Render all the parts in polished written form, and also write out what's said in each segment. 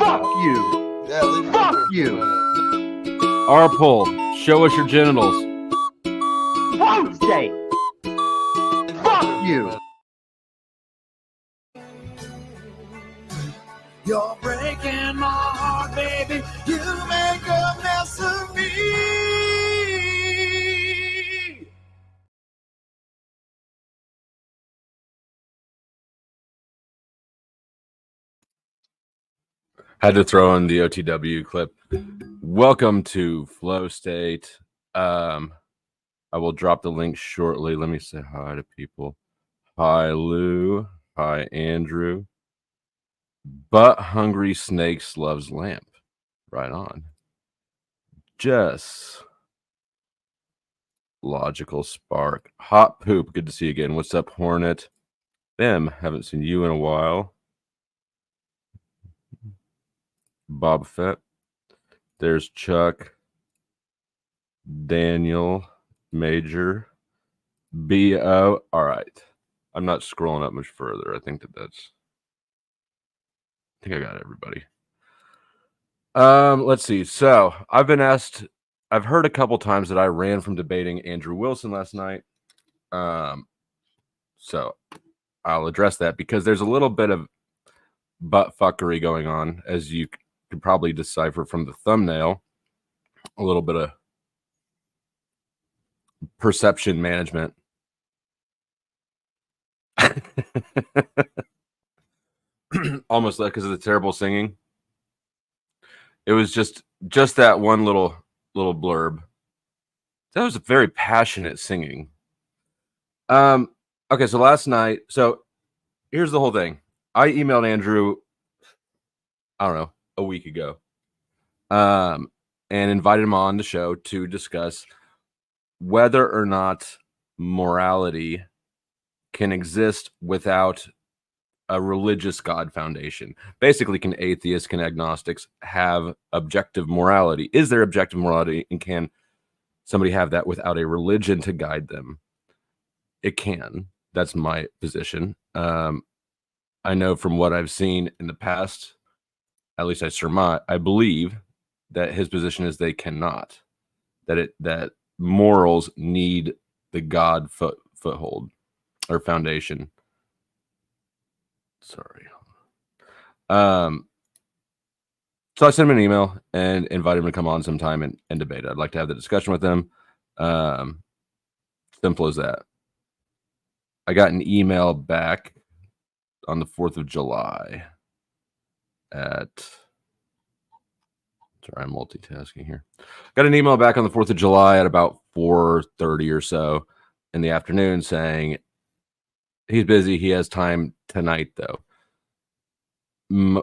Fuck you. Yeah, leave it Fuck there for a you. minute. Arpul, show us your genitals. Phone state. Fuck you. You're breaking my heart, baby. You make a mess of me. Had to throw in the OTW clip. Welcome to Flow State. I will drop the link shortly. Let me say hi to people. Hi, Lou. Hi, Andrew. But Hungry Snakes loves lamp. Right on. Jess. Logical Spark. Hot Poop. Good to see you again. What's up, Hornet? Bim. Haven't seen you in a while. Bob Fett. There's Chuck. Daniel. Major. B.O. All right. I'm not scrolling up much further. I think I got everybody. Let's see. So I've been asked, I've heard a couple times that I ran from debating Andrew Wilson last night. So I'll address that because there's a little bit of butt fuckery going on, as you could probably decipher from the thumbnail. A little bit of perception management. Almost like because of the terrible singing. It was just that one little blurb. That was very passionate singing. Okay, so last night, so here's the whole thing. I emailed Andrew, I don't know, a week ago, and invited him on the show to discuss whether or not morality can exist without a religious God foundation. Basically, can atheists, can agnostics have objective morality? Is there objective morality, and can somebody have that without a religion to guide them? It can. That's my position. I know from what I've seen in the past, at least I believe that his position is they cannot. That morals need the God foothold or foundation. Sorry. So I sent him an email and invited him to come on sometime and debate it. I'd like to have the discussion with him. Simple as that. I got an email back on the 4th of July at... Sorry, I'm multitasking here. Got an email back on the 4th of July at about 4:30 or so in the afternoon saying he's busy. He has time tonight, though,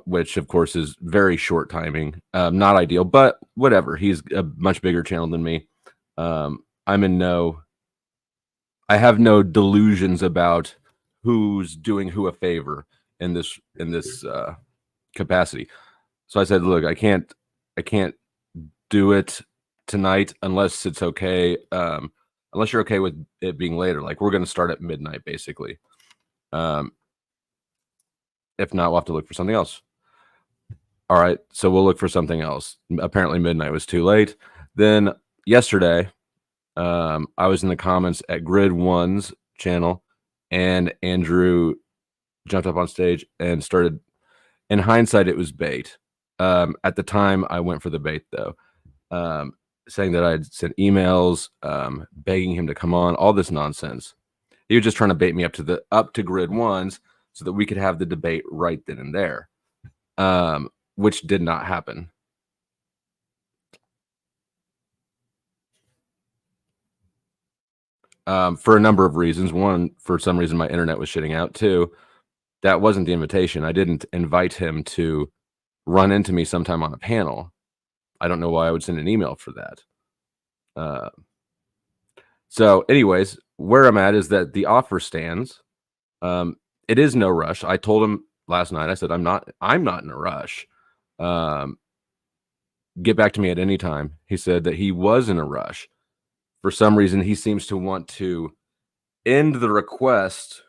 which, of course, is very short timing. Not ideal, but whatever. He's a much bigger channel than me. I'm in no... I have no delusions about who's doing who a favor in this capacity. So I said, look, I can't do it tonight unless it's okay. Unless you're okay with it being later. Like, we're going to start at midnight, basically. If not, we'll have to look for something else. All right, so we'll look for something else. Apparently midnight was too late. Then yesterday, I was in the comments at Grid One's channel, and Andrew jumped up on stage and started. In hindsight, it was bait. At the time, I went for the bait, though, saying that I had sent emails, begging him to come on, all this nonsense. He was just trying to bait me up to Grid One's so that we could have the debate right then and there, which did not happen. For a number of reasons. One, for some reason, my internet was shitting out. Two, that wasn't the invitation. I didn't invite him to run into me sometime on a panel. I don't know why I would send an email for that. So anyways, where I'm at is that the offer stands. It is no rush. I told him last night, I said, I'm not in a rush. Get back to me at any time. He said that he was in a rush. For some reason, he seems to want to end the request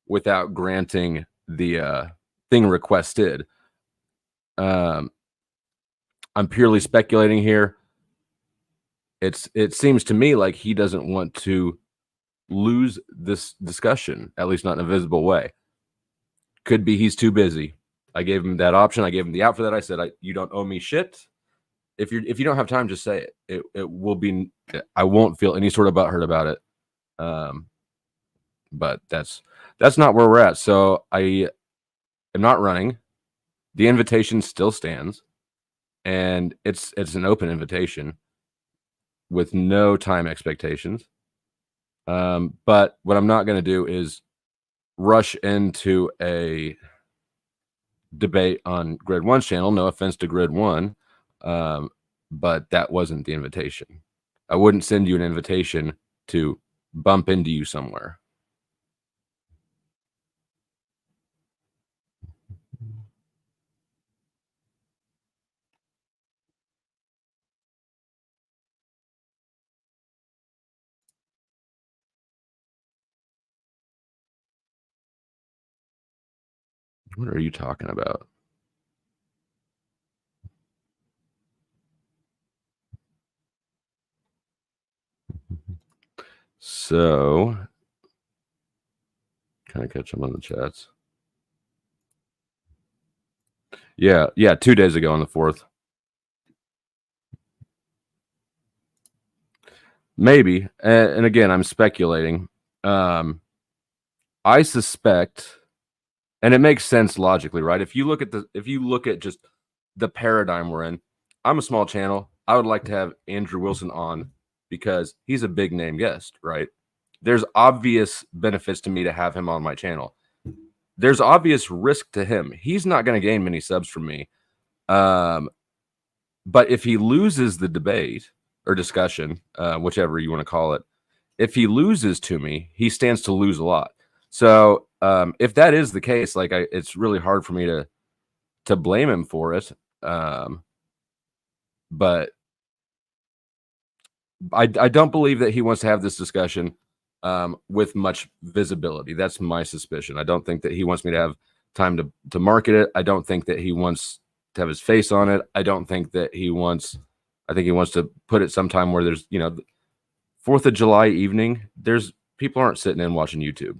without granting the thing requested. I'm purely speculating here. It seems to me like he doesn't want to lose this discussion, at least not in a visible way. Could be he's too busy. I gave him that option. I gave him the out for that. I said, you don't owe me shit. If you don't have time, just say it. It will be. I won't feel any sort of butthurt about it. But that's not where we're at. So I am not running. The invitation still stands, and it's an open invitation with no time expectations. But what I'm not going to do is rush into a debate on Grid 1's channel. No offense to Grid 1, but that wasn't the invitation. I wouldn't send you an invitation to bump into you somewhere. What are you talking about? So, can I catch them on the chats? Yeah, 2 days ago on the 4th. Maybe. And again, I'm speculating. I suspect, and it makes sense logically, right? If you look at just the paradigm we're in, I'm a small channel. I would like to have Andrew Wilson on because he's a big name guest, right? There's obvious benefits to me to have him on my channel. There's obvious risk to him. He's not going to gain many subs from me. But if he loses the debate or discussion, whichever you want to call it, if he loses to me, he stands to lose a lot. So if that is the case, like it's really hard for me to blame him for it. But I don't believe that he wants to have this discussion with much visibility. That's my suspicion. I don't think that he wants me to have time to market it. I don't think that he wants to have his face on it. I don't think that he wants. I think he wants to put it sometime where there's 4th of July evening. There's people aren't sitting in watching YouTube.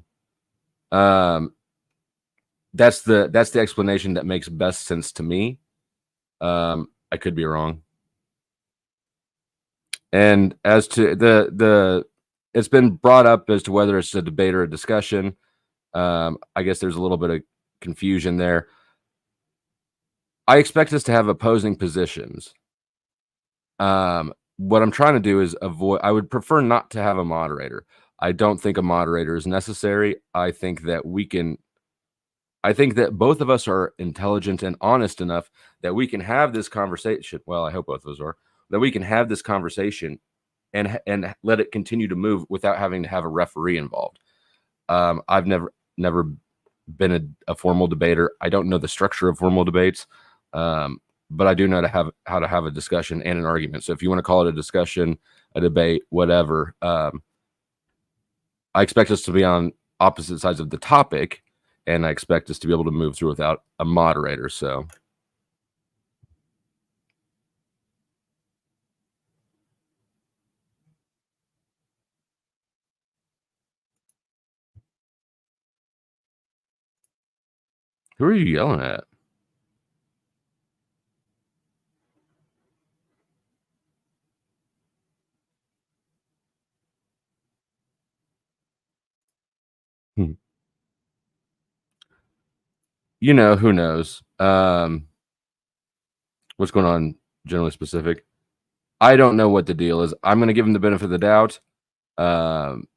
That's the explanation that makes best sense to me. I could be wrong. And as to it's been brought up as to whether it's a debate or a discussion. I guess there's a little bit of confusion there. I expect us to have opposing positions. What I'm trying to do is avoid. I would prefer not to have a moderator. I don't think a moderator is necessary. I think that both of us are intelligent and honest enough that we can have this conversation. Well, I hope both of us are. That we can have this conversation and let it continue to move without having to have a referee involved. I've never been a formal debater. I don't know the structure of formal debates, but I do know how to have a discussion and an argument. So if you want to call it a discussion, a debate, whatever, I expect us to be on opposite sides of the topic, and I expect us to be able to move through without a moderator. So. Who are you yelling at? Who knows? What's going on, generally specific? I don't know what the deal is. I'm going to give him the benefit of the doubt. I'm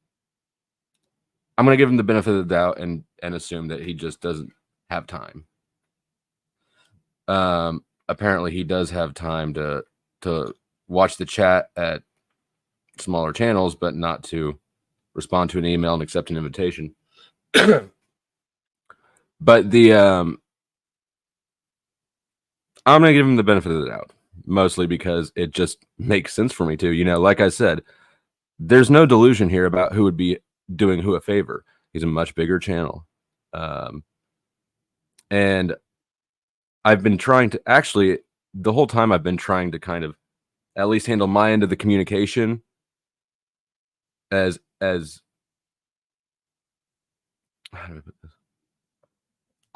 going to give him the benefit of the doubt and assume that he just doesn't have time. Apparently, he does have time to watch the chat at smaller channels, but not to respond to an email and accept an invitation. But I'm going to give him the benefit of the doubt, mostly because it just makes sense for me to. Like I said, there's no delusion here about who would be doing who a favor. He's a much bigger channel. And I've been trying to actually the whole time I've been trying to kind of at least handle my end of the communication as how do I put this?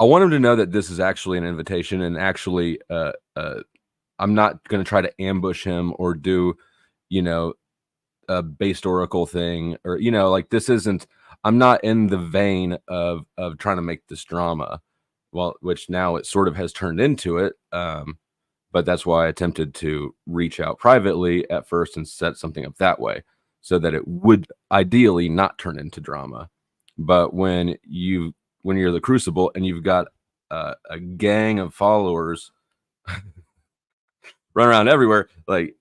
I want him to know that this is actually an invitation, and actually, I'm not going to try to ambush him or do, you know, a based oracle thing, or like this isn't. I'm not in the vein of trying to make this drama, well, which now it sort of has turned into it. But that's why I attempted to reach out privately at first and set something up that way, so that it would ideally not turn into drama. But when you're the Crucible and you've got a gang of followers run around everywhere, like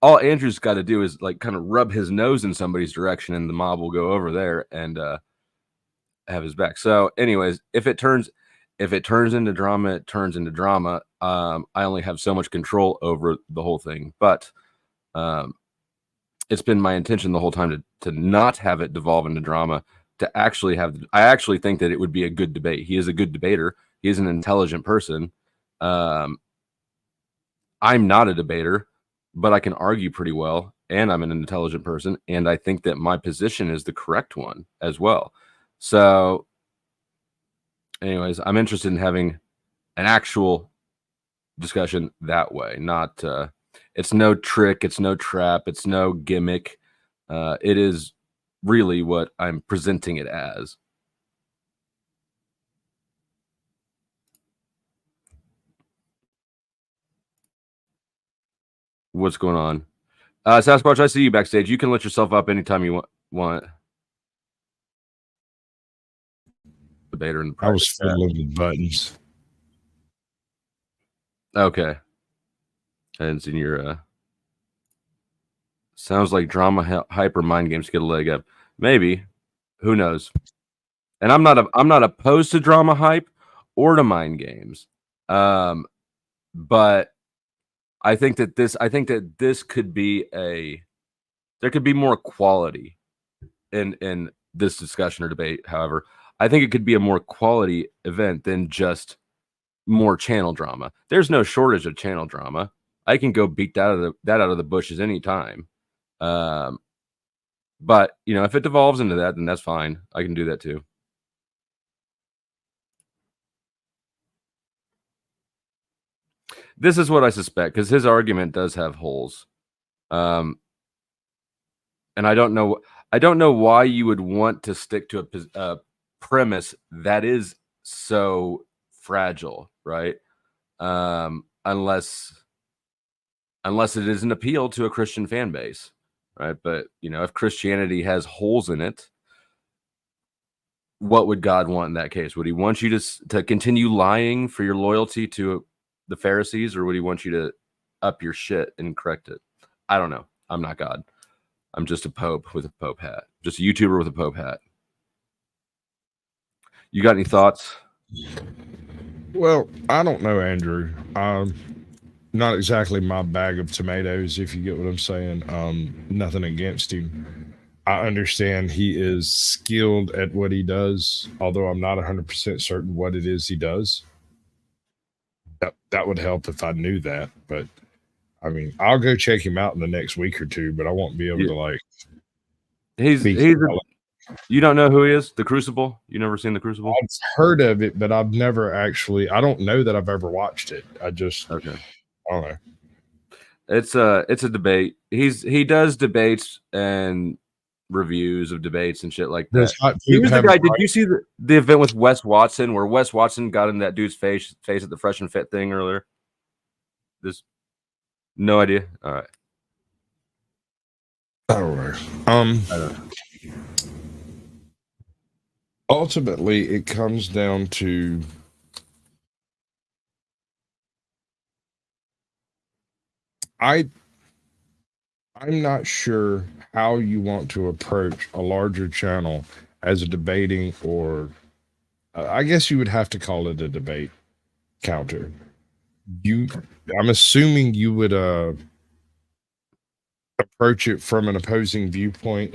all Andrew's got to do is like kind of rub his nose in somebody's direction, and the mob will go over there and have his back. So, anyways, if it turns into drama, it turns into drama. I only have so much control over the whole thing, but it's been my intention the whole time to not have it devolve into drama. To actually have, I actually think that it would be a good debate. He is a good debater. He is an intelligent person. I'm not a debater, but I can argue pretty well, and I'm an intelligent person, and I think that my position is the correct one as well. So, anyways, I'm interested in having an actual discussion that way. Not, it's no trick, it's no trap, it's no gimmick. It is really what I'm presenting it as. What's going on? Sasquatch, I see you backstage. You can let yourself up anytime you want. Debater in the I was fiddling with buttons. Okay. I hadn't seen your sounds like drama hyper mind games get a leg up. Maybe. Who knows? And I'm not opposed to drama hype or to mind games. But I think that this could be there could be more quality in this discussion or debate. However, I think it could be a more quality event than just more channel drama. There's no shortage of channel drama. I can go beat that out of the bushes anytime. But if it devolves into that, then that's fine. I can do that too. This is what I suspect, because his argument does have holes. And I don't know why you would want to stick to a premise that is so fragile, right? Unless it is an appeal to a Christian fan base, right? But if Christianity has holes in it, what would God want in that case? Would he want you to continue lying for your loyalty to the Pharisees, or would he want you to up your shit and correct it? I don't know. I'm not God. I'm just a pope with a pope hat. Just a YouTuber with a pope hat. You got any thoughts? Well, I don't know, Andrew. Not exactly my bag of tomatoes, if you get what I'm saying. Nothing against him. I understand he is skilled at what he does, although I'm not 100% certain what it is he does. That would help if I knew that, but I mean, I'll go check him out in the next week or two, but I won't be able to like. You don't know who he is? The Crucible? You never seen The Crucible? I've heard of it, but I've never actually. I don't know that I've ever watched it. I don't know. It's a debate. He does debates and reviews of debates and shit like that. He was the guy. Did you see the event with Wes Watson, where Wes Watson got in that dude's face at the Fresh and Fit thing earlier? No idea. All right. I don't know. Ultimately, it comes down to I'm not sure how you want to approach a larger channel as a debating, or I guess you would have to call it a debate counter. I'm assuming you would approach it from an opposing viewpoint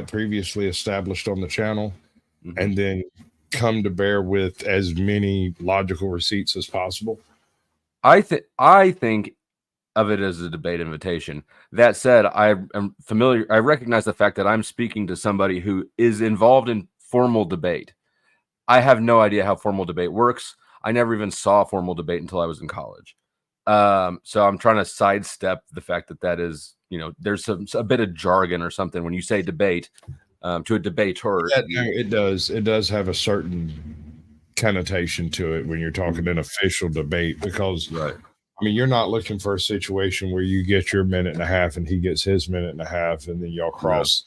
previously established on the channel, and then come to bear with as many logical receipts as possible. I think of it as a debate invitation. That said, I am familiar. I recognize the fact that I'm speaking to somebody who is involved in formal debate. I have no idea how formal debate works. I never even saw formal debate until I was in college. So I'm trying to sidestep the fact that is, there's a bit of jargon or something when you say debate to a debater. Yeah, no, it does. It does have a certain connotation to it when you're talking an official debate, because Right. I mean, you're not looking for a situation where you get your minute and a half and he gets his minute and a half, and then y'all cross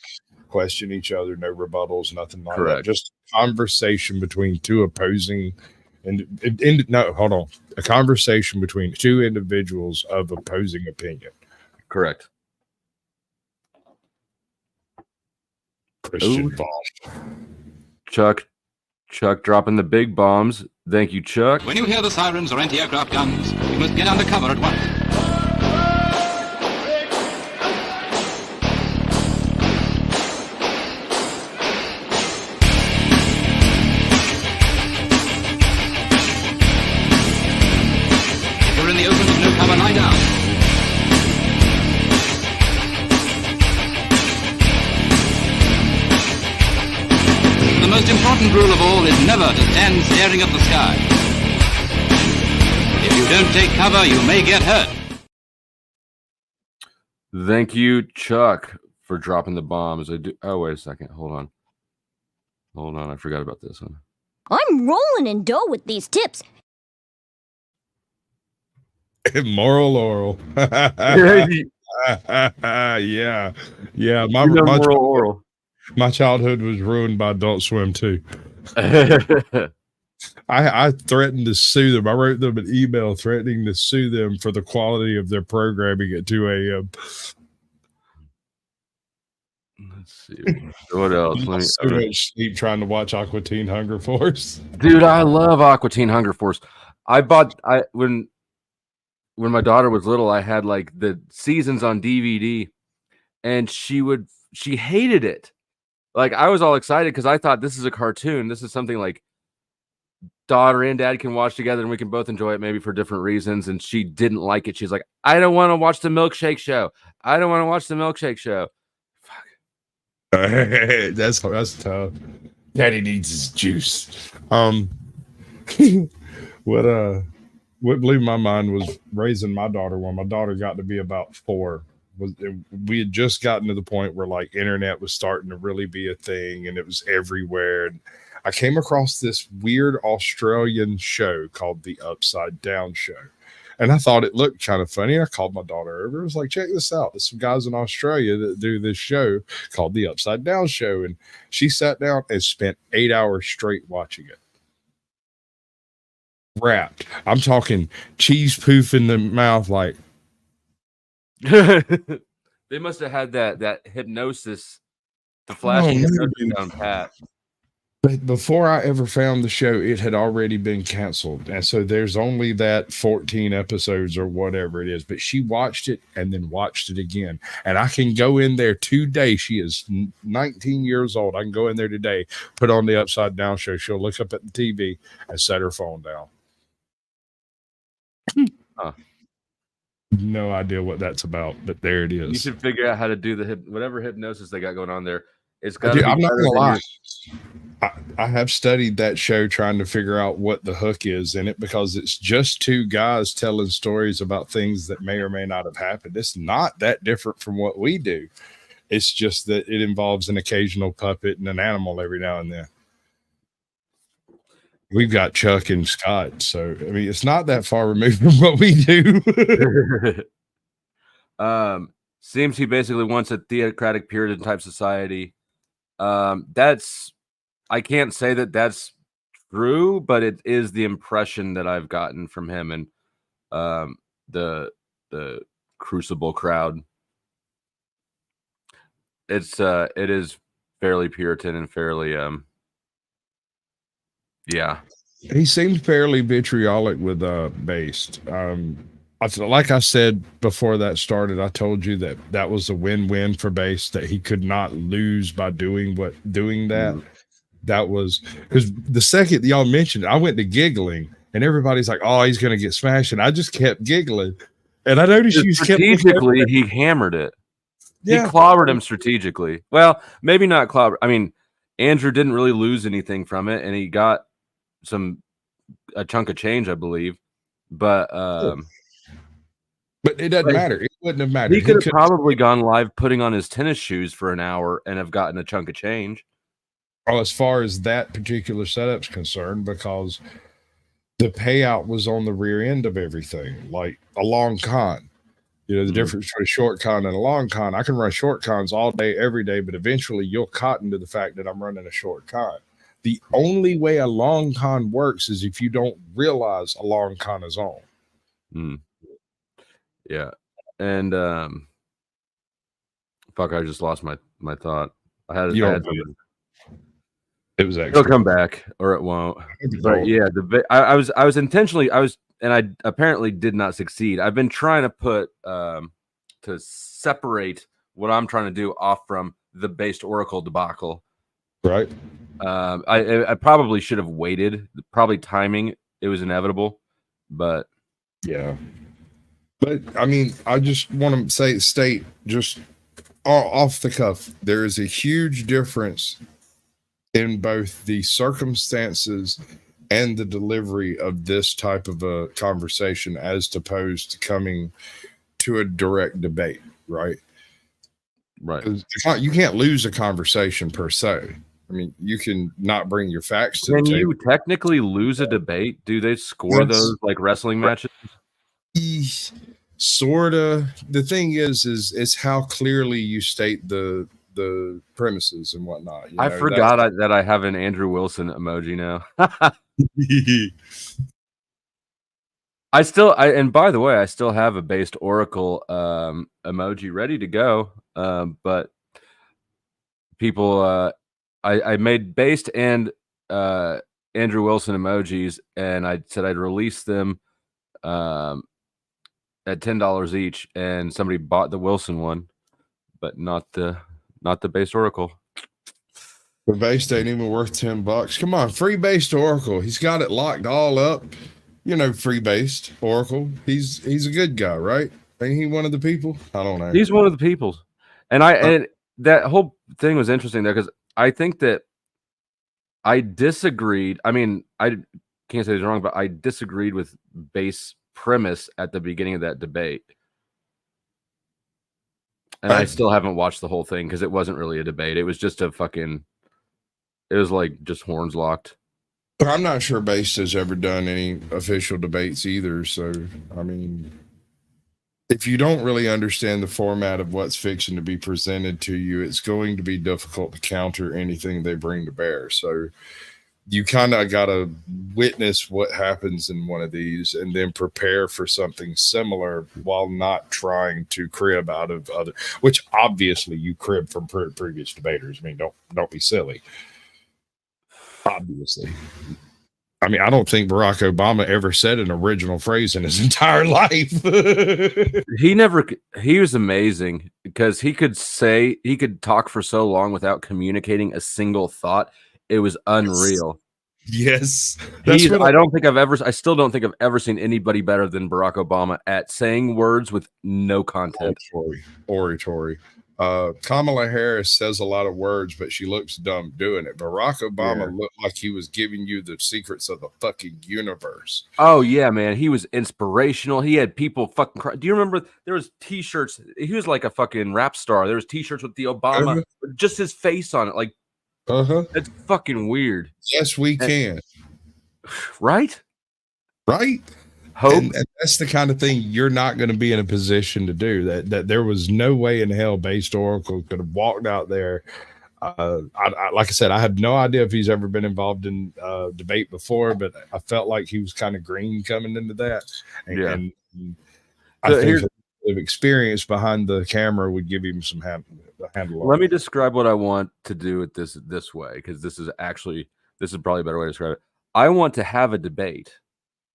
question each other, no rebuttals, nothing like that. Just conversation between two opposing a conversation between two individuals of opposing opinion. Correct. Christian bomb. Chuck dropping the big bombs. Thank you, Chuck. When you hear the sirens or anti-aircraft guns, you must get under cover at once. If you're in the open with no cover, lie down. The most important rule of all is never to stand staring at the sky. If you don't take cover, you may get hurt. Thank you, Chuck, for dropping the bombs. Oh, wait a second. Hold on. I forgot about this one. I'm rolling in dough with these tips. Moral oral. Yeah. My childhood was ruined by Adult Swim too. I threatened to sue them. I wrote them an email threatening to sue them for the quality of their programming at 2 a.m. Let's see. What else? So much sleep trying to watch Aqua Teen Hunger Force. Dude, I love Aqua Teen Hunger Force. When my daughter was little, I had like the seasons on DVD, and she hated it. Like, I was all excited because I thought this is a cartoon. This is something like daughter and dad can watch together and we can both enjoy it maybe for different reasons. And she didn't like it. She's like, I don't want to watch the Milkshake Show. Fuck. That's tough. Daddy needs his juice. What blew my mind was raising my daughter when my daughter got to be about 4. We had just gotten to the point where like internet was starting to really be a thing and it was everywhere. And I came across this weird Australian show called The Upside Down Show. And I thought it looked kind of funny. I called my daughter over. I was like, check this out. There's some guys in Australia that do this show called The Upside Down Show. And she sat down and spent 8 hours straight watching it. Wrapped. I'm talking cheese poof in the mouth like, They must have had that hypnosis, the flashing hypnosis down pat. But before I ever found the show, it had already been canceled. And so there's only that 14 episodes or whatever it is. But she watched it and then watched it again. And I can go in there today. She is 19 years old. I can go in there today, put on the Upside Down Show. She'll look up at the TV and set her phone down. No idea what that's about, but there it is. You should figure out how to do whatever hypnosis they got going on there. It's got to be. I'm not gonna lie. I have studied that show trying to figure out what the hook is in it, because it's just two guys telling stories about things that may or may not have happened. It's not that different from what we do. It's just that it involves an occasional puppet and an animal every now and then. We've got Chuck and Scott, so I mean, it's not that far removed from what we do. Seems he basically wants a theocratic Puritan type society. I can't say that that's true, but it is the impression that I've gotten from him and the Crucible crowd. It is fairly Puritan and fairly yeah. He seemed fairly vitriolic with Based. Like I said before that started, I told you that was a win-win for Based, that he could not lose by doing that. that was because the second y'all mentioned it, I went to giggling, and everybody's like, "Oh, he's gonna get smashed," and I just kept giggling, and I noticed you kept strategically he hammered it. Yeah. He clobbered him strategically. Well, maybe not clobber. I mean, Andrew didn't really lose anything from it, and he got a chunk of change, I believe. But it doesn't matter. It wouldn't have mattered. he could have probably gone live putting on his tennis shoes for an hour and have gotten a chunk of change. Well, as far as that particular setup's concerned, because the payout was on the rear end of everything, like a long con. You know, the difference between a short con and a long con. I can run short cons all day, every day, but eventually you'll cotton to the fact that I'm running a short con. The only way a long con works is if you don't realize a long con is on. Yeah. And fuck, I just lost my thought. I had it was actually it'll come back or it won't. But yeah, I was intentionally and I apparently did not succeed. I've been trying to put to separate what I'm trying to do off from the based Oracle debacle. Right. I probably should have waited. Probably timing. It was inevitable, but yeah. But I mean, I just want to state just off the cuff, there is a huge difference in both the circumstances and the delivery of this type of a conversation as opposed to coming to a direct debate, right? Right. You can't lose a conversation per se. I mean, you can not bring your facts to the table. Can you technically lose a debate? Do they score those like wrestling matches? Sorta. The thing is how clearly you state the premises and whatnot. I forgot that I have an Andrew Wilson emoji now. And by the way, I still have a based Oracle emoji ready to go. But people, I made based and Andrew Wilson emojis, and I said I'd release them at $10 each, and somebody bought the Wilson one, but not the based Oracle. The based ain't even worth $10. Come on, free based Oracle. He's got it locked all up. You know, free based Oracle. He's a good guy, right? Ain't he one of the people? I don't know. He's one of the people. And and that whole thing was interesting there because I think that I disagreed. I mean, I can't say it's wrong, but I disagreed with base premise at the beginning of that debate. And I still haven't watched the whole thing because it wasn't really a debate. It was just it was like just horns locked. I'm not sure Based has ever done any official debates either. So, I mean, if you don't really understand the format of what's fixing to be presented to you, it's going to be difficult to counter anything they bring to bear. So you kind of got to witness what happens in one of these and then prepare for something similar while not trying to crib out of other, which obviously you crib from previous debaters. I mean, don't be silly. Obviously. I mean, I don't think Barack Obama ever said an original phrase in his entire life. He was amazing because he could talk for so long without communicating a single thought. It was unreal. Yes. I still don't think I've ever seen anybody better than Barack Obama at saying words with no content. Oratory. Kamala Harris says a lot of words, but she looks dumb doing it. Barack Obama looked like he was giving you the secrets of the fucking universe. Oh yeah, man. He was inspirational. He had people fucking cry. Do you remember there was t-shirts? He was like a fucking rap star. There was t-shirts with the Obama, just his face on it. Like, it's fucking weird. Yes, we can. Right? Hope. And that's the kind of thing you're not going to be in a position to do. That there was no way in hell Based Oracle could have walked out there. Like I said, I had no idea if he's ever been involved in debate before, but I felt like he was kind of green coming into that. And I think the experience behind the camera would give him some handle. Let me describe what I want to do with this way, because this is probably a better way to describe it. I want to have a debate.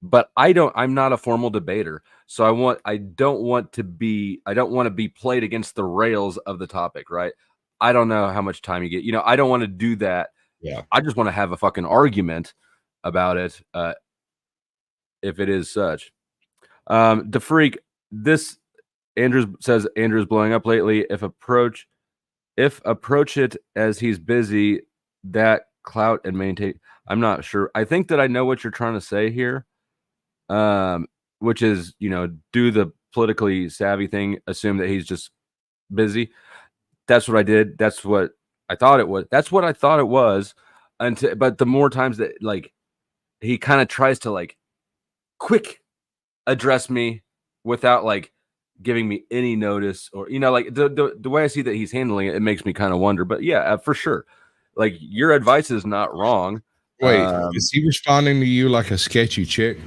But I'm not a formal debater. So I don't want to be played against the rails of the topic, right? I don't know how much time you get. I don't want to do that I just want to have a fucking argument about it, if it is such. DeFreak, this Andrew's blowing up lately. If approach it as he's busy, that clout and maintain. I'm not sure. I think that I know what you're trying to say here, which is, do the politically savvy thing, assume that he's just busy. That's what I did. That's what I thought it was. That's what I thought it was. But the more times that he kind of tries to quick address me without giving me any notice, or the way I see that he's handling it, it makes me kind of wonder. But yeah, for sure, your advice is not wrong. Wait, is he responding to you like a sketchy chick?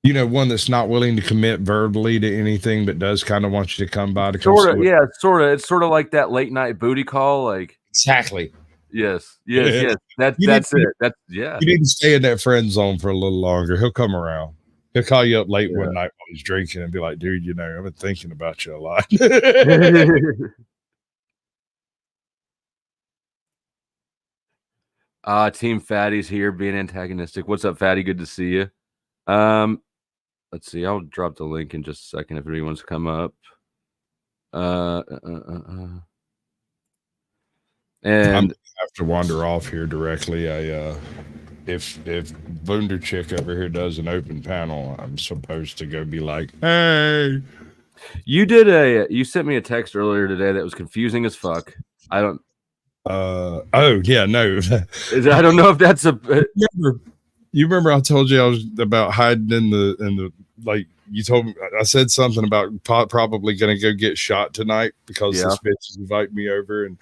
One that's not willing to commit verbally to anything, but does kind of want you to come by to sort of. Yeah, sort of. It's sort of like that late night booty call. Exactly. Yes. That's it. Yeah. You need to stay in that friend zone for a little longer. He'll come around. He'll call you up late one night while he's drinking and be like, dude, I've been thinking about you a lot. Team Fatty's here being antagonistic. What's up, Fatty? Good to see you. Let's see. I'll drop the link in just a second if anyone wants to come up. And I have to wander off here directly. If Wunderchick over here does an open panel, I'm supposed to go be like, hey. You sent me a text earlier today that was confusing as fuck. I don't. Oh yeah, no. I don't know if that's a. You remember I told you I was about hiding in the you told me I said something about probably going to go get shot tonight because this bitch is inviting me over, and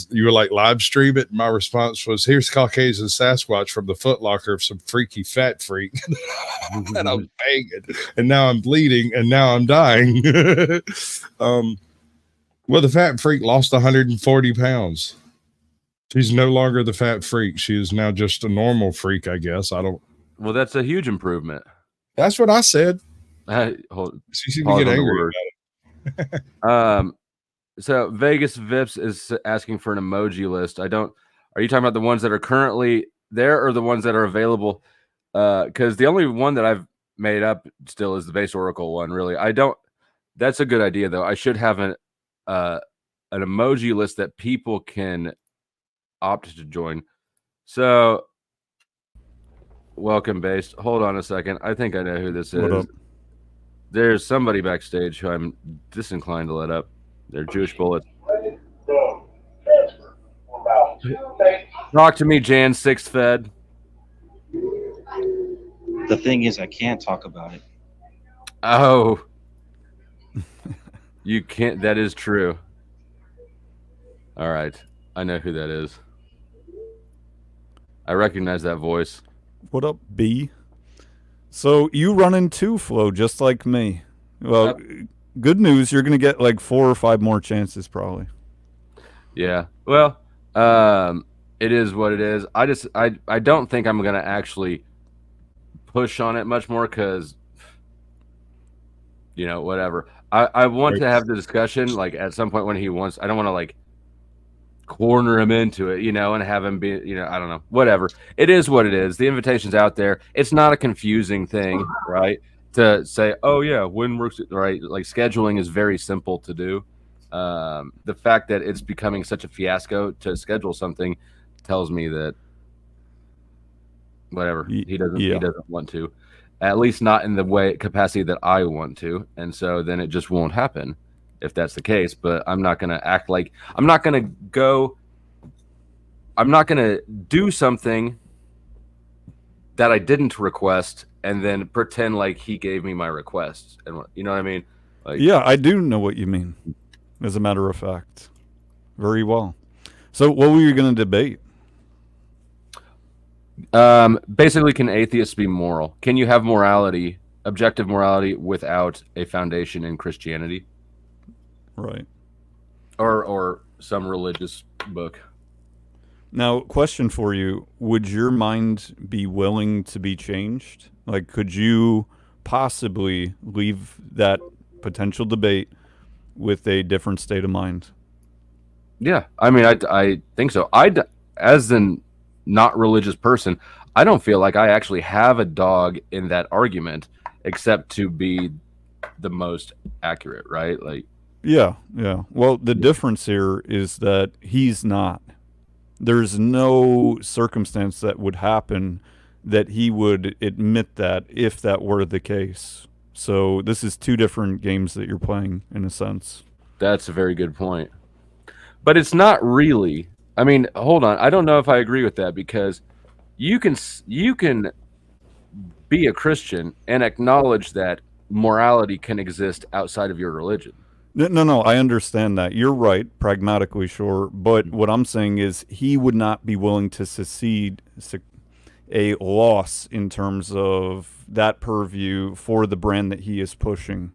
you were like, live stream it, and my response was, here's Caucasian Sasquatch from the Foot Locker of some freaky fat freak. And I was banging, and now I'm bleeding, and now I'm dying. Well, the fat freak lost 140 pounds. She's no longer the fat freak. She is now just a normal freak, I guess. Well, that's a huge improvement. That's what I said. She seemed to get angry about it. So Vegas Vips is asking for an emoji list. Are you talking about the ones that are currently there or the ones that are available? Because the only one that I've made up still is the base Oracle one, really. That's a good idea, though. I should have an emoji list that people can opt to join. So welcome, Based. Hold on a second. I think I know who this is. There's somebody backstage who I'm disinclined to let up. They're Jewish Bullets. Talk to me, Jan, Sixth Fed. The thing is, I can't talk about it. Oh. You can't. That is true. All right. I know who that is. I recognize that voice. What up, B? So you run in too, Flo, just like me. Well, good news. You're going to get 4 or 5 more chances, probably. Yeah. Well, it is what it is. I don't think I'm going to actually push on it much more because, whatever. I want to have the discussion at some point when he wants. I don't want to corner him into it, and have him be, I don't know, whatever. It is what it is. The invitation's out there. It's not a confusing thing, right? To say, oh yeah, when works, right? Scheduling is very simple to do. The fact that it's becoming such a fiasco to schedule something tells me that whatever, he doesn't want to, at least not in the capacity that I want to, and so then it just won't happen. If that's the case, but I'm not going to act like I'm not going to do something that I didn't request and then pretend like he gave me my requests. And you know what I mean? Yeah, I do know what you mean. As a matter of fact, very well. So what were you going to debate? Basically, can atheists be moral? Can you have morality, objective morality, without a foundation in Christianity? Right. Or some religious book. Now, question for you. Would your mind be willing to be changed? Could you possibly leave that potential debate with a different state of mind? Yeah. I mean, I think so. as an not religious person, I don't feel like I actually have a dog in that argument, except to be the most accurate, right? Like, Yeah. Well, the difference here is that he's not. There's no circumstance that would happen that he would admit that if that were the case. So this is two different games that you're playing in a sense. that's a very good point. But it's not really. I mean, hold on. I don't know if I agree with that, because you can be a Christian and acknowledge that morality can exist outside of your religion. No, I understand that. You're right, pragmatically, sure. But what I'm saying is he would not be willing to secede a loss in terms of that purview for the brand that he is pushing.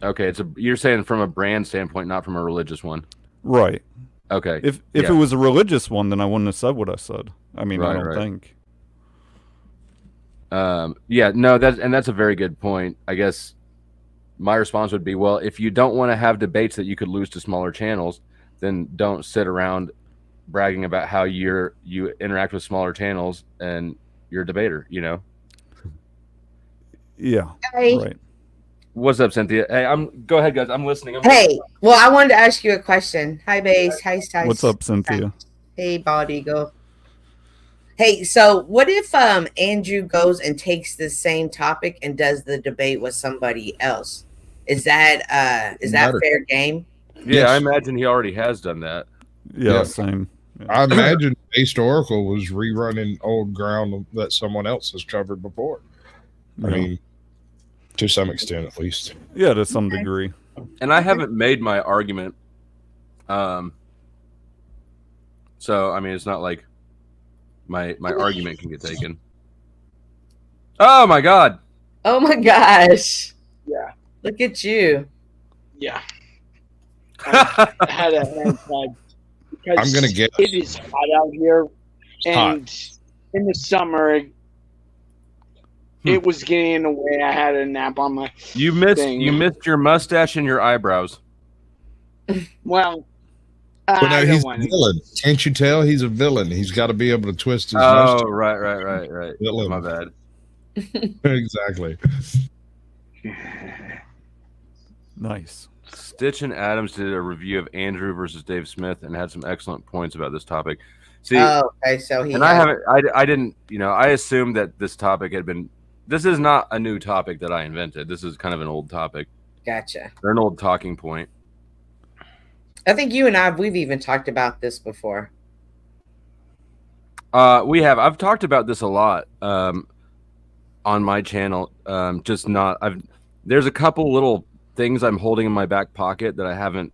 Okay, you're saying from a brand standpoint, not from a religious one. Right. Okay. If it was a religious one, then I wouldn't have said what I said. I mean, I don't think. Yeah, no, that's a very good point. I guess my response would be, well, if you don't want to have debates that you could lose to smaller channels, then don't sit around bragging about how you interact with smaller channels and you're a debater, you know? Yeah. Hey. Right. What's up, Cynthia? Hey, go ahead, guys. I'm listening. Hey, well, I wanted to ask you a question. Hi, Base. Hi, Stice. What's up, Cynthia? Hey, Bald Eagle. Hey, so what if Andrew goes and takes the same topic and does the debate with somebody else? Is that fair game? Yeah, Yes. I imagine he already has done that. Yeah, same. Yeah. I imagine Rhetorical was rerunning old ground that someone else has covered before. I mean, to some extent, at least. Yeah, to some degree. And I haven't made my argument. So I mean, it's not like my argument can get taken. Oh my God! Oh my gosh! Yeah. Look at you. Yeah. I had a hand tag because I'm gonna guess. it is hot out here, and hot. in the summer, it was getting in the way. I had a nap on my. You missed thing. your mustache and your eyebrows. Well, But no, I he's don't a want villain. Can't you tell? He's a villain. He's got to be able to twist his Oh, mustache. right. Villain. My bad. Exactly. Nice. Stitch and Adams did a review of Andrew versus Dave Smith and had some excellent points about this topic. See, okay, so he. and I didn't, I assumed that this topic had been. This is not a new topic that I invented. This is kind of an old topic. Gotcha. Or an old talking point. I think you and we've even talked about this before. We have. I've talked about this a lot on my channel. Just not. There's a couple little things I'm holding in my back pocket that I haven't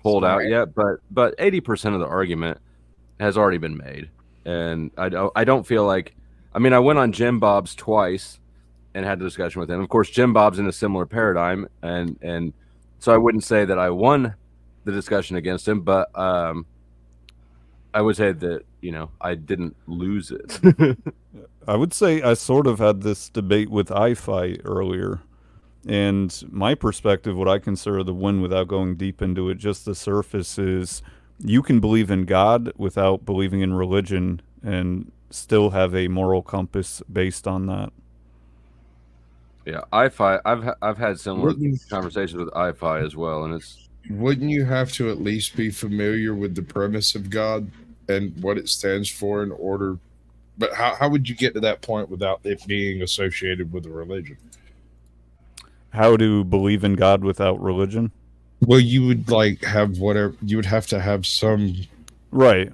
pulled out yet. But 80% of the argument has already been made, and I don't feel like. I mean, I went on Jim Bob's twice and had a discussion with him. Of course, Jim Bob's in a similar paradigm, and so I wouldn't say that I won the discussion against him, but I would say that I didn't lose it. I would say I sort of had this debate with iFi earlier, and my perspective, what I consider the win without going deep into it, just the surface, is you can believe in God without believing in religion and still have a moral compass based on that. Yeah, iFi. I've had similar conversations with iFi as well, and it's. Wouldn't you have to at least be familiar with the premise of God and what it stands for in order? But how would you get to that point without it being associated with a religion? How to believe in God without religion? Well, you would have whatever. You would have to have some. Right.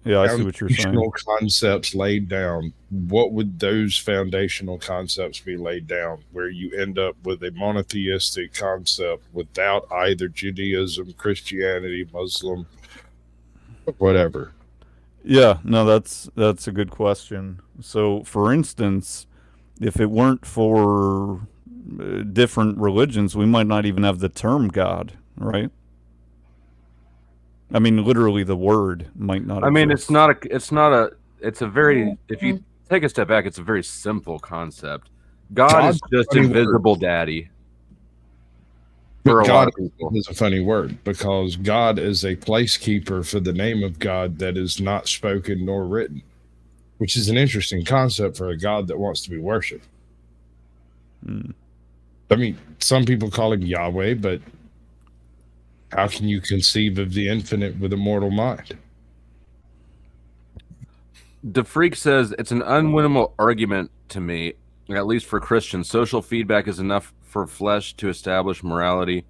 Yeah, I see what you're saying. Foundational concepts laid down. What would those foundational concepts be laid down? Where you end up with a monotheistic concept without either Judaism, Christianity, Muslim, whatever. Yeah, no, that's a good question. So, for instance, if it weren't for different religions, we might not even have the term God, right? I mean, literally, the word might not. I mean, exist. it's a very. If you take a step back, it's a very simple concept. God is just invisible daddy. For a lot God of people. is a funny word because God is a placekeeper for the name of God that is not spoken nor written, which is an interesting concept for a God that wants to be worshipped. I mean, some people call him Yahweh, but how can you conceive of the infinite with a mortal mind? The Freak says it's an unwinnable argument to me, at least for Christians. Social feedback is enough for flesh to establish morality.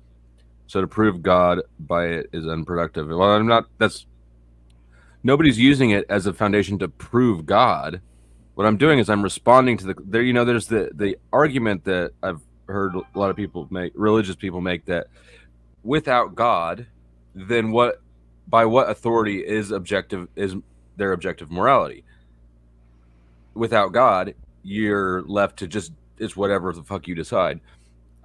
So to prove God by it is unproductive. Well, nobody's using it as a foundation to prove God. What I'm doing is I'm responding to there's the argument that I've heard a lot of people make, religious people make, that without God, then by what authority is their objective morality? Without God, you're left to just, it's whatever the fuck you decide.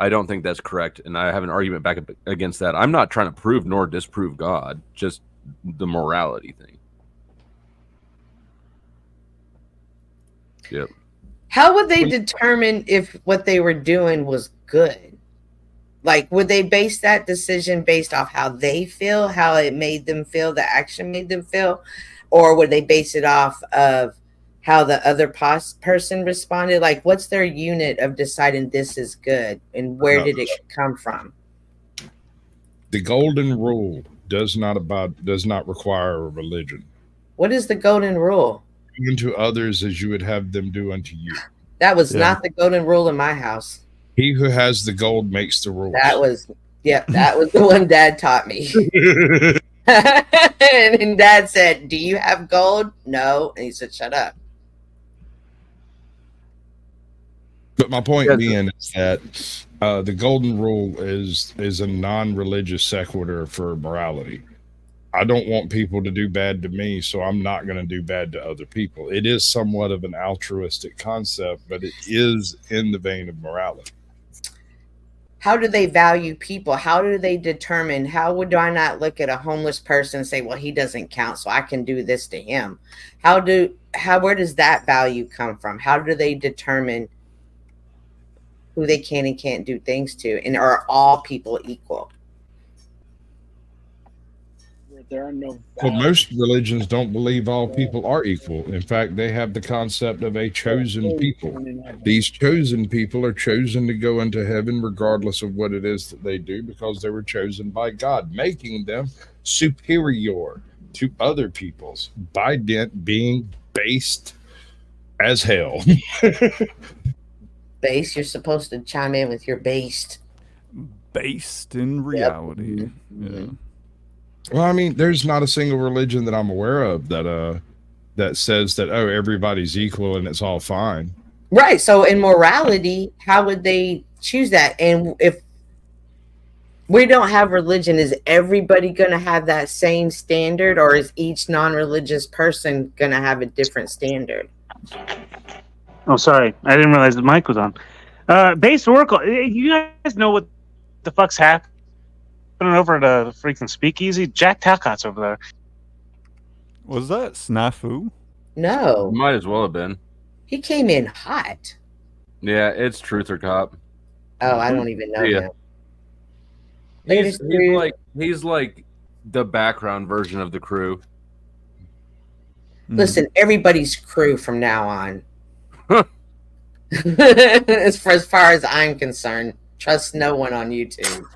I don't think that's correct, and I have an argument back against that. I'm not trying to prove nor disprove God, just the morality thing. Yep. How would they determine if what they were doing was good? Like, would they base that decision based off how they feel, how it made them feel, the action made them feel? Or would they base it off of how the other person responded? Like, what's their unit of deciding this is good, and where did it come from? The golden rule does not require a religion. What is the golden rule? Do unto others as you would have them do unto you. That was not the golden rule in my house. He who has the gold makes the rules. That was the one Dad taught me. And Dad said, "Do you have gold?" No. And he said, "Shut up." But my point being is that the golden rule is a non-religious sequitur for morality. I don't want people to do bad to me, so I'm not going to do bad to other people. It is somewhat of an altruistic concept, but it is in the vein of morality. How do they value people? How do they determine? How would I not look at a homeless person and say, "Well, he doesn't count, so I can do this to him"? Where does that value come from? How do they determine who they can and can't do things to? And are all people equal? There are no. Well, most religions don't believe all people are equal. In fact, they have the concept of a chosen people. These chosen people are chosen to go into heaven regardless of what it is that they do, because they were chosen by God, making them superior to other peoples by dint being based as hell. Base, you're supposed to chime in with your based. Based in reality. Yep. Yeah. Well, I mean, there's not a single religion that I'm aware of that says that, oh, everybody's equal and it's all fine. Right. So in morality, how would they choose that? And if we don't have religion, is everybody going to have that same standard, or is each non-religious person going to have a different standard? Oh, sorry. I didn't realize the mic was on. Base Oracle, you guys know what the fuck's happening over at the freaking speakeasy? Jack Talcott's over there. Was that Snafu? No. Might as well have been. He came in hot. Yeah, it's Truth or Cop. Oh, I don't even know him. He's like the background version of the crew. Listen, everybody's crew from now on. as far as I'm concerned, trust no one on YouTube.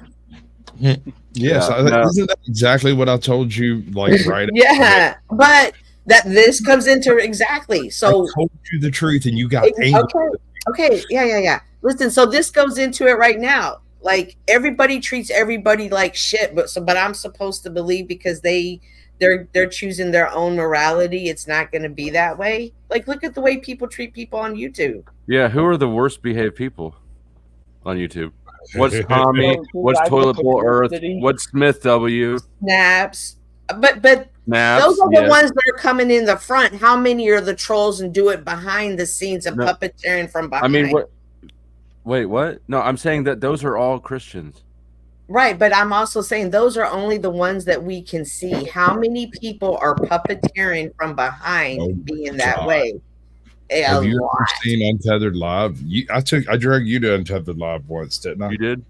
Yes, isn't that exactly what I told you? Like, right? Yeah, but this comes into exactly. So I told you the truth, and you got angry. Okay, yeah. Listen, so this goes into it right now. Like, everybody treats everybody like shit, but I'm supposed to believe because they're choosing their own morality, it's not going to be that way. Like, look at the way people treat people on YouTube. Yeah, who are the worst behaved people on YouTube? What's Tommy? What's Toilet Bowl Earth? What's Smith W? Snaps. But Snaps, those are the ones that are coming in the front. How many are the trolls and do it behind the scenes and puppeteering from behind? I mean, wait, what? No, I'm saying that those are all Christians. Right, but I'm also saying those are only the ones that we can see. How many people are puppeteering from behind being that way? Have you ever seen Untethered Live? I dragged you to Untethered Live once, didn't I? You did?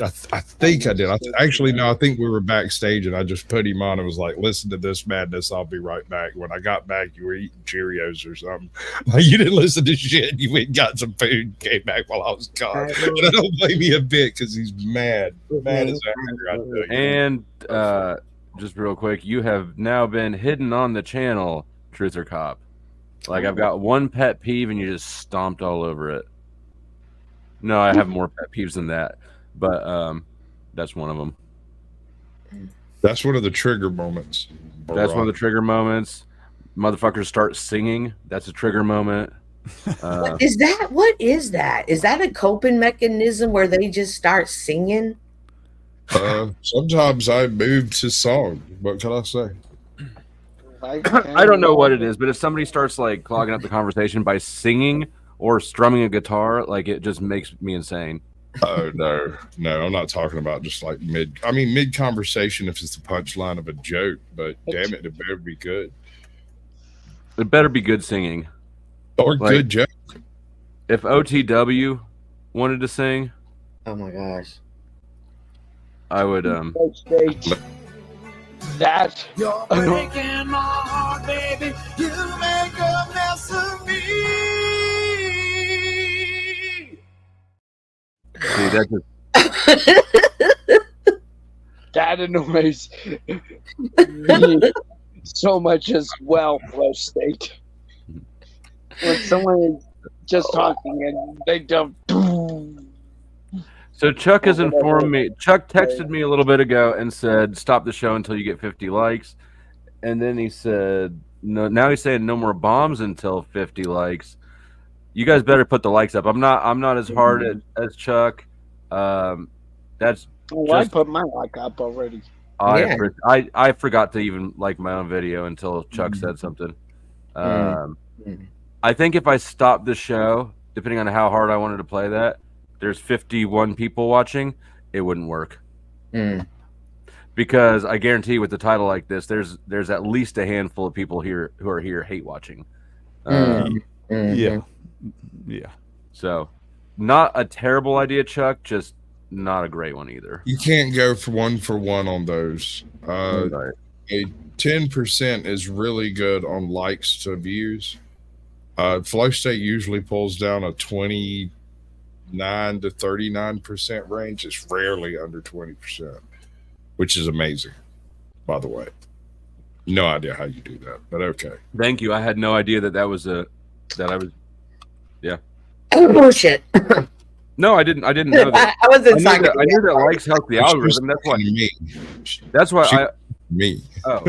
I think I did. Actually, no, I think we were backstage and I just put him on and was like, listen to this madness. I'll be right back. When I got back, you were eating Cheerios or something. Like, you didn't listen to shit. You went and got some food, came back while I was gone. And I don't blame you a bit because he's mad. Mad as anger. And just real quick, you have now been hidden on the channel, Truth or Cop. Like, I've got one pet peeve and you just stomped all over it. No, I have more pet peeves than that. But that's one of them. That's one of the trigger moments. That's one of the trigger moments. Motherfuckers start singing. That's a trigger moment. What is that? What is that? Is that a coping mechanism where they just start singing? Sometimes I move to song. What can I say? I don't know what it is, but if somebody starts like clogging up the conversation by singing or strumming a guitar, like, it just makes me insane. Oh, no, I'm not talking about just like mid conversation if it's the punchline of a joke, but damn it better be good. It better be good singing. Or like, good joke. If OTW wanted to sing, oh my gosh, I would that you're breaking my heart, baby. You make a mess of me. See, that's that annoys me so much as well, Flow State. When someone is just talking and they don't. So Chuck has informed me. Chuck texted me a little bit ago and said, "Stop the show until you get 50 likes." And then he said, "No." Now he's saying no more bombs until 50 likes. You guys better put the likes up. I'm not as hard as Chuck. That's I put my like up already. I forgot to even like my own video until Chuck said something. I think if I stopped the show, depending on how hard I wanted to play that, there's 51 people watching, it wouldn't work. Because I guarantee with the title like this, there's at least a handful of people here who are here hate watching. Yeah. So, not a terrible idea, Chuck. Just not a great one either. You can't go for one on those. A 10% is really good on likes to views. Flow State usually pulls down a 29 to 39% range. It's rarely under 20%, which is amazing, by the way. No idea how you do that, but okay. Thank you. I had no idea that was yeah. Oh, bullshit. No, I didn't know that. I wasn't I knew that likes help the algorithm. That's why me. Oh.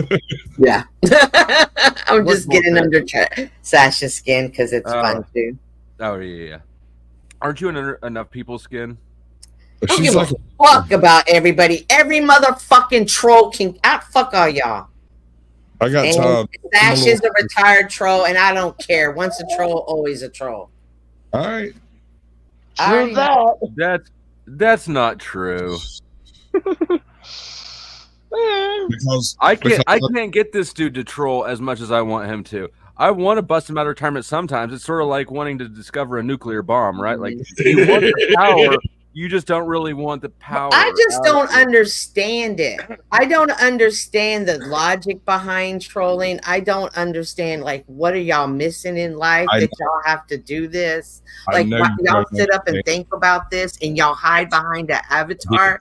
Yeah. I'm just getting under Sasha's skin because it's fun too. Oh, yeah. Aren't you under enough people's skin? I don't give a fuck about everybody. Every motherfucking troll can fuck all y'all. I got time. Sash is a retired troll, and I don't care. Once a troll, always a troll. All right. True that. That's not true. Because I can't get this dude to troll as much as I want him to. I want to bust him out of retirement sometimes. It's sort of like wanting to discover a nuclear bomb, right? Like, you want the power, you just don't really want the power. I just don't understand it. I don't understand the logic behind trolling. I don't understand, like, what are y'all missing in life that y'all have to do this? Like, y'all sit up and think about this and y'all hide behind an avatar.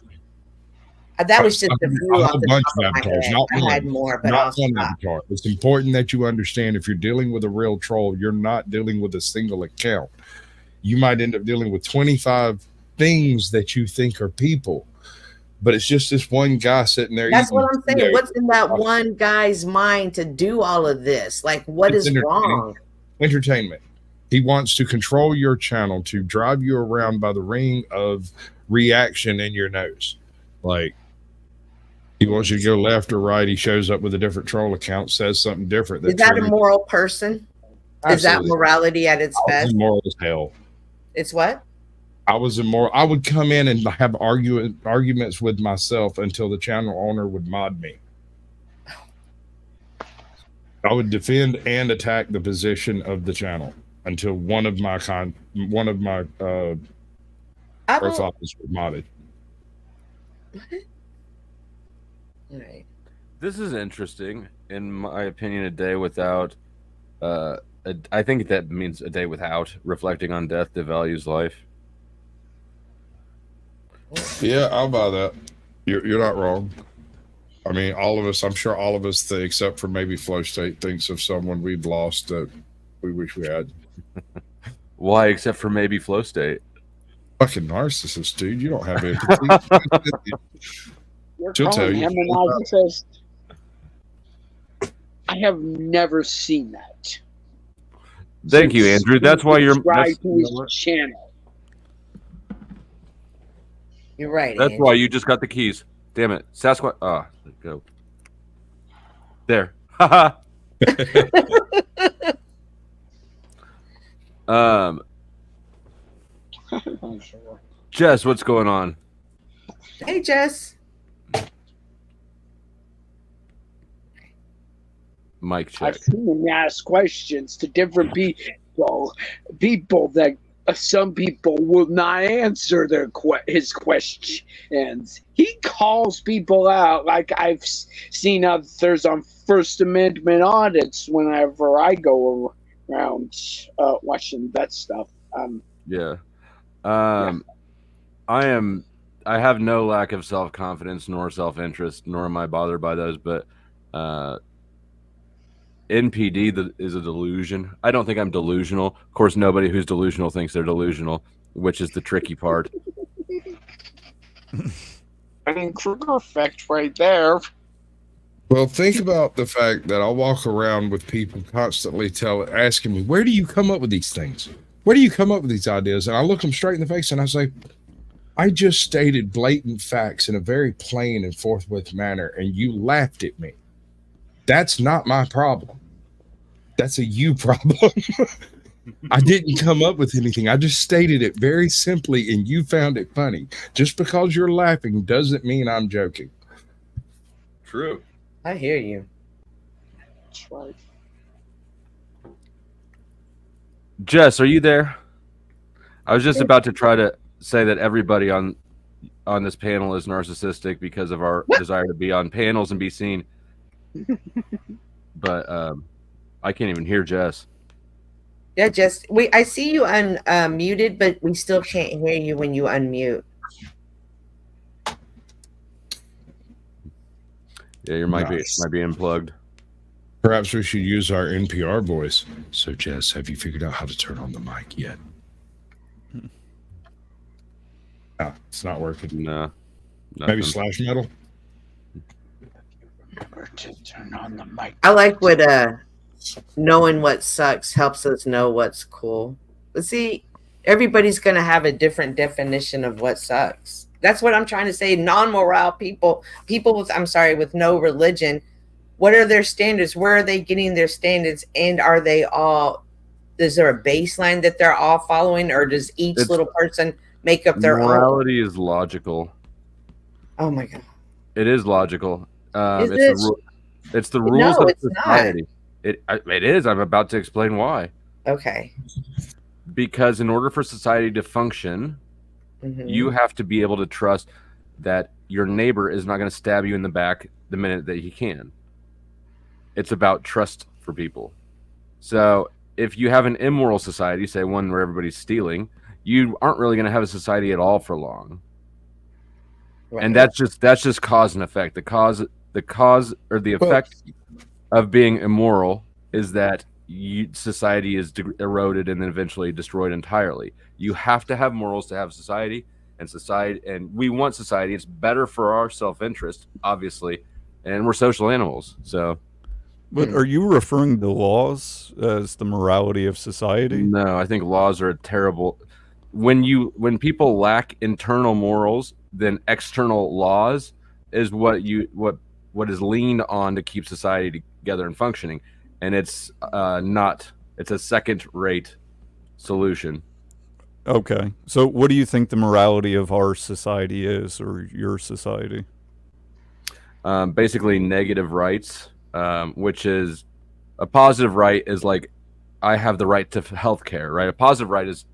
That was just a few off the top of my head. I had more, but I'll stop. It's important that you understand if you're dealing with a real troll, you're not dealing with a single account. You might end up dealing with 25 things that you think are people, but it's just this one guy sitting there. That's what I'm saying. What's in that one guy's mind to do all of this? Like, what is wrong? Entertainment. He wants to control your channel, to drive you around by the ring of reaction in your nose. Like, he wants you to go left or right. He shows up with a different troll account, says something different. Is that a moral person? Absolutely. Is that morality at its best? Moral as hell. It's what? I would come in and have arguments with myself until the channel owner would mod me. I would defend and attack the position of the channel until one of my profiles was modded. All right. This is interesting. In my opinion, a day without, I think that means a day without reflecting on death devalues life. Yeah, I'll buy that. You're not wrong. I mean, all of us, I'm sure all of us, except for maybe Flow State, thinks of someone we've lost that we wish we had. Why, except for maybe Flow State? Fucking narcissist, dude. You don't have empathy. You're She'll tell calling you. him a narcissist. I have never seen that. Thank you, Andrew. That's why you're. Subscribe to his channel. You're right. That's Andrew. why you just got the keys. Damn it, Sasquatch. Ah, go. There. Haha. Jess, what's going on? Hey, Jess. Mic check. I've seen him ask questions to different people. People that some people will not answer his questions. He calls people out, like I've seen others on First Amendment audits whenever I go around watching that stuff. Yeah. I have no lack of self-confidence nor self-interest, nor am I bothered by those, but NPD is a delusion. I don't think I'm delusional. Of course, nobody who's delusional thinks they're delusional, which is the tricky part. I mean, Kruger effect right there. Well, think about the fact that I walk around with people constantly asking me, where do you come up with these things? Where do you come up with these ideas? And I look them straight in the face and I say, I just stated blatant facts in a very plain and forthwith manner, and you laughed at me. That's not my problem. That's a you problem. I didn't come up with anything. I just stated it very simply, and you found it funny. Just because you're laughing doesn't mean I'm joking. True. I hear you. That's right. Jess, are you there? I was just about to try to say that everybody on this panel is narcissistic because of our desire to be on panels and be seen. But I can't even hear Jess. Yeah, Jess. I see you unmuted, but we still can't hear you when you unmute. Yeah, your mic might be unplugged. Perhaps we should use our NPR voice. So, Jess, have you figured out how to turn on the mic yet? No, it's not working. No. Maybe slash metal? To turn on the mic. I like what knowing what sucks helps us know what's cool. But see, everybody's gonna have a different definition of what sucks. That's what I'm trying to say. Non-moral people with no religion, what are their standards? Where are they getting their standards? And are they all, is there a baseline that they're all following, or does each little person make up their own? Morality is logical. Oh my God. It is logical. It's the No, rules of it's society. It is. I'm about to explain why. Okay. Because in order for society to function, you have to be able to trust that your neighbor is not going to stab you in the back the minute that he can. It's about trust for people. So if you have an immoral society, say one where everybody's stealing, you aren't really going to have a society at all for long. Right. And that's just cause and effect. The cause or the effect of being immoral is that society is eroded and then eventually destroyed entirely. You have to have morals to have society, and we want society. It's better for our self-interest, obviously, and we're social animals. So, but are you referring to laws as the morality of society? No, I think laws are a terrible. When people lack internal morals, then external laws is what is leaned on to keep society together and functioning, and it's not. It's a second-rate solution. Okay, so what do you think the morality of our society is, or your society? Basically, negative rights, which is a positive right is like I have the right to health care, right? A positive right is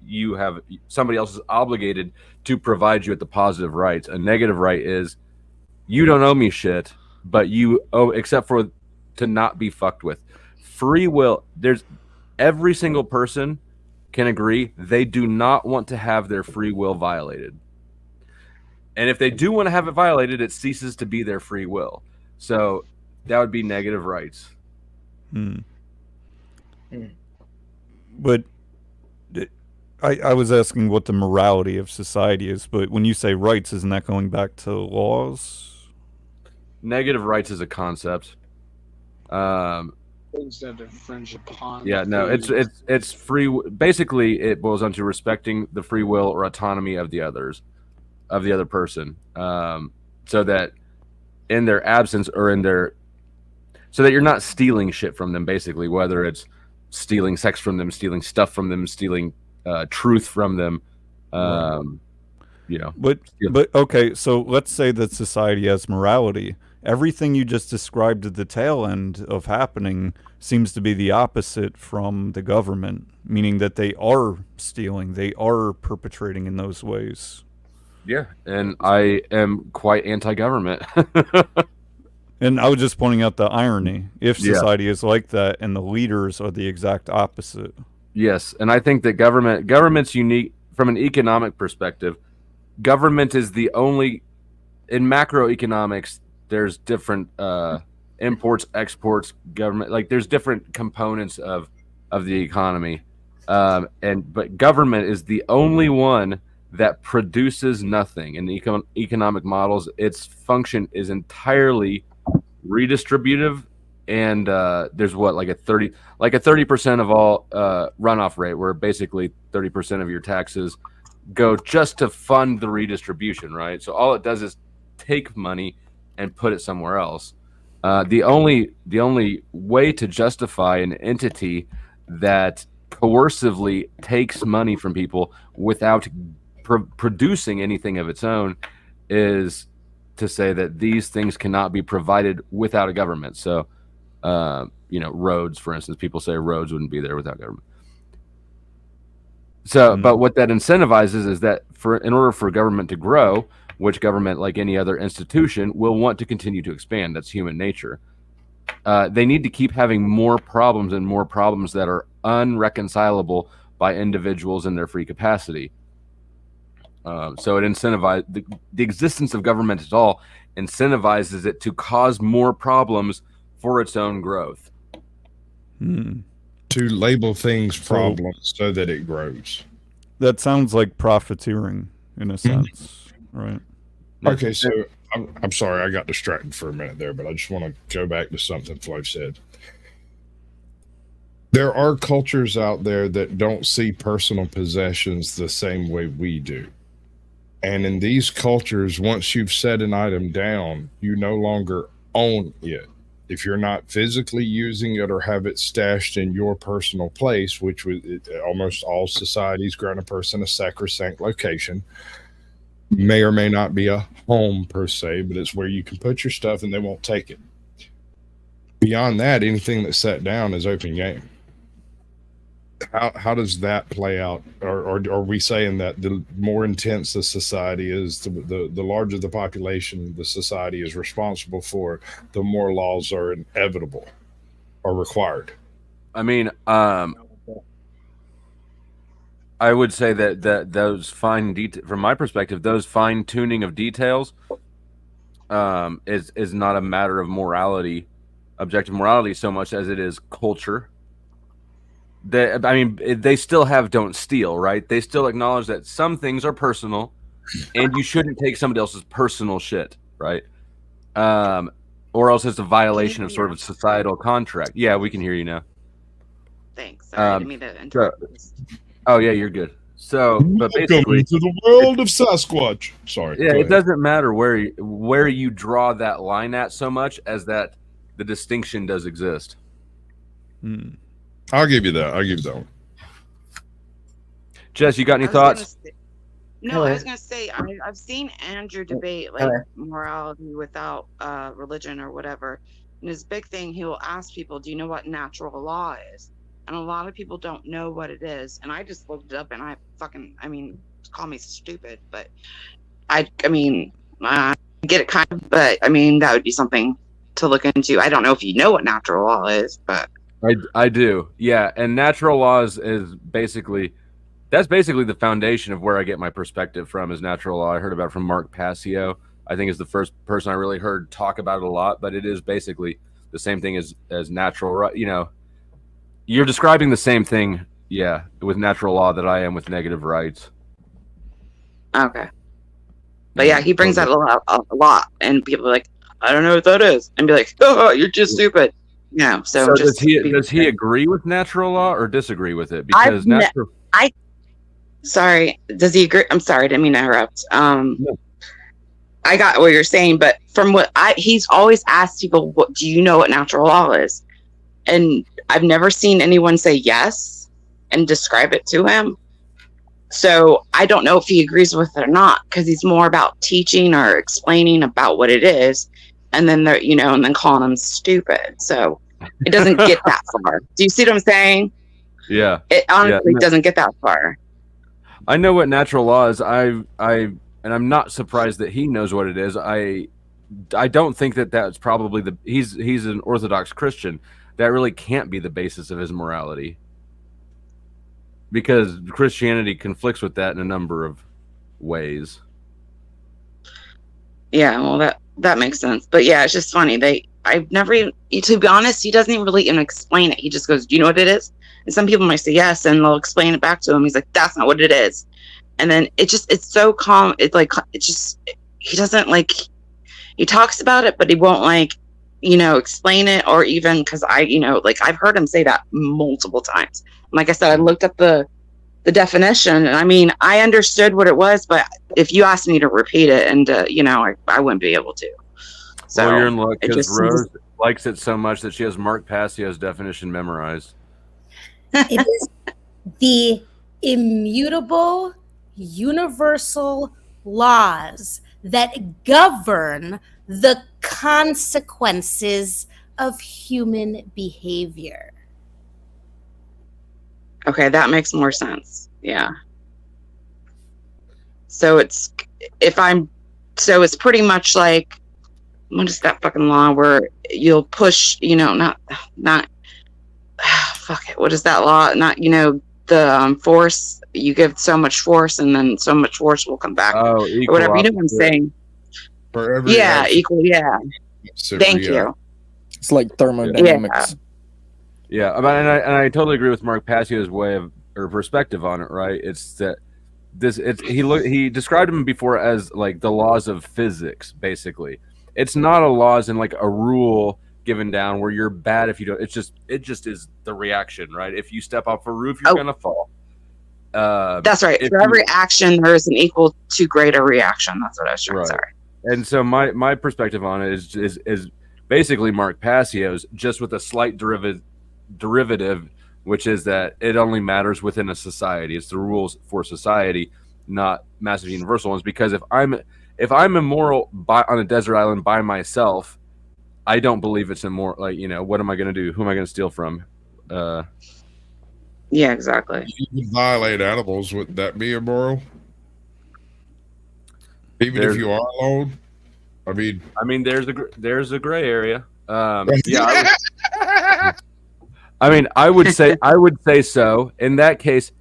somebody else is obligated to provide you with the positive rights. A negative right is You don't owe me shit, but you owe, except for to not be fucked with. Free will. There's every single person can agree they do not want to have their free will violated. And if they do want to have it violated, it ceases to be their free will. So that would be negative rights. But I was asking what the morality of society is, but when you say rights, isn't that going back to laws? Negative rights is a concept. Things that infringe upon. Yeah, no, it's free. Basically, it boils down to respecting the free will or autonomy of the others, of the other person, so that in their absence or in their, so that you're not stealing shit from them. Basically, whether it's stealing sex from them, stealing stuff from them, stealing truth from them, you know. But okay, so let's say that society has morality. Everything you just described at the tail end of happening seems to be the opposite from the government, meaning that they are stealing, they are perpetrating in those ways. Yeah, and I am quite anti-government. And I was just pointing out the irony. If society is like that and the leaders are the exact opposite. Yes, and I think that government's unique from an economic perspective. Government is the only, in macroeconomics, there's different imports, exports, government, like there's different components of the economy. But government is the only one that produces nothing. In the economic models, its function is entirely redistributive, and there's what, like a 30% of all runoff rate, where basically 30% of your taxes go just to fund the redistribution, right? So all it does is take money and put it somewhere else. The only way to justify an entity that coercively takes money from people without producing anything of its own is to say that these things cannot be provided without a government. So, roads, for instance, people say roads wouldn't be there without government. So, but what that incentivizes is that in order for government to grow, which government, like any other institution, will want to continue to expand. That's human nature. They need to keep having more problems and more problems that are unreconcilable by individuals in their free capacity. So it incentivizes the existence of government at all, incentivizes it to cause more problems for its own growth. To label things problems so that it grows. That sounds like profiteering in a sense, right? Okay, so I'm sorry, I got distracted for a minute there, but I just want to go back to something Flo said. There are cultures out there that don't see personal possessions the same way we do. And in these cultures, once you've set an item down, you no longer own it. If you're not physically using it or have it stashed in your personal place, which almost all societies grant a person a sacrosanct location, may or may not be a home per se, but it's where you can put your stuff and they won't take it. Beyond that, anything that's set down is open game. How does that play out? Or are we saying that the more intense the society is, the larger the population the society is responsible for, the more laws are inevitable or required? I mean, I would say that those from my perspective, those fine tuning of details is not a matter of morality, objective morality, so much as it is culture. They still have don't steal, right? They still acknowledge that some things are personal and you shouldn't take somebody else's personal shit, right? Or else it's a violation of sort of a societal contract. Yeah, we can hear you now. Thanks. Sorry, I didn't mean to interrupt. Oh, yeah, you're good. So, but basically, to the world of Sasquatch. Sorry. Yeah, it doesn't matter where you draw that line at so much as that the distinction does exist. I'll give you that. One. Jess, you got any thoughts? No, I was going to say, I've seen Andrew debate morality without religion or whatever. And his big thing, he will ask people, do you know what natural law is? And a lot of people don't know what it is. And I just looked it up and call me stupid, but I get it kind of, but I mean, that would be something to look into. I don't know if you know what natural law is, but I do. Yeah. And natural laws is basically, that's basically the foundation of where I get my perspective from is natural law. I heard about it from Mark Passio. I think is the first person I really heard talk about it a lot, but it is basically the same thing as natural, you know, you're describing the same thing. Yeah. With natural law that I am with negative rights. okay. But yeah, he brings that a lot, and people are like, I don't know what that is, and be like, oh, you're just stupid. You know, so just does he agree with natural law or disagree with it? Because sorry, does he agree? I'm sorry, I didn't mean to interrupt. No. I got what you're saying, but from what he's always asked people, what do you know what natural law is? And I've never seen anyone say yes and describe it to him. So I don't know if he agrees with it or not, because he's more about teaching or explaining about what it is, and then they're, you know, and then calling them stupid. So it doesn't get that far. Do you see what I'm saying? Yeah. It honestly doesn't get that far. I know what natural law is. And I'm not surprised that he knows what it is. I don't think that that's probably he's an Orthodox Christian. That really can't be the basis of his morality, because Christianity conflicts with that in a number of ways. Yeah, well, that makes sense. But yeah, it's just funny. I've never even, to be honest, he doesn't even really even explain it. He just goes, do you know what it is? And some people might say yes, and they'll explain it back to him. He's like, that's not what it is. And then it's so calm. It's like, he doesn't like, he talks about it, but he won't like, you know, explain it, or even, because I've heard him say that multiple times. Like I said, I looked up the definition, and I mean, I understood what it was, but if you asked me to repeat it, and I wouldn't be able to. So well, you're in luck, because Rose likes it so much that she has Mark Passio's definition memorized. It is the immutable, universal laws that govern the consequences of human behavior. Okay, that makes more sense. Yeah. So it's pretty much like, what is that fucking law where you'll push, not fuck it. What is that law? Not, the force, you give so much force and then so much force will come back. Oh, or whatever. You know what I'm saying? Yeah, equal. Yeah. Thank you. It's like thermodynamics. Yeah, and I totally agree with Mark Passio's way of or perspective on it. Right? It's that he described them before as like the laws of physics. Basically, it's not a laws in like a rule given down where you're bad if you don't. It just is the reaction, right? If you step off a roof, you're gonna fall. That's right. For every action, there is an equal to greater reaction. That's what I was trying to say. And so my perspective on it is basically Mark Passio's, just with a slight derivative, which is that it only matters within a society. It's the rules for society, not massive universal ones. Because if I'm immoral on a desert island by myself, I don't believe it's immoral. Like, what am I going to do? Who am I going to steal from? Yeah, exactly. You violate animals, wouldn't that be immoral? Even if you are alone? I mean, there's a gray area. Yeah. I would say so. In that case,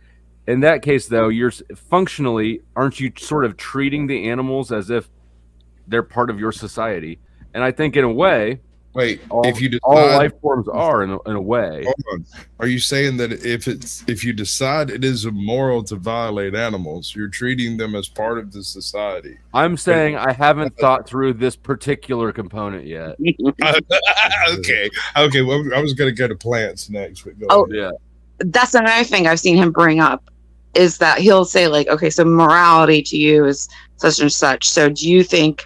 though, you're functionally, aren't you sort of treating the animals as if they're part of your society? And I think in a way, all life forms are in a way. Hold on. Are you saying that if you decide it is immoral to violate animals, you're treating them as part of the society? I'm saying I haven't thought through this particular component yet. Okay. Well, I was going to go to plants next. But yeah. That's another thing I've seen him bring up, is that he'll say like, okay, so morality to you is such and such. So do you think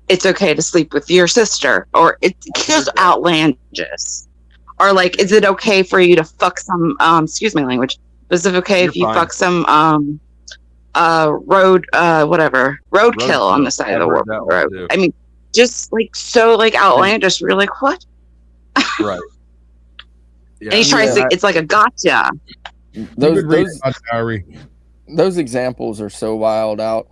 it's okay to sleep with your sister? Or it's just outlandish. Or like, is it okay for you to fuck some, excuse my language, is it okay if you fuck some roadkill on the side of the road? I mean, just like so like outlandish. We're like, what? Right. Yeah. And he tries to, it's like a gotcha. Those diary. those examples are so wild out.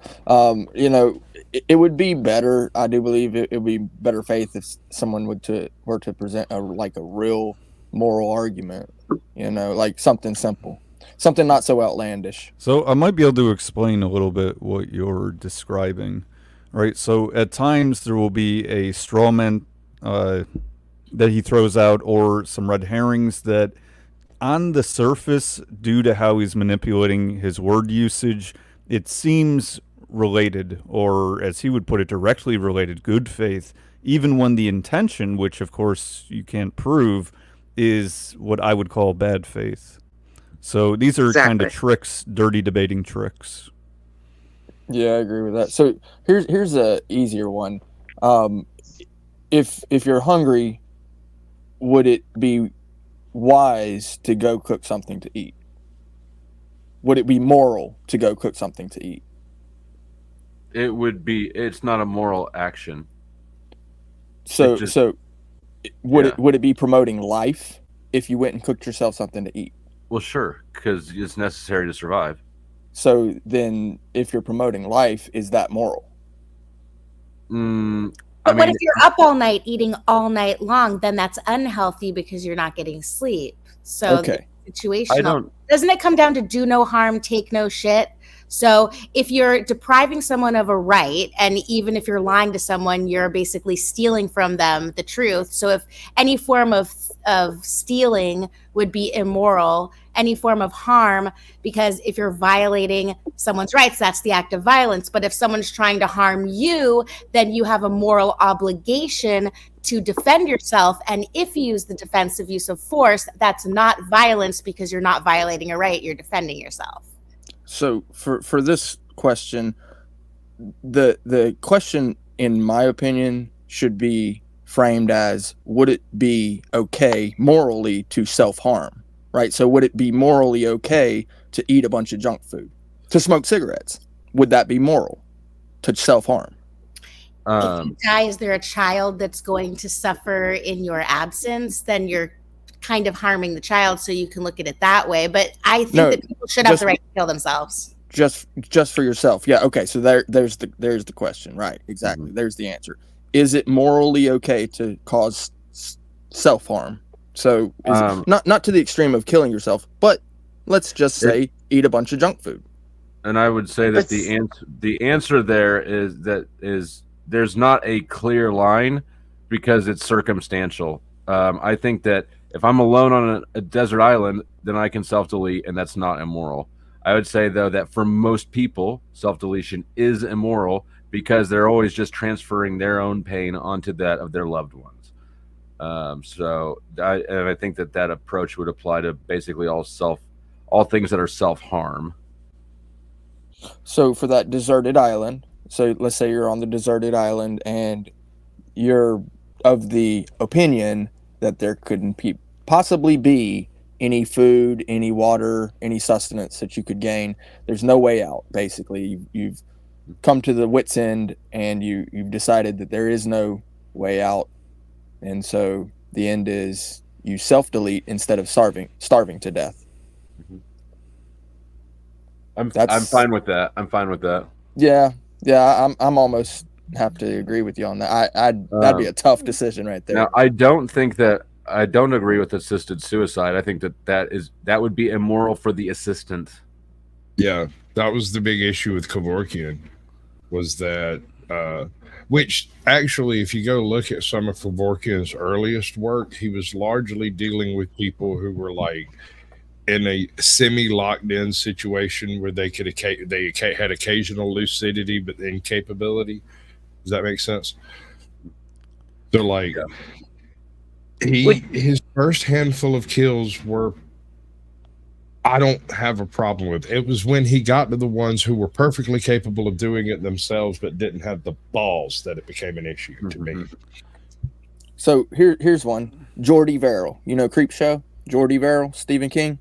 You know, it would be better. I do believe it would be better faith if someone were to present a real moral argument. You know, like something simple, something not so outlandish. So I might be able to explain a little bit what you're describing, right? So at times there will be a straw man that he throws out, or some red herrings that on the surface, due to how he's manipulating his word usage, it seems related, or as he would put it, directly related, good faith, even when the intention, which of course you can't prove, is what I would call bad faith. So these are kind of tricks, dirty debating tricks. Yeah, I agree with that. So here's a easier one. If you're hungry, would it be wise to go cook something to eat? Would it be moral to go cook something to eat? It would be. It's not a moral action. So would it be promoting life if you went and cooked yourself something to eat? Well, sure, because it's necessary to survive. So then, if you're promoting life, is that moral? But what if you're up all night eating all night long? Then that's unhealthy because you're not getting sleep. So situational. Doesn't it come down to do no harm, take no shit? So if you're depriving someone of a right, and even if you're lying to someone, you're basically stealing from them the truth. So if any form of stealing would be immoral, any form of harm, because if you're violating someone's rights, that's the act of violence. But if someone's trying to harm you, then you have a moral obligation to defend yourself. And if you use the defensive use of force, that's not violence because you're not violating a right, you're defending yourself. So for this question, the question, in my opinion, should be framed as, would it be okay morally to self-harm, right? So would it be morally okay to eat a bunch of junk food, to smoke cigarettes? Would that be moral to self-harm? If you die, is there a child that's going to suffer in your absence? Then you're kind of harming the child, so you can look at it that way. But I think that people should have the right to kill themselves. Just for yourself. Yeah. Okay. So there's the question. Right. Exactly. There's the answer. Is it morally okay to cause self-harm? So not to the extreme of killing yourself, but let's just say eat a bunch of junk food. And I would say that the answer there is there's not a clear line because it's circumstantial. I think that if I'm alone on a desert island, then I can self-delete, and that's not immoral. I would say, though, that for most people, self-deletion is immoral because they're always just transferring their own pain onto that of their loved ones. So I think that approach would apply to basically all things that are self-harm. So for that deserted island, so let's say you're on the deserted island and you're of the opinion that there couldn't possibly be any food, any water, any sustenance that you could gain. There's no way out. Basically, you've come to the wit's end, and you've decided that there is no way out, and so the end is you self-delete instead of starving to death. I'm fine with that. I'm fine with that. Yeah. I'm almost have to agree with you on that. That'd be a tough decision right there. Now, I don't agree with assisted suicide. I think that would be immoral for the assistant. Yeah, that was the big issue with Kevorkian, was that, which actually, if you go look at some of Kevorkian's earliest work, he was largely dealing with people who were like in a semi-locked-in situation where they had occasional lucidity but incapability. Does that make sense? So like. Yeah. His first handful of kills were, I don't have a problem with. It was when he got to the ones who were perfectly capable of doing it themselves but didn't have the balls that it became an issue to me. So here's one. Jordy Verrill. You know Creepshow? Jordy Verrill, Stephen King?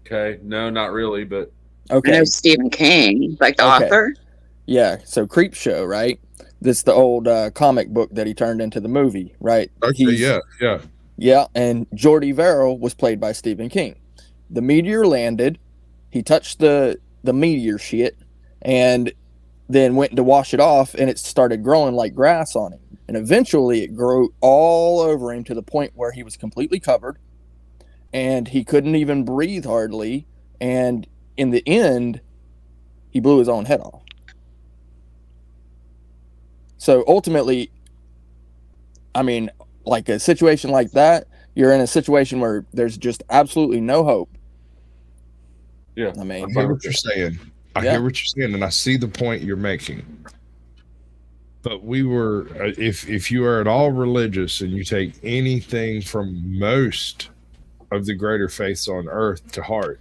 Okay. No, not really, but... Okay. I know Stephen King, like the author. Yeah, so Creepshow, right? This is the old comic book that he turned into the movie, right? Okay, Yeah, and Jordy Verrill was played by Stephen King. The meteor landed. He touched the the meteor shit, and then went to wash it off, and it started growing like grass on him. And eventually it grew all over him to the point where he was completely covered, and he couldn't even breathe hardly. And in the end, he blew his own head off. So ultimately, I mean, like a situation like that, you're in a situation where there's just absolutely no hope. Yeah, I mean, I hear what you're saying. I hear what you're saying, and I see the point you're making. But we were, if you are at all religious and you take anything from most of the greater faiths on earth to heart,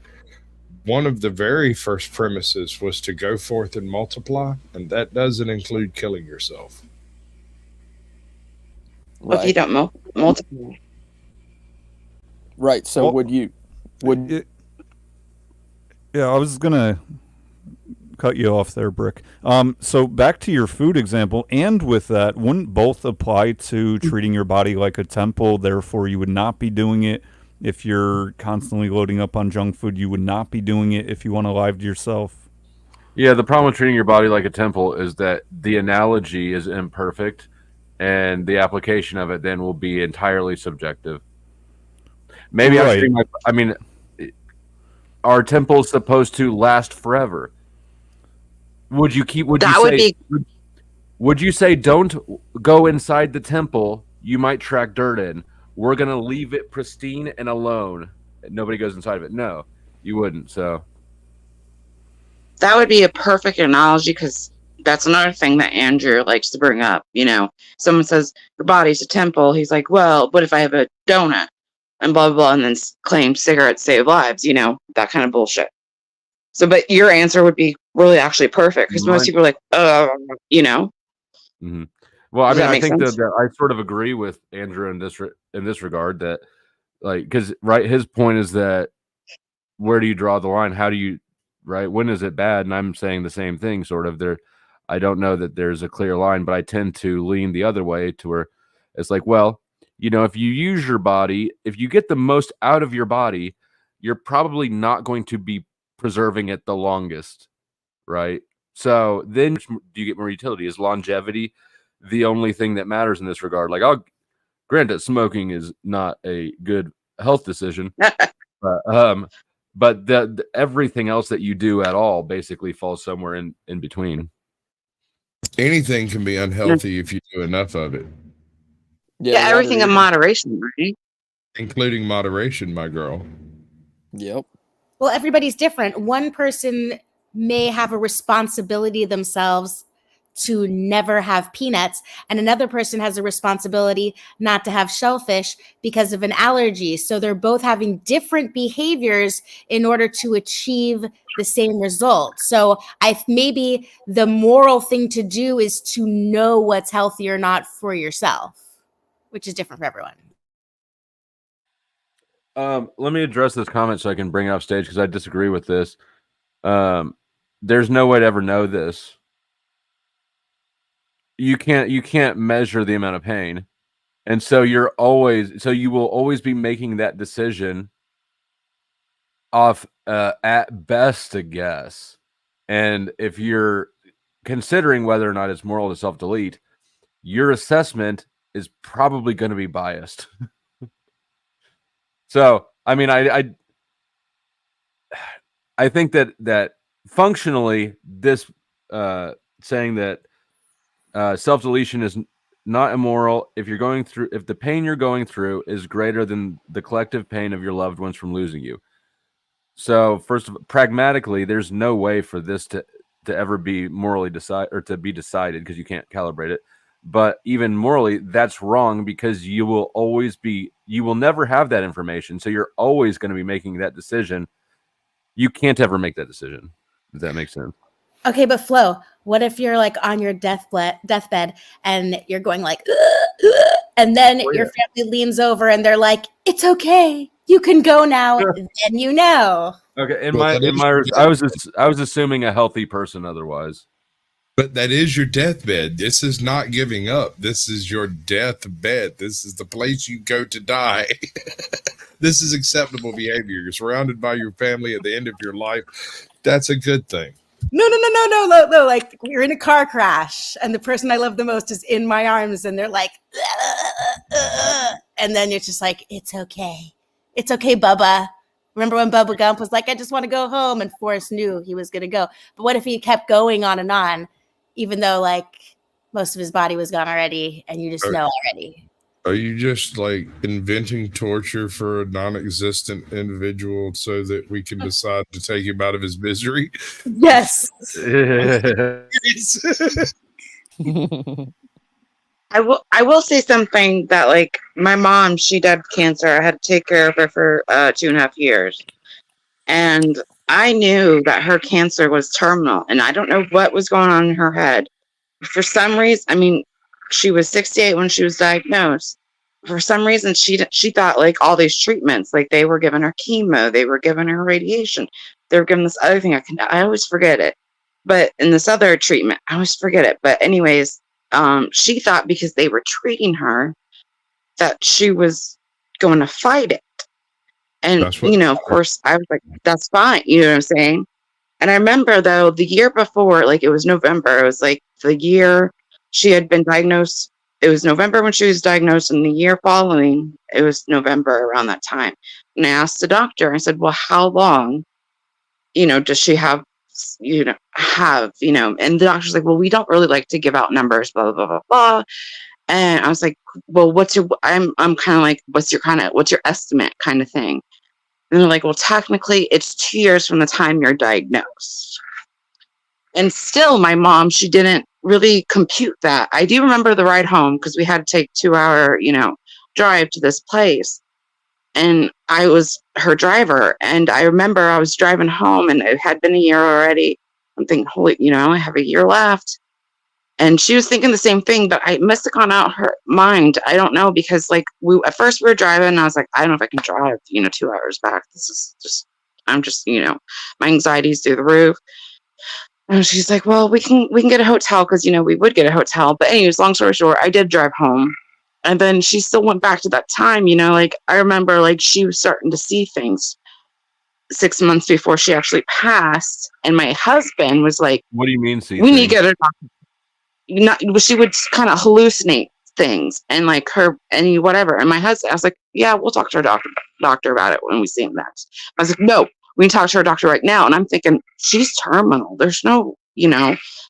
one of the very first premises was to go forth and multiply, and that doesn't include killing yourself. If you don't multiply. Right. So would you? Yeah, I was gonna cut you off there, Brick. So back to your food example, and with that, wouldn't both apply to treating your body like a temple? Therefore, you would not be doing it if you're constantly loading up on junk food. You would not be doing it if you want to live yourself. Yeah, the problem with treating your body like a temple is that the analogy is imperfect, and the application of it then will be entirely subjective. Maybe Right. I mean, are temples supposed to last forever? Would you say don't go inside the temple? You might track dirt in. We're gonna leave it pristine and alone. Nobody goes inside of it. No, you wouldn't. So That would be a perfect analogy, because that's another thing that Andrew likes to bring up. You know, someone says your body's a temple. He's like, well, what if I have a donut and blah, blah, blah, and then claim cigarettes save lives, you know, that kind of bullshit. So, but your answer would be really actually perfect, because most people are like, you know. Mm-hmm. Well, I Does mean, that I make think sense? that I sort of agree with Andrew in this regard, that like, because his point is that where do you draw the line? How do you when is it bad? And I'm saying the same thing, sort of. I don't know that there's a clear line, but I tend to lean the other way to where it's like, well, you know, if you use your body, if you get the most out of your body, you're probably not going to be preserving it the longest, right? So then do you get more utility? Is longevity the only thing that matters in this regard? Like, I'll grant that smoking is not a good health decision, but the everything else that you do at all basically falls somewhere in between. Anything can be unhealthy if you do enough of it. Yeah, everything in moderation, right? Including moderation, my girl. Yep. Well, everybody's different. One person may have a responsibility themselves to never have peanuts, and another person has a responsibility not to have shellfish because of an allergy. So they're both having different behaviors in order to achieve the same result. So maybe the moral thing to do is to know what's healthy or not for yourself, which is different for everyone. Let me address this comment so I can bring it off stage, because I disagree with this. There's no way to ever know this. You can't measure the amount of pain, and so you will always be making that decision off at best a guess. And if you're considering whether or not it's moral to self-delete, your assessment is probably going to be biased. So, I mean, I think that functionally, this saying that self-deletion is not immoral if the pain you're going through is greater than the collective pain of your loved ones from losing you. So, first of all, pragmatically, there's no way for this to ever be morally decided because you can't calibrate it. But even morally, that's wrong, because you will never have that information. So you're always going to be making that decision. You can't ever make that decision. Does that make sense? Okay, but Flo, what if you're like on your deathbed and you're going like, and then your family leans over and they're like, "It's okay, you can go now." Then you know. Okay, I was assuming a healthy person otherwise. But that is your deathbed. This is not giving up. This is your deathbed. This is the place you go to die. This is acceptable behavior. You're surrounded by your family at the end of your life. that's a good thing. No. Like we're in a car crash and the person I love the most is in my arms and they're like, and then it's just like, it's okay. It's okay, Bubba. Remember when Bubba Gump was like, I just want to go home, and Forrest knew he was going to go. But what if he kept going on, even though like most of his body was gone already and you just know already? Are you just like inventing torture for a non-existent individual so that we can decide to take him out of his misery? Yes. I will say something that, like, my mom, she died of cancer. I had to take care of her for 2.5 years. And I knew that her cancer was terminal, and I don't know what was going on in her head. For some reason, I mean, she was 68 when she was diagnosed. For some reason, she thought like all these treatments, like they were giving her chemo, they were giving her radiation, they were giving this other thing. I always forget it, but in this other treatment, I always forget it. But anyways, she thought because they were treating her that she was going to fight it. And of course, I was like, "That's fine," you know what I'm saying? And I remember though, the year before, like it was November, it was like the year she had been diagnosed. It was November when she was diagnosed, and the year following, it was November around that time. And I asked the doctor, I said, well, how long, does she have, and the doctor's like, well, we don't really like to give out numbers, blah, blah, blah, blah. And I was like, well, I'm kind of like, what's your estimate kind of thing? And they're like, well, technically it's 2 years from the time you're diagnosed. And still my mom, she didn't really compute that. I do remember the ride home because we had to take 2-hour, drive to this place. And I was her driver. And I remember I was driving home and it had been a year already. I'm thinking, holy, I have a year left. And she was thinking the same thing, but I must have gone out her mind. I don't know, because like at first we were driving and I was like, I don't know if I can drive, 2 hours back. This is just, I'm just, my anxiety's through the roof. And she's like, well, we can get a hotel because, we would get a hotel. But anyways, long story short, I did drive home. And then she still went back to that time, like I remember like she was starting to see things 6 months before she actually passed. And my husband was like, what do you mean see we need to get her doctor. She would kind of hallucinate things and like her and whatever. And my husband, I was like, yeah, we'll talk to our doctor about it when we see him next. I was like, no, we need to talk to our doctor right now. And I'm thinking, she's terminal. There's no,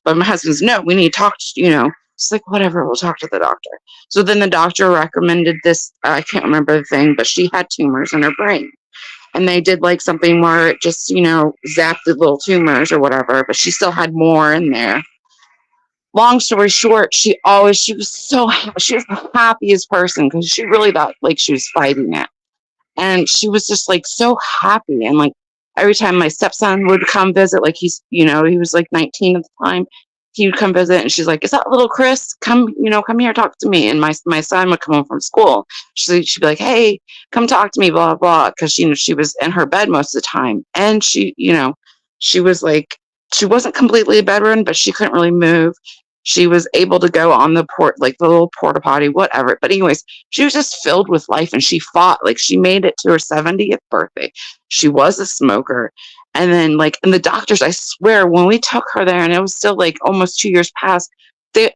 but my husband's, no, we need to talk to, it's like, whatever, we'll talk to the doctor. So then the doctor recommended this, I can't remember the thing, but she had tumors in her brain. And they did like something where it just, zapped the little tumors or whatever, but she still had more in there. Long story short, she was so happy. She was the happiest person because she really thought like she was fighting it. And she was just like so happy. And like every time my stepson would come visit, like he was like 19 at the time, he would come visit and she's like, is that little Chris? Come here, talk to me. And my son would come home from school. She'd be like, hey, come talk to me, blah, blah, because she was in her bed most of the time. And she was like, she wasn't completely bedridden, but she couldn't really move. She was able to go on the the little porta potty, whatever. But anyways, she was just filled with life and she fought. Like she made it to her 70th birthday. She was a smoker. And then and the doctors, I swear, when we took her there and it was still like almost 2 years past,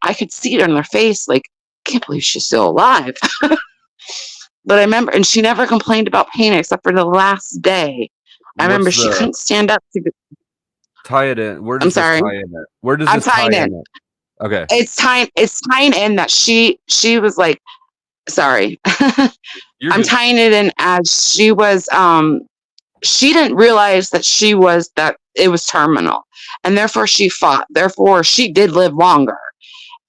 I could see it on their face. Like, can't believe she's still alive. But I remember, and she never complained about pain except for the last day. I remember she couldn't stand up to tie it in. Where does this tie in at? Where does this tie in? Okay. It's tying in that she was like, sorry. I'm tying it in as she was she didn't realize that it was terminal. And therefore she fought. Therefore she did live longer.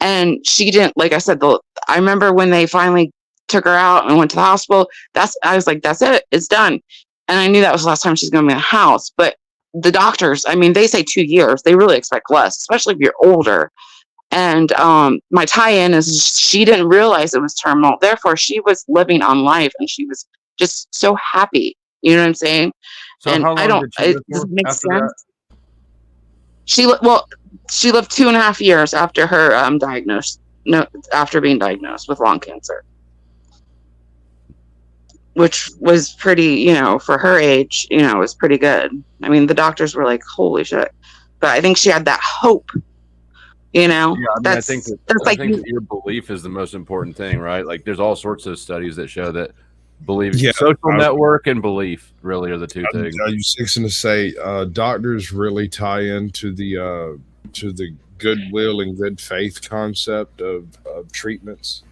And she didn't, like I said, I remember when they finally took her out and went to the hospital, I was like, that's it, it's done. And I knew that was the last time she's gonna be in the house. But the doctors, I mean, they say 2 years. They really expect less, especially if you're older. And my tie-in is she didn't realize it was terminal. Therefore, she was living on life and she was just so happy. You know what I'm saying? So and how long did she live does it make after sense? She lived 2.5 years after her after being diagnosed with lung cancer. which was pretty, you know, for her age, you know, was pretty good. I mean, the doctors were like, holy shit. But I think she had that hope, you know. Yeah, I mean, I think that your belief is the most important thing, right? Like, there's all sorts of studies that show that social network and belief really are the two things. I was fixing to say, doctors really tie into the goodwill and good faith concept of treatments.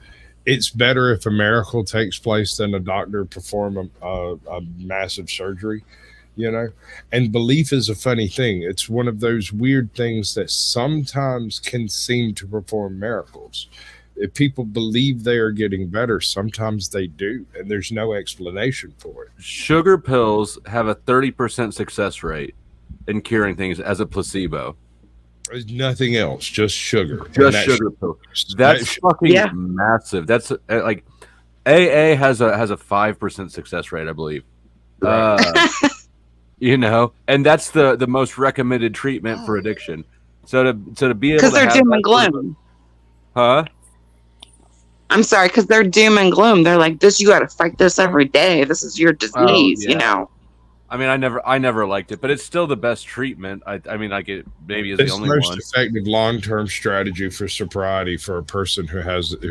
It's better if a miracle takes place than a doctor perform a massive surgery, you know. And belief is a funny thing. It's one of those weird things that sometimes can seem to perform miracles. If people believe they are getting better, sometimes they do, and there's no explanation for it. Sugar pills have a 30% success rate in curing things as a placebo. There's nothing else, just sugar. Just sugar pills. That's fucking massive. That's like AA has a 5% success rate, I believe. You know, and that's the most recommended treatment for addiction. So to be able to, because they're doom and gloom. Huh? I'm sorry, because they're doom and gloom. They're like, this, you got to fight this every day. This is your disease, you know. I mean, I never liked it, but it's still the best treatment. I mean, like, it maybe is the only one. It's the most effective long-term strategy for sobriety for a person who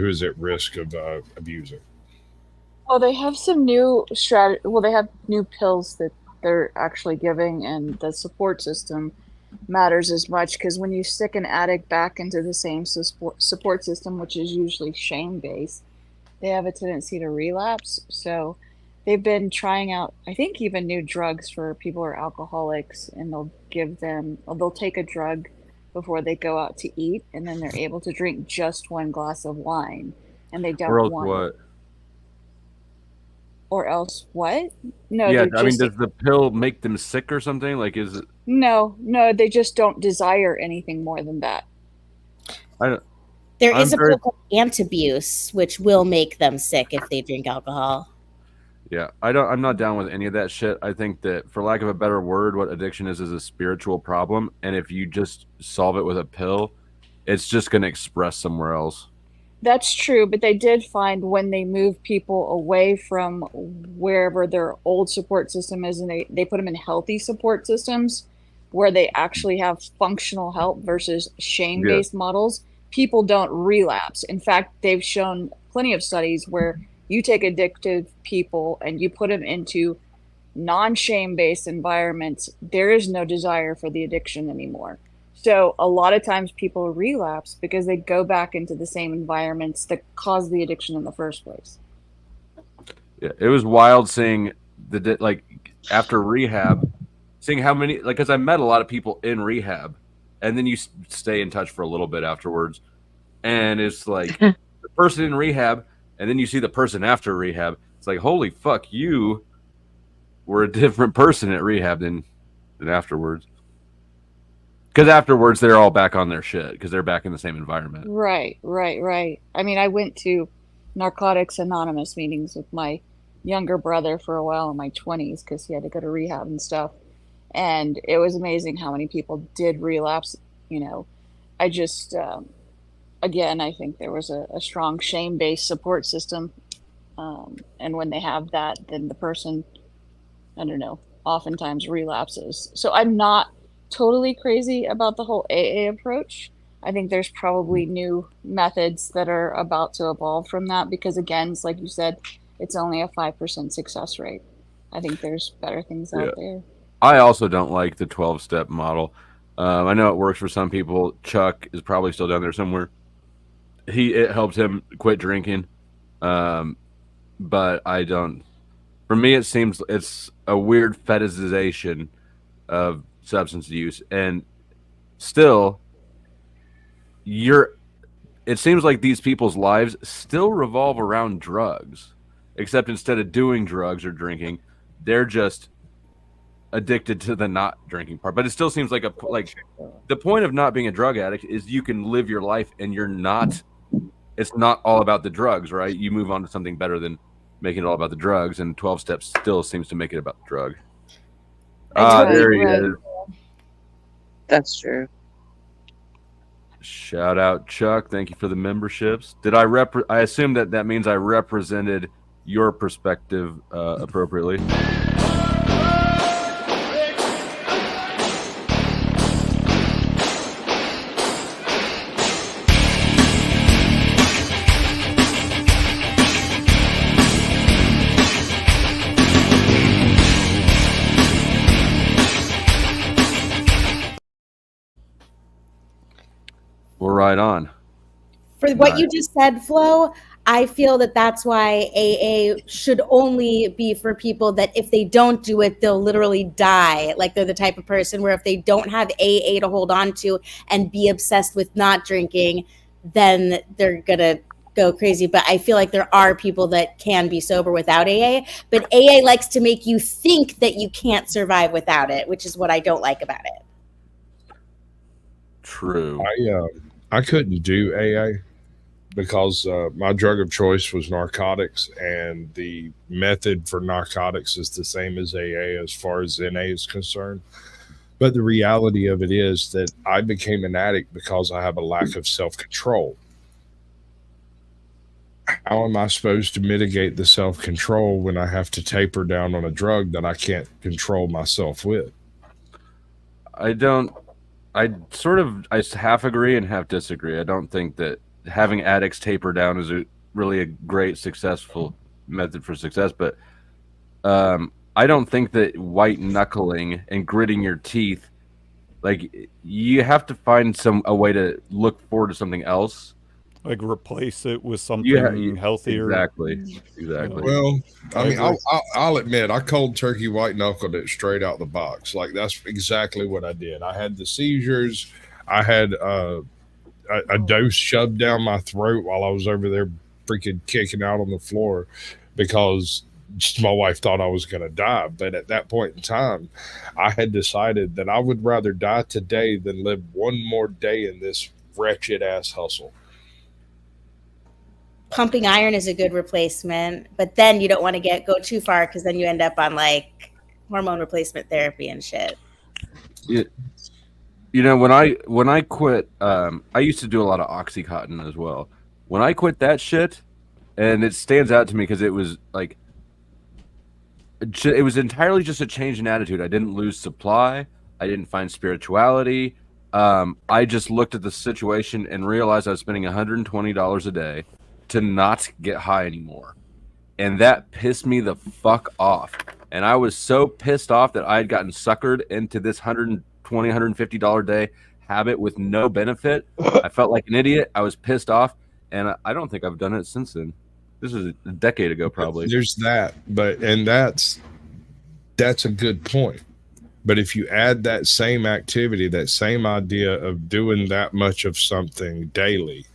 is at risk of abusing. Oh, they have some new strategy. Well, they have new pills that they're actually giving, and the support system matters as much, because when you stick an addict back into the same support system, which is usually shame-based, they have a tendency to relapse. So they've been trying out, I think, even new drugs for people who are alcoholics, and they'll take a drug before they go out to eat, and then they're able to drink just one glass of wine, and they don't want what? Or else what? No, yeah, I mean, does the pill make them sick or something? Like, is it? No, they just don't desire anything more than that. There is a pill called antabuse, which will make them sick if they drink alcohol. Yeah, I'm not down with any of that shit. I think that, for lack of a better word, what addiction is a spiritual problem, and if you just solve it with a pill, it's just going to express somewhere else. That's true, but they did find when they move people away from wherever their old support system is, and they put them in healthy support systems where they actually have functional help versus shame-based models, people don't relapse. In fact, they've shown plenty of studies where you take addictive people and you put them into non-shame-based environments, there is no desire for the addiction anymore. So a lot of times people relapse because they go back into the same environments that caused the addiction in the first place. Yeah, it was wild seeing after rehab, seeing how many, like, because I met a lot of people in rehab, and then you stay in touch for a little bit afterwards, and it's like the person in rehab, and then you see the person after rehab. It's like, holy fuck, you were a different person at rehab than afterwards. Because afterwards, they're all back on their shit because they're back in the same environment. Right. I mean, I went to Narcotics Anonymous meetings with my younger brother for a while in my 20s because he had to go to rehab and stuff. And it was amazing how many people did relapse. You know, I just, again, I think there was a strong shame-based support system. And when they have that, then the person, I don't know, oftentimes relapses. So I'm not totally crazy about the whole AA approach. I think there's probably new methods that are about to evolve from that because, again, it's like you said, it's only a 5% success rate. I think there's better things out there. I also don't like the 12-step model. I know it works for some people. Chuck is probably still down there somewhere. It helped him quit drinking, but I don't. For me, it seems it's a weird fetishization of substance use, and still it seems like these people's lives still revolve around drugs, except instead of doing drugs or drinking, they're just addicted to the not drinking part. But it still seems like the point of not being a drug addict is you can live your life and it's not all about the drugs, right? You move on to something better than making it all about the drugs, and 12 steps still seems to make it about the drug. There he is. That's true. Shout out, Chuck. Thank you for the memberships. Did I assume that means I represented your perspective appropriately. We're right on. For what you just said, Flo, I feel that that's why AA should only be for people that if they don't do it, they'll literally die. Like they're the type of person where if they don't have AA to hold on to and be obsessed with not drinking, then they're going to go crazy. But I feel like there are people that can be sober without AA, but AA likes to make you think that you can't survive without it, which is what I don't like about it. True. I couldn't do AA because my drug of choice was narcotics, and the method for narcotics is the same as AA as far as NA is concerned. But the reality of it is that I became an addict because I have a lack of self-control. How am I supposed to mitigate the self-control when I have to taper down on a drug that I can't control myself with? I half agree and half disagree. I don't think that having addicts taper down is really a great successful method for success, but I don't think that white knuckling and gritting your teeth, like you have to find a way to look forward to something else. Like replace it with something healthier. Exactly. Well, I mean, I'll admit, I cold turkey white knuckled it straight out the box. Like that's exactly what I did. I had the seizures. I had a dose shoved down my throat while I was over there freaking kicking out on the floor because my wife thought I was going to die. But at that point in time, I had decided that I would rather die today than live one more day in this wretched ass hustle. Pumping iron is a good replacement, but then you don't want to go too far because then you end up on like hormone replacement therapy and shit. You know, when I quit, I used to do a lot of Oxycontin as well. When I quit that shit, and it stands out to me because it was like, it was entirely just a change in attitude. I didn't lose supply. I didn't find spirituality. I just looked at the situation and realized I was spending $120 a day to not get high anymore. And that pissed me the fuck off. And I was so pissed off that I had gotten suckered into this $120, $150 a day habit with no benefit. I felt like an idiot. I was pissed off. And I don't think I've done it since then. This is a decade ago, probably. There's that. And that's a good point. But if you add that same activity, that same idea of doing that much of something daily,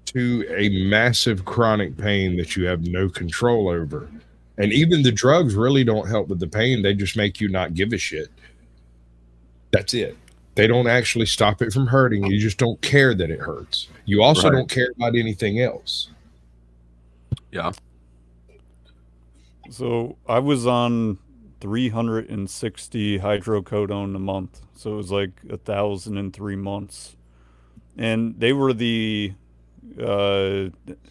to a massive chronic pain that you have no control over. And even the drugs really don't help with the pain. They just make you not give a shit. That's it. They don't actually stop it from hurting. You just don't care that it hurts. You also don't care about anything else. Yeah. So I was on 360 hydrocodone a month. So it was like 1,000 in 3 months. And they were the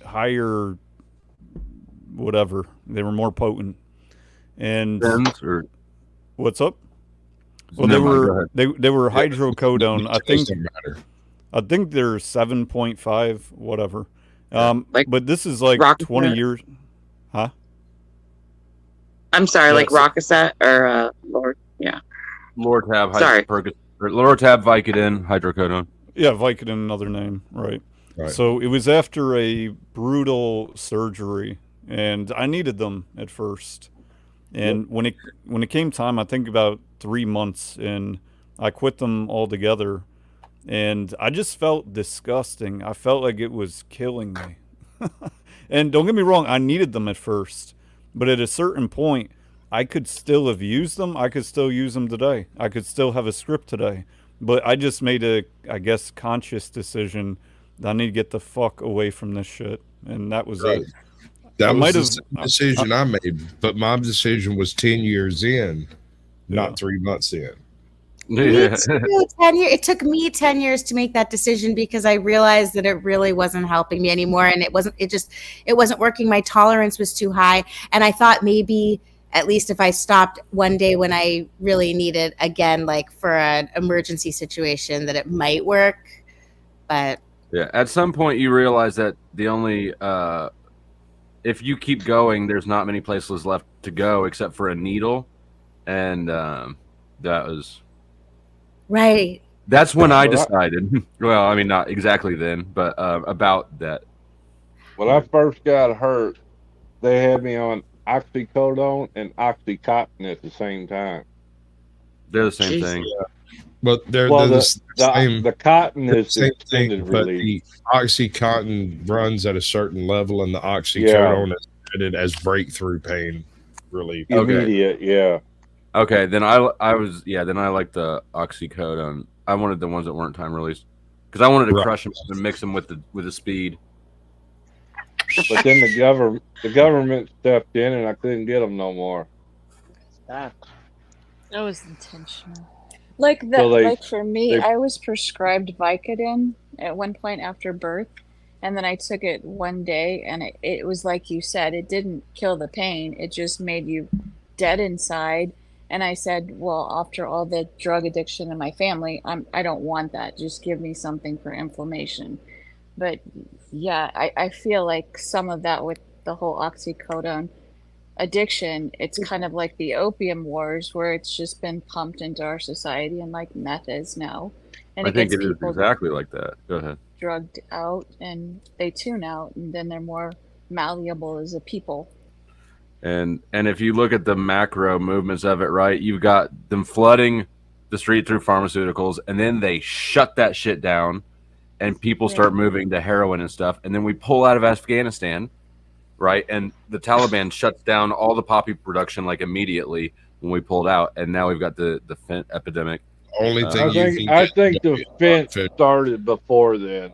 higher whatever, they were more potent. And what's up? Well, they were hydrocodone. I think they're 7.5 whatever. But this is like 20 years. Huh? I'm sorry, like Rockaset or Lord, yeah. Lortab, sorry. Lortab, Vicodin, hydrocodone. Yeah, Vicodin, another name, right. So it was after a brutal surgery, and I needed them at first. And when it came time, I think about 3 months, and I quit them altogether, and I just felt disgusting. I felt like it was killing me. And don't get me wrong, I needed them at first, but at a certain point, I could still have used them. I could still use them today. I could still have a script today. But I just made a, I guess, conscious decision that I need to get the fuck away from this shit. And that was it. That was the same decision I made, but my decision was 10 years in, not 3 months in. Me too, 10 years. It took me 10 years to make that decision because I realized that it really wasn't helping me anymore, and it wasn't working. My tolerance was too high, and I thought maybe at least if I stopped one day when I really needed, again, like for an emergency situation, that it might work. But yeah, at some point you realize that the only if you keep going, there's not many places left to go except for a needle, and that was right. That's when I decided. Well, I mean, not exactly then, but about that. When I first got hurt, they had me on oxycodone and oxycontin at the same time. They're the same thing. Yeah. But they're Well, the same. The cotton is same extended thing, but release. the OxyContin runs at a certain level, and the oxycodone is rated as breakthrough pain relief. Immediate, yeah. Okay, then I like the oxycodone. I wanted the ones that weren't time released because I wanted to crush them and mix them with the speed. But then the government stepped in, and I couldn't get them no more. That was intentional. Like that, like for me, I was prescribed Vicodin at one point after birth, and then I took it one day, and it was like you said, it didn't kill the pain; it just made you dead inside. And I said, well, after all the drug addiction in my family, I don't want that. Just give me something for inflammation. But yeah, I feel like some of that with the whole oxycodone addiction, it's kind of like the opium wars where it's just been pumped into our society, and like meth is now. And I think it is exactly like that. Go ahead. Drugged out, and they tune out, and then they're more malleable as a people. And if you look at the macro movements of it, right, you've got them flooding the street through pharmaceuticals, and then they shut that shit down, and people start moving to heroin and stuff, and then we pull out of Afghanistan, right, and the Taliban shuts down all the poppy production like immediately when we pulled out, and now we've got the fent epidemic. Only thing I think the fent started before then.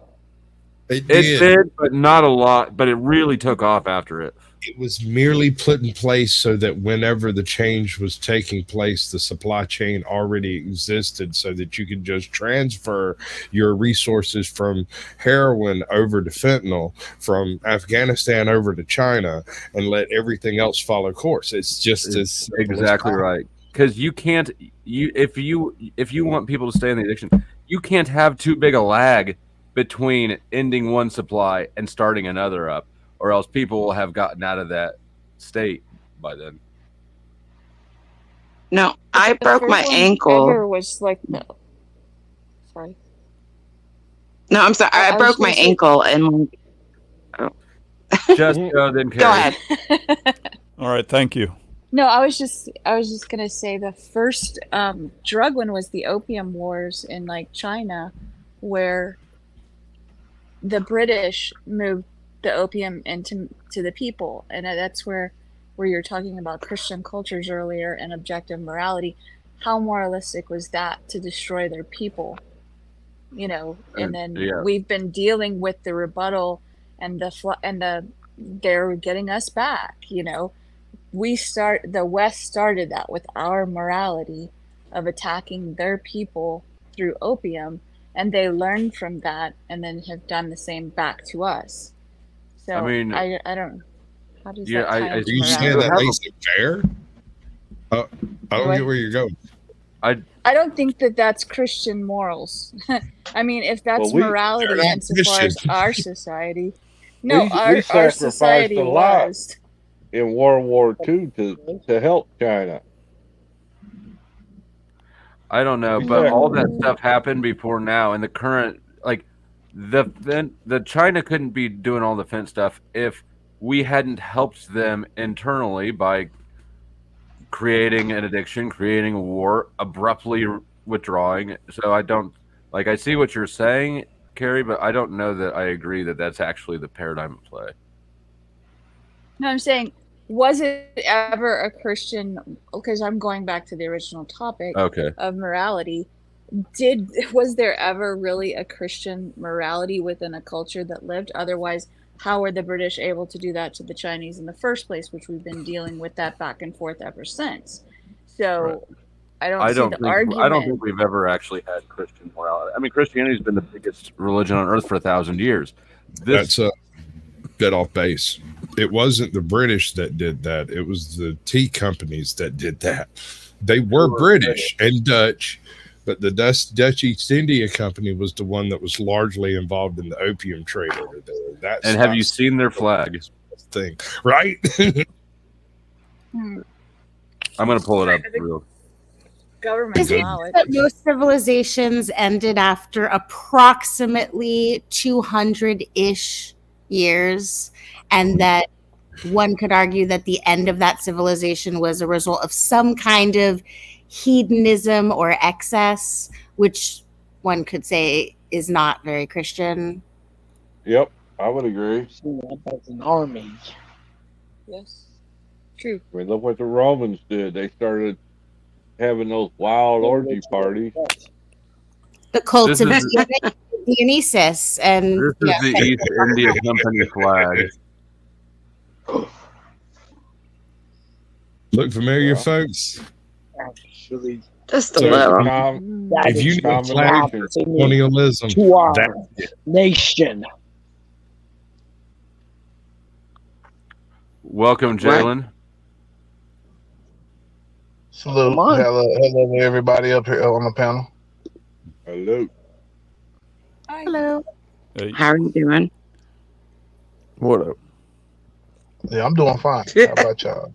It did, but not a lot. But it really took off after it. It was merely put in place so that whenever the change was taking place, the supply chain already existed so that you could just transfer your resources from heroin over to fentanyl, from Afghanistan over to China, and let everything else follow course. It's just as exactly right. Because you can't, if you want people to stay in the addiction, you can't have too big a lag between ending one supply and starting another up, or else people will have gotten out of that state by then. No, I broke my ankle. Was like no. Sorry. No, I'm sorry. I broke my ankle and. Just then. Go ahead. All right, thank you. No, I was just gonna say the first drug one was the opium wars in like China, where the British moved the opium into the people, and that's where you're talking about Christian cultures earlier and objective morality. How moralistic was that to destroy their people? You know, and then we've been dealing with the rebuttal and they're getting us back. You know, the West started that with our morality of attacking their people through opium. And they learned from that, and then have done the same back to us. So I mean, I don't. How does that? Are you saying that makes it fair? I don't get where you're going. I don't think that that's Christian morals. I mean, if that's morality insofar as our society, no, our society was in World War II to help China. I don't know, but all that stuff happened before now, and the current, like, the China couldn't be doing all the fence stuff if we hadn't helped them internally by creating an addiction, creating a war, abruptly withdrawing. So I see what you're saying, Carrie, but I don't know that I agree that that's actually the paradigm of play. No, I'm saying, was it ever a Christian, because I'm going back to the original topic of morality, was there ever really a Christian morality within a culture that lived? Otherwise, how were the British able to do that to the Chinese in the first place, which we've been dealing with that back and forth ever since? So I don't see the argument. I don't think we've ever actually had Christian morality. I mean, Christianity's been the biggest religion on earth for 1,000 years. That's a bit off base. It wasn't the British that did that. It was the tea companies that did that. They were British and Dutch, but the Dutch East India Company was the one that was largely involved in the opium trade over there. And have you seen their flag? Thing, right? I'm going to pull it up real. Government Is it knowledge. that most civilizations ended after approximately 200-ish years, and that one could argue that the end of that civilization was a result of some kind of hedonism or excess, which one could say is not very Christian? Yep, I would agree. That's an army. Yes, true. I mean, look what the Romans did. They started having those wild orgy parties. The cult This of is- Dionysus and This is the East India Company flag. Look familiar, folks? Actually, just a So, little. if you know flag for colonialism, to our that's it. nation. Welcome, Jalen. Salute. Hello to everybody up here on the panel. Hello. Hello. How are you doing? What up? Yeah, I'm doing fine. How about y'all?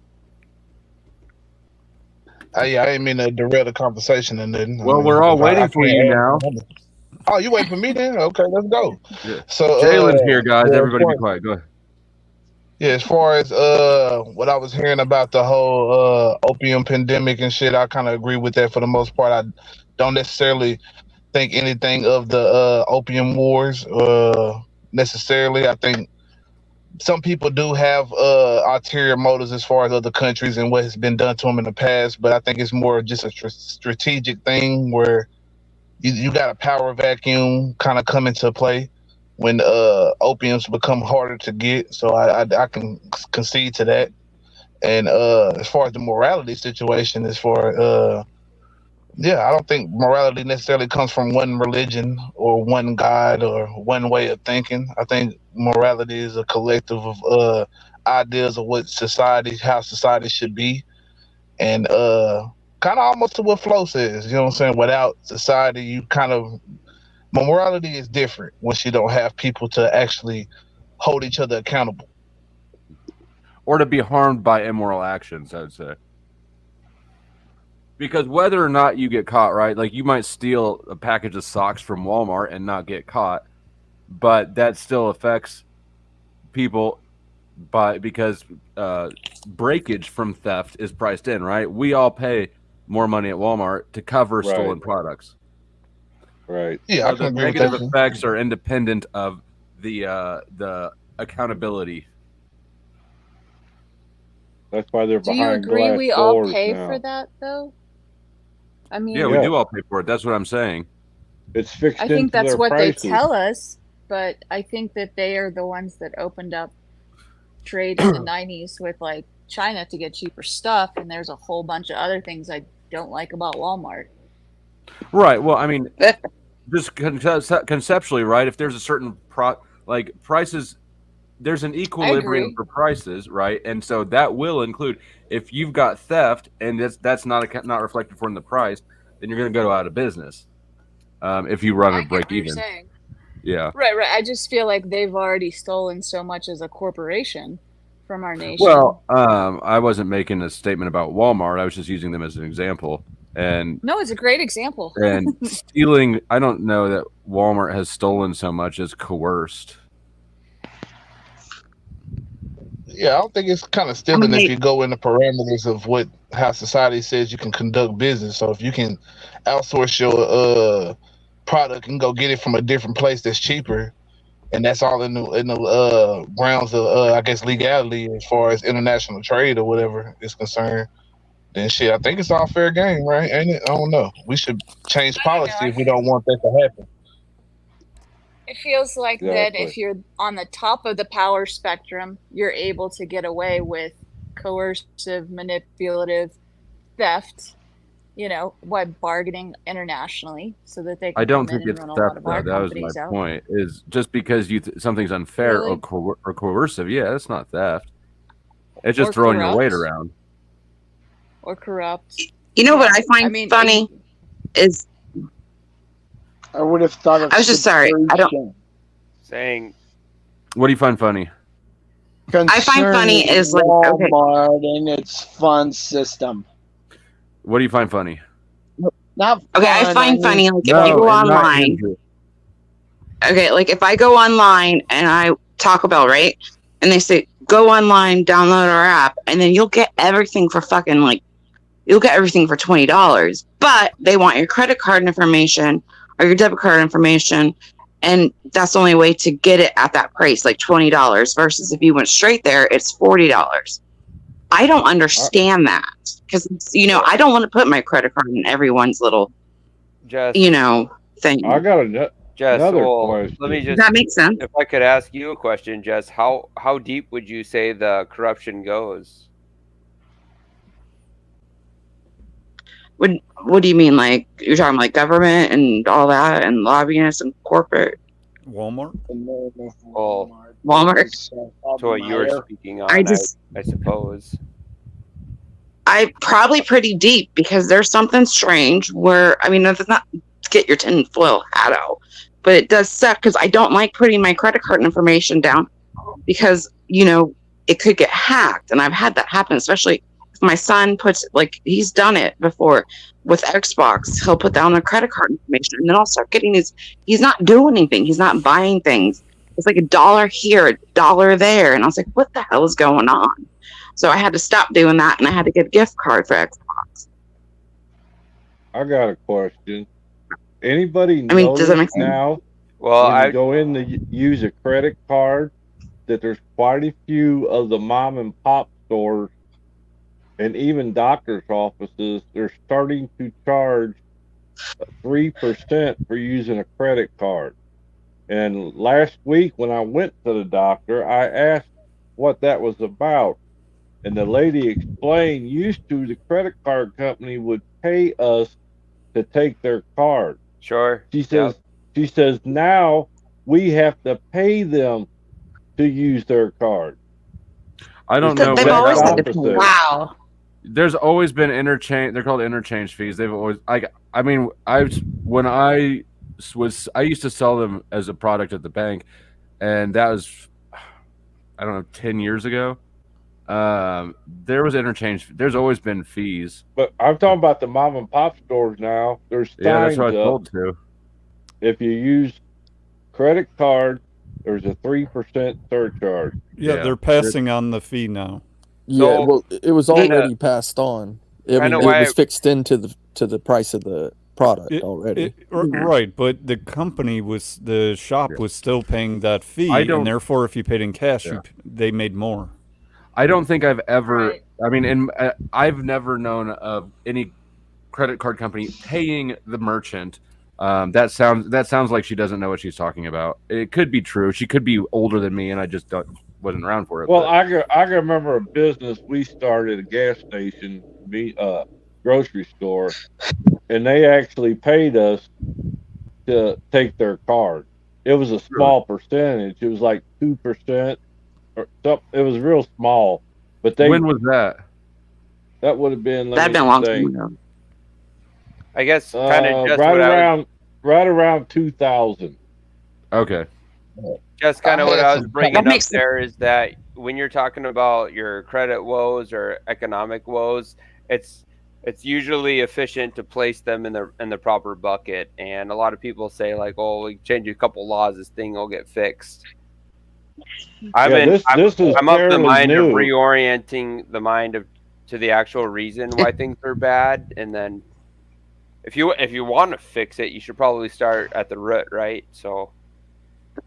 I didn't mean to derail the conversation and then. Well, we're all waiting for you now. Oh, you waiting for me then? Okay, let's go. Yeah. So Jalen's here, guys. yeah, Everybody be as far- quiet. Go ahead. Yeah, as far as what I was hearing about the whole opium pandemic and shit, I kind of agree with that for the most part. I don't necessarily think anything of the opium wars necessarily. I think some people do have ulterior motives as far as other countries and what has been done to them in the past, but I think it's more just a strategic thing where you got a power vacuum kind of come into play when opiums become harder to get. So I can concede to that. And as far as the morality situation, I don't think morality necessarily comes from one religion or one God or one way of thinking. I think morality is a collective of ideas of how society should be. And kind of almost to what Flo says, you know what I'm saying? Without society, morality is different once you don't have people to actually hold each other accountable. Or to be harmed by immoral actions, I would say. Because whether or not you get caught, right? Like you might steal a package of socks from Walmart and not get caught, but that still affects people because breakage from theft is priced in, right? We all pay more money at Walmart to cover stolen products. Right. Yeah, So the negative effects are independent of the accountability. That's why they're Do you behind agree glass we all doors pay now. for that though? I mean, Yeah, we do all pay for it. That's what I'm saying. It's fixed I think into that's their what prices. they tell us, but I think that they are the ones that opened up trade in the 90s with like China to get cheaper stuff, and there's a whole bunch of other things I don't like about Walmart. Right. Well, I mean, just conceptually, right? If there's a certain prices, there's an equilibrium agree. for prices, right? And so that will include if you've got theft and that's not reflected for in the price, then you're going to go out of business. If you run a break even. Yeah. Right. I just feel like they've already stolen so much as a corporation from our nation. Well, I wasn't making a statement about Walmart. I was just using them as an example. And no, it's a great example. and stealing, I don't know that Walmart has stolen so much as coerced. Yeah, I don't think it's kind of stealing if you go in the parameters of how society says you can conduct business. So if you can outsource your product and go get it from a different place that's cheaper, and that's all in the grounds of I guess legality as far as international trade or whatever is concerned, then shit, I think it's all fair game, right? Ain't it? I don't know. We should change policy if we don't want that to happen. It feels like that Exactly. if you're on the top of the power spectrum, you're able to get away with coercive, manipulative theft, you know, why bargaining internationally so that they can I don't come in think and it's run a lot theft, of though. our That was my companies out. point. Is just because something's unfair Really? or coercive, yeah, that's not theft. It's just Or throwing your weight corrupt. around. Or corrupt. You know what Yeah. I find I mean, funny is I would have thought of I was just sorry. I don't. subversion. Saying, What do you find funny? I find funny Concerning is like okay. Walmart and its fund system. What do you find funny? Not Okay, I fun, find mean, funny like if I No, go and not online. Andrew. Okay, like if I go online and I Taco Bell, right? And they say go online, download our app, and then you'll get everything for fucking like you'll get everything for $20. But they want your credit card information or your debit card information, and that's the only way to get it at that price, like $20. Versus if you went straight there, it's $40. I don't understand that because you know I don't want to put my credit card in everyone's little Jess, thing. I got another question. Let me Does just. that make sense? If I could ask you a question, Jess, how deep would you say the corruption goes? What do you mean? Like you're talking like government and all that and lobbyists and corporate? Walmart? Well, Walmart? So what you were speaking on, I suppose. I probably pretty deep because there's something strange where I mean it's not to get your tinfoil hat out, but it does suck because I don't like putting my credit card information down because you know it could get hacked, and I've had that happen, especially if my son puts like he's done it before with Xbox. He'll put down their credit card information, and then I'll start getting he's not doing anything, he's not buying things. It's like $1 here, $1 there, and I was like, what the hell is going on? So I had to stop doing that, and I had to get a gift card for Xbox. I got a question. Anybody I mean, does that make sense? now Well, when you go in to use a credit card that there's quite a few of the mom and pop stores and even doctors' offices, they're starting to charge 3% for using a credit card. And last week when I went to the doctor, I asked what that was about. And the lady explained used to the credit card company would pay us to take their card. Sure. She says now we have to pay them to use their card. I don't know. They've always had to pay. Wow. There's always been interchange. They're called interchange fees. They've always. I mean, I used to sell them as a product at the bank, and that was, I don't know, 10 years ago. There was interchange. There's always been fees. But I'm talking about the mom and pop stores now. There's signs Yeah, that's what I up. told to. If you use credit card, there's a 3% surcharge. Yeah, they're passing on the fee now. Yeah, well, it was already passed on. I mean, it was fixed into the price of the product already. Right, but the company the shop was still paying that fee, and therefore, if you paid in cash, they made more. I don't think I've ever. I mean, I've never known of any credit card company paying the merchant. That sounds like she doesn't know what she's talking about. It could be true. She could be older than me, and I just wasn't around for it. Well, I can remember a business we started, a gas station, grocery store, and they actually paid us to take their card. It was a small percentage. It was like 2%. Or something. It was real small, but when was that? That would have been. That'd been a long time ago. I guess kind of just right around 2000. Okay. Just kind of what I was bringing up there is that when you're talking about your credit woes or economic woes, it's usually efficient to place them in the proper bucket. And a lot of people say like, "Oh, we change a couple laws, this thing will get fixed." I'm of the mind of reorienting the mind to the actual reason why things are bad, and then if you want to fix it, you should probably start at the root, right? So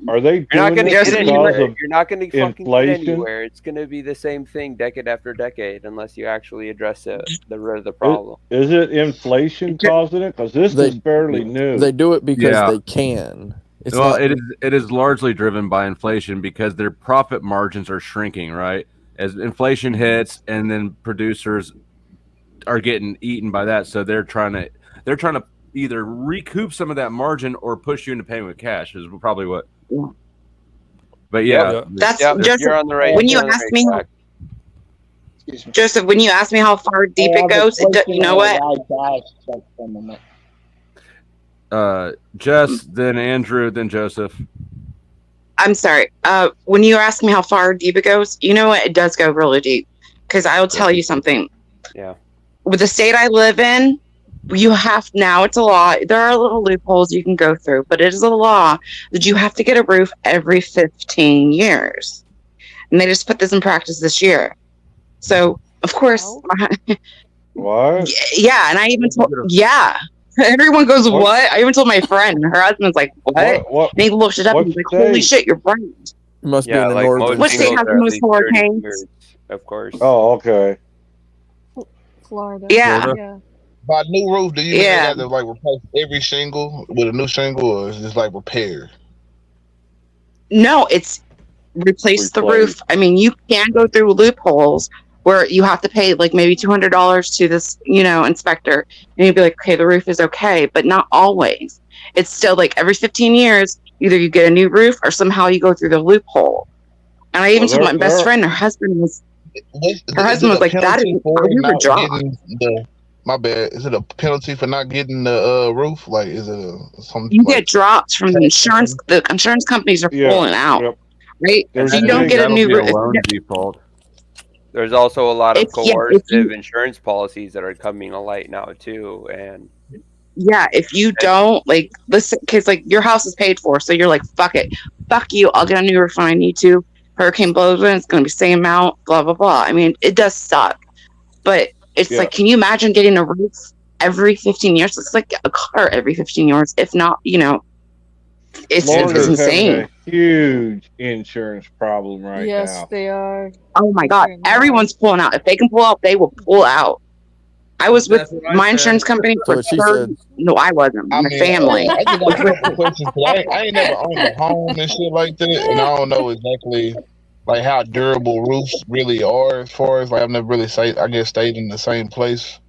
are they? You're not going to get anywhere. You're not going to fucking get inflation? anywhere. It's going to be the same thing decade after decade unless you actually address the root of the problem. Is it inflation causing it? Because this is fairly new. They do it because they can. It is largely driven by inflation because their profit margins are shrinking, right? As inflation hits, and then producers are getting eaten by that. So they're trying to either recoup some of that margin or push you into paying with cash is probably what. But yeah, that's Joseph, you're on the right. when you you're on the ask right me. track. Joseph, when you ask me how far deep it goes, you know what? Jess, then Andrew, then Joseph. I'm sorry. When you ask me how far deep it goes, you know what? It does go really deep. Because I'll tell you something. Yeah. With the state I live in, you have now. It's a law. There are little loopholes you can go through, but it is a law that you have to get a roof every 15 years, and they just put this in practice this year. So of course, What? yeah, and I even told everyone goes what? I even told my friend, and her husband's like what? And he looked it up and he's like, holy shit, you're right. Must Yeah, be in the like northern. What state has the most hurricanes? Years, of course. Oh, okay. Florida. Yeah. By new roof, do you mean they Yeah. have to like replace every shingle with a new shingle, or is this like repair? No, it's replace the roof. I mean, you can go through loopholes where you have to pay like maybe $200 to this, inspector, and you'd be like, okay, the roof is okay, but not always. It's still like every 15 years, either you get a new roof or somehow you go through the loophole. And I even told my best friend, her husband was like, that is a job. My bad. Is it a penalty for not getting the roof? Like, is it something? You get dropped from the insurance. The insurance companies are pulling out, right? And So you don't get a new roof. default. There's also a lot of If you- coercive insurance policies that are coming to light now too, and Yeah, if you don't listen, because your house is paid for, so you're like, fuck it, fuck you, I'll get a new roof when I need to. Hurricane blows in, it's gonna be the same amount, blah blah blah. I mean, it does suck, but it's like, can you imagine getting a roof every 15 years? It's like a car every 15 years, if not, it's Florida's insane. having a huge insurance problem right now. Yes, they are. Oh my god, everyone's pulling out. If they can pull out, they will pull out. I was with my insurance company for no, I wasn't. My family. I just got a couple questions. I ain't never owned a home and shit like that, and I don't know exactly like how durable roofs really are. As far as I've never really stayed in the same place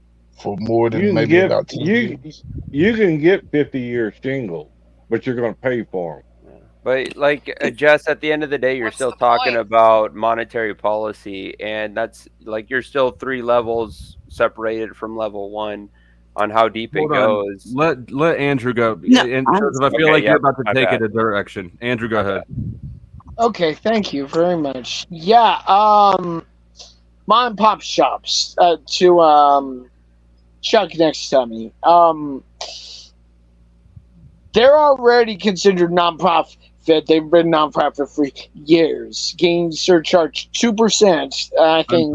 for more than maybe about 2 years. You can get 50-year shingles, but you're going to pay for them. but Jess, at the end of the day, you're still talking about monetary policy, and that's like you're still 3 levels separated from level 1 on how deep it goes. Let Andrew go. No, and I feel like you're about to take it a direction. Andrew, go ahead. Okay, thank you very much. Yeah, mom and pop shops to Chuck next to me. They're already considered nonprofit. They've been nonprofit for years. Getting surcharged 2%, I think,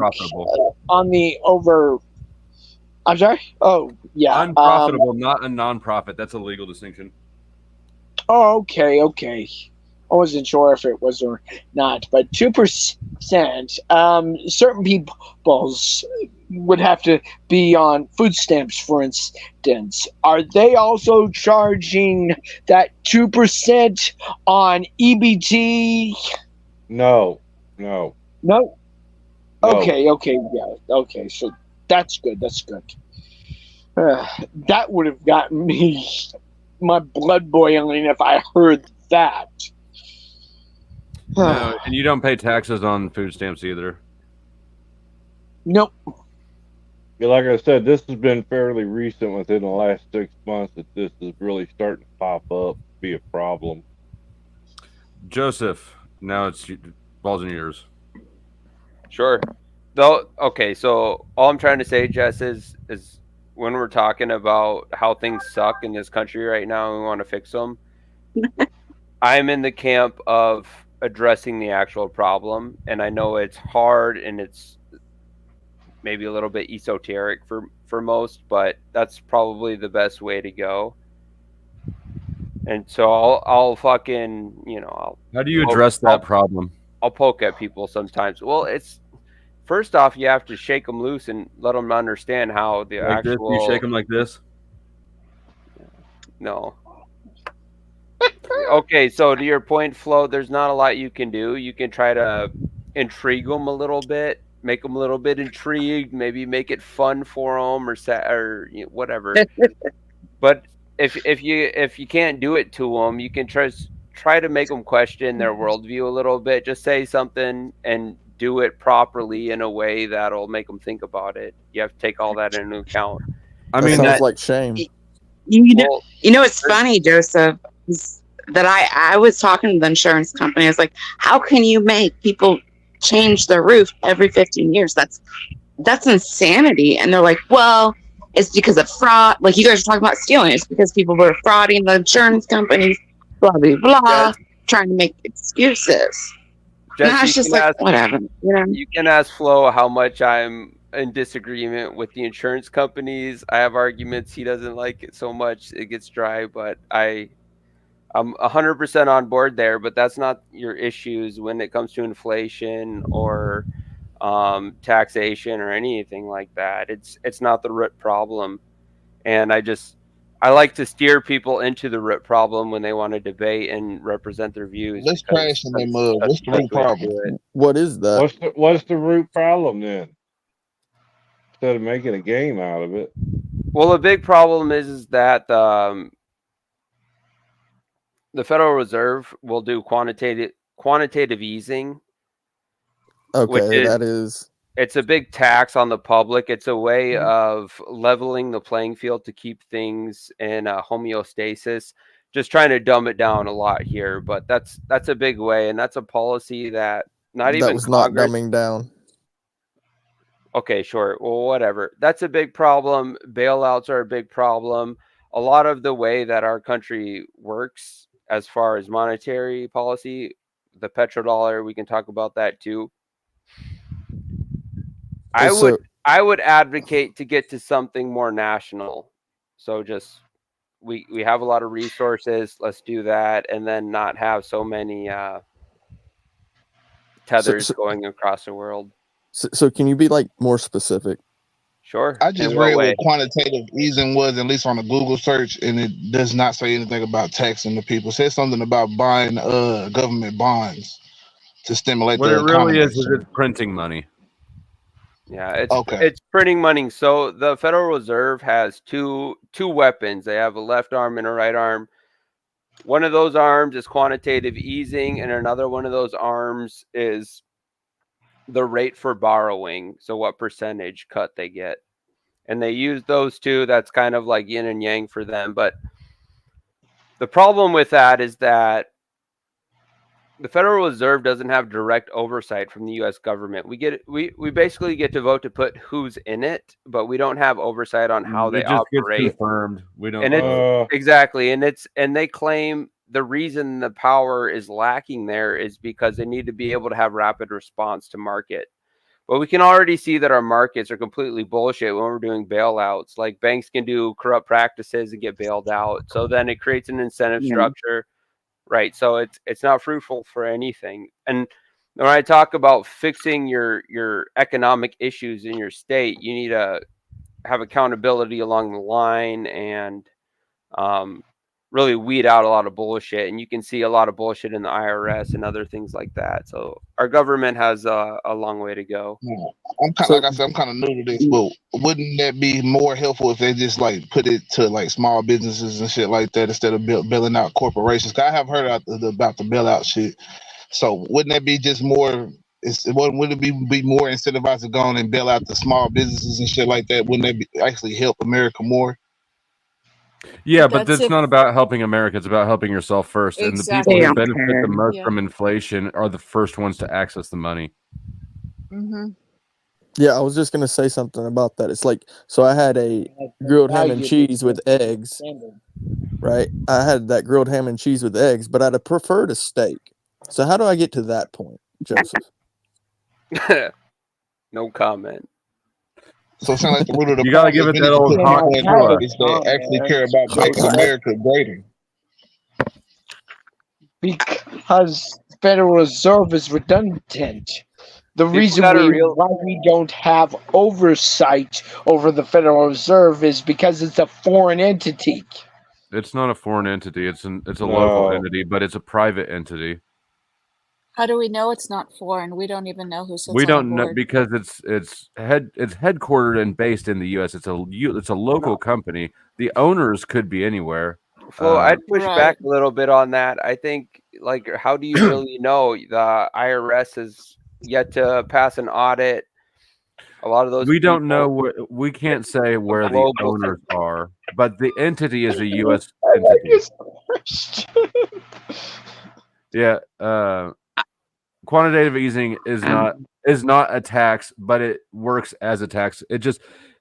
on the over. I'm sorry. Oh, yeah. Unprofitable, not a non-profit. That's a legal distinction. Oh, okay. I wasn't sure if it was or not, but 2%. Certain people's would have to be on food stamps, for instance. Are they also charging that 2% on EBT? No. Okay, yeah. Okay, so that's good. That would have gotten me my blood boiling if I heard that. No, and you don't pay taxes on food stamps either. Nope. Yeah, like I said, this has been fairly recent within the last 6 months that this is really starting to pop up, be a problem. Joseph, now it's balls in yours. Sure. Though, okay, so all I'm trying to say, Jess, is when we're talking about how things suck in this country right now and we want to fix them, I'm in the camp of addressing the actual problem, and I know it's hard and it's maybe a little bit esoteric for most, but that's probably the best way to go. And so I'll fucking, How do you address that problem? I'll poke at people sometimes. Well, it's first off, you have to shake them loose and let them understand how the Like actual. this? You shake them like this? No. Okay, so to your point, Flo, there's not a lot you can do. You can try to intrigue them a little bit make them a little bit intrigued, maybe make it fun for them or whatever. But if you can't do it to them, you can try to make them question their worldview a little bit. Just say something and do it properly in a way that'll make them think about it. You have to take all that into account. I mean, sounds like shame. You know, it's funny, Joseph, is that I was talking to the insurance company. I was like, how can you make people change their roof every 15 years? That's insanity. And they're like, well, it's because of fraud. Like you guys are talking about stealing. It's because people were frauding the insurance companies, blah, blah, blah, trying to make excuses. And I was just like, whatever. You know? You can ask Flo how much I'm in disagreement with the insurance companies. I have arguments. He doesn't like it so much. It gets dry, but I'm 100% on board there, but that's not your issues when it comes to inflation or taxation or anything like that. It's not the root problem. And I like to steer people into the root problem when they want to debate and represent their views. Let's crash in that mud. What's the root problem? What is that? What's the root problem then? Instead of making a game out of it. Well, the big problem is that the Federal Reserve will do quantitative easing. Okay, it's a big tax on the public. It's a way of leveling the playing field to keep things in homeostasis. Just trying to dumb it down a lot here, but that's a big way, and that's a policy that not Congress, not dumbing down. Okay, sure. Well, whatever. That's a big problem. Bailouts are a big problem. A lot of the way that our country works as far as monetary policy, the petrodollar, we can talk about that too. I would advocate to get to something more national. So just we have a lot of resources. Let's do that, and then not have so many tethers going across the world. So can you be like more specific? Sure. I just read what quantitative easing was, at least on a Google search, and it does not say anything about taxing the people. It says something about buying government bonds to stimulate what the economy. economy. Is it's printing money. Yeah, it's printing money. So the Federal Reserve has two weapons. They have a left arm and a right arm. One of those arms is quantitative easing, and another one of those arms is the rate for borrowing. So what percentage cut they get. And they use those two. That's kind of like yin and yang for them. But the problem with that is that the Federal Reserve doesn't have direct oversight from the U.S. government. We basically get to vote to put who's in it, but we don't have oversight on how they operate. Gets confirmed. We don't. And it's exactly, and they claim the reason the power is lacking there is because they need to be able to have rapid response to market. But we can already see that our markets are completely bullshit when we're doing bailouts. Like banks can do corrupt practices and get bailed out. So then it creates an incentive structure. Right. So it's not fruitful for anything. And when I talk about fixing your economic issues in your state, you need to have accountability along the line and really weed out a lot of bullshit. And you can see a lot of bullshit in the IRS and other things like that. So our government has a long way to go. I'm kind of new to this, but wouldn't that be more helpful if they just like put it to like small businesses and shit like that instead of bailing out corporations? 'Cause I have heard about the bailout shit. So wouldn't that be just more? Would it be more incentivized to go on and bail out the small businesses and shit like that? Wouldn't that actually help America more? Yeah, but that's not about helping America. It's about helping yourself first. Exactly. And the people who benefit the most from inflation are the first ones to access the money. Mm-hmm. Yeah, I was just gonna say something about that. It's like, so I had a grilled ham and cheese with eggs, right? I had that grilled ham and cheese with eggs, but I'd have preferred a steak. So how do I get to that point, Joseph? No comment. So it sounds like the root of the you gotta give it that old that actually care about making America greater. Because Federal Reserve is redundant. The reason why we don't have oversight over the Federal Reserve is because it's a foreign entity. It's not a foreign entity. It's a local entity, but it's a private entity. How do we know it's not foreign? We don't even know who sits We on the don't know board. because it's headquartered and based in the U.S. It's a local company. The owners could be anywhere. Flo, I'd push Right. back a little bit on that. I think, like, how do you really know? The IRS has yet to pass an audit. A lot of those We don't know people- what we can't say where the global owners are, but the entity is a U.S. entity. Yeah, quantitative easing is not a tax, but it works as a tax. It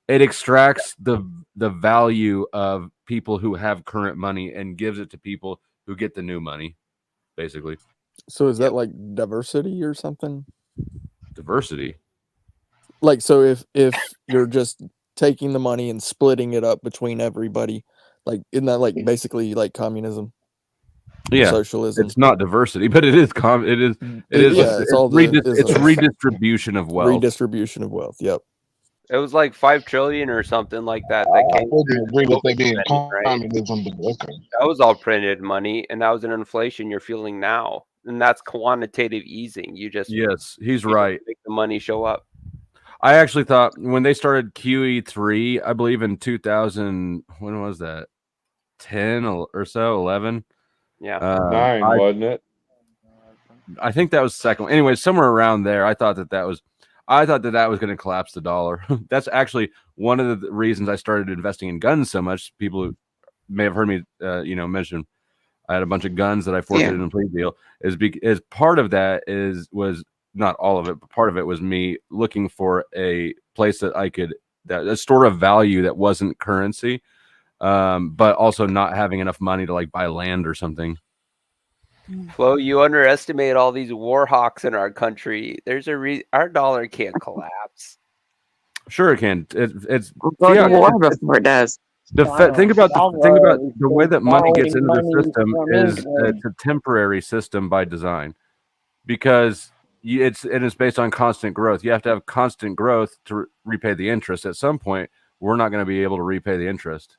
extracts the value of people who have current money and gives it to people who get the new money, basically. So is that like diversity or something? Diversity. Like, so if you're just taking the money and splitting it up between everybody, like, isn't that like basically like communism? Yeah, Socialism. It's not diversity, but it is it's redistribution of wealth. Redistribution of wealth. Yep. It was like 5 trillion or something like that. That came wouldn't agree with they being right? communism, but okay. That was all printed money, and that was an inflation you're feeling now, and that's quantitative easing. You just He's right. Make the money show up. I actually thought when they started QE3, I believe in 2000, when was that? 10 or so, 11. Yeah, 9, wasn't it? I think that was second. Anyway, somewhere around there. I thought that was going to collapse the dollar. That's actually one of the reasons I started investing in guns so much. People who may have heard me, mention I had a bunch of guns that I forfeited in a plea deal. Is part of that was not all of it, but part of it was me looking for a place that a store of value that wasn't currency. But also not having enough money to like buy land or something. Flo, you underestimate all these war hawks in our country. There's our dollar can't collapse. Sure, it can. It's go to war before it does. Think about the way that money gets into the system is it's a temporary system by design, because it's based on constant growth. You have to have constant growth to repay the interest. At some point, we're not going to be able to repay the interest.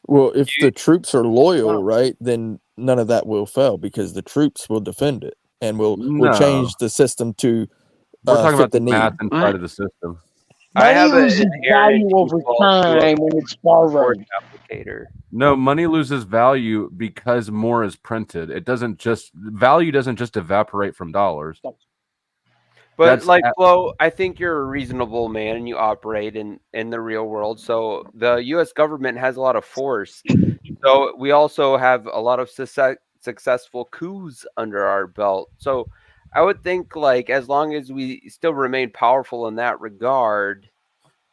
Well, if the troops are loyal, right, then none of that will fail because the troops will defend it and will change the system to we're talking fit about the need. math inside of the system. Money loses value over time when it's borrowed. No, money loses value because more is printed. Value doesn't just evaporate from dollars. But Flo, I think you're a reasonable man and you operate in the real world. So the U.S. government has a lot of force. So we also have a lot of successful coups under our belt. So I would think, like, as long as we still remain powerful in that regard,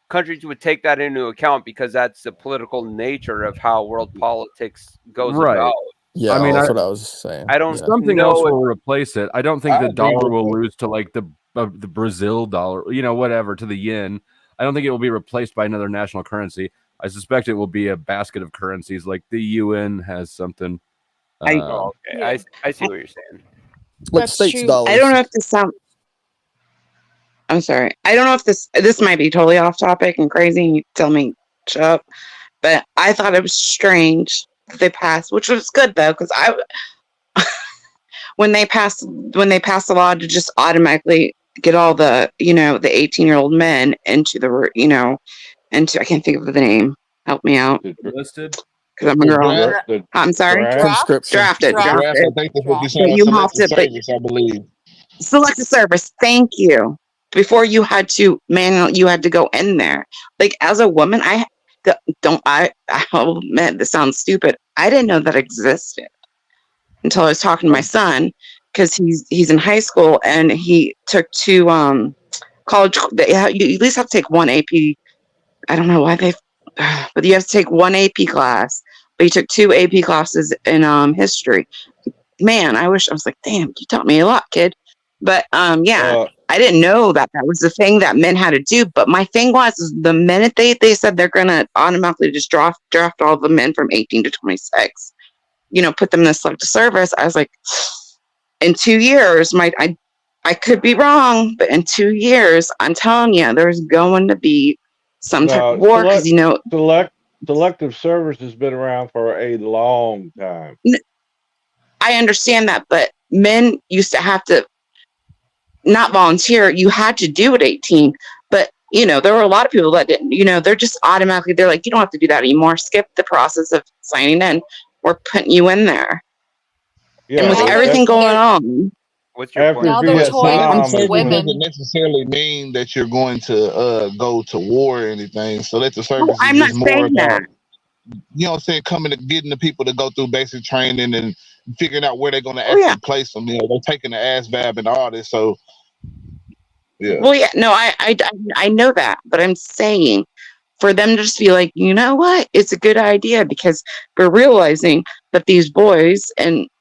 countries would take that into account because that's the political nature of how world politics goes about. Yeah, I mean, that's what I was saying. I don't. Something else will replace it. I don't think the dollar will with lose to like the Brazil dollar, whatever, to the yen. I don't think it will be replaced by another national currency. I suspect it will be a basket of currencies, like the UN has something. I see what you're saying. Like states dollars. I don't know if this sounds. I'm sorry. I don't know if this might be totally off topic and crazy, and you tell me shut up. But I thought it was strange that they passed, which was good though, because when they passed the law to just automatically get all the the 18-year-old men into into I can't think of the name. Help me out. Listed. Because I'm a girl. I'm sorry. Drafted. I think that's what they said. You have to, service, I believe. Select a service. Thank you. Before you had to you had to go in there. Like as a woman, I'll admit this sounds stupid. I didn't know that existed until I was talking to my son, because he's in high school and he took 2 college. You at least have to take 1 AP. I don't know why but you have to take 1 AP class. But he took 2 AP classes in history. Man, I was like, damn, you taught me a lot, kid. But I didn't know that was the thing that men had to do. But my thing was the minute they said they're gonna automatically just draft all the men from 18 to 26, put them in the select service, I was like, in 2 years, I could be wrong, but in 2 years, I'm telling you, there's going to be some type of war, because selective service has been around for a long time. I understand that, but men used to have to not volunteer. You had to do at 18, but you know, there were a lot of people that didn't, you know, they're just automatically, they're like, you don't have to do that anymore. Skip the process of signing in. We're putting you in there. Yeah, and with Now everything they're- going on, What's your after point? Now they're toying Vietnam, with it women. was- doesn't necessarily mean that you're going to go to war or anything. Selective service I'm is not just more saying about, that. you know what I'm saying, coming to getting the people to go through basic training and figuring out where they're going to Oh, actually yeah. place them. You know, they're taking the ASVAB and all this. So, yeah. Well, yeah, no, I know that, but I'm saying for them to just be like, you know what, it's a good idea because we're realizing that these boys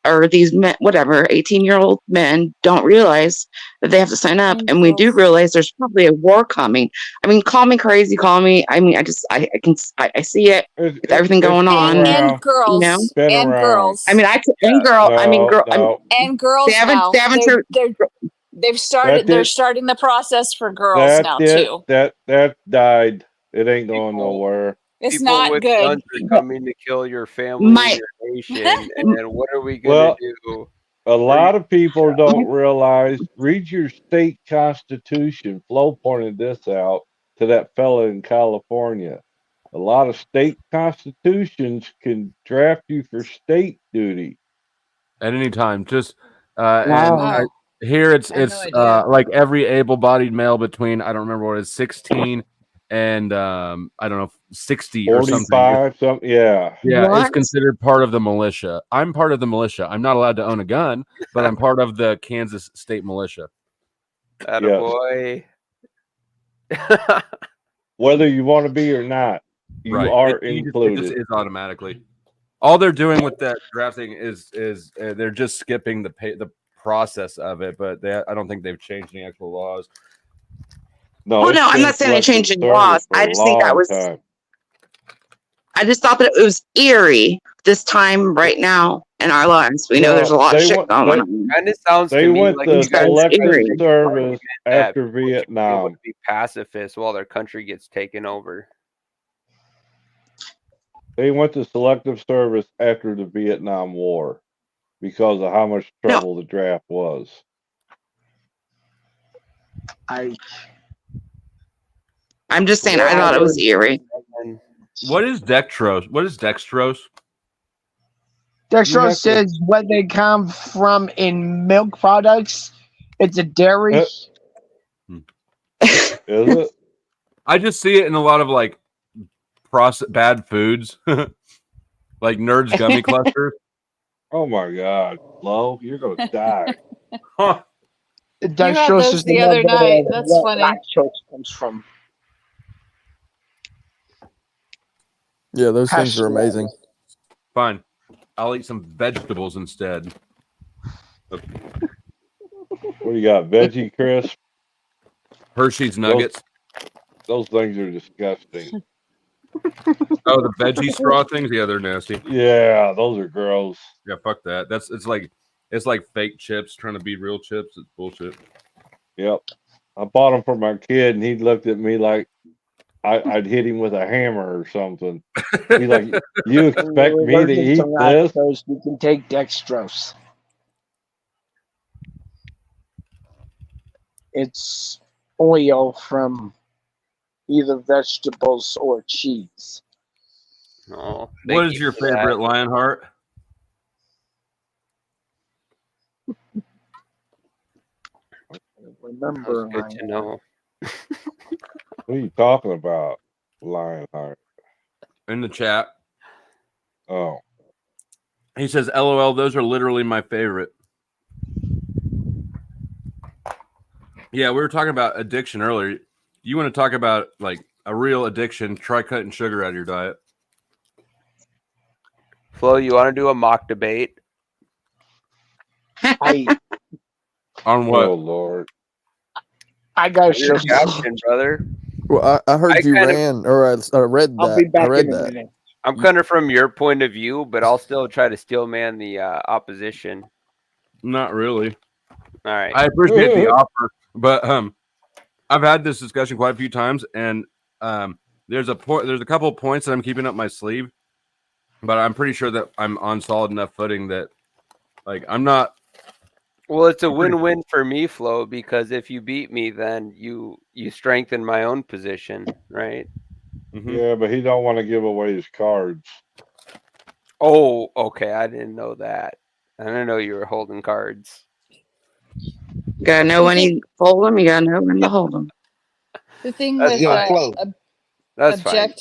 or these men, whatever, 18-year-old men don't realize that they have to sign up, and we do realize there's probably a war coming. I mean, call me crazy, call me. I mean, I see it with everything going on. And girls, you know, and girls. I mean, And girls they haven't, now. they haven't. They've started. They're starting the process for girls now too. That died. It ain't going nowhere. It's People not with good. guns are coming to kill your family and your nation, and what are we gonna Well, do? a lot of people don't realize. Read your state constitution. Flo pointed this out to that fella in California. A lot of state constitutions can draft you for state duty. At any time. Just Wow. here it's I had no idea. like every able-bodied male between, I don't remember what it is, 16 and I don't know, 60 or something. 45, something. Yeah. Yeah, it's What? considered part of the militia. I'm part of the militia. I'm not allowed to own a gun, but I'm part of the Kansas State Militia. Attaboy. Whether you want to be or not, you Right. are It included. just is automatically. All they're doing with that drafting is they're just skipping the process of it, but I don't think they've changed any actual laws. No, Well, no, I'm not saying they changed any laws. I just think that was. I just thought that it was eerie this time right now in our lives. We know there's a lot of shit going on. Kind of sounds They to me went like the you guys selective eerie. service that after people should be able Vietnam. to be pacifists while their country gets taken over. They went to selective service after the Vietnam War because of how much trouble the draft was. I'm just saying, I thought it was eerie. What is dextrose? What is dextrose? Dextrose says what they come from in milk products. It's a dairy. Is it? I just see it in a lot of like bad foods, like Nerds gummy clusters. Oh my God, Lo, you're gonna die. Huh. You had those the other night. That's funny. Lactose comes from. Yeah, those things are amazing. Fine. I'll eat some vegetables instead. What do you got? Veggie crisp? Hershey's Nuggets. Those things are disgusting. Oh, the veggie straw things? Yeah, they're nasty. Yeah, those are gross. Yeah, fuck that. It's like fake chips trying to be real chips. It's bullshit. Yep. I bought them for my kid, and he looked at me like I'd hit him with a hammer or something. He's like, "You expect me to eat this?" You can take dextrose. It's oil from either vegetables or cheese. Oh, What is your favorite, Lionheart? Remember, good to know. What are you talking about, Lionheart? In the chat. Oh. He says, LOL, those are literally my favorite. Yeah, we were talking about addiction earlier. You want to talk about like a real addiction, try cutting sugar out of your diet. Flo, you want to do a mock debate? On what? Oh, Lord. I got You're show captain, brother. Well, I heard you kinda- ran, or I read I'll be that. back I read in a that. minute. I'm kind of from your point of view, but I'll still try to steel man the opposition. Not really. All right. I appreciate the offer, but I've had this discussion quite a few times, and there's a couple of points that I'm keeping up my sleeve, but I'm pretty sure that I'm on solid enough footing that, like, I'm not Well, it's a win-win for me, Flo, because if you beat me, then you strengthen my own position, right? Yeah, but he don't want to give away his cards. Oh, okay. I didn't know that. I didn't know you were holding cards. You gotta know when he fold them. You gotta know when to hold them. The thing That's with fine. That's fine.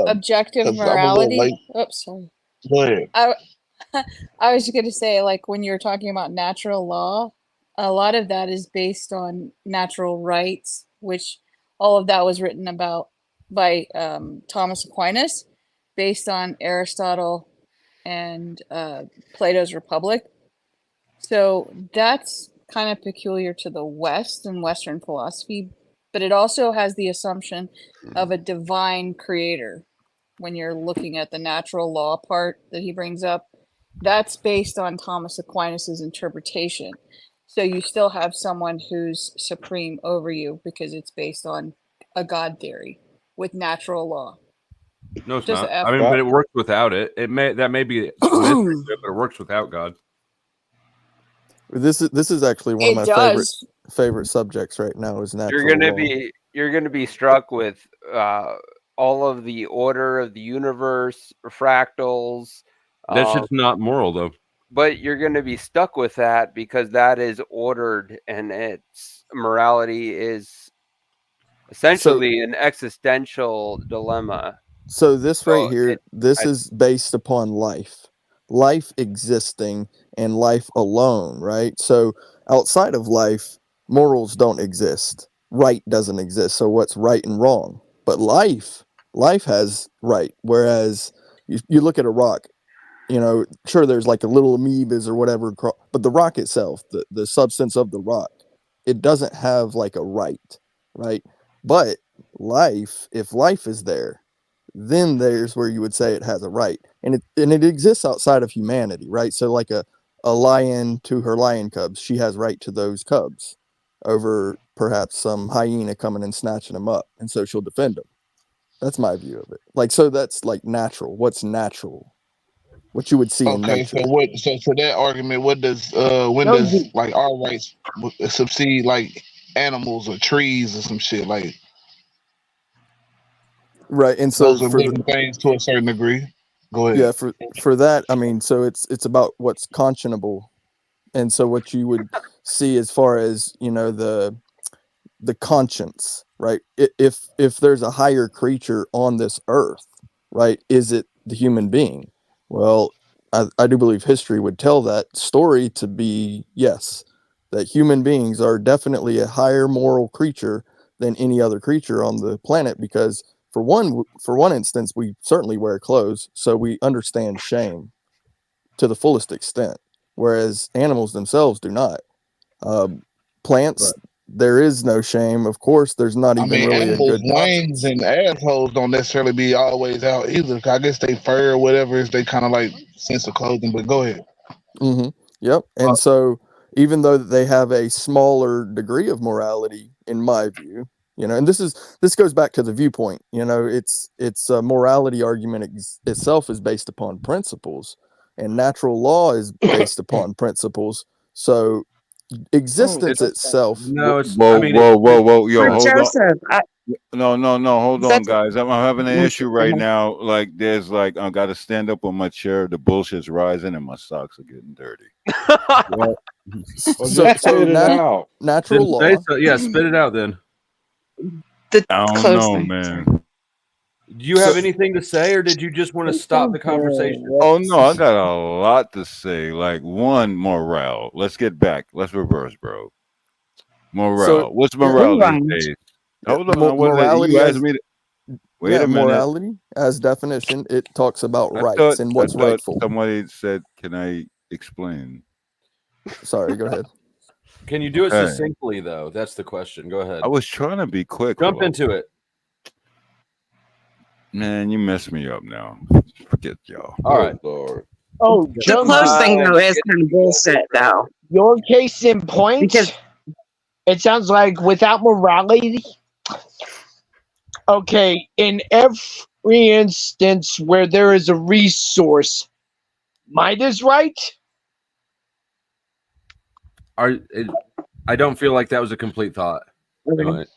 objective 'cause I'm a little morality. late. Oops, sorry. Go ahead. I was going to say, like, when you're talking about natural law, a lot of that is based on natural rights, which all of that was written about by Thomas Aquinas, based on Aristotle and Plato's Republic. So that's kind of peculiar to the West and Western philosophy, but it also has the assumption of a divine creator. When you're looking at the natural law part that he brings up, that's based on Thomas Aquinas's interpretation. So you still have someone who's supreme over you because it's based on a God theory with natural law. No, it's Just not. F- I mean, but it works without it. It may be mystery, but it works without God. This is actually one of It my does. favorite subjects right now is natural You're gonna be struck with all of the order of the universe, fractals. That shit's not moral, though. But you're going to be stuck with that because that is ordered, and its morality is essentially an existential dilemma. So this right here, this is based upon life existing and life alone, right? So outside of life, morals don't exist. Right doesn't exist. So what's right and wrong? But life has right. Whereas you look at a rock, sure, there's like a little amoebas or whatever, but the rock itself, the substance of the rock, it doesn't have like a right? But if life is there, then there's where you would say it has a right, and it exists outside of humanity, right? So like a lion to her lion cubs, she has right to those cubs over perhaps some hyena coming and snatching them up, and so she'll defend them. That's my view of it. Like, so that's like natural. What's natural? What you would see in Okay, nature. so for that argument, when does like our rights succeed like animals or trees or some shit? Like, Right, and so those are living things to a certain degree. Go ahead. Yeah, for that, I mean, so it's about what's conscionable, and so what you would see as far as the conscience, right? If there's a higher creature on this earth, right, is it the human being? Well, I do believe history would tell that story to be yes, that human beings are definitely a higher moral creature than any other creature on the planet, because for one instance, we certainly wear clothes, so we understand shame to the fullest extent, whereas animals themselves do not. Plants, there is no shame. Of course, there's not I even mean, really a animals' good wings and assholes don't necessarily be always out either. I guess they fur or whatever is they kind of like sense of clothing. But go ahead. Yep. And so even though they have a smaller degree of morality, in my view, and this goes back to the viewpoint, it's a morality argument itself is based upon principles, and natural law is based upon principles. So existence itself. No, it's. Whoa, I mean, whoa, yo, But hold on. Joseph, No, hold on, that's guys. I'm having an issue right uh-huh. now. Like, there's like, I got to stand up on my chair. The bullshit's rising, and my socks are getting dirty. Well, just spit it out. Natural law. Yeah, spit it out then. I don't know, man. Do you have anything to say, or did you just want to stop the conversation? Oh no, I got a lot to say. Like, one, morale. Let's get back. Let's reverse, bro. Morale. So- What's morale these days? Hold on. I wasn't. Morality You asked as- me. Wait a minute. Morality, as definition, it talks about I rights thought, and what's rightful. Somebody said, "Can I explain?" Sorry, go ahead. Can you do it Okay. succinctly, though? That's the question. Go ahead. I was trying to be quick. Jump into it. Man, you messed me up now. Forget y'all. All right. Oh, The close thing though is kind of bullshit though. Your case in point, because it sounds like without morality. Okay, in every instance where there is a resource, might is right. I don't feel like that was a complete thought. But-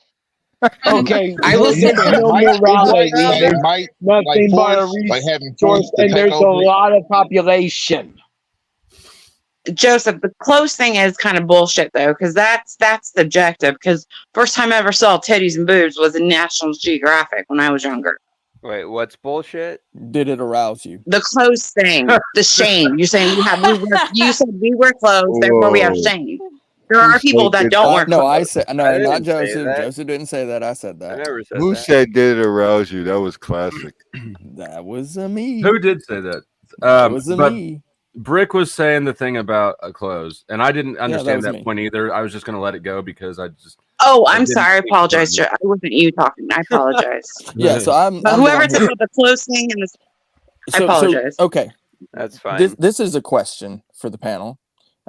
Okay, I will say no morality. There's nothing but a resource, and there's a lot of population. Joseph, the clothes thing is kind of bullshit though, because that's subjective. Because first time I ever saw titties and boobs was in National Geographic when I was younger. Wait, what's bullshit? Did it arouse you? The clothes thing, the shame. You're saying you said we wear clothes, therefore we have Whoa. shame. There are people that don't wear clothes. No, I said no, I not didn't say Joseph. that. Joseph didn't say that. I said that. I never said Who that. said did it arouse you? That was classic. That was me. Who did say that? That was But me. Brick was saying the thing about clothes, and I didn't understand was that me. point either. I was just going to let it go because I just. Oh, I I'm didn't sorry. I think apologize. about I wasn't you talking. I apologize. Yeah, so I'm. But I'm the whoever one said who- about the clothes thing and I so apologize. okay, That's fine. this is a question for the panel,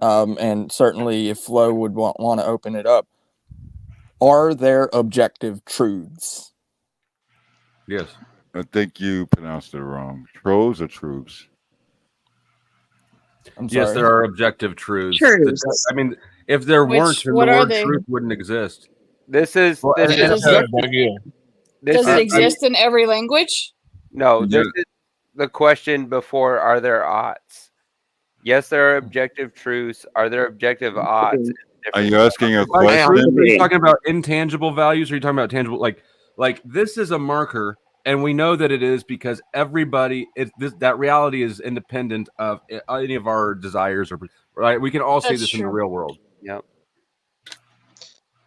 and certainly if Flo would want to open it up. Are there objective truths? Yes. I think you pronounced it wrong. Trolls or truths? I'm Yes, sorry. there are objective truths. Truths. I mean, if there weren't, then the what are word they? truth wouldn't exist. This is Well, this and- is and- this Does it is- exist in every language? No, this is the question before. Are there odds? Yes, there are objective truths. Are there objective odds? Are you asking a By question? truth, are you talking about intangible values? Or are you talking about tangible? Like this is a marker, and we know that it is because everybody. That reality is independent of any of our desires, or right. We can all see That's this in the true. real world. Yep.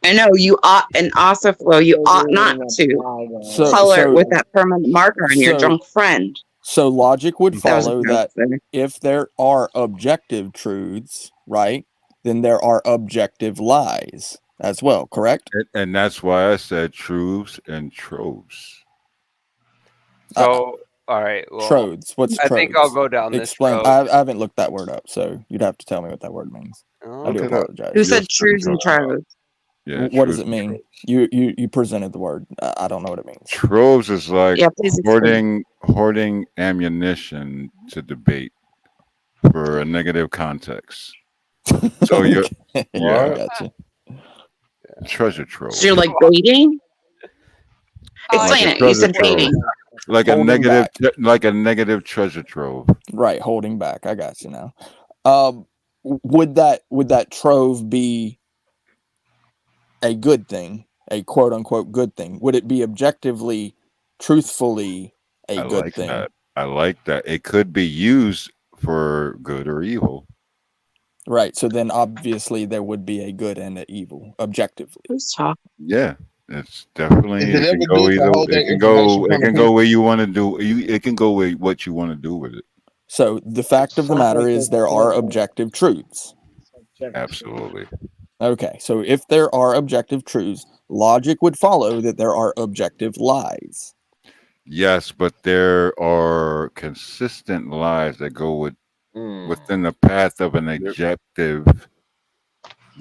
I know you ought, and also Flo, you ought not to color with that permanent marker on your drunk friend. So logic would That was a follow joke that there. if there are objective truths, right, then there are objective lies as well, correct? And that's why I said truths and troves. So, all right. Well, Trodes. What's I trodes? think I'll go down this Explain. road. I haven't looked that word up, so you'd have to tell me what that word means. I do Okay. apologize. Who said truths and troves? Yeah, What does truths it and mean? You presented the word. I don't know what it means. Troves is like Yeah, please explain. hoarding ammunition to debate for a negative context. So you're Yeah, I got you. treasure trove. So you're like baiting? Explain Like a it. You said treasure baiting. trove. Like a Holding negative, back. like a negative treasure trove. Right, holding back. I got you now. Would that trove be a good thing, a quote unquote good thing? Would it be objectively, truthfully a I good like thing? that. I like that. It could be used for good or evil. Right. So then obviously there would be a good and an evil, objectively. Who's talking? Yeah, it's definitely. Is it It can ever go good to either. hold that It can go. information It from can the go where you want to do. It can go where what you want to do with it. So the fact of the matter is there are objective truths. Absolutely. Okay. So if there are objective truths, logic would follow that there are objective lies. Yes, but there are consistent lies that go within the path of an objective.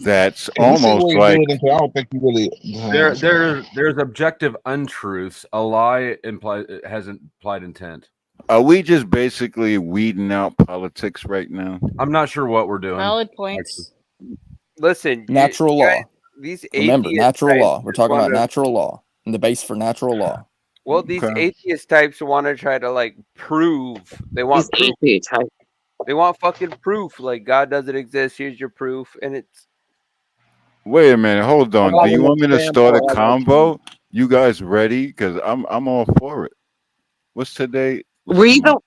That's Can you see almost where you like do it into? I don't think you really. There's objective untruths. A lie has implied intent. Are we just basically weeding out politics right now? I'm not sure what we're doing. Valid points. Listen, Natural you law. guys, these Remember, atheist natural types law. We're just talking about wanna- natural law and the base for natural law. Well, these atheist types want to try to like prove. They want These proof. atheist types. They want fucking proof. Like God doesn't exist. Here's your proof, and it's Wait a minute, hold on. like Do you an want me to example, start a like- convo? You guys ready? Because I'm all for it. What's today? We don't.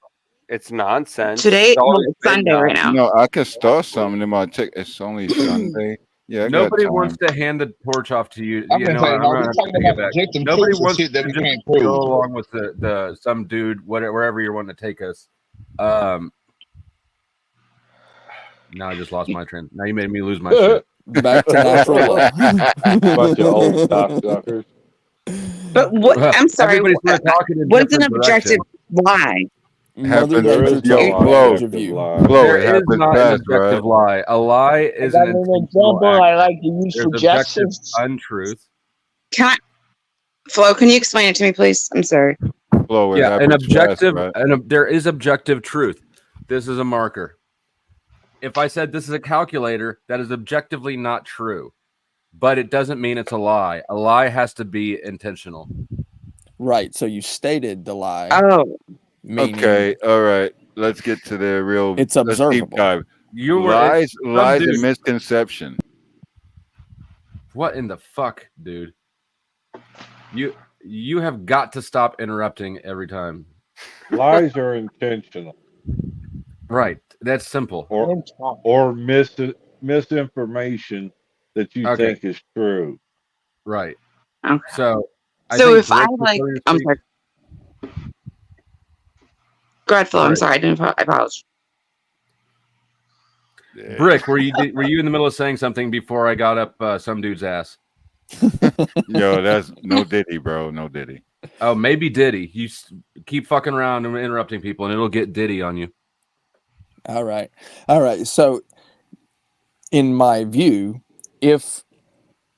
It's nonsense. Today, It's well, always it's been Sunday right now. No, I can start something. It might take. It's only Sunday. Yeah, I Nobody got time. wants to hand the torch off to you. I'm You gonna know, say, I'm no, gonna we're have to talking take it about back. objective Nobody truths and wants shit that to we just can't prove. go along with the some dude, wherever you're wanting to take us. Now I just lost my train. Now you made me lose my shit. Back to natural law. Bunch of old cocksuckers. But what? I'm sorry. Everybody's sort of talking in What's an different objective directions. lie? Mother Happens- Nature Yo, takes Flo, advantage of you. Flo, There it is happens not an fast, objective right? lie. A lie I is got an an intentional example I act. like to use There's for objective justice. untruth. Can I, Flo? Can you explain it to me, please? I'm sorry. Flo, it Yeah, an happens fast, objective, right? and there is objective truth. This is a marker. if I said this is a calculator, that is objectively not true, but it doesn't mean it's a lie. A lie has to be intentional. Right. So you stated the lie. Oh. Okay. All right. Let's get to the real. It's let's deep observable. dive. You were lies and dude. misconception. What in the fuck, dude? You have got to stop interrupting every time. Lies are intentional. Right. That's simple. Or misinformation that you Okay. think is true. Right. Okay. So if I like, I'm sorry. Go ahead, Phil. I'm sorry. I apologize. Brick, were you in the middle of saying something before I got up some dude's ass? Yo, that's no Diddy, bro. No Diddy. Oh, maybe Diddy. You keep fucking around and interrupting people, and it'll get Diddy on you. All right. So, in my view, if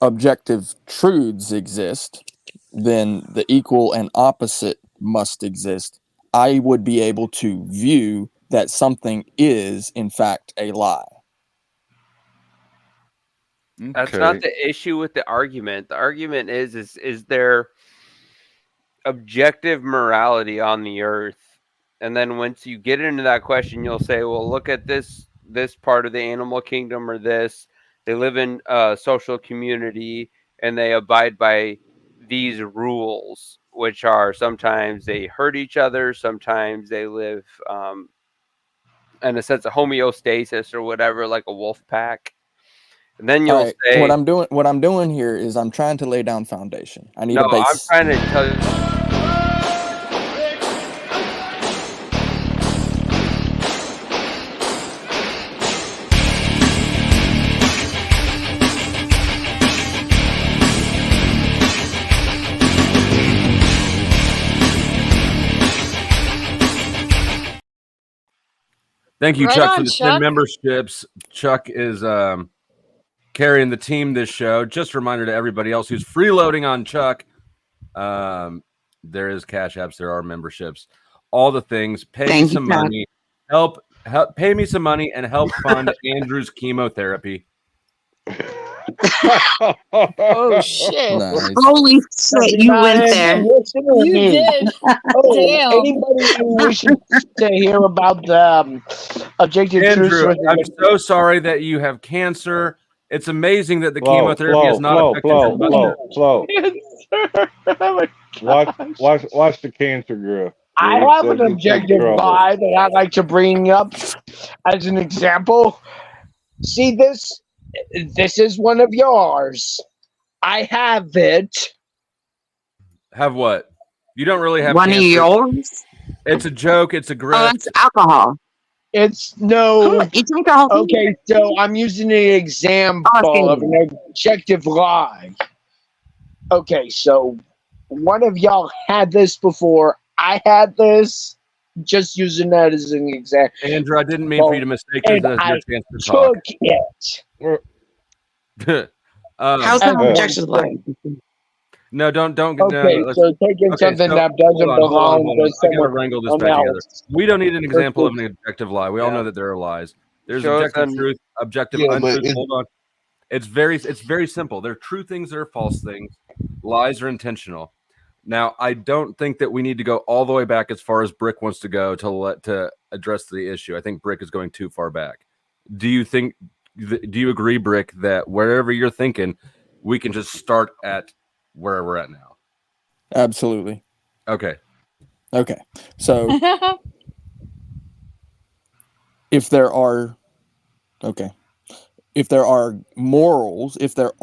objective truths exist, then the equal and opposite must exist. I would be able to view that something is, in fact, a lie. That's not the issue with the argument. The argument is there objective morality on the earth? And then once you get into that question, you'll say, well, look at this part of the animal kingdom or this. They live in a social community and they abide by these rules, which are sometimes they hurt each other, sometimes they live in a sense of homeostasis or whatever, like a wolf pack. And then you'll say, what I'm doing here is I'm trying to lay down foundation. I need a base. I'm trying to tell you. Thank you, Right Chuck, on, for the Chuck. 10 memberships. Chuck is carrying the team this show. Just a reminder to everybody else who's freeloading on Chuck. There is Cash Apps. There are memberships. All the things. Pay me some money. Help. Pay me some money and help fund Andrew's chemotherapy. Oh shit! Nice. Holy shit! You went there. You did. Damn. Anybody who wishes to hear about the objective Andrew, truths? I'm so sorry that you have cancer. It's amazing that the chemotherapy is not affecting your Flow. Watch the cancer grow. I have an objective lie that I'd like to bring up as an example. See this? This is one of yours. I have it. Have what? You don't really have one cancer. of yours. It's a joke. It's a grift. Oh, that's alcohol. It's no. It's alcohol. Okay, so I'm using an example of an objective lie. Okay, so one of y'all had this before. I had this. Just using that as an example. Andrew, I didn't mean for you to mistake this as I your chance to talk. took it. How's that objective lie? No, don't. Okay, so taking something that doesn't belong to I gotta someone wrangle this back together. else. We don't need an example of an objective lie. We all know that there are lies. There's Show us objective an- truth, objective Yeah, but untruth. Hold on. It's very simple. There are true things, there are false things. Lies are intentional. Now, I don't think that we need to go all the way back as far as Brick wants to go to address the issue. I think Brick is going too far back. Do you agree, Brick, that wherever you're thinking, we can just start at where we're at now? Absolutely. Okay. So if there are morals, if there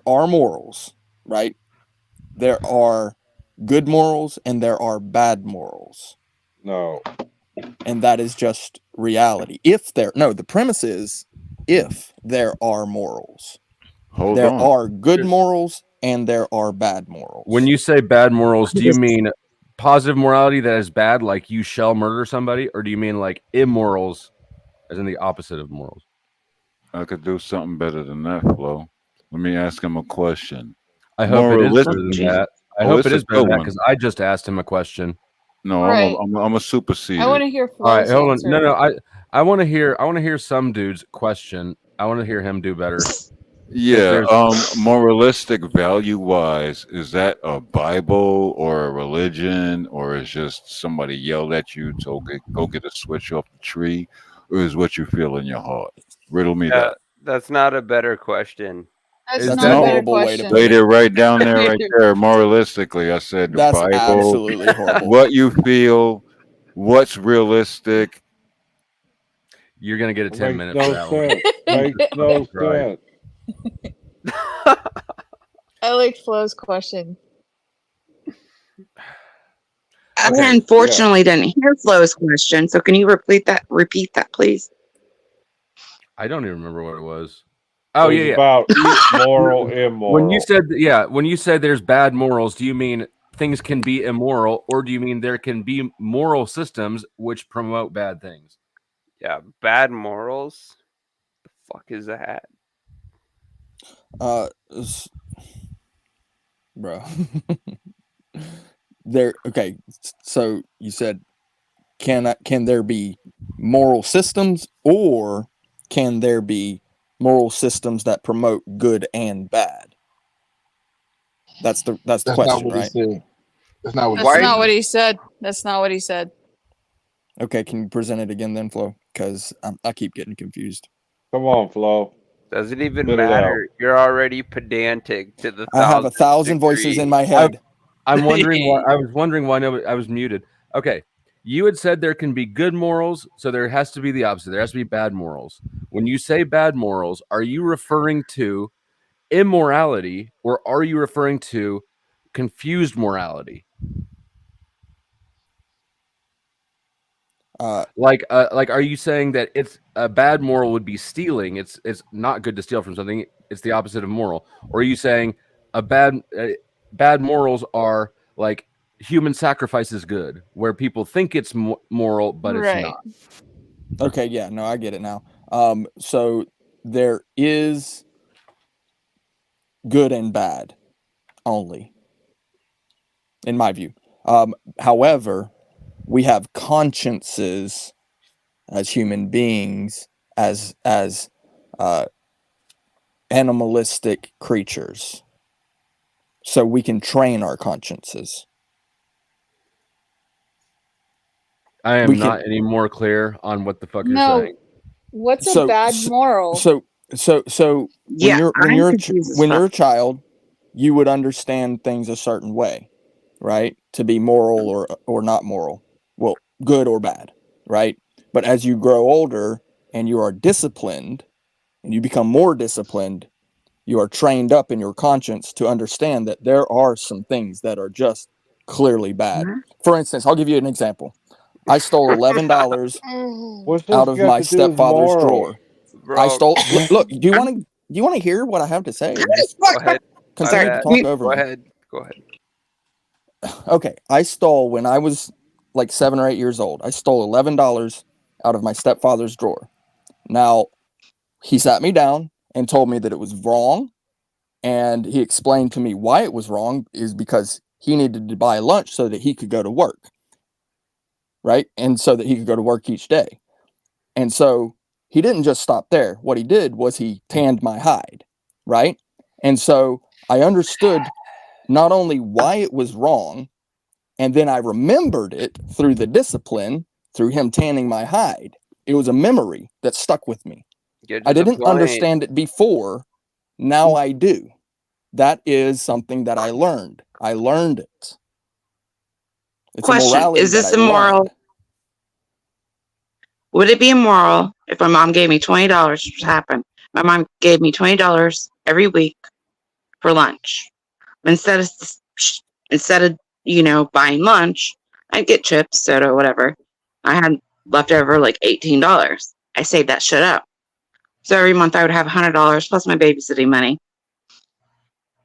are morals, right? There are good morals and there are bad morals. No. And that is just reality. The premise is if there are morals. There are good morals and there are bad morals. When you say bad morals, do you mean positive morality that is bad, like you shall murder somebody, or do you mean like immorals, as in the opposite of morals? I could do something better than that, Flo. Let me ask him a question. I hope it is better than that. I hope it is better than that because I just asked him a question. No, Right. I'm a supersede. I want to hear All right, Flo's hold on. answer. No. I want to hear some dude's question. I want to hear him do better. Yeah, moralistic value wise, is that a Bible or a religion, or is just somebody yelled at you to go get a switch off the tree, or is what you feel in your heart? Riddle me that. That's not a better question. That's That's not a a better horrible question. Laid it right down there, right there. Moralistically, I said the That's Bible, absolutely horrible. what you feel, what's realistic. You're gonna get a 10 minute no for that one. sense. Makes no Right. sense. I liked Flo's question. I unfortunately didn't hear Flo's question, so can you repeat that? Repeat that, please. I don't even remember what it was. Oh It was yeah. about moral, immoral. When you said there's bad morals, do you mean things can be immoral, or do you mean there can be moral systems which promote bad things? Yeah, bad morals. The fuck is that? Bro. Okay, so you said can there be moral systems, or can there be moral systems that promote good and bad? That's the question, right? That's not what he said. That's not what he said. Okay, can you present it again then, Flo? Because I keep getting confused. Come on, Flo. Doesn't even Spit it matter. You're already pedantic to the. I have 1,000 voices in my head. I'm wondering why. I was wondering why I was muted. Okay, you had said there can be good morals, so there has to be the opposite. There has to be bad morals. When you say bad morals, are you referring to immorality, or are you referring to confused morality? Like, are you saying that it's a bad moral would be stealing? It's not good to steal from something. It's the opposite of moral. Or are you saying a bad morals are like human sacrifice is good, where people think it's moral, but it's Right. not? Okay, yeah, no, I get it now. So there is good and bad only, in my view. However, we have consciences as human beings, as animalistic creatures. So we can train our consciences. I am not any more clear on what the fuck you're saying. What's a bad moral? So when you're a child, you would understand things a certain way, right? To be moral or not moral. Well, good or bad, right? But as you grow older and you are disciplined and you become more disciplined, you are trained up in your conscience to understand that there are some things that are just clearly bad. For instance, I'll give you an example. I stole $11 out of my stepfather's drawer. I stole. Look, do you want to hear what I have to say? Or just Go ahead. continue to talk over me. Go ahead. Okay, I stole when I was like 7 or 8 years old. I stole $11 out of my stepfather's drawer. Now, he sat me down and told me that it was wrong, and he explained to me why it was wrong is because he needed to buy lunch so that he could go to work, right? And so that he could go to work each day. And so he didn't just stop there. What he did was he tanned my hide, right? And so I understood not only why it was wrong, and then I remembered it through the discipline, through him tanning my hide. It was a memory that stuck with me. I didn't understand it before. Now I do. That is something that I learned. I learned it. It's Question: a morality is this that I immoral? learned. Would it be immoral if my mom gave me $20, which happened? My mom gave me $20 every week for lunch. Instead of buying lunch, I'd get chips, soda, whatever. I had left over like $18. I saved that shit up. So every month I would have $100 plus my babysitting money,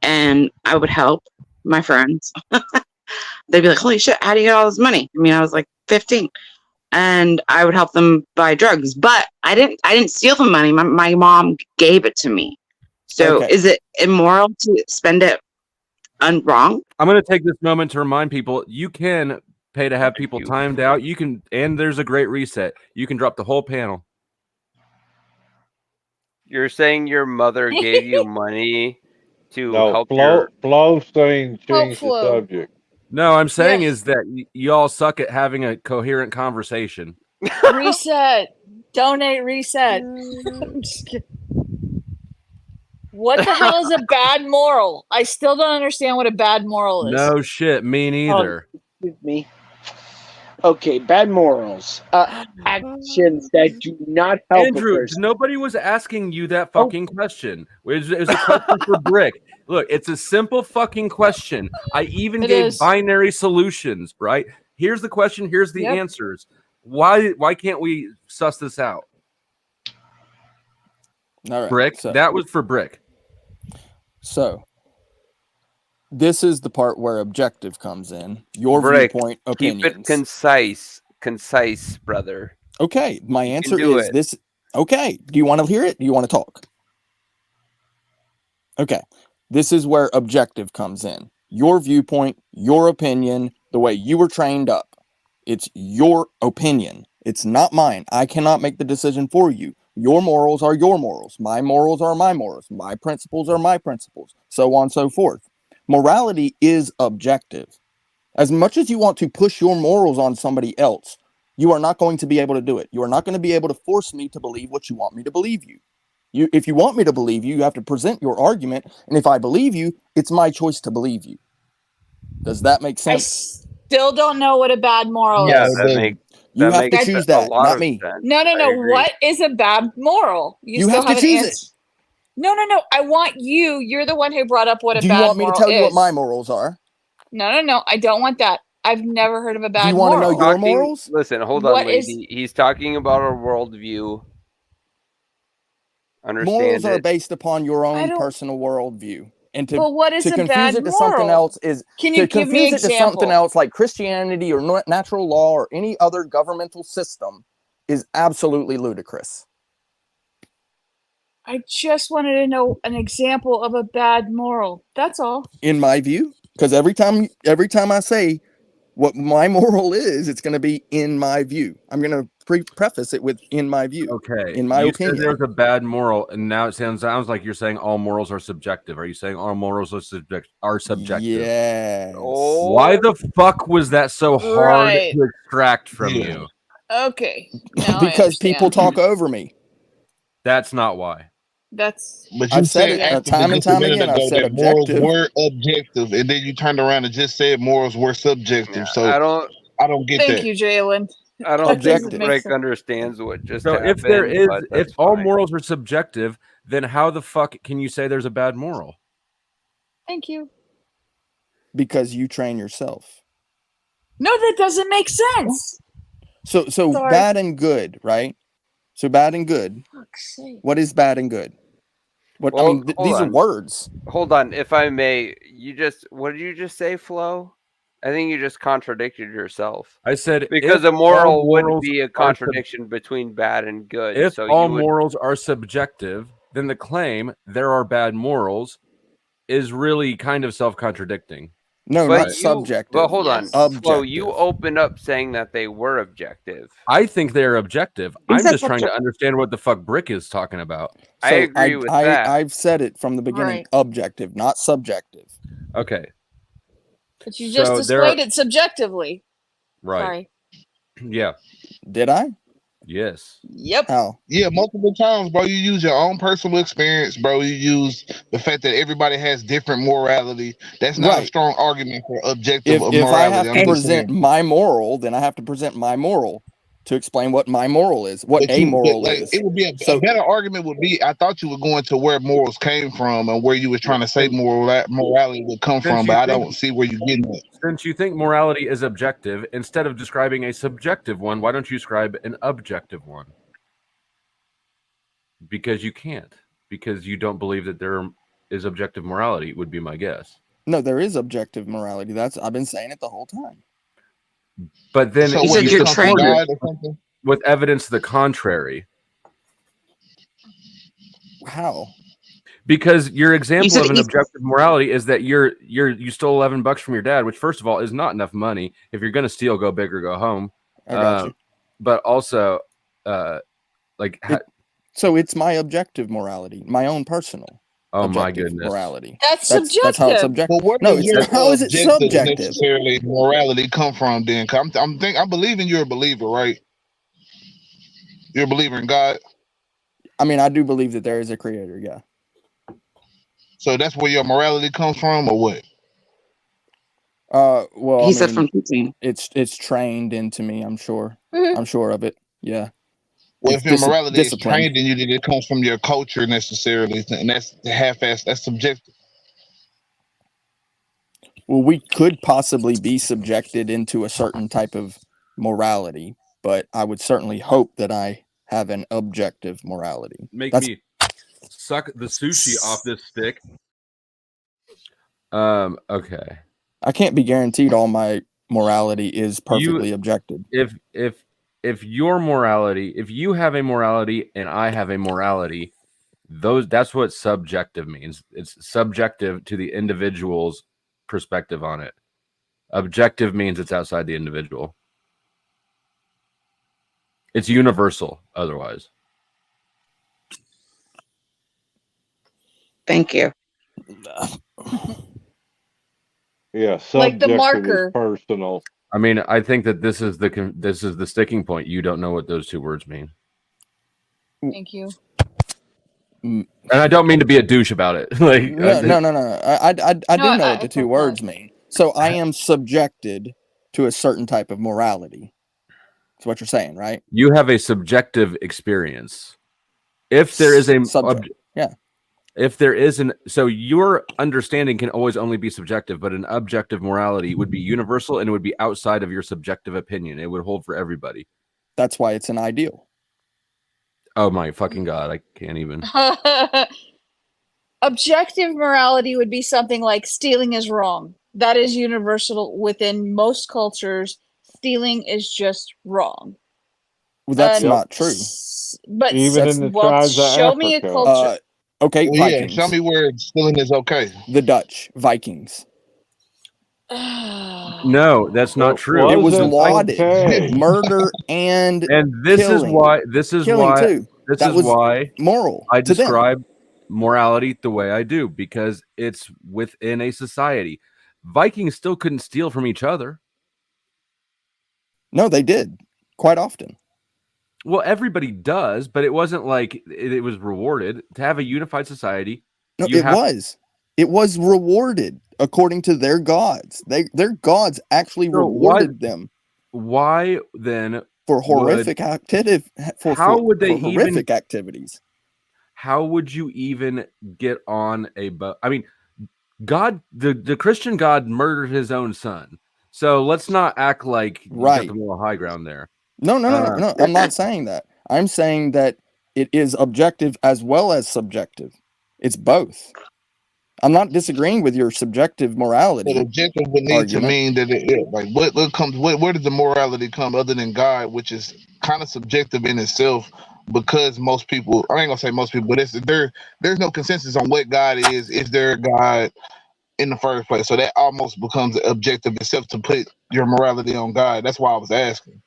and I would help my friends. They'd be like, "Holy shit, how do you get all this money?" I mean, I was like 15. And I would help them buy drugs, but I didn't steal the money. My mom gave it to me. So is it immoral to spend it wrong? I'm going to take this moment to remind people you can pay to have people timed out. You can, and there's a great reset. You can drop the whole panel. You're saying your mother gave you money to No, help Flo saying change the Flo. subject. No, I'm saying Yes. is that y'all suck at having a coherent conversation. Reset. Donate. Reset. I'm just kidding. What the hell is a bad moral? I still don't understand what a bad moral is. No shit, me neither. Excuse me. Okay, bad morals. Actions that do not help Andrew, a person. nobody was asking you that fucking question. It was a question for Brick. Look, it's a simple fucking question. I even gave binary solutions, right? Here's the question, here's the answers. Why can't we suss this out? All right, Brick, so, that was for Brick. So this is the part where objective comes in. Your Brick, viewpoint, keep opinions. it concise, brother. Okay, my You answer can do is it. this. Okay, do you want to hear it? Do you want to talk? Okay, this is where objective comes in. Your viewpoint, your opinion, the way you were trained up. It's your opinion. It's not mine. I cannot make the decision for you. Your morals are your morals. My morals are my morals. My principles are my principles. So on and so forth. Morality is objective. As much as you want to push your morals on somebody else, you are not going to be able to do it. You are not going to be able to force me to believe what you want me to believe you. If you want me to believe you, you have to present your argument. And if I believe you, it's my choice to believe you. Does that make I sense? still don't know what a bad moral Yeah, is. You have to choose that, not me. No. What is a bad moral? You have to choose it. No. I want you. You're the one who brought up what a Do you bad want me to moral tell you what is. my morals are? No. I don't want that. I've never heard of a bad you moral. want to know your morals? Listen, hold What on, lady. He's talking about a worldview. Understand Morals are it. based upon your I own don't- personal worldview. And to, Well, what is to a confuse bad it to something moral? else is Can to you give me confuse it to something example? else like Christianity or natural law or any other governmental system is absolutely ludicrous. I just wanted to know an example of a bad moral. That's all. In my view, because every time I say what my moral is, it's going to be in my view. I'm going to preface it with in my view. Okay. In my you opinion. said there's a bad moral, and now it sounds like you're saying all morals are subjective. Are you saying all morals are subjective? Yes. Why the fuck was that so hard Right. to extract from you? Okay. Now Because I people understand. talk over me. That's not why. That's. But you I've said said it after time and just a time minute again. I've ago said that morals objective. were objective, and then you turned around and just said morals were subjective. So I don't get Thank that. you, Jalen. I don't That think doesn't make Rick sense. understands what just So happened. if there is, but if that's all fine. morals are subjective, then how the fuck can you say there's a bad moral? Thank you. Because you train yourself. No, that doesn't make sense. So Sorry. bad and good, right? So bad and good. Fuck's sake. What is bad and good? What I Well, mean, hold these are on. words. Hold on, if I may. What did you just say, Flo? I think you just contradicted yourself. I said Because if a moral all would morals be a are contradiction between bad and good. If So all you would. morals are subjective, then the claim there are bad morals is really kind of self-contradicting. No, But not subjective. But hold on, Objective. Flo. You opened up saying that they were objective. I think they're objective. I'm Is that just trying to subjective? understand what the fuck Brick is talking about. I agree with that. I've said it from the beginning. Right. Objective, not subjective. Okay. But you just So displayed it subjectively. Right. Sorry. Yeah. Did I? Yes. Yep. How? Yeah, multiple times, bro. You use your own personal experience, bro. You use the fact that everybody has different morality. That's not a Right. strong argument for objective If morality. I have I'm to just present saying. my moral, then I have to present my moral to explain what my moral is, what But a moral is. it would be a better argument would be, I thought you were going to where morals came from and where you were trying to say morality would come from, but I don't see where you're getting it. Since you think morality is objective, instead of describing a subjective one, why don't you describe an objective one? Because you can't. Because you don't believe that there is objective morality, would be my guess. No, there is objective morality. I've been saying it the whole time. But then So you what, you support come from it God or something? with evidence to the contrary. How? Because your example said of an easy. objective morality is that you stole $11 from your dad, which first of all is not enough money. If you're going to steal, go big or go home. I got you. But also, so it's my objective morality, my own personal. Oh my objective goodness. morality. That's That's how it's subjective. Well, where No, does it's your how is it objective subjective? necessarily morality come from? Then, 'cause I'm believing you're a believer, right? You're a believer in God. I mean, I do believe that there is a creator. Yeah. So that's where your morality comes from, or what? Well, He I said mean, from teaching. it's trained into me. I'm sure. Mhm. I'm sure of it. Yeah. Well, It's if your morality is disciplined. trained in you, then it comes from your culture necessarily, and that's half-assed. That's subjective. Well, we could possibly be subjected into a certain type of morality, but I would certainly hope that I have an objective morality. Make me suck the sushi off this stick. Okay. I can't be guaranteed all my morality is perfectly objective. If your morality, if you have a morality and I have a morality, that's what subjective means. It's subjective to the individual's perspective on it. Objective means it's outside the individual. It's universal otherwise. Thank you. Yeah, Like the subjective marker. is personal. I mean, I think that this is the sticking point. You don't know what those two words mean. Thank you. And I don't mean to be a douche about it. Like No. I do know what the two words mean. So I am subjected to a certain type of morality. That's what you're saying, right? You have a subjective experience. If there is a if there is so your understanding can always only be subjective, but an objective morality would be universal and it would be outside of your subjective opinion. It would hold for everybody. That's why it's an ideal. Oh my fucking God, I can't even. Objective morality would be something like stealing is wrong. That is universal within most cultures. Stealing is just wrong. Well, that's not true. But Even in the well, tribes of show me a Africa. culture. Okay, Well, yeah, Vikings. show me where stealing is okay. The Dutch, Vikings. No, that's not true. It was lauded. okay. Murder and this killing. is why this is Killing why too. this That is was why moral I to them. describe morality the way I do, because it's within a society. Vikings still couldn't steal from each other. No, they did quite often. Well, everybody does, but it wasn't like it was rewarded to have a unified society. No, it was rewarded according to their gods. Their gods actually rewarded them. Why then for horrific activities? Horrific activities. How would you even get on a boat? I mean, God, the Christian God murdered his own son. So let's not act like you got the moral high ground there. No. I'm not saying that. I'm saying that it is objective as well as subjective. It's both. I'm not disagreeing with your subjective morality. But objective would need to mean that where does the morality come other than God, which is kind of subjective in itself, because most people, I ain't gonna say most people, but there's no consensus on what God is. Is there a God in the first place? So that almost becomes objective itself to put your morality on God. That's why I was asking.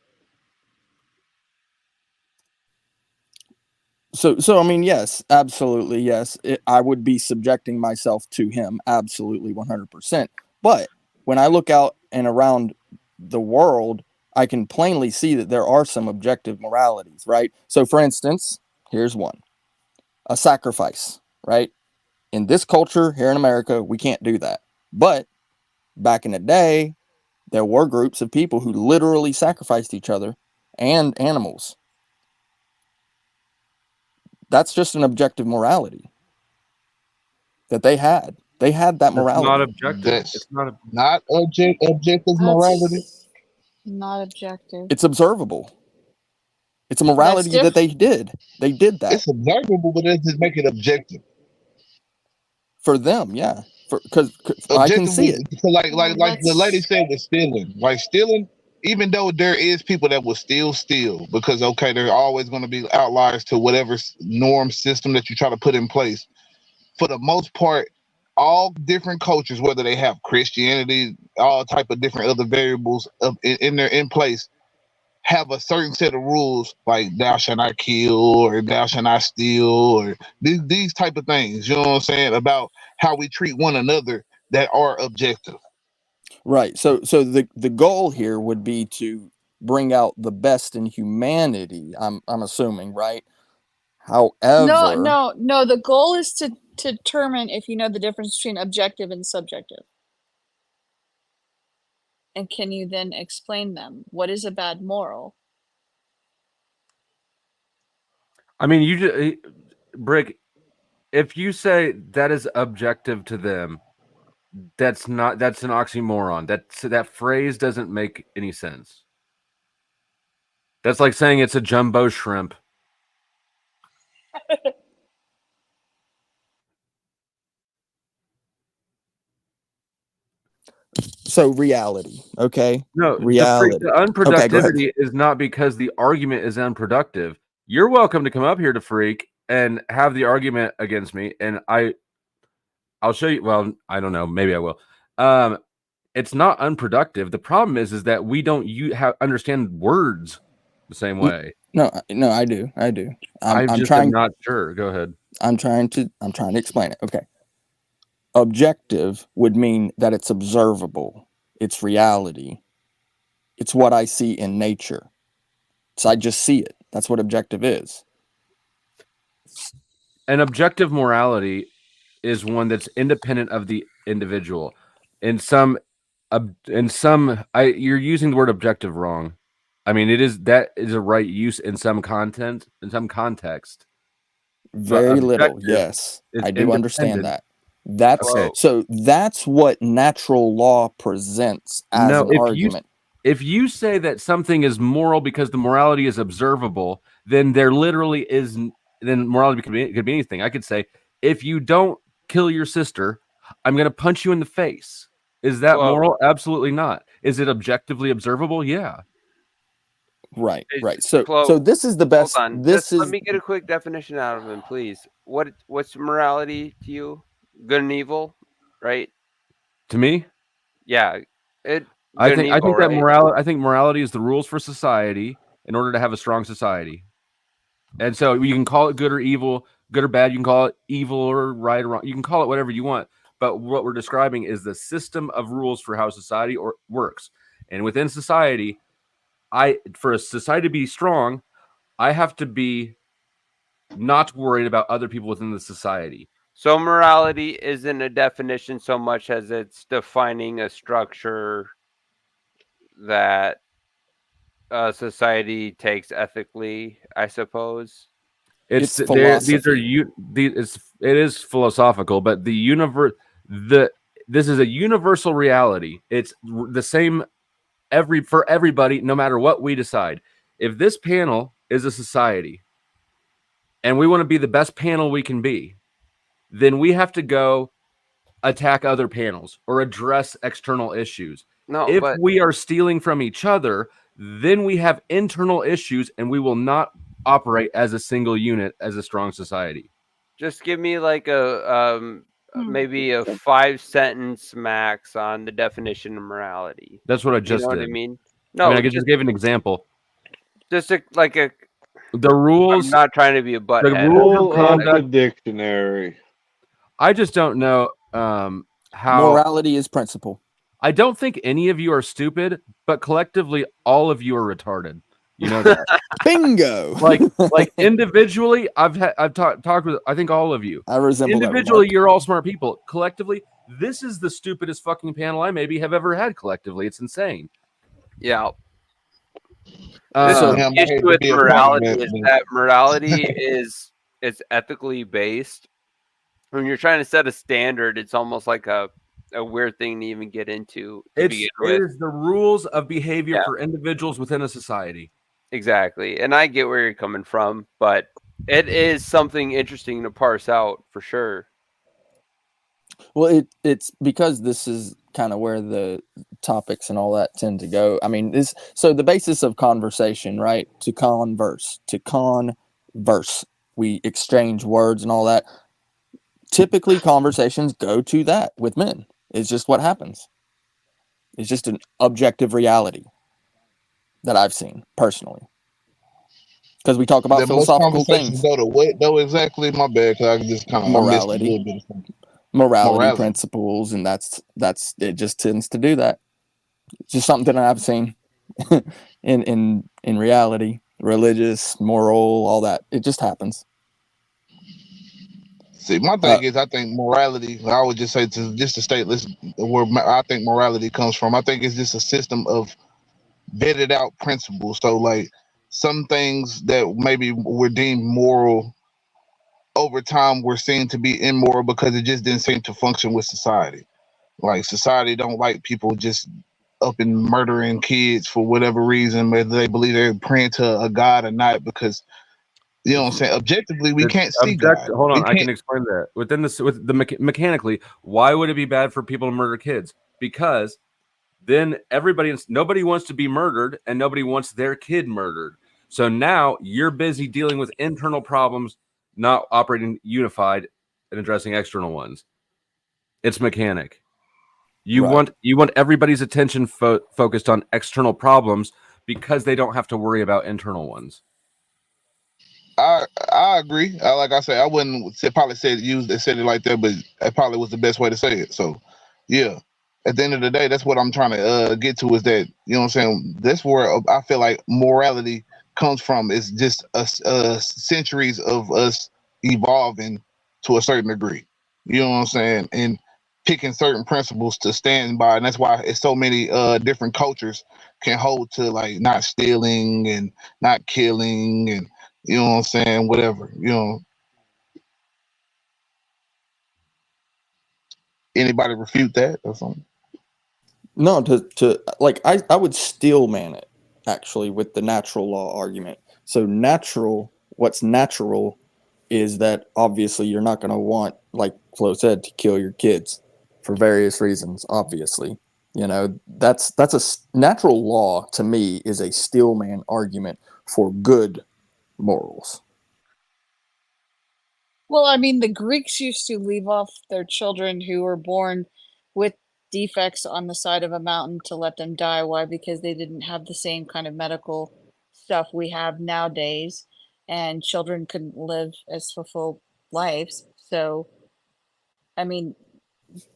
So I mean, yes, absolutely, yes. I would be subjecting myself to him, absolutely, 100%. But when I look out and around the world, I can plainly see that there are some objective moralities, right? So, for instance, here's one: a sacrifice, right? In this culture here in America, we can't do that. But back in the day, there were groups of people who literally sacrificed each other and animals. That's just an objective morality that they had. They had that morality. Not objective. It's not objective morality. Not objective. It's observable. It's a morality that they did. They did that. It's observable, but does it make it objective? For them, yeah. Because I can see it. So like the lady said with stealing. Like stealing, even though there is people that will still steal, because there are always going to be outliers to whatever norm system that you try to put in place. for the most part, all different cultures, whether they have Christianity, all type of different other variables in place, have a certain set of rules, like thou shalt not kill or thou shalt not steal or these type of things. You know what I'm saying, about how we treat one another that are objective. Right. So the goal here would be to bring out the best in humanity. I'm assuming, right? However, No. The goal is to determine if you know the difference between objective and subjective. And can you then explain them? What is a bad moral? I mean, you just, Brick, if you say that is objective to them, that's an oxymoron. That phrase doesn't make any sense. That's like saying it's a jumbo shrimp. So reality, okay? No, reality. The unproductivity is not because the argument is unproductive. You're welcome to come up here to Freak and have the argument against me, and I'll show you. Well, I don't know. Maybe I will. It's not unproductive. The problem is that we don't understand words the same way. No, I do. I'm just trying. Not sure. Go ahead. I'm trying to explain it. Okay. Objective would mean that it's observable. It's reality. It's what I see in nature. So I just see it. That's what objective is. An objective morality is one that's independent of the individual. You're using the word objective wrong. I mean, that is a right use in some context. Very little. Yes, I do understand that. That's what natural law presents as an argument. If you say that something is moral because the morality is observable, then there literally is. Then morality could be anything. I could say, if you don't kill your sister, I'm going to punch you in the face. Is that moral? Absolutely not. Is it objectively observable? Yeah. Right. So this is the best. Hold on. Let me get a quick definition out of him, please. What's morality to you? Good and evil, right? To me? Yeah. I think morality is the rules for society in order to have a strong society. And so you can call it good or evil, good or bad. You can call it evil or right or wrong. You can call it whatever you want. But what we're describing is the system of rules for how society works. And within society, for a society to be strong, I have to be not worried about other people within the society. So morality isn't a definition so much as it's defining a structure that society takes ethically, I suppose. It is philosophical, but this is a universal reality. It's the same for everybody, no matter what we decide. If this panel is a society and we want to be the best panel we can be, then we have to go attack other panels or address external issues. If we are stealing from each other, then we have internal issues and we will not operate as a single unit as a strong society. Just give me like maybe a 5-sentence max on the definition of morality. That's what I just did. What I mean? No, I just gave an example. Just the rules. I'm not trying to be a butthead. The rule of the dictionary. I just don't know how morality is principle. I don't think any of you are stupid, but collectively, all of you are retarded. You know that. Bingo. Like individually, I've talked with I think all of you. I resemble individually. You're all smart people. Collectively, this is the stupidest fucking panel I maybe have ever had. Collectively, it's insane. Yeah. The issue with morality is that morality is ethically based. When you're trying to set a standard, it's almost like a weird thing to even get into. It is the rules of behavior for individuals within a society. Exactly. And I get where you're coming from, but it is something interesting to parse out for sure. Well, it's because this is kind of where the topics and all that tend to go. I mean, so the basis of conversation, right? To converse. We exchange words and all that. typically conversations go to that with men. It's just what happens. It's just an objective reality that I've seen personally. Because we talk about Then most philosophical conversations things. go to what though exactly? My bad, because I just kind of I missed a little bit of something. Morality principles, and that's it. Just tends to do that. It's just something that I've seen in reality, religious, moral, all that. It just happens. See, my thing is, I think morality. I would just say just to state where I think morality comes from. I think it's just a system of vetted out principles. So, like some things that maybe were deemed moral over time were seen to be immoral because it just didn't seem to function with society. Like society don't like people just up and murdering kids for whatever reason, whether they believe they're praying to a god or not, because you know what I'm saying. Objectively, we can't see God. Hold on, I can explain that. Within this, with the mechanically, why would it be bad for people to murder kids? Because then nobody wants to be murdered, and nobody wants their kid murdered. So now you're busy dealing with internal problems, not operating unified and addressing external ones. It's mechanic. You want everybody's attention focused on external problems because they don't have to worry about internal ones. I agree. Like I said, I wouldn't probably said it like that, but it probably was the best way to say it. So, yeah. At the end of the day, that's what I'm trying to get to is that, you know what I'm saying? That's where I feel like morality comes from. It's just centuries of us evolving to a certain degree. You know what I'm saying? And picking certain principles to stand by. And that's why it's so many different cultures can hold to like not stealing and not killing and, you know what I'm saying? Whatever, you know. Anybody refute that or something? No, to like I would still man it actually with the natural law argument. So what's natural is that obviously you're not going to want, like Flo said, to kill your kids for various reasons. Obviously, you know that's a natural law to me is a steel man argument for good morals. Well, I mean, the Greeks used to leave off their children who were born with defects on the side of a mountain to let them die. Why? Because they didn't have the same kind of medical stuff we have nowadays, and children couldn't live as fulfilled lives. So, I mean,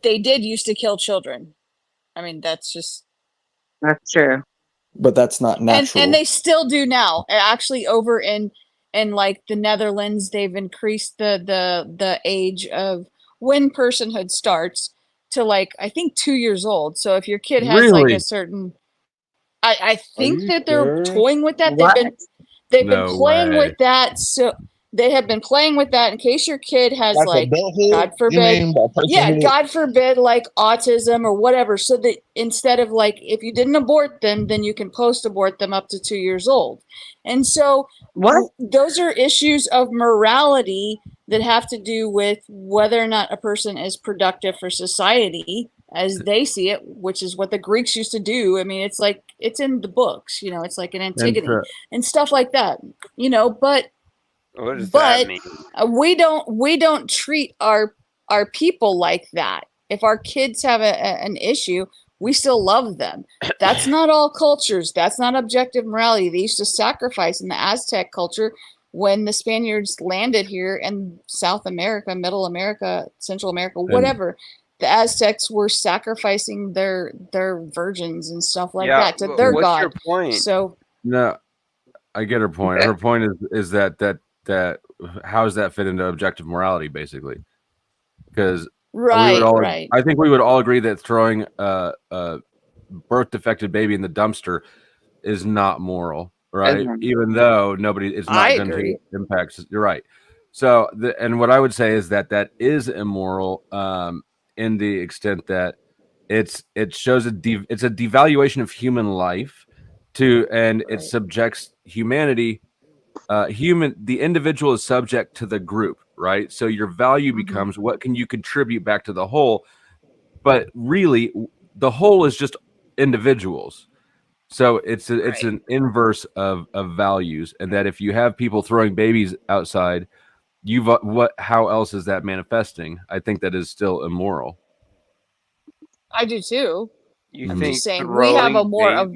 they did used to kill children. I mean, that's true. But that's not natural. And they still do now. Actually, over in like the Netherlands, they've increased the age of when personhood starts to like I think 2 years old. So if your kid has like a certain, I think that they're toying with that. They've been playing with that. So they have been playing with that in case your kid has like God forbid, God forbid, like autism or whatever. So that instead of like if you didn't abort them, then you can post abort them up to 2 years old. And so those are issues of morality that have to do with whether or not a person is productive for society as they see it, which is what the Greeks used to do. I mean, it's like it's in the books, you know, it's like an Antigone and stuff like that, you know, but what does that mean? we don't treat our people like that. If our kids have an issue, we still love them. That's not all cultures. That's not objective morality. They used to sacrifice in the Aztec culture when the Spaniards landed here in South America, Middle America, Central America, whatever. The Aztecs were sacrificing their virgins and stuff like that to their what's god. Your point? So no, I get her point. Her point is that how does that fit into objective morality, basically? Because I think we would all agree that throwing a birth defected baby in the dumpster is not moral, right? Even though it's not going to impact. You're right. So, and what I would say is that is immoral in the extent that it shows it's a devaluation of human life and it subjects humanity. The individual is subject to the group, right? So your value becomes what can you contribute back to the whole, but really the whole is just individuals. So it's an inverse of values, and that if you have people throwing babies outside how else is that manifesting? I think that is still immoral. I do too. You I'm think just saying we have a more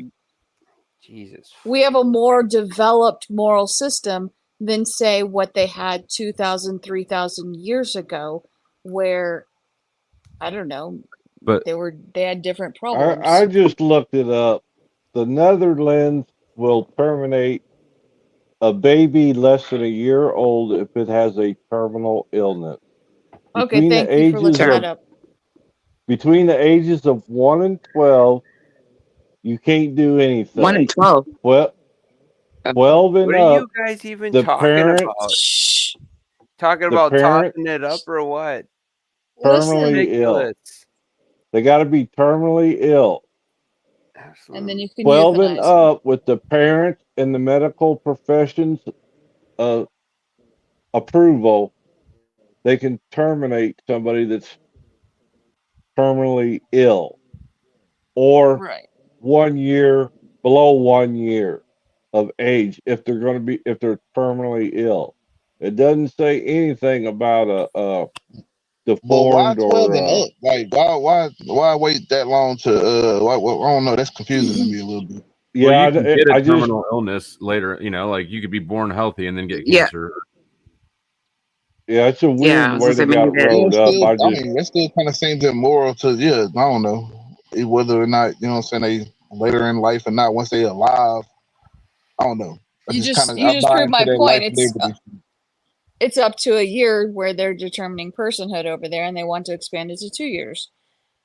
Jesus. we have a more developed moral system than say what they had 2,000, 3,000 years ago, where I don't know, but they had different problems. I just looked it up. The Netherlands will terminate a baby less than a year old if it has a terminal illness. Okay, thank you for looking that up. Between the ages of 1 and 12, you can't do anything. 1 and 12. Well, 12 and What up. are you guys even the talking parents, about? Talking the about parents tossing it up or what? terminally ill. They got to be terminally ill. And then you can 12 and euthanize up with the parents and the medical professions approval, they can terminate somebody that's terminally ill or right. 1 year below 1 year of age if they're terminally ill. It doesn't say anything about a But why deformed 12 and or up? Like why wait that long to I don't know. That's confusing to me a little bit. Well, yeah. you can get a I just terminal illness later. Like you could be born healthy and then get cancer. yeah, it's a weird way they got it rolled up. That still kind of seems immoral to I don't know whether or not they later in life or not once they're alive. I don't know. You just proved my point. It's up to a year where they're determining personhood over there, and they want to expand it to 2 years.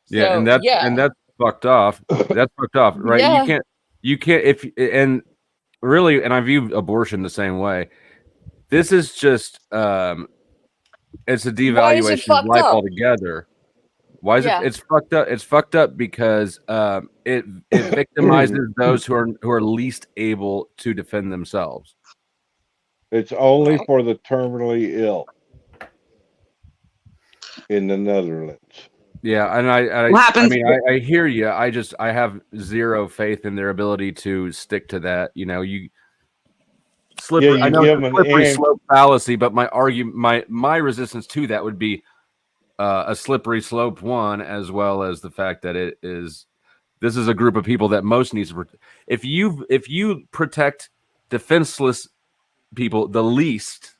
Yeah, So, and that's fucked off. That's fucked off, right? Yeah. You can't and really, and I view abortion the same way. This is just it's a devaluation of life altogether. Why is Yeah. it's fucked up? It's fucked up because it victimizes those who are least able to defend themselves. It's only for the terminally ill in the Netherlands. Yeah, and I happens- I hear you. I have zero faith in their ability to stick to that. You slippery. Yeah, I know give it's a them slippery an slope fallacy, but my argument, my resistance to that would be a slippery slope one, as well as the fact that this is a group of people that most needs to. If you protect defenseless people the least,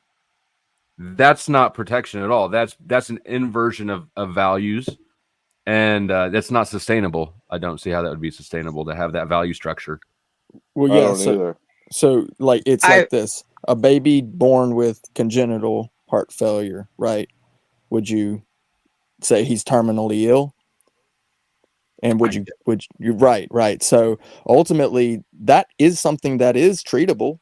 that's not protection at all. That's an inversion of values. And that's not sustainable. I don't see how that would be sustainable to have that value structure. Well, I yeah. don't either. So like it's like this: a baby born with congenital heart failure, right? Would you say he's terminally ill? And would you right? So ultimately, that is something that is treatable,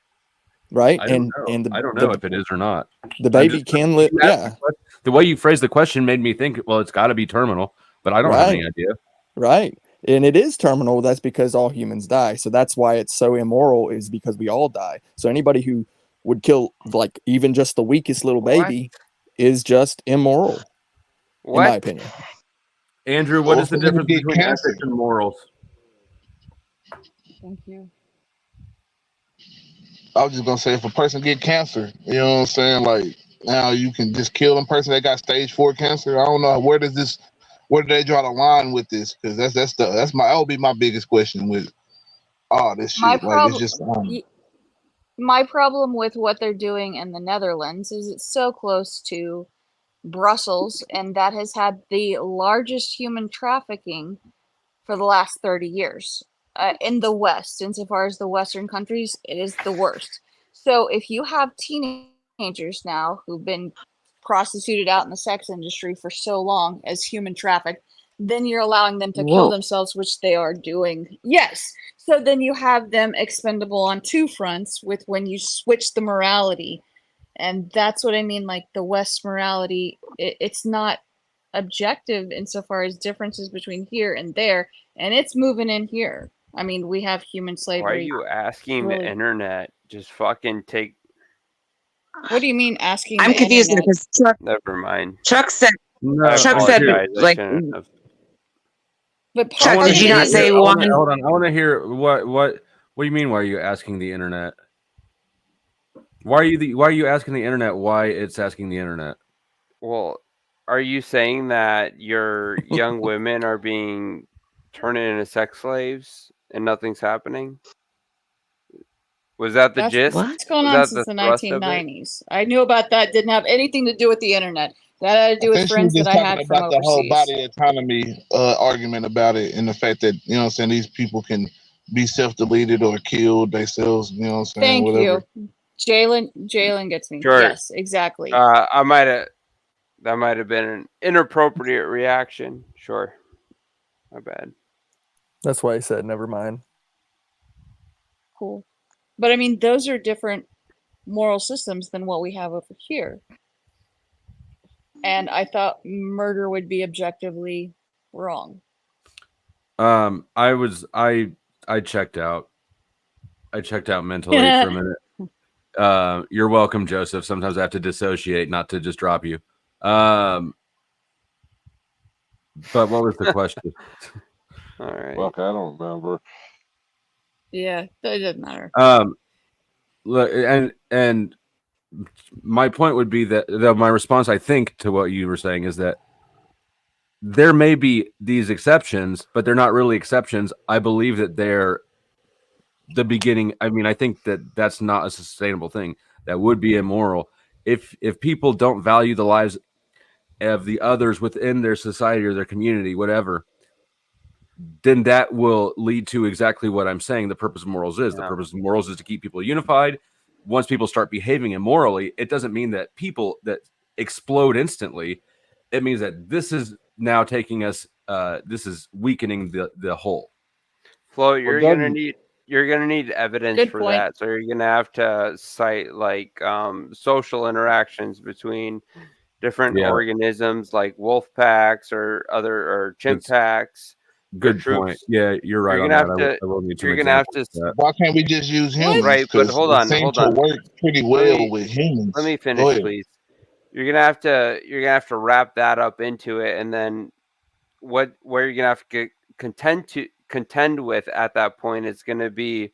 right? I don't know if it is or not. The baby can live. Yeah. The way you phrased the question made me think, well, it's got to be terminal, but I don't have any idea. Right. And it is terminal. That's because all humans die. So that's why it's so immoral, is because we all die. So anybody who would kill like even just the weakest little baby is just immoral, in my opinion. Andrew, what is the difference between ethics and morals? Thank you. I was just gonna say if a person get cancer, you know what I'm saying? Like now you can just kill them person that got stage 4 cancer. I don't know where do they draw the line with this? Because that would be my biggest question with all this shit. My problem with what they're doing in the Netherlands is it's so close to Brussels, and that has had the largest human trafficking for the last 30 years in the West. Insofar as the Western countries, it is the worst. So if you have teenagers now who've been prostituted out in the sex industry for so long as human trafficked, then you're allowing them to kill themselves, which they are doing. Yes. So then you have them expendable on two fronts with when you switch the morality. And that's what I mean. Like the West morality, it's not objective insofar as differences between here and there. And it's moving in here. I mean, we have human slavery. Why are you asking the internet? Just fucking take. What do you mean asking? I'm confused because Chuck. Never mind. Chuck said. No, Chuck said like. But Chuck, did you not say one? Hold on. I want to hear what do you mean? Why are you asking the internet? Why are you asking the internet why it's asking the internet? Well, are you saying that your young women are being turned into sex slaves and nothing's happening? Was that the gist? What's going Was on that since the the thrust of it? 1990s? I knew about that. Didn't have anything to do with the internet. That had to I do with think she was friends that just I talking had from about the whole overseas. body autonomy argument about it, and the fact that you know what I'm saying these people can be self-deleted or killed themselves. You know what I'm saying? Thank Whatever. you. Jalen gets me. Sure. Yes, exactly. That might have been an inappropriate reaction. Sure. My bad. That's why I said never mind. Cool. But I mean, those are different moral systems than what we have over here. And I thought murder would be objectively wrong. I checked out. I checked out mentally for a minute. You're welcome, Joseph. Sometimes I have to dissociate, not to just drop you. But what was the question? All right. Fuck, I don't remember. Yeah, that doesn't matter. Look, and my point would be that my response, I think, to what you were saying is that there may be these exceptions, but they're not really exceptions. I believe that they're the beginning. I mean, I think that that's not a sustainable thing. That would be immoral. If people don't value the lives of the others within their society or their community, whatever, then that will lead to exactly what I'm saying. The purpose of morals is the purpose of morals is to keep people unified. Once people start behaving immorally, it doesn't mean that people that explode instantly. It means that this is now taking us. This is weakening the whole. Flo, you're gonna need evidence Good for point. that. So you're gonna have to cite like social interactions between different organisms, like wolf packs or chimp packs. Good point. Yeah, you're right. You're on gonna that. have to. I will need some You're gonna have to. examples of that. Why can't we just use humans? Right, but 'Cause hold it on, seems hold to on. work pretty well with humans. Let me Go finish, ahead. please. You're gonna have to wrap that up into it, and then where you're gonna have to contend with at that point is gonna be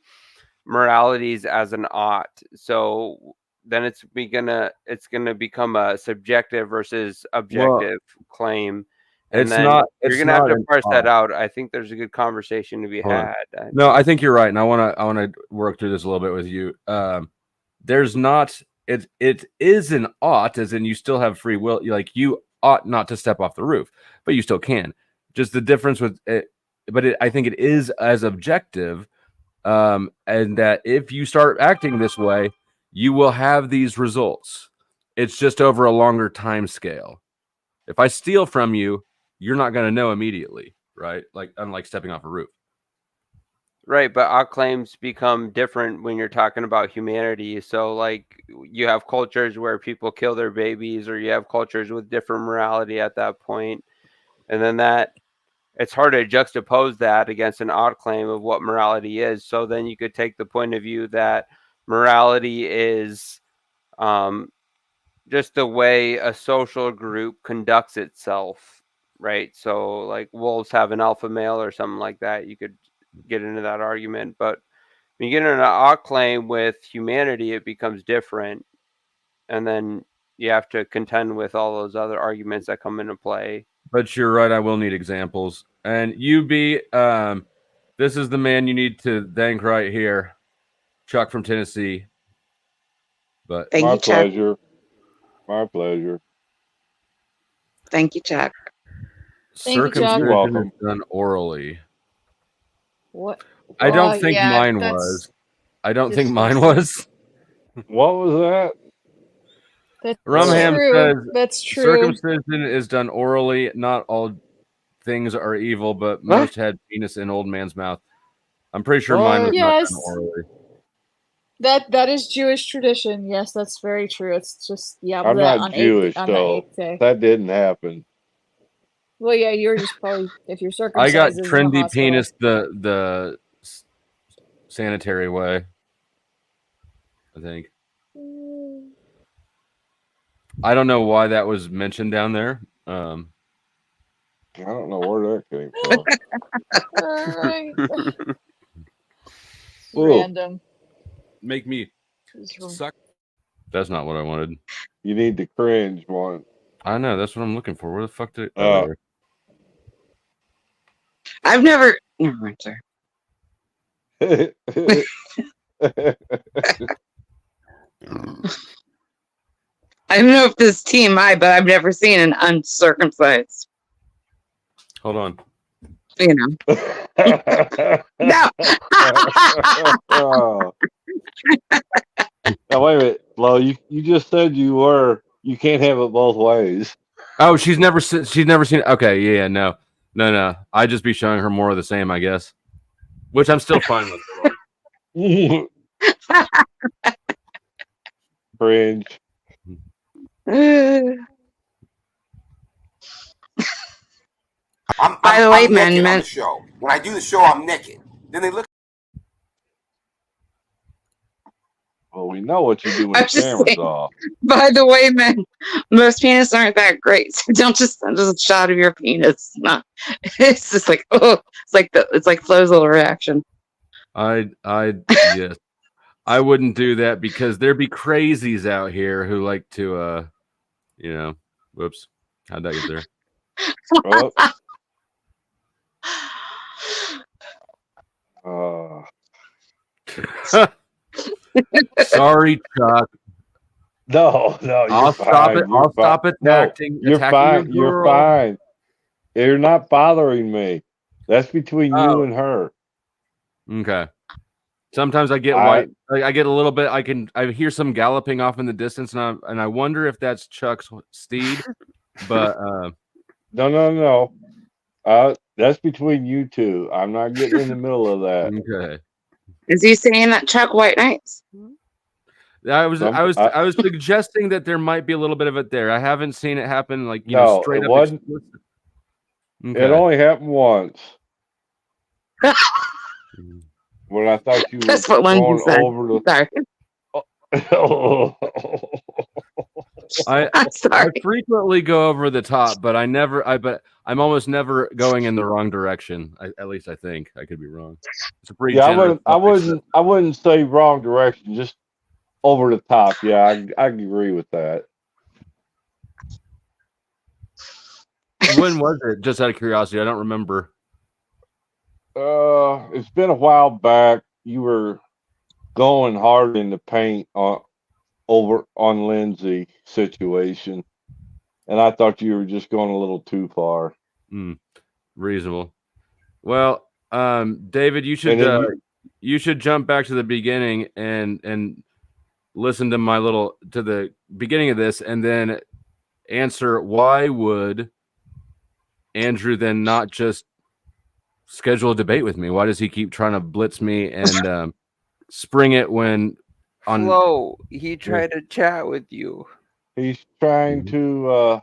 moralities as an ought. So then it's gonna become a subjective versus objective claim. And It's then not. you're It's gonna have not to an parse that ought. out. I think there's a good conversation to be Hold on. had. No, I think you're right, and I want to work through this a little bit with you. There's not. It is an ought, as in you still have free will. Like you ought not to step off the roof, but you still can. Just the difference with it, but I think it is as objective, and that if you start acting this way, you will have these results. It's just over a longer time scale. If I steal from you, you're not going to know immediately, right? Like unlike stepping off a roof. Right, but ought claims become different when you're talking about humanity. So, like, you have cultures where people kill their babies, or you have cultures with different morality at that point, and then it's hard to juxtapose that against an ought claim of what morality is. So then you could take the point of view that morality is just the way a social group conducts itself, right? So, like, wolves have an alpha male or something like that. You could get into that argument, but when you get into an ought claim with humanity, it becomes different, and then you have to contend with all those other arguments that come into play. But you're right. I will need examples. And this is the man you need to thank right here, Chuck from Tennessee. But my pleasure. My pleasure. Thank you, Chuck. Circumcision You're welcome. is done orally. What? I don't think yeah, mine that's was. I don't think mine was. What was that? That's Rumham true. says That's true. circumcision is done orally. Not all things are evil, but most had penis in old man's mouth. I'm pretty sure mine was not Yes. done orally. That is Jewish tradition. Yes, that's very true. It's just I'm not Jewish, on so the eighth day. that didn't happen. Well, yeah, you're just probably if you're I circumcised. got in the trendy hospital. penis the sanitary way. I think. I don't know why that was mentioned down there. I don't know where that came from. Alright. Random. Make me Just suck. That's not what I wanted. You need the cringe one. I know. That's what I'm looking for. Where the fuck did it? Oh, there. I've never. Never mind, sir. I don't know if this is TMI, but I've never seen an uncircumcised. Hold on. You know. No. Oh. Now wait a minute, Flo. You just said you were. You can't have it both ways. Oh, she's never seen. Okay, yeah, no. I'd just be showing her more of the same, I guess. Which I'm still fine with. Cringe. By the way, I'm men, naked on the show. When I do the show, I'm naked. Then they look. Well, we know what you do when I'm the just camera's saying, off. by the way, men, most penises aren't that great. So don't just send us a shot of your penis. Not. It's just like, oh, it's like Flo's little reaction. Yes. I wouldn't do that because there'd be crazies out here who like to whoops. How'd that get there? Sorry, Chuck. No, I'll stop it. I'll stop attacking. You're fine. Your You're girl. fine. You're not bothering me. That's between you and her. Okay. Sometimes I get white. I get a little bit. I hear some galloping off in the distance, and I wonder if that's Chuck's steed. But no. That's between you two. I'm not getting in the middle of that. Okay. Is he saying that Chuck White Nights? I was suggesting that there might be a little bit of it there. I haven't seen it happen straight up. Wasn't. Okay. It only happened once. When I thought you That's were what Lindsay going said. over the. I'm sorry. I frequently go over the top, but I'm almost never going in the wrong direction. At least I think. I could be wrong. It's a pretty I wouldn't say wrong direction, just over the top. Yeah, I agree with that. When was it? Just out of curiosity, I don't remember. It's been a while back. You were going hard in the paint over on Lindsay situation, and I thought you were just going a little too far. Reasonable. Well, David, you should jump back to the beginning and listen to the beginning of this, and then answer why would Andrew then not just schedule a debate with me? Why does he keep trying to blitz me and spring it when on Flo, he tried to chat with you. He's trying to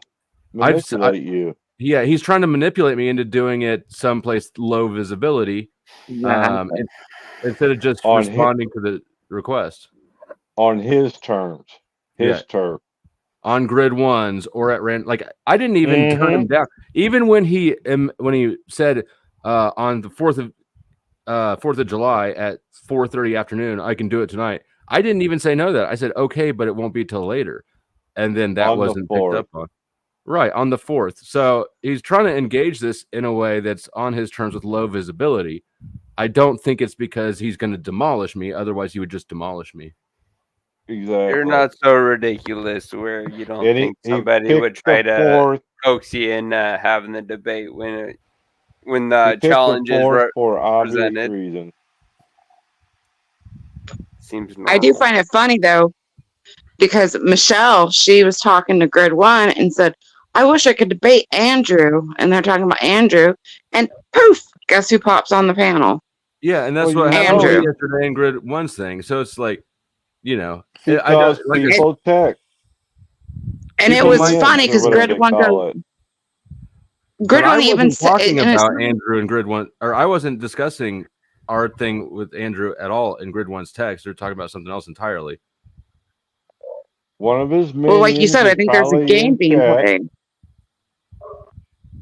manipulate you. Yeah, he's trying to manipulate me into doing it someplace low visibility, instead of just responding to the request on his terms, term. On grid ones or at random. Like I didn't even turn him down. Even when he said on the 4th of July at 4:30 afternoon, I can do it tonight. I didn't even say no to that. I said okay, but it won't be till later. And then that wasn't picked up on. Right, on the 4th. So he's trying to engage this in a way that's on his terms with low visibility. I don't think it's because he's going to demolish me. Otherwise, he would just demolish me. Exactly. You're not so ridiculous where you don't think somebody would try to coax you in having the debate when the challenge is for obvious presented. Reason. Seems normal. I do find it funny though, because Michelle, she was talking to Grid One and said, I wish I could debate Andrew. And they're talking about Andrew, and poof, guess who pops on the panel? Yeah, and that's what happened yesterday in Grid One's thing. So it's like, I don't like people tech. And it was funny because Grid One goes. Grid One even talking about Andrew and Grid One, or I wasn't discussing our thing with Andrew at all in Grid One's text. They're talking about something else entirely. One of his well, like you said, I think there's a game being played.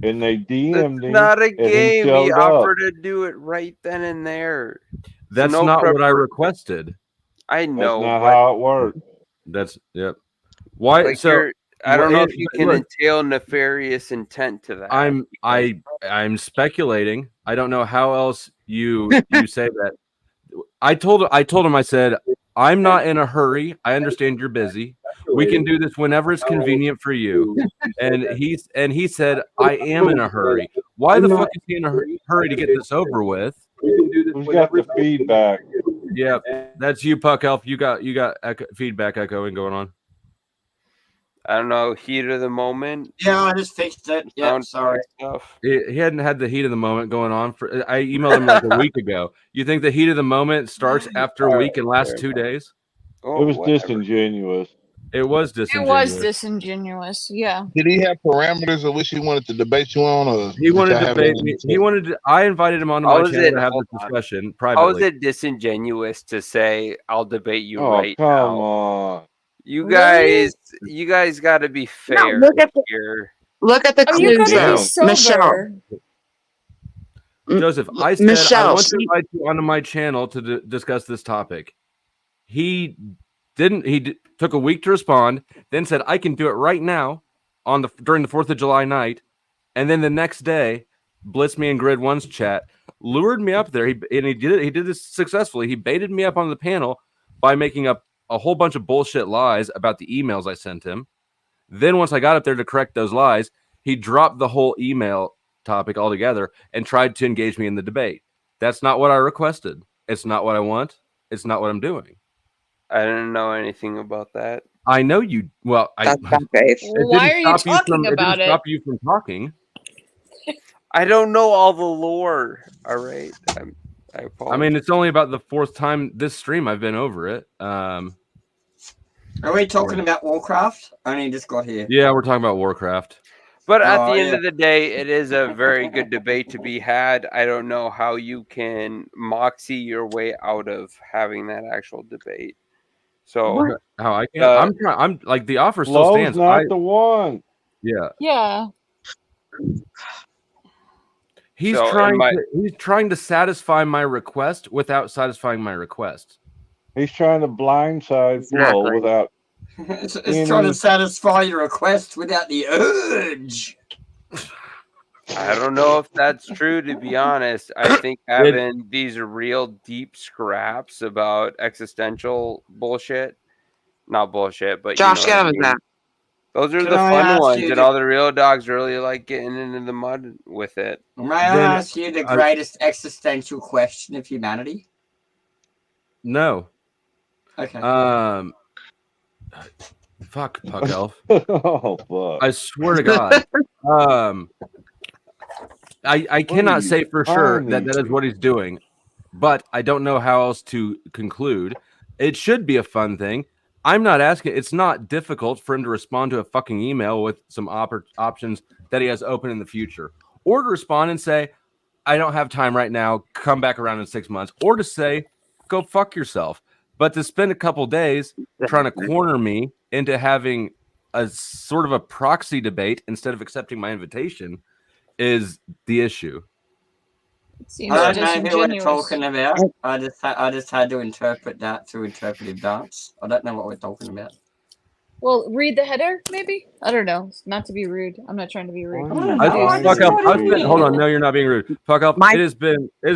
And they DM'd him. Not a game. He offered to do it right then and there. That's not what I requested. I know. That's not how it works. That's yep. Why? Like So I don't know if it- you can look, entail nefarious intent to that. I'm speculating. I don't know how else you say that. I told him, I said, I'm not in a hurry. I understand you're busy. We can do this whenever it's convenient for you. And he said, I am in a hurry. Why the fuck is he in a hurry to get this over with? Who's got the feedback? Yeah, that's you, Puck Elf. You got feedback echoing going on. I don't know, heat of the moment. Yeah, I just fixed it. Yeah, sorry. Stuff. He hadn't had the heat of the moment going on for. I emailed him like a week ago. You think the heat of the moment starts after a week and lasts 2 days? It was disingenuous. It was It disingenuous. was disingenuous. Yeah. Did he have parameters of which he wanted to debate you on, or He wanted did y'all to have debate any- me. He wanted to. I invited him onto How my is channel it- to have hold this on. discussion How is privately. it disingenuous to say I'll debate you Oh, right come now? on. You Really? guys got to be No, fair look at the here. Oh, you clues, gotta be though. sober. Michelle. Joseph, I said I Michelle, want to invite you onto my channel to discuss this topic. He didn't. He took a week to respond, then said I can do it right now during the 4th of July night, and then the next day, blitzed me in Grid One's chat, lured me up there. He did it. He did this successfully. He baited me up on the panel by making up a whole bunch of bullshit lies about the emails I sent him. Then once I got up there to correct those lies, he dropped the whole email topic altogether and tried to engage me in the debate. That's not what I requested. It's not what I want. It's not what I'm doing. I didn't know anything about that. I know you. Well, Why are you talking about didn't it? stop you from talking. I don't know all the lore. All right. I I mean, it's only about the 4th time this stream I've been over it. Are we talking about Warcraft? I only just got here. Yeah, we're talking about Warcraft. But at the Oh, end yeah. of the day, it is a very good debate to be had. I don't know how you can moxie your way out of having that actual debate. So How I can? I'm like the offer still Love's stands. not the one. Yeah. Yeah. He's So, he's trying to satisfy my request without satisfying my request. He's trying to blindside Flo Exactly. without. It's trying to satisfy your request without the urge. I don't know if that's true, to be honest. I think having these real deep scraps about existential bullshit, not bullshit, but Josh, you know get what I on his mean. map. Those are Can the I fun ask ones, you and to- all the real dogs really like getting into the mud with it. May I ask you the greatest existential question of humanity? No. Okay. Fuck, Puck Elf. Oh fuck! I swear to God. I cannot say for sure that is what he's doing, but I don't know how else to conclude. It should be a fun thing. I'm not asking. It's not difficult for him to respond to a fucking email with some options that he has open in the future, or to respond and say, "I don't have time right now. Come back around in 6 months," or to say, "Go fuck yourself." But to spend a couple days trying to corner me into having a sort of a proxy debate instead of accepting my invitation is the issue. Seems I don't know who we're disingenuous. talking about. I just had to interpret that through interpretive dance. I don't know what we're talking about. Well, read the header, maybe? I don't know. Not to be rude. I'm not trying to be rude. Fuck up. Hold on. No, you're not being rude. Fuck up. It has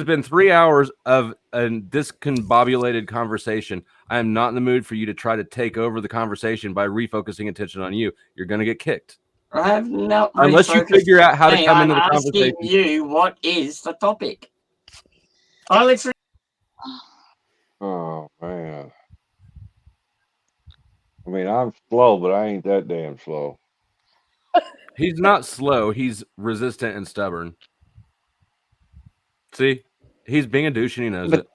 been 3 hours of a discombobulated conversation. I am not in the mood for you to try to take over the conversation by refocusing attention on you. You're going to get kicked. I have not Unless you figure out how to come into the I'm conversation. asking you what is the topic. I literally. Oh man. I mean, I'm slow, but I ain't that damn slow. He's not slow. He's resistant and stubborn. See, he's being a douche and he knows it.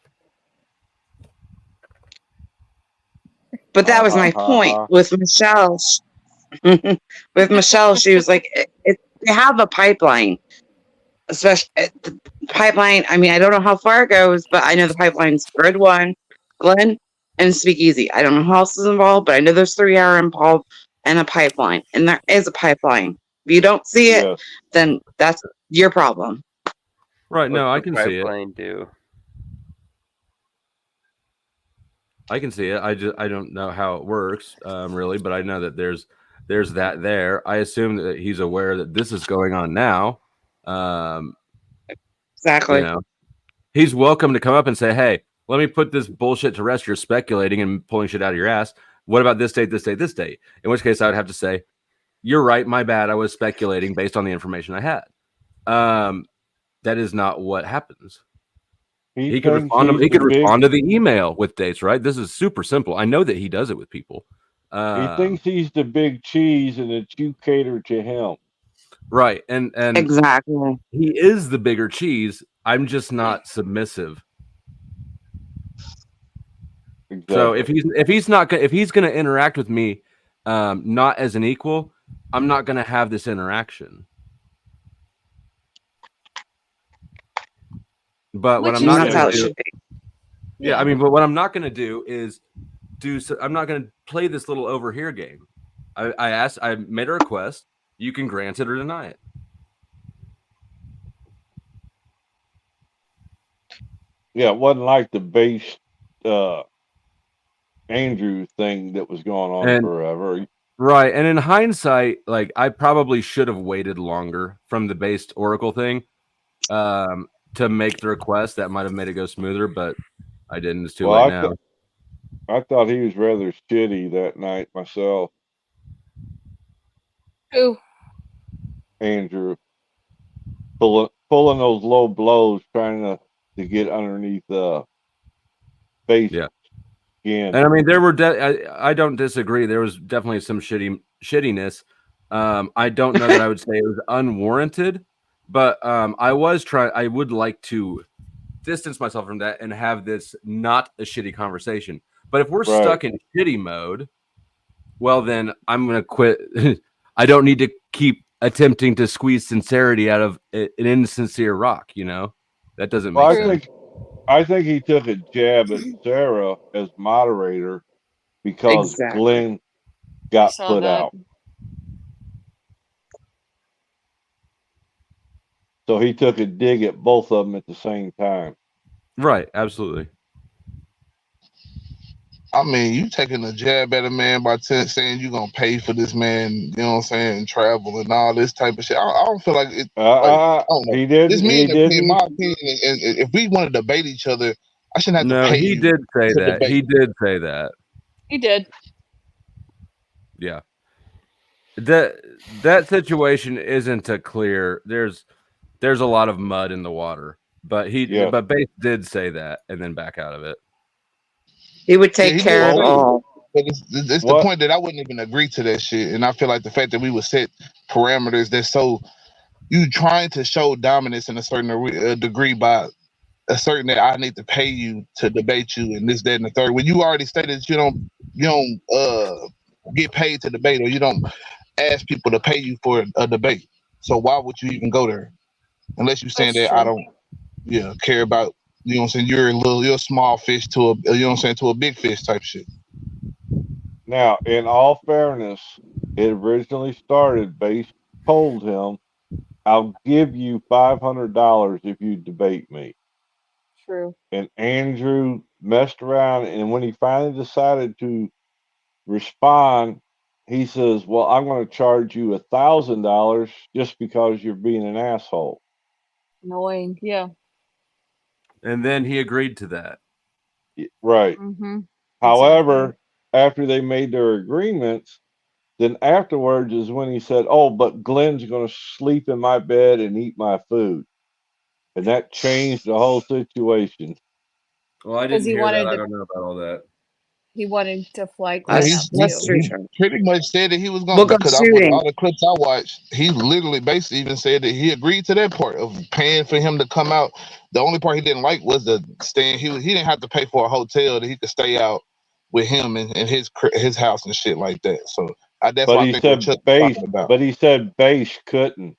But that was my point with Michelle. With Michelle, she was like, they have a pipeline. Especially the pipeline. I mean, I don't know how far it goes, but I know the pipeline's Grid One, Glenn, and Speakeasy. I don't know who else is involved, but I know there's 3 are involved and a pipeline. And there is a pipeline. If you don't see it, then that's your problem. Right. No, I can see it. Pipeline do. I can see it. I don't know how it works really, but I know that there's that there. I assume that he's aware that this is going on now. Exactly. You know, he's welcome to come up and say, "Hey, let me put this bullshit to rest. You're speculating and pulling shit out of your ass. What about this date, this date, this date?" In which case, I would have to say, "You're right. My bad. I was speculating based on the information I had." That is not what happens. He could respond. He could respond to the email with dates, right? This is super simple. I know that he does it with people. He thinks he's the big cheese and that you cater to him. Right. And exactly. He is the bigger cheese. I'm just not submissive. Exactly. So if he's going to interact with me not as an equal, I'm not going to have this interaction. But what I'm not going to do, yeah, I mean, but what I'm not going to do is I'm not going to play this little over here game. I made a request. You can grant it or deny it. Yeah, it wasn't like the base Andrew thing that was going on forever. Right. And in hindsight, like I probably should have waited longer from the based Oracle thing to make the request. That might have made it go smoother, but I didn't. It's too late now. I thought he was rather shitty that night myself. Who? Andrew. Pulling those low blows, trying to get underneath the base. Yeah. Again. And I mean, there were I don't disagree. There was definitely some shittiness. I don't know that I would say it was unwarranted, but I would like to distance myself from that and have this not a shitty conversation. But if we're stuck in shitty mode, well, then I'm going to quit. I don't need to keep attempting to squeeze sincerity out of an insincere rock, you know? That doesn't make sense. I think he took a jab at Sarah as moderator because Glenn got put out. So he took a dig at both of them at the same time. Right, absolutely. I mean, you taking a jab at a man by saying you're going to pay for this man, you know what I'm saying, travel and all this type of shit. I don't feel like it. I don't know. He didn't. This man, in my opinion, and if we want to debate each other, I shouldn't have to pay he you did say to that. debate. He did say that. He did. Yeah. That situation isn't a clear. There's a lot of mud in the water, but but Bates did say that and then back out of it. He would take care of all. But it's the point that I wouldn't even agree to that shit, and I feel like the fact that we would set parameters that's so you trying to show dominance in a certain degree by asserting that I need to pay you to debate you and this, that, and the third. When you already stated that you don't get paid to debate, or you don't ask people to pay you for a debate. So why would you even go there? Unless you're saying that I don't care about, you know what I'm saying, you're a small fish to a big fish type shit. Now, in all fairness, it originally started, Base told him, I'll give you $500 if you debate me. True. And Andrew messed around, and when he finally decided to respond, he says, well, I'm going to charge you $1,000 just because you're being an asshole. Annoying, yeah. And then he agreed to that. Right. Mm-hmm. However, after they made their agreements, then afterwards is when he said, oh, but Glenn's going to sleep in my bed and eat my food. And that changed the whole situation. Well, I didn't hear that. I don't know about all that. He wanted to fly. He pretty much said that he was going to, because all the clips I watched, he literally basically even said that he agreed to that part of paying for him to come out. The only part he didn't like was the staying. He didn't have to pay for a hotel, that he could stay out with him in his house and shit like that. So that's what I think what Chuck's talking about. But he said Base couldn't.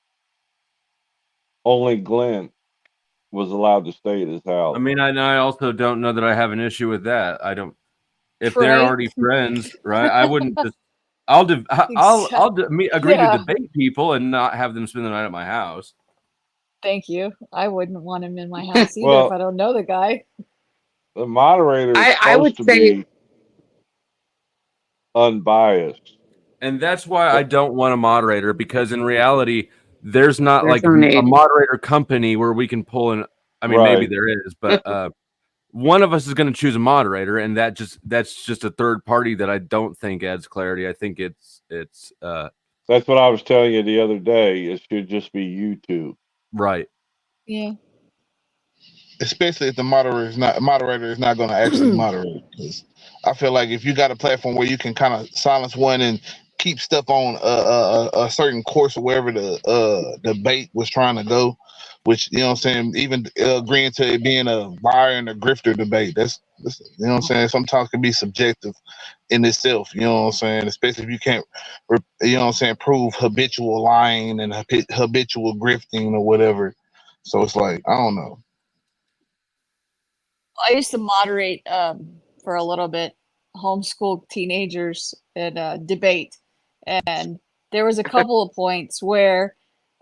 Only Glenn was allowed to stay at his house. I mean, I also don't know that I have an issue with that. I don't. If they're already friends, right? I wouldn't just. I'll agree to debate people and not have them spend the night at my house. Thank you. I wouldn't want him in my house either if I don't know the guy. The moderator. I would say unbiased. And that's why I don't want a moderator, because in reality, there's not There's like no need. a moderator company where we can pull in. I mean, maybe Right. there is, but one of us is going to choose a moderator, and that's just a third party that I don't think adds clarity. I think it's That's what I was telling you the other day. It should just be you two. right. Yeah. Especially if the moderator is not going to actually moderate. Because I feel like if you got a platform where you can kind of silence one and keep stuff on a certain course or wherever the debate was trying to go, which, you know what I'm saying, even agreeing to it being a liar and a grifter debate, that's you know what I'm saying, sometimes can be subjective in itself, you know what I'm saying, especially if you can't, you know what I'm saying, prove habitual lying and habitual grifting or whatever. So it's like, I don't know. I used to moderate for a little bit, homeschool teenagers in a debate, and there was a couple of points where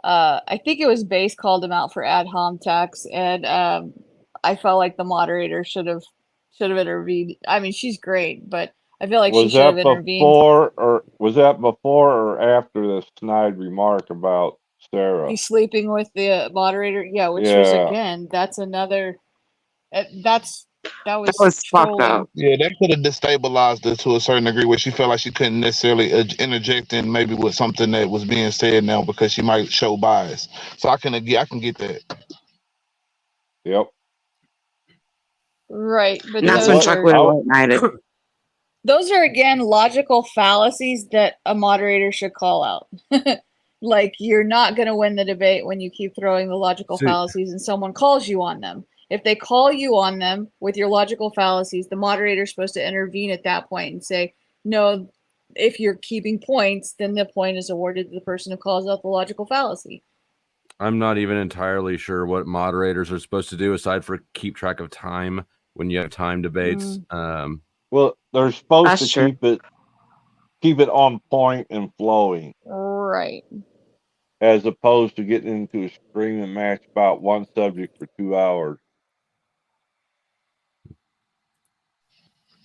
I think it was Base called him out for ad homtax, and I felt like the moderator should have intervened. I mean, she's great, but I feel like she Was should have that intervened. before or after the snide remark about Sarah? He's sleeping with the moderator, yeah, which was Yeah. again, that's another. That was fucked trolling. up. Yeah, that could have destabilized her to a certain degree, where she felt like she couldn't necessarily interject in maybe with something that was being said now because she might show bias. So I can get that. Yep. Right, but And that's when Chuck would have white knighted. those are again logical fallacies that a moderator should call out. Like, you're not going to win the debate when you keep throwing the logical See- fallacies and someone calls you on them. If they call you on them with your logical fallacies, the moderator is supposed to intervene at that point and say, no, if you're keeping points, then the point is awarded to the person who calls out the logical fallacy. I'm not even entirely sure what moderators are supposed to do aside for keep track of time when you have time debates. Well, they're supposed That's to true. keep it on point and flowing, Right. as opposed to getting into a screaming match about one subject for 2 hours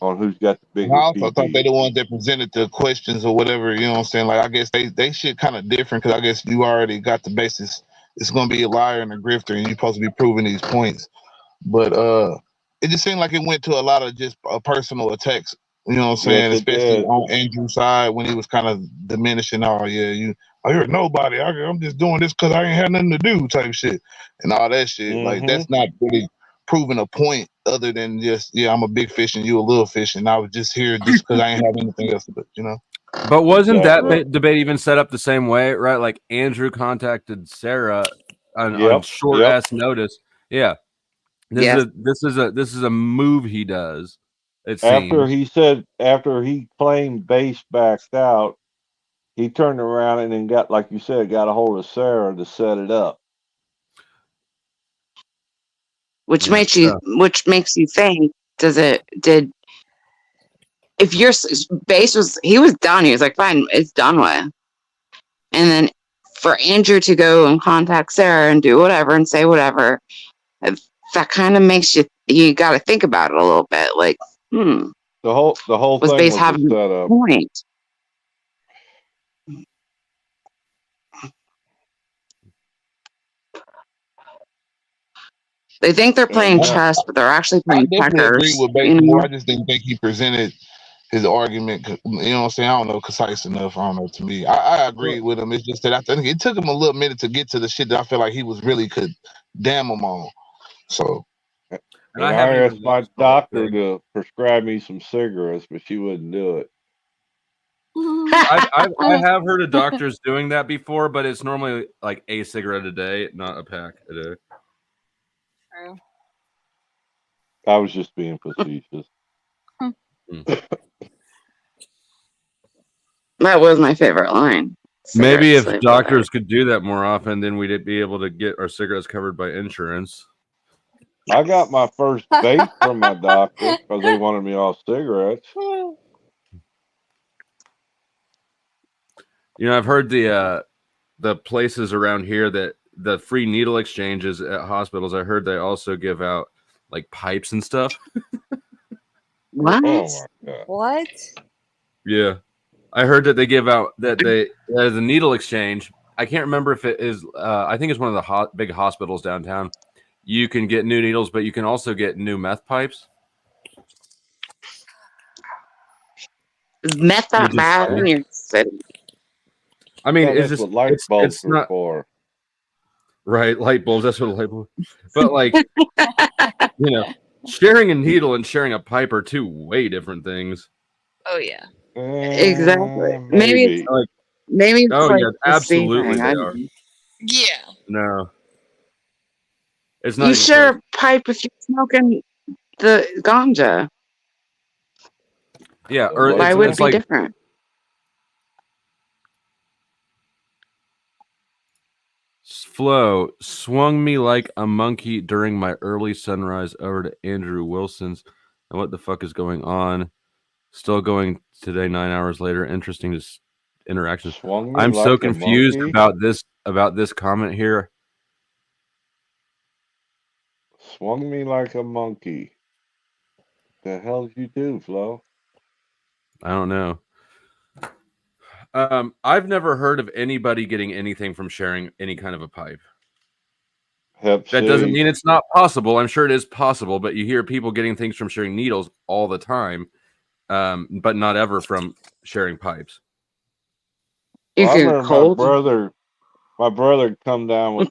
on who's got the And bigger I also thought they PP. the ones that presented the questions or whatever, you know what I'm saying? Like, I guess they shit kind of different because I guess you already got the basis. It's going to be a liar and a grifter, and you're supposed to be proving these points. But it just seemed like it went to a lot of just personal attacks, you know what I'm saying? Yes, it Especially did. on Andrew's side when he was kind of diminishing, oh, yeah, you're nobody. I'm just doing this because I ain't had nothing to do type shit and all that shit. Like, that's not really proving a point other than just, yeah, I'm a big fish and you a little fish, and I was just here just because I ain't have anything else to do, you know? But wasn't Exactly. that debate even set up the same way, right? Like Andrew contacted Sarah on Yep. short Yep. ass notice. Yeah. This is a move he does. It After seems. after he claimed Base backed out, he turned around and then got, like you said, got a hold of Sarah to set it up. Which makes you think, if your Base was, he was done, he was like, fine, it's done with. And then for Andrew to go and contact Sarah and do whatever and say whatever, that kind of makes you got to think about it a little bit. Like, The whole was thing Base was a having a setup. point? They think they're playing chess, but they're actually I playing definitely agree checkers. with Base You more. know? I just didn't think he presented his argument, you know what I'm saying? I don't know, concise enough. I don't know. To me, I agree with him. It's just that I think it took him a little minute to get to the shit that I feel like he was really could damn him on. So, And I asked my doctor to prescribe me some cigarettes, but she wouldn't do it. I have heard of doctors doing that before, but it's normally like a cigarette a day, not a pack a day. True. I was just being facetious. That was my favorite line. Maybe if Cigarettes, doctors could do that more often, then we'd be able to get our cigarettes covered by insurance. I got my first bait from my doctor because they wanted me off cigarettes. You know, I've heard the places around here that the free needle exchanges at hospitals, I heard they also give out like pipes and stuff. What? Oh my God. What? Yeah, I heard that they give out that there's a needle exchange. I can't remember if it is. I think it's one of the big hospitals downtown. You can get new needles, but you can also get new meth pipes. Is meth that Which is bad funny. in your city? I mean, No, it's that's just what light bulbs it's are not for. right. Light bulbs. That's what a light bulb. But like, you know, sharing a needle and sharing a pipe are two way different things. Oh yeah. Exactly. Maybe. Maybe it's Oh like yeah, the C absolutely thing. they I are. don't know. Yeah. No, it's not You even share close. a pipe if you're smoking the ganja. Yeah, or Why would it it's be like different? Flo swung me like a monkey during my early sunrise over to Andrew Wilson's. And what the fuck is going on? Still going today, 9 hours later. Interesting interactions. Swung me I'm so like a confused monkey. about this comment here. Swung me like a monkey. The hell did you do, Flo? I don't know. I've never heard of anybody getting anything from sharing any kind of a pipe. Hep That doesn't C. mean it's not possible. I'm sure it is possible, but you hear people getting things from sharing needles all the time, but not ever from sharing pipes. Well, I Is it remember cold? my brother come down with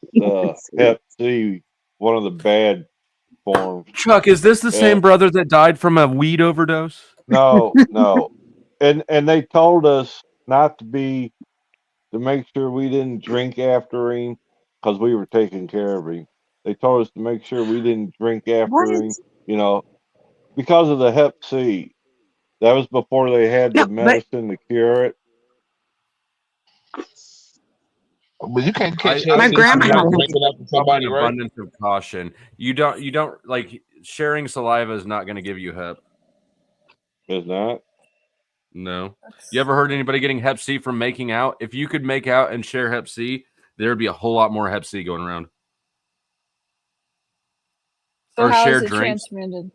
Hep C, one of the bad forms. Chuck, is this the same brother that died from a weed overdose? No. And they told us not to make sure we didn't drink after him because we were taking care of him. They told us to make sure we didn't drink after him, because of the Hep C. That was before they had the medicine to cure it. But you can't catch I Hep C from not think drinking after somebody, right? abundance of caution. You don't like sharing saliva is not going to give you hep. Is not? No. You ever heard anybody getting Hep C from making out? If you could make out and share Hep C, there'd be a whole lot more Hep C going around. So Or how share is it drinks. transmitted?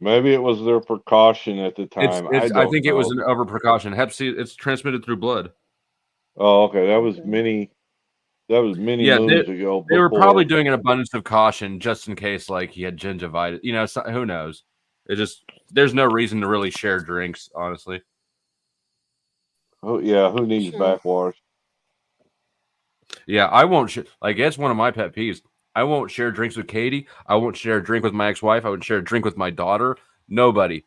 Maybe it was their precaution at the time. I think it was an over precaution. Hep C, it's transmitted through blood. Oh, okay. That was many Yeah, moons ago. they were before. probably doing an abundance of caution just in case, like he had gingivitis. Who knows? There's no reason to really share drinks, honestly. Oh yeah, who needs backwash? Yeah, I won't. It's one of my pet peeves. I won't share drinks with Katie. I won't share a drink with my ex-wife. I wouldn't share a drink with my daughter. Nobody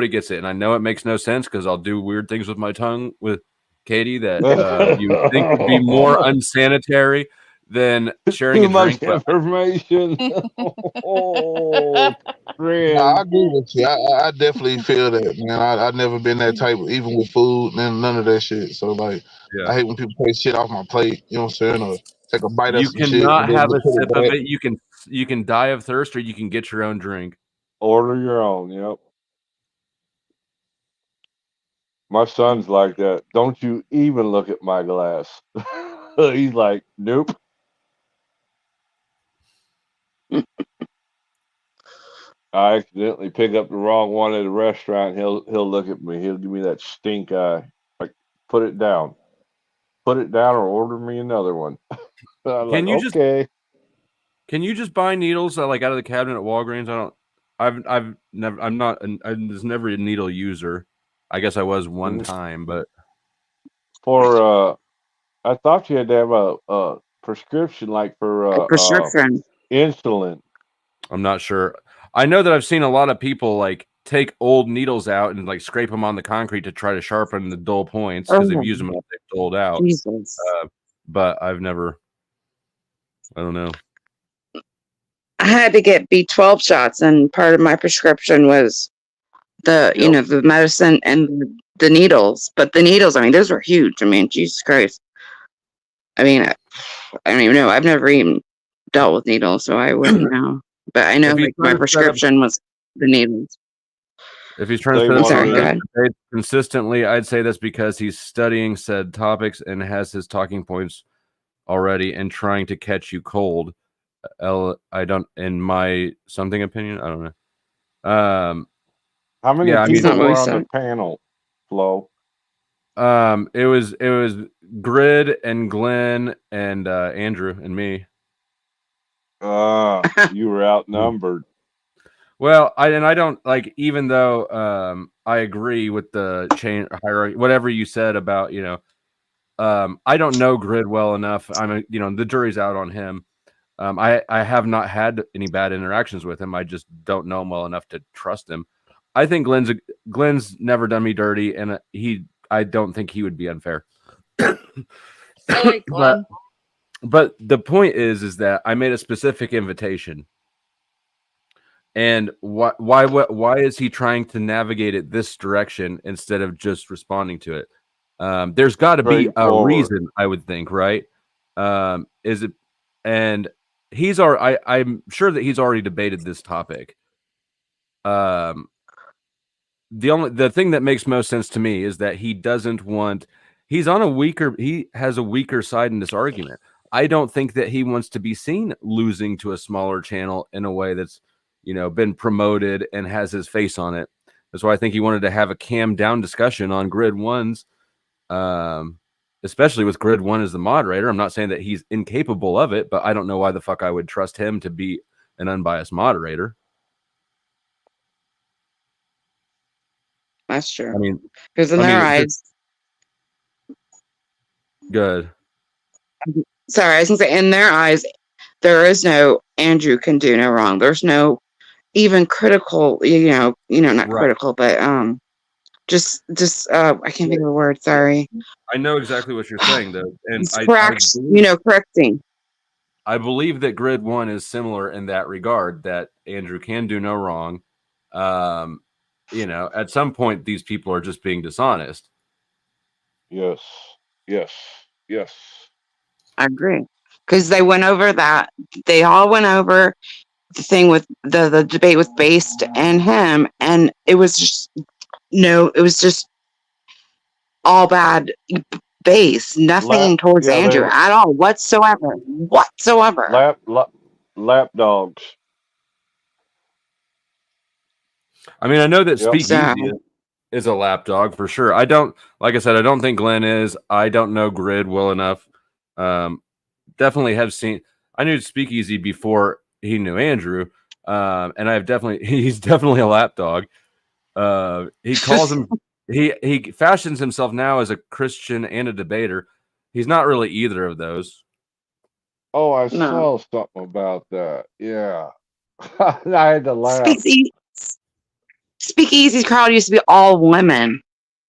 gets it, and I know it makes no sense because I'll do weird things with my tongue with Katie that you would think would be more unsanitary than sharing Too a much drink. information. I agree with you. I definitely feel that, man. I've never been that type, even with food and none of that shit. So like, Yeah. I hate when people take shit off my plate. You know what I'm saying? Or take a bite of You some shit and cannot then have a put it sip of back. it. You can die of thirst, or you can get your own drink. Order your own. Yep. My son's like that. Don't you even look at my glass. He's like, nope. I accidentally pick up the wrong one at a restaurant. He'll look at me. He'll give me that stink eye. Like, put it down. Put it down, or order me another one. I'm Can like, you okay. Can you just buy needles out of the cabinet at Walgreens? There's never a needle user. I guess I was one time, but I thought you had to have a prescription, like for prescription insulin. I'm not sure. I know that I've seen a lot of people like take old needles out and like scrape them on the concrete to try to sharpen the dull points because they've used them up, they've dulled out. Jesus. But I've never. I don't know. I had to get B12 shots, and part of my prescription was the medicine and the needles. But the needles, I mean, those were huge. I mean, Jesus Christ. I mean, I don't even know. I've never even dealt with needles, so I wouldn't know. But I know like my prescription was the needles. If he's trying to set up debates consistently, I'd say that's because he's studying said topics and has his talking points already and trying to catch you cold. I don't, in my something opinion, I don't know. How many people were on the panel, Flo? It was Grid and Glenn and Andrew and me. You were outnumbered. Well, I don't like, even though I agree with the chain hierarchy, whatever you said about, I don't know Grid well enough. The jury's out on him. I have not had any bad interactions with him. I just don't know him well enough to trust him. I think Glenn's never done me dirty, and I don't think he would be unfair. Sorry, Glenn. But the point is that I made a specific invitation. And why is he trying to navigate it this direction instead of just responding to it? There's got to be a reason, I would think, right? Is it? And I'm sure that he's already debated this topic. The thing that makes most sense to me is that he doesn't want. He has a weaker side in this argument. I don't think that he wants to be seen losing to a smaller channel in a way that's, been promoted and has his face on it. That's why I think he wanted to have a cam down discussion on Grid One's, especially with Grid One as the moderator. I'm not saying that he's incapable of it, but I don't know why the fuck I would trust him to be an unbiased moderator. That's true. I mean, because in their eyes, good. Sorry, I was gonna say, in their eyes, there is no Andrew can do no wrong. There's no even critical, not Right. critical, but just I can't think of the word. Sorry. I know exactly what you're saying, though, and correcting. I believe that Grid One is similar in that regard. That Andrew can do no wrong. At some point, these people are just being dishonest. Yes. I agree, because they went over that. They all went over the thing with the debate with Based and him, and it was just all bad base, nothing towards Andrew at all whatsoever. Lap dogs. I mean, I know that Speakeasy is a lapdog for sure. I don't think Glenn is. I don't know Grid well enough. Definitely have seen. I knew Speakeasy before he knew Andrew, and he's definitely a lapdog. He calls him. He fashions himself now as a Christian and a debater. He's not really either of those. Oh, I saw something about that. Yeah. I had to laugh. Speakeasy's crowd used to be all women.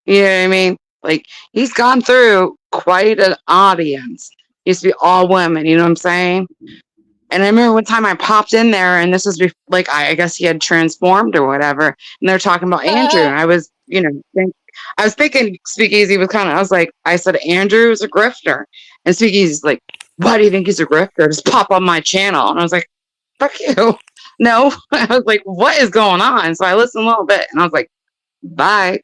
You know what I mean? Like, he's gone through quite an audience. Used to be all women. You know what I'm saying? And I remember one time I popped in there, and this was I guess he had transformed or whatever, and they're talking about Andrew, and I was, I was thinking Speakeasy was I said Andrew is a grifter, and Speakeasy's like, why do you think he's a grifter? Just pop on my channel, and I was like, fuck you. No, I was like, what is going on? So I listened a little bit, and I was like, bye.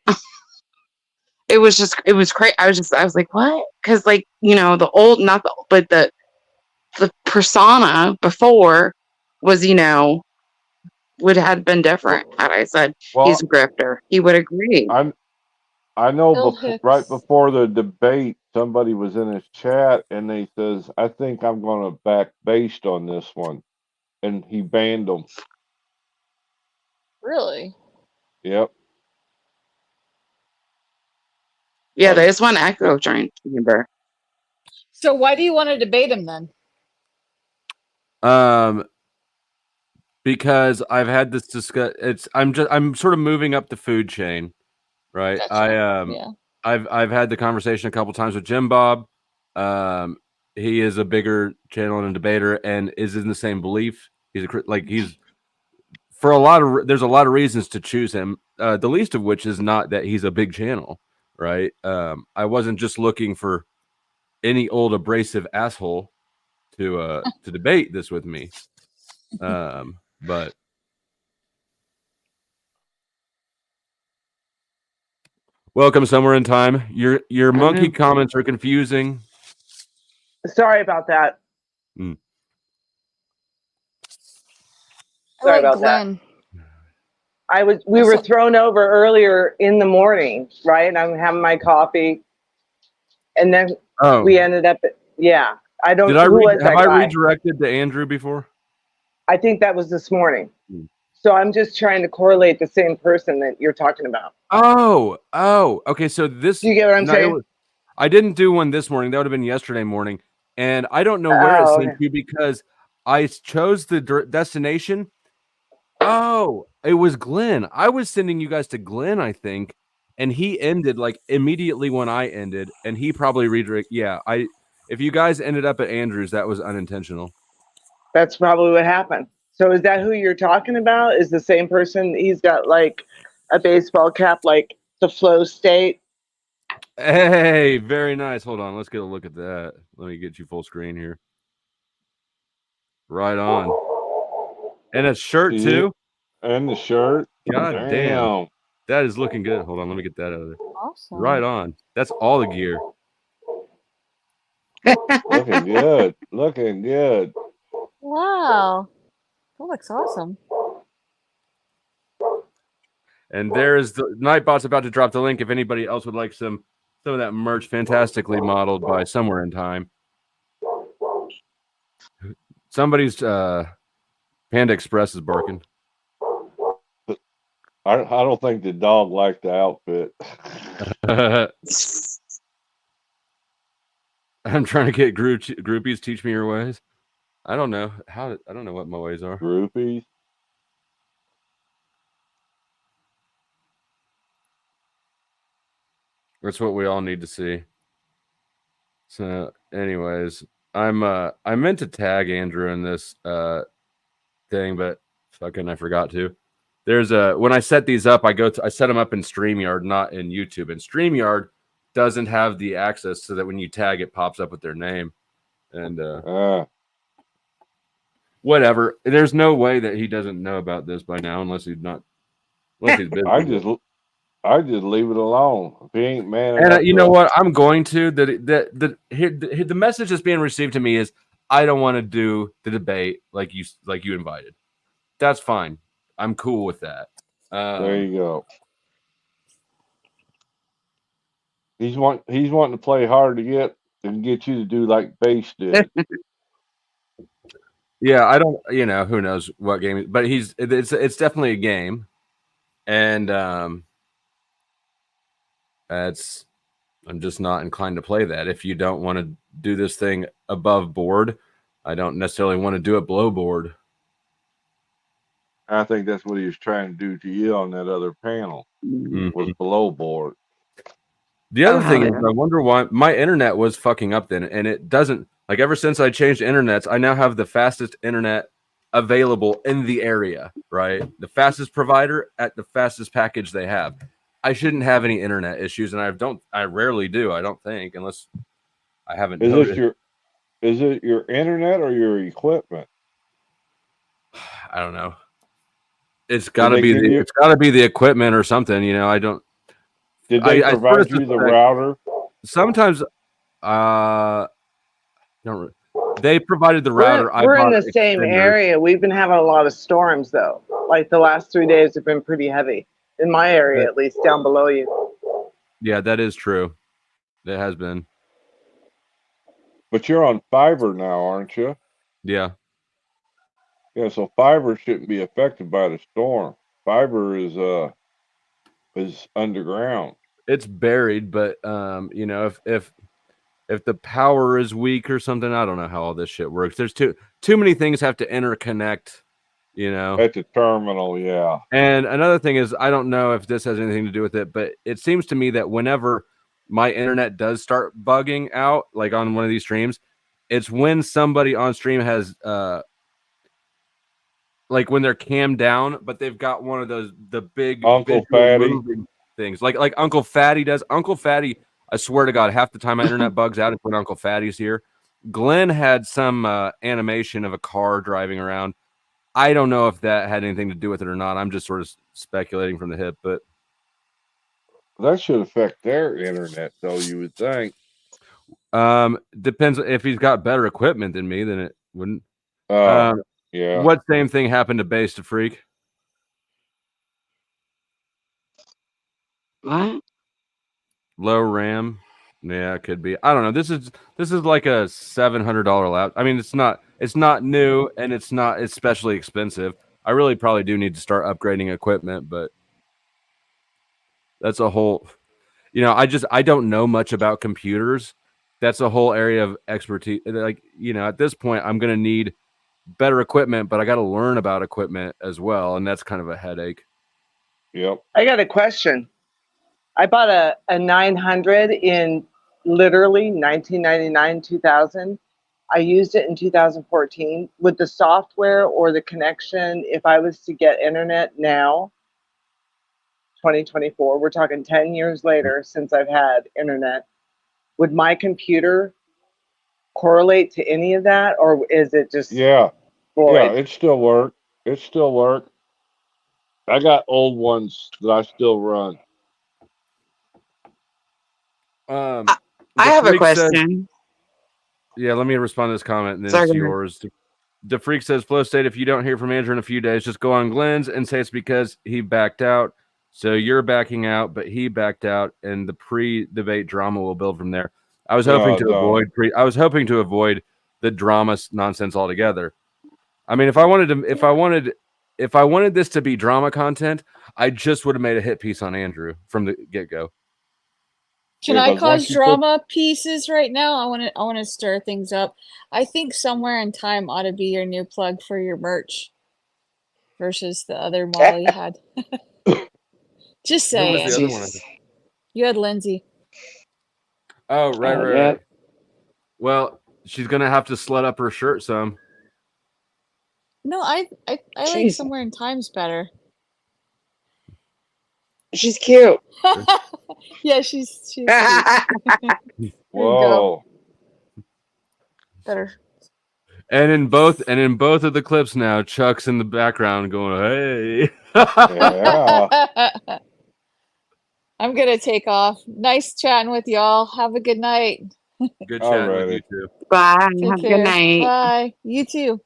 It was crazy. I was like, what? Because the persona before was, had been different. Had I said he's a grifter, he would agree. I know right before the debate, somebody was in his chat and they says, I think I'm going to back Based on this one. And he banned them. Really? Yep. Yeah, they just want echo chamber. So why do you want to debate him then? Because I've had this I'm sort of moving up the food chain, right? Gotcha. I've had the conversation a couple times with Jim Bob. He is a bigger channel and a debater, and is in the same belief. There's a lot of reasons to choose him. The least of which is not that he's a big channel, right? I wasn't just looking for any old abrasive asshole to debate this with me. But welcome somewhere in time. Your monkey comments are confusing. Sorry about that. Mm. Sorry about that. We were thrown over earlier in the morning, right? I'm having my coffee, and then Oh, we ended up. Yeah, I don't. did I Who was have that I guy? redirected to Andrew before? I think that was this morning. Hmm. So I'm just trying to correlate the same person that you're talking about. Oh, okay. So this, Do you get what I'm no, it saying? was, I didn't do one this morning. That would have been yesterday morning, and I don't know where it Oh, sent okay. to because I chose the destination. Oh, it was Glenn. I was sending you guys to Glenn, I think, and he ended like immediately when I ended, and he probably redirect. Yeah, if you guys ended up at Andrews, that was unintentional. That's probably what happened. So is that who you're talking about? Is the same person? He's got like a baseball cap, like the flow state. Hey, very nice. Hold on, let's get a look at that. Let me get you full screen here. Right on. And a shirt too. And the shirt. God damn. That is looking good. Hold on, let me get that out of there. Awesome. Right on. That's all the gear. Looking good. Looking good. Wow. That looks awesome. And there's the Nightbot's about to drop the link if anybody else would like some of that merch fantastically modeled by Somewhere in Time. Somebody's Panda Express is barking. I don't think the dog liked the outfit. I'm trying to get groupies teach me your ways. I don't know I don't know what my ways are. Groupies. That's what we all need to see. So, anyways, I meant to tag Andrew in this thing, but fucking I forgot to. There's when I set these up, I set them up in StreamYard, not in YouTube. And StreamYard doesn't have the access so that when you tag it pops up with their name. And whatever. There's no way that he doesn't know about this by now unless he's busy. I just leave it alone. If he ain't man And enough you know what? I'm going to the message that's being received to me is I don't want to do the debate like you invited. That's fine. I'm cool with that. There you go. He's wanting to play hard to get you to do like Base did. Yeah, I don't. Who knows what game? But it's definitely a game, and I'm just not inclined to play that. If you don't want to do this thing above board, I don't necessarily want to do it below board. I think that's what he was trying to do to you on that other panel. Was below board. The other thing is, I wonder why my internet was fucking up then, and it doesn't. Like ever since I changed internets, I now have the fastest internet available in the area. Right, the fastest provider at the fastest package they have. I shouldn't have any internet issues, and I rarely do. I don't think, unless I haven't. Is it your internet or your equipment? I don't know. It's got to be it's got to be the equipment or something. I don't. Did they provide you the router? Sometimes, they provided the router. We're in the same area. We've been having a lot of storms though. Like the last 3 days have been pretty heavy in my area, at least down below you. Yeah, that is true. That has been. But you're on fiber now, aren't you? Yeah. Yeah, so fiber shouldn't be affected by the storm. Fiber is underground. It's buried, but if the power is weak or something, I don't know how all this shit works. There's too many things have to interconnect, At the terminal, yeah. And another thing is, I don't know if this has anything to do with it, but it seems to me that whenever my internet does start bugging out, like on one of these streams, it's when somebody on stream has like when they're cammed down, but they've got one of the big Uncle Fatty things, like Uncle Fatty does. Uncle Fatty, I swear to God, half the time my internet bugs out is when Uncle Fatty's here. Glenn had some animation of a car driving around. I don't know if that had anything to do with it or not. I'm just sort of speculating from the hip, but that should affect their internet, though. You would think. Depends if he's got better equipment than me, then it wouldn't. Yeah. What same thing happened to Base to Freak? What? Low RAM. Yeah, it could be. I don't know. This is like a $700 lap. I mean, it's not new and it's not especially expensive. I really probably do need to start upgrading equipment, but that's a whole. I don't know much about computers. That's a whole area of expertise. Like, at this point, I'm gonna need better equipment, but I got to learn about equipment as well, and that's kind of a headache. Yep. I got a question. I bought a 900 in literally 1999, 2000. I used it in 2014 with the software or the connection. If I was to get internet now, 2024, we're talking 10 years later since I've had internet, would my computer correlate to any of that, or is it just void? Yeah, it still work. I got old ones that I still run. I have a question. Yeah, let me respond to this comment, and then Sorry, it's go ahead. yours. The Freak says, Flow State, if you don't hear from Andrew in a few days, just go on Glenn's and say it's because he backed out. So you're backing out, but he backed out, and the pre-debate drama will build from there. I was hoping to avoid the drama nonsense altogether. I mean, if I wanted this to be drama content, I just would have made a hit piece on Andrew from the get-go. Can I cause drama pieces right now? I want to stir things up. I think Somewhere in Time ought to be your new plug for your merch versus the other Molly had. Just Who was saying. the other one? You had Lindsay. Oh, right. Well, she's gonna have to slut up her shirt some. No, I like Somewhere in Time's better. She's cute. Yeah, she's cute. Whoa. Better. And in both of the clips now, Chuck's in the background going, "Hey." Yeah. I'm gonna take off. Nice chatting with y'all. Have a good night. Good chatting with you too. Bye. Take Have a care. good night. Bye. You too.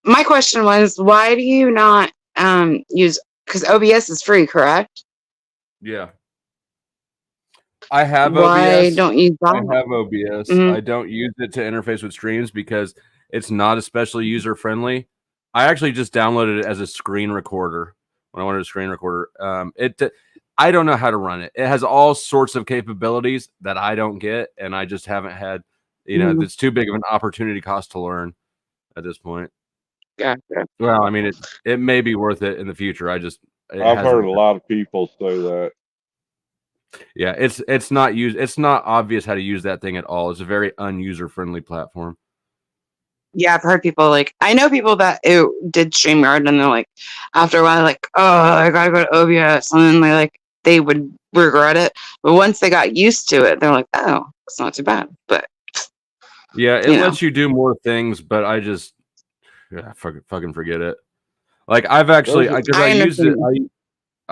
My question was, why do you not use? Because OBS is free, correct? Yeah. I have Why OBS. don't you use I that? have OBS. Mhm. I don't use it to interface with streams because it's not especially user friendly. I actually just downloaded it as a screen recorder when I wanted a screen recorder. I don't know how to run it. It has all sorts of capabilities that I don't get, and I just haven't had. It's too big of an opportunity cost to learn at this point. Gotcha. Well, I mean, it may be worth it in the future. I've heard a lot of people say that. Yeah, it's not obvious how to use that thing at all. It's a very unuser friendly platform. Yeah, I've heard people I know people that did StreamYard and they're like, after a while, oh, I gotta go to OBS, and then they would regret it. But once they got used to it, they're like, oh, it's not too bad. But yeah, it lets you do more things, but I just fucking forget it. I've actually I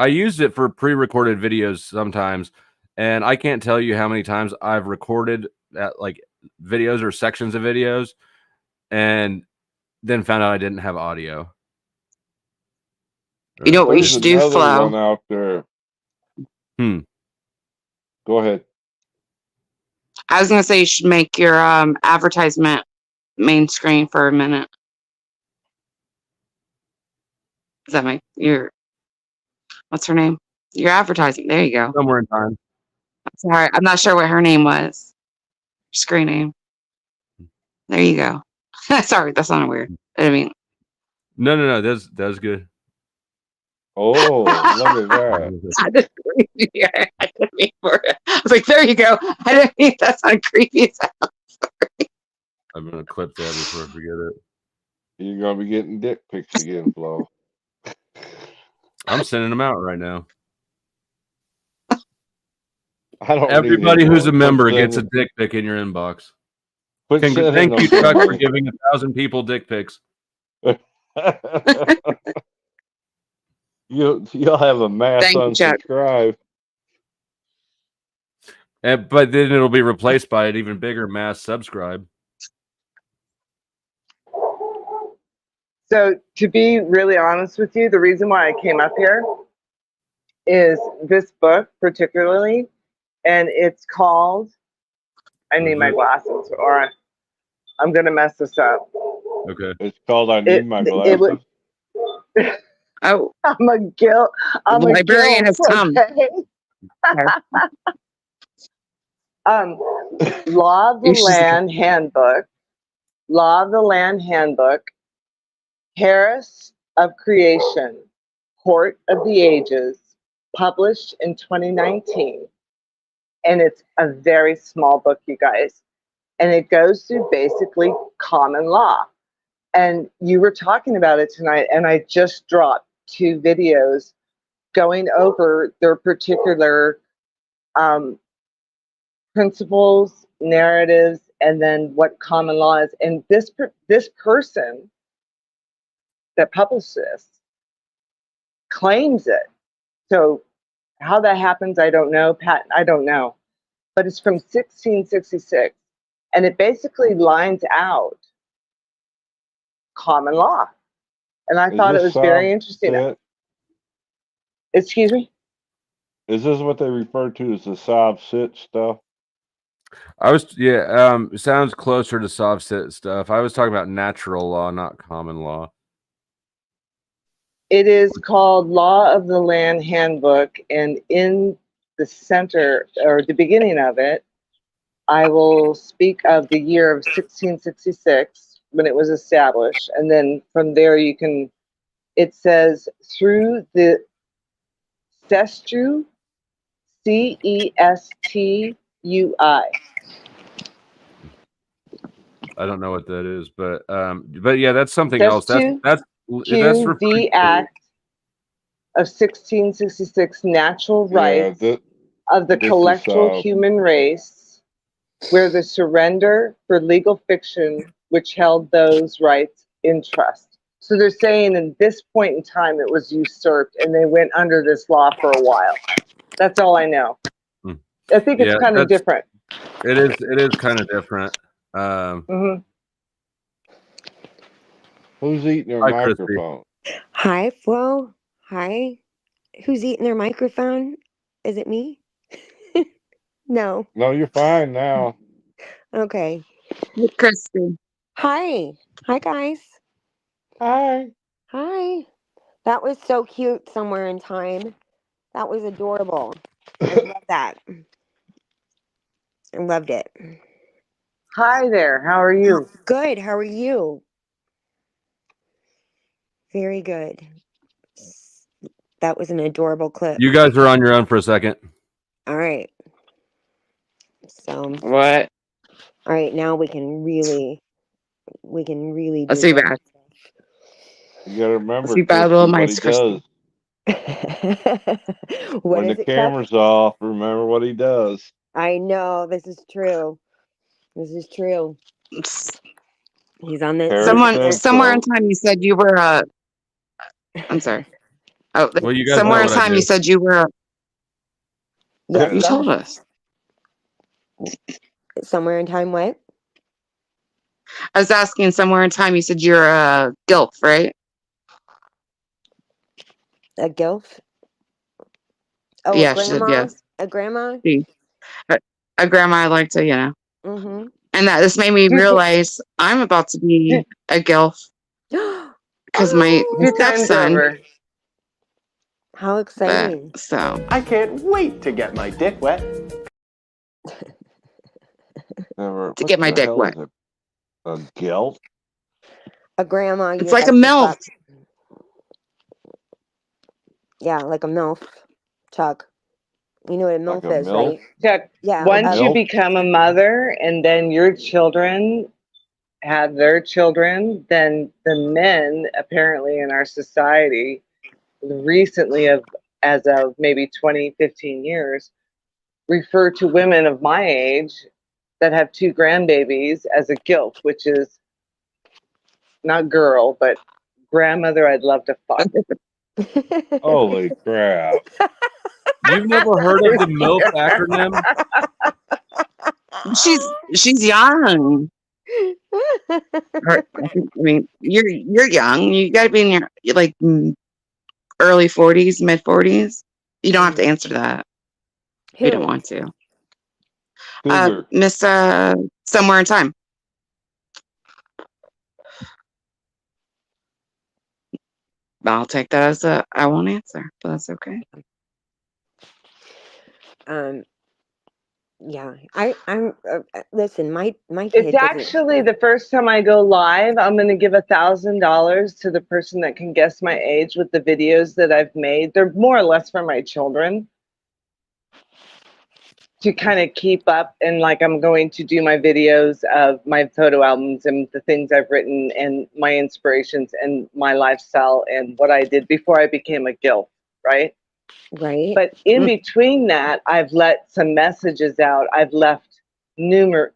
used it for pre-recorded videos sometimes, and I can't tell you how many times I've recorded videos or sections of videos and then found out I didn't have audio. You know what you should do, Flo? One out there. Go ahead. I was gonna say you should make your advertisement main screen for a minute. Does that make what's her name? Your advertising. There you go. Somewhere in Time. Sorry, I'm not sure what her name was. Screen name. There you go. Sorry, that sounded weird. I mean, no, that's good. Oh, look at that. I didn't mean for it. I was like, there you go. I didn't mean that sounded creepy as hell. Sorry. I'm gonna clip that before I forget it. You're gonna be getting dick pics again, Flo. I'm sending them out right now. I don't. Everybody who's a member gets a dick pic in your inbox. Thank you, Chuck, for giving 1,000 people dick pics. You'll have a mass unsubscribe. But then it'll be replaced by an even bigger mass subscribe. So to be really honest with you, the reason why I came up here is this book particularly, and it's called, I need my glasses or I'm going to mess this up. Okay. It's called I Need My It Glasses. would. Oh, I'm a guilt. I'm the a librarian guilt. has come. Okay. Law of the Land Handbook. Law of the Land Handbook. Harris of Creation. Court of the Ages. Published in 2019. And it's a very small book, you guys. And it goes through basically common law. And you were talking about it tonight, and I just dropped 2 videos going over their particular principles, narratives, and then what common law is. And this person that published this claims it. So how that happens, I don't know. Pat, I don't know. But it's from 1666. And it basically lines out common law. And I thought it was very interesting. Excuse me? Is this what they refer to as the sob sit stuff? Sounds closer to sob sit stuff. I was talking about natural law, not common law. It is called Law of the Land Handbook, and in the center, or the beginning of it, I will speak of the year of 1666 when it was established, and then from there it says, through the Cestui, C-E-S-T-U-I. I don't know what that is, but yeah, that's something else. That's the Act of 1666, natural rights of the collective human race, where the surrender for legal fiction which held those rights in trust. So they're saying in this point in time it was usurped, and they went under this law for a while. That's all I know. I think it's kind of different. It is kind of different. Who's eating their microphone? Hi, Flo. Hi. Who's eating their microphone? Is it me? No. No, you're fine now. Okay. Christy. Hi. Hi, guys. Hi. Hi. That was so cute, Somewhere in Time. That was adorable. I love that. I loved it. Hi there. How are you? Good. How are you? Very good. That was an adorable clip. You guys are on your own for a second. All right. So what? All right, now we can really Let's see back. You gotta remember, See battle Christy, mice, what he does. When the camera's off, remember what he does. I know, this is true. This is true. He's on the Somewhere in time you said you were I'm sorry. Oh, well, you guys somewhere know in what I time do. you said you were Yes, you told us. Somewhere in time what? I was asking somewhere in time you said you're a gilf, right? A gilf? Oh, yeah, a grandma? yes. A grandma? A grandma I like to, Mm-hmm. And that this made me realize I'm about to be a gilf. Because my stepson. How exciting. So I can't wait to get my dick wet. To get my dick wet. A gilf? A grandma. It's like a MILF. Yeah, like a MILF. Chuck. You know what a MILF Like a is, MILF? right? Chuck, Yeah. once you become a mother and then your children have their children, then the men apparently in our society recently as of maybe 20, 15 years, refer to women of my age that have 2 grandbabies as a gilf, which is not girl, but grandmother I'd love to fuck. Holy crap. You've never heard of the MILF acronym? She's young. I mean, you're young. You got to be in your early 40s, mid 40s. You don't have to answer that. We don't Who? want to. Cougar. Miss Somewhere in Time. I'll take that as I won't answer, but that's okay. Yeah, I'm listen, my kid It's doesn't. actually the first time I go live, I'm going to give $1,000 to the person that can guess my age with the videos that I've made. They're more or less for my children to kind of keep up. And like, I'm going to do my videos of my photo albums and the things I've written and my inspirations and my lifestyle and what I did before I became a GILF, right? Right. But in between that, I've let some messages out. I've left numbers,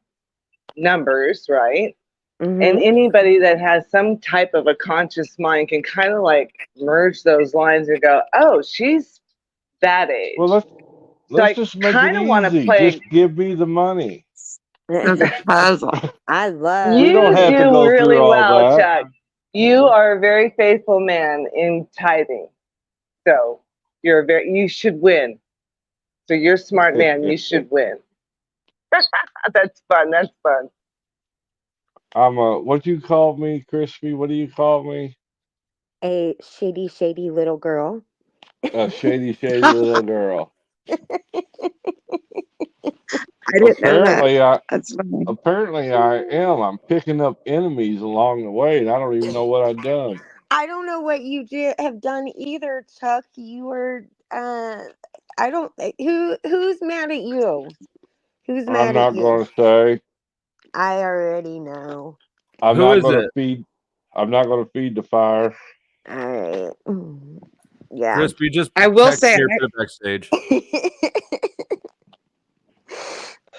right? Mm-hmm. And anybody that has some type of a conscious mind can kind of like merge those lines and go, oh, she's that age. Well, let's just make it easy. Just give me the money. That's a puzzle. I love. We don't have to go really through all well, that. Chuck. You are a very faithful man in tithing. So you should win. So you're a smart man. You should win. That's fun. That's fun. I'm what you call me, Crispy? What do you call me? A shady little girl. A shady little girl. I didn't know that. That's funny. Apparently I am. I'm picking up enemies along the way, and I don't even know what I've done. I don't know what you have done either, Chuck. You were I don't who's mad at you? Who's mad I'm not at you? going to say. I already know. I'm Who not is going to it? feed. I'm not going to feed the fire. All right. Yeah. Crispy, just I will text say here for the backstage.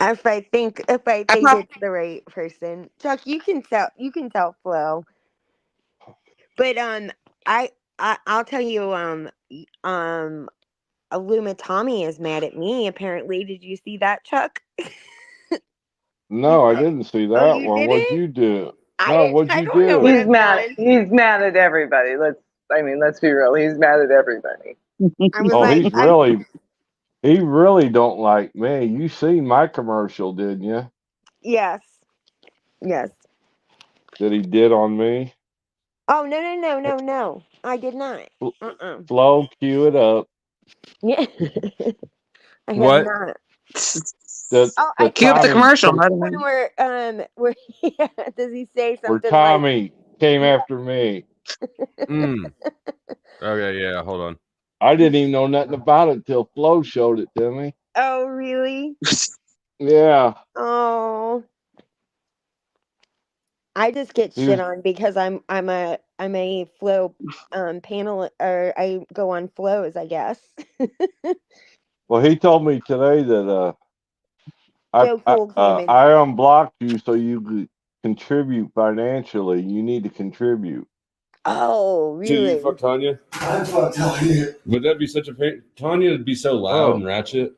If I think it's the right person, Chuck, you can tell Flo. But I'll tell you Illuma Tommy is mad at me. Apparently, did you see that, Chuck? No, I didn't see that Oh, you one. What'd you do? No, what'd you don't know do? what He's I've mad. done. He's mad at everybody. Let's be real. He's mad at everybody. I was Oh, like, he really don't like me. You seen my commercial, didn't you? yes. That he did on me. Oh no! I did not. Flo, cue it up. Yeah, I have What? not. Cue up the commercial. When where yeah, does he say Where something Tommy came after me. Okay, yeah, hold on. I didn't even know nothing about it till Flo showed it to me. Oh, really? Yeah. Oh, I just get shit on because I'm a flow panel, or I go on flows, I guess. Well, he told me today that I unblocked you so you could contribute financially. You need to contribute. Oh, So you really? fuck Tanya? I fuck Tanya. Would that be such a pain? Tanya would be so loud and ratchet.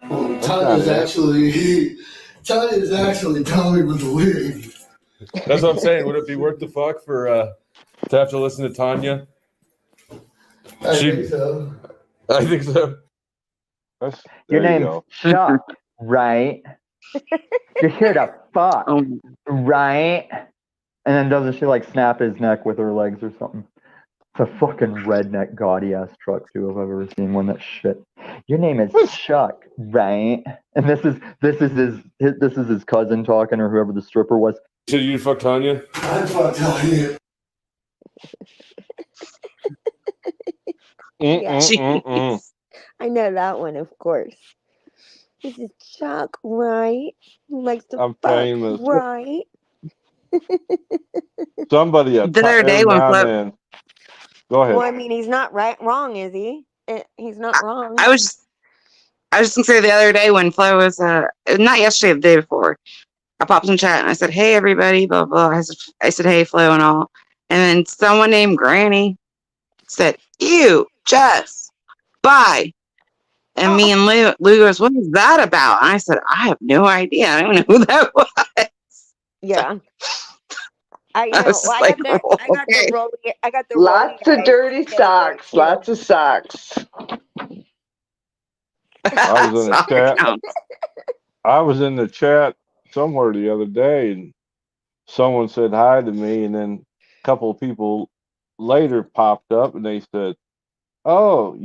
Tanya's actually Tommy with the wig. That's what I'm saying. Would it be worth the fuck for to have to listen to Tanya? I think so. I think so. Your name's Chuck, right? You're here to fuck, right? And then doesn't she like snap his neck with her legs or something? It's a fucking redneck gaudy ass truck too, if I've ever seen one. That shit. Your name is Chuck, right? And this is his cousin talking, or whoever the stripper was. So you fuck Tanya? I fuck Tanya. Yeah. I know that one, of course. This is Chuck, right? He likes to I'm fuck, famous. right? Somebody The other day when Flo, go ahead. Well, I mean, he's not wrong, is he? He's not wrong. I was just gonna say the other day when Flo was not yesterday, the day before, I popped in chat and I said, "Hey everybody," blah blah. I said, "Hey Flo" and all, and then someone named Granny said, "Ew, Jess, bye." And me and Lou goes, "What is that about?" And I said, "I have no idea. I don't know who that was." Yeah. I know. I got the rolling. Lots of dirty socks. Lots of socks. I was in a That's all chat. that counts. I was in the chat somewhere the other day, and someone said hi to me, and then a couple of people later popped up, and they said, "Oh,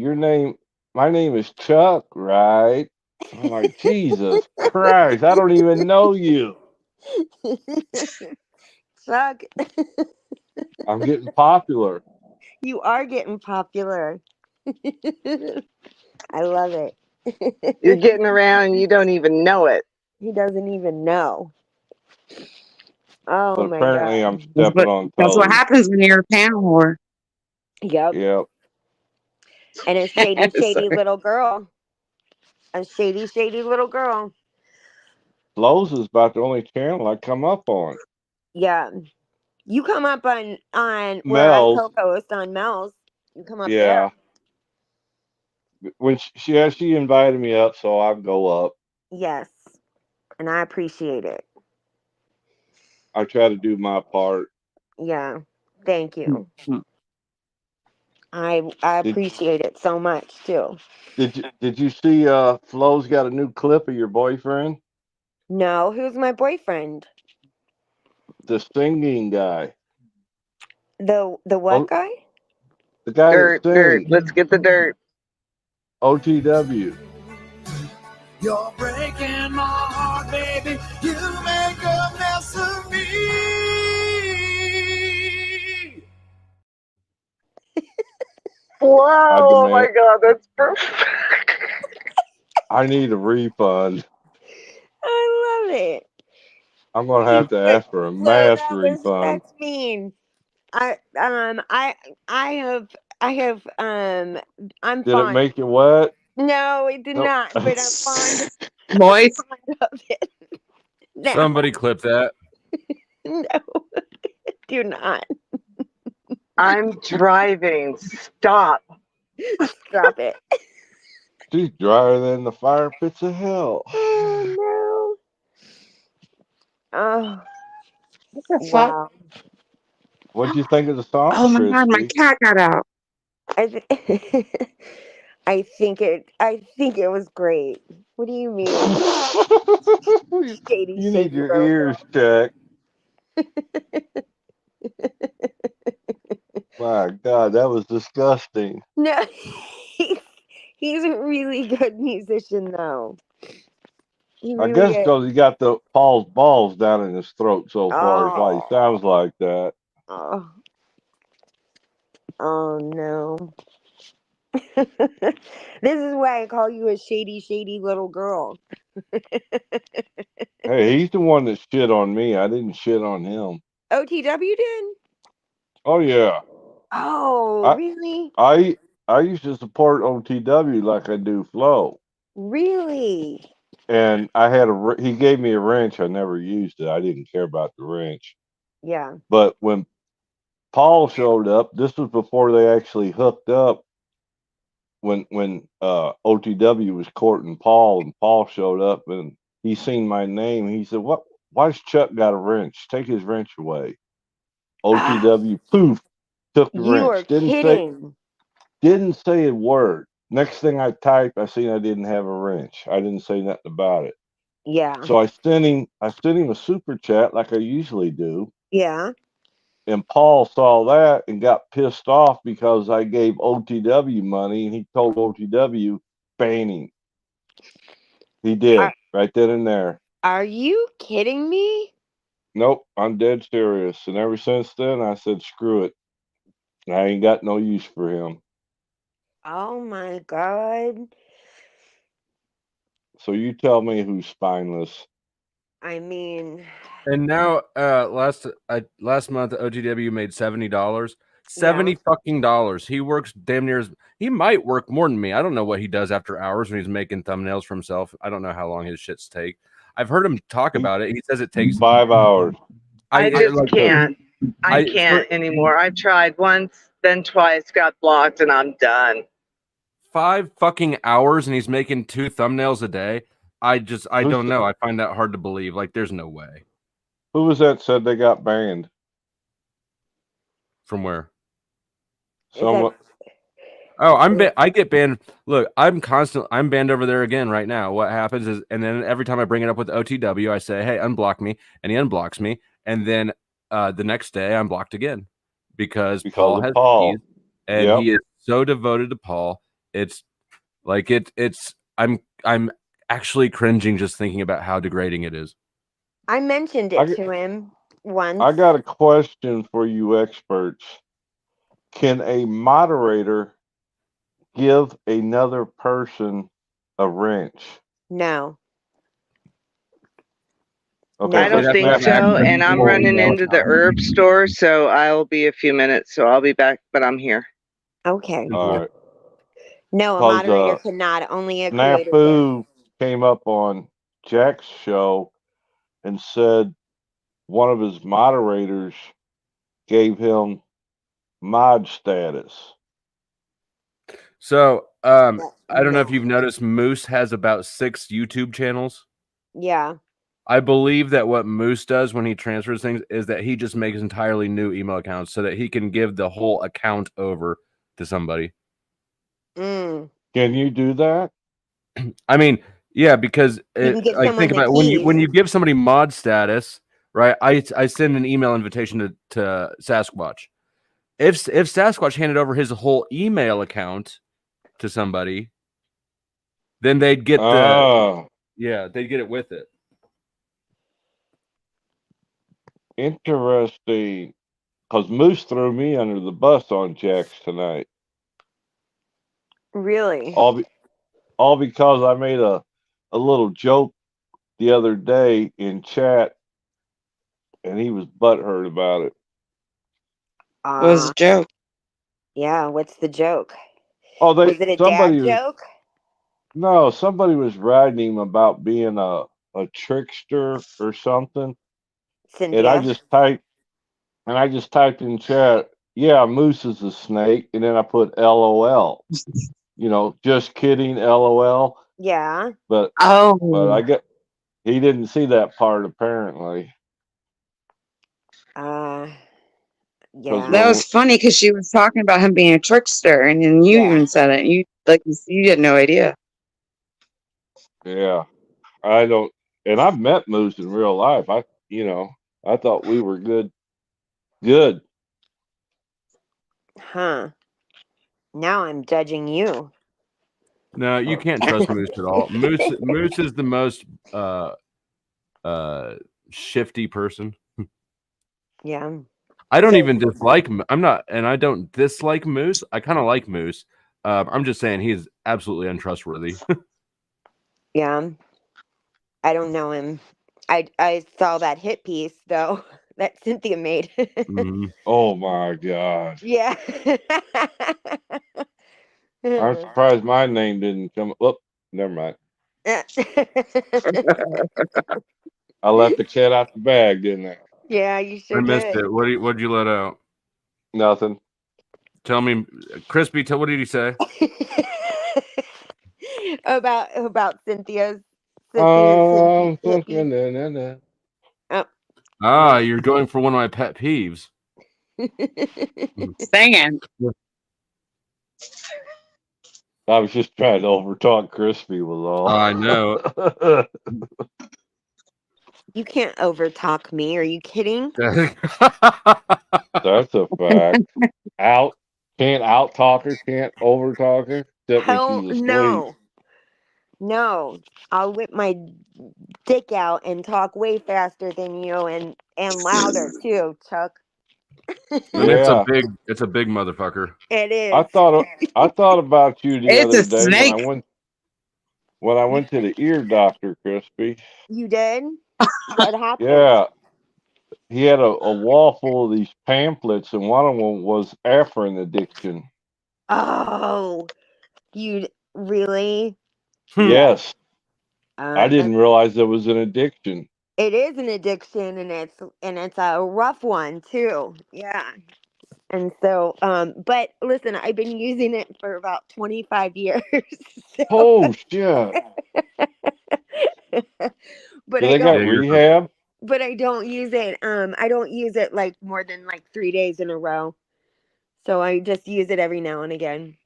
my name is Chuck, right?" I'm like, Jesus Christ, I don't even know you. Chuck. I'm getting popular. You are getting popular. I love it. You're getting around and you don't even know it. He doesn't even know. Oh But my apparently god. I'm stepping on That's what toes. happens when you're a panel whore. Yep. Yep. And a shady, shady Sorry. little girl. A shady, shady little girl. Lowe's is about the only channel I come up on. Yeah. You come up on where I Mel's, co-host on Mel's. You come up yeah. there. When she invited me up, so I go up. Yes. And I appreciate it. I try to do my part. Yeah. Thank you. Mm-hmm. I appreciate it so much too. Did you see Flo's got a new clip of your boyfriend? No, who's my boyfriend? The singing guy. The what guy? The guy that Dirt. sings. Let's get the dirt. OTW. You're breaking my heart, baby. You make a mess of me. Wow, oh my god, that's perfect. I need a refund. I love it. I'm gonna have to ask for a So mass that's refund. mean. I have I'm Did it fond. make you wet? No, it did Nope. not, but I'm fond. Moist. I'm fond of it. No, Somebody clip that. no, do not. I'm driving. Stop. Stop it. She's drier than the fire pits of hell. Oh no. Oh What the fuck? wow. What'd you think of the song, Oh my god, my Christy? cat got out. I think it was great. What do you mean? Shady, You need shady your little ears checked. My God, that was disgusting. No, he's a really good musician, though. He I really guess is. because he got the Paul's balls down in his throat so far is why he Oh, sounds like that. oh, oh no. This is why I call you a shady, shady little girl. Hey, he's the one that shit on me. I didn't shit on him. OTW did? Oh yeah. Oh, I really? I used to support OTW like I do Flo. Really? And he gave me a wrench. I never used it. I didn't care about the wrench. Yeah. But when Paul showed up, this was before they actually hooked up. When OTW was courting Paul, and Paul showed up, and he seen my name. He said, "What? Why's Chuck got a wrench? Take his wrench away." OTW, poof, took the You are wrench. kidding. Didn't say a word. Next thing I typed, I seen I didn't have a wrench. I didn't say nothing about it. Yeah. So I sent him a super chat like I usually do. Yeah. And Paul saw that and got pissed off because I gave OTW money, and he told OTW ban him. He did right then and there. Are you kidding me? Nope, I'm dead serious. And ever since then, I said screw it. I ain't got no use for him. Oh my god. So you tell me who's spineless. I mean, And now, last month, OTW made $70. Yeah. Fucking dollars. He works damn near. He might work more than me. I don't know what he does after hours when he's making thumbnails for himself. I don't know how long his shits take. I've heard him talk about it. He says it takes 5 hours. I just can't. I can't anymore. I tried once, then twice, got blocked, and I'm done. 5 fucking hours, and he's making 2 thumbnails a day. I don't know. I find that hard to believe. Like, there's no way. Who was that said they got banned? From where? Someone. Oh, I get banned. Look, I'm banned over there again right now. What happens is, and then every time I bring it up with OTW, I say, "Hey, unblock me," and he unblocks me, and then the next day I'm blocked again because Paul of has Paul. keys, and Yep. he is so devoted to Paul. It's like it's I'm actually cringing just thinking about how degrading it is. I mentioned it to him once. I got a question for you experts. Can a moderator give another person a wrench? No. Okay, I don't think so, and I'm running into the herb store, so I'll be a few minutes. So I'll be back, but I'm here. Okay. All right. No, a Because, moderator cannot. Only a creator can. Snafu came up on Jack's show and said one of his moderators gave him mod status. So, I don't know if you've noticed, Moose has about 6 YouTube channels. Yeah. I believe that what Moose does when he transfers things is that he just makes entirely new email accounts so that he can give the whole account over to somebody. Mm. Can you do that? I mean, yeah, because You can give like someone think the about it, when you keys. give somebody mod status, right? I send an email invitation to Sasquatch. If Sasquatch handed over his whole email account to somebody, then they'd get they'd get it with it. Interesting. Because Moose threw me under the bus on Jack's tonight. Really? All because I made a little joke the other day in chat, and he was butthurt about it. What was the joke? Yeah, what's the joke? Oh, Was it a dad joke? No, somebody was writing him about being a trickster or something. Cynthia. And I just typed in chat, yeah, Moose is a snake, and then I put LOL. You know, just kidding, LOL. Yeah. But he didn't see that part apparently. Yeah. That was funny because she was talking about him being a trickster, and then you even said it. You had no idea. Yeah, I don't, and I've met Moose in real life. I thought we were good. Huh. Now I'm judging you. No, you can't trust Moose at all. Moose is the most shifty person. Yeah. I don't even dislike. I don't dislike Moose. I kind of like Moose. I'm just saying he's absolutely untrustworthy. Yeah. I don't know him. I saw that hit piece though that Cynthia made. Oh my god! Yeah. I'm surprised my name didn't come. Oh, never mind. I let the cat out the bag, didn't I? Yeah, you sure I missed did. it. What'd you let out? Nothing. Tell me, Crispy. What did he say? about Cynthia's Oh, hit piece. You're going for one of my pet peeves. Singing. I was just trying to overtalk Crispy was all. I know. You can't overtalk me. Are you kidding? That's a fact. Can't out talk her, can't over talk her, except when Hell she's asleep. no. No. I'll whip my dick out and talk way faster than you and louder too, Chuck. And it's a big motherfucker. It is. I thought about you the It's other a day snake. when I went to the ear doctor, Crispy. You did? What happened? Yeah. He had a wall full of these pamphlets, and one of them was Afrin addiction. Oh, you really? Yes. I didn't realize there was an addiction. It is an addiction, and it's a rough one too. Yeah. And so, but listen, I've been using it for about 25 years. So. Oh shit! But Do they got rehab? But I don't use it. I don't use it like more than like 3 days in a row. So I just use it every now and again.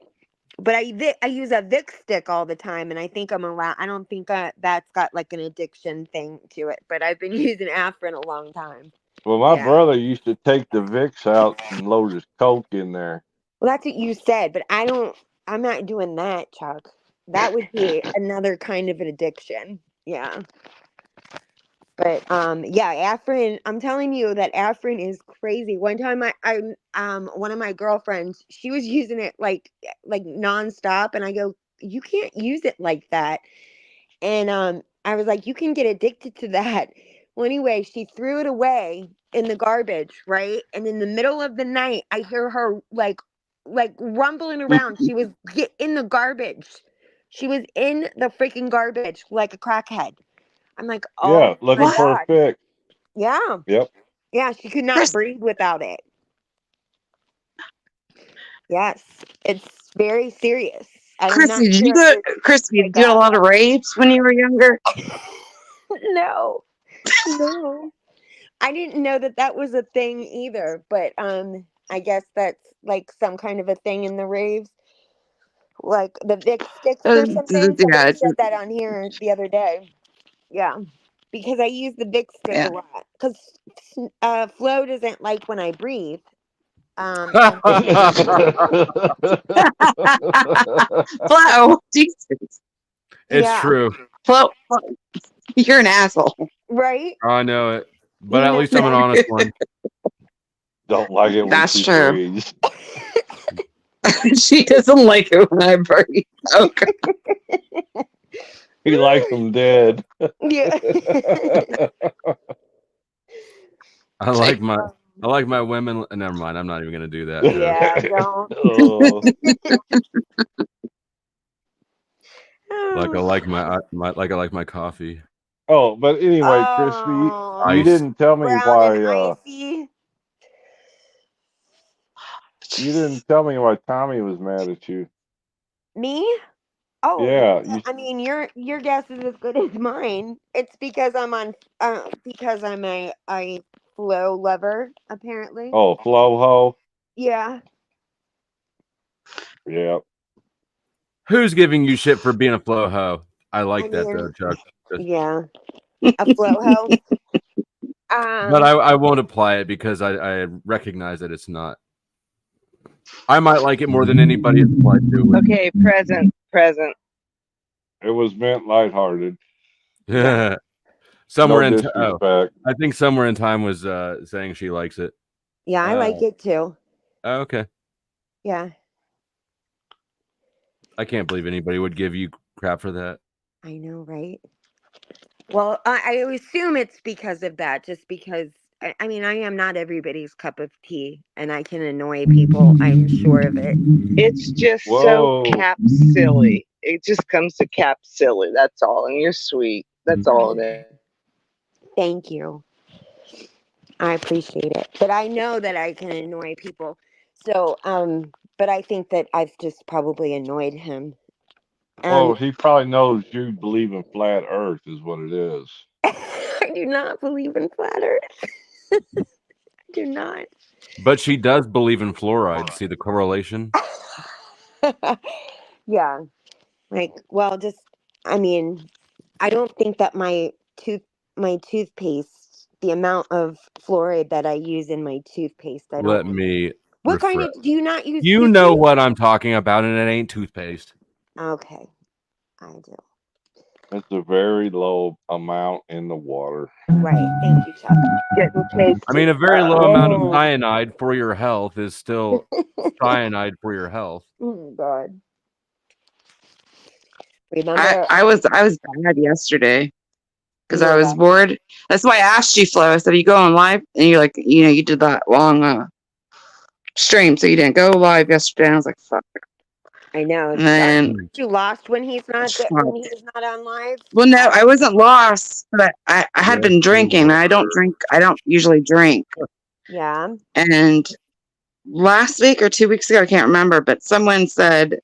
But I use a Vic stick all the time, and I think I'm allowed. I don't think that's got like an addiction thing to it. But I've been using Afrin a long time. Well, my Yeah. brother used to take the Vicks out and load his Coke in there. Well, that's what you said, but I'm not doing that, Chuck. That would be another kind of an addiction. Yeah. But yeah, Afrin, I'm telling you that Afrin is crazy. One time I one of my girlfriends, she was using it like nonstop, and I go, "You can't use it like that." And I was like, "You can get addicted to that." Well, anyway, she threw it away in the garbage, right? And in the middle of the night, I hear her like rumbling around. She was in the garbage. She was in the freaking garbage like a crackhead. I'm like, Yeah, oh looking my for a God. fix. Yeah. Yep. Yeah, she could not breathe without it. Yes, it's very serious. I'm not Chrissy, did you sure go? if it's Chrissy, like did you do a lot of raves when you were younger? no, no. I didn't know that was a thing either, but I guess that's like some kind of a thing in the raves, like the Vic sticks or something. Yeah, Somebody said that on here the other day. Yeah, because I use the Vic stick yeah. a lot. Because Flo doesn't like when I breathe. Flow, Jesus. It's Yeah. true. Flow, you're an asshole. Right? I know it, but You at know least I'm an that. honest one. Don't like it when That's she true. breathes. She doesn't like it when I breathe. Okay. He likes them dead. Yeah. I like my women. Never mind. I'm not even gonna do that. Yeah, don't. Oh. Like I like my coffee. Oh, but anyway, Christy, you Ice. didn't tell me Brown why. and icy. You didn't tell me why Tommy was mad at you. Me? Oh, Yeah, I mean, your guess is as good as mine. It's because I'm on, because I'm a flow lover, apparently. Oh, Flo Ho. Yeah. Yeah. Who's giving you shit for being a flow hoe? I like I that mean, though, Chuck. yeah, a flow hoe. But I won't apply it because I recognize that it's not. I might like it more than anybody has applied to it. Okay, present. It was meant lighthearted. Somewhere No in disrespect. I think somewhere in time was saying she likes it. Yeah, I like it too. Oh, okay. Yeah, I can't believe anybody would give you crap for that. I know, right? Well, I assume it's because of that, just because. I mean, I am not everybody's cup of tea, and I can annoy people. I'm sure of it. It's just Whoa. so cap silly. It just comes to cap silly. That's all. And you're sweet. That's all it is. Thank you. I appreciate it. But I know that I can annoy people. So, but I think that I've just probably annoyed him. Oh, he probably knows you believe in flat Earth, is what it is. I do not believe in flat Earth. I do not. But she does believe in fluoride. See the correlation? Yeah. Like, well, just I mean, I don't think that my toothpaste, the amount of fluoride that I use in my toothpaste, I don't. Let me. What kind of do you not use? You toothpaste? know what I'm talking about, and it ain't toothpaste. Okay, I do. It's a very low amount in the water. Right. Thank you, Chuck. Getting tasty. I mean, a very low amount of cyanide for your health is still cyanide for your health. Oh God. Remember, I was bad yesterday because You I were was bad. bored. That's why I asked you, Flo. I said, "You go on live?" And you're like, you did that long stream, so you didn't go live yesterday. And I was like, "Fuck." I know. And then, Aren't you lost when he's not on live? well, no, I wasn't lost, but I had been drinking. I don't drink. I don't usually drink. Yeah. And last week or 2 weeks ago, I can't remember, but someone said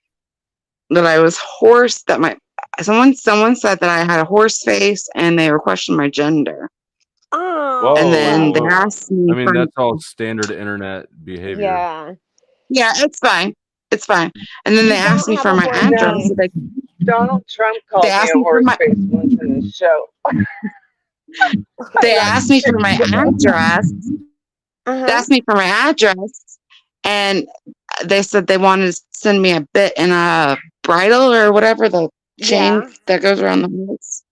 that I was hoarse. Someone said that I had a horse face, and they were questioning my gender. Oh. And then they asked me. I mean, that's all standard internet behavior. Yeah. Yeah, it's fine. It's fine. And then You they asked don't me have for a my horse address. face. Donald Trump called me asked a me for horse my face once in his show. they asked me for my address. They asked me for my address, and they said they wanted to send me a bit in a bridle or whatever, the chain Yeah. that goes around the horse.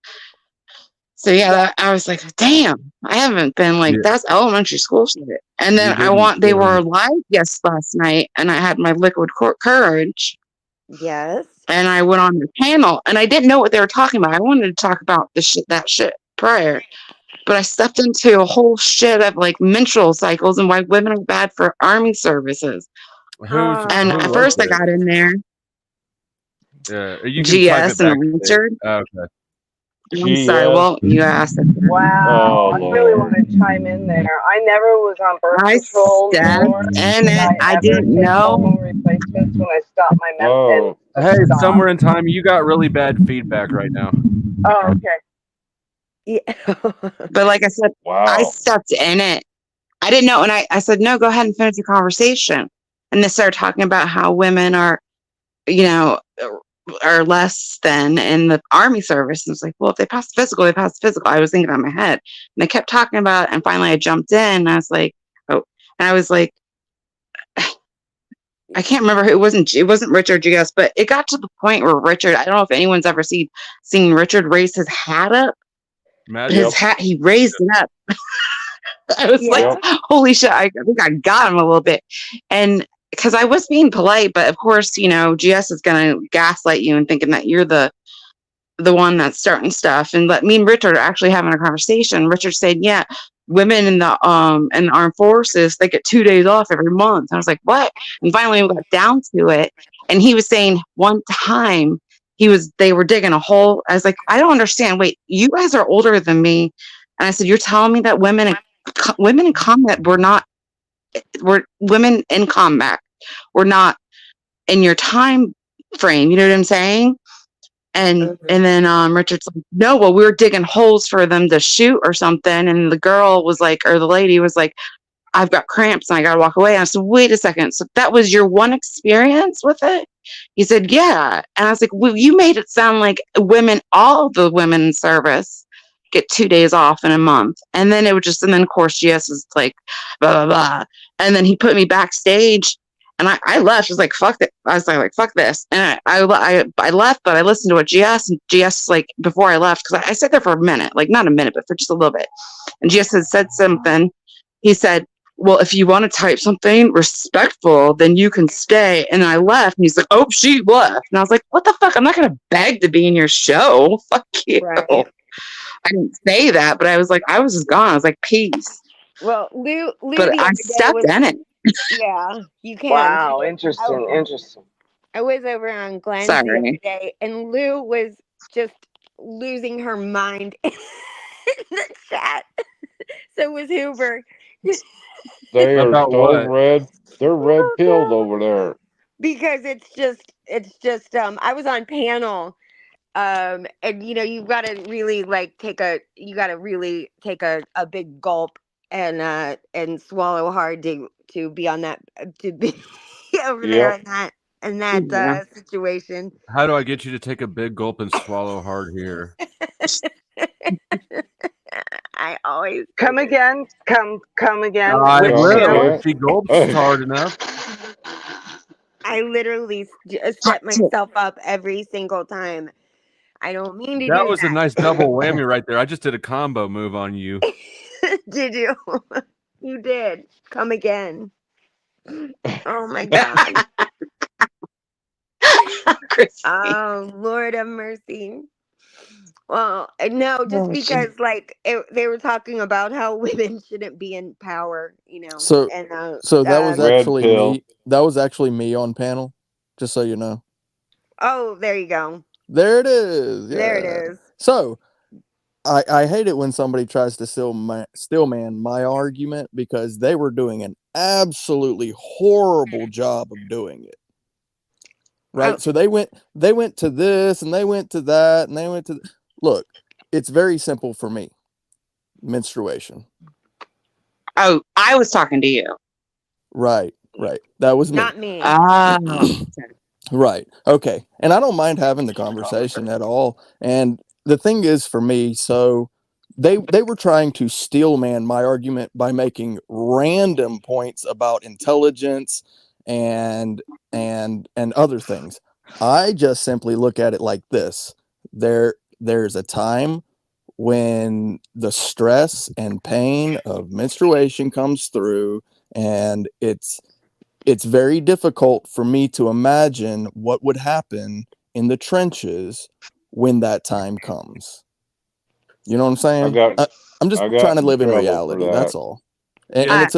So yeah, I was like, damn, I haven't been like, Yeah. that's elementary school shit. And then they were live guests last night, and I had my liquid courage, Yes. and I went on the panel, and I didn't know what they were talking about. I wanted to talk about that shit prior, but I stepped into a whole shit of like menstrual cycles and why women are bad for army services. And Who at was first I it? got in there, Yeah, you can type it GS and back. Richard. Okay. I'm sorry, well, you asked it. Wow, Oh, I really Lord. want to chime in there. I never was on birth I control, stepped nor in did it. I I ever didn't take know. hormone replacements when I stopped my meth Oh. and Hey, stopped. somewhere in time, you got really bad feedback right now. Oh, okay. Yeah. But like I said, I stepped in it. I didn't know. And I said, no, go ahead and finish the conversation. And they started talking about how women are, are less than in the army service. And it's like, well, if they pass the physical, they pass the physical. I was thinking on my head. And they kept talking about it. And finally I jumped in and I was like, oh, and I was like, I can't remember who it wasn't Richard GS, but it got to the point where Richard, I don't know if anyone's ever seen Richard raise his hat up. His hat, he raised it up. I was like, holy shit, I think I got him a little bit. And because I was being polite, but of course, GS is going to gaslight you and thinking that you're the one that's starting stuff. And me and Richard are actually having a conversation. Richard said, yeah, women in the armed forces, they get 2 days off every month. I was like, what? And finally we got down to it. And he was saying one time they were digging a hole. I was like, I don't understand. Wait, you guys are older than me. And I said, you're telling me that women in combat were women in combat were not in your time frame. You know what I'm saying? And then Richard's like, no, well, we were digging holes for them to shoot or something. And the girl was like, or the lady was like, I've got cramps and I got to walk away. And I said, wait a second. So that was your one experience with it? He said, yeah. And I was like, well, you made it sound like all the women in service get 2 days off in a month. And then and then of course, GS is like, blah, blah, blah. And then he put me backstage. And I left. I was like, fuck it. I was like, fuck this. And I left, but I listened to what GS, like, before I left, because I sat there for a minute, like not a minute, but for just a little bit. And GS had said something. He said, well, if you want to type something respectful, then you can stay. And I left. And he's like, oh, she left. And I was like, what the fuck? I'm not going to beg to be in your show. Fuck you. Right. I didn't say that, but I was like, I was just gone. I was like, peace. Well, Lou But the I other day stepped in it. Yeah, you can. Wow, too. interesting. I was over on Glenn's the other Sorry. day, and Lou was just losing her mind in the chat. So was Hoover. They are About so what? red. They're red pilled over there. Because it's just I was on panel, and you've got to really take a big gulp and swallow hard to be on that, to be over there in that situation. How do I get you to take a big gulp and swallow hard here? I always come again. Come again. I Which will. channel? If she gulps hard enough. I literally set myself up every single time. I don't mean to That do was a that. nice double whammy right there. I just did a combo move on you. Did you? You did. Come again. Oh my God. Oh, Lord have mercy. Well, no, just because they were talking about how women shouldn't be in power, So and that was Red actually pill. me. That was actually me on panel, just so you know. Oh, there you go. There it is. Yeah. There it is. So I hate it when somebody tries to still man my argument, because they were doing an absolutely horrible job of doing it. Right? So they went to this and they went to that and they went to look, it's very simple for me. Menstruation. Oh, I was talking to you. Right. Right. That was me. Not me. Right. Okay. And I don't mind having the conversation at all. And the thing is for me, so they were trying to steel man my argument by making random points about intelligence and other things. I just simply look at it like this. There's a time when the stress and pain of menstruation comes through, and it's very difficult for me to imagine what would happen in the trenches when that time comes. You know what I'm saying? I'm just trying to live in reality. That's all. And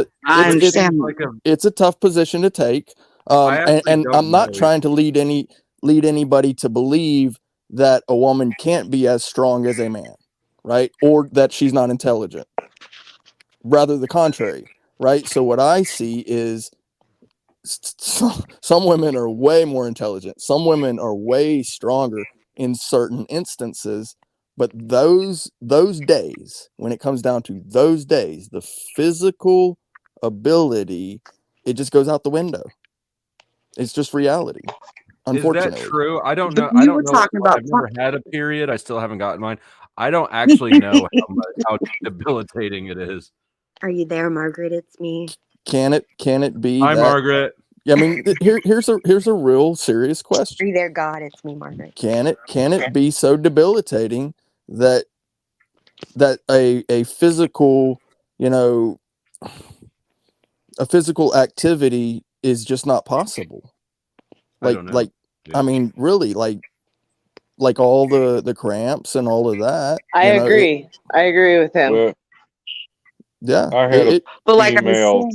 it's a tough position to take. And I'm not trying to lead anybody to believe that a woman can't be as strong as a man, right? Or that she's not intelligent. Rather the contrary, right? So what I see is some women are way more intelligent. Some women are way stronger in certain instances. But those days, when it comes down to those days, the physical ability, it just goes out the window. It's just reality. Unfortunately. Is that true? I don't know. I don't know. I've never had a period. I still haven't gotten mine. I don't actually know how debilitating it is. Are you there, Margaret? It's me. Can it be? Hi, Margaret. Yeah, I mean, here's a real serious question. Are you there, God? It's me, Margaret. Can it be so debilitating that a physical, a physical activity is just not possible? I mean, really, like all the cramps and all of that. I agree. I agree with him. Yeah. I had But like female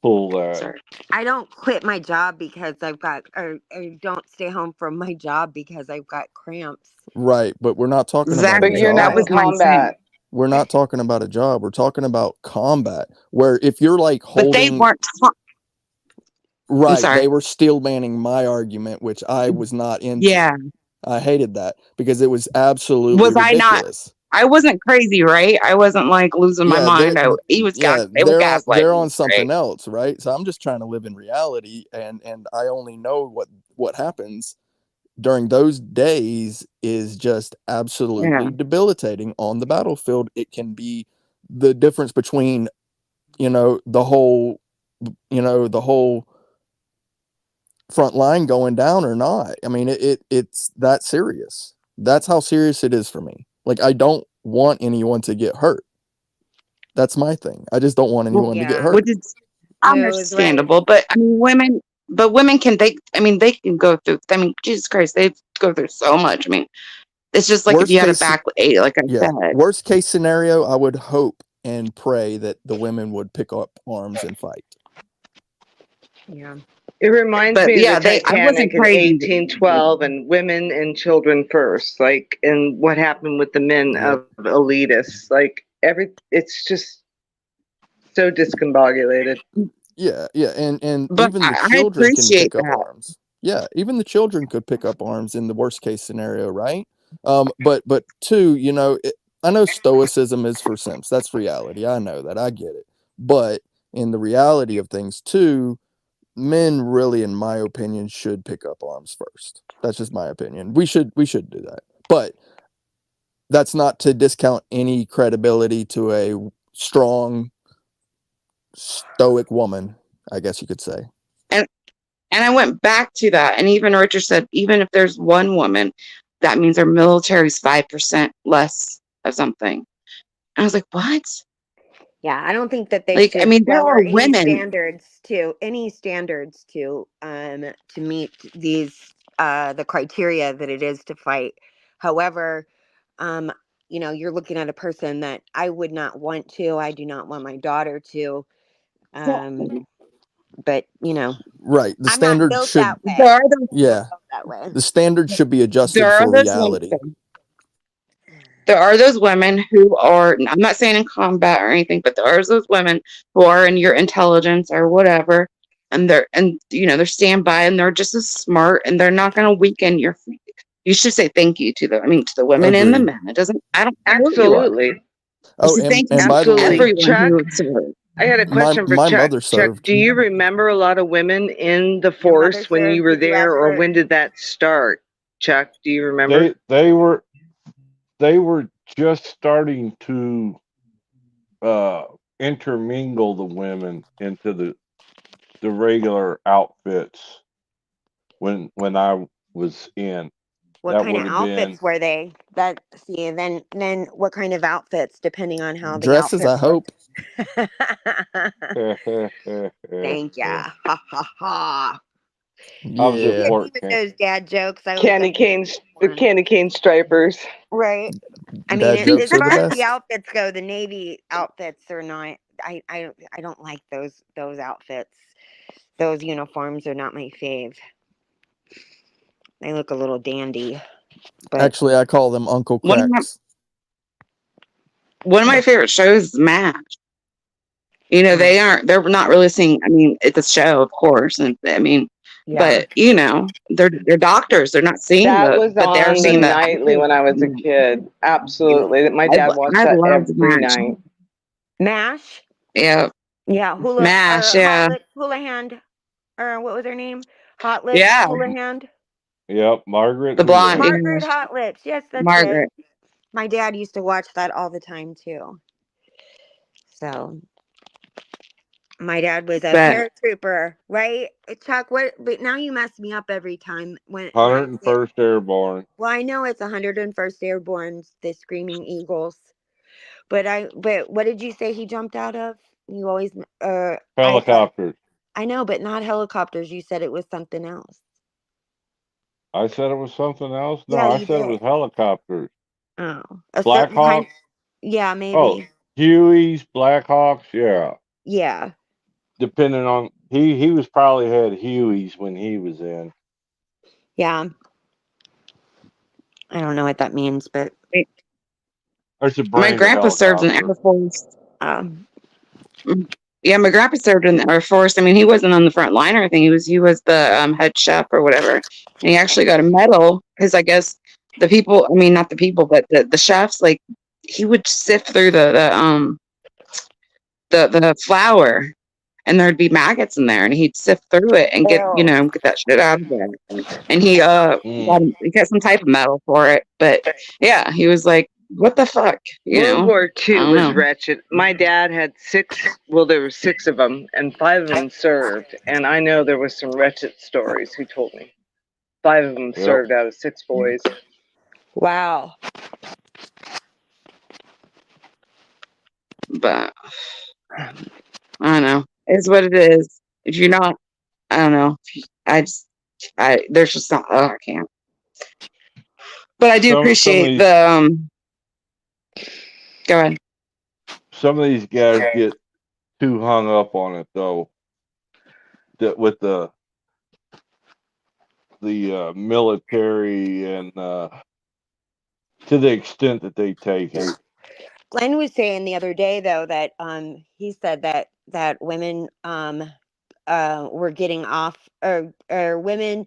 pull that. I don't quit my job because I've got, or don't stay home from my job because I've got cramps. Right, but we're not talking about But you're not in combat. We're not talking about a job. We're talking about combat, where if you're like holding. But they weren't. Right, they were steel manning my argument, which I was not into. Yeah. I hated that because it was absolutely ridiculous. I wasn't crazy, right? I wasn't like losing my mind. He was gaslighting. They're on something else, right? So I'm just trying to live in reality, and I only know what happens during those days is just absolutely debilitating on the battlefield. It can be the difference between, the whole front line going down or not. I mean, it's that serious. That's how serious it is for me. Like, I don't want anyone to get hurt. That's my thing. I just don't want anyone to get hurt. Which is understandable, but I mean, women can they can go through. I mean, Jesus Christ, they go through so much. I mean, it's just like if you had a back, like I said. Worst case scenario, I would hope and pray that the women would pick up arms and fight. Yeah. It reminds me of the I wasn't Titanic in crazy. 1812 and women and children first, like, and what happened with the men of elitists. Like, it's just so discombobulated. Yeah, and even the children can pick up arms. Yeah, even the children could pick up arms in the worst case scenario, right? But two, I know stoicism is for simps. That's reality. I know that. I get it. But in the reality of things, too, men really, in my opinion, should pick up arms first. That's just my opinion. We should do that. But that's not to discount any credibility to a strong, stoic woman, I guess you could say. And I went back to that, and even Richard said, even if there's one woman, that means our military's 5% less of something. And I was like, what? Yeah, I don't think that they should. I mean, there are women standards to meet these the criteria that it is to fight. However, you're looking at a person that I would not want to. I do not want my daughter to. But right, the I'm standard not built should. that way. That way. The standard should be adjusted for reality. There are those women who are, I'm not saying in combat or anything, but there are those women who are in your intelligence or whatever, and they're standby, and they're just as smart, and they're not going to weaken your. You should say thank you to them. I mean, to the women and the men. It doesn't. I don't. Absolutely. Oh, and by the way, Chuck, I had a question for my Chuck. mother Chuck, served. do you remember a lot of women in the Your mother force when you served. were Did you there, or ever? when did that start? Chuck, do you remember? They were just starting to intermingle the women into the regular outfits when I was in. What That kind would of have been outfits were they? Then what kind of outfits, depending on how the Dresses, I outfits hope. Thank ya. Ha ha ha. I was at Yeah. Hit me Fort with Camp. those dad jokes. I always Candy thought they canes, were the fun. candy cane stripers. Right. I mean, Dad jokes as are the far as the best. outfits go, the Navy outfits are not. I don't like those outfits. Those uniforms are not my fave. They look a little dandy, but Actually, I call them Uncle One of Cracks. my favorite shows is MASH. You know, they're not really seeing, I mean, it's a show, of course. And I mean, yeah. but you know, they're doctors. They're not seeing That was but they're on the seeing the nightly when I was a kid. Absolutely. My I, dad watched I that love every MASH. night. Mash. Yeah. Yeah, MASH, Hot yeah. Lips Hula Hand, or what was her name? Hot Lips Yeah. Hula Hand. Yep, Margaret The blonde, Houlihan. Margaret Hot Lips. Yes, that's it. Margaret. My dad used to watch that all the time too. So my dad was a But paratrooper, right? Chuck, what? But now you mess me up every time when I say. 101st Airborne. Well, I know it's 101st Airborne, the Screaming Eagles. But what did you say he jumped out of? You always Helicopters. I know, but not helicopters. You said it was something else. I said it was something else? No, Yeah, I you said it did. was helicopters. Oh, a Black certain kind. Hawk? Yeah, Oh, maybe. Hueys, Blackhawks, yeah. Yeah. Depending on he was probably had Hueys when he was in. Yeah. I don't know what that means, but There's a my brand of grandpa served in the helicopter. Air Force. um, Yeah, my grandpa served in the Air Force. I mean, he wasn't on the front line or anything. He was the head chef or whatever. And he actually got a medal because I guess the people, I mean, not the people, but the chefs, like he would sift through the flour, and there'd be maggots in there, and he'd sift through it and get ew. that shit out of there. And he got some type of medal for it. But yeah, he was like, "What the fuck?" World War I II don't was know. wretched. My dad had there were 6 of them, and 5 of them served. And I know there was some wretched stories he told me. 5 of them served out of 6 boys. Wow. But I don't know. It's what it is. If you're not, I don't know. There's just not. Oh, I can't. But I do Some of appreciate these the. Go ahead. some of these guys get too hung up on it though. That with the military and to the extent that they take it. Glenn was saying the other day though that he said that women were getting off or women,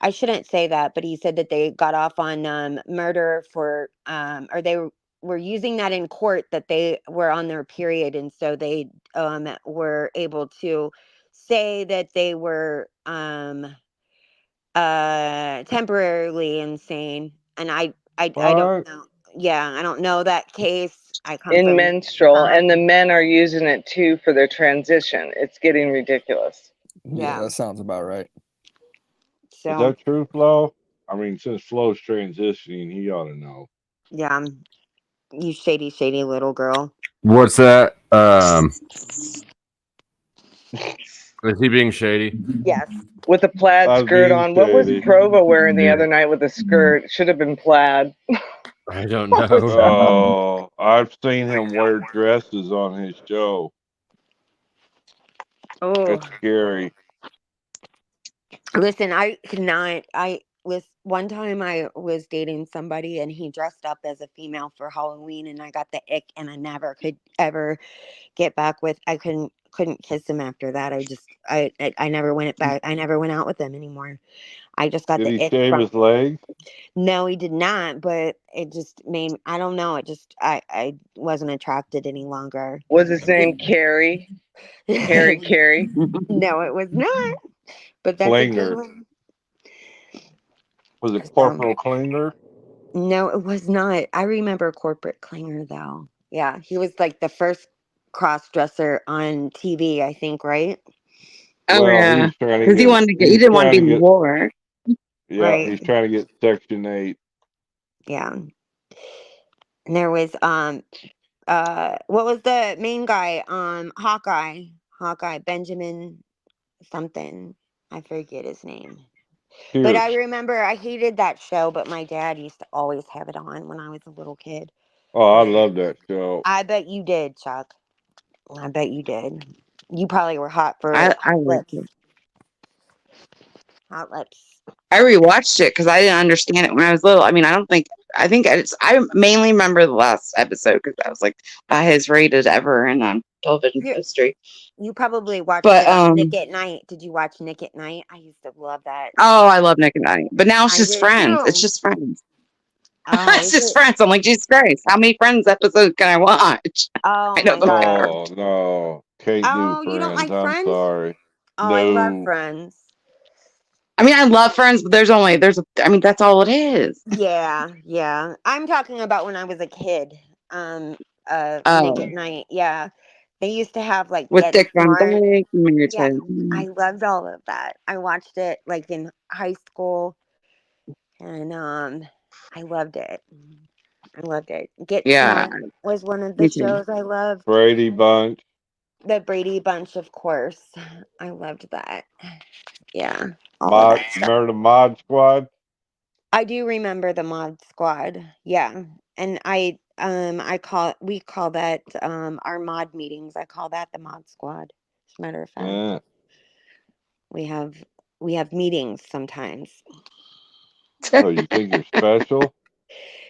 I shouldn't say that, but he said that they got off on murder for or they were using that in court, that they were on their period, and so they were able to say that they were temporarily insane. And I don't know. Yeah, I don't know that case. I come In from menstrual, and the men are using it too for their transition. It's getting ridiculous. Yeah, that sounds about right. So Is that true, Flo? I mean, since Flo's transitioning, he ought to know. yeah, you shady little girl. What's that? Is he being shady? Yes. With a plaid I'm skirt being on. What was shady. Provo wearing the Yeah. other night with a skirt? Should have been plaid. I don't What was know. that? Oh, I've seen him wear dresses on his show. Oh, It's scary. listen, I cannot. one time I was dating somebody and he dressed up as a female for Halloween and I got the ick and I never could ever get back with. I couldn't kiss him after that. I never went back. I never went out with him anymore. I just got Did the he ick shave from. his legs? No, he did not. But it just made. I don't know. It just I wasn't attracted any longer. Was his name Carrie? Carrie? No, it was not. But that's Klinger. okay. Was it Corporal Klinger? No, it was not. I remember Corporate Klinger though. Yeah, he was like the first cross dresser on TV, I think, right? Oh Well, yeah, he's trying to because he get. wanted to get. He He's didn't want to trying be to in get. war. Yeah, Right. he's trying to get Section 8. Yeah. And there was what was the main guy? Hawkeye, Benjamin something. I forget his name. But I Pierce. remember I hated that show, but my dad used to always have it on when I was a little kid. Oh, I love that show. I bet you did, Chuck. I bet you did. You probably were hot for I hot liked lips. it. Hot lips. I rewatched it because I didn't understand it when I was little. I mean, I think I mainly remember the last episode because that was like the highest rated ever in television history. You probably watched But it on Nick at Night. Did you watch Nick at Night? I used to love that. oh, I love Nick and Night. But now it's I just did Friends. It's too. just Friends. Oh, It's is just it? Friends. I'm like, Jesus Christ, how many Friends episodes can I watch? Oh I know my the god. Oh no, Kate knew Oh, you don't Friends. like I'm Friends? sorry. Oh, I love No. Friends. I mean, I love Friends, but I mean, that's all it is. Yeah. I'm talking about when I was a kid. Nick at Oh, Night. Yeah. They used to have like with Get Dick Van Smart. Dyke, Married Yeah. to I loved all of that. I watched it like in high school and I loved it. I loved it. Get yeah, Smart was one of the me too. shows I loved. Brady Bunch. The Brady Bunch, of course. I loved that. Yeah. All of that stuff. Remember the Mod Squad? I do remember the Mod Squad. Yeah. And we call that our mod meetings. I call that the Mod Squad. As a matter of fact. Yeah. We have meetings sometimes. Oh, you think you're special?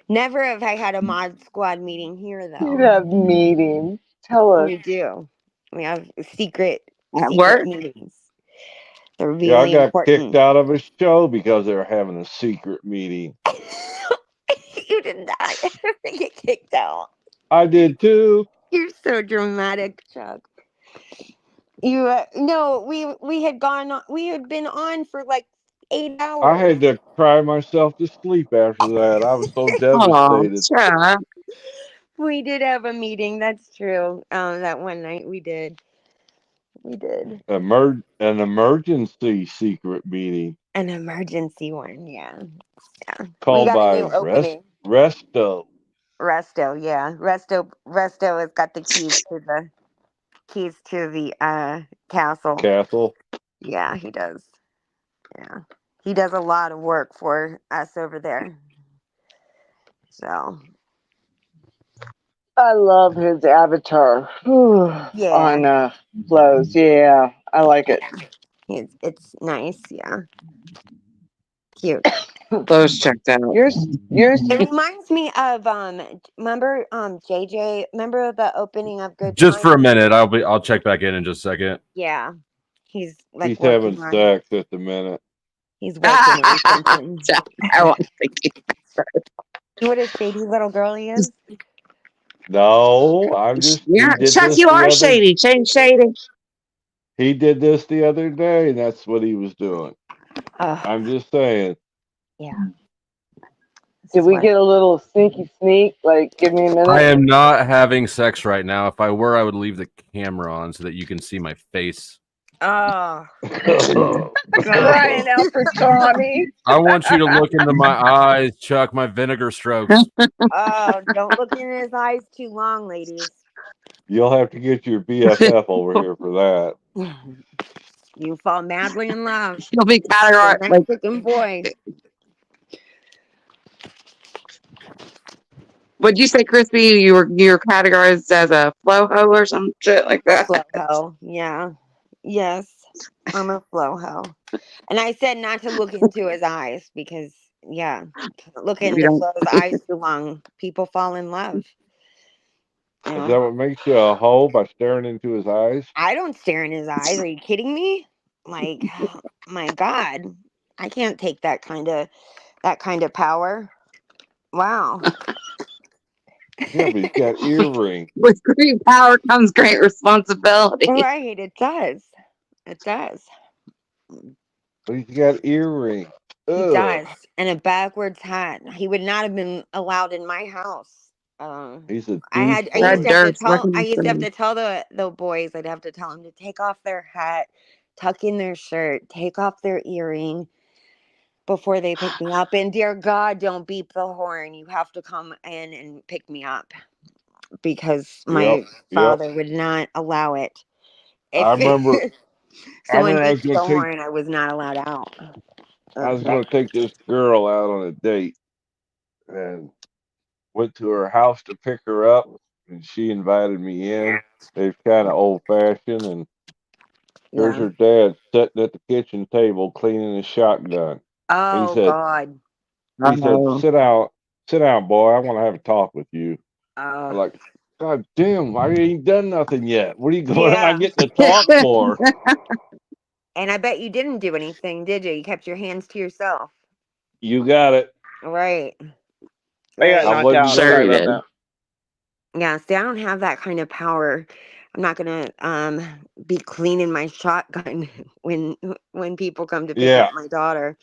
Never have I had a Mod Squad meeting here though. You have meetings. Tell us. We do. We have secret At work? meetings. They're Yeah, I really got kicked important. out of a show because they were having a secret meeting. You did not get kicked out. I did too. You're so dramatic, Chuck. You no, we had been on for like 8 I hours. had to cry myself to sleep after that. I was so Oh, devastated. Chuck. We did have a meeting. That's true. That one night we did. We did An emergency secret meeting an emergency one. Yeah. We called got a by new opening. Resto. Resto, yeah. Resto has got the keys to the castle. Castle. Yeah, he does. Yeah. He does a lot of work for us over there. So I love his avatar. yeah. On Flows. Yeah, I like it. It's nice, yeah. Cute. Those checked out. Yours. It reminds me of remember JJ, remember the opening of Good Just for a Times? minute, I'll check back in just a second. Yeah. He's like He's having working on sex at the minute. he's working on something. I want to What a shady little girl he is. No, I'm just. Yeah, He did Chuck, this you the are other. shady. Shady. He did this the other day, and that's what he was doing. I'm just saying. Yeah. Did we get a little sneaky sneak? Like, give me a minute. I am not having sex right now. If I were, I would leave the camera on so that you can see my face. Oh. Crying out for Tommy. I want you to look into my eyes, Chuck, my vinegar strokes. Oh, don't look in his eyes too long, ladies. You'll have to get your BFF over here for that. You fall madly in love. You'll be With categorized a like Mexican boy. Would you say, Crispy? You're categorized as a flow hoe or some shit like that. Flow hoe, yeah. Yes. I'm a flow hoe. And I said not to look into his eyes because Yeah. Looking We to don't. close eyes too long. People fall in love. You Is know? that what makes you a hoe, by staring into his eyes? I don't stare in his eyes. Are you kidding me? Like, my God. I can't take that kind of power. Wow. Yeah, but he's got earrings. With great power comes great responsibility. Right, it does. It does. But he's got earrings. He Ugh. does. And a backwards hat. He would not have been allowed in my house. He's a I douchebag. used to have to tell the boys, I'd have to tell them to take off their hat, tuck in their shirt, take off their earring before they pick me up. And dear God, don't beep the horn. You have to come in and pick me up, because my Yep. father would not allow it. I remember. If I someone remember I was beeps the gonna take. horn, I was not allowed out. I was gonna take this girl out on a date, and went to her house to pick her up, and she invited me in. They're kind of old fashioned, and there's Yeah. her dad sitting at the kitchen table cleaning his shotgun. And Oh God. he said, sit down, boy. I want to have a talk with you. I'm like, God damn, I ain't done nothing yet. What am I Yeah. getting to talk for? And I bet you didn't do anything, did you? You kept your hands to yourself. You got it. Right. I got Right. knocked out. Sorry about that. Yeah, see, I don't have that kind of power. I'm not gonna be cleaning my shotgun when people come to pick Yeah. up my daughter.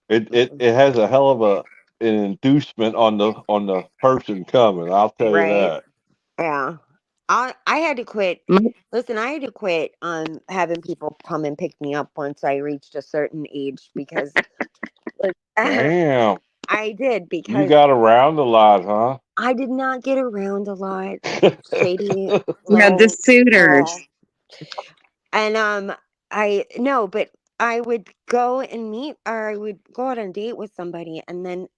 It has a hell of an inducement on the person coming. I'll tell you Right. that. Yeah. I had to quit. Listen, I had to quit having people come and pick me up once I reached a certain age, because Damn. I did, You because got around a lot, huh? I did not get around a lot. Shady Yeah, the little suitors. girl. And I no, but I would go and meet, or I would go out on a date with somebody, and then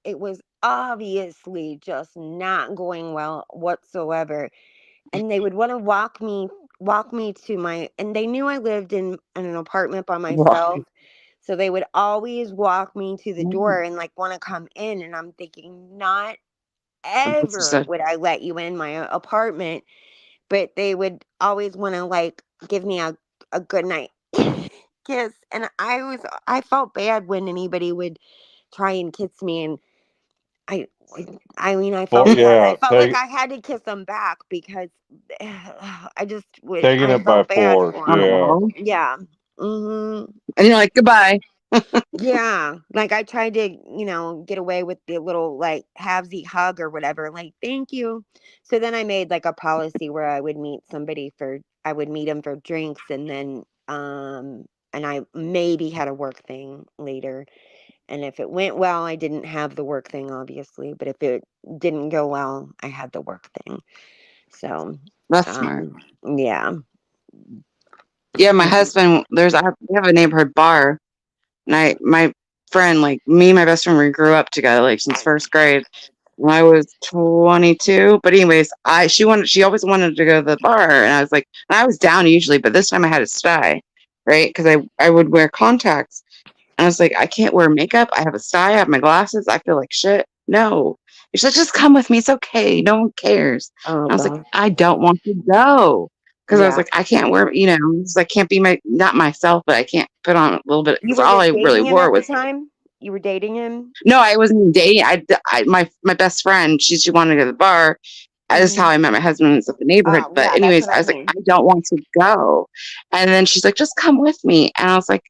it was obviously just not going well whatsoever. And they would want to walk me to my, and they knew I lived in an apartment by myself. So they would always walk me to the door and like want to come in, and I'm thinking, not ever would I let you in my apartment. But they would always want to like give me a good night kiss, and I felt bad when anybody would try and kiss me, and I I mean, I felt bad. I felt like I had to kiss them back, because I just would. Taking I it by felt bad force, for 'em. yeah. Yeah. Mhm. And you're like, goodbye. Yeah, like I tried to, get away with the little like halvesy hug or whatever, like thank you. So then I made like a policy where I would meet him for drinks, and then and I maybe had a work thing later. And if it went well, I didn't have the work thing, obviously, but if it didn't go well, I had the work thing. So That's smart. Yeah. Yeah, my husband, we have a neighborhood bar, and my friend, like me and my best friend, we grew up together like since first grade. When I was 22, but anyways, she always wanted to go to the bar, and I was like, and I was down usually, but this time I had to stay, right? Because I would wear contacts, and I was like, I can't wear makeup. I have a sty. I have my glasses. I feel like shit. No, she's like, just come with me. It's okay. No one cares. Oh, I was like, God. I don't want to go. Because I was Yeah. like, I can't wear, I can't be not myself, but I can't put on a little bit. You Because were all I just really dating him wore at the was time? You were dating him? no, I wasn't even dating. My best friend, she wanted to go to the bar. This is how I met my husband was at the neighborhood. But Yeah, that's anyways, what I I was like, mean. I don't want to go. And then she's like, just come with me. And I was like,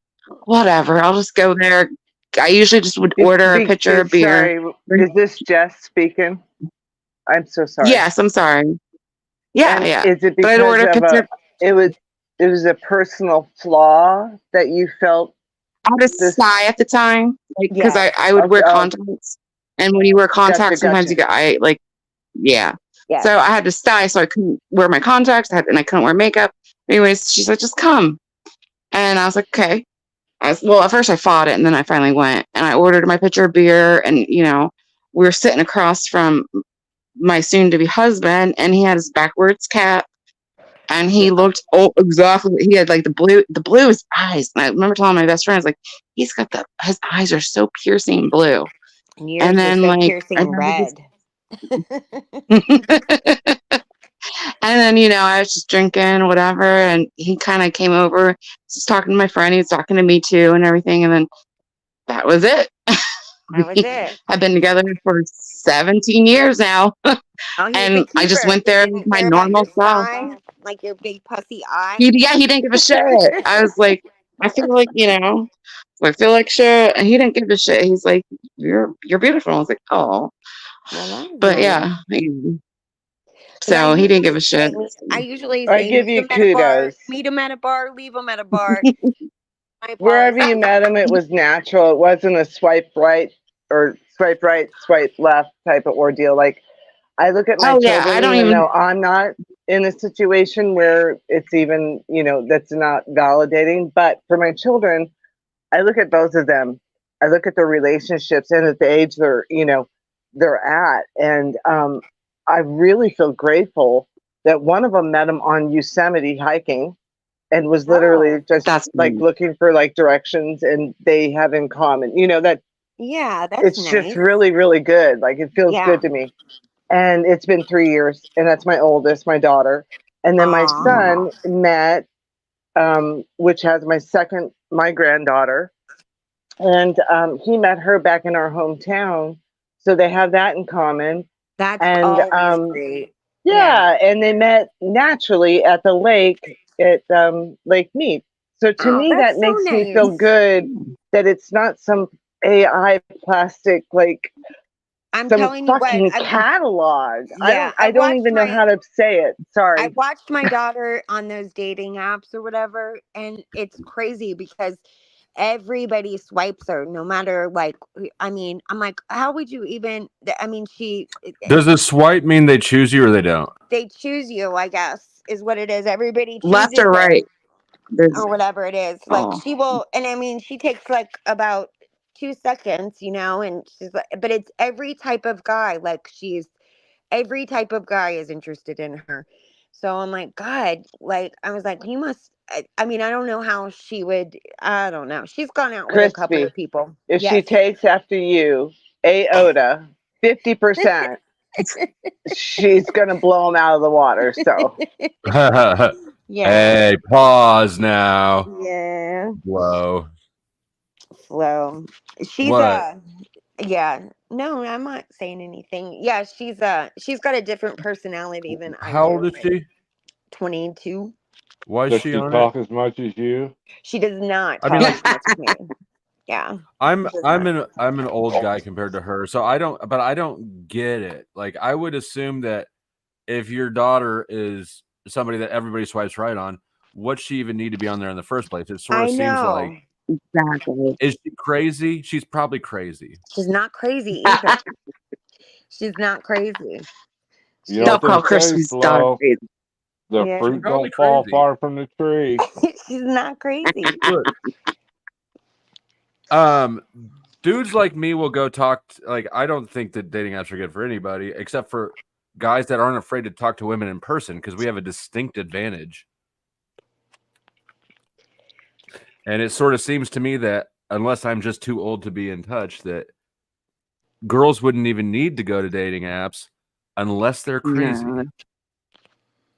whatever, I'll just go there. I usually just would order a pitcher of beer. Sorry, is this Jess speaking? I'm so sorry. Yes, I'm sorry. Yeah, And yeah. is it But I'd because order a of pitcher. it was a personal flaw that you felt? I had a sty at the time, like because Yes. I would wear Okay. contacts, and when you wear contacts, sometimes you Gotcha. get yeah. Yes. So I had to sty, so I couldn't wear my contacts, and I couldn't wear makeup. Anyways, she's like, just come, and I was like, okay. Well, at first I fought it, and then I finally went, and I ordered my pitcher of beer, and we were sitting across from my soon-to-be husband, and he had his backwards cap, And he looked exactly. He had like the bluest eyes. And I remember telling my best friend, I was like, his eyes are so piercing blue. And yours And are then so like, piercing red. and then I was just drinking whatever, and he kind of came over, just talking to my friend. He was talking to me too, and everything. And then that was it. That was it. I've been together for 17 years now. Oh, he was a And I just keeper. went He there with didn't my care about normal your self. size, like your big pussy eye. He didn't give a shit. I was like, I feel like, I feel like shit. And he didn't give a shit. He's like, you're beautiful. I was like, oh. Well, that was But nice. yeah. Yeah, So he didn't give a shit. I usually I say give meet you him at a bar, kudos. leave him at a bar. My Wherever bars. you met him, it was natural. It wasn't a swipe right, swipe left type of ordeal. Like, I look at my Oh yeah, children, I don't even even. though I'm not in a situation where it's even, that's not validating. But for my children, I look at both of them. I look at their relationships and at the age they're at. And I really feel grateful that one of them met him on Yosemite hiking and was literally just like looking for like directions, and they have in common, that Yeah, that's it's nice. just really, really good. Like, it feels Yeah. good to me. And it's been 3 years, and that's my oldest, my daughter. And then my son met, which has my granddaughter. And he met her back in our hometown. So they have that in common. That's And always great. yeah, and they met naturally at the lake at Lake Mead. So to Oh, me, that's that so makes me feel nice. good that it's not some AI plastic, like I'm some telling you what, fucking catalog. yeah, I don't even know how to say it. I Sorry. watched my daughter on those dating apps or whatever, and it's crazy because everybody swipes her, no matter I'm like, how would you even? Does the swipe mean they choose you or they don't? They choose you, I guess, is what it is. Everybody Left chooses or her, right? or whatever it is. Like Oh. she will, and she takes like about 2 seconds, and she's like, but it's every type of guy. Like every type of guy is interested in her. So I'm like, God, I was like, you must. I don't know how she would. I don't know. She's gone out with a couple Crispy. of people. If she Yes. takes after you, aota, 50%, she's gonna blow them out of the water. So Yeah. Hey, pause now. Yeah. Whoa. Slow. She's What? yeah. No, I'm not saying anything. Yeah, she's got a different personality than I How old do. is she? 22. Why is Does she she on talk it? as much as you? She does not I talk mean, like, as much as me. Yeah. I'm She does I'm not. an old guy compared to her, so I don't get it. Like, I would assume that if your daughter is somebody that everybody swipes right on, what she even need to be on there in the first place? It sort I of seems know. like, Exactly. is she crazy? She's probably crazy. She's not crazy either. She's not crazy. You know what they say, Flo? The Yeah. fruit Probably don't fall crazy. far from the tree. She's not crazy. Look, dudes like me will go talk. I don't think that dating apps are good for anybody, except for guys that aren't afraid to talk to women in person, because we have a distinct advantage. And it sort of seems to me that unless I'm just too old to be in touch, that girls wouldn't even need to go to dating apps unless they're crazy. No.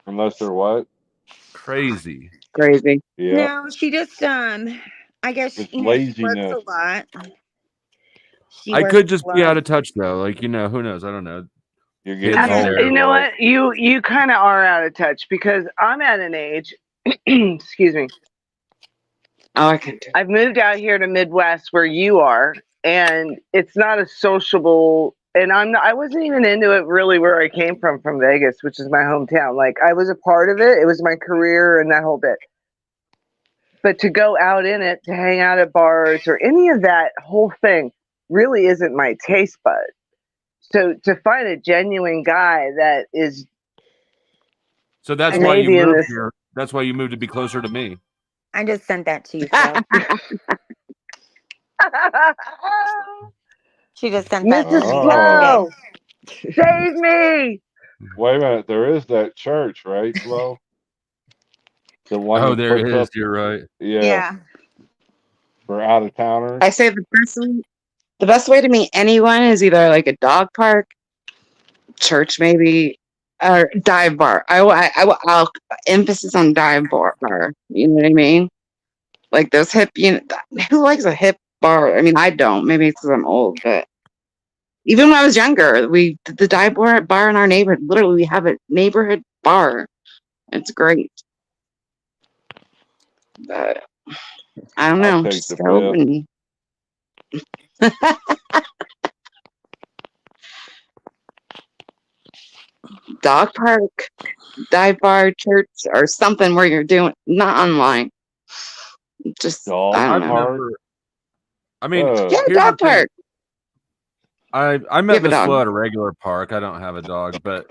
Unless they're what? Crazy. Crazy. Yeah. No, she just I guess It's she works laziness. a lot. I could just be out of touch though. Who knows? I don't know. You're Kids getting older. You know what? You kind of are out of touch, because I'm at an age. Excuse me. Oh, I can do. I've moved out here to Midwest where you are, and it's not a sociable. And I wasn't even into it really where I came from Vegas, which is my hometown. Like, I was a part of it. It was my career and that whole bit. But to go out in it, to hang out at bars or any of that whole thing really isn't my taste bud. So to find a genuine guy that is. So that's why you moved here. That's why you moved to be closer to me. I just sent that to you, Phil. She just sent that to Mrs. me Flo, yesterday. save me! Wait a minute. There is that church, right, Flo? The one Oh, that there puts is. up, You're right. yeah, for out of towners. I say the best way to meet anyone is either like a dog park, church maybe, or dive bar. I'll emphasis on dive bar. You know what I mean? Like those hip. Who likes a hip bar? I mean, I don't. Maybe it's because I'm old, but even when I was younger, the dive bar in our neighborhood. Literally, we have a neighborhood bar. It's great, but I don't I'll know. take Just the go fifth. and dog park, dive bar, church, or something where you're doing not online. Just I Dog don't know. park. I mean, Yeah, here's dog the thing. park. I met have a Miss Flo dog? at a regular park. I don't have a dog, but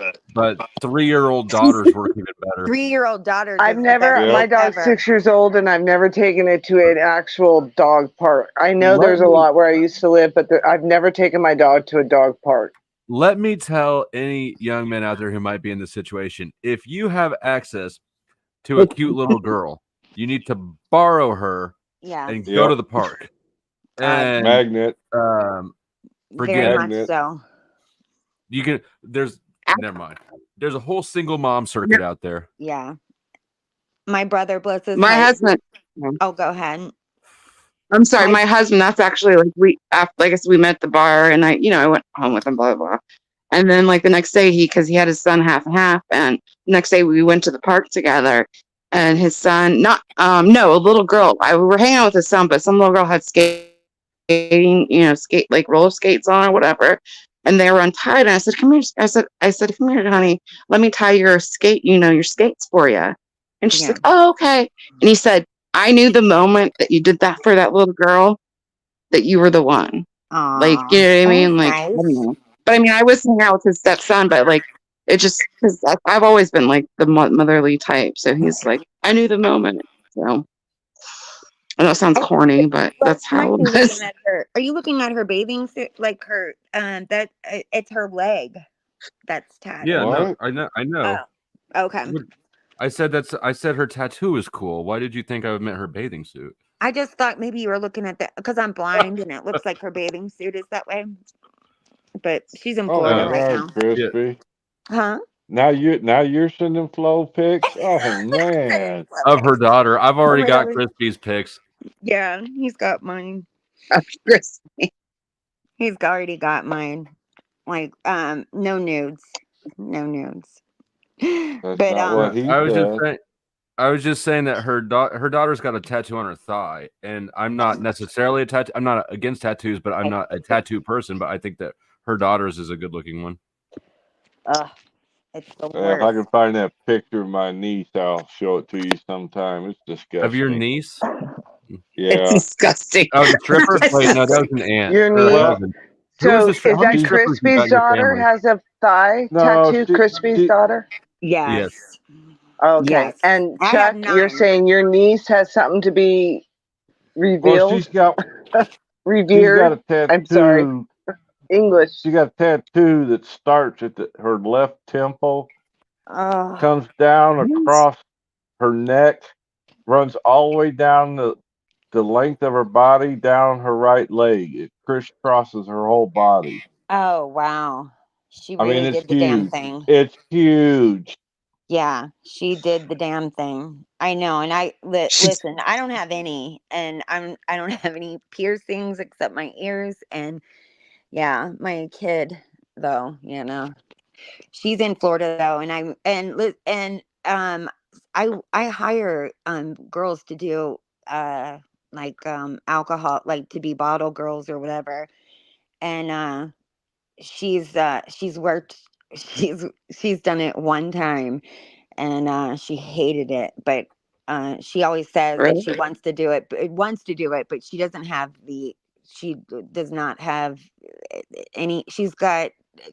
3-year-old daughters work even better. 3-year-old daughter. I've never, my dog's 6 years old, and I've never taken it to an actual dog park. I know there's a lot where I used to live, but I've never taken my dog to a dog park. Let me tell any young men out there who might be in this situation, if you have access to a cute little girl, you need to borrow her and go to the park. And Magnet. Forget Very much it. so. You can never mind. There's a whole single mom circuit out there. Yeah. My brother, bless his My heart. husband. Oh, go ahead. I'm sorry, my husband. That's actually like like I said, we met at the bar, and I went home with him, blah blah blah. And then like the next day, because he had his son half and half, and the next day we went to the park together, and his son, a little girl. We were hanging out with his son, but some little girl had skating, like roller skates on or whatever, and they were untied. And I said, "Come here." I said, "Come here, honey. Let me tie your your skates for you." And she's like, "Oh, okay." And he said, "I knew the moment that you did that for that little girl, that you were the one." Like, you know what I mean? Like, I don't know. But I mean, I was hanging out with his stepson, but like, it just because I've always been like the motherly type. So he's like, I knew the moment. So I know it sounds corny, but that's how it was. Are you looking at her bathing suit? Like her, it's her leg that's tatted. Yeah, no, I know. Oh, okay. I said her tattoo is cool. Why did you think I meant her bathing suit? I just thought maybe you were looking at that because I'm blind and it looks like her bathing suit is that way. But she's in Florida right now. Crispy. Huh? Now you're sending Flo pics. Oh man. Of her daughter. I've already my got daughter. Crispy's pics. Yeah, he's got mine. Crispy. He's already got mine. Like, no nudes. No nudes. That's But not what he said. I was just saying that her daughter's got a tattoo on her thigh, and I'm not necessarily I'm not against tattoos, but I'm not a tattoo person. But I think that her daughter's is a good looking one. It's the If worst. I can find that picture of my niece, I'll show it to you sometime. It's disgusting. Of your niece? Yeah. It's disgusting. Oh, the stripper? Wait, no, that was an aunt. Your Or niece. who So the is how many that strippers you got Crispy's in your daughter family? has a thigh No, tattoo? Crispy's daughter? Yes. Okay. Yes. And I have Chuck, you're 9. saying your niece has something to be revealed? Well, she's got revered. a tattoo. I'm sorry. English. She got a tattoo that starts at her left temple, comes down across her neck, runs all the way down the length of her body, down her right leg. It crisscrosses her whole body. Oh, wow. She I really mean, it's did the damn huge. thing. It's huge. Yeah, she did the damn thing. I know, and listen. I don't have any, and I don't have any piercings except my ears, and yeah, my kid though, she's in Florida though, and I hire girls to do alcohol, like to be bottle girls or whatever, and she's worked. She's done it one time, and she hated it. But she always says that she wants to do it. But she doesn't have She does not have any.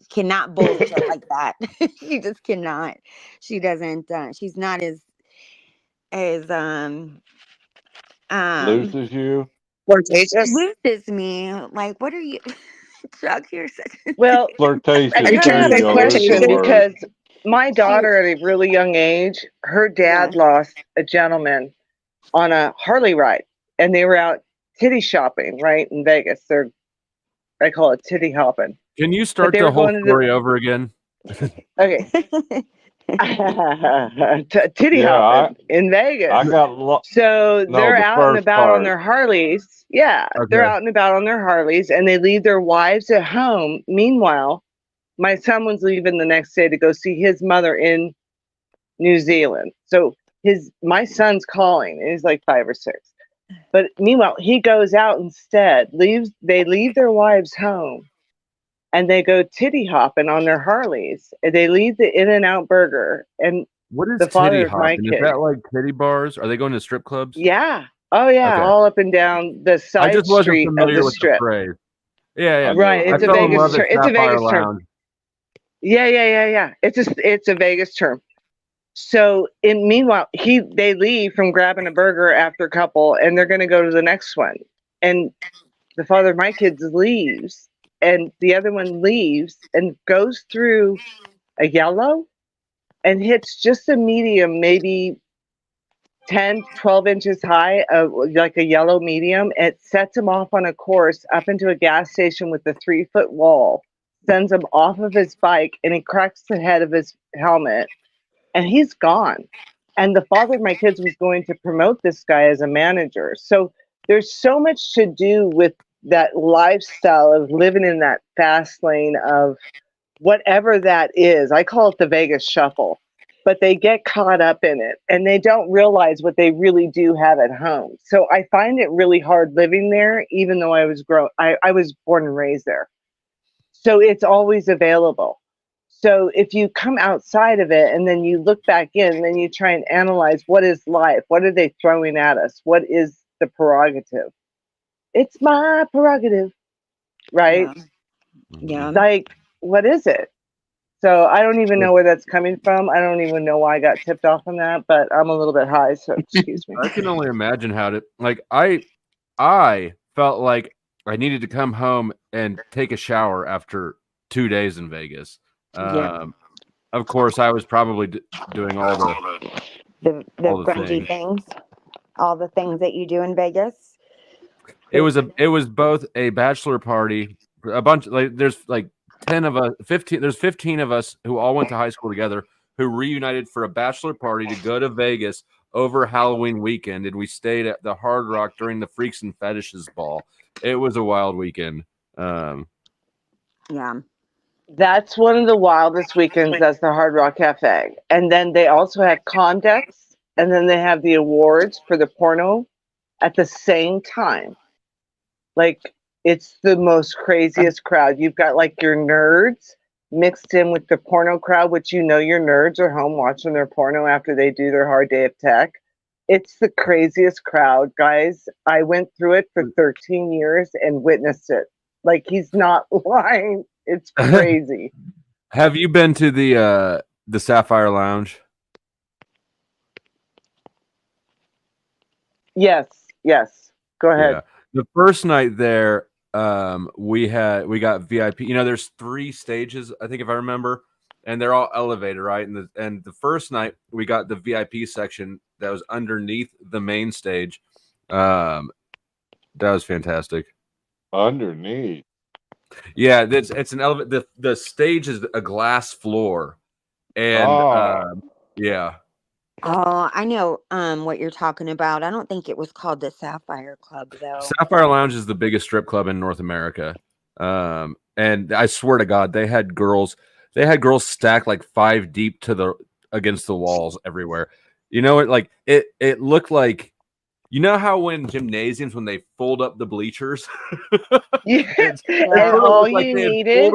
Cannot bullshit like that. She just cannot. She doesn't. She's not as Loose as you. Flirtatious. loose as me. Like, what are you, Chuck? You're such. Well, Flirtatious. I kind of There have you a go. There's the question word. because my daughter at a really young age, her dad lost a gentleman on a Harley ride, and they were out titty shopping, right, in Vegas. I call it titty hopping. Can you But start they the were whole going to story over again? Okay. Titty Yeah, hopping in Vegas. I got So no, they're the out and first about on part. their Harleys. Yeah, they're Okay. out and about on their Harleys, and they leave their wives at home. Meanwhile, my son was leaving the next day to go see his mother in New Zealand. So my son's calling, and he's like 5 or 6. But meanwhile, he goes out instead. They leave their wives home, and they go titty hopping on their Harleys. And they leave the In-N-Out Burger, and What is the father titty of my hopping? Is kid. that like titty bars? Are they going to strip clubs? Yeah. Oh yeah, Okay. all up and down the I side just wasn't street of familiar the with the strip. phrase. Yeah, yeah. Right. I It's a fell in Vegas love term. at It's a Sapphire Vegas term. Lounge. Yeah. It's a Vegas term. So meanwhile, they leave from grabbing a burger after a couple, and they're going to go to the next one. And the father of my kids leaves, and the other one leaves and goes through a yellow and hits just a medium, maybe 10, 12 inches high, like a yellow medium. It sets him off on a course up into a gas station with a 3-foot wall, sends him off of his bike, and he cracks the head of his helmet, and he's gone. And the father of my kids was going to promote this guy as a manager. So there's so much to do with that lifestyle of living in that fast lane of whatever that is. I call it the Vegas shuffle, but they get caught up in it and they don't realize what they really do have at home. So I find it really hard living there, even though I was born and raised there. So it's always available. So if you come outside of it and then you look back in, then you try and analyze what is life? What are they throwing at us? What is the prerogative? It's my prerogative, right? Yeah. Like, what is it? So I don't even know where that's coming from. I don't even know why I got tipped off on that, but I'm a little bit high, so excuse me. I can only imagine how to I felt like I needed to come home and take a shower after 2 days in Vegas. Yeah. Of course, I was probably doing all The all the grungy things, all the things that you do in Vegas. It was both a bachelor party, a bunch there's like 10 of us, 15. There's 15 of us who all went to high school together who reunited for a bachelor party to go to Vegas over Halloween weekend, and we stayed at the Hard Rock during the Freaks and Fetishes ball. It was a wild weekend. Yeah. That's one of the wildest weekends. That's the Hard Rock Cafe. And then they also have Comdex, and then they have the awards for the porno at the same time. Like, it's the most craziest crowd. You've got like your nerds mixed in with the porno crowd, which your nerds are home watching their porno after they do their hard day of tech. It's the craziest crowd, guys. I went through it for 13 years and witnessed it. Like, he's not lying. It's crazy. Have you been to the Sapphire Lounge? Yes. Go ahead. Yeah. The first night there, we got VIP. There's 3 stages, I think, if I remember, and they're all elevated, right? And the first night we got the VIP section that was underneath the main stage. That was fantastic. Underneath. Yeah, it's an elevator. The stage is a glass floor, and yeah. Oh, I know what you're talking about. I don't think it was called the Sapphire Club though. Sapphire Lounge is the biggest strip club in North America. And I swear to God, they had girls stacked like 5 deep against the walls everywhere. It looked like, how when gymnasiums, when they fold up the bleachers, all you needed,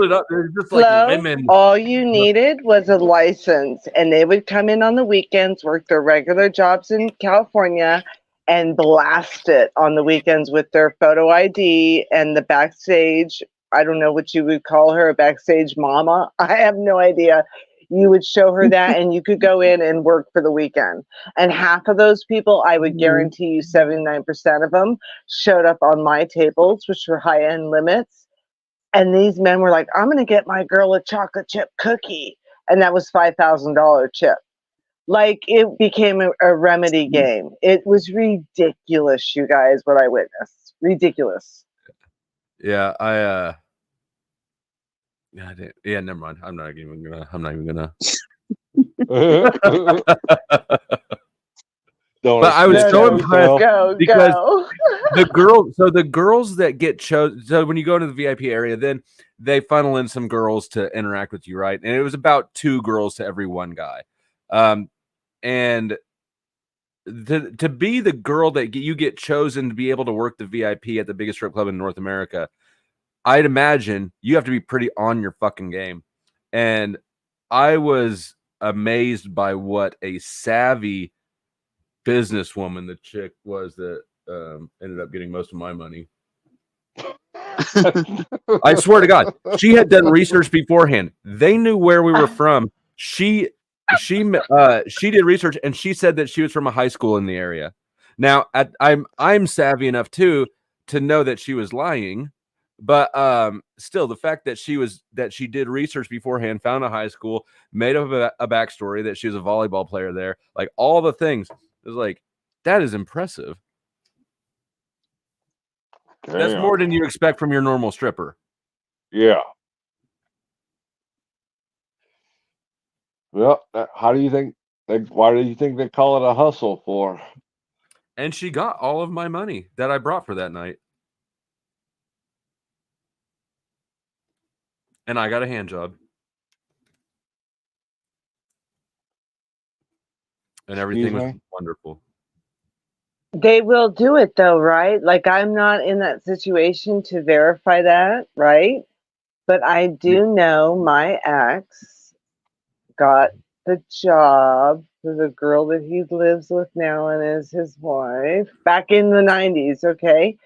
all you needed was a license, and they would come in on the weekends, work their regular jobs in California, and blast it on the weekends with their photo ID and the backstage. I don't know what you would call her, a backstage mama. I have no idea. You would show her that, and you could go in and work for the weekend. And half of those people, I would guarantee you 79% of them showed up on my tables, which were high-end limits. And these men were like, I'm going to get my girl a chocolate chip cookie. and that was $5,000 chip. Like, it became a remedy game. It was ridiculous, you guys, what I witnessed. Ridiculous. Yeah, yeah, never mind. I'm not even gonna. But I was so impressed because the girls that get chosen. So when you go into the VIP area, then they funnel in some girls to interact with you, right? And it was about 2 girls to every 1 guy. And to be the girl that you get chosen to be able to work the VIP at the biggest strip club in North America, I'd imagine you have to be pretty on your fucking game. And I was amazed by what a savvy businesswoman the chick was that ended up getting most of my money. I swear to God, she had done research beforehand. They knew where we were from. She did research, and she said that she was from a high school in the area. Now, I'm savvy enough too to know that she was lying, but still, the fact that she did research beforehand, found a high school, made up a backstory that she was a volleyball player there, like all the things, it was like, that is impressive. Damn. That's more than you expect from your normal stripper. Yeah. Well, how do you think? Why do you think they call it a hustle for? And she got all of my money that I brought for that night. And I got a hand job. And everything was wonderful. They will do it though, right? Like, I'm not in that situation to verify that, right? But I do know my ex got the job for the girl that he lives with now and is his wife back in the 90s, okay?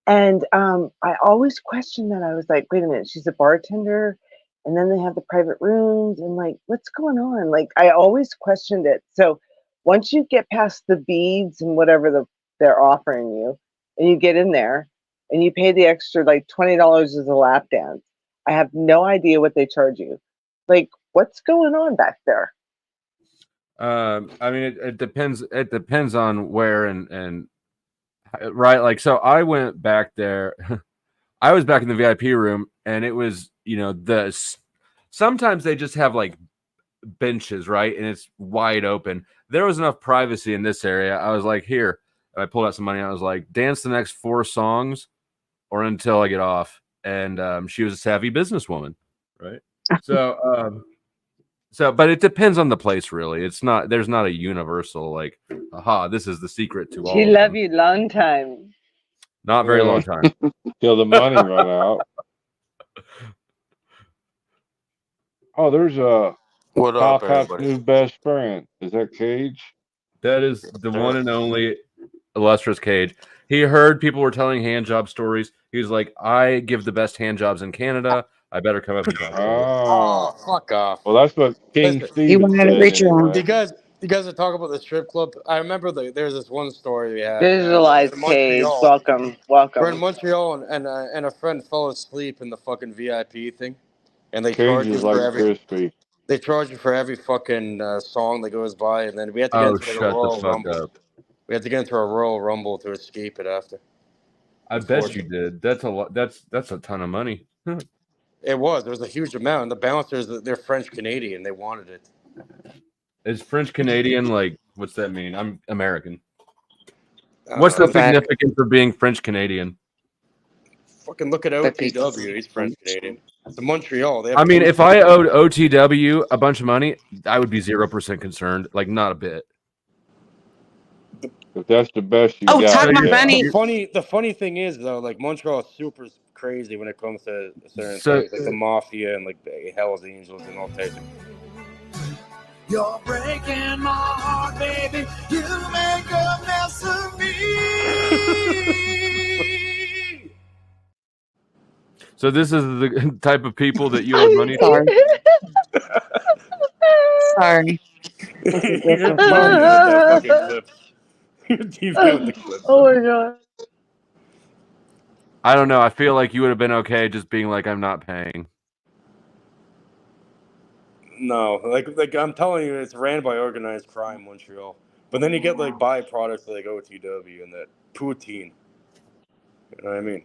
And I always questioned that. I was like, wait a minute, she's a bartender, and then they have the private rooms, and like, what's going on? Like, I always questioned it. So once you get past the beads and whatever they're offering you, and you get in there, and you pay the extra, like $20 as a lap dance, I have no idea what they charge you. Like, what's going on back there? I mean, it depends. It depends on where and right. Like, so I went back there. I was back in the VIP room, and it was, sometimes they just have like benches, right, and it's wide open. There was enough privacy in this area. I was like, here. I pulled out some money. I was like, dance the next 4 songs, or until I get off. And she was a savvy businesswoman, right? So, but it depends on the place, really. There's not a universal, like, aha, this is the secret to all. She love you long time. Not very long time. Till the money run out. Oh, there's a Talcott's new best friend. Is that Cage? That is the one and only illustrious Cage. He heard people were telling hand job stories. He was like, I give the best hand jobs in Canada. I better come up and talk. Oh, fuck off. Well, that's what King Steve said. You guys are talking about the strip club. I remember there's this one story we had. Visualize, Cage. Welcome. We're in Montreal, and a friend fell asleep in the fucking VIP thing, and they Cage charge you is for like every. crispy. They charge you for every fucking song that goes by, and then we had to get into like a Royal Rumble. We had to get into a Royal Rumble to escape it after. I bet you did. That's a lot. That's a ton of money. It was. There was a huge amount. And the bouncers, they're French Canadian. They wanted it. Is French Canadian like? What's that mean? I'm American. What's the significance of being French Canadian? Fucking look at OTW. He's French Canadian. The Montreal. I mean, if I owed OTW a bunch of money, I would be 0% concerned. Like, not a bit. If that's the best you got. got. The funny thing is though, like Montreal is super crazy when it comes to certain things, like the mafia and like the Hell's Angels and all types of. You're breaking my heart, baby. You make a mess of me. So this is the type of people that you owe money to? Sorry. Oh my god. I don't know. I feel like you would have been okay just being like, I'm not paying. No, like I'm telling you, it's ran by organized crime, Montreal. But then you get like byproducts like OTW and that poutine. You know what I mean?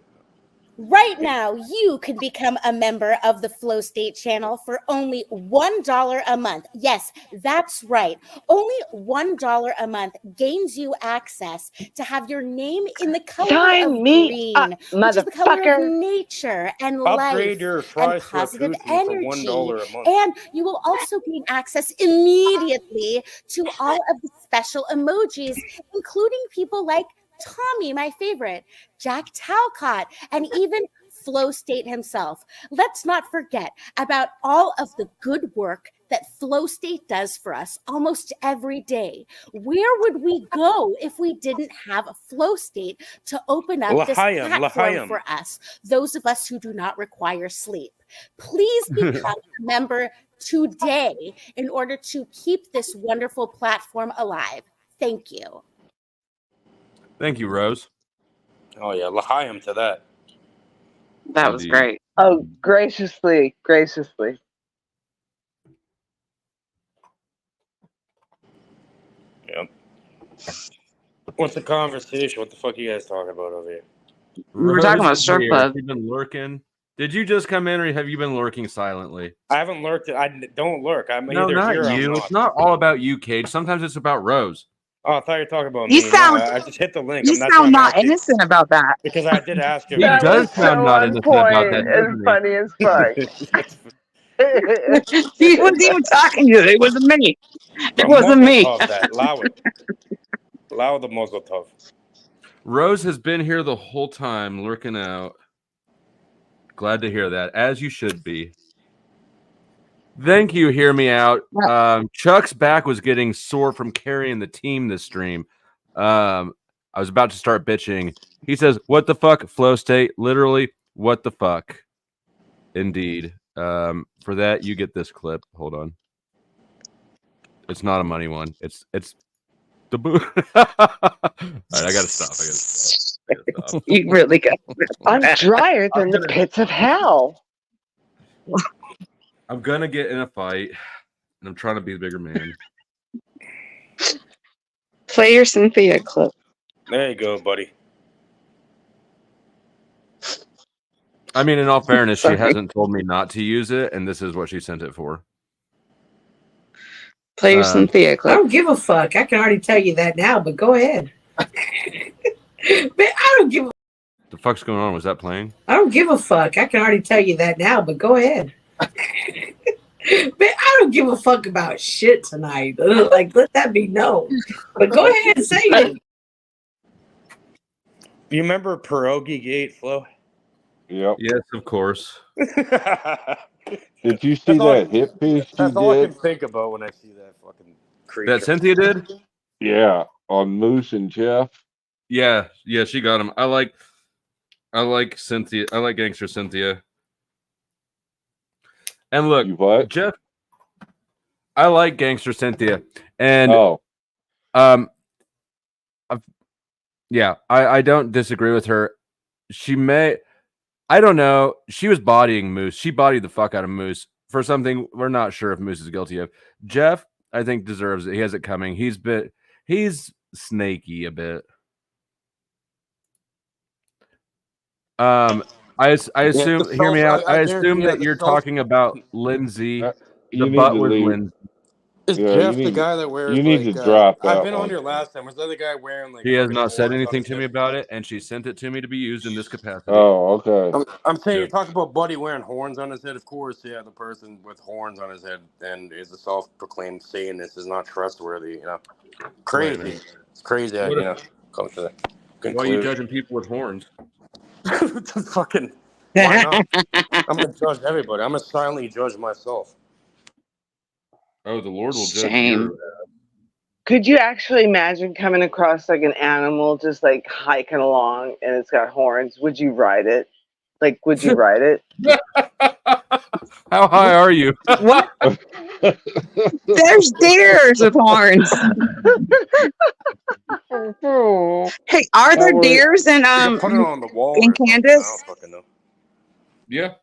Right now, you can become a member of the Flow State channel for only $1 a month. Yes, that's right. Only $1 a month gains you access to have your name in the color Sign of me green, up, which is the color of motherfucker. nature and Upgrade life your and fries to a positive poutine for energy. $1 a month. And you will also gain access immediately to all of the special emojis, including people like Tommy, my favorite, Jack Talcott, and even Flow State himself. Let's not forget about all of the good work that Flow State does for us almost every day. Where would we go if we didn't have a Flow State to open up this platform for us, those of us who do not require sleep? Please become a member today in order to keep this wonderful platform alive. Thank you. Thank you, Rose. Oh yeah, l'chaim to that. That was great. Oh, graciously. Yep. What's the conversation? What the fuck are you guys talking about over here? We were talking about Rose is strip here. club. You've been lurking. Did you just come in, or have you been lurking silently? I haven't lurked. I don't lurk. I'm No, either not here or I'm you. not. It's not all about you, Cage. Sometimes it's about Rose. Oh, I thought you were talking about You me. sound- No, I just hit the link. You and that's why sound I'm not asking, innocent about that. because I did ask you. He That does was sound so not on innocent point about that, and doesn't he? funny as fuck. He wasn't even talking to you. It wasn't me. It A wasn't muzzle me. tough that. Allow it. Allow the muzzle tough. Rose has been here the whole time, lurking out. Glad to hear that, as you should be. Thank you. Hear me out. Chuck's back was getting sore from carrying the team this stream. I was about to start bitching. He says, "What the fuck, Flow State?" Literally, what the fuck? Indeed. For that, you get this clip. Hold on. It's not a money one. It's the boo. All right, I gotta stop. You really got. I'm drier than the pits of hell. I'm gonna get in a fight, and I'm trying to be the bigger man. Play your Cynthia clip. There you go, buddy. I mean, in all fairness, she Sorry. hasn't told me not to use it, and this is what she sent it for. Play your Cynthia I clip. don't give a fuck. I can already tell you that now, but go ahead. Man, I don't give a The fuck's going on? Was that playing? I don't give a fuck. I can already tell you that now, but go ahead. Man, I don't give a fuck about shit tonight. Like, let that be known. But go ahead and say it. You remember Pierogi Gate, Flo? Yep. Yes, of course. Did you see that hit piece she That's all I can did? think about when I see that fucking creature. That Cynthia did? Yeah, on Moose and Jeff. Yeah, she got him. I like Cynthia. I like Gangster Cynthia. And look, Jeff, I like Gangster Cynthia. And I don't disagree with her. She may, I don't know. She was bodying Moose. She bodied the fuck out of Moose for something we're not sure if Moose is guilty of. Jeff, I think, deserves it. He has it coming. He's snaky a bit. I assume. Hear me out. I assume that you're talking about Lindsay. The butt was Lindsay. Is Jeff the guy that wears? You need to drop that I've been on one. here last time. Was the other guy wearing like? He has fucking not said horns on anything his to me head? about it, and she sent it to me to be used in this capacity. Oh, okay. I'm saying you're talking about Buddy wearing horns on his head. Of course, yeah, the person with horns on his head and is a self-proclaimed Satanist is not trustworthy. You know, crazy. It's crazy. What You know, come to the Why are you judging people with horns? fucking. Why not? I'm gonna judge everybody. I'm gonna silently judge myself. Oh, the Lord will judge Shame. you. Could you actually imagine coming across like an animal just like hiking along and it's got horns? Would you ride it? Like, would you ride it? How high are you? What? There's deers with horns. Hey, are there deers in put it on the wall in or something. Kansas? I don't fucking know. Yeah.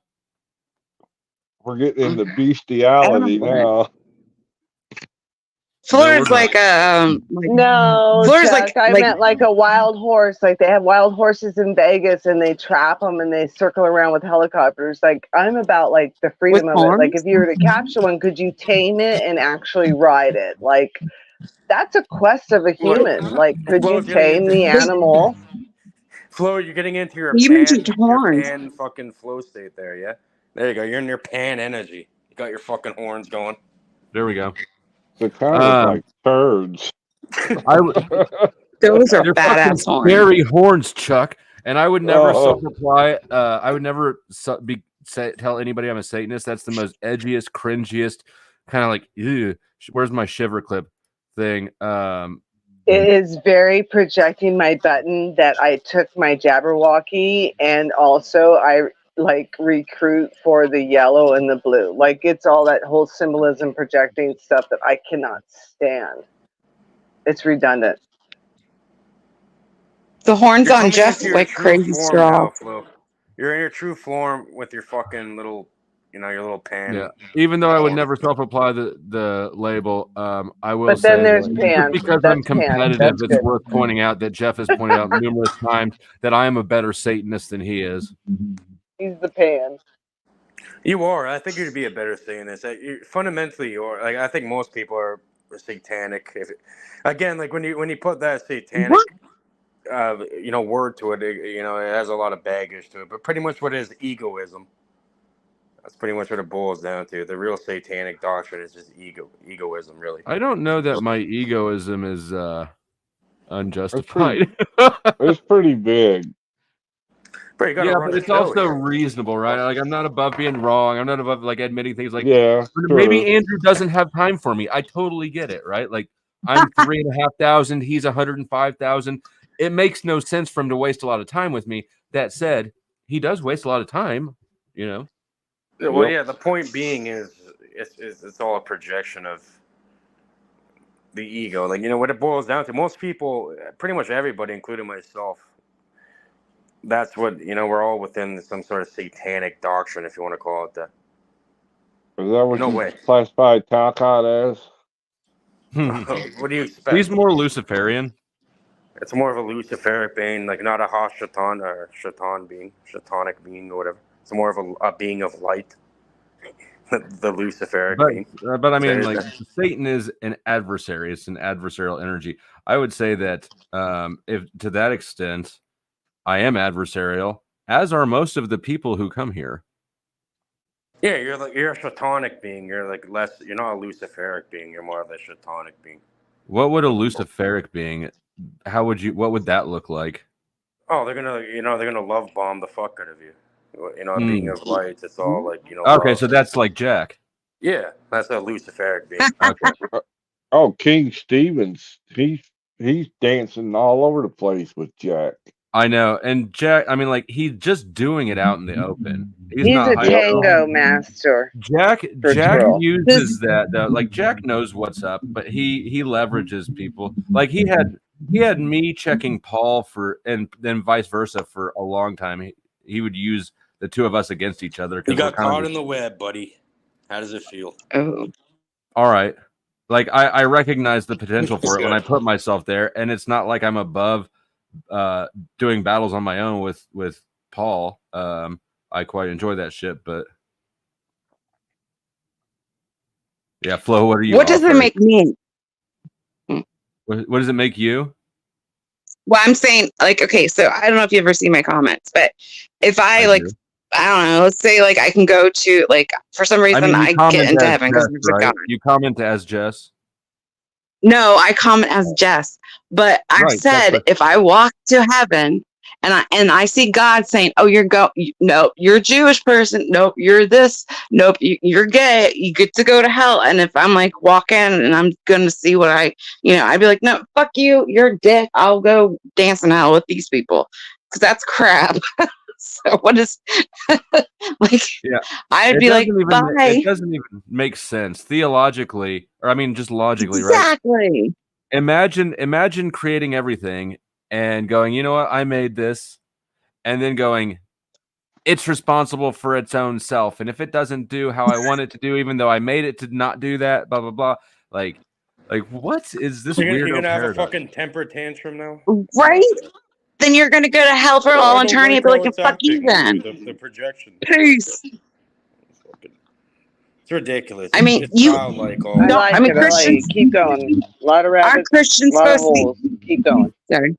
We're getting into bestiality now. Floor's like a No, Floor's Chuck, I meant like a wild horse. Like they have wild horses in Vegas and they trap them and they circle around with helicopters. Like I'm about like the freedom of it. Like if you were to capture one, could you tame it and actually ride it? Like that's a quest of a human. Like could you tame the animal? Flo, you're getting into your You mentioned horns. pan fucking flow state there, yeah? There you go. You're in your pan energy. You got your fucking horns going. There we go. They're kind of like turds. Those are They're badass fucking horns. scary horns, Chuck. And I would never Oh. self-reply. I would never tell anybody I'm a Satanist. That's the most edgiest, cringiest, kind of like, ew, where's my shiver clip thing. It is very projecting my button that I took my Jabberwocky and also I like recruit for the yellow and the blue. Like it's all that whole symbolism projecting stuff that I cannot stand. It's redundant. The horns You're on coming Jeff into your like true crazy form straw. now, Flo. You're in your true form with your fucking little, your little pan. Yeah. Even though I would never self-apply the label, I will But then say there's that Pan. because That's I'm Pan. competitive, That's it's good. worth pointing out that Jeff has pointed out numerous times that I am a better Satanist than he is. He's the Pan. You are. I think you'd be a better Satanist. Fundamentally, you are. Like I think most people are satanic. Again, like when you put that satanic, word to it, it has a lot of baggage to it. But pretty much what it is egoism. That's pretty much what it boils down to. The real satanic doctrine is just egoism, really. I don't know that my egoism is unjustified. It's pretty big. But you gotta Yeah, run but the it's show also here. reasonable, right? Like I'm not above being wrong. I'm not above like admitting things like Yeah, maybe true. Andrew doesn't have time for me. I totally get it, right? Like I'm 3,500, he's 105,000. It makes no sense for him to waste a lot of time with me. That said, he does waste a lot of time, Yeah, well, yeah. The point being is, it's all a projection of the ego. Like what it boils down to. Most people, pretty much everybody, including myself, that's what we're all within some sort of satanic doctrine, if you want to call it that. Is that what No you way. classify Talcott as? What do you expect? He's more Luciferian. It's more of a Luciferic being, like not a Hashatan or Shaitan being, Shatanic being or whatever. It's more of a being of light. The Luciferic being. But I mean, There's like that. Satan is an adversary. It's an adversarial energy. I would say that if to that extent, I am adversarial, as are most of the people who come here. Yeah, you're a Shatanic being. You're like less. You're not a Luciferic being. You're more of a Shatanic being. What would a Luciferic being? What would that look like? Oh, they're gonna love bomb the fuck out of you. A being of light. It's all like Okay, love. so that's like Jack. Yeah, that's a Luciferic being. Okay. Oh, King Stevens. He's dancing all over the place with Jack. I know, and Jack. I mean, like he's just doing it out in the open. He's not a tango master. Jack For Jack real. uses that though. Like Jack knows what's up, but he leverages people. Like he had me checking Paul and then vice versa for a long time. He would use the two of us against each other. You got caught in the web, buddy. How does it feel? Oh. All right. Like I recognize the potential for it when I put myself there, and it's not like I'm above doing battles on my own with Paul. I quite enjoy that shit, but yeah, Flo, what are you? What does it make me? What does it make you? Well, I'm saying, like, okay, so I don't know if you ever see my comments, but if I do. I don't know, let's say like I can go to for some reason you I comment get into as heaven because Jess, there's a right? God. You comment as Jess. No, I comment as Jess, but I Right, said if I walk to heaven and I see God saying, "Oh, nope, you're a Jewish person. Nope, you're this. Nope, you're gay. You get to go to hell." And if I'm like walking and I'm gonna see what I'd be like, "No, fuck you. You're a dick. I'll go dance in hell with these people because that's crap." So what is like? Yeah, I'd be like, "Bye." It doesn't even make sense theologically, or I mean, just logically, right? Exactly. Imagine creating everything and going, you know what, I made this, and then going, it's responsible for its own self, and if it doesn't do how I want it to do, even though I made it to not do that, blah blah blah. Like what is this You're weirdo gonna have a paradigm? fucking temper tantrum now, Right? Then you're going to go to hell for all I don't eternity and like be how like, it's fuck you acting. then. The projection. Peace. It's ridiculous. I mean, It's you. childlike. All I No, like I mean, it. I like it. Christians. Keep going. A lot of Aren't rabbits, Christians a lot of supposed to holes. Keep going. Sorry.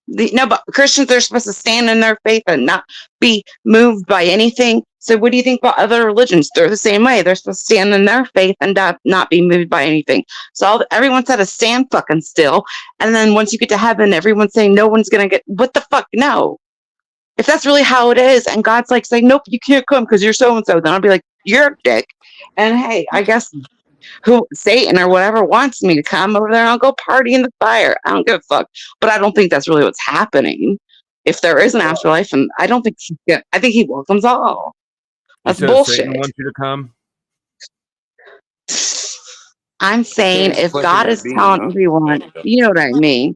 No, but Christians are supposed to stand in their faith and not be moved by anything. So what do you think about other religions? They're the same way. They're supposed to stand in their faith and not be moved by anything. So everyone's got to stand fucking still. And then once you get to heaven, everyone's saying no one's going to get, what the fuck? No. If that's really how it is, and God's like saying, nope, you can't come because you're so-and-so, then I'll be like, you're a dick. And hey, I guess who Satan or whatever wants me to come over there and I'll go party in the fire. I don't give a fuck. But I don't think that's really what's happening. If there is an afterlife, and I don't think I think he welcomes all. That's You said bullshit. Satan wants you to come? I'm saying Satan's if flicking God that is bean, telling huh? everyone, There you go. you know what I mean.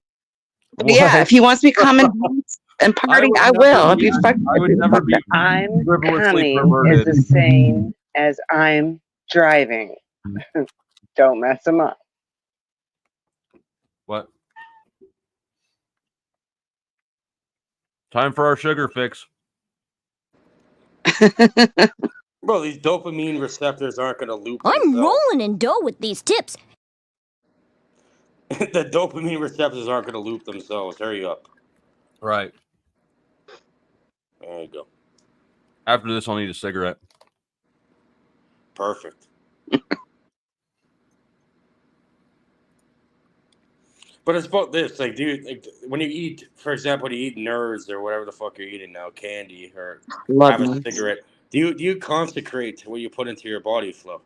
But yeah, What? if he wants me to come and dance and party, I will. If you fuck, I would never be I'm frivolously coming perverted. is the same as I'm driving. Don't mess them up. What? Time for our sugar fix. Bro, these dopamine receptors aren't going to loop I'm themselves. rolling in dough with these tips. The dopamine receptors aren't going to loop themselves. Hurry up. Right. There you go. After this, I'll need a cigarette. Perfect. But it's about this, like, dude, like, when you eat, for example, when you eat nerds or whatever the fuck you're eating now, candy or Love have a nerds. cigarette, do you consecrate what you put into your body flow?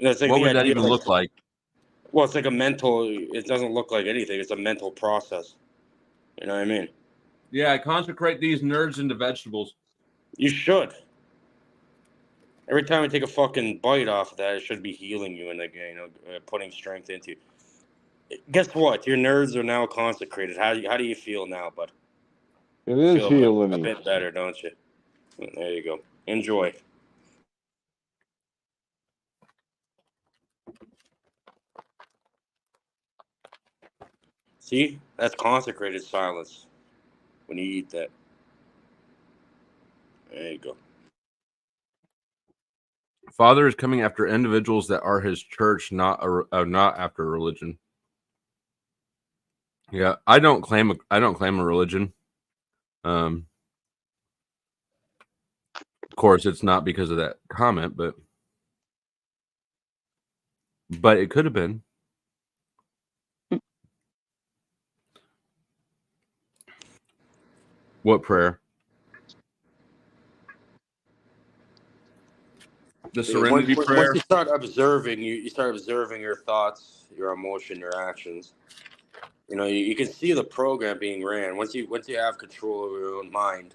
That's like What the would that idea, even look like? Well, it's like a mental. It doesn't look like anything. It's a mental process. You know what I mean? Yeah, I consecrate these nerds into vegetables. You should. Every time I take a fucking bite off of that, it should be healing you and like putting strength into you. Guess what? Your nerds are now consecrated. How do you feel now, bud? It is Feel healing a you. bit better, don't you? There you go. Enjoy. See, that's consecrated silence when you eat that. There you go. Father is coming after individuals that are his church, not after religion. Yeah, I don't claim a religion. Of course, it's not because of that comment, but it could have been. What prayer? The serenity prayer. Once you start observing, you start observing your thoughts, your emotion, your actions. You know, you can see the program being ran. Once you have control over your own mind,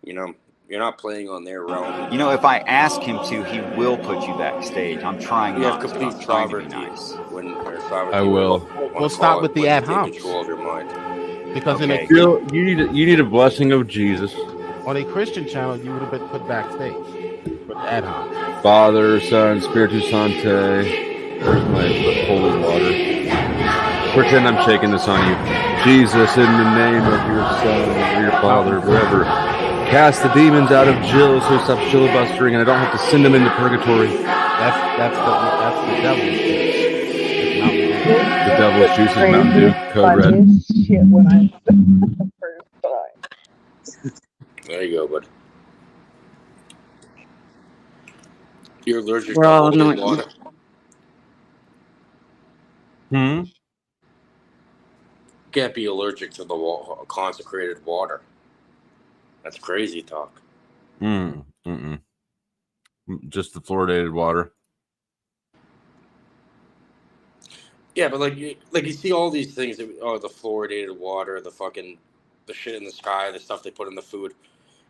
you know, you're not playing on their realm. You know, if I ask him to, he will put you backstage. I'm trying You have not to. complete I'm trying to be sovereignty. nice. I will. We'll start with the ad take homs. control of your mind. Because Okay. You need a blessing of Jesus. on a Christian channel, you would have been put backstage with the ad homs. Father, Son, Spiritus Sancte. Where's my holy water? Pretend I'm shaking this on you. Jesus, in the name of your Son or your Father, wherever. Cast the demons out of Jill so stop filibustering and I don't have to send them into purgatory. That's the devil's juice. The devil's juice is Mountain Dew, code red. Shit when I said the first time. There you go, bud. You're allergic We're to all holy anointed. water. Can't be allergic to the consecrated water. That's crazy talk. Just the fluoridated water. Yeah, but like you see all these things. The fluoridated water, the shit in the sky, the stuff they put in the food.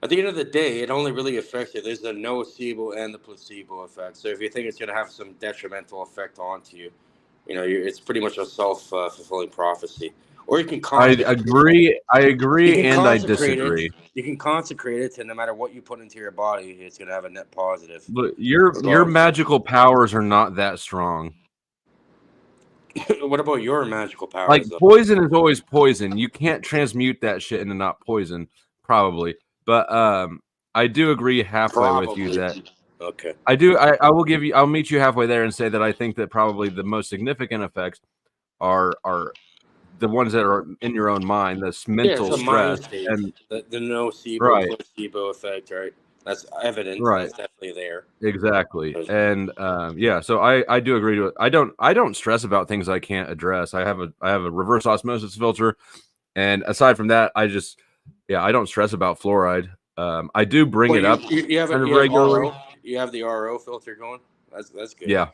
At the end of the day, it only really affects you. There's the nocebo and the placebo effect. So if you think it's going to have some detrimental effect onto you, you know, it's pretty much a self-fulfilling prophecy. Or you can I consecrate agree, and I consecrate disagree. it. You can consecrate it, and no matter what you put into your body, it's gonna have a net positive. But your magical powers are not that strong. What about your magical powers? Like though? poison is always poison. You can't transmute that shit into not poison, probably. But I do agree halfway with you that Okay. I do. I will give you. I'll meet you halfway there and say that I think that probably the most significant effects are the ones that are in your own mind. This mental it's a mind stress state. and The nocebo right. placebo effect, right? That's evident. Right. That's definitely there. Exactly. And yeah, so I do agree to it. I don't stress about things I can't address. I have a reverse osmosis filter, and aside from that, I don't stress about fluoride. I do bring it up You have kind of you have regularly. RO. You have the RO filter going. That's good. Yeah.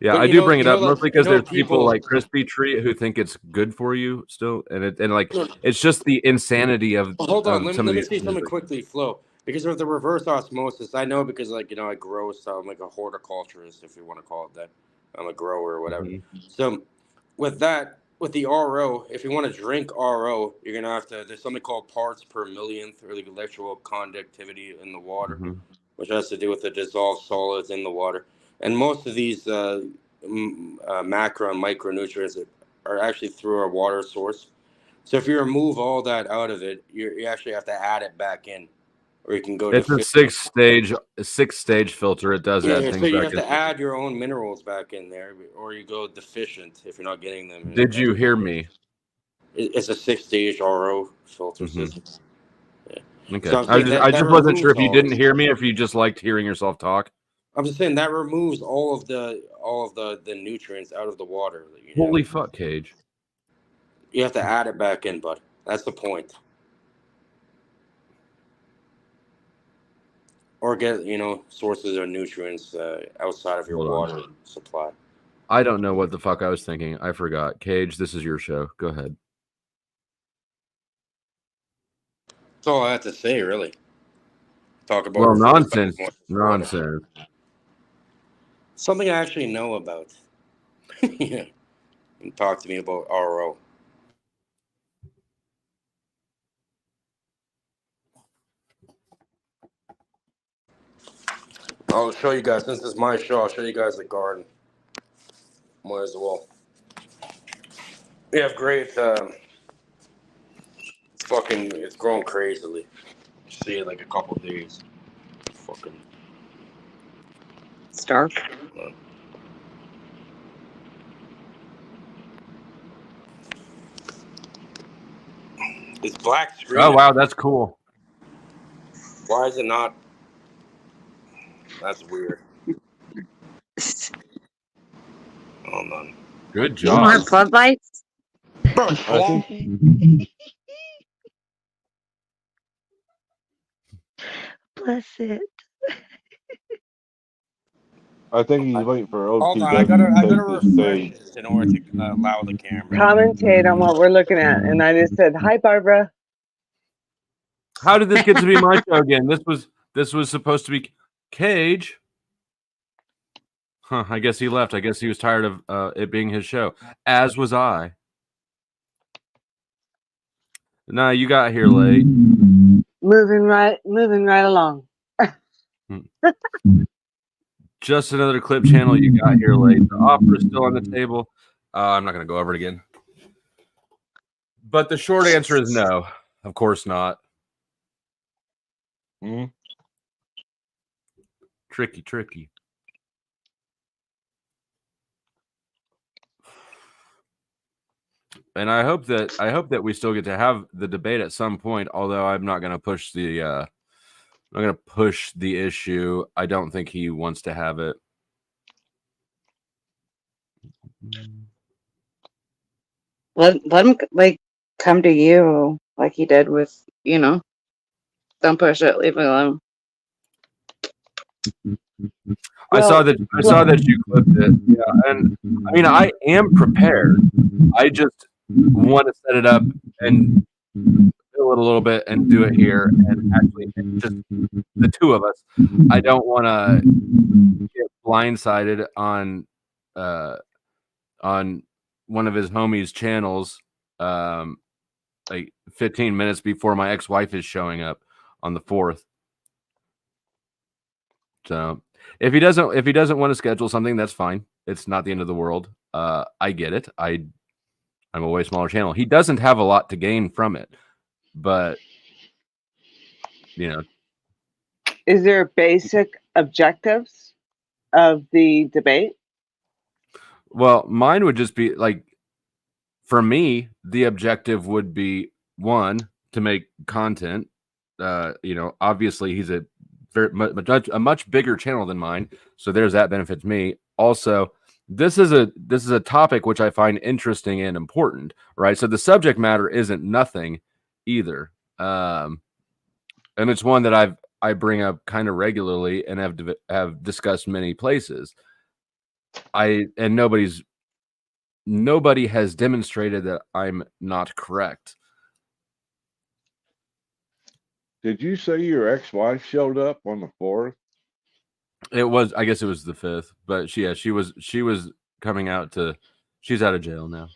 Yeah, But I do bring it up mostly because there's people people like Crispy Tree who think it's good for you still, and like it's just the insanity of Hold on, let some me of these say something quickly, Flo. Because of the reverse osmosis, I know because I grow, so I'm like a horticulturist, if you want to call it that. I'm a grower or whatever. So with that, with the RO, if you want to drink RO, you're gonna have to. There's something called parts per millionth, or like electrical conductivity in the water, which has to do with the dissolved solids in the water. And most of these macro and micronutrients are actually through our water source. So if you remove all that out of it, you actually have to add it back in, or you can go It's a six stage filter. It does add so things you back have in. to add your own minerals back in there, or you go deficient if you're not getting them. Did you hear me? It's a 6-stage RO filter Mhm. system. Okay. So I'm I saying just that wasn't sure removes if you all didn't this. hear me or if you just liked hearing yourself talk. I'm just saying that removes all of the nutrients out of the water. That you Holy have. fuck, Cage. You have to add it back in, bud. That's the point. Or get sources of nutrients outside of your Hold on. water supply. I don't know what the fuck I was thinking. I forgot. Cage, this is your show. Go ahead. That's all I have to say, really. Talk about Well, reverse nonsense. osmosis. Nonsense. Something I actually know about. Yeah. And talk to me about RO. I'll show you guys, since it's my show, I'll show you guys the garden. Might as well. We have great, it's growing crazily. See it like a couple days. Fucking. Star. It's black screen. Oh, wow. That's cool. Why is it not? That's weird. Hold on. Good You don't job. have floodlights? Bro, I think Bless it. I think he's waiting for Hold on, OTW I gotta to take the refresh stage. this in order to allow the camera. Commentate on what we're looking at. And I just said, hi, Barbara. How did this get to be my show again? This was supposed to be Cage. Huh, I guess he left. I guess he was tired of it being his show. As was I. Nah, you got here late. Moving right along. Just another clip channel. You got here late. The offer is still on the table. I'm not going to go over it again. But the short answer is no. Of course not. Tricky. And I hope that we still get to have the debate at some point. Although I'm not going to push the issue. I don't think he wants to have it. Let him come to you like he did with don't push it, leave it alone. I saw that you clipped it. Yeah, and I mean I am prepared. I just want to set it up and fill it a little bit and do it here and actually just the two of us. I don't want to get blindsided on one of his homies' channels like 15 minutes before my ex-wife is showing up on the 4th. So if he doesn't want to schedule something, that's fine. It's not the end of the world. I get it. I'm a way smaller channel. He doesn't have a lot to gain from it, but you know. Is there basic objectives of the debate? Well, mine would just be like, for me, the objective would be, one, to make content. Obviously he's a much bigger channel than mine, so there's that benefit to me. Also, this is a topic which I find interesting and important, right? So the subject matter isn't nothing either, and it's one that I bring up kind of regularly and have discussed many places. Nobody has demonstrated that I'm not correct. Did you say your ex-wife showed up on the 4th? I guess it was the 5th, but she was coming out to. She's out of jail now.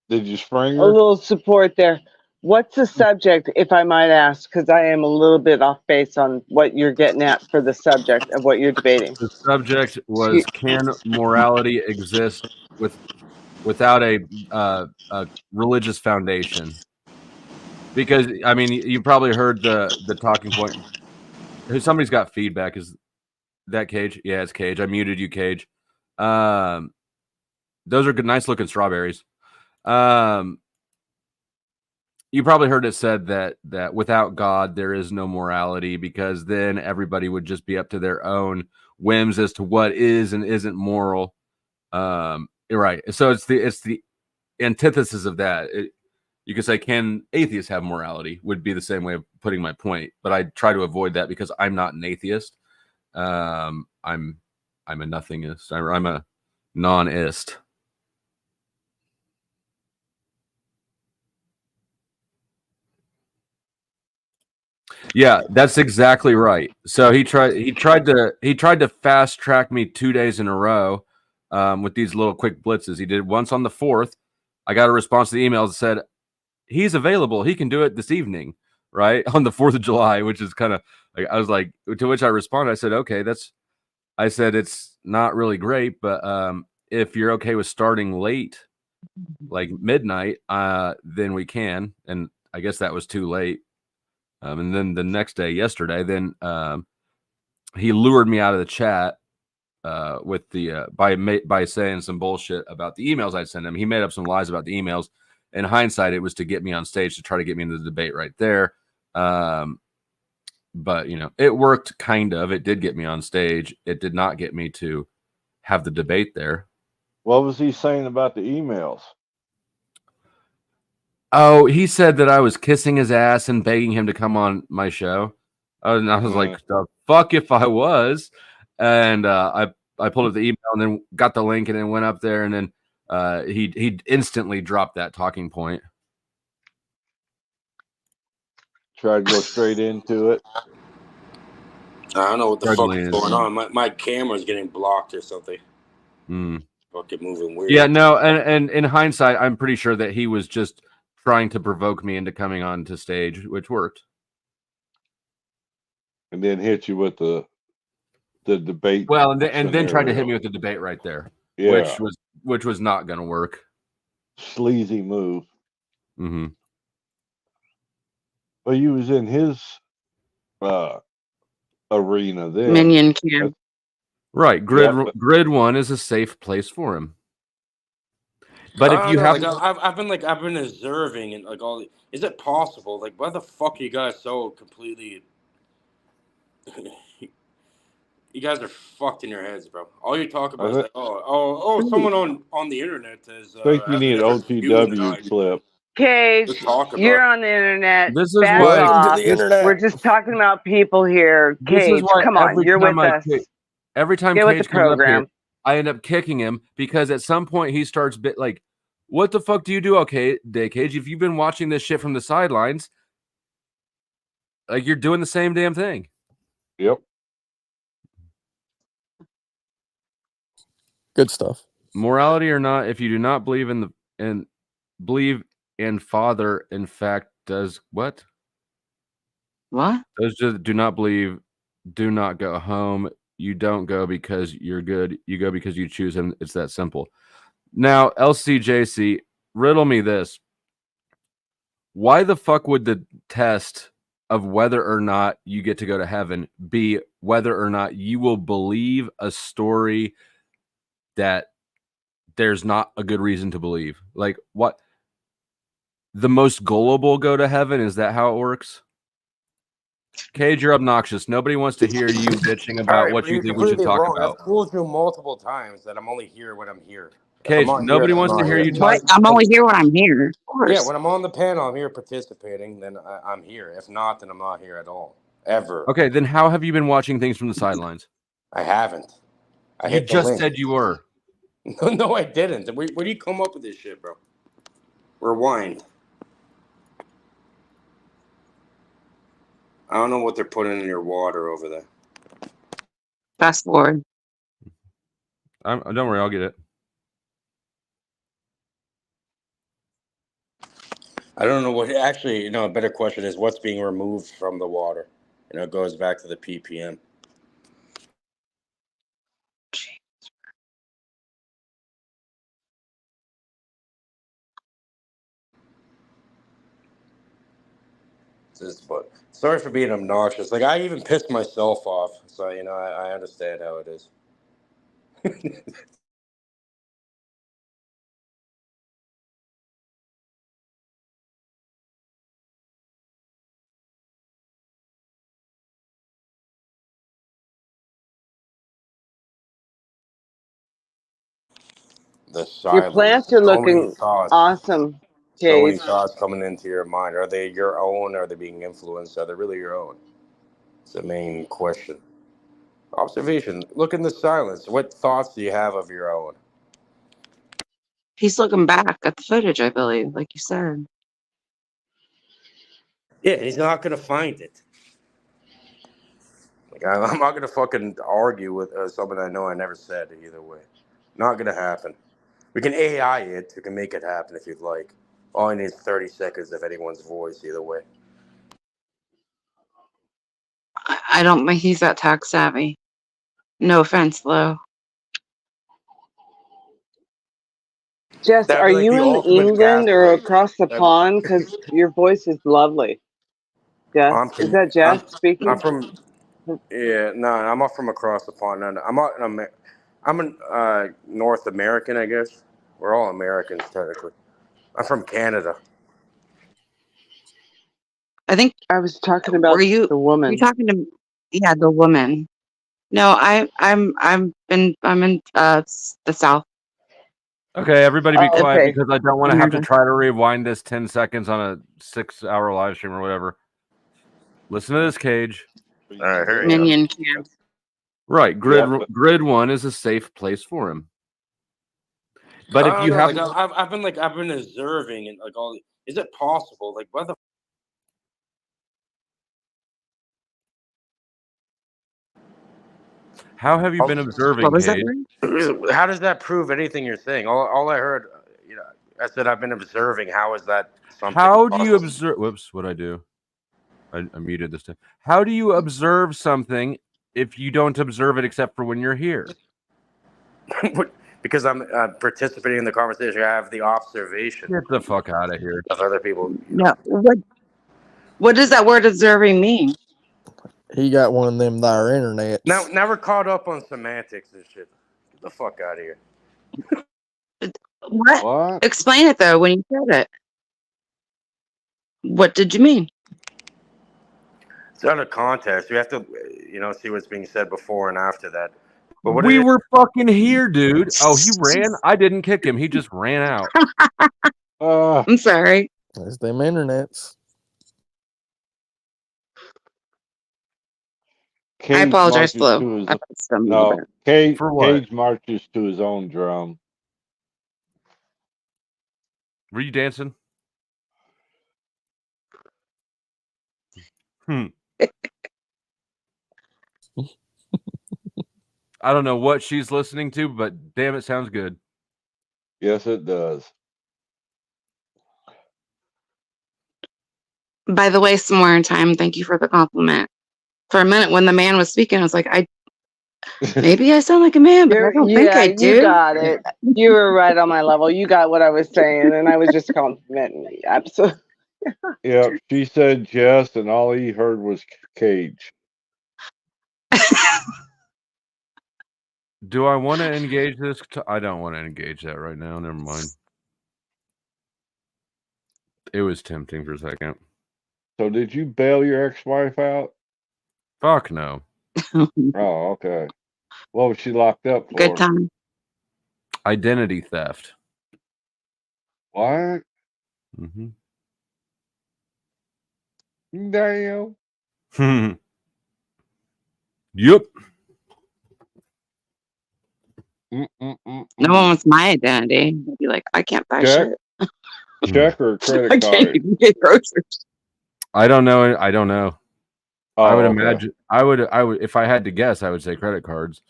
Did you spring A her? little support there. What's the subject, if I might ask? Because I am a little bit off base on what you're getting at for the subject of what you're debating. The subject was, can morality exist without a religious foundation? Because I mean, you probably heard the talking point. Somebody's got feedback. Is that Cage? Yeah, it's Cage. I muted you, Cage. Those are good, nice looking strawberries. You probably heard it said that without God there is no morality, because then everybody would just be up to their own whims as to what is and isn't moral. Right. So it's the antithesis of that. You could say, can atheists have morality? Would be the same way of putting my point, but I try to avoid that because I'm not an atheist. I'm a nothingist. I'm a non-ist. Yeah, that's exactly right. So he tried to fast track me 2 days in a row with these little quick blitzes. He did once on the 4th. I got a response to the email that said he's available. He can do it this evening, right? On the 4th of July, which is kind of like, I was like, to which I responded, I said, okay, I said, it's not really great, but if you're okay with starting late, like midnight, then we can. And I guess that was too late. And then the next day, yesterday, then he lured me out of the chat with the by saying some bullshit about the emails I'd sent him. He made up some lies about the emails. In hindsight, it was to get me on stage, to try to get me into the debate right there. But it worked kind of. It did get me on stage. It did not get me to have the debate there. What was he saying about the emails? Oh, he said that I was kissing his ass and begging him to come on my show. And I was like, the fuck if I was. And I pulled up the email and then got the link and then went up there, and then he instantly dropped that talking point. Tried to go straight into it. I don't know what the fuck is going on. My camera's getting blocked or something. Fucking moving weird. Yeah, no, and in hindsight, I'm pretty sure that he was just trying to provoke me into coming on to stage, which worked. And then hit you with the debate. Well, and then tried to hit me with the debate right there, yeah. which was not going to work. Sleazy move. Mm-hmm. Well, you was in his arena then. Minion camp. Right. Grid 1 is a safe place for him. But if you have, I've been observing and like all. Is it possible? Like, why the fuck are you guys so completely? You guys are fucked in your heads, bro. All you talk about is like, someone on the internet is. I think you need an OTW clip. Cage, you're on the internet. This is Back why off. the internet. We're just talking about people here. Cage, come on, you're with us. Every time Get with Cage the comes up program. here, I end up kicking him because at some point he starts like, what the fuck do you do? Okay, Cage, if you've been watching this shit from the sidelines, like you're doing the same damn thing. Yep. Good stuff. Morality or not, if you do not believe in and father, in fact, does what? What? Those that do not believe do not go home. You don't go because you're good. You go because you choose him. It's that simple. Now, LCJC, riddle me this. Why the fuck would the test of whether or not you get to go to heaven be whether or not you will believe a story that there's not a good reason to believe? Like, what? The most gullible go to heaven? Is that how it works? Cage, you're obnoxious. Nobody wants to hear you bitching All about right, what but you you're think we should completely talk wrong. about. I've told you multiple times that I'm only here when I'm here. If I'm Cage, not here, nobody then I'm wants to not hear here. you What? talk. I'm only here when I'm here. Of course. Yeah, when I'm on the panel, I'm here participating. Then I'm here. If not, then I'm not here at all. Ever. Okay, then how have you been watching things from the sidelines? I haven't. I You hit the just link. said you were. No, I didn't. Where do you come up with this shit, bro? Rewind. I don't know what they're putting in your water over there. Fast forward. Don't worry, I'll get it. I don't know what. Actually, a better question is what's being removed from the water. It goes back to the ppm. But sorry for being obnoxious. Like I even pissed myself off. So I understand how it is. The Your silence. plants are So many looking thoughts. awesome, So many Cage. thoughts coming into your mind. Are they your own? Are they being influenced? Are they really your own? It's the main question. Observation. Look in the silence. What thoughts do you have of your own? He's looking back at the footage, I believe, like you said. Yeah, he's not gonna find it. Like I'm not gonna fucking argue with something I know I never said either way. Not gonna happen. We can AI it. We can make it happen if you'd like. All I need is 30 seconds of anyone's voice either way. I don't think he's that tech savvy. No offense, though. Jess, That'd are be like you the in ultimate England or gaslight. across the pond? Because your voice is lovely. Jess, is that Jess I'm speaking? from. Yeah, no, I'm not from across the pond. No, I'm an North American, I guess. We're all Americans technically. I'm from Canada. I think I was talking about the the woman. talking to the woman. No, I'm in the South. Okay, everybody be Oh, quiet okay. because I don't want to have to Canada. try to rewind this 10 seconds on a 6-hour live stream or whatever. Listen to this, Cage. All right, here you go. Minion camp. Right, Yeah, grid 1 is a safe place for him. But if I you don't have, know, I've been observing and like all. Is it possible? Like what the? how have you been observing, What was that Cage? word? How does that prove anything you're saying? All I heard, I said I've been observing. How is that something? How do you possible? observe? Whoops, what'd I do? I muted this time. How do you observe something if you don't observe it except for when you're here? Because I'm participating in the conversation. I have the observation Get the fuck out of here. of other people. No. What does that word observing mean? He got one of them there internets. Now we're caught up on semantics and shit. Get the fuck out of here. What? Explain it though when you said it. What did you mean? It's out of context. You have to, see what's being said before and after that. But what We it is, were fucking here, dude. Oh, he ran? I didn't kick him. He just ran out. I'm sorry. There's them internets. Cage I apologize, marches Flo. to his I pressed them a little no. bit. Cage, For what? Cage marches to his own drum. Were you dancing? I don't know what she's listening to, but damn, it sounds good. Yes, it does. By the way, some more in time. Thank you for the compliment. For a minute, when the man was speaking, I was like, maybe I sound like a man, but I don't think I do. You got it. You were right on my level. You got what I was saying, and I was just complimenting you. Absolutely. Yeah, she said Jess, and all he heard was Cage. Do I want to engage this? I don't want to engage that right now. Never mind. It was tempting for a second. So did you bail your ex-wife out? Fuck no. Oh, okay. What was she locked up for? Good time. Identity theft. What? Mm-hmm. Damn. Yep. No one wants my identity. I'd be like, I can't buy Check. shit. Check or I credit can't card? even get groceries. I don't know. I don't know. Oh, I would okay. imagine. I would. If I had to guess, I would say credit cards.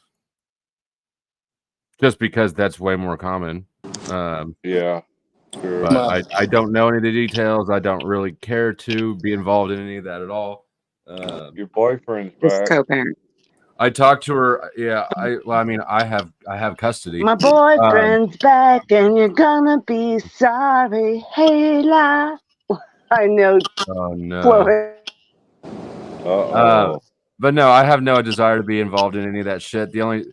Just because that's way more common. Yeah. Sure. But I don't know any of the details. I don't really care to be involved in any of that at all. Your boyfriend's Just back. co-parent. I talked to her. Yeah. I mean, I have custody. My boyfriend's back, and you're gonna be sorry. Hey, la. I know. Oh no. Floyd. But no, I have no desire to be involved in any of that shit. The only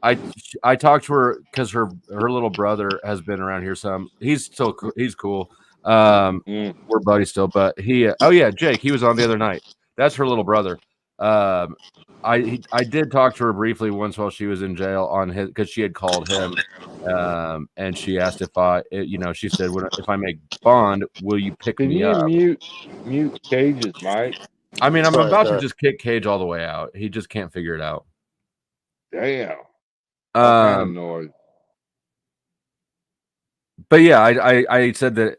I talked to her because her little brother has been around here some. He's cool. We're buddies still, but he Jake, he was on the other night. That's her little brother. I did talk to her briefly once while she was in jail on his because she had called him, and she asked if she said, if I make bond, will you pick Can me you up? mute Cage's mic? I mean, I'm Sorry, about sorry. to just kick Cage all the way out. He just can't figure it out. Damn. What kind of noise? But yeah, I said that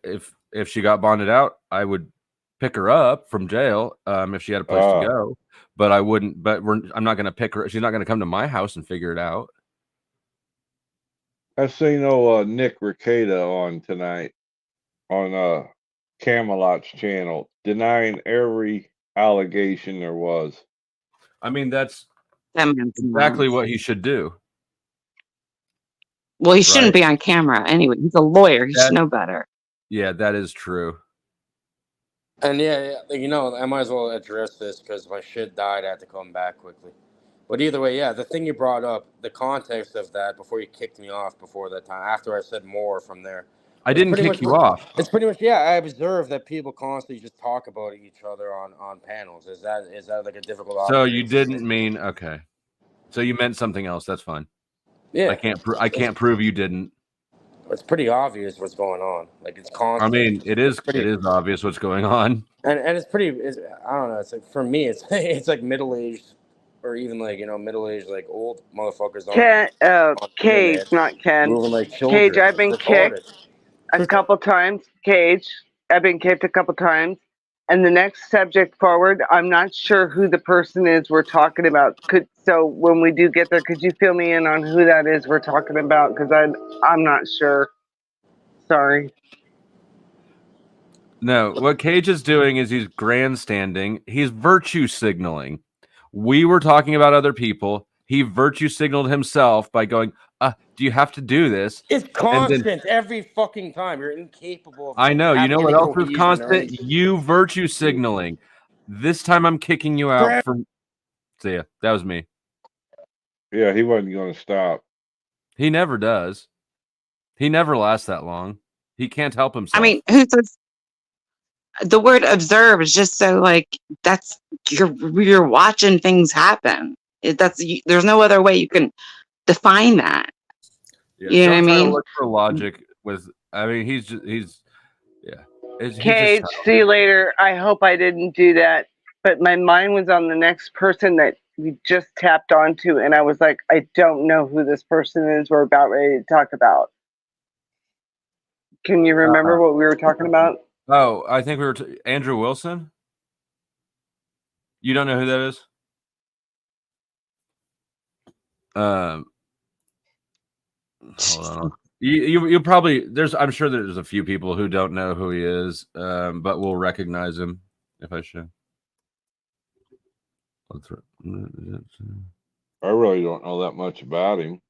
if she got bonded out, I would pick her up from jail if she had a place to go. But I wouldn't. But I'm not going to pick her. She's not going to come to my house and figure it out. I seen Nick Ricada on tonight on Camelot's channel denying every allegation there was. I mean, that's exactly what he should do. Well, he shouldn't be on camera anyway. He's a lawyer. He should know better. Yeah, that is true. And I might as well address this because my shit died. I had to come back quickly. But either way, the thing you brought up, the context of that before you kicked me off before that time, after I said more from there. I didn't kick you off. It's pretty much, I observed that people constantly just talk about each other on panels. Is that like a difficult So you didn't mean, okay. So you meant something else. That's fine. Yeah. I can't prove you didn't. It's pretty obvious what's going on. Like it's constant. I mean, it is obvious what's going on. And it's pretty. I don't know. It's like for me, it's like middle aged, or even like middle aged like old motherfuckers. Cage, not Ken. Moving like children. Cage, I've been kicked a couple times. Cage, I've been kicked a couple times. And the next subject forward, I'm not sure who the person is we're talking about. So when we do get there, could you fill me in on who that is we're talking about? Because I'm not sure. Sorry. No, what Cage is doing is he's grandstanding. He's virtue signaling. We were talking about other people. He virtue signaled himself by going, do you have to do this? It's constant every fucking time. You're incapable of. I know. You know what else is constant? Right? You virtue signaling. This time I'm kicking you out from. See ya. That was me. Yeah, he wasn't going to stop. He never does. He never lasts that long. He can't help himself. I mean, who says the word observe is just so like that's you're watching things happen. There's no other way you can define that. Yeah, you know what I mean? Look for logic with. I mean, he's Cage, see you later. I hope I didn't do that, but my mind was on the next person that we just tapped onto, and I was like, I don't know who this person is. We're about ready to talk about. Can you remember what we were talking about? Oh, I think we were Andrew Wilson. You don't know who that is? Hold on. You probably I'm sure there's a few people who don't know who he is, but will recognize him. if I should. I really don't know that much about him.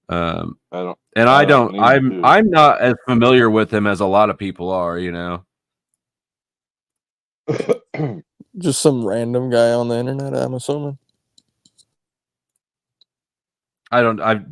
I don't. I'm not as familiar with him as a lot of people are. You know. Just some random guy on the internet, I'm assuming. I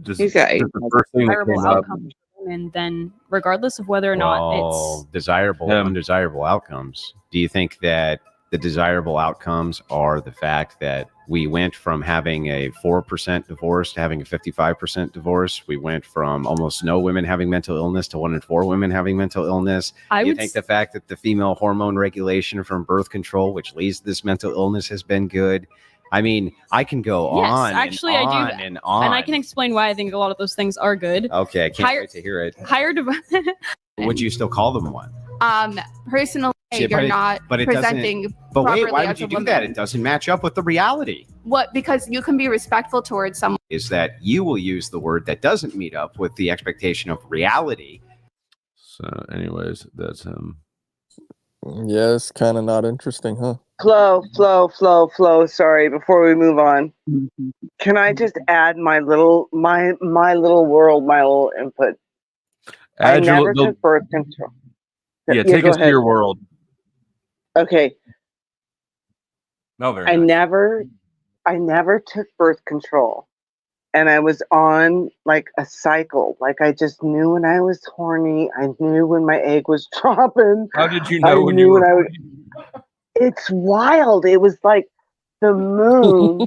just the first thing that Desirable came up. outcomes for women, then regardless of whether or not it's desirable, undesirable outcomes. Do you think that the desirable outcomes are the fact that we went from having a 4% divorce to having a 55% divorce? We went from almost no women having mental illness to 1 in 4 women having mental illness. Do you think the fact that the female hormone regulation from birth control, which leads to this mental illness, has been good? I mean, I can go on actually, and on I do, and on. and I can explain why I think a lot of those things are good. Okay, I can't wait to hear it. Would you still call them one? Personally, See, you're not presenting But properly wait, why would as you a do woman. that? It doesn't match up with the reality. What? Because you can be respectful towards someone. Is that you will use the word that doesn't meet up with the expectation of reality. So, anyways, that's him. Yeah, it's kind of not interesting, huh? Flow. Sorry, before we move on, can I just add my little world, my little input? I never took birth control. Yeah, take us to your world. Okay. No, very I nice. never took birth control, and I was on like a cycle. Like I just knew when I was horny. I knew when my egg was dropping. How did you know when you were? It's wild. It was like the moon,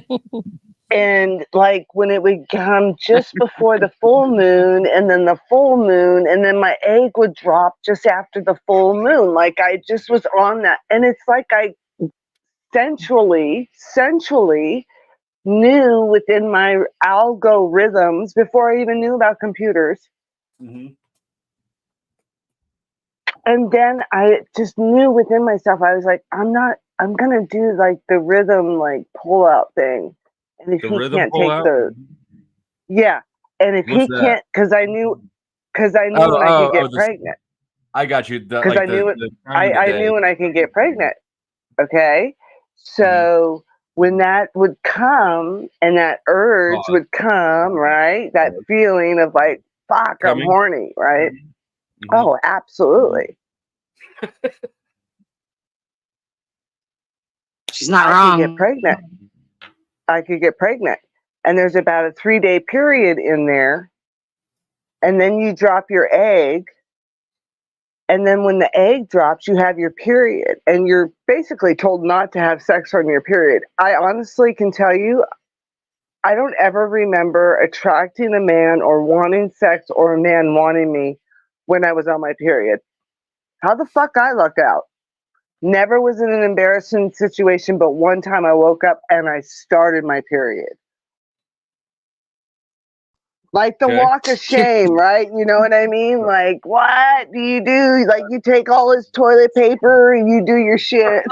and like when it would come just before the full moon, and then the full moon, and then my egg would drop just after the full moon. Like I just was on that, and it's like I sensually knew within my algorithms before I even knew about computers. Mm-hmm. And then I just knew within myself, I was like, I'm going to do like the rhythm, like pull out thing. And if The he rhythm can't pull take out? yeah. And if What's he that? can't, cause I knew when I could get pregnant. I got you. Cause I knew I knew when I could get pregnant. Okay. So when that would come and that urge would come, right? That feeling of like, fuck, I'm horny, right? Oh, absolutely. She's not I wrong. could get pregnant. And there's about a 3-day period in there. And then you drop your egg. And then when the egg drops, you have your period. And you're basically told not to have sex on your period. I honestly can tell you, I don't ever remember attracting a man or wanting sex or a man wanting me when I was on my period. How the fuck I lucked out? Never was in an embarrassing situation, but one time I woke up and I started my period. Like the walk of shame, right? You know what I mean? Like, what do you do? Like, you take all his toilet paper and you do your shit.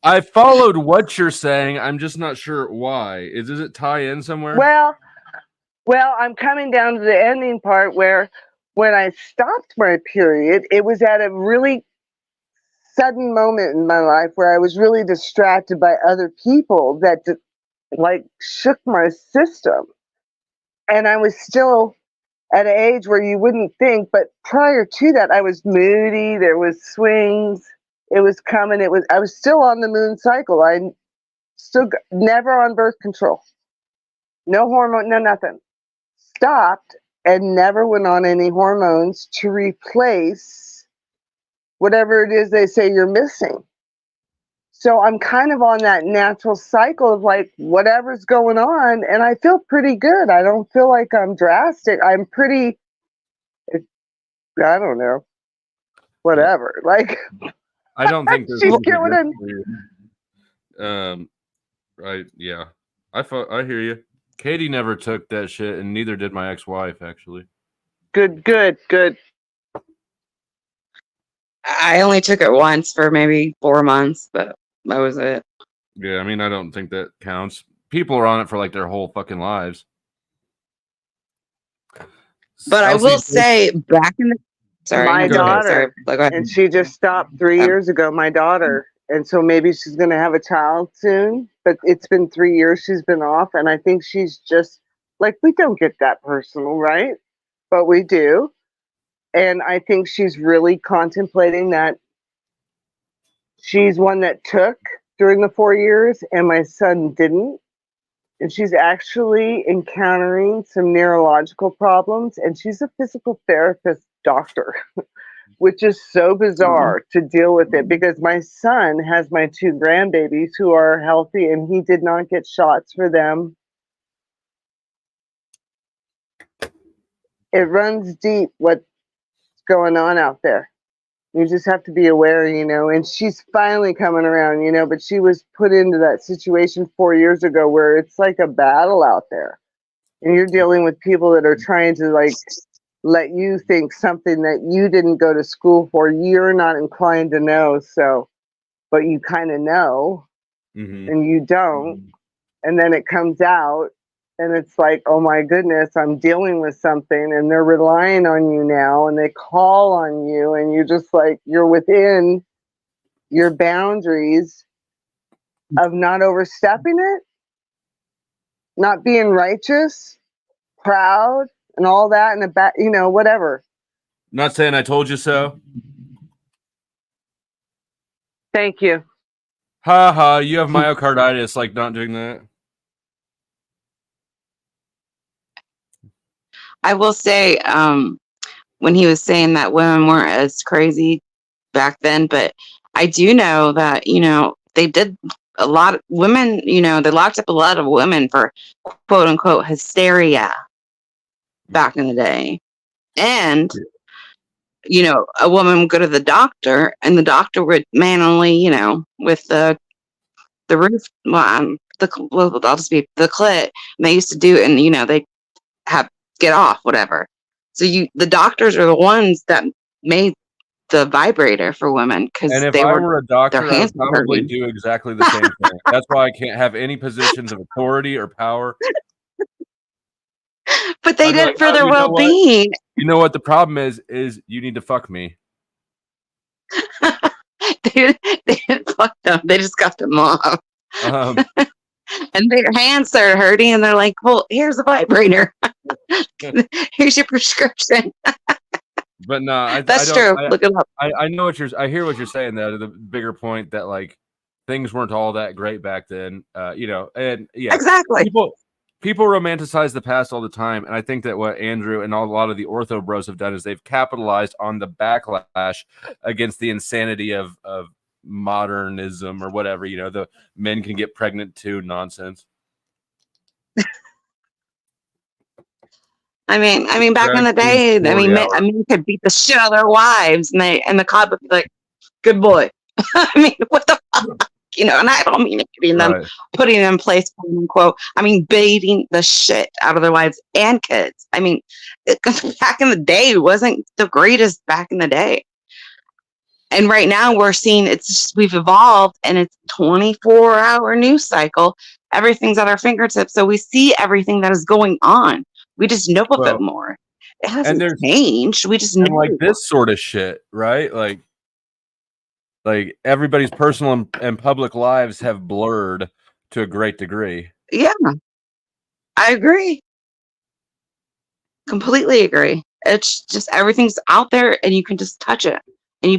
I followed what you're saying. I'm just not sure why. Does it tie in somewhere? Well, I'm coming down to the ending part where when I stopped my period, it was at a really sudden moment in my life where I was really distracted by other people that like shook my system. And I was still at an age where you wouldn't think, but prior to that, I was moody. There was swings. It was coming. I was still on the moon cycle. I still never on birth control. No hormone, no nothing. Stopped and never went on any hormones to replace whatever it is they say you're missing. So I'm kind of on that natural cycle of like whatever's going on, and I feel pretty good. I don't feel like I'm drastic. I'm pretty, I don't know, whatever. Like, I don't think there's she's killing it. Right? Yeah, I hear you. Katie never took that shit, and neither did my ex-wife, actually. Good. I only took it once for maybe 4 months, but that was it. Yeah, I mean, I don't think that counts. People are on it for like their whole fucking lives. But I will say, back in the my daughter, go ahead. and she just stopped 3 years ago. My daughter, and so maybe she's going to have a child soon. But it's been 3 years she's been off, and I think she's just like, we don't get that personal, right? But we do, and I think she's really contemplating that. She's one that took during the 4 years, and my son didn't. And she's actually encountering some neurological problems, and she's a physical therapist doctor, which is so bizarre to deal with it because my son has my 2 grandbabies who are healthy, and he did not get shots for them. It runs deep what's going on out there. You just have to be aware, and she's finally coming around, but she was put into that situation 4 years ago where it's like a battle out there. And you're dealing with people that are trying to like let you think something that you didn't go to school for. You're not inclined to know, but you kind of know, and you don't. And then it comes out, and it's like, oh my goodness, I'm dealing with something, and they're relying on you now, and they call on you, and you're just like, you're within your boundaries of not overstepping it, not being righteous, proud, and all that, and whatever. Not saying I told you so. Thank you. Ha ha, you have myocarditis, like not doing that. I will say, when he was saying that women weren't as crazy back then, but I do know that, they did a lot of women, they locked up a lot of women for quote unquote hysteria back in the day. And, a woman would go to the doctor, and the doctor would manually, with the roof, I'll just be the clit, and they used to do it, and, they have get off, whatever. So the doctors are the ones that made the vibrator for women because And if they I were were a their doctor, I would hands were probably hurting. do exactly the same thing. That's why I can't have any positions of authority or power. But they I'd be did like, it for "Oh, their you know what? well-being. You know what the problem is you need to fuck me." They didn't fuck them. They just got them off. And their hands started hurting, and they're like, well, here's a vibrator. Here's your prescription. But no, That's true. Look it up. I know I hear what you're saying though. The bigger point that like things weren't all that great back then. And yeah, exactly. People romanticize the past all the time, and I think that what Andrew and a lot of the ortho bros have done is they've capitalized on the backlash against the insanity of modernism or whatever. The men can get pregnant too nonsense. I mean, back in the day, men could beat the shit out of their wives, and the cop would be like, "Good boy." I mean, what the fuck, and I don't mean hitting them, putting them in place, quote unquote. I mean, beating the shit out of their wives and kids. I mean, back in the day, it wasn't the greatest back in the day. And right now, we're seeing we've evolved, and it's 24-hour news cycle. Everything's at our fingertips, so we see everything that is going on. We just know a bit more. It hasn't changed. We just know. Like this sort of shit, right? Like everybody's personal and public lives have blurred to a great degree. Yeah, I agree. Completely agree. It's just everything's out there, and you can just touch it,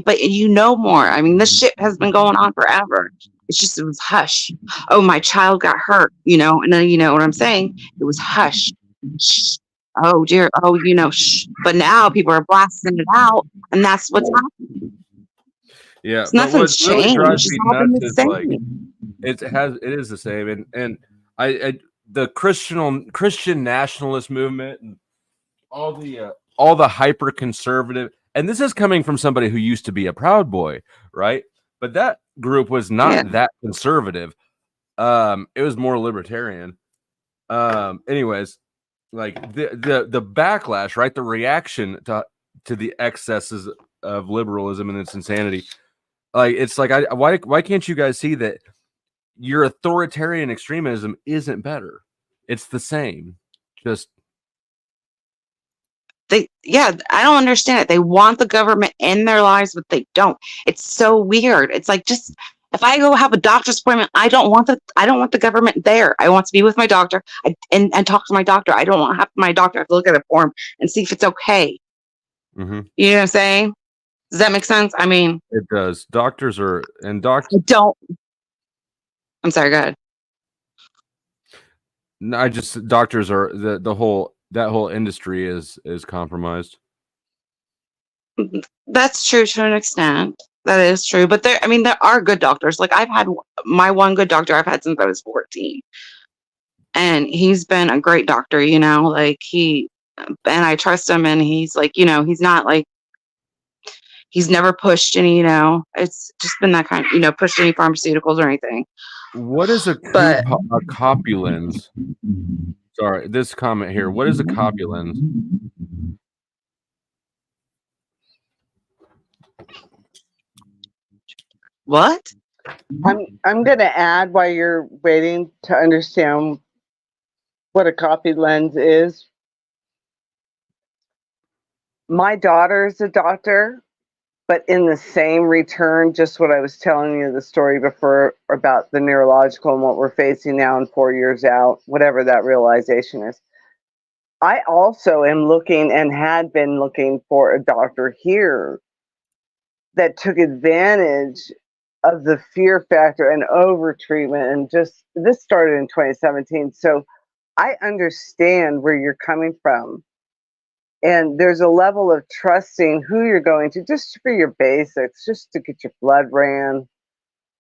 but you know more. I mean, this shit has been going on forever. It's just it was hush. Oh, my child got hurt, and then you know what I'm saying. It was hush. Shh. Oh dear. Oh, shh. But now people are blasting it out, and that's what's happening. Yeah, nothing's changed. Drives me nuts The is same. like it is the same, and I the Christian nationalist movement and all the hyper conservative, and this is coming from somebody who used to be a Proud Boy, right? But that group was not that conservative. It was more libertarian. Anyways, like the backlash, right? The reaction to the excesses of liberalism and its insanity. Like it's like why can't you guys see that your authoritarian extremism isn't better? It's the same. Just I don't understand it. They want the government in their lives, but they don't. It's so weird. It's like, just if I go have a doctor's appointment, I don't want the government there. I want to be with my doctor and talk to my doctor. I don't want to have my doctor have to look at a form and see if it's okay. Mm-hmm. You know what I'm saying? Does that make sense? I mean, it does. Doctors are and doctors. I'm sorry. Go ahead. No, doctors are that whole industry is compromised. That's true to an extent. That is true, but there are good doctors. Like, I've had my one good doctor I've had since I was 14, and he's been a great doctor. Like, and I trust him, and he's like, he's not like, he's never pushed any, it's just been that kind of, pushed any pharmaceuticals or anything. What is a copulins? Sorry, this comment here. What is a copulins? What? I'm going to add, while you're waiting to understand what a copy lens is. My daughter's a doctor, but in the same return, just what I was telling you the story before about the neurological and what we're facing now and 4 years out, whatever that realization is. I also am looking and had been looking for a doctor here that took advantage of the fear factor and over treatment, and just, this started in 2017. So I understand where you're coming from. And there's a level of trusting who you're going to, just for your basics, just to get your blood ran,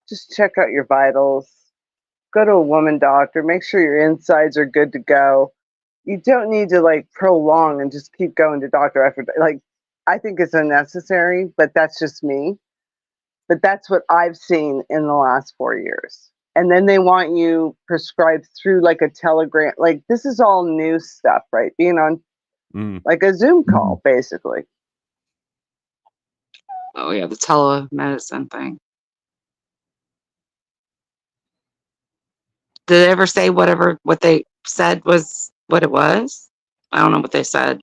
just check out your vitals, go to a woman doctor, make sure your insides are good to go. You don't need to like prolong and just keep going to doctor after, like, I think it's unnecessary, but that's just me. But that's what I've seen in the last 4 years. And then they want you prescribed through like a telegram. Like, this is all new stuff, right? Being on like a Zoom call, basically. Oh yeah, the telemedicine thing. Did they ever say what they said was what it was? I don't know what they said.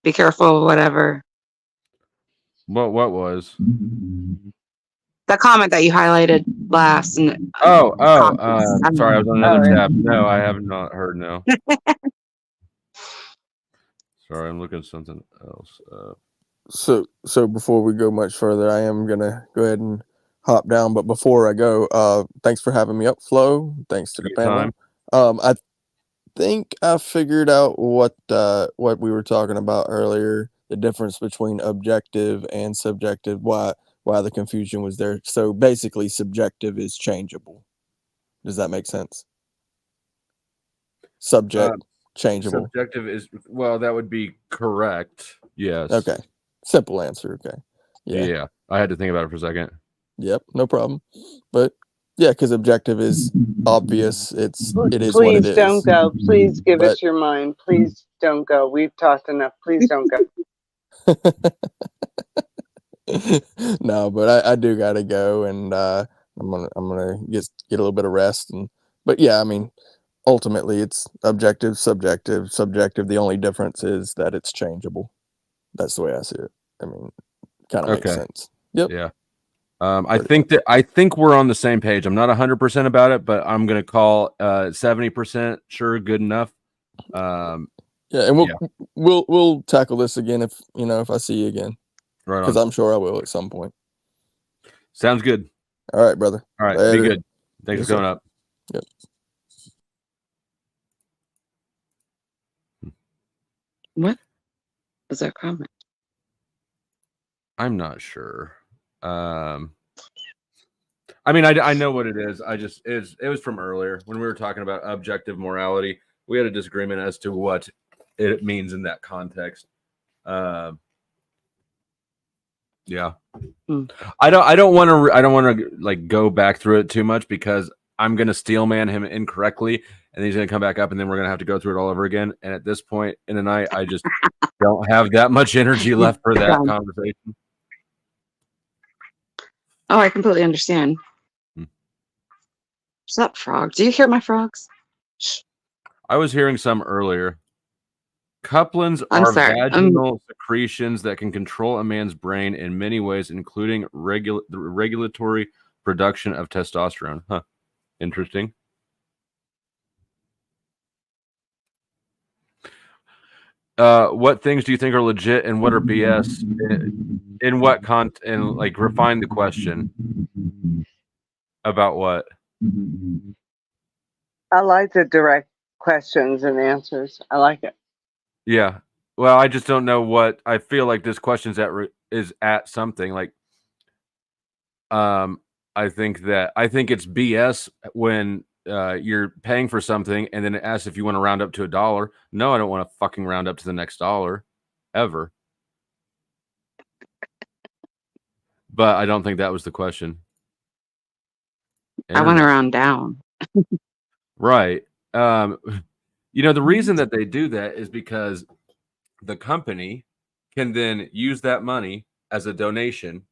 Be careful, whatever. What was? That comment that you highlighted last. And sorry, I was on another tab. No, I have not heard. No. Sorry, I'm looking at something else. So before we go much further, I am gonna go ahead and hop down. But before I go, thanks for having me up, Flo. Thanks to the panel. I think I figured out what we were talking about earlier, the difference between objective and subjective, why the confusion was there. So basically, subjective is changeable. Does that make sense? Subject changeable. Subjective is, well, that would be correct. Yes. Okay. Simple answer. Okay. Yeah. I had to think about it for a second. Yep. No problem. But yeah, because objective is obvious. It is what it is. Please don't go. Please give us your mind. Please don't go. We've talked enough. Please don't go. No, but I do gotta go, and I'm gonna get a little bit of rest. But yeah, I mean, ultimately it's objective, subjective. The only difference is that it's changeable. That's the way I see it. I mean, kind of makes sense. Yep. Yeah. I think we're on the same page. I'm not 100% about it, but I'm gonna call 70% sure, good enough. Yeah, and we'll tackle this again if I see you again. Right on. Because I'm sure I will at some point. Sounds good. All right, brother. All right, Later. be good. Thanks for coming up. Yep. What was that comment? I'm not sure. I mean, I know what it is. It was from earlier when we were talking about objective morality. We had a disagreement as to what it means in that context. Yeah. I don't want to like go back through it too much, because I'm going to steel man him incorrectly, and he's going to come back up, and then we're going to have to go through it all over again. And at this point in the night, I just don't have that much energy left for that conversation. Oh, I completely understand. What's up, frog? Do you hear my frogs? I was hearing some earlier. Couplins I'm are sorry. vaginal secretions that can control a man's brain in many ways, including the regulatory production of testosterone. Huh. Interesting. What things do you think are legit and what are BS? In what and like refine the question. About what? I like the direct questions and answers. I like it. Yeah. Well, I just don't know what I feel like this question's is at something like I think it's BS when you're paying for something and then it asks if you want to round up to $1. No, I don't want to fucking round up to the next dollar ever. But I don't think that was the question. I want to round down. Right. You know, the reason that they do that is because the company can then use that money as a donation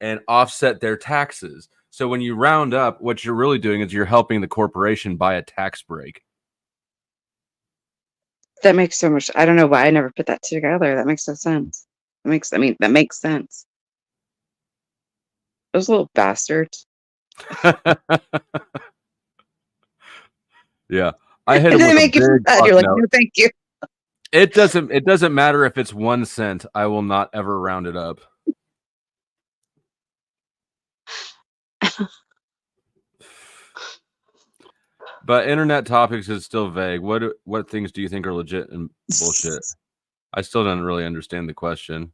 and offset their taxes. So when you round up, what you're really doing is you're helping the corporation buy a tax break. That makes so much. I don't know why I never put that together. That makes no sense. That makes sense. Those little bastards. Yeah, I hit him with make a you big sad. You're like, fuck no, note. thank you. It doesn't matter if it's 1 cent. I will not ever round it up. But internet topics is still vague. What things do you think are legit and bullshit? I still don't really understand the question.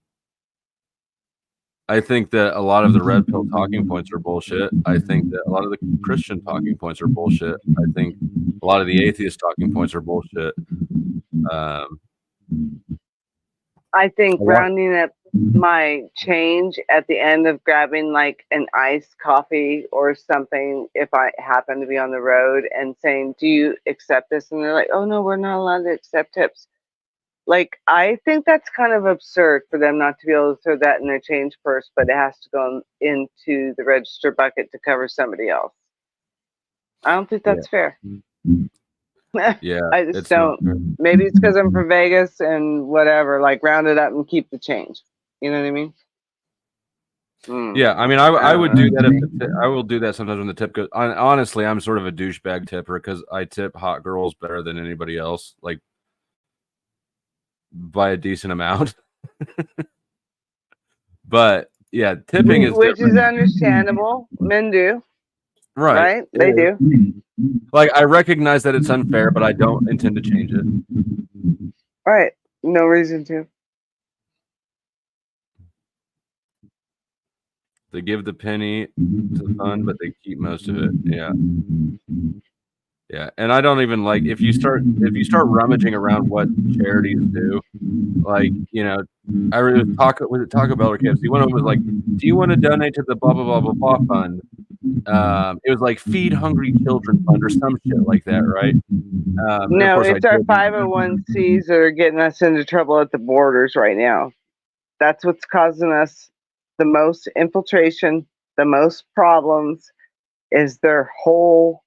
I think that a lot of the red pill talking points are bullshit. I think that a lot of the Christian talking points are bullshit. I think a lot of the atheist talking points are bullshit. I think rounding up my change at the end of grabbing like an iced coffee or something, if I happen to be on the road, and saying, "Do you accept this?" And they're like, "Oh no, we're not allowed to accept tips." Like, I think that's kind of absurd for them not to be able to throw that in their change purse, but it has to go into the register bucket to cover somebody else. I don't think that's fair. Yeah, I just it's not fair. don't. Maybe it's because I'm from Vegas and whatever. Like, round it up and keep the change. You know what I mean? Yeah, I mean, I would do that. I will do that sometimes when the tip goes. Honestly, I'm sort of a douchebag tipper because I tip hot girls better than anybody else, like by a decent amount. But yeah, tipping is which different. is understandable. Men do. Right. They do. Like, I recognize that it's unfair, but I don't intend to change it. Right. No reason to. They give the penny to the fund, but they keep most of it. Yeah. Yeah. And I don't even like if you start rummaging around what charities do, like, you know, I was it Taco Bell or KFC? One of them was like, "Do you want to donate to the blah blah blah blah blah fund?" It was like Feed Hungry Children Fund or some shit like that, right? No, it's our 501c that are getting us into trouble at the borders right now. That's what's causing us the most infiltration, the most problems, is their whole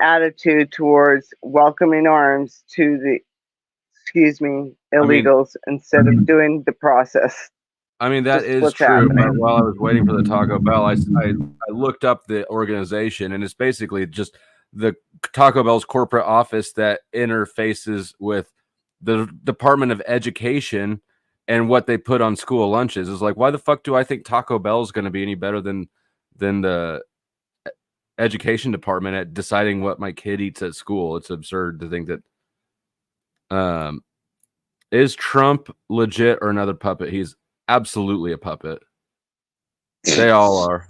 attitude towards welcoming arms to the, illegals instead of doing the process. I mean, that Just is what's true. But happening. while I was waiting for the Taco Bell, I looked up the organization, and it's basically just the Taco Bell's corporate office that interfaces with the Department of Education and what they put on school lunches. Is like, why the fuck do I think Taco Bell is going to be any better than the education department at deciding what my kid eats at school? It's absurd to think that. Is Trump legit or another puppet? He's absolutely a puppet. They all are.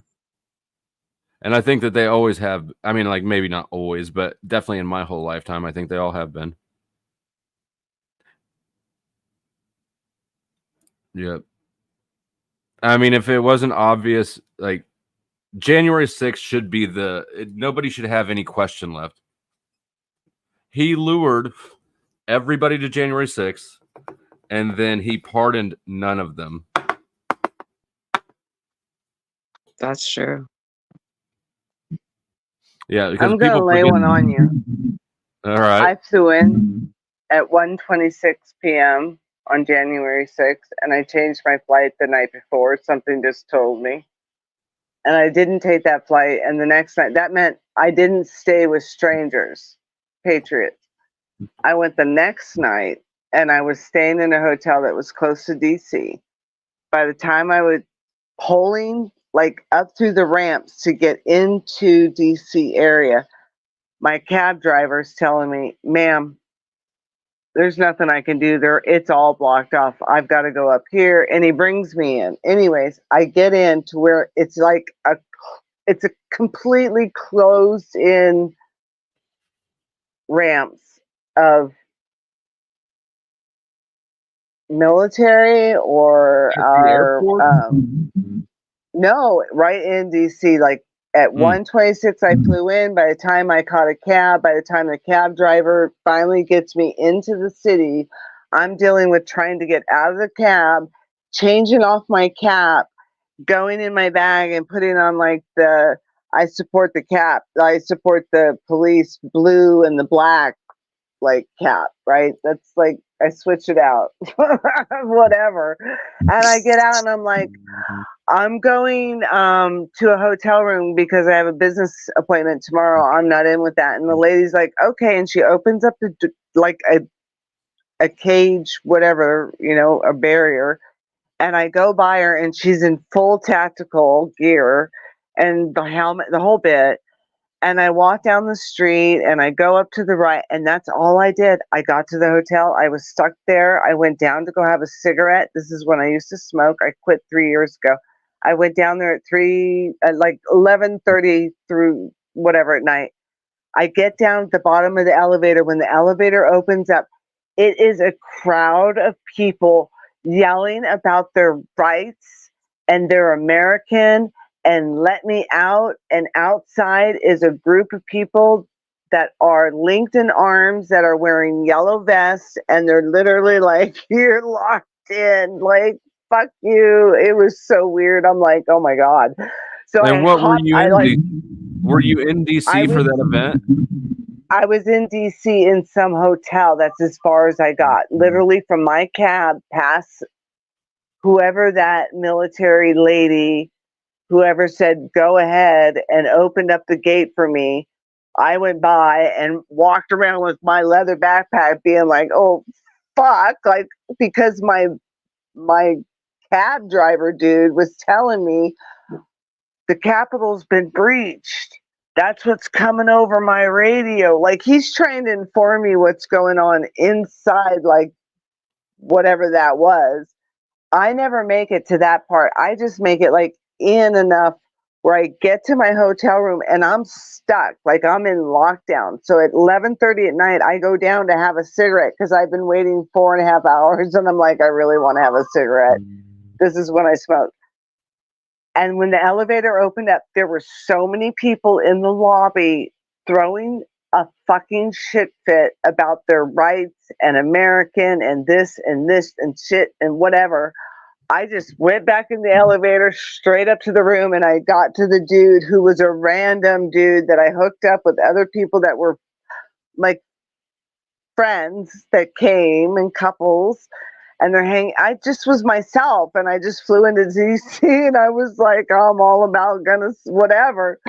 And I think that they always have. I mean, like, maybe not always, but definitely in my whole lifetime, I think they all have been. Yep. I mean, if it wasn't obvious, like, January 6th should be nobody should have any question left. He lured everybody to January 6th, and then he pardoned none of them. That's true. Yeah, because I'm gonna lay one on you. All right. I flew in at 1:26 p.m. on January 6th, and I changed my flight the night before. Something just told me. And I didn't take that flight. And the next night, that meant I didn't stay with strangers, patriots. I went the next night, and I was staying in a hotel that was close to DC. By the time I was pulling like up through the ramps to get into DC area, my cab driver's telling me, ma'am, there's nothing I can do there. It's all blocked off. I've got to go up here. And he brings me in. Anyways, I get in to where it's like it's a completely closed in ramps of military or our no, right in DC. Like at 1:26 I flew in. By the time I caught a cab, by the time the cab driver finally gets me into the city, I'm dealing with trying to get out of the cab, changing off my cap, going in my bag and putting on like the I support the cap, I support the police blue and the black like cap, right? That's like I switch it out. Whatever. And I get out and I'm like, I'm going to a hotel room because I have a business appointment tomorrow. I'm not in with that. And the lady's like, okay. And she opens up like a cage, whatever, a barrier. And I go by her and she's in full tactical gear and the helmet, the whole bit. And I walk down the street and I go up to the right, and that's all I did. I got to the hotel. I was stuck there. I went down to go have a cigarette. This is when I used to smoke. I quit 3 years ago. I went down there at like 11:30 through whatever at night. I get down at the bottom of the elevator. When the elevator opens up, it is a crowd of people yelling about their rights and they're American and let me out. And outside is a group of people that are linked in arms that are wearing yellow vests and they're literally like, you're locked in, like, fuck you. It was so weird. I'm like, oh my God. So and what were you in? Were you in DC for that event? I was in DC in some hotel. That's as far as I got. Literally from my cab past whoever that military lady, whoever said go ahead and opened up the gate for me. I went by and walked around with my leather backpack being like, oh fuck, like because my cab driver dude was telling me the Capitol's been breached. That's what's coming over my radio. Like he's trying to inform me what's going on inside, like whatever that was. I never make it to that part. I just make it like in enough where I get to my hotel room and I'm stuck. Like I'm in lockdown. So at 11:30 at night, I go down to have a cigarette because I've been waiting 4.5 hours and I'm like, I really want to have a cigarette. This is when I smoke. And when the elevator opened up, there were so many people in the lobby throwing a fucking shit fit about their rights and American and this and shit and whatever. I just went back in the elevator straight up to the room and I got to the dude who was a random dude that I hooked up with other people that were like friends that came and couples. And they're hanging. I just was myself, and I just flew into DC, and I was like, oh, I'm all about gonna whatever.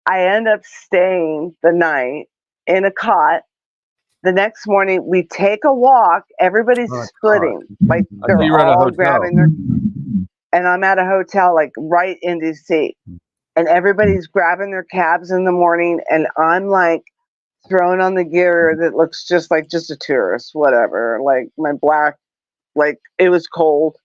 I end up staying the night in a cot. The next morning, we take a walk. Everybody's splitting, like they're all grabbing their. And I'm at a hotel, like right in DC, and everybody's grabbing their cabs in the morning, and I'm like throwing on the gear that looks just like just a tourist, whatever, like my black. Like it was cold.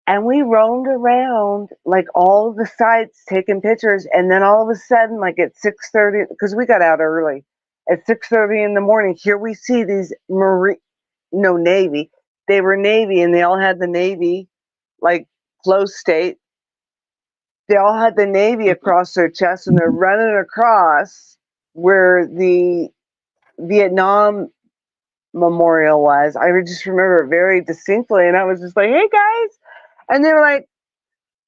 And we roamed around like all of the sites taking pictures. And then all of a sudden, like at 6:30, because we got out early, at 6:30 in the morning, here we see these Navy. They were Navy and they all had the Navy, like flow state. They all had the Navy across their chest and they're running across where the Vietnam memorial was. I just remember it very distinctly, and I was just like, hey guys, and they were like,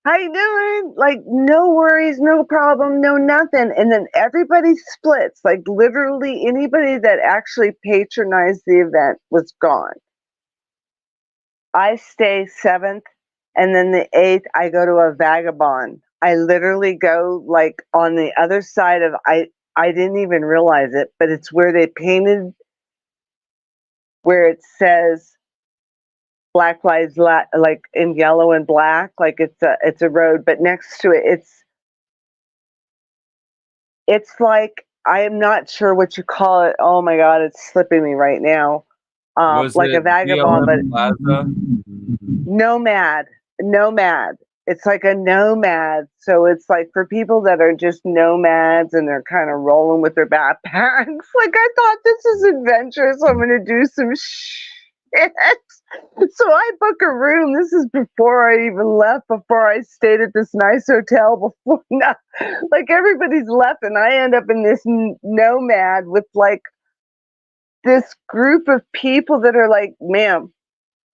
How you doing? Like, no worries, no problem, no nothing. And then everybody splits. Like, literally anybody that actually patronized the event was gone. I stay 7th, and then the 8th, I go to a vagabond. I literally go, like, on the other side of, I didn't even realize it, but it's where they painted, where it says, Black Lives like in yellow and black, like it's a road, but next to it, it's like, I am not sure what you call it. Oh my God, it's slipping me right now. Was Like a it vagabond, but BLM Plaza? nomad. It's like a nomad. So it's like for people that are just nomads and they're kind of rolling with their backpacks. Like, I thought this is adventurous. I'm going to do some shit. So I book a room. This is before I even left, before I stayed at this nice hotel before. No, like everybody's left and I end up in this nomad with like this group of people that are like, ma'am,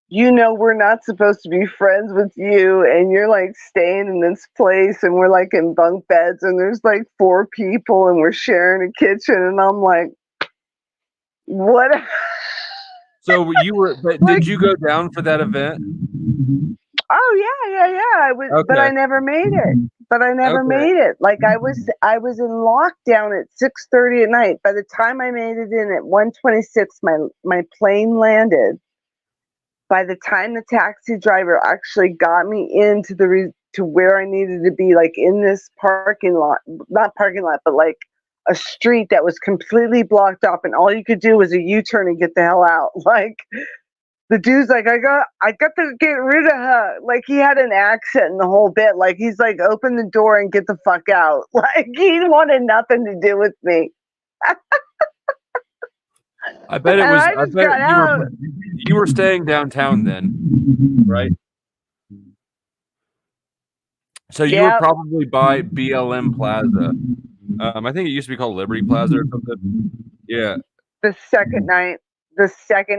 you know we're not supposed to be friends with you, and you're like staying in this place and we're like in bunk beds and there's like 4 people and we're sharing a kitchen, and I'm like, what? So you were, but Like, did you go down for that event? oh yeah. I was, but I Okay. never made it. Like I was in lockdown at 6:30 at night. By the time I made it in at 1:26, my plane landed. By the time the taxi driver actually got me into to where I needed to be, like in this parking lot, not parking lot, but like a street that was completely blocked off, and all you could do was a U-turn and get the hell out. Like, the dude's like, I got to get rid of her. Like, he had an accent in the whole bit. Like, he's like, open the door and get the fuck out. Like, he wanted nothing to do with me. I bet it And was. I I just bet got out. you were staying downtown then, right? So you were Yep. probably by BLM Plaza. I think it used to be called Liberty Plaza or something. Yeah. The second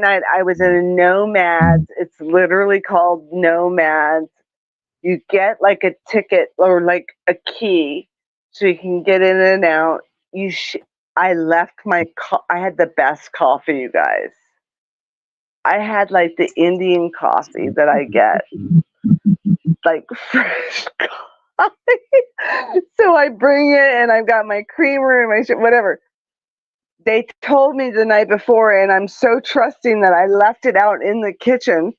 night I was in a Nomads. It's literally called Nomads. You get like a ticket or like a key so you can get in and out. I left I had the best coffee, you guys. I had like the Indian coffee that I get, like fresh coffee. So I bring it and I've got my creamer and my shit, whatever. They told me the night before, and I'm so trusting that I left it out in the kitchen.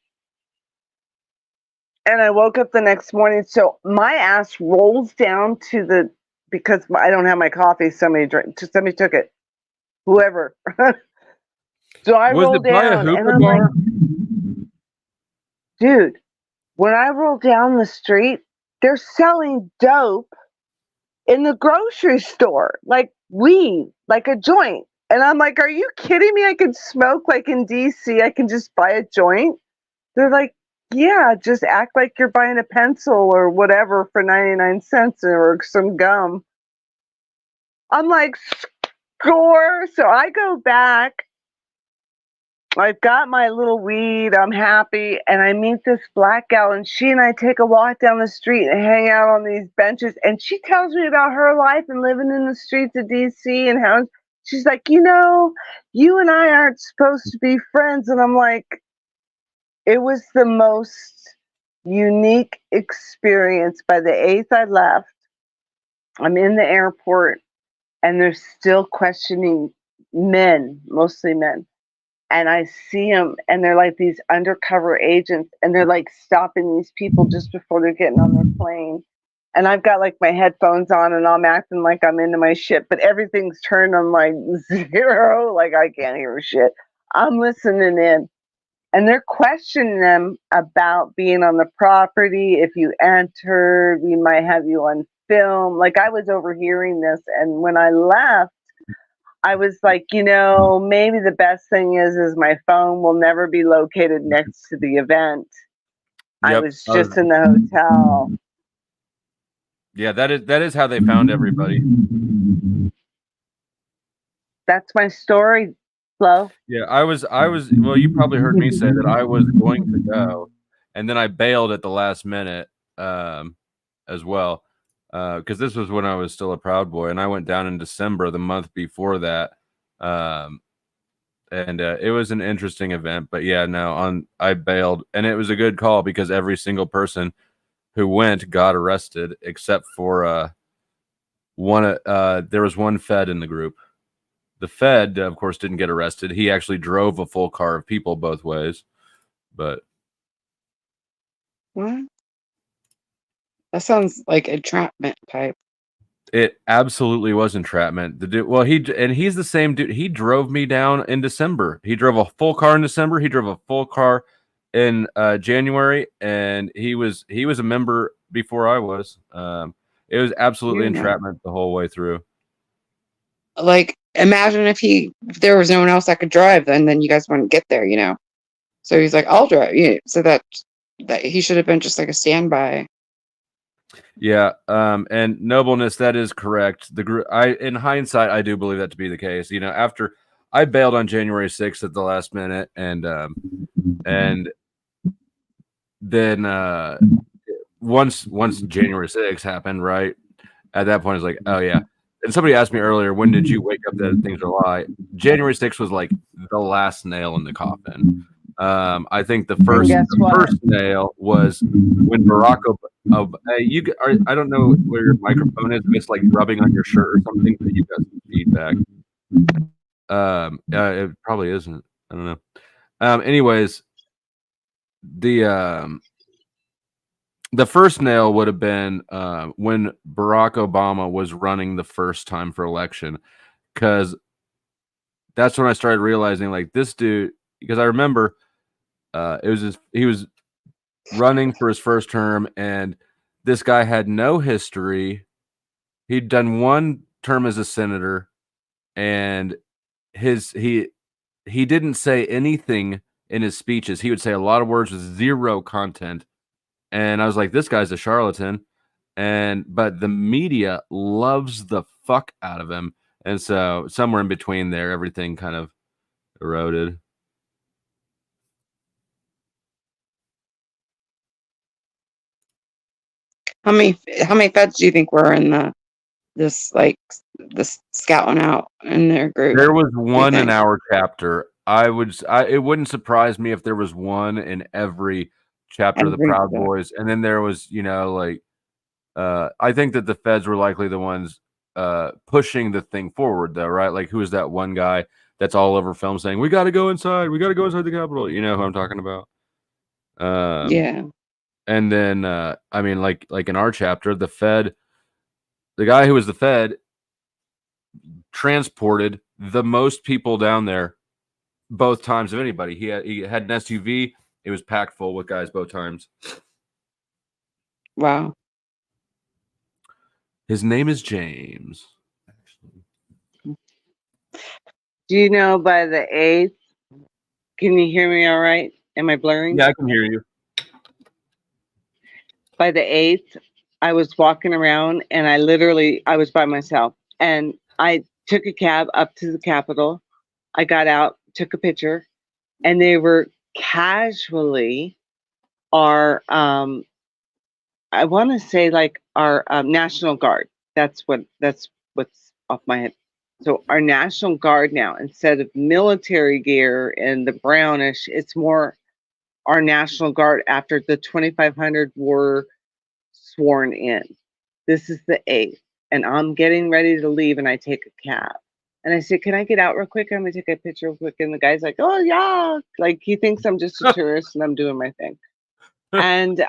And I woke up the next morning. So my ass rolls down to because I don't have my coffee. Somebody took it. Whoever. So I Was roll it by a down and hookah I'm bar? like, dude, when I roll down the street, they're selling dope in the grocery store, like weed, like a joint. And I'm like, are you kidding me? I could smoke like in DC. I can just buy a joint. They're like, yeah, just act like you're buying a pencil or whatever for 99 cents or some gum. I'm like, score. So I go back. I've got my little weed. I'm happy. And I meet this black gal, and she and I take a walk down the street and hang out on these benches. And she tells me about her life and living in the streets of DC and how she's like, you and I aren't supposed to be friends. And I'm like, it was the most unique experience. By the 8th I left, I'm in the airport, and they're still questioning men, mostly men. And I see them, and they're like these undercover agents, and they're like stopping these people just before they're getting on their plane. And I've got like my headphones on, and I'm acting like I'm into my shit, but everything's turned on like 0, like I can't hear shit. I'm listening in, and they're questioning them about being on the property. If you entered, we might have you on film. Like, I was overhearing this, and when I left, I was like, maybe the best thing is my phone will never be located next to the event. Yep. I was just in the hotel. Yeah, that is how they found everybody. That's my story, Flo. Yeah, I was well, you probably heard me say that I was going to go, and then I bailed at the last minute. as well, because this was when I was still a Proud Boy, and I went down in December, the month before that. And it was an interesting event, but yeah, no, I bailed, and it was a good call because every single person who went got arrested except for one. There was one Fed in the group. The Fed, of course, didn't get arrested. He actually drove a full car of people both ways, but What? That sounds like entrapment type. it absolutely was entrapment. The dude, well, he's the same dude. He drove me down in December. He drove a full car in December. He drove a full car in January, and he was a member before I was. It was absolutely entrapment the whole way through. Like, imagine if there was no one else that could drive, then you guys wouldn't get there, you know. So he's like, I'll drive. Yeah, so that he should have been just like a standby. Yeah, and nobleness, that is correct. The group, in hindsight, I do believe that to be the case. You know, after I bailed on January 6th at the last minute, and then once January 6th happened, right? At that point, it's like, oh yeah. And somebody asked me earlier, when did you wake up that things are a lie? January 6th was like the last nail in the coffin. I think the first nail was when Barack Obama. I don't know where your microphone is. If it's like rubbing on your shirt or something, but you got some feedback. It probably isn't. I don't know. Anyways, the first nail would have been when Barack Obama was running the first time for election, because that's when I started realizing, like, this dude. Because I remember he was running for his first term, and this guy had no history. He'd done one term as a senator, and he didn't say anything in his speeches. He would say a lot of words with zero content. And I was like, this guy's a charlatan. But the media loves the fuck out of him. And so somewhere in between there, everything kind of eroded. How many feds do you think were in this scouting out in their group? There was one in our chapter. It wouldn't surprise me if there was one in every chapter of the Proud Boys. And then there was, like, I think that the feds were likely the ones pushing the thing forward, though, right? Like, who is that one guy that's all over film saying, we got to go inside. We got to go inside the Capitol. You know who I'm talking about? Yeah. And then, I mean, like in our chapter, the guy who was the Fed transported the most people down there both times of anybody. He had an SUV. It was packed full with guys both times. Wow. His name is James. Do you know by the 8th? Can you hear me all right? Am I blurring? Yeah, I can hear you. By the 8th, I was walking around, and I was by myself, and I took a cab up to the Capitol. I got out, took a picture, and they were casually our I want to say like our National Guard. That's what's off my head. So our National Guard now, instead of military gear and the brownish, it's more our National Guard after the 2,500 were sworn in. This is the 8th, and I'm getting ready to leave, and I take a cab. And I said, can I get out real quick? I'm going to take a picture real quick. And the guy's like, oh, yeah. Like, he thinks I'm just a tourist, and I'm doing my thing. And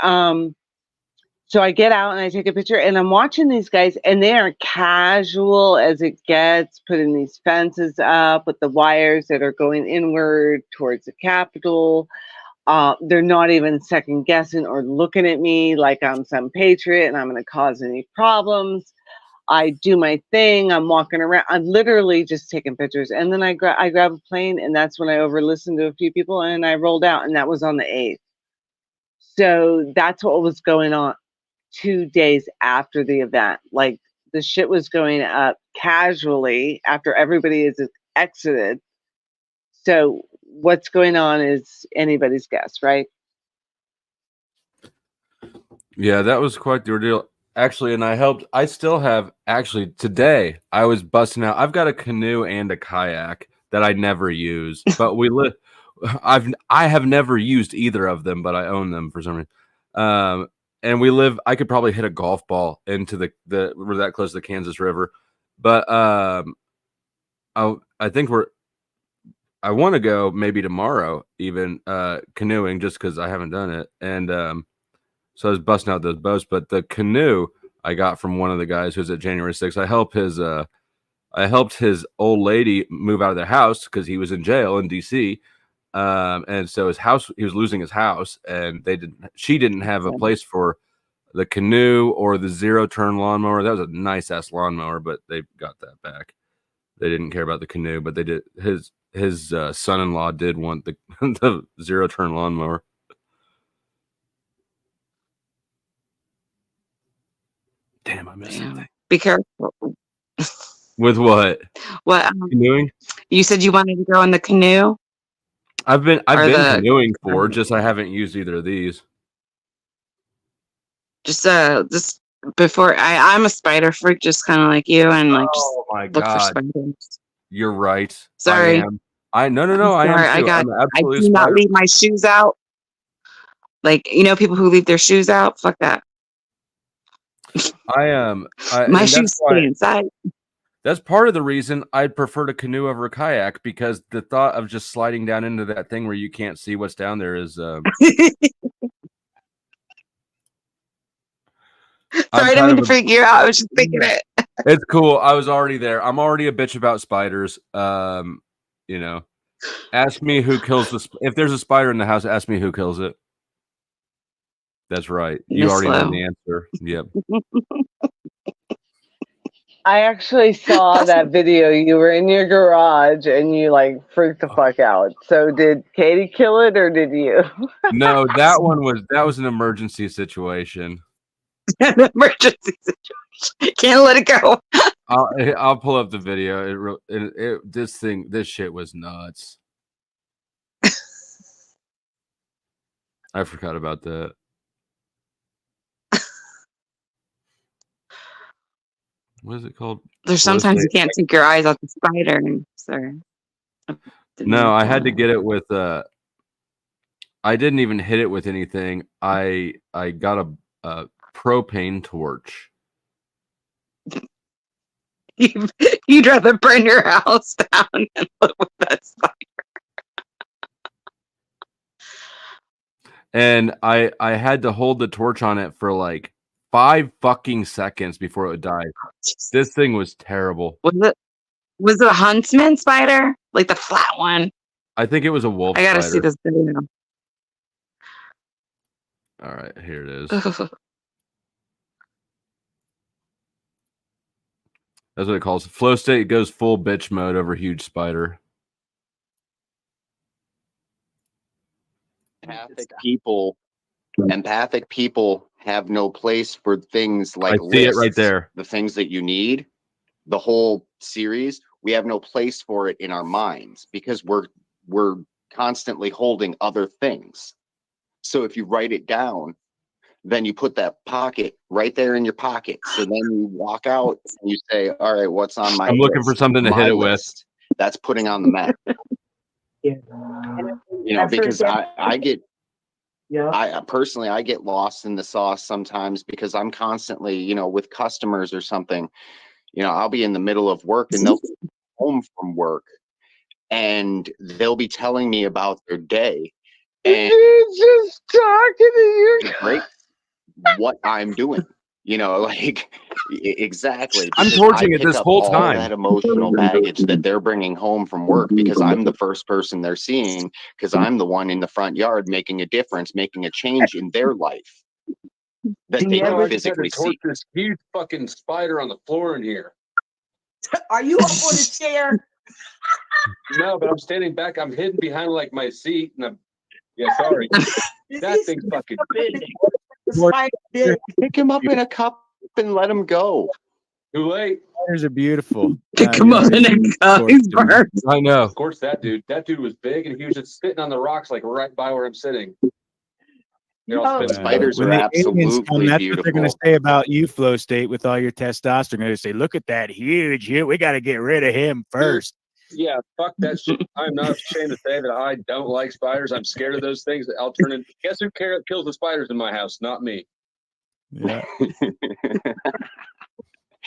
so I get out, and I take a picture, and I'm watching these guys, and they are casual as it gets, putting these fences up with the wires that are going inward towards the Capitol. They're not even second guessing or looking at me like I'm some patriot and I'm going to cause any problems. I do my thing. I'm walking around. I'm literally just taking pictures. And then I grab a plane, and that's when I over-listened to a few people, and I rolled out, and that was on the 8th. So that's what was going on 2 days after the event. Like, the shit was going up casually after everybody is exited. So what's going on is anybody's guess, right? Yeah, that was quite the ordeal. Actually, and I still have, actually, today, I was busting out. I've got a canoe and a kayak that I never use, but I have never used either of them, but I own them for some reason. And I could probably hit a golf ball into we're that close to the Kansas River, but I think I want to go maybe tomorrow, even canoeing, just because I haven't done it. And so I was busting out those boats, but the canoe I got from one of the guys who's at January 6th. I helped his old lady move out of their house because he was in jail in DC. And so he was losing his house, and she didn't have a place for the canoe or the 0-turn lawnmower. That was a nice ass lawnmower, but they got that back. They didn't care about the canoe, but they did. His son-in-law did want the 0-turn lawnmower. Damn, I missed something. Be careful. With what? What? Canoeing? You said you wanted to go in the canoe? I've been canoeing for, just I haven't used either of these. Just before I'm a spider freak, just kind of like you, and like just my look for God. spiders. You're right. Sorry. No. I am too. I'm I absolutely do not spider. leave my shoes out. Like, people who leave their shoes out. Fuck that. I am. My shoes stay inside. That's part of the reason I'd prefer to canoe over a kayak, because the thought of just sliding down into that thing where you can't see what's down there is. Sorry, I didn't mean to freak you out. I was just thinking it. It's cool. I was already there. I'm already a bitch about spiders. Ask me who kills if there's a spider in the house, ask me who kills it. That's right. You already know the answer. Yep. I actually saw that video. You were in your garage and you like freaked the fuck out. So did Katie kill it or did you? No, that was an emergency situation. An emergency situation. Can't let it go. I'll pull up the video. This shit was nuts. I forgot about that. What is it called? There's sometimes you can't take your eyes off the spider. Sorry. No, I had to get it with I didn't even hit it with anything. I got a propane torch. You'd rather burn your house down and live with that spider. And I had to hold the torch on it for like 5 fucking seconds before it would die. This thing was terrible. Was it a huntsman spider? Like the flat one? I think it was a wolf I gotta spider. see this video. All right, here it is. That's what it calls. Flow state goes full bitch mode over huge spider. Empathic people have no place for things like I see it right there. The things that you need, the whole series, we have no place for it in our minds because we're constantly holding other things. So if you write it down, then you put that pocket right there in your pocket. So then you walk out and you say, all right, what's on my I'm looking for something to hit it with. That's putting on the map. Because I get I personally, I get lost in the sauce sometimes because I'm constantly, with customers or something, I'll be in the middle of work and they'll come home from work and they'll be telling me about their day. And just talking to you. Break what I'm doing, exactly. I'm torching it this whole all time. That emotional baggage that they're bringing home from work because I'm the first person they're seeing because I'm the one in the front yard making a difference, making a change in their life that they can physically see. This huge fucking spider on the floor in here. Are you up on a chair? No, but I'm standing back. I'm hidden behind like my seat, and sorry. That thing's fucking big. Pick him up in a cup and let him go. Too late. Spiders are beautiful. Pick him up in a cup. I know. Of course, that dude was big, and he was just sitting on the rocks, like right by where I'm sitting. Spiders when are the aliens come, absolutely that's what they're going to beautiful. say about you, Flow State, with all your testosterone. They're going to say, "Look at that huge hit. We got to get rid of him first." Yeah, fuck that shit. I'm not ashamed to say that I don't like spiders. I'm scared of those things. I'll turn in. Guess who kills the spiders in my house? Not me. Yeah.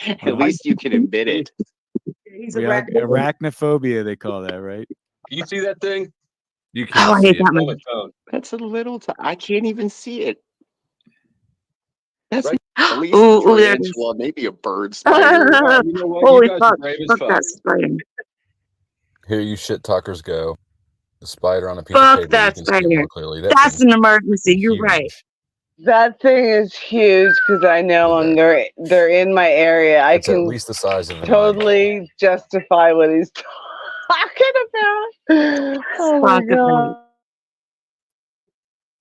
At least you can admit it. Arachnophobia, they call that, right? Can you see that thing? You can't I see hate it. that On movie. my phone. That's a little. I can't even see it. That's Right. at least Ooh, a there it is. tarantula, maybe a bird spider. Wow, you know what? Holy You guys fuck! are brave as Fuck fuck. that spider! Here you shit talkers go. The spider on a piece of Fuck paper. You that can see it spider! more clearly. That That's thing's an emergency. You're huge. right. That thing is huge because I know them. They're in my area. I It's at can least the size of an totally justify what he's talking about. Oh my Fuck that. god.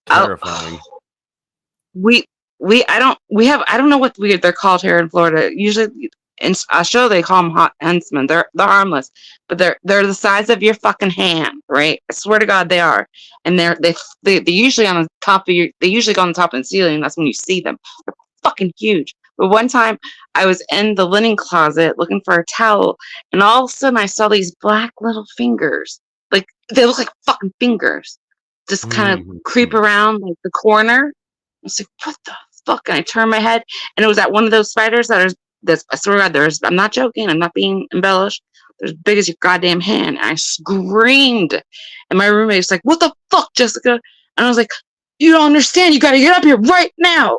Terrifying. We I don't know what they're called here in Florida. Usually in Australia they call them huntsmen. They're harmless, but they're the size of your fucking hand, right? I swear to God they are. And they usually on the top of they usually go on the top of the ceiling. That's when you see them. They're fucking huge. But one time I was in the linen closet looking for a towel, and all of a sudden I saw these black little fingers. Like they look like fucking fingers. Just kind of creep around like the corner. I was like, what the fuck? And I turned my head, and it was at one of those spiders that's, I swear to God, I'm not joking, I'm not being embellished. They're as big as your goddamn hand. And I screamed. And my roommate's like, what the fuck, Jessica? And I was like, you don't understand. You got to get up here right now.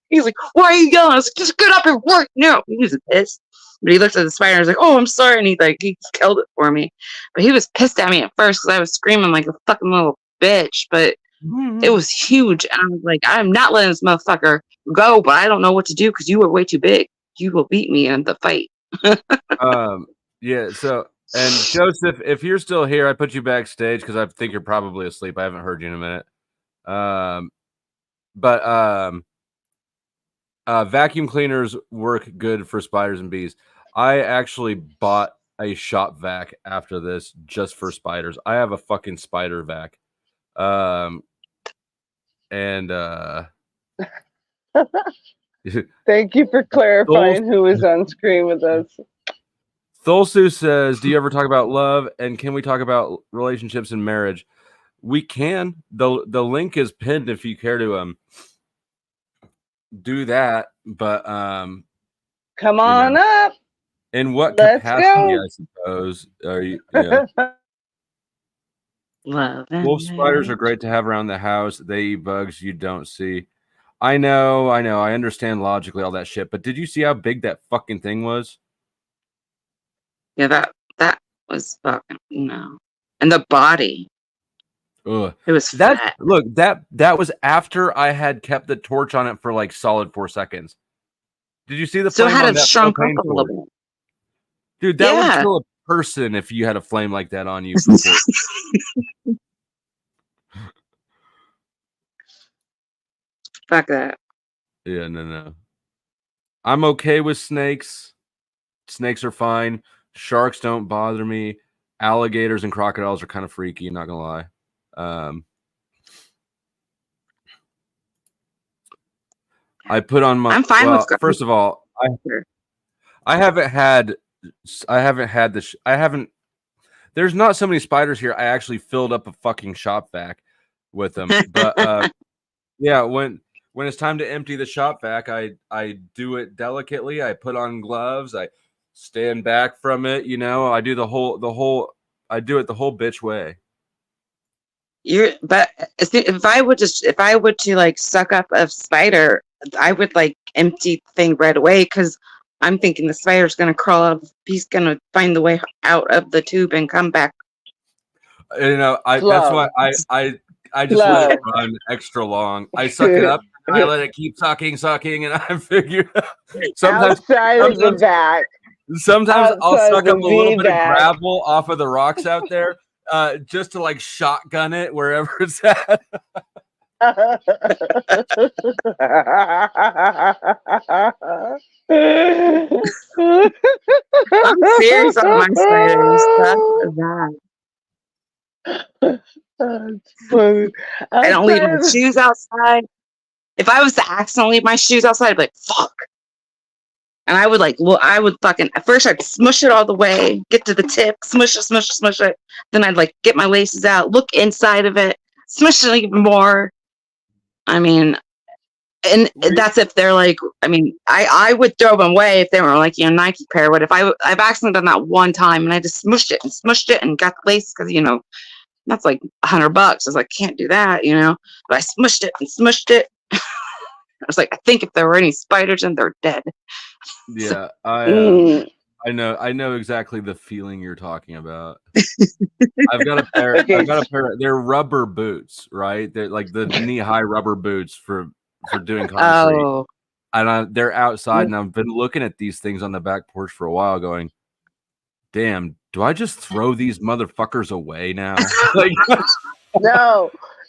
He's like, why are you yelling? I was like, just get up here right now. He was pissed. But he looked at the spider and was like, oh, I'm sorry. And he killed it for me. But he was pissed at me at first because I was screaming like a fucking little bitch. But it was huge. And I was like, I'm not letting this motherfucker go, but I don't know what to do because you are way too big. You will beat me in the fight. Yeah. So, and Joseph, if you're still here, I put you backstage because I think you're probably asleep. I haven't heard you in a minute. Vacuum cleaners work good for spiders and bees. I actually bought a shop vac after this just for spiders. I have a fucking spider vac. Thank you for clarifying who is on screen with us. Thulsu says, do you ever talk about love, and can we talk about relationships and marriage? We can. The link is pinned if you care to do that, but come on up. In what Let's capacity, go. I suppose, are you? Yeah. Love Wolf spiders are great to have around the house. They eat bugs you don't see. I know. I understand logically all that shit, but did you see how big that fucking thing was? Yeah, that was fucking, and the body. Ugh. It was that. fat. Look, that was after I had kept the torch on it for like solid 4 seconds. Did you see the So flame it had on it that shrunk up propane a little torch? bit. Dude, that would Yeah. kill a person if you had a flame like that on you. For Fuck that. Yeah, no. I'm okay with snakes. Snakes are fine. Sharks don't bother me. Alligators and crocodiles are kind of freaky, not gonna lie. I put on my. I'm fine with. First of all, I haven't had. There's not so many spiders here. I actually filled up a fucking shop vac with them, but yeah, when it's time to empty the shop vac, I do it delicately. I put on gloves. I stand back from it. I do I do it the whole bitch way. But if I would to like suck up a spider, I would like empty the thing right away because I'm thinking the spider's gonna crawl up. He's gonna find the way out of the tube and come back. That's why I just let it run extra long. I suck it up and I let it keep sucking, and I figure sometimes of the vac. Sometimes I'll Outside suck the up a little bit of V-vac. gravel off of the rocks out there, just to like shotgun it wherever it's at. I'm serious on my spiders. Stuff that. That's funny. I I'm don't leave my trying to. shoes outside. If I was to accidentally leave my shoes outside, I'd be like, fuck. And I would like, well, I would fucking, at first I'd smush it all the way, get to the tip, smush it. Then I'd like get my laces out, look inside of it, smush it even more. I mean, and that's if they're like, I mean, I would throw them away if they were like, you know, Nike pair. But if I've accidentally done that one time and I just smushed it and got the laces because, you know, that's like $100. I was like, can't do that, you know, but I smushed it. I was like, I think if there were any spiders in, they're dead. Yeah, Mm. I know exactly the feeling you're talking about. I've got a pair. They're rubber boots, right? They're like the knee-high rubber boots for doing concrete. Oh. And they're outside, and I've been looking at these things on the back porch for a while, going, "Damn, do I just throw these motherfuckers away now?" Like,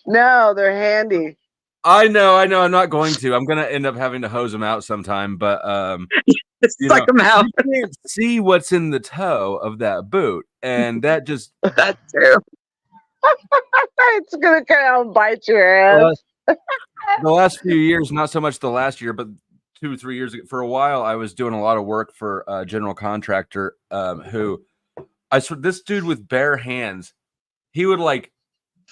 No, they're handy. I know. I'm not going to. I'm gonna end up having to hose them out sometime, but suck them out. You can't see what's in the toe of that boot, and that just that's true. It's gonna come out and bite your ass. The last few years, not so much the last year, but 2 or 3 years ago, for a while, I was doing a lot of work for a general contractor who I saw this dude with bare hands. He would like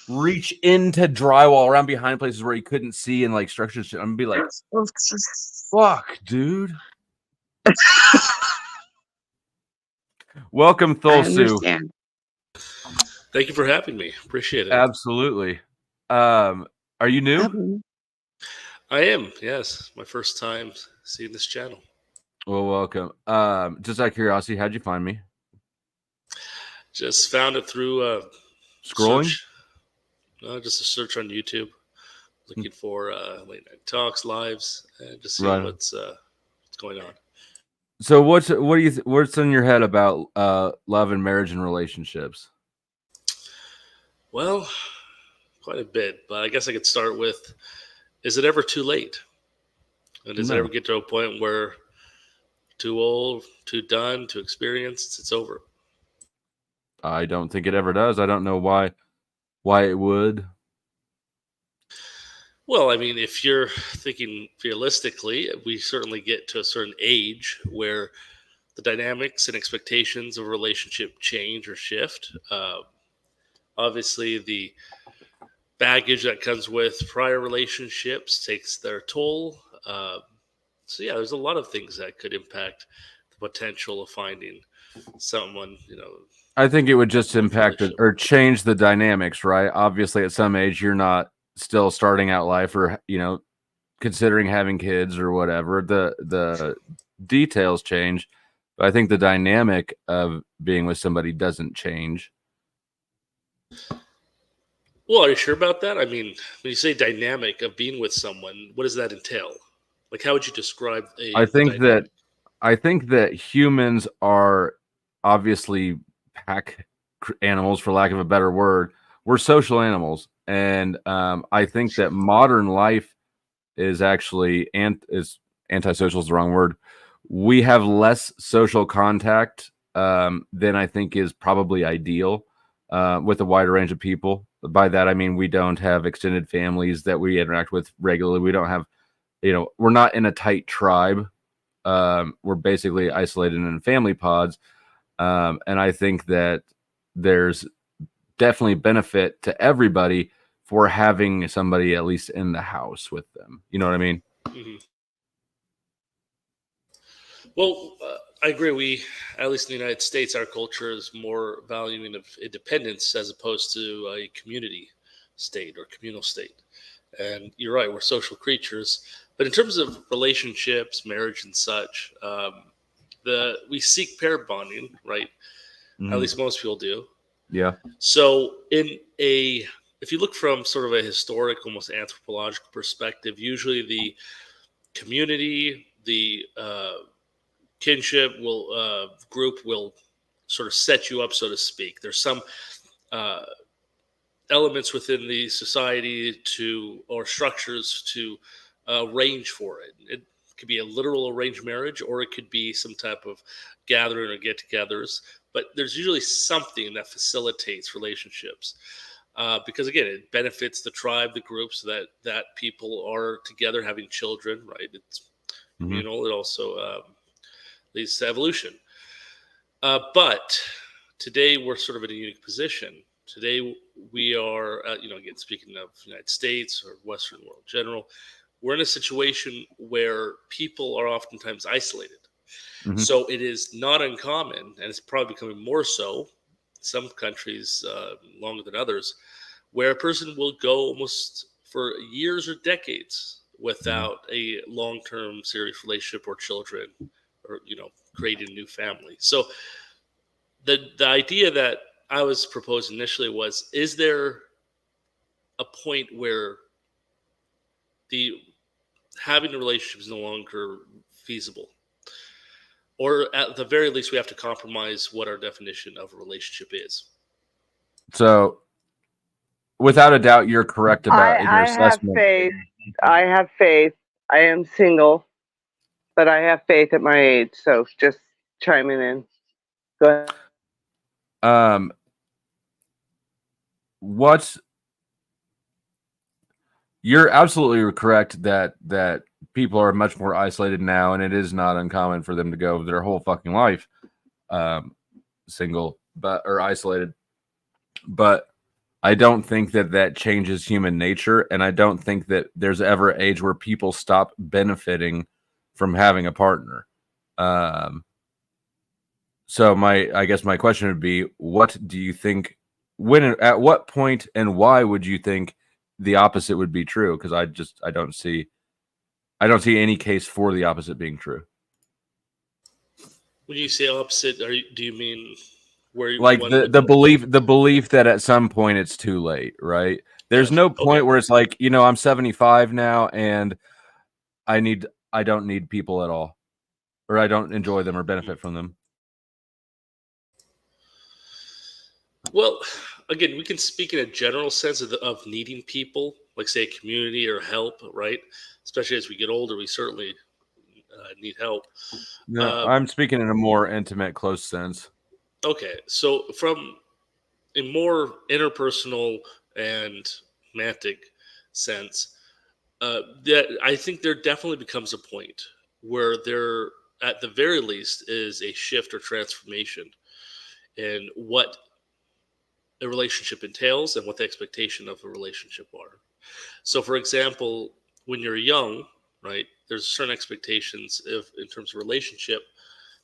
reach into drywall around behind places where he couldn't see and like structures. I'm gonna be like, fuck, dude. Welcome, Thulsu. Thank you for having me. Appreciate it. Absolutely. Are you new? I am, yes. My first time seeing this channel. Well, welcome. Just out of curiosity, how'd you find me? Just found it through scrolling. Just a search on YouTube, looking for late night talks, lives, and just seeing Right. what's going on. So what's in your head about love and marriage and relationships? Well, quite a bit, but I guess I could start with: is it ever too late? And does it No. ever get to a point where too old, too done, too experienced, it's over? I don't think it ever does. I don't know why it would. Well, I mean, if you're thinking realistically, we certainly get to a certain age where the dynamics and expectations of a relationship change or shift. Obviously, the baggage that comes with prior relationships takes their toll. So, yeah, there's a lot of things that could impact the potential of finding someone, you know. I think it would just impact it or change the dynamics, right? Obviously, at some age, you're not still starting out life or, you know, considering having kids or whatever. The details change, but I think the dynamic of being with somebody doesn't change. Well, are you sure about that? I mean, when you say dynamic of being with someone, what does that entail? Like, how would you describe I think that humans are obviously pack animals, for lack of a better word. We're social animals, and I think that modern life is actually antisocial is the wrong word. We have less social contact than I think is probably ideal with a wider range of people. By that I mean we don't have extended families that we interact with regularly. We don't have, you know, we're not in a tight tribe. We're basically isolated in family pods. And I think that there's definitely benefit to everybody for having somebody at least in the house with them. You know what I mean? Mm-hmm. Well, I agree. We, at least in the United States, our culture is more valuing of independence as opposed to a community state or communal state. And you're right, we're social creatures. But in terms of relationships, marriage, and such, we seek pair bonding, right? Mhm. At least most people do. Yeah. So if you look from sort of a historic, almost anthropological perspective, usually the community, the kinship group will sort of set you up, so to speak. There's some elements within the society or structures to arrange for it. It could be a literal arranged marriage, or it could be some type of gathering or get-togethers. But there's usually something that facilitates relationships. because again, it benefits the tribe, the groups that people are together having children, right? It's communal. It also leads to evolution. But today we're sort of in a unique position. Today we are, again, speaking of the United States or Western world in general, we're in a situation where people are oftentimes isolated. So it is not uncommon, and it's probably becoming more so, some countries longer than others, where a person will go almost for years or decades without a long-term serious relationship or children, or creating a new family. So the idea that I was proposing initially was: is there a point where having a relationship is no longer feasible? Or at the very least, we have to compromise what our definition of a relationship is. So, without a doubt, you're correct about your I have assessment. faith. I have faith. I am single, but I have faith at my age. So just chiming in. Go ahead. What you're absolutely correct that people are much more isolated now, and it is not uncommon for them to go their whole fucking life single or isolated. But I don't think that changes human nature, and I don't think that there's ever an age where people stop benefiting from having a partner. So I guess my question would be, what do you think, at what point and why would you think the opposite would be true? Because I don't see any case for the opposite being true. When you say opposite, do you mean where you like the belief that at some point it's too late, right? There's no point where it's like, I'm 75 now and I don't need people at all, or I don't enjoy them or benefit from them. Well, again, we can speak in a general sense of needing people, like say a community or help, right? Especially as we get older, we certainly need help. No, I'm speaking in a more intimate, close sense. Okay, so from a more interpersonal and romantic sense, that I think there definitely becomes a point where there, at the very least, is a shift or transformation in what a relationship entails and what the expectation of a relationship are. So, for example, when you're young, right, there's certain expectations in terms of relationship,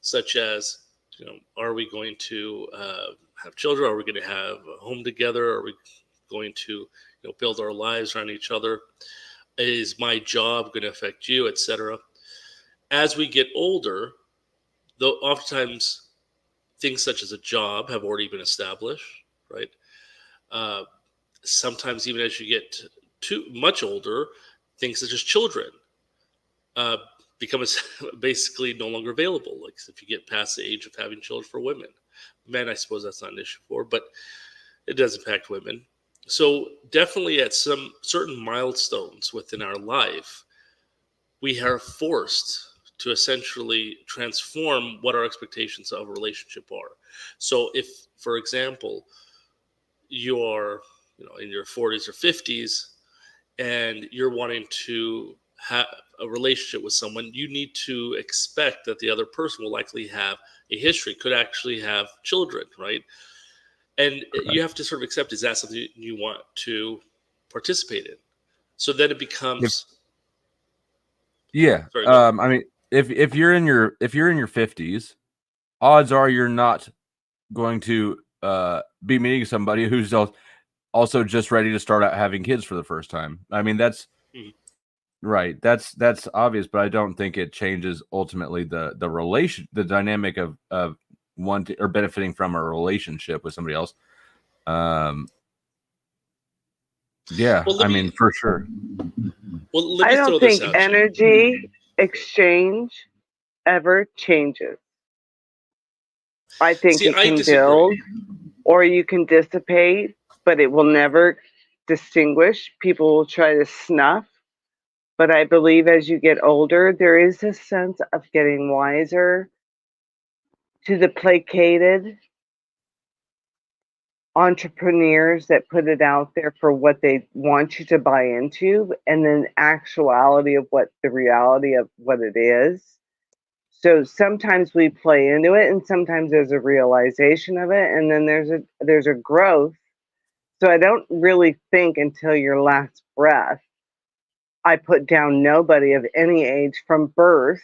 such as, are we going to have children? Are we going to have a home together? Are we going to build our lives around each other? Is my job going to affect you, etc.? As we get older, though, oftentimes things such as a job have already been established, right? Sometimes even as you get too much older, things such as children become basically no longer available. Like if you get past the age of having children for women, men, I suppose that's not an issue for, but it does impact women. So definitely at some certain milestones within our life, we are forced to essentially transform what our expectations of a relationship are. So if, for example, you are in your 40s or 50s and you're wanting to have a relationship with someone, you need to expect that the other person will likely have a history, could actually have children, right? And you have to sort of accept, is that something you want to participate in? So then it becomes yeah. Sorry, I mean, if you're in your 50s, odds are you're not going to be meeting somebody who's also just ready to start out having kids for the first time. I mean, that's right. That's obvious, but I don't think it changes ultimately the dynamic of wanting or benefiting from a relationship with somebody else. Yeah, Well, I mean, for sure. Well, let me I don't throw think this out. energy exchange ever changes. I think See, it I can disagree. build or you can dissipate, but it will never distinguish. People will try to snuff. But I believe as you get older, there is a sense of getting wiser, to the placated, entrepreneurs that put it out there for what they want you to buy into, and then actuality of what the reality of what it is. So sometimes we play into it, and sometimes there's a realization of it, and then there's a growth. So I don't really think until your last breath. I put down nobody of any age from birth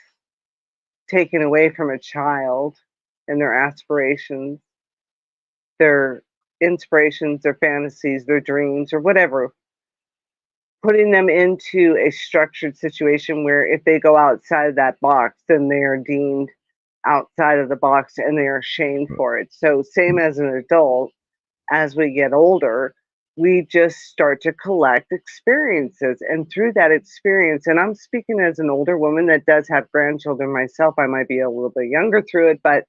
taken away from a child and their aspirations, their inspirations, their fantasies, their dreams, or whatever, putting them into a structured situation where if they go outside of that box, then they are deemed outside of the box and they are shamed for it. So, same as an adult, as we get older, we just start to collect experiences. And through that experience, and I'm speaking as an older woman that does have grandchildren myself, I might be a little bit younger through it, but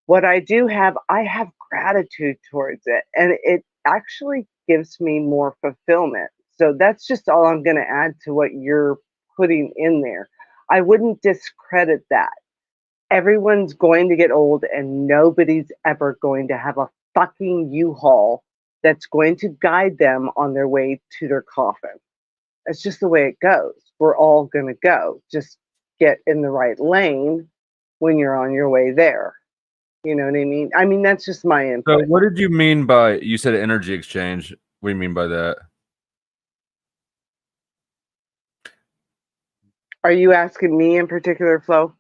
what I do have, I have gratitude towards it. And it actually gives me more fulfillment. So that's just all I'm going to add to what you're putting in there. I wouldn't discredit that. Everyone's going to get old and nobody's ever going to have a fucking U-Haul that's going to guide them on their way to their coffin. That's just the way it goes. We're all going to go. Just get in the right lane when you're on your way there. You know what I mean? I mean, that's just my input. So what did you mean by, you said energy exchange? What do you mean by that? Are you asking me in particular, Flo?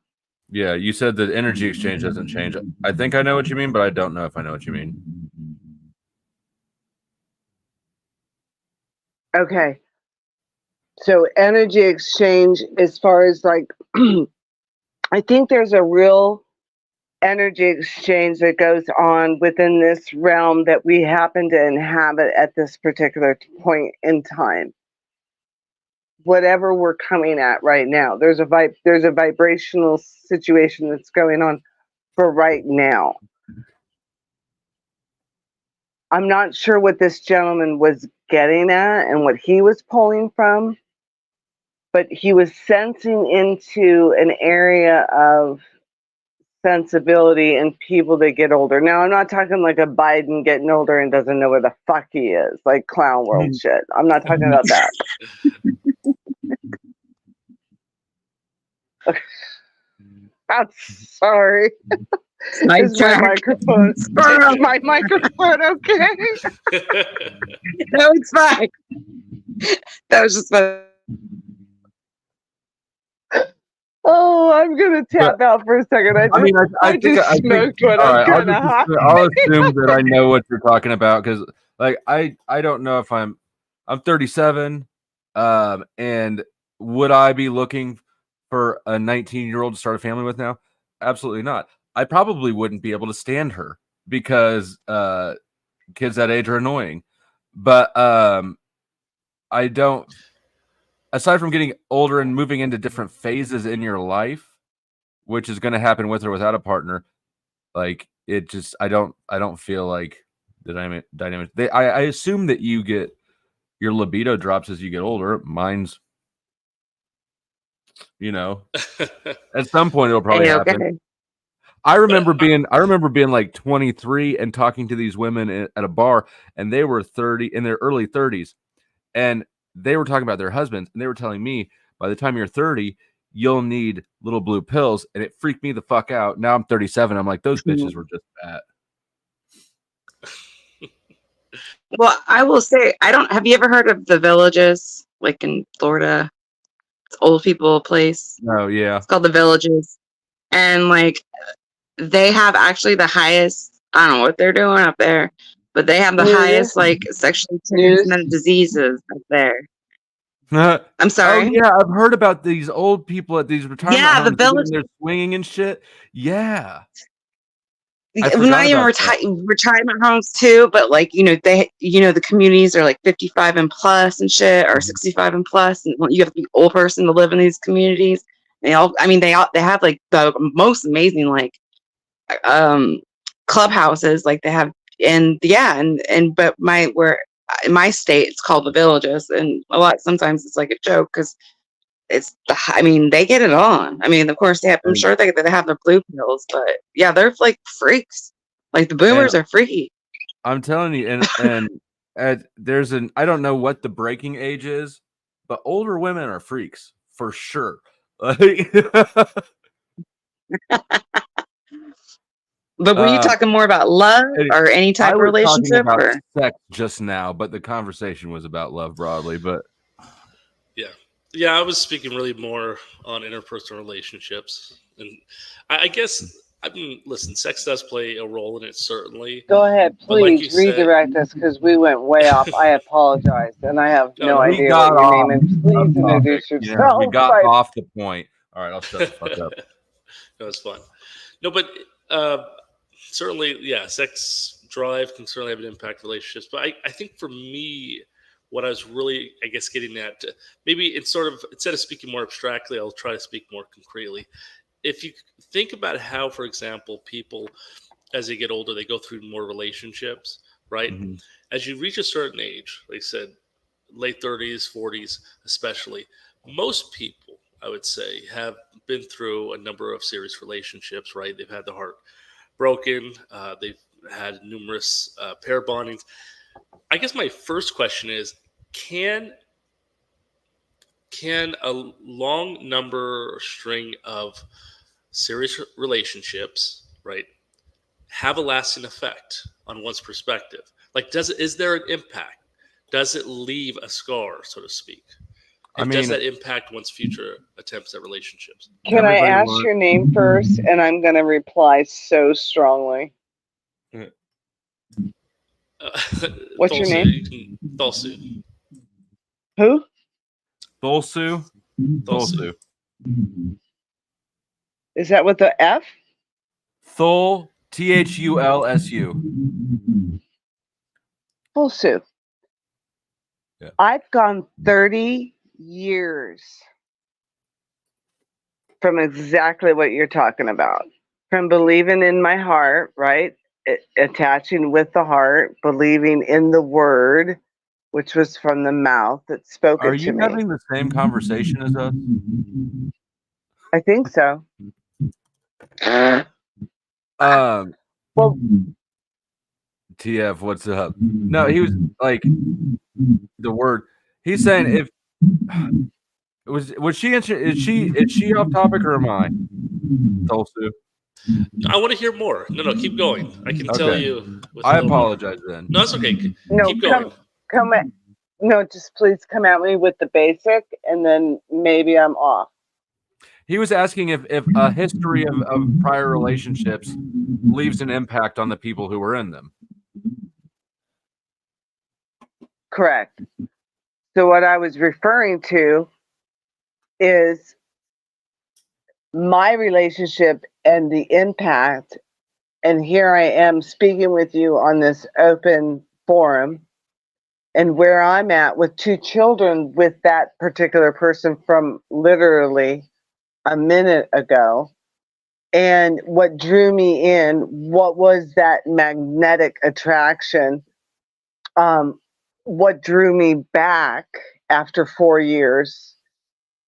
Yeah, you said that energy exchange doesn't change. I think I know what you mean, but I don't know if I know what you mean. Okay. So energy exchange, as far as like, I think there's a real energy exchange that goes on within this realm that we happen to inhabit at this particular point in time. Whatever we're coming at right now, there's a vibrational situation that's going on for right now. I'm not sure what this gentleman was getting at and what he was pulling from, but he was sensing into an area of sensibility in people that get older. Now, I'm not talking like a Biden getting older and doesn't know where the fuck he is, like clown world shit. I'm not talking about that. I'm sorry. Is my microphone? Is my microphone okay? No, it's fine. That was just fun. Oh, I'm gonna tap out for a second. I just smoked one. I'm kind of hot. I'll assume that I know what you're talking about because, like, I don't know if I'm 37, and would I be looking for a 19-year-old to start a family with now? Absolutely not. I probably wouldn't be able to stand her because kids that age are annoying. But I don't. Aside from getting older and moving into different phases in your life, which is going to happen with or without a partner, like it just, I don't feel like the dynamic. I assume that you get your libido drops as you get older. Mine's, at some point it'll probably happen. I remember being like 23 and talking to these women at a bar, and they were 30 in their early 30s, and they were talking about their husbands, and they were telling me by the time you're 30, you'll need little blue pills, and it freaked me the fuck out. Now I'm 37. I'm like, those bitches were just fat. Well, I will say, have you ever heard of the Villages, like in Florida? It's old people place. Oh, yeah. It's called the Villages. And like, they have actually the highest, I don't know what they're doing up there, but they have the highest like sexually transmitted diseases up there. I'm sorry. Oh, yeah, I've heard about these old people at these retirement homes. The Village. They're swinging and shit. Yeah. Not even retirement homes too, but like, they, the communities are like 55 and plus and shit, or 65 and plus, and you have to be an old person to live in these communities. They have like the most amazing like clubhouses, like they have, but in my state it's called the Villages, and sometimes it's like a joke because they get it on. I mean, of course I'm sure they have their blue pills, but yeah, they're like freaks. Like the boomers are freaky. I'm telling you, and there's I don't know what the breaking age is, but older women are freaks for sure. But were you talking more about love or any type I of was talking relationship, about or? sex just now, but the conversation was about love broadly. But Yeah, I was speaking really more on interpersonal relationships, and I guess I mean, listen, sex does play a role in it, certainly. Go ahead, But like you please said, redirect us because we went way off. I apologize, and I have No, no no, we idea got what your name off is. Please of topic. introduce Yeah, we yourself. got off the point. All right, I'll shut the fuck up. That was fun. No, but certainly, yeah, sex drive can certainly have an impact on relationships. But I think for me, what I was really, I guess, getting at, maybe it's sort of, instead of speaking more abstractly, I'll try to speak more concretely. If you think about how, for example, people, as they get older, they go through more relationships, right? Mm-hmm. As you reach a certain age, like I said, late 30s, 40s, especially, most people, I would say, have been through a number of serious relationships, right? They've had the heart broken, they've had numerous pair bondings. I guess my first question is, can a long number or string of serious relationships, right, have a lasting effect on one's perspective? Like, is there an impact? Does it leave a scar, so to speak? I And does mean, that impact one's future attempts at relationships? Can I ask your name first? And I'm going to reply so strongly. What's your name? Thulsu. Who? Thulsu. Thulsu. Is that with the F? Thul. THULSU. Thulsu. Yeah. I've gone 30 years from exactly what you're talking about. From believing in my heart, right? Attaching with the heart, believing in the word, which was from the mouth that spoke Are it to you me. having the same conversation as us? I think so. Well, TF, what's up? No, he was like the word. He's saying if was she is she off topic or am I? Tulsu. I want to hear more. No, keep going. I can tell you. With I a little more. apologize then. No, that's okay. No, Keep going. come at, no, just please come at me with the basic, and then maybe I'm off. He was asking if a history of prior relationships leaves an impact on the people who were in them. Correct. So what I was referring to is my relationship and the impact. And here I am speaking with you on this open forum, and where I'm at with 2 children with that particular person from literally a minute ago. And what drew me in, what was that magnetic attraction? What drew me back after 4 years?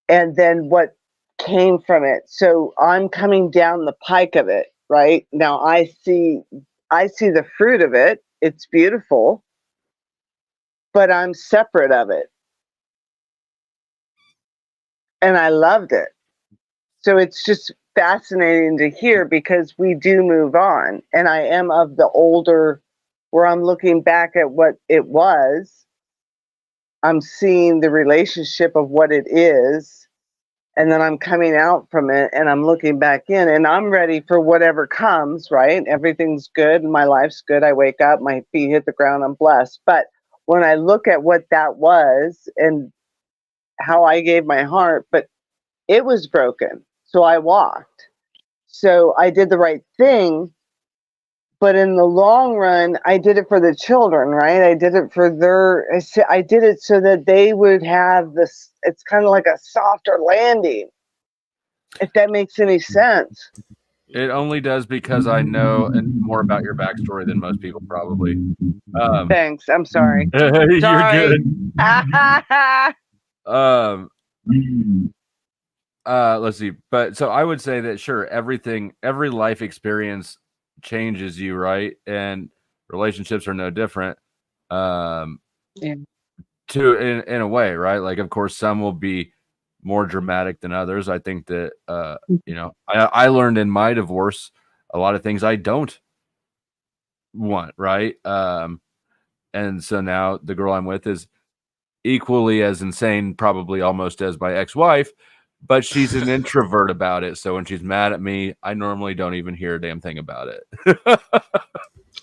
And then what came from it. So I'm coming down the pike of it, right? Now I see the fruit of it. It's beautiful, but I'm separate of it. And I loved it. So it's just fascinating to hear because we do move on. And I am of the older where I'm looking back at what it was. I'm seeing the relationship of what it is. And then I'm coming out from it and I'm looking back in and I'm ready for whatever comes, right? Everything's good. My life's good. I wake up, my feet hit the ground. I'm blessed. But when I look at what that was and how I gave my heart, but it was broken. So I walked. So I did the right thing. But in the long run, I did it for the children, right? I did it for I did it so that they would have this, it's kind of like a softer landing, if that makes any sense. It only does because I know more about your backstory than most people probably. Thanks. I'm sorry. You're Sorry. good. Let's see. But so I would say that sure, every life experience changes you, right? And relationships are no different. Yeah. In a way, right? Like, of course, some will be more dramatic than others. I think that I learned in my divorce a lot of things I don't want, right? And so now the girl I'm with is equally as insane, probably almost as my ex-wife, but she's an introvert about it. So when she's mad at me, I normally don't even hear a damn thing about it.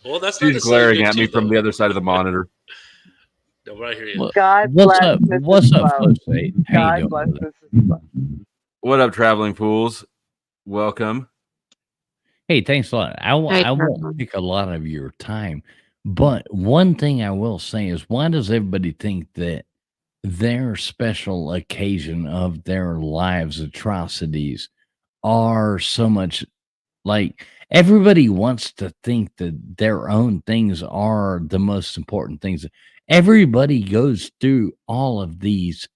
Well, that's not She's necessarily glaring good at me too, from though. the other side of the monitor. No, but I hear you. God What's bless up? Mrs. What's up, Love. Flow State? How you God doing, bless brother? Mrs. Love. What up, Traveling Pools? Welcome. Hey, thanks a lot. I won't take a lot of your time, but one thing I will say is, why does everybody think that their special occasion of their lives' atrocities are so much like everybody wants to think that their own things are the most important things? Everybody goes through all of these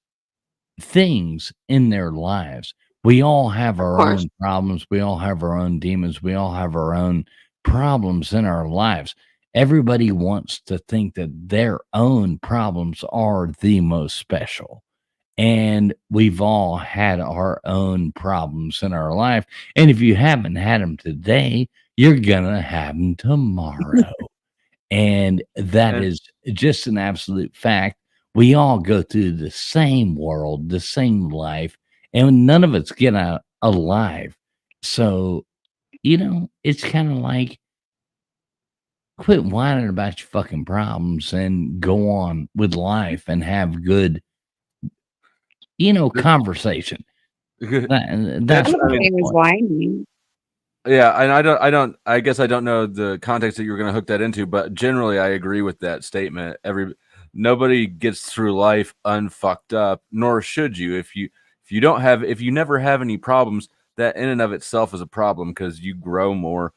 things in their lives. We all have our own problems. We all have our own demons. We all have our own problems in our lives. Everybody wants to think that their own problems are the most special. And we've all had our own problems in our life. And if you haven't had them today, you're going to have them tomorrow. And that is just an absolute fact. We all go through the same world, the same life, and none of us get out alive. So, it's kind of like quit whining about your fucking problems and go on with life and have good, conversation. That's I'm okay with whining. Yeah, and I guess I don't know the context that you're going to hook that into, but generally I agree with that statement. Nobody gets through life unfucked up, nor should you. If you never have any problems, that in and of itself is a problem, because you grow more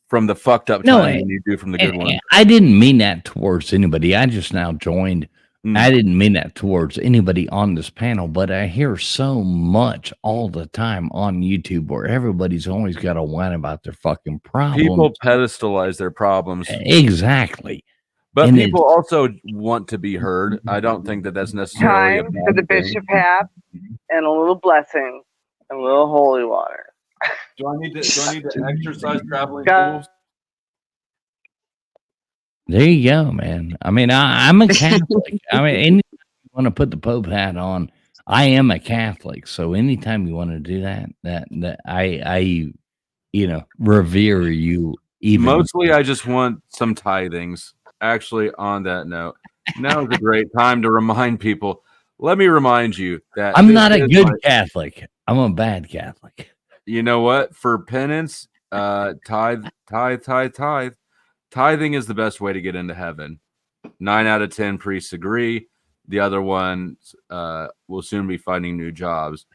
from the fucked up times than you do from the good ones. I didn't mean that towards anybody. I just now joined. I didn't mean that towards anybody on this panel, but I hear so much all the time on YouTube where everybody's always got to whine about their fucking problems. People pedestalize their problems. Exactly. But And people also want to be heard. I don't think that that's necessarily Time for the bishop hat and a little blessing and a little holy water. Do I need to exercise traveling God. There you go, man. I mean, I'm a Catholic. I mean, anytime you want to put the Pope hat on, I am a Catholic. So anytime you want to do that I revere you. Even mostly, I just want some tithings. Actually, on that note, now is a great time to remind people. Let me remind you that I'm not a good Catholic. I'm a bad Catholic. You know what? For penance, tithe. Tithing is the best way to get into heaven. 9 out of 10 priests agree. The other ones will soon be finding new jobs.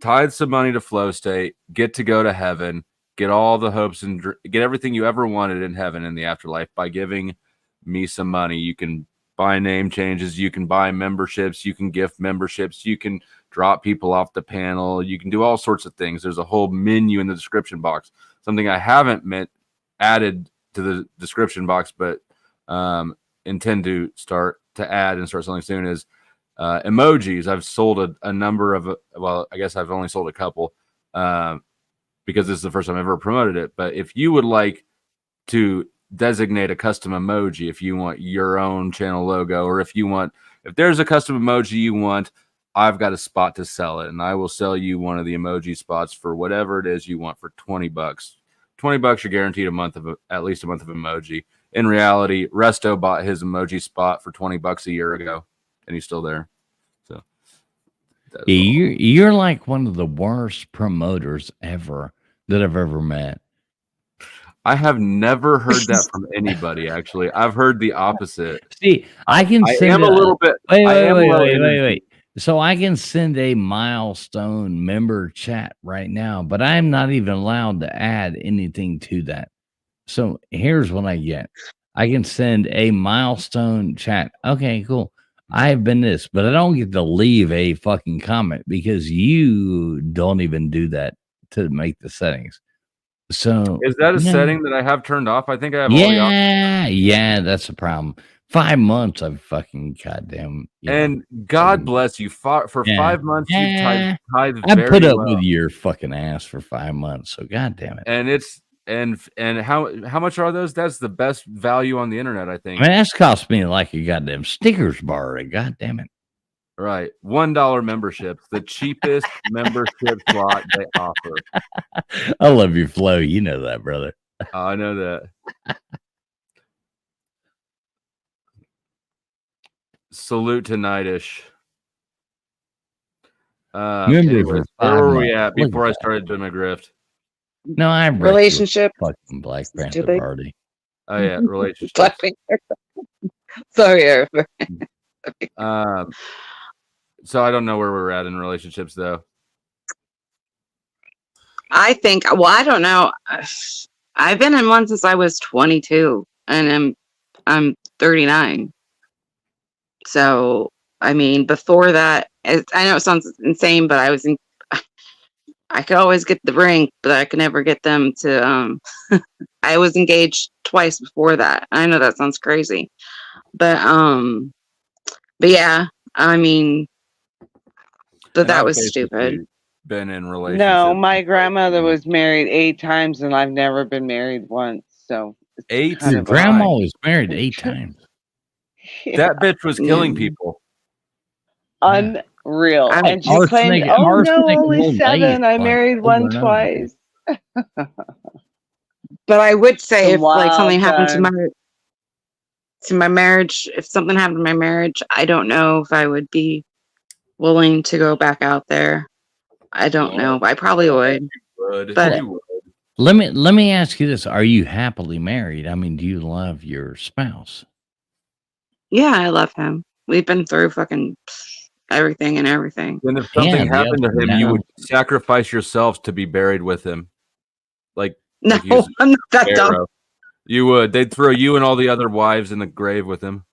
Tithe some money to Flow State. Get to go to heaven. Get all the hopes and get everything you ever wanted in heaven in the afterlife by giving me some money. You can buy name changes. You can buy memberships. You can gift memberships. You can drop people off the panel. You can do all sorts of things. There's a whole menu in the description box. Something I haven't added to the description box, but intend to start to add and start selling soon is emojis. I've sold a number of, well, I guess I've only sold a couple because this is the first time I've ever promoted it. But if you would like to designate a custom emoji, if you want your own channel logo, or if there's a custom emoji you want, I've got a spot to sell it, and I will sell you one of the emoji spots for whatever it is you want for $20. $20, you're guaranteed at least a month of emoji. In reality, Resto bought his emoji spot for $20 a year ago, and he's still there. So you're like one of the worst promoters ever that I've ever met. I have never heard that from anybody. Actually, I've heard the opposite. See, I am a little bit. Wait. So I can send a milestone member chat right now, but I'm not even allowed to add anything to that. So here's what I get. I can send a milestone chat. Okay, cool. I've been this, but I don't get to leave a fucking comment because you don't even do that to make the settings. So Is that a yeah. setting that I have turned off? I think I have all the options. Yeah, that's a problem. 5 months I've fucking goddamn, And God bless you. For 5 months, you've tithed I put very up well. with your fucking ass for 5 months, so god damn it. And it's and how much are those? That's the best value on the internet, I I think. mean, that's cost me like a goddamn Snickers bar, god damn it. Right. $1 memberships, the cheapest membership slot they offer. I love your flow. You know that, brother. I know that. Salute to Nightish. Anyways, where were we at before I started doing my grift? No, I Relationship. Fucking Black Panther party. Oh yeah, relationships. Black Panther. Sorry, Eric. So I don't know where we're at in relationships, though. I think. Well, I don't know. I've been in one since I was 22, and I'm 39. So I mean, before that, I know it sounds insane, but I could always get the ring, but I could never get them to. I was engaged twice before that. I know that sounds crazy, but yeah, I mean, but that was stupid. Been in relationships. No, my grandmother was married 8 times, and I've never been married once. So 8. Your grandma was married 8 times. That bitch was killing people. Unreal. And she claimed, "Oh no, only 7. I married one twice." But I would say, if like Wild something happened to times. my marriage, if something happened to my marriage, I don't know if I would be willing to go back out there. I don't know. I probably would. But Let me ask you this: are you happily married? I mean, do you love your spouse? yeah, I love him. We've been through fucking everything and everything. Then if something happened to him, you would sacrifice yourself to be buried with him. Like no, I'm not that dumb. You would. They'd throw you and all the other wives in the grave with him.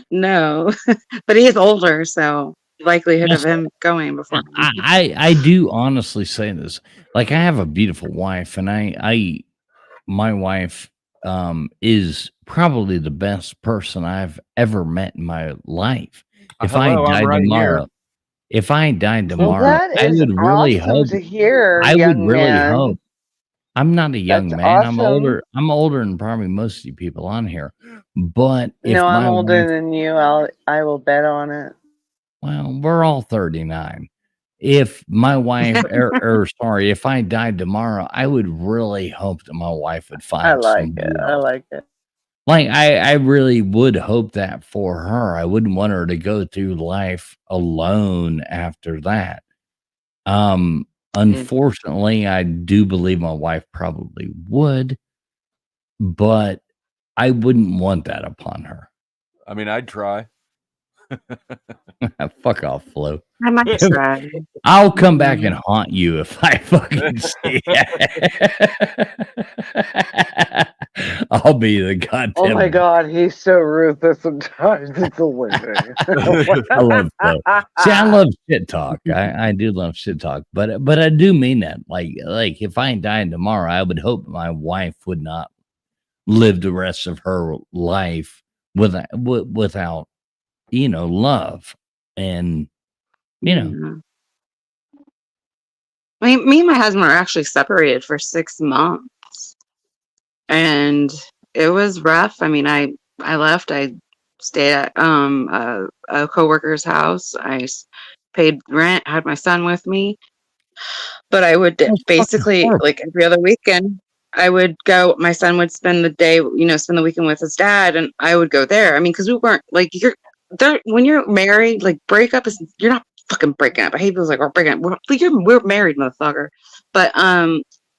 No, but he is older, so likelihood of him going before. I do honestly say this. Like, I have a beautiful wife, and my wife is probably the best person I've ever met in my life. If I died tomorrow, I would really hope to hear. I would young really man. hope. I'm not a young That's man. awesome. I'm older than probably most of you people on here. But if No, I'm my older wife, than you. I will bet on it. well, we're all 39. If my wife, sorry, if I died tomorrow, I would really hope that my wife would find I like somebody it. else. I like it. Like, I really would hope that for her. I wouldn't want her to go through life alone after that. Unfortunately, I do believe my wife probably would, but I wouldn't want that upon her. I mean, I'd try. Fuck off, Flo. I might try. I'll come back and haunt you if I fucking see I'll be the goddamn. Oh my God, he's so ruthless sometimes. It's amazing. I love Flo. See, I love shit talk. I do love shit talk, but I do mean that. Like if I died tomorrow, I would hope my wife would not live the rest of her life without love, and I mean, me and my husband were actually separated for 6 months, and it was rough. I mean, I left. I stayed at a coworker's house. I paid rent. Had my son with me, but I would basically, like, every other weekend, I would go. My son would spend the day, spend the weekend with his dad, and I would go there. I mean, because we weren't like you're there when you're married. Like, breakup is you're not fucking breaking up. I hate people like we're breaking up. We're married, motherfucker. But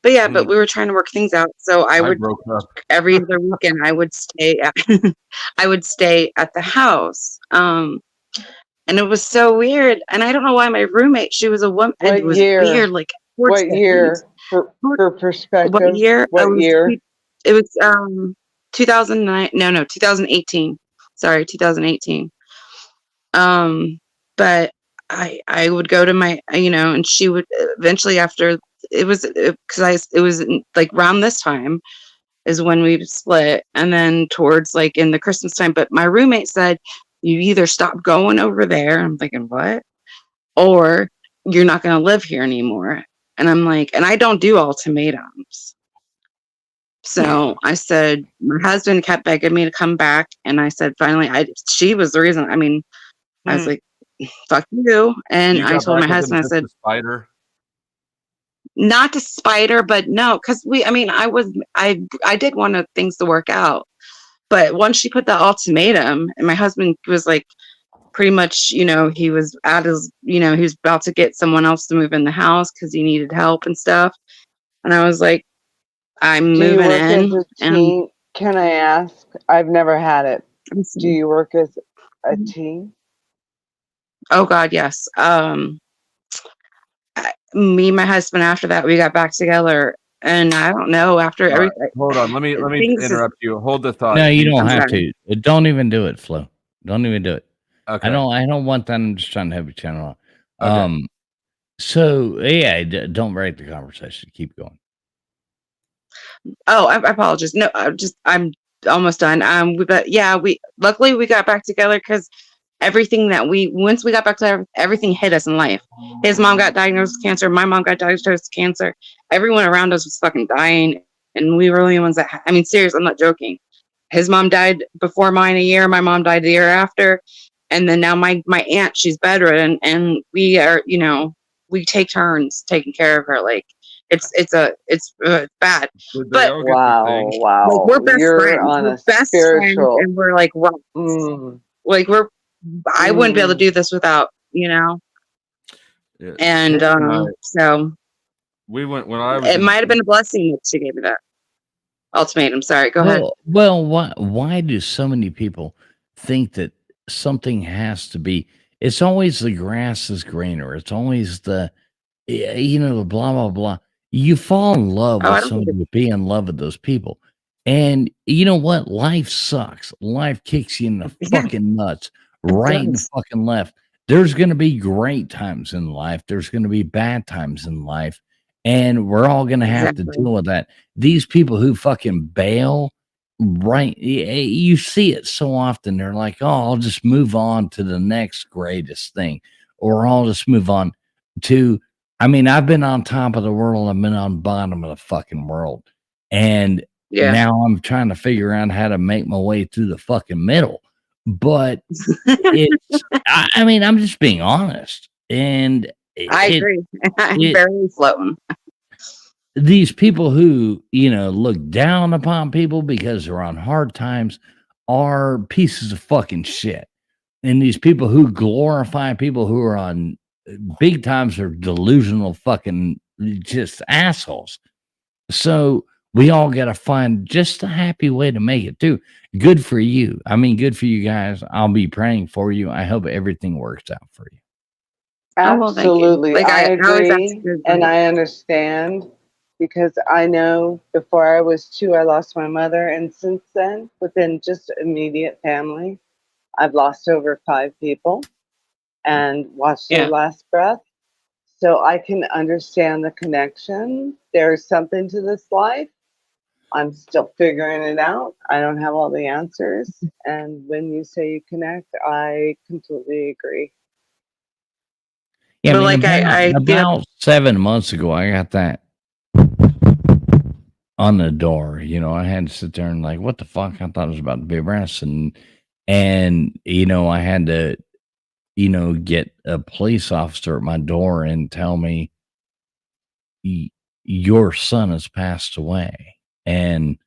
yeah, but we were trying to work things out. So I would every other weekend I would stay at I would stay at the house. And it was so weird. And I don't know why my roommate, she was a woman. It was weird. Like, what year? For perspective. What year? What year? It was 2009. No, 2018. Sorry, 2018. But I would go to my, and she would eventually, after it was because it was like around this time is when we split, and then towards like in the Christmas time. But my roommate said, you either stop going over there. I'm thinking, what? Or you're not going to live here anymore. And I'm like, and I don't do ultimatums. So I said, my husband kept begging me to come back. And I said, finally, she was the reason. I mean, I was like, fuck you. And I told my husband, I said, spider. not to spite her, but no, because I did want things to work out. But once she put that ultimatum, and my husband was like, pretty much, he was at his, he was about to get someone else to move in the house because he needed help and stuff. And I was like, I'm Do you moving work as in. a And team? Can I ask? I've never had it. Do you work as a team? oh God, yes. Me and my husband, after that, we got back together. And I don't know, after All right, everything. hold on. Let me interrupt you. Hold the thought. No, you don't I'm have sorry. to. Don't even do it, Flo. Don't even do it. Okay. I don't want that. I'm just trying to have a channel on. Okay. So yeah, don't break the conversation. Keep going. Oh, I apologize. No, I'm almost done. But yeah, luckily we got back together because everything that once we got back together, everything hit us in life. His mom got diagnosed with cancer. My mom got diagnosed with cancer. Everyone around us was fucking dying, and we were the only ones that. I mean, serious. I'm not joking. His mom died before mine a year. My mom died the year after, and then now my aunt, she's bedridden, and we are, we take turns taking care of her. Like it's bad. But Wow, like we're best you're friends. on We're a best friends, spiritual. and we're like like I wouldn't be able to do this without, Yeah, and Shannon and I, so we went when I was it might have been a blessing that she gave me that ultimatum. Sorry, go ahead. Well, why do so many people think that something has to be? It's always the grass is greener. It's always the the blah blah blah. You fall in love Oh, I with don't think somebody, be in love with those people, and you know what? Life sucks. Life kicks you in the fucking nuts, right and does. fucking left. There's going to be great times in life. There's going to be bad times in life, and we're all going to have to Exactly. deal with that. These people who fucking bail, right? You see it so often. They're like, "Oh, I'll just move on to the next greatest thing," or "I'll just move on to." I mean, I've been on top of the world. I've been on bottom of the fucking world, and Yeah. now I'm trying to figure out how to make my way through the fucking middle. But it's, I mean, I'm just being honest, and I agree. I'm it barely floating. these people who look down upon people because they're on hard times are pieces of fucking shit, and these people who glorify people who are on big times are delusional fucking just assholes. So we all got to find just a happy way to make it too. Good for you. I mean, good for you guys. I'll be praying for you. I hope everything works out for you. Oh, well, thank you. Absolutely. Like I I always ask agree you and advice. I understand because I know before I was 2, I lost my mother. And since then, within just immediate family, I've lost over 5 people and watched their Yeah. last breath. So I can understand the connection. There's something to this life. I'm still figuring it out. I don't have all the answers. And when you say you connect, I completely agree. Yeah, But I mean, like I about 7 months ago, I got that on the door. I had to sit there and like, what the fuck? I thought it was about to be arrest, and I had to get a police officer at my door and tell me your son has passed away, and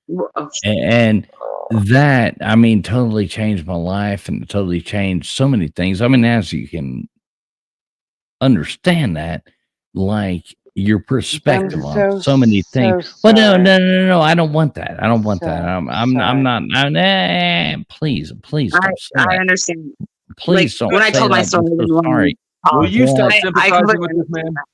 that, I mean, totally changed my life and totally changed so many things. I mean, as you can understand that, like your I'm perspective on so, so many things. so Well, no, sorry. I don't want that. I don't want that. So I'm sorry. not. Please don't say I that. understand. Please don't When I say told my that. story, I'm I so didn't want to sorry. Will you stop I sympathizing completely with this man? understand that.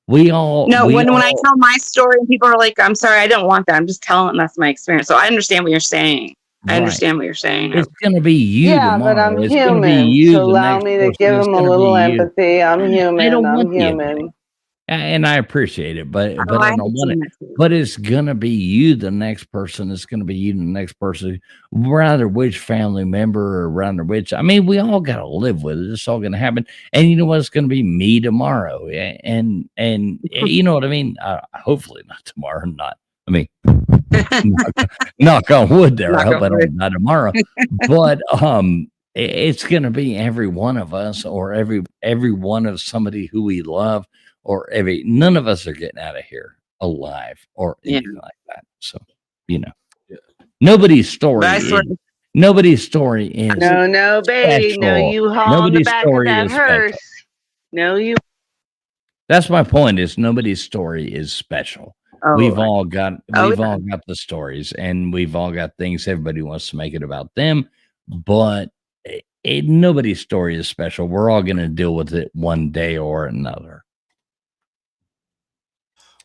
We all, No, when I tell my story, people are like, "I'm sorry, I don't want that." I'm just telling that's my experience. So I understand what you're saying. I right. understand what you're saying. It's gonna be you Yeah, but I'm tomorrow. It's gonna be human. you So the allow next me to person. give It's him a gonna be little you. empathy. I'm I human. don't I'm want the empathy. human. And I appreciate it, but Oh, I I don't had want seen it. that too. But it's gonna be you, the next person. It's gonna be you, the next person. Rather which family member or rather which. I mean, we all gotta live with it. It's all gonna happen. And you know what? It's gonna be me tomorrow. And you know what I mean. Hopefully not tomorrow. Not. I mean, knock on wood. There. I Knock hope on I wood. don't die tomorrow. But it's gonna be every one of us, or every one of somebody who we love. Or none of us are getting out of here alive or Yeah. anything like that. So, nobody's story But I swear, is nobody's story is No, baby. No, special. you haul in the Nobody's back of story that is special. hearse. No, you. That's my point. Is nobody's story is special. Oh, We've all got oh, we've yeah. all got the stories, and we've all got things. Everybody wants to make it about them, but nobody's story is special. We're all going to deal with it one day or another.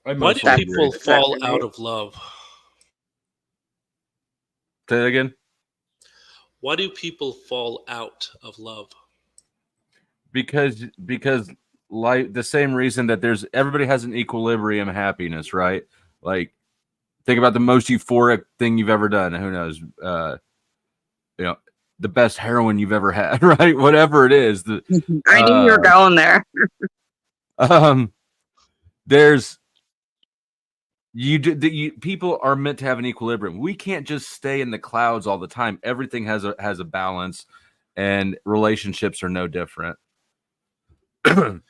Why do people fall out of love? Say that again. Why do people fall out of love? Because like the same reason that everybody has an equilibrium happiness, right? Like think about the most euphoric thing you've ever done. Who knows? The best heroin you've ever had, right? Whatever it is. I knew you were going there. There's people are meant to have an equilibrium. We can't just stay in the clouds all the time. Everything has a balance, and relationships are no different. But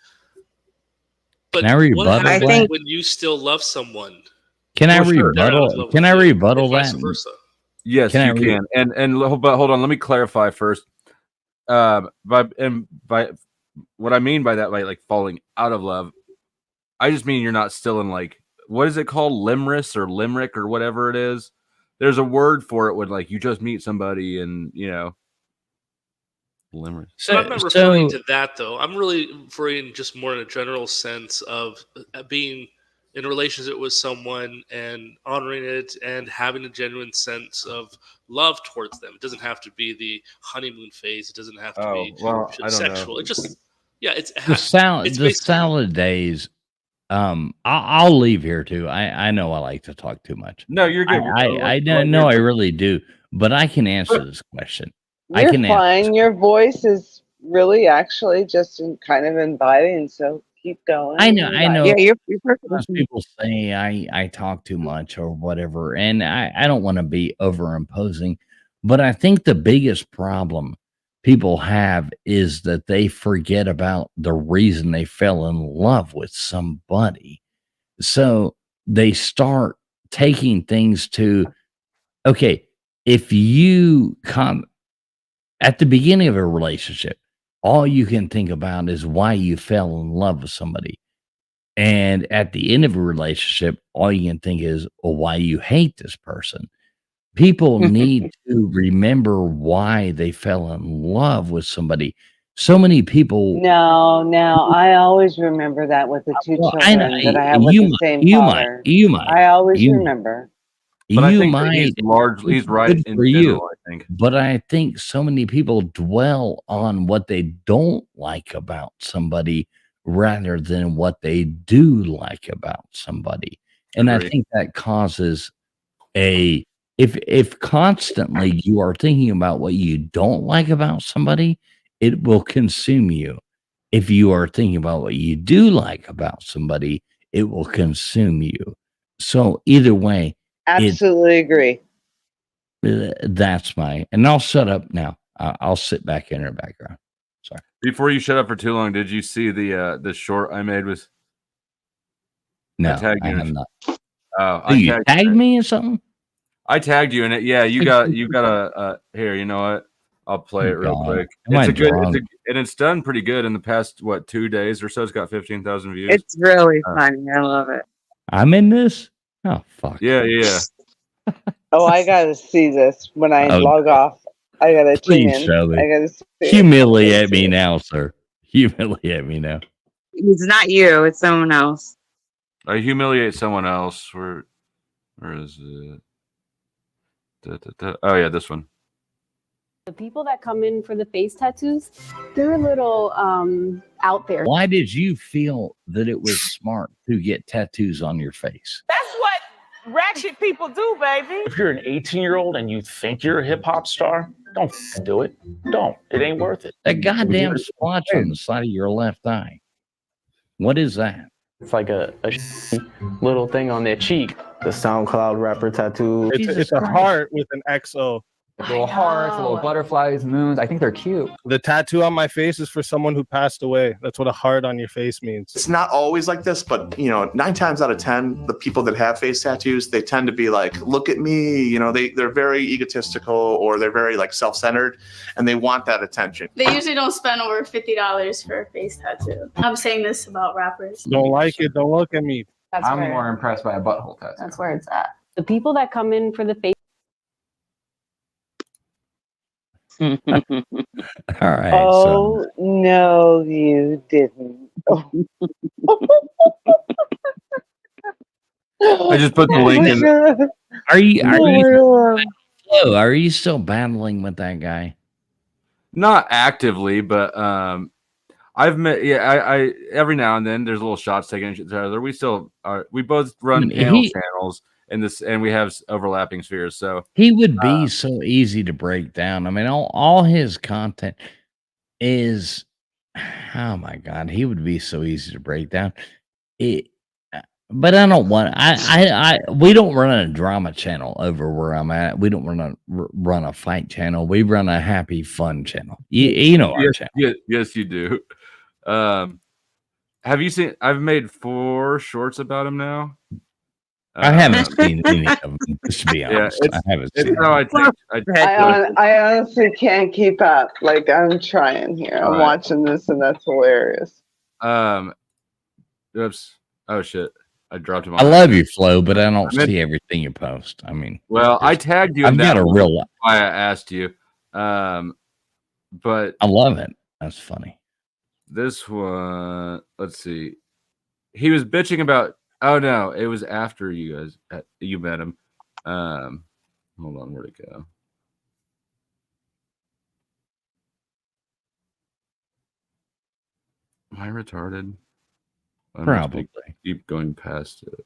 I what rebuttal happens that? when you still love someone? Can I For sure, they're out of rebuttal? love Can with I you, rebuttal and vice that? versa. Yes, Can I you can. But hold on, let me clarify first. By what I mean by that, by like falling out of love, I just mean you're not still in like, what is it called, limerick or limerick or whatever it is. There's a word for it when like you just meet somebody and limerick. But I'm not referring to that though. I'm really referring just more in a general sense of being in a relationship with someone and honoring it and having a genuine sense of love towards them. It doesn't have to be the honeymoon phase. It doesn't have to be well, I don't sexual. know. It just it's the basically salad days. I'll leave here too. I know I like to talk too much. No, you're good. I know I really do, but I can answer this question. I You're can answer. fine. Your voice is really actually just kind of inviting. So keep going. I know. Yeah, you're Sometimes people say I talk too much or whatever, and I don't want to be overimposing, but I think the biggest problem people have is that they forget about the reason they fell in love with somebody. So they start taking things to, okay, if you come at the beginning of a relationship, all you can think about is why you fell in love with somebody. And at the end of a relationship, all you can think is, well, why you hate this person. People need to remember why they fell in love with somebody. So many people. No, I always remember that with the two Well, children that I have with the same father. I always remember. But I You think that might. he's right Good in for you. general, I think. But I think so many people dwell on what they don't like about somebody rather than what they do like about somebody. And I Agree. think that causes if constantly you are thinking about what you don't like about somebody, it will consume you. If you are thinking about what you do like about somebody, it will consume you. So either way, Absolutely agree. that's and I'll shut up now. I'll sit back in her background. Sorry. Before you shut up for too long, did you see the short I made with? No, I tagged you. I have not. Oh, You tagged me in something? I tagged you in it. Yeah, you got a here. You know what? I'll play it real quick. Am I It's a good, drunk? and it's done pretty good in the past 2 days or so. It's got 15,000 views. It's really funny. I love it. I'm in this? Oh fuck. Yeah. Oh, I gotta see this when I Oh, log off. I gotta tune please in. show me. I gotta see it. Humiliate me now, sir. Humiliate me now. It's not you. It's someone else. I humiliate someone else. Where is it? Oh yeah, this one. The people that come in for the face tattoos, they're a little out there. Why did you feel that it was smart to get tattoos on your face? That's what ratchet people do, baby. If you're an 18-year-old and you think you're a hip hop star, don't do it. Don't. It ain't worth it. That goddamn splotch on the side of your left eye. What is that? It's like a little thing on their cheek. The SoundCloud rapper tattoo. It's a heart with an XO. Little hearts, little butterflies, moons. I think they're cute. The tattoo on my face is for someone who passed away. That's what a heart on your face means. It's not always like this, but 9 times out of 10, the people that have face tattoos, they tend to be like, look at me. They're very egotistical, or they're very like self-centered, and they want that attention. They usually don't spend over $50 for a face tattoo. I'm saying this about rappers. Don't like it, don't look at me. I'm more impressed by a butthole tattoo. That's where it's at. The people that come in for the face. All right. Oh, no, you didn't. I just put the link in. Are you still battling with that guy? Not actively, but I've met. Yeah, I every now and then there's little shots taken at each other. We still are. We both run channels. And we have overlapping spheres, so he would be so easy to break down. I mean, all his content is, oh my god, he would be so easy to break down. But I don't want. We don't run a drama channel over where I'm at. We don't run a fight channel. We run a happy, fun channel. You know our channel. Yes, you do. Have you seen? I've made 4 shorts about him now. I haven't seen any of them, just to be honest. I haven't seen them. I honestly can't keep up. Like, I'm trying here. I'm watching this, and that's hilarious. Oops. Oh, shit. I dropped him. I love you, Flo, but I don't see everything you post. I mean, well, I tagged you. I've got a real life. Why I asked you. But I love it. That's funny. This one, let's see. He was bitching about. Oh no, it was after you met him. Hold on, where'd it go? Am I retarded? Probably. Keep going past it.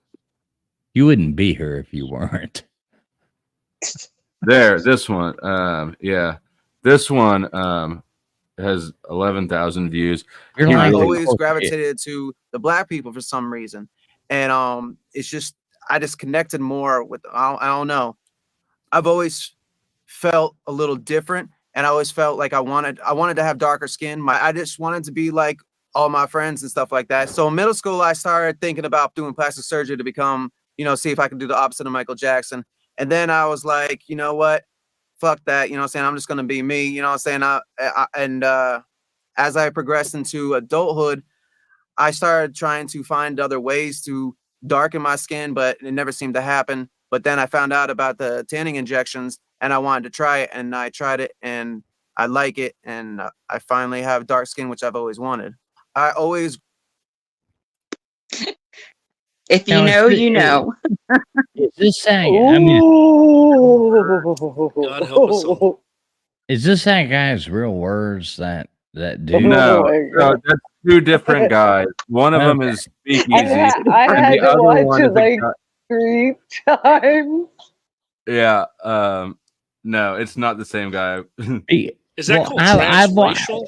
You wouldn't be here if you weren't. There, this one. Yeah, this one has 11,000 views. I always gravitated to the black people for some reason. And it's just I just connected more with I don't know. I've always felt a little different, and I always felt like I wanted to have darker skin. I just wanted to be like all my friends and stuff like that. So in middle school, I started thinking about doing plastic surgery to become, see if I could do the opposite of Michael Jackson. And then I was like, you know what? Fuck that. You know what I'm saying? I'm just gonna be me. You know what I'm saying? As I progressed into adulthood, I started trying to find other ways to darken my skin, but it never seemed to happen. But then I found out about the tanning injections, and I wanted to try it, and I tried it, and I like it, and I finally have dark skin, which I've always wanted. I always. If you know, you know. Is this saying? I mean, God help us all. Is this that guy's real words that do? No, that's 2 different guys. One of them is Speakeasy. I had to watch it like 3 times. Yeah. No, it's not the same guy. Is that called transracial?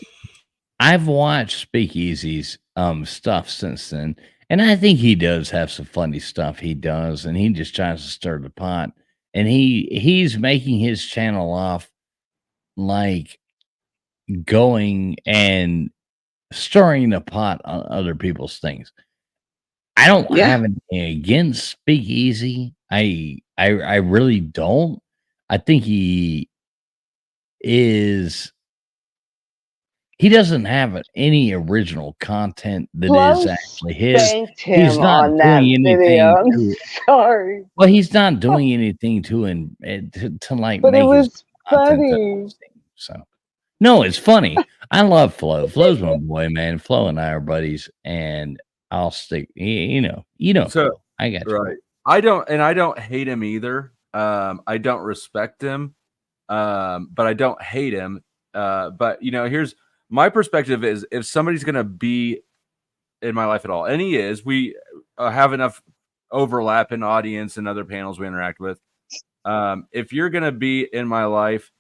I've watched Speakeasy's stuff since then, and I think he does have some funny stuff he does, and he just tries to stir the pot. And he's making his channel off like going and stirring the pot on other people's things. I don't have anything against Speakeasy. I really don't. I think he doesn't have any original content that is actually his. He's not doing anything. Sorry. Well, he's not doing anything to like. But make it was his content funny. So, no, it's funny. I love Flo. Flo's my boy, man. Flo and I are buddies, and I'll stick. You know. So I got you. Right. I don't hate him either. I don't respect him. but I don't hate him. But here's my perspective: is if somebody's gonna be in my life at all, and he is, we have enough overlap in audience and other panels we interact with. If you're gonna be in my life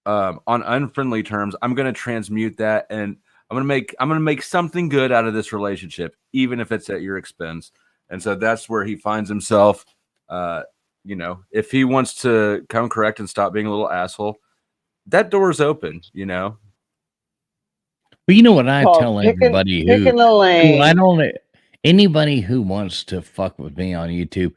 on unfriendly terms, I'm gonna transmute that, and I'm gonna make something good out of this relationship, even if it's at your expense. And so that's where he finds himself. If he wants to come correct and stop being a little asshole, that door's open. But you know what I tell everybody anybody who wants to fuck with me on YouTube,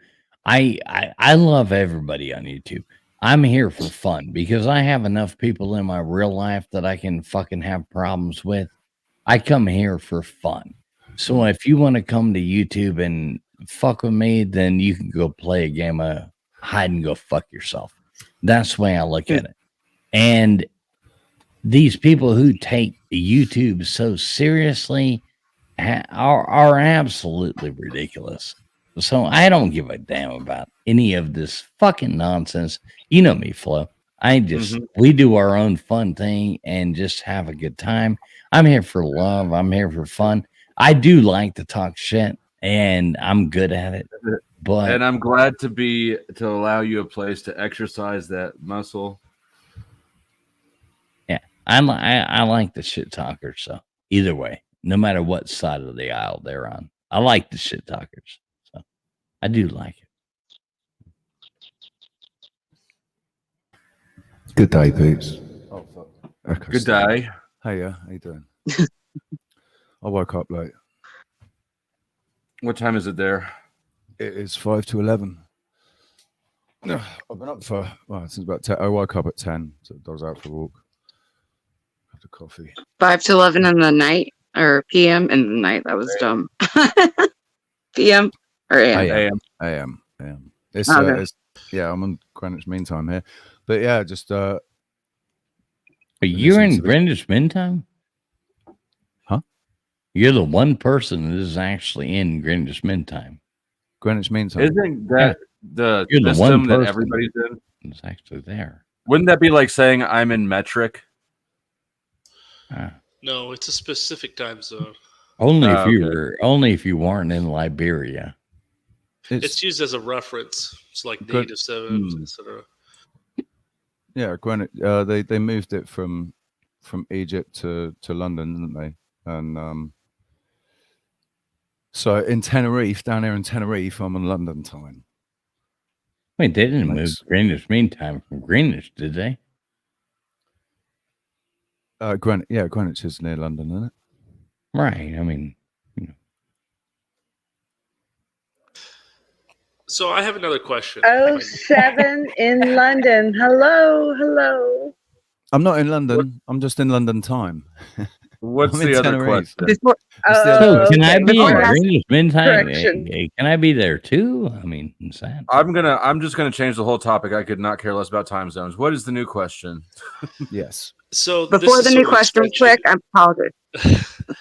I love everybody on YouTube. I'm here for fun because I have enough people in my real life that I can fucking have problems with. I come here for fun. So if you want to come to YouTube and fuck with me, then you can go play a game of hide and go fuck yourself. That's the way I look at it. And these people who take YouTube so seriously are absolutely ridiculous. So I don't give a damn about any of this fucking nonsense. You know me, Flo. We do our own fun thing and just have a good time. I'm here for love. I'm here for fun. I do like to talk shit, and I'm good at it. And I'm glad to allow you a place to exercise that muscle. Yeah, I like the shit talkers. So either way, no matter what side of the aisle they're on, I like the shit talkers. So I do like it. Good day, peeps. Oh, fuck. Good day. Hey, how you doing? I woke up late. What time is it there? It is 5 to 11. I've been up since about 10. I woke up at 10, so I was out for a walk. After coffee. 5 to 11 in the night or PM in the night. That was dumb. PM or AM? AM. It's, Okay. I'm on Greenwich Mean Time here. But yeah, just But you're in Greenwich Mean Time? Huh? You're the one person that is actually in Greenwich Mean Time. Greenwich Mean Time. Isn't that the You're system the one that person everybody's in? It's actually there. Wouldn't that be like saying I'm in metric? No, it's a specific time zone. Only if you weren't in Liberia. It's used as a reference. It's like native 7, etc. Yeah, Greenwich. They moved it from Egypt to London, didn't they? And so in Tenerife, down here in Tenerife, I'm on London time. Wait, they didn't move Greenwich Mean Time from Greenwich, did they? Greenwich is near London, isn't it? Right. I mean, So I have another question. 07 in London. Hello. I'm not in London. I'm just in London time. What's I'm in the other Tenerife. question? Can I be in Greenwich Mean Time? Correction. Can I be there too? I mean, it's that. I'm just gonna change the whole topic. I could not care less about time zones. What is the new question? Yes. So before the new question, quick, I apologize.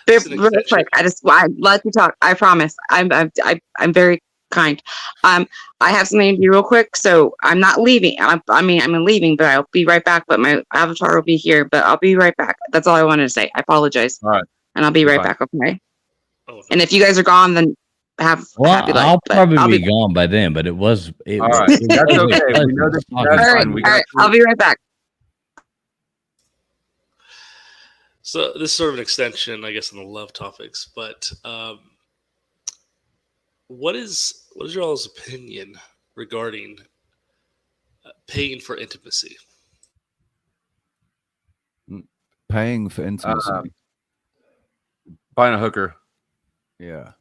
Really quick, I'd like to talk. I promise. I'm very kind. I have something to do real quick, so I'm not leaving. I'm leaving, but I'll be right back. But my avatar will be here, but I'll be right back. That's all I wanted to say. I apologize. All right, and I'll be right back. Okay. And if you guys are gone, then have happy life. I'll but probably be gone by then. But it was. All right, that's okay. We know that. All right. I'll be right back. So this is sort of an extension, I guess, on the love topics. But what is your all's opinion regarding paying for intimacy? Paying for intimacy. Buying a hooker. Yeah.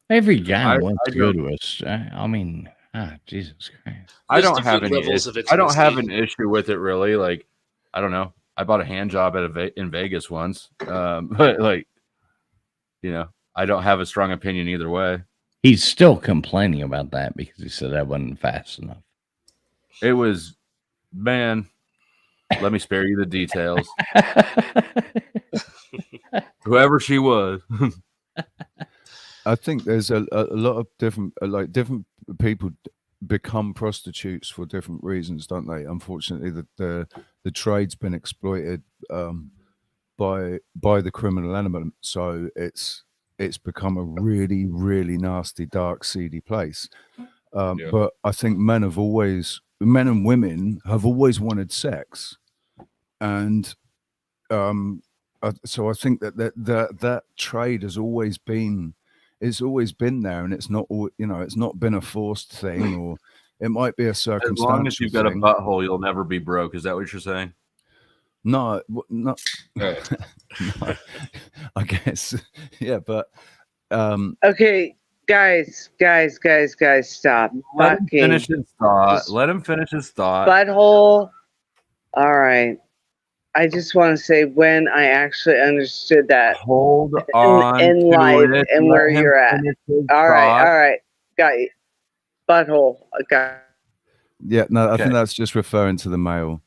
Every guy wants to go to us. I mean, Jesus Christ. I don't have an issue with it really. Like, I don't know. I bought a hand job in Vegas once, but like, I don't have a strong opinion either way. He's still complaining about that because he said that wasn't fast enough. It was, man. Let me spare you the details. Whoever she was. I think there's a lot of different people become prostitutes for different reasons, don't they? Unfortunately, the trade's been exploited by the criminal element, so it's become a really, really nasty, dark, seedy place. But I think men and women have always wanted sex, and so I think that trade has always been. It's always been there, and it's not, it's not been a forced thing, or it might be a circumstantial As long as you've got thing. a butthole, you'll never be broke. Is that what you're saying? No, no, Oh. no, I guess, yeah, but Okay, guys, stop. Let him Fucking finish his thought. Let him finish his thought. butthole. All right. I just want to say when I actually understood that Hold on in to life it. and Let where him you're at. finish his All thought. right, got you. Butthole, got. yeah, no, I Okay. think that's just referring to the male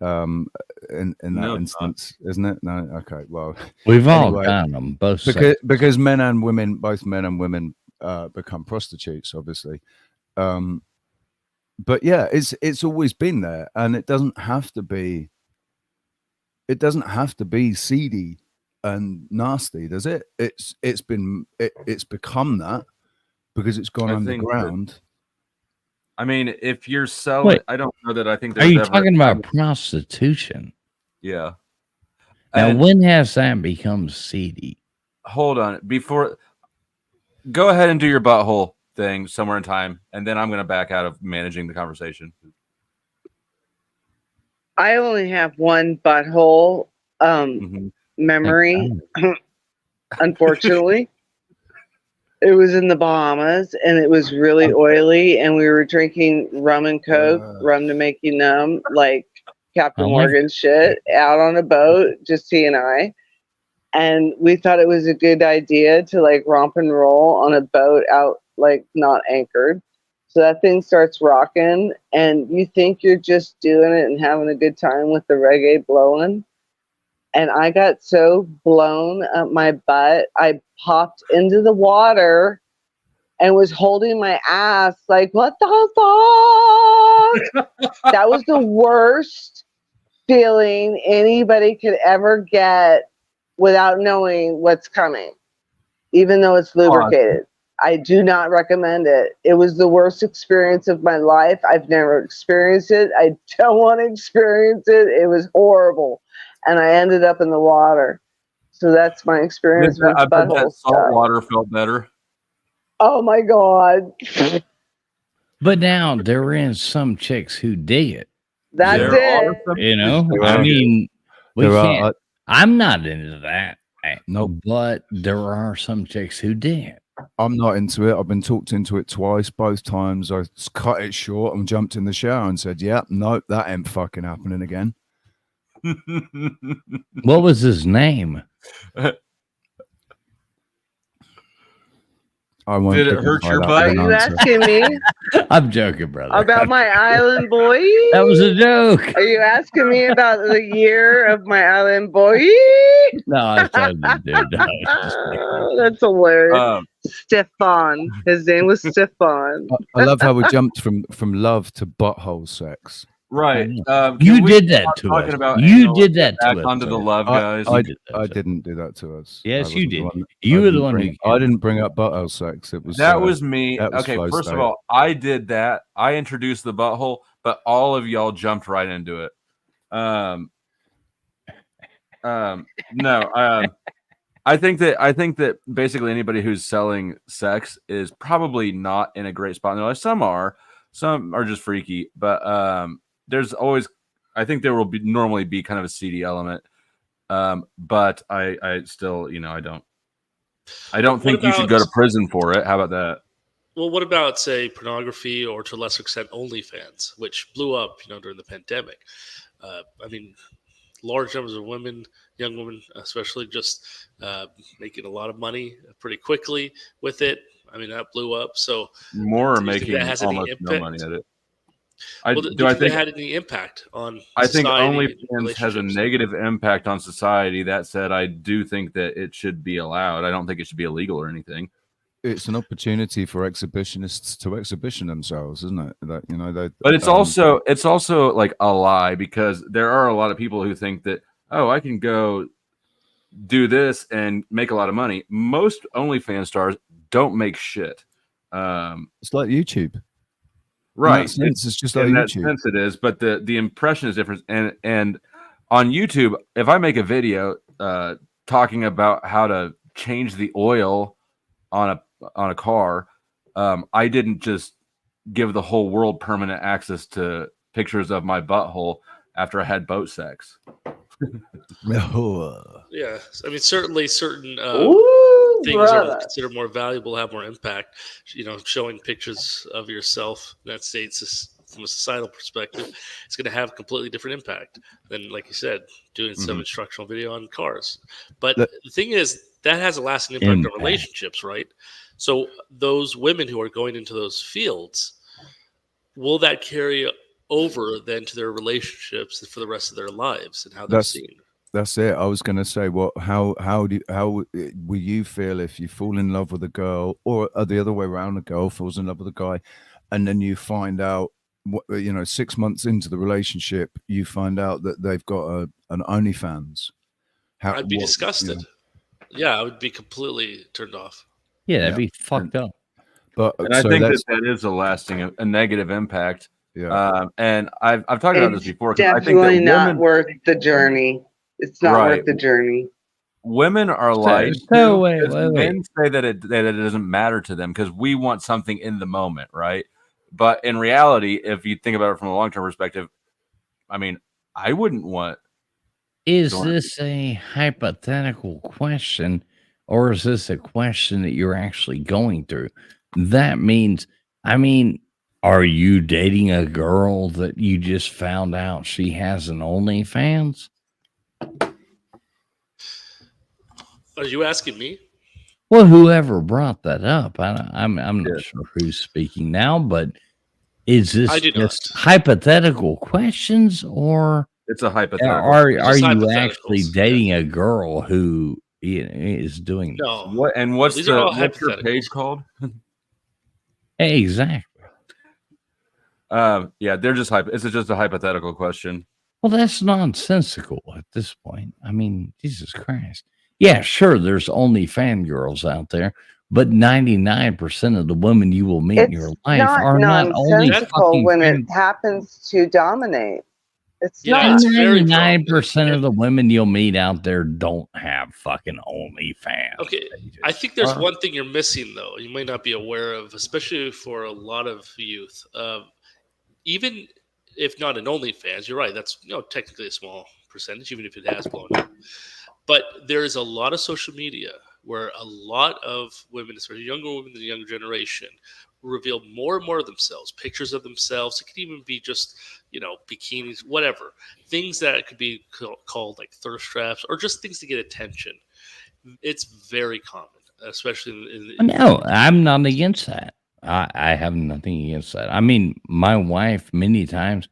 in that No, it's not. instance, isn't it? No, okay, well, We've all anyway, done them, both because men and women, both men and women, become prostitutes, obviously. But yeah, it's always been there, and it doesn't have to be. It doesn't have to be seedy and nasty, does it? It's become that because it's gone I think that- underground. I mean, if you're selling, Wait, I don't know that I think are there's you ever. talking about prostitution? Yeah. Now, And when has that become seedy? hold on. Before, go ahead and do your butthole thing somewhere in time, and then I'm going to back out of managing the conversation. I only have one butthole memory, unfortunately. It was in the Bahamas, and it was really oily, and we were drinking rum and coke, rum to make you numb, like Captain I like Morgan shit, out on a boat, just he and I. And we thought it was a good idea to like romp and roll on a boat out, like not anchored. So that thing starts rocking, and you think you're just doing it and having a good time with the reggae blowing. And I got so blown up my butt, I popped into the water and was holding my ass like, what the fuck? That was the worst feeling anybody could ever get without knowing what's coming, even though it's lubricated. I do not recommend it. It was the worst experience of my life. I've never experienced it. I don't want to experience it. It was horrible. And I ended up in the water. So that's my experience with I bet that butthole salt stuff. water felt better. Oh my God. But now there is some chicks who dig it. That's There it. You know, There I are. mean, we There can't. are. I'm not into that. Nope. But there are some chicks who dig it. I'm not into it. I've been talked into it twice. Both times I cut it short and jumped in the shower and said, "Yeah, no, that ain't fucking happening again." What was his name? I won't. Did it hurt dignify your that butt? with Are an you answer. asking me I'm joking, brother. about my island boy? That was a joke. Are you asking me about the year of my island boy? No, I was trying to do that. That's hilarious. Stefan. His name was Stefan. I love how we jumped from love to butthole sex. Right. You can we did that stop to talking us. about You anal did and that get to back us, onto the sir. love, guys. I didn't do that to us. Yes, I you wasn't the did. one- You I were the didn't one bring- who. I didn't bring up butthole sex. It was That was me. that was Okay, flow first state. of all, I did that. I introduced the butthole, but all of y'all jumped right into it. No. I think that basically anybody who's selling sex is probably not in a great spot in their life. Some are just freaky, but there's always, I think there will normally be kind of a seedy element. But I still, I don't think you should go to prison for it. How about that? Well, what about, say, pornography or to a lesser extent OnlyFans, which blew up, during the pandemic? I mean, large numbers of women, young women especially, just making a lot of money pretty quickly with it. I mean, that blew up. So More are do you think making that has any almost no money impact? at it. Well, do you think that had any impact on I think society and OnlyFans has a relationships? negative impact on society. That said, I do think that it should be allowed. I don't think it should be illegal or anything. it's an opportunity for exhibitionists to exhibition themselves, isn't it? That But it's also like a lie, because there are a lot of people who think that, oh, I can go do this and make a lot of money. Most OnlyFans stars don't make shit. It's like YouTube, right? In that sense, it's just like in that YouTube. sense it is, but the impression is different. And on YouTube, if I make a video talking about how to change the oil on a car, I didn't just give the whole world permanent access to pictures of my butthole after I had boat sex. Yeah, I mean, certainly certain Ooh, things are brother. considered more valuable, have more impact. You know, showing pictures of yourself in that state, from a societal perspective, it's going to have completely different impact than, like you said, doing some instructional video on cars. But the thing is, that has a lasting impact on relationships, right? So those women who are going into those fields, will that carry over then to their relationships for the rest of their lives and how they're seen? That's it. I was going to say, how will you feel if you fall in love with a girl, or the other way around, a girl falls in love with a guy, and then you find out, 6 months into the relationship, you find out that they've got an OnlyFans. I'd be disgusted. Yeah, I would be completely turned off. Yeah, that'd be fucked up. But and I think that is a lasting, a negative impact. Yeah. And I've talked about this before. I think Definitely that not women, worth the journey. It's not Right. worth the journey. women are So- lied so to, wait, 'cause wait, men say that it doesn't matter to them because we want something in the moment, right? But in reality, if you think about it from a long-term perspective, I mean, I wouldn't want. Is Go on. this a hypothetical question, or is this a question that you're actually going through? That means, I mean, are you dating a girl that you just found out she has an OnlyFans? Are you asking me? Well, whoever brought that up, I'm not sure who's speaking now, but is this I do just hypothetical questions, or It's a hypothetical. are It's are just you hypotheticals, actually dating a girl who is doing this? No. What's These are all what's your hypotheticals. page called? Exactly. Yeah, they're just it's just a hypothetical question. Well, that's nonsensical at this point. I mean, Jesus Christ. Yeah, sure, there's only fangirls out there, but 99% of the women you will meet in your It's life not are not only nonsensical fucking when fangirls. it happens to dominate. It's Yeah, not. it's very 99% of the women you'll meet out there don't have fucking OnlyFans. Okay, I think there's one thing you're missing, though, you might not be aware of, especially for a lot of youth. Even if not an OnlyFans, you're right, that's technically a small percentage, even if it has blown up. But there is a lot of social media where a lot of women, especially younger women in the younger generation, reveal more and more of themselves, pictures of themselves. It could even be just, bikinis, whatever. Things that could be called like thirst traps or just things to get attention. It's very common, especially in No, I'm not against that. I have nothing against that. I mean, my wife, many times,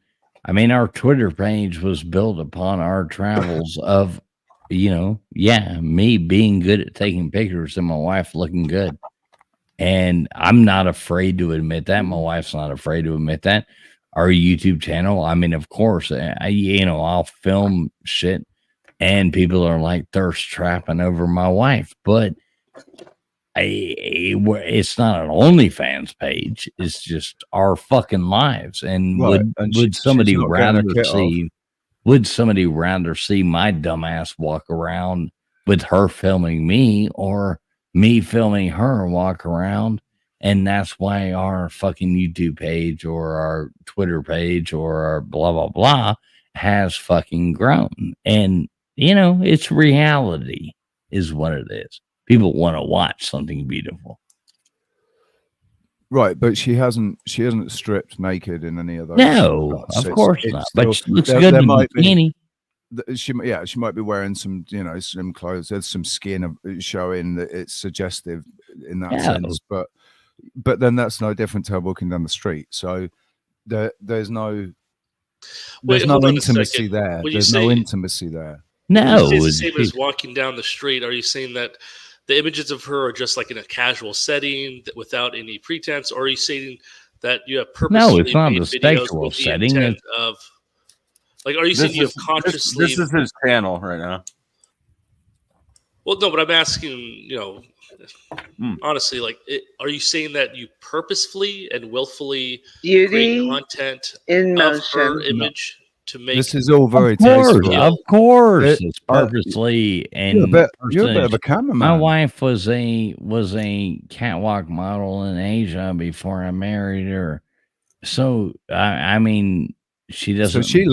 our Twitter page was built upon our travels of, me being good at taking pictures and my wife looking good. And I'm not afraid to admit that. My wife's not afraid to admit that. Our YouTube channel, of course, I'll film shit and people are like thirst trapping over my wife, but it's not an OnlyFans page. It's just our fucking lives. And Right, would somebody she's not getting rather the kit off. see? Would somebody rather see my dumbass walk around with her filming me, or me filming her walk around? And that's why our fucking YouTube page or our Twitter page or our blah blah blah has fucking grown. And it's reality, is what it is. People want to watch something beautiful. Right, but she hasn't stripped naked in any of those. No, shots. of course It's not. But still- she looks there- good there in a might be- bikini. She might be wearing some some clothes. There's some skin showing that it's suggestive in that Yeah. sense, but then that's no different to her walking down the street. So there's no hold on a intimacy second. there. When you There's say- no intimacy there. When No, you say it's the same as walking down the street, are you saying that the images of her are just like in a casual setting without any pretense, or are you saying that you have purposely No, it's not made a videos sexual with the setting. intent of, like, are you saying you have consciously? This is his channel right now. Well, no, but I'm asking, honestly, like, are you saying that you purposefully and willfully create Beauty content in of her motion. image to make? This is all very Of course, tasteful. of course, It- it's purposely you're a and bit, you're a bit of percentage. a cameraman. My wife was a catwalk model in Asia before I married her, so I mean, she So doesn't. she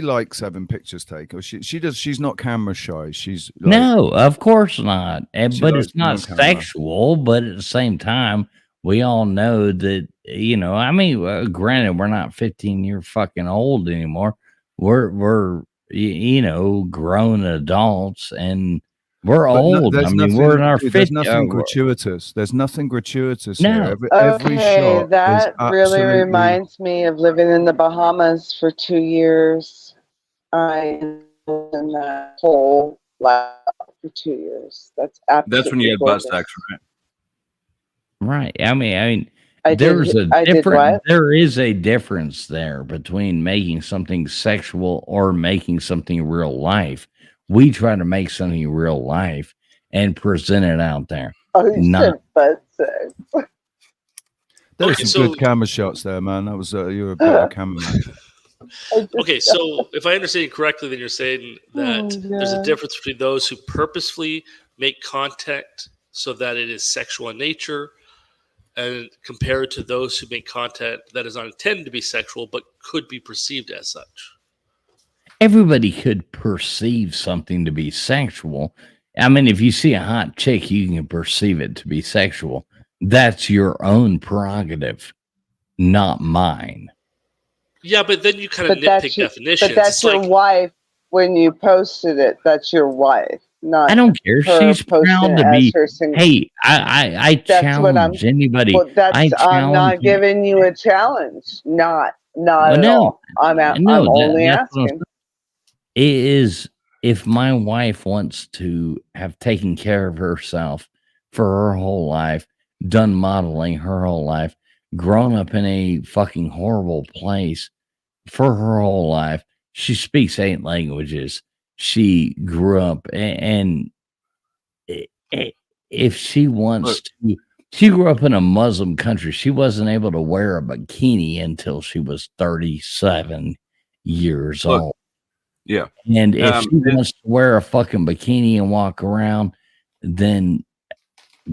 likes having pictures taken. She does. She's not camera shy. She's like, No, of course not. She But likes it's not on camera. sexual. But at the same time, we all know that, I mean, granted, we're not 15-year fucking old anymore. We're grown adults, and we're But old. there's I mean, nothing. we're in our Dude, there's 50s. nothing gratuitous. There's nothing gratuitous No. here. Every Okay, shot that is really absolutely. reminds me of living in the Bahamas for 2 years. I lived in that whole life for 2 years. That's absolutely That's when you had butt gorgeous. sex, right? Right. I mean, I did what? there is a difference there between making something sexual or making something real life. We try to make something real life and present it out there. Oh, you Not said butt sex. There were Okay, some so- good camera shots there, man. That was you're a bit of a cameraman. Okay, so if I understand you correctly, then you're saying that there's a God. difference between those who purposefully make content so that it is sexual in nature, and compared to those who make content that is not intended to be sexual but could be perceived as such. everybody could perceive something to be sexual. I mean, if you see a hot chick, you can perceive it to be sexual. That's your own prerogative, not mine. Yeah, but then you kind of nitpick definitions. But that's It's your like, wife when you posted it. That's your wife, not. I don't care. her She's posting proud it to as be. her single- Hey, I That's what I'm. challenge anybody. Well, that's I I'm not challenge you. giving you a challenge. Not Well, at no, all. I'm no, only that's what I'm asking. It is if my wife wants to have taken care of herself for her whole life, done modeling her whole life, grown up in a fucking horrible place for her whole life. She speaks 8 languages. She grew up and if she wants to, she grew up in a Muslim country. She wasn't able to wear a bikini until she was 37 years Look, old. Yeah. And if she wants to wear a fucking bikini and walk around, then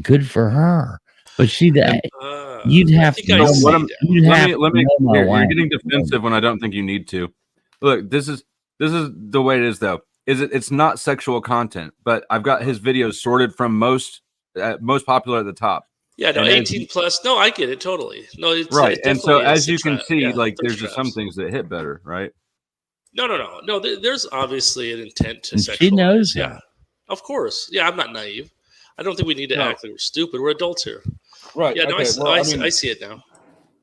good for her. But you'd have to know. You'd have to let me. know my You're wife. getting defensive when I don't think you need to. Look, this is the way it is, though. It's not sexual content, but I've got his videos sorted from most popular at the top. yeah, no, And 18 plus. No, I get it totally. No, it's right, it and so definitely is as you can trap. see, Yeah, like thirst there's just some traps. things that hit better, right? No. There's obviously an intent to And she sexualize. knows Yeah, that. of course. Yeah, I'm not naive. I don't think we need to No. act like we're stupid. We're adults here. Right. Yeah, no, okay, well, I mean, I see it now.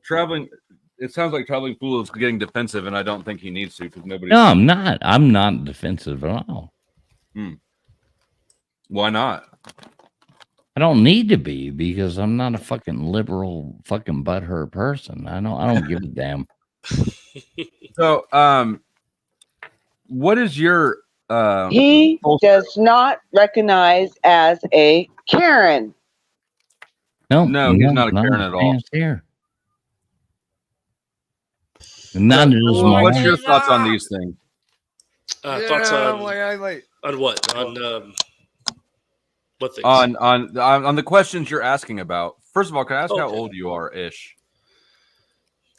Traveling. It sounds like Traveling Fool is getting defensive, and I don't think he needs to because nobody. No, I'm not. I'm not defensive at all. Why not? I don't need to be because I'm not a fucking liberal, fucking butthurt person. I don't give a damn. So, what is your He does not recognize as a Karen. No, he's not a Karen at all. Here. None of What's your thoughts on these things? Thoughts on what? On what things? On the questions you're asking about. First of all, can I ask how Okay. old you are, ish?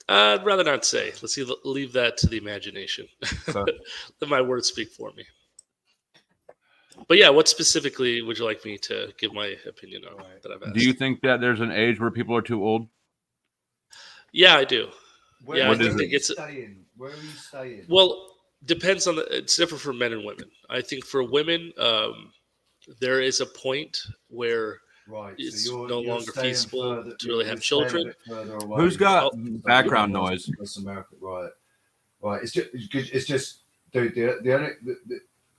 I'd rather not say. Let's see. Leave that to the imagination. Let my words speak for me. But yeah, what specifically would you like me to give my opinion on that I've asked? Do you think that there's an age where people are too old? Yeah, I do. Where I are think you it's staying? Where are you staying? well, depends on it's different for men and women. I think for women, there is a point where it's no longer feasible to really have children. Who's got background noise? America, right. It's just, dude. The only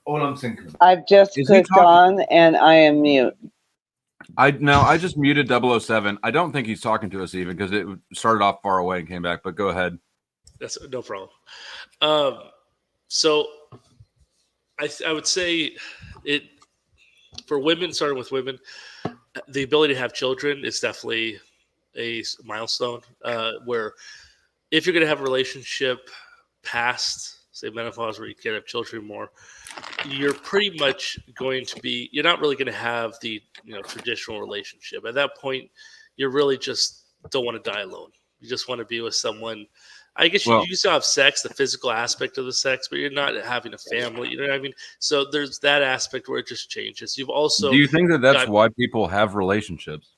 all I'm thinking. I've just Is he clicked talking- on and I am mute. I just muted 007. I don't think he's talking to us even because it started off far away and came back. But go ahead. That's no problem. So I would say it for women, starting with women, the ability to have children is definitely a milestone where if you're going to have a relationship past, say, menopause where you can't have children anymore, you're pretty much going to be, you're not really going to have the traditional relationship. At that point, you really just don't want to die alone. You just want to be with someone. I guess you can still have sex, the physical aspect of the sex, but you're not having a family. You know what I mean? So there's that aspect where it just changes. You've also. Do you think that that's why people have relationships?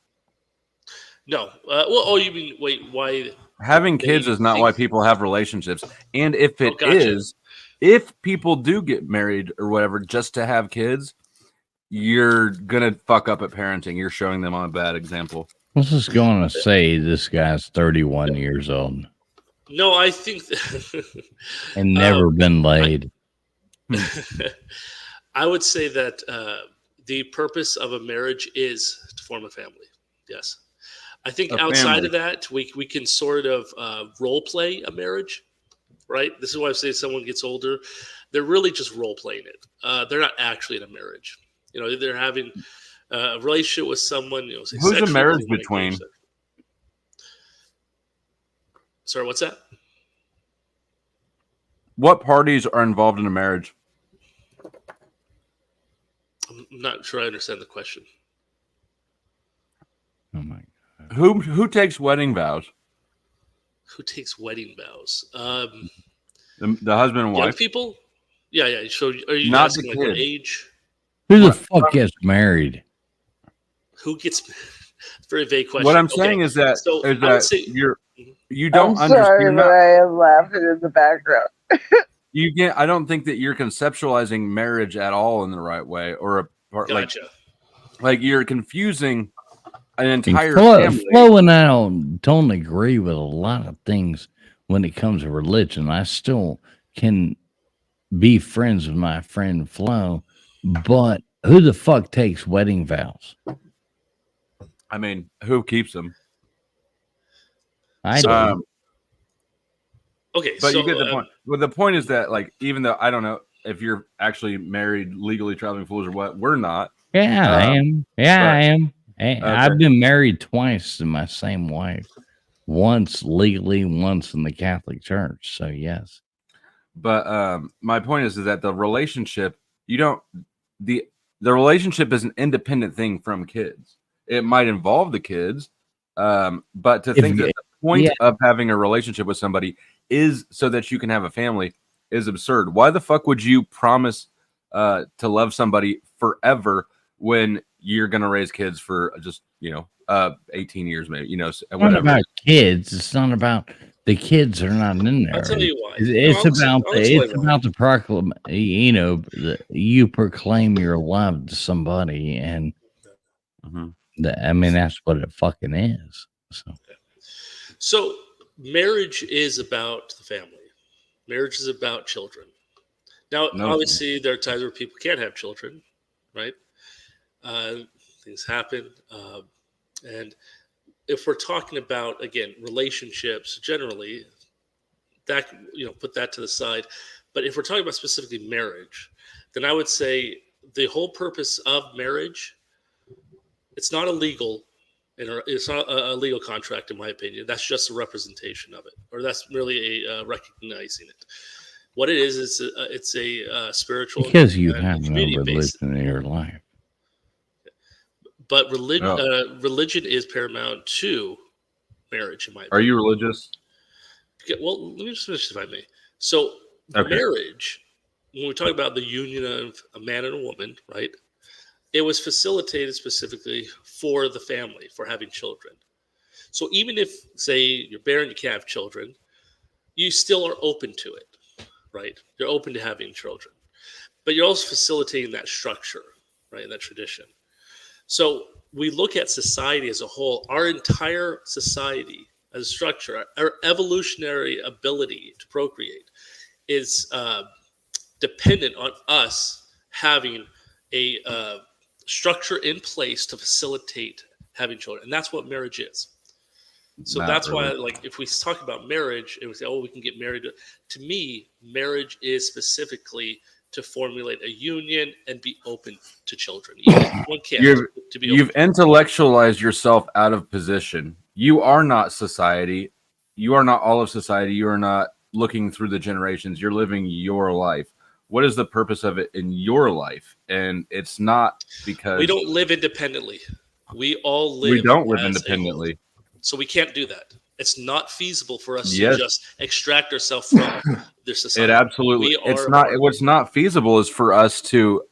No. You mean why? Having kids is not why people have relationships. And if it is, if people do get married or whatever just to have kids, you're gonna fuck up at parenting. You're showing them a bad example. I was just going to say this guy's 31 years old. No, I think and never been laid. I would say that the purpose of a marriage is to form a family. Yes. I think outside of that, we can sort of role play a marriage, right? This is why I say someone gets older, they're really just role playing it. They're not actually in a marriage. They're having a relationship with someone. Say who's a marriage between? Sorry, what's that? What parties are involved in a marriage? I'm not sure I understand the question. Oh my God. Who takes wedding vows? Who takes wedding vows? The husband and young wife. People? Yeah. So are you not asking the like what kid. age? Who the fuck gets married? Who gets very vague question. What I'm saying is that you don't I'm sorry, understand. but I am laughing in the background. I don't think that you're conceptualizing marriage at all in the right way, or Gotcha. like you're confusing an entire Flo family. and I don't agree with a lot of things when it comes to religion. I still can be friends with my friend Flo, but who the fuck takes wedding vows? I mean, who keeps them? I do. Okay, but so, you get the point. Well, the point is that, like, even though I don't know if you're actually married, legally traveling fools or what, we're not. Yeah, I am. Yeah, I am. Okay. I've been married twice to my same wife. Once legally, once in the Catholic Church. So yes. But my point is that the relationship, the relationship is an independent thing from kids. It might involve the kids, but to think that the point of having a relationship with somebody is so that you can have a family is absurd. Why the fuck would you promise to love somebody forever when you're going to raise kids for just 18 years, maybe, It's whatever. not about kids. It's not about the kids are not in there. I'll tell you why. It's about the proclamation. You proclaim your love to somebody, and that's what it fucking is. So marriage is about the family. Marriage is about children. Now, obviously, there are times where people can't have children, right? Things happen. And if we're talking about, again, relationships generally, that put that to the side. But if we're talking about specifically marriage, then I would say the whole purpose of marriage, it's not illegal. It's not a legal contract, in my opinion. That's just a representation of it, or that's merely a recognizing it. What it is it's a spiritual because you have no religion in your life. But religion is paramount to marriage, in my opinion. Are you religious? Well, let me just finish if I may. So marriage, when we talk about the union of a man and a woman, right? It was facilitated specifically for the family, for having children. So even if, say, you're barren, you can't have children, you still are open to it, right? You're open to having children. But you're also facilitating that structure, right, that tradition. So we look at society as a whole. Our entire society as a structure, our evolutionary ability to procreate is dependent on us having a structure in place to facilitate having children, and that's what marriage is. So Not that's why, really. like, if we talk about marriage and we say, "Oh, we can get married," to me, marriage is specifically to formulate a union and be open to children. One can't to be You've open. intellectualized yourself out of position. You are not society. You are not all of society. You are not looking through the generations. You're living your life. What is the purpose of it in your life? And it's not because We don't live independently. We all live. we don't live as a independently. whole. So we can't do that. It's not feasible for us Yes. to just extract ourselves from their society. It absolutely. We It's are not. part of What's not feasible is for us to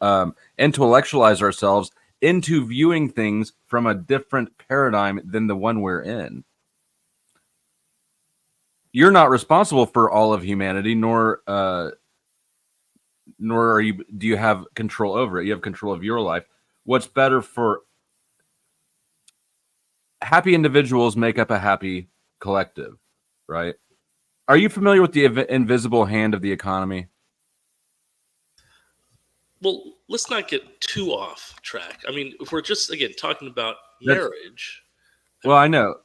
intellectualize ourselves into viewing things from a different paradigm than the one we're in. You're not responsible for all of humanity, nor are you. Do you have control over it? You have control of your life. What's better for happy individuals make up a happy collective, right? Are you familiar with the invisible hand of the economy? Well, let's not get too off track. I mean, if we're just again talking about That's- marriage, Well, I know.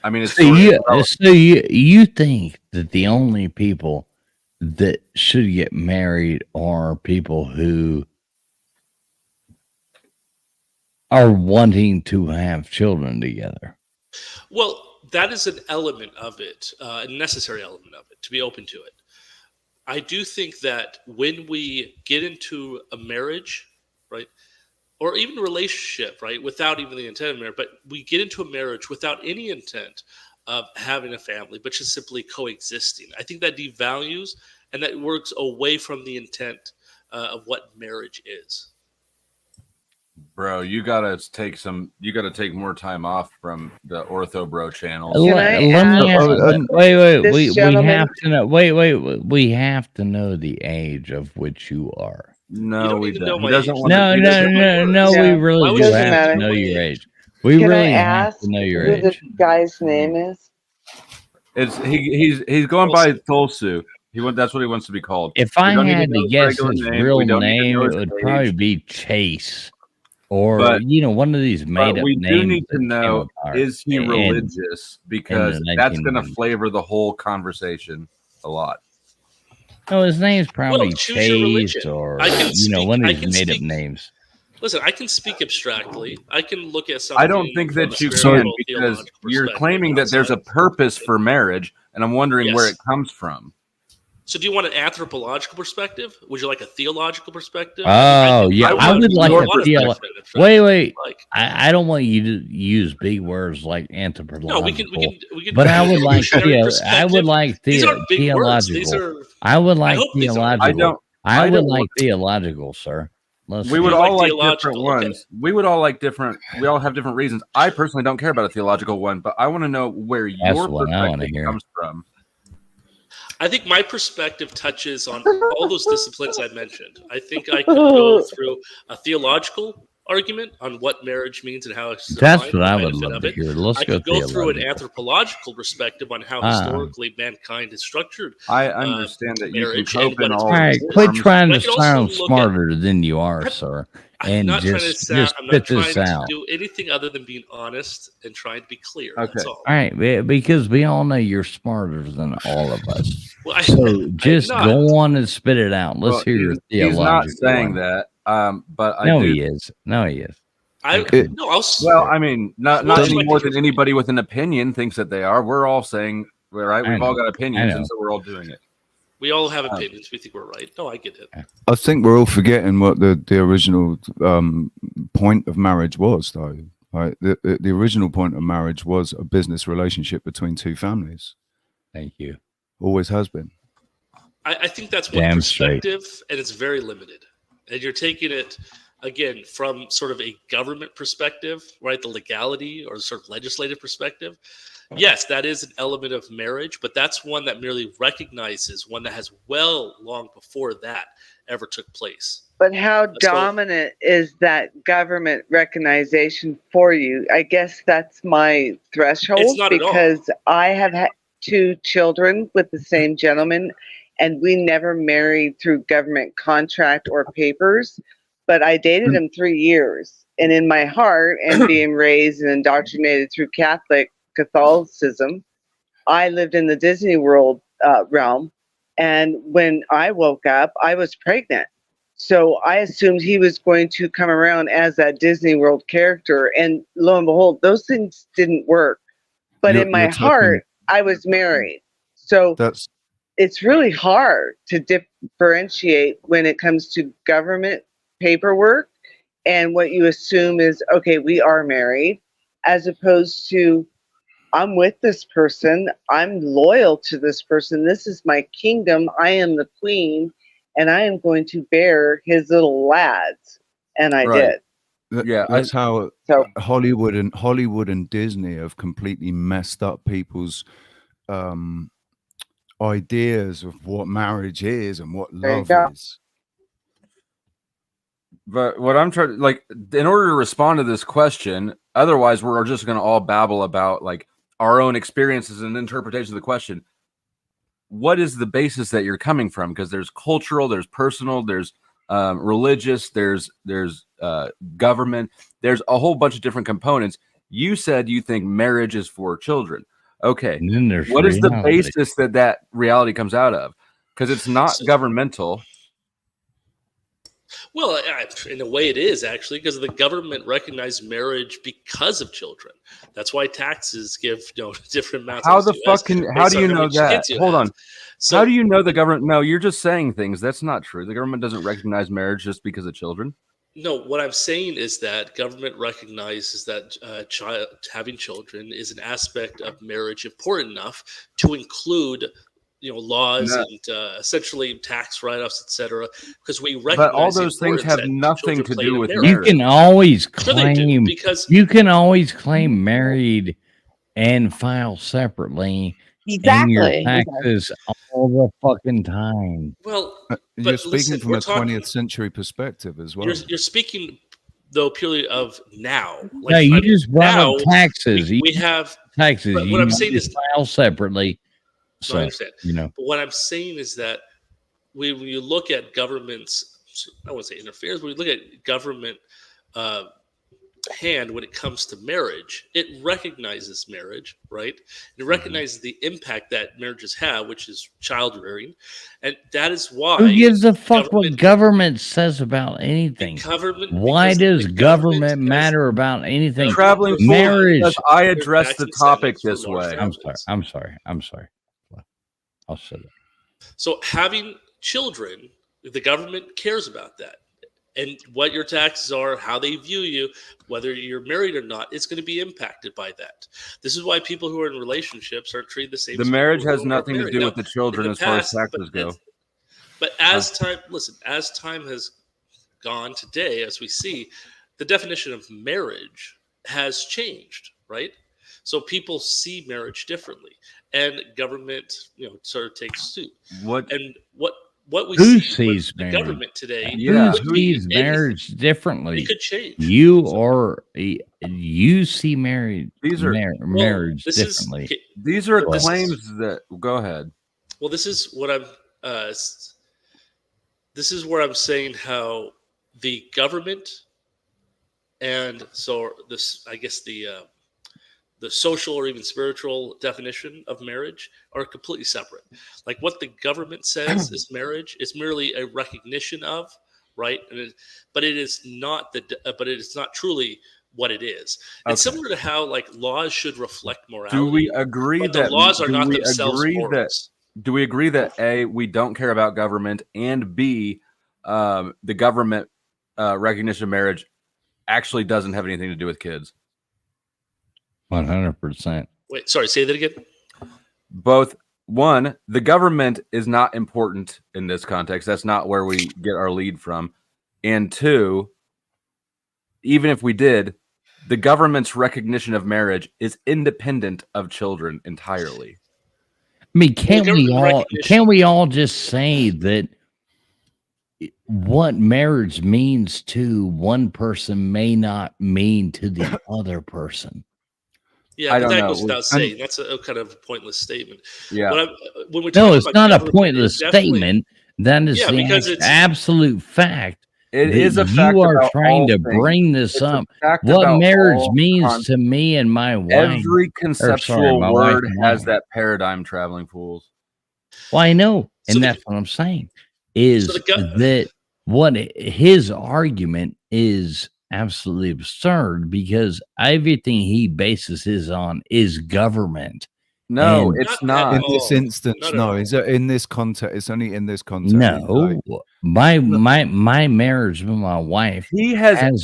I mean, it's So you think that the only people that should get married are people who are wanting to have children together? well, that is an element of it, a necessary element of it, to be open to it. I do think that when we get into a marriage, right, or even a relationship, right, without even the intent of marriage, but we get into a marriage without any intent of having a family, but just simply coexisting. I think that devalues and that works away from the intent of what marriage is. Bro, you gotta take more time off from the Ortho Bro channels. Let me ask, we have to know the age of which you are. No, we don't. my He doesn't age. want to. No, we really Why do would you have matter? to know your age. We Can really I have ask to know your who age. this guy's name is? It's he's going by Thulsu. That's what he wants to be called. If We I don't need had know to his guess regular his name. real We don't need to name, know it his would age. probably be Chase, or But- one of these made up we names. do need to that came know, apart is he in- religious? Because in the that's going to 1990s. flavor the whole conversation a lot. No, his name's probably choose your religion. Chase, or I can one of I these can made up speak- names. Listen, I can speak abstractly. I can look at something. I don't think from that a you can spiritual, because theological you're perspective claiming that there's a outside. purpose for marriage, and I'm wondering where Yes. it comes from. So, do you want an anthropological perspective? Would you like a theological perspective? Oh yeah, I want would like a a lot of theological. perspectives. Wait. Like, I don't want you to use big words like anthropological. no, we can. But I would like evolutionary perspective. These aren't big words. theological. These are. I would like hope these are- theological. I I would don't like want- theological, sir. Let's We would see. all like theological, different ones. We would all like different. We all have different reasons. I personally don't care about a theological one, but I want to know where That's your what I wanna perspective hear. comes from. I think my perspective touches on all those disciplines I mentioned. I think I could go through a theological argument on what marriage means and how it's That's defined, what the I would benefit love of to it. hear. Let's I go could go through an theological. anthropological perspective on how Ah. historically mankind is structured. I understand that you can marriage cope and what in it's all. All right, these quit terms. trying But to I could also sound look at- smarter than you are, sir, I'm and not trying to just sound. I'm not spit trying this to out. do anything other than being honest and trying to be clear. That's all. All right, because we all know you're smarter than all of us. Well, So just not. go on and spit it out. Let's Well, hear your he's not theological saying one. that. But I No, do. he is. No, he is. No, Well, I mean, not Well, any like more the- than anybody with an opinion thinks that they are. We're all saying, right? I We've all know. got opinions, I and know. so we're all doing it. We all have opinions. We think we're right. No, I get it. I think we're all forgetting what the original point of marriage was, though. Right? The original point of marriage was a business relationship between two families. Thank you. Always has been. I think that's one Damn straight. perspective, and it's very limited. And you're taking it again from sort of a government perspective, right? The legality or sort of legislative perspective. Yes, that is an element of marriage, but that's one that merely recognizes one that has long before that ever took place. But how dominant is that government recognition for you? I guess that's my threshold It's not at all. because I have had 2 children with the same gentleman, and we never married through government contract or papers. but I dated him 3 years. And in my heart, and being raised and indoctrinated through Catholicism, I lived in the Disney World realm. And when I woke up, I was pregnant. So I assumed he was going to come around as that Disney World character. And lo and behold, those things didn't work. But in my heart, I was married. So it's really hard to differentiate when it comes to government paperwork and what you assume is, okay, we are married, as opposed to, I'm with this person, I'm loyal to this person, this is my kingdom, I am the queen, and I am going to bear his little lads. And I did. That's how Hollywood and Disney have completely messed up people's ideas of what marriage is and what love is. But what I'm trying to, like, in order to respond to this question, otherwise we're just going to all babble about like our own experiences and interpretation of the question. What is the basis that you're coming from? Because there's cultural, there's personal, there's religious, there's government, there's a whole bunch of different components. You said you think marriage is for children. Okay. And then there's what is the basis that reality comes out of? Because it's not governmental. Well, in a way it is, actually, because the government recognized marriage because of children. That's why taxes give different amounts. How the fuck how do you know that? Hold on. So, how do you know the government? No, you're just saying things. That's not true. The government doesn't recognize marriage just because of children. No, what I'm saying is that government recognizes that having children is an aspect of marriage important enough to include laws and essentially tax write-offs, etc. Because we recognize. But all those things have nothing to do with marriage. You can always claim married and file separately. Exactly. Your taxes all the fucking time. Well, you're speaking from a 20th century perspective as well. You're speaking though purely of now. Like, no, you just brought up taxes. We have taxes. What I'm saying is file separately. So, I understand. But what I'm saying is that when you look at government's, I wouldn't say interference, when you look at government hand when it comes to marriage, it recognizes marriage, right? It recognizes the impact that marriages have, which is child rearing. And that is why. Who gives a fuck what government says about anything? Why does government matter about anything? Traveling marriage. I address the topic this way. I'm sorry. I'll shut up. So having children, the government cares about that. And what your taxes are, how they view you, whether you're married or not, it's going to be impacted by that. This is why people who are in relationships aren't treated the same. The marriage has nothing to do with the children as far as taxes go. But as time has gone today, as we see, the definition of marriage has changed, right? So people see marriage differently, and government, sort of takes suit. What we who see sees the government today? Who sees marriage differently? It could change. You see marriage. Marriage differently. These are claims that. Go ahead. Well, this is what I'm. This is where I'm saying how the government, and so this, I guess the social or even spiritual definition of marriage are completely separate. Like what the government says is marriage is merely a recognition of, right? But it is not but it is not truly what it is. Okay. It's similar to how like laws should reflect morality. Do we agree that the laws are not themselves morals? Do we agree that A, we don't care about government, and B, the government recognition of marriage actually doesn't have anything to do with kids? 100%. Wait, sorry, say that again. Both. One, the government is not important in this context. That's not where we get our lead from. And two, even if we did, the government's recognition of marriage is independent of children entirely. I mean, can't we all just say that what marriage means to one person may not mean to the other person? Yeah, but that goes without saying. That's a kind of pointless statement. Yeah. No, it's not a pointless statement. That is the absolute fact. It that is a fact you are about trying all to things. bring this It's a up. fact What about marriage all means to me and my wife. Every or conceptual sorry, my wife word and has I. that paradigm traveling, fools. Well, I know, and So that's what I'm saying is that what his argument is absolutely absurd because everything he bases his on is government. No, And it's not. In this instance, no. Is it in this context? It's only in this context. no, my marriage with my wife He's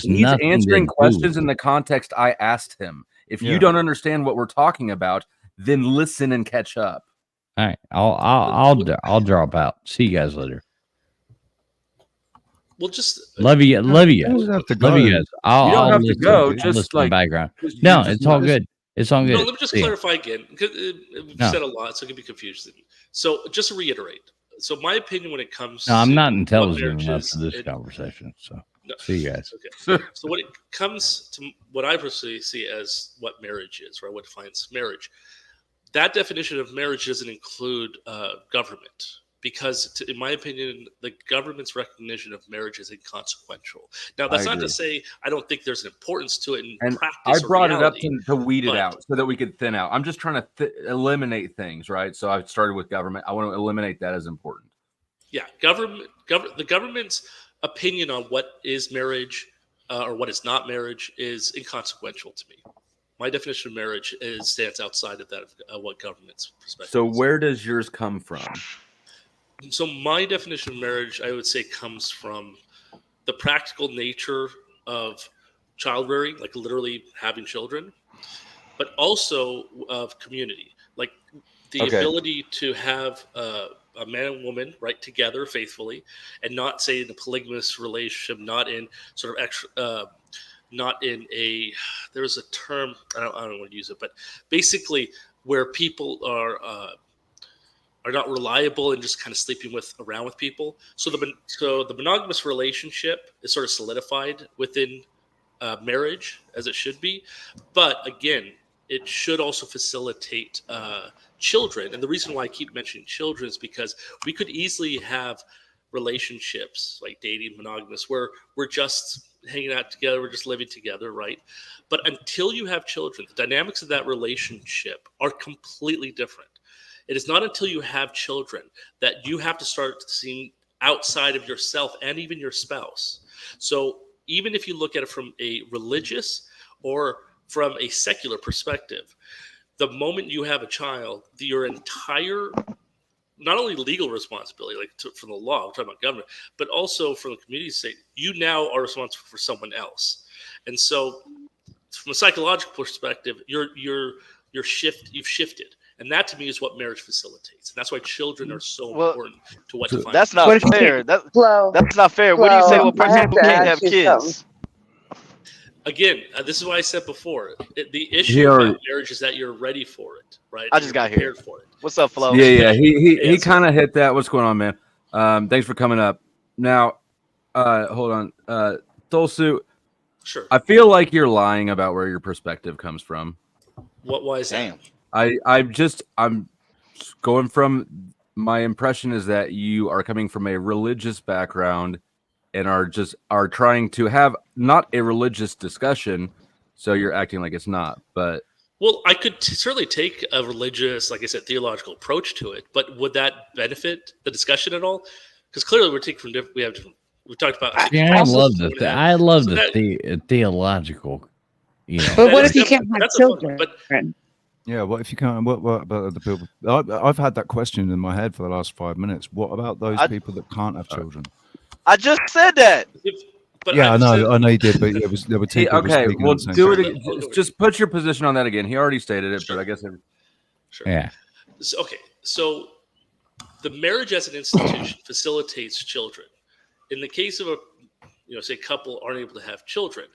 nothing answering to questions do. in the context I asked him. If you Yeah. don't understand what we're talking about, then listen and catch up. All right, I'll drop out. See you guys later. Well, just Love you, love you guys. You don't have to Love you go. guys. I'll You don't have to listen, go, I'll just, listen in like, the background. just- No, you just it's all not- good. It's all good. No, let me just See ya. clarify again because we've No. said a lot, so it can be confusing. So just to reiterate, so my opinion when it comes No, I'm to not what intelligent marriage enough is, for this it- conversation. So No. see you guys. Okay. So when it comes to what I personally see as what marriage is, right? What defines marriage? That definition of marriage doesn't include government because, in my opinion, the government's recognition of marriage is inconsequential. Now, that's I not to agree. say I don't think there's an importance to it in And practice I or brought it up reality. to weed it but- out so that we could thin out. I'm just trying to eliminate things, right? So I started with government. I want to eliminate that as important. Yeah, the government's opinion on what is marriage or what is not marriage is inconsequential to me. My definition of marriage stands outside of that of what government's perspective. So where does yours come from? So my definition of marriage, I would say, comes from the practical nature of child rearing, like literally having children, but also of community, like the Okay. ability to have a man and woman right together faithfully, and not say in a polygamous relationship, not in sort of extra. Not in a, there's a term, I don't want to use it, but basically where people are not reliable and just kind of sleeping around with people. So the monogamous relationship is sort of solidified within marriage as it should be. But again, it should also facilitate children. And the reason why I keep mentioning children is because we could easily have relationships like dating, monogamous, where we're just hanging out together, we're just living together, right? But until you have children, the dynamics of that relationship are completely different. It is not until you have children that you have to start seeing outside of yourself and even your spouse. So even if you look at it from a religious or from a secular perspective, the moment you have a child, your entire not only legal responsibility, from the law, we're talking about government, but also from the community state, you now are responsible for someone else. And so from a psychological perspective, you've shifted. And that to me is what marriage facilitates. And that's why children are so important to what defines. That's not fair. That's not fair. What do you say to a person who can't have kids? Again, this is what I said before. The issue about marriage is that you're ready for it, right? I just got here. For it. What's up, Flo? Yeah. He kind of hit that. What's going on, man? Thanks for coming up. Now, hold on. Dolsu, sure. I feel like you're lying about where your perspective comes from. Why is that? I'm going from my impression is that you are coming from a religious background and are trying to have not a religious discussion, so you're acting like it's not. But well, I could certainly take a religious, like I said, theological approach to it, but would that benefit the discussion at all? Because clearly we're taking from different. We talked about. I love the theological. You know, but what if you can't have children? Yeah, what if you can't? What about other people? I've had that question in my head for the last 5 minutes. What about those people that can't have children? I just said that. I know you did, but there were two people okay, speaking well, at the same do time. it. Just put your position on that again. He already stated it, but I guess. Sure. Yeah. So the marriage as an institution facilitates children. In the case of say couple aren't able to have children,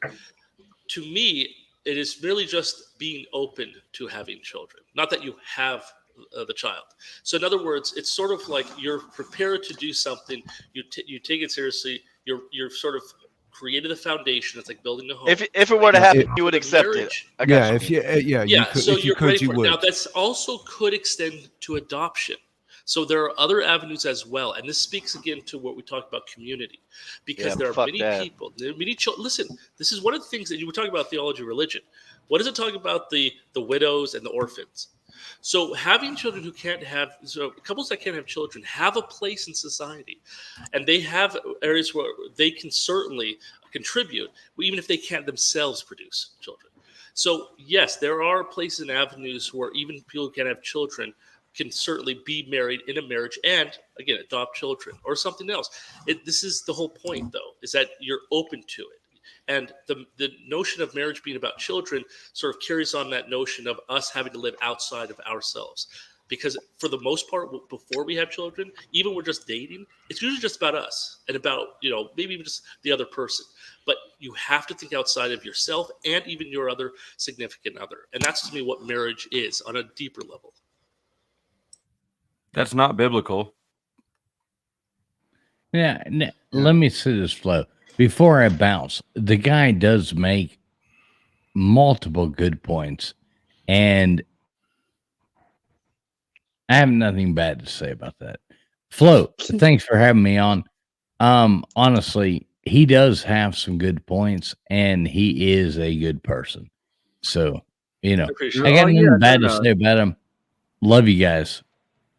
to me, it is merely just being open to having children, not that you have the child. So in other words, it's sort of like you're prepared to do something. You take it seriously. You're sort of created the foundation. It's like building a home. If it were to happen, you would accept it. So you're ready for it. Now that's also could extend to adoption. So there are other avenues as well, and this speaks again to what we talked about community, because there are many people, there are many children. Listen, this is one of the things that you were talking about theology, religion. What does it talk about the widows and the orphans? So having children who can't have, so couples that can't have children have a place in society, and they have areas where they can certainly contribute, even if they can't themselves produce children. So yes, there are places and avenues where even people who can't have children can certainly be married in a marriage and, again, adopt children or something else. This is the whole point, though, is that you're open to it. And the notion of marriage being about children sort of carries on that notion of us having to live outside of ourselves. Because for the most part, before we have children, even we're just dating, it's usually just about us and about, maybe even just the other person. But you have to think outside of yourself and even your other significant other. And that's, to me, what marriage is on a deeper level. That's not biblical. Yeah, let me see this flow. Before I bounce, the guy does make multiple good points, and I have nothing bad to say about that. Flo, thanks for having me on. Honestly, he does have some good points, and he is a good person. So, I got nothing bad to say about him. Love you guys.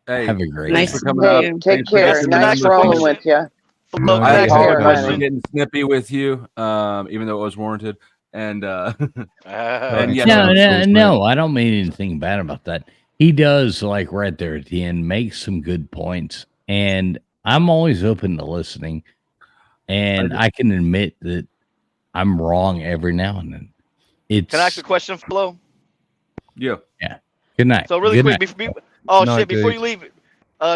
Hey, have a great thanks day. for coming up. Take care. Nice rolling with you. I Take care, apologize for honey. getting snippy with you, even though it was warranted. And and yes, No, I don't mean anything bad about that. He does, like right there at the end, make some good points, and I'm always open to listening. And I can admit that I'm wrong every now and then. Can I ask a question, Flo? Yeah. Good night. So really Good quick, night. before you leave,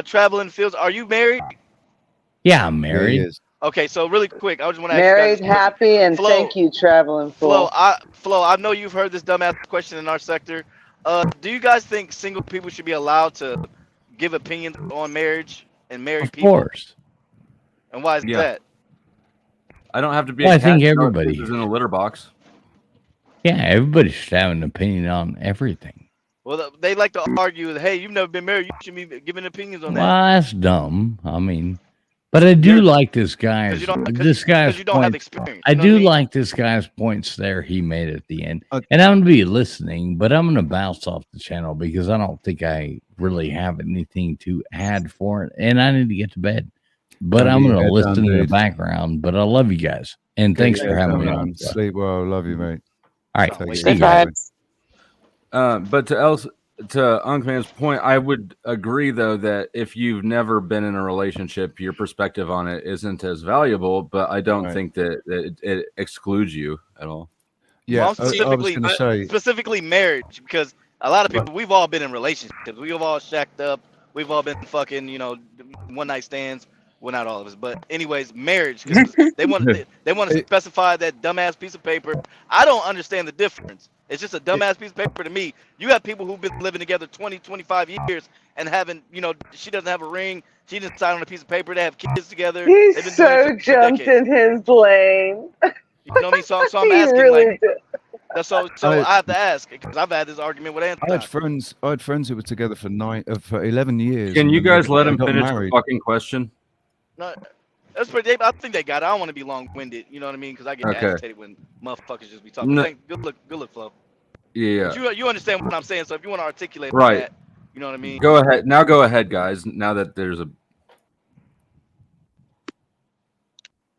traveling fields, are you married? Yeah, I'm married. Okay, so really quick, I just want to ask Married, you guys this question. happy, and Flo, thank you, traveling Flo, fool. I know you've heard this dumbass question in our sector. Do you guys think single people should be allowed to give opinions on marriage and married people? Of course. And why is that? I don't have to be Well, a I think cat everybody is in a litter box. Yeah, everybody should have an opinion on everything. Well, they like to argue that, hey, you've never been married, you should be giving opinions on Well, that. that's dumb. I mean, but I do like this guy's you don't have point. experience. I do like this guy's points there he made at the end. And I'm gonna be listening, but I'm gonna bounce off the channel because I don't think I really have anything to add for it. And I need to get to bed. But I'm gonna listen in the background. But I love you guys. And thanks for having me on. Sleep well. Love you, mate. All right. Take See care. you. But to Uncman's point, I would agree though that if you've never been in a relationship, your perspective on it isn't as valuable. But I don't think that it excludes you at all. Yeah, Well, specifically marriage, because a lot of people, we've all been in relationships. We've all shacked up. We've all been fucking, one night stands. Well, not all of us, but anyways, marriage. Because they want to specify that dumbass piece of paper. I don't understand the difference. It's just a dumbass piece of paper to me. You have people who've been living together 20, 25 years and haven't, she doesn't have a ring. She didn't sign on a piece of paper. They have kids together. They've been He's so jumped in his lane. You know what I mean? So I'm He asking, really did. so I have to ask because I've had this argument with Anthony. I had friends who were together for 11 years. Can you and guys they let him got finish the married. fucking question? No, that's pretty. I think they got it. I don't want to be long-winded. You know what I mean? Because I get agitated when motherfuckers just be talking. No. Good look, Flo. Yeah. But you understand what I'm saying? So if you want to articulate Right. that, you know what I mean? Go ahead. Now go ahead, guys. Now that there's a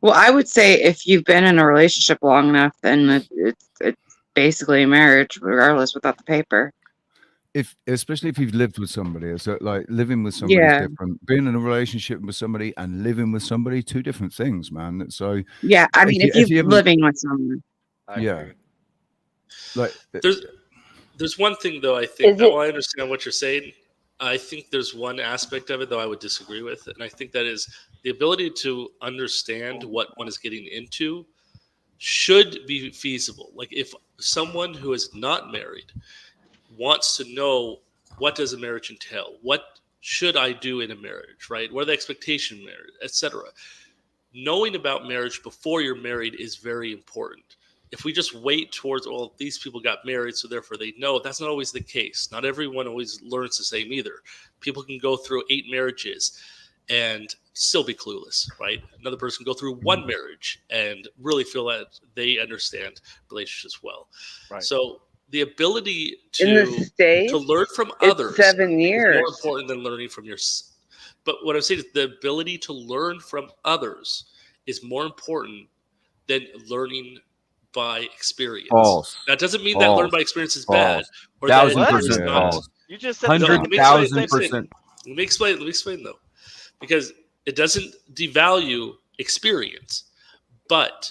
Well, I would say if you've been in a relationship long enough, then it's basically a marriage, regardless, without the paper. Especially if you've lived with somebody, so like living with somebody is different. Being in a relationship with somebody and living with somebody, two different things, man. So yeah, I mean, if you're living with someone, yeah, like there's one thing though. I think while I understand what you're saying, I think there's one aspect of it though I would disagree with, and I think that is the ability to understand what one is getting into should be feasible. Like if someone who is not married wants to know what does a marriage entail, what should I do in a marriage, right? What are the expectations of marriage, etc. Knowing about marriage before you're married is very important. if we just wait towards, well, these people got married, so therefore they know, that's not always the case. Not everyone always learns the same either. People can go through 8 marriages and still be clueless, right? Another person can go through 1 marriage and really feel that they understand relationships well. Right. So the ability In the to States, learn from it's others 7 is years. more important than learning from yourself. But what I'm saying is the ability to learn from others is more important than learning by experience. False. That doesn't mean that learn by experience is bad, or False. that it is 1000% not. false. You just said the same thing. 100,000%. Let me explain though, because it doesn't devalue experience, but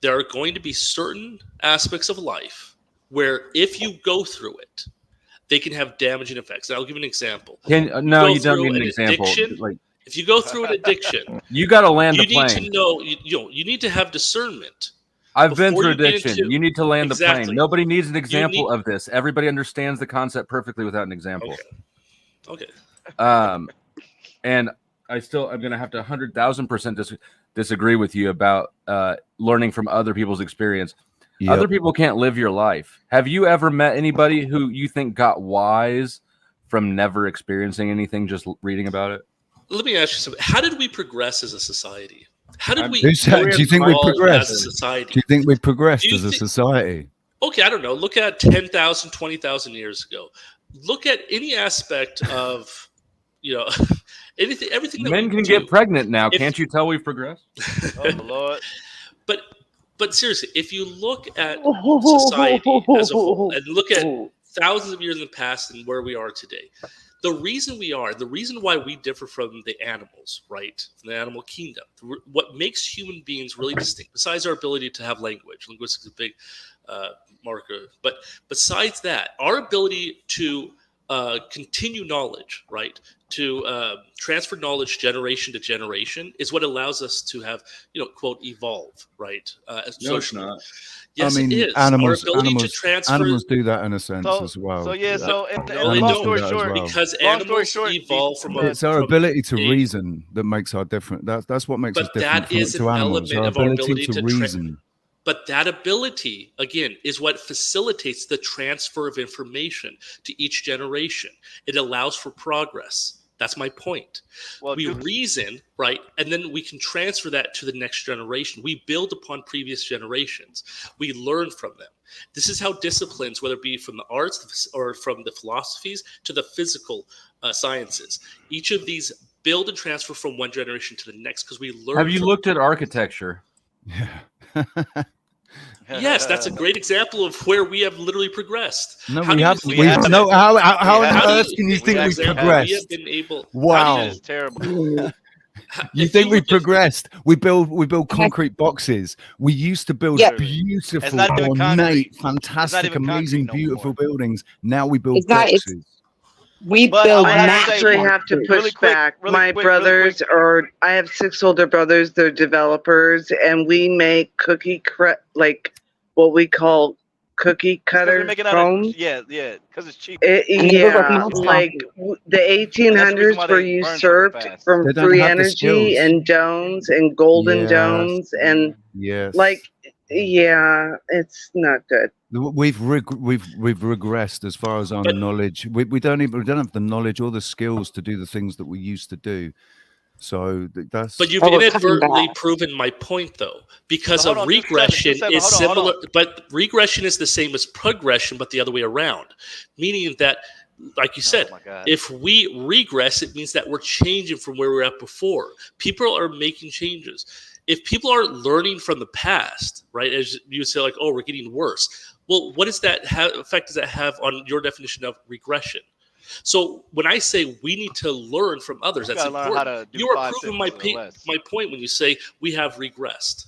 there are going to be certain aspects of life where if you go through it, they can have damaging effects. And I'll give you an example. No, you don't need an example. Addiction, Like, if you go through an addiction, you got to land you the plane. need to know. You need to have discernment. I've been before through you get addiction. into- You need to land the Exactly. plane. Nobody needs an You example need- of this. Everybody understands the concept perfectly without an example. Okay. And I'm going to have to 100,000% disagree with you about learning from other people's experience. Yep. Other people can't live your life. Have you ever met anybody who you think got wise from never experiencing anything, just reading about it? Let me ask you something. How did we progress as a society? How did we? Do you think we evolve progressed? as a society? Do you think we progressed Do you as a thi- society? Okay, I don't know. Look at 10,000, 20,000 years ago. Look at any aspect of, everything that Men we can do. get pregnant now. If- Can't you tell we've progressed? Oh Lord. But seriously, if you look at society as a whole and look at thousands of years in the past and where we are today, the reason why we differ from the animals, right, from the animal kingdom, what makes human beings really distinct, besides our ability to have language, linguistics is a big marker, but besides that, our ability to continue knowledge, right, to transfer knowledge generation to generation is what allows us to have, quote, evolve, right? Socially. Yes, I mean, it is. animals, Our ability animals, to transfer. animals do that in a sense as well. No, they Animals don't. do that as well. Because long story animals short, evolve from It's our ability to reason that makes our different. That's what makes us But different that is to an animals. element Our of our ability ability to to reason. But that ability, again, is what facilitates the transfer of information to each generation. It allows for progress. That's my point. Well, we reason, right? And then we can transfer that to the next generation. We build upon previous generations. We learn from them. This is how disciplines, whether it be from the arts or from the philosophies to the physical sciences, each of these build and transfer from one generation to the next because we learn. Have you from looked at architecture? Yes, that's a great example of where we have literally progressed. No, How we do you haven't. think- We have no. How on How do earth can you think we've progressed? We have been able. Wow. How do you- terrible. You think we progressed? We build concrete boxes. We used to build Yeah. beautiful, It's not even ornate, concrete. fantastic, even amazing, concrete no beautiful buildings. Now we build It's not- it's- boxes. We But build I actually massive. have to push Really quick, back. really My quick, really brothers are. I have 6 older brothers. They're developers, and we make like what we call cookie cutter homes. Yeah, because it's cheap. Yeah, like the 1800s why were they burn so usurped fast. from They don't Free have the Energy skills. and Jones and Golden Yes. Jones and Yes. like, yeah, it's not good. We've regressed as far as our knowledge. We don't have the knowledge or the skills to do the things that we used to do. So that's. But you've inadvertently proven my point, though, because Hold of on, regression hold on, is hold on. similar. But regression is the same as progression, but the other way around. Meaning that, like you said, if we regress, it means that we're changing from where we were at before. People are making changes. If people are learning from the past, right, as you say, like, oh, we're getting worse. Well, what does that effect does that have on your definition of regression? So when I say we need to learn from others, You that's gotta learn how important. to do You are 5 proving my sentences or less. my point when you say we have regressed.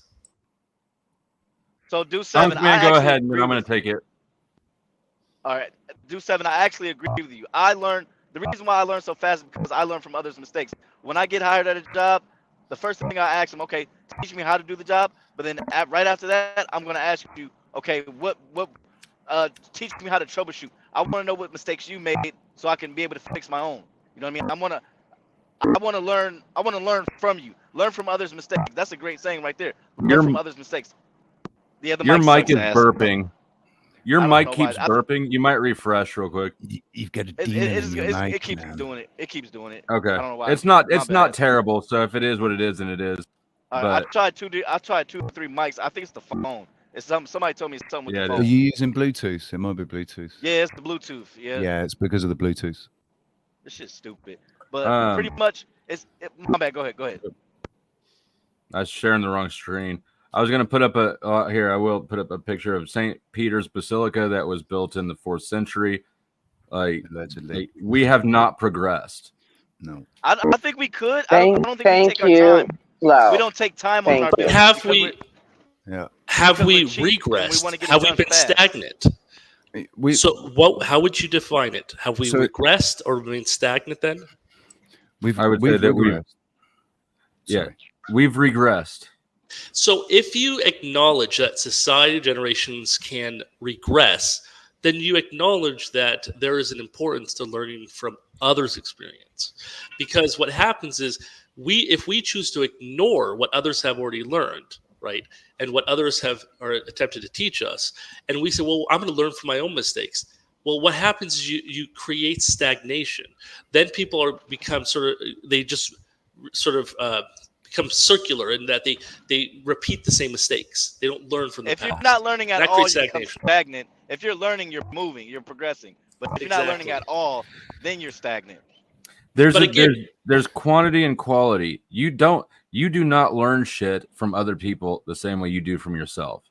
So do I'm 7. going to go ahead and then I'm going to take it. All right, do 7. I actually agree with you. The reason why I learn so fast is because I learn from others' mistakes. When I get hired at a job, the first thing I ask them, okay, teach me how to do the job. But then right after that, I'm going to ask you, okay, teach me how to troubleshoot. I want to know what mistakes you made so I can be able to fix my own. You know what I mean? I want to learn. I want to learn from you. Learn from others' mistakes. That's a great saying right there. Learn from others' mistakes. Yeah, the Your mic mic is sucks ass. burping. Your I don't mic know why. keeps burping. You might refresh real quick. You've got a It, demon it, in your it's, mic, it keeps man. doing it. It keeps doing it. Okay. I don't know why. It's not My bad. terrible. So if it is what it is, then it is. I But tried two or three mics. I think it's the phone. It's somebody told me it's something with yeah, the it Are phone. you using Bluetooth? It might be Bluetooth. Yeah, it's the Bluetooth. Yeah. Yeah, it's because of the Bluetooth. This shit's stupid. But pretty much, my bad. Go ahead. I was sharing the wrong screen. I was gonna put up here. I will put up a picture of St. Peter's Basilica that was built in the 4th century. Allegedly, we have not progressed. No, I think we could. I don't think we Thank take you. our time. Flo. We don't take time on our buildings. Have because we? Yeah. Have because we we're cheap and we regressed? wanna get it Have we done been fast. stagnant? How would you define it? Have we regressed or remained stagnant then? I would say that we've regressed. So if you acknowledge that society generations can regress, then you acknowledge that there is an importance to learning from others' experience. Because what happens is if we choose to ignore what others have already learned, right, and what others are attempted to teach us, and we say, well, I'm going to learn from my own mistakes. Well, what happens is you create stagnation. Then people become become circular in that they repeat the same mistakes. They don't learn from the If past. you're not learning at That all, creates you become stagnation. stagnant. If you're learning, you're moving, you're progressing. But if you're not learning at all, then you're stagnant. There's quantity and quality. You do not learn shit from other people the same way you do from yourself.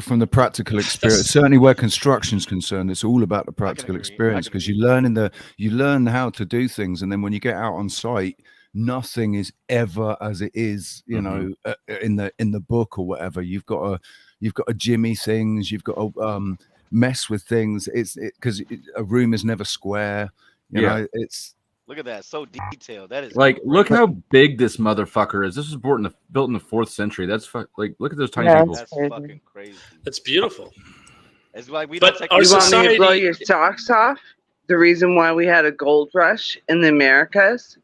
From the practical experience, certainly where construction's concerned, it's all about the practical experience, because you learn how to do things, and then when you get out on site, nothing is ever as it is, know, in the book or whatever. You've got to jimmy things, you've got to mess with things. It's because a room is never square. You know, it's. Look at that, so detailed. That is look how big this motherfucker is. This was built in the 4th century. That's look at those tiny people. That's fucking crazy. That's beautiful. It's like we But don't take our You want me society. to blow your socks off? The reason why we had a gold rush in the Americas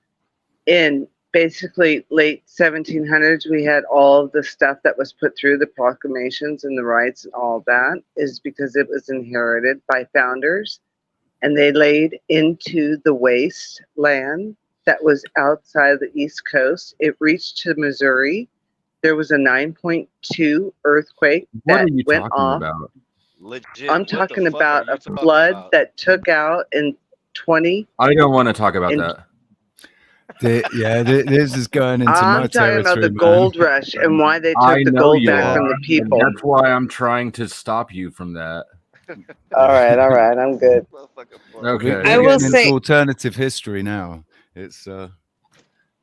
in basically late 1700s, we had all of the stuff that was put through the proclamations and the rights and all that is because it was inherited by founders. And they laid into the wasteland that was outside the East Coast. It reached to Missouri. There was a 9.2 earthquake What that are you went talking off. about? Legit. I'm What the talking fuck about are you a talking flood about? that took out in 20. I don't want to talk about that. This is going into my I'm talking about territory, the man. gold rush and why they I took the know gold you back are, from the and people. that's why I'm trying to stop you from that. All right, I'm good. Okay. We're getting into alternative history now. It's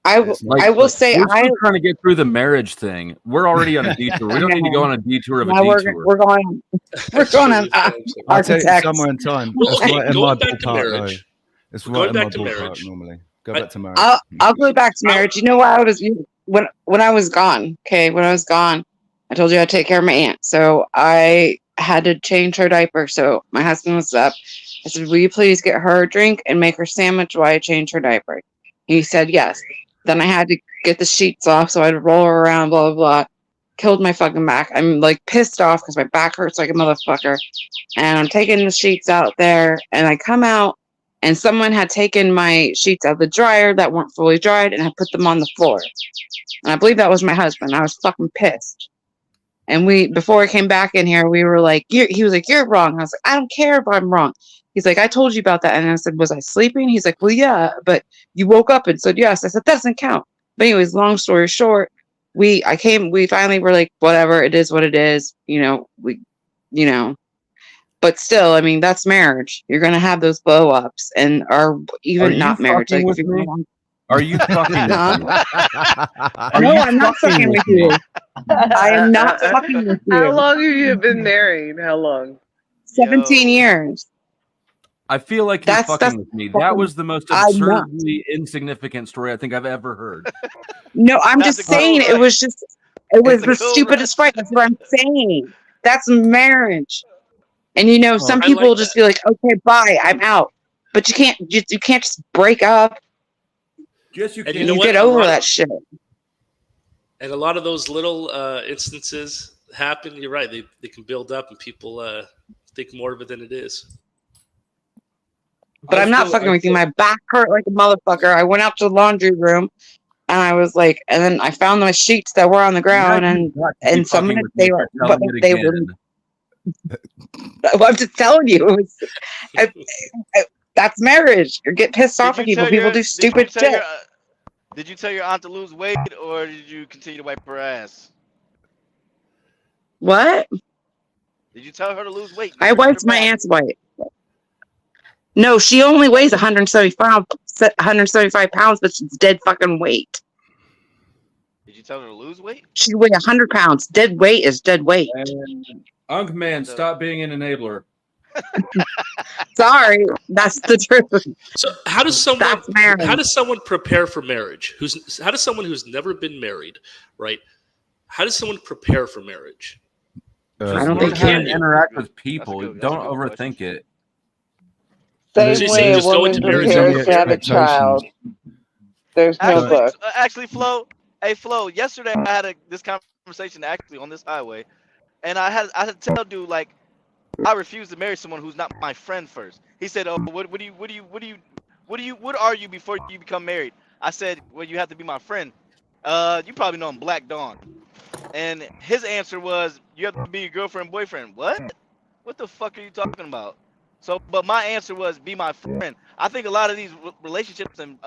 I will say we're still trying to get through the marriage thing. We're already on a detour. We don't need to go on a detour of a No, detour. we're going on I'll tell you architects. somewhere in time. Well, That's okay, right in going my back to ballpark, marriage. though. It's We're right going in my back to ballpark marriage. normally. Go back to marriage. I'll go back to marriage. You know why I was when I was gone. Okay, when I was gone, I told you I'd take care of my aunt, so I had to change her diaper. So my husband was up. I said, "Will you please get her a drink and make her sandwich while I change her diaper?" He said yes. Then I had to get the sheets off, so I'd roll her around. Blah blah blah. Killed my fucking back. I'm like pissed off because my back hurts like a motherfucker, and I'm taking the sheets out there, and I come out. And someone had taken my sheets out of the dryer that weren't fully dried and had put them on the floor. And I believe that was my husband. I was fucking pissed. And before I came back in here, we were like, he was like, "You're wrong." I was like, "I don't care if I'm wrong." He's like, "I told you about that." And I said, "Was I sleeping?" He's like, "Well, yeah, but you woke up and said yes." I said, "That doesn't count." But anyways, long story short, we finally were like, whatever, it is what it is. But still, I mean, that's marriage. You're going to have those blow ups or even not marriage. Like, if you're Are you fucking with Huh? me? No, I'm not fucking with you. I am not fucking with you. How long have you been married? How long? 17 years. I feel like you're fucking with me. That was the most I'm not. absurdly insignificant story I think I've ever heard. No, I'm just saying it was the stupidest fight. That's what I'm saying. That's marriage. And some I people like just be like, "Okay, bye, I'm out." But you can't just break up. Yes, you And can. you know what? Get over that shit. And a lot of those little instances happen, you're right. They can build up, and people think more of it than it is. But I'm not fucking with you. My back hurt like a motherfucker. I went out to the laundry room, and I was like, and then I found my sheets that were on the ground, and some of it, they were, but they were. I'm just telling you, it was, that's marriage. You get pissed off at people. People do stupid shit. Did you tell your aunt to lose weight, or did you continue to wipe her ass? What? Did you tell her to lose weight? I wiped my aunt's weight. No, she only weighs 175 pounds, but she's dead fucking weight. Did you tell her to lose weight? She weighs 100 pounds. Dead weight is dead weight. Unk man, stop being an enabler. Sorry, that's the truth. So how does someone prepare for marriage? How does someone who's never been married, right? How does someone prepare for marriage? I don't think you can interact with people. Don't overthink it. Same way a woman prepares to have a child. There's no book. Actually, Flo, yesterday I had this conversation actually on this highway, and I had to tell dude, like, I refuse to marry someone who's not my friend first. He said, "Oh, what are you before you become married?" I said, "Well, you have to be my friend." You probably know him, Black Dawn. And his answer was, "You have to be your girlfriend, boyfriend." What? What the fuck are you talking about? So, but my answer was, be my friend. I think a lot of these relationships and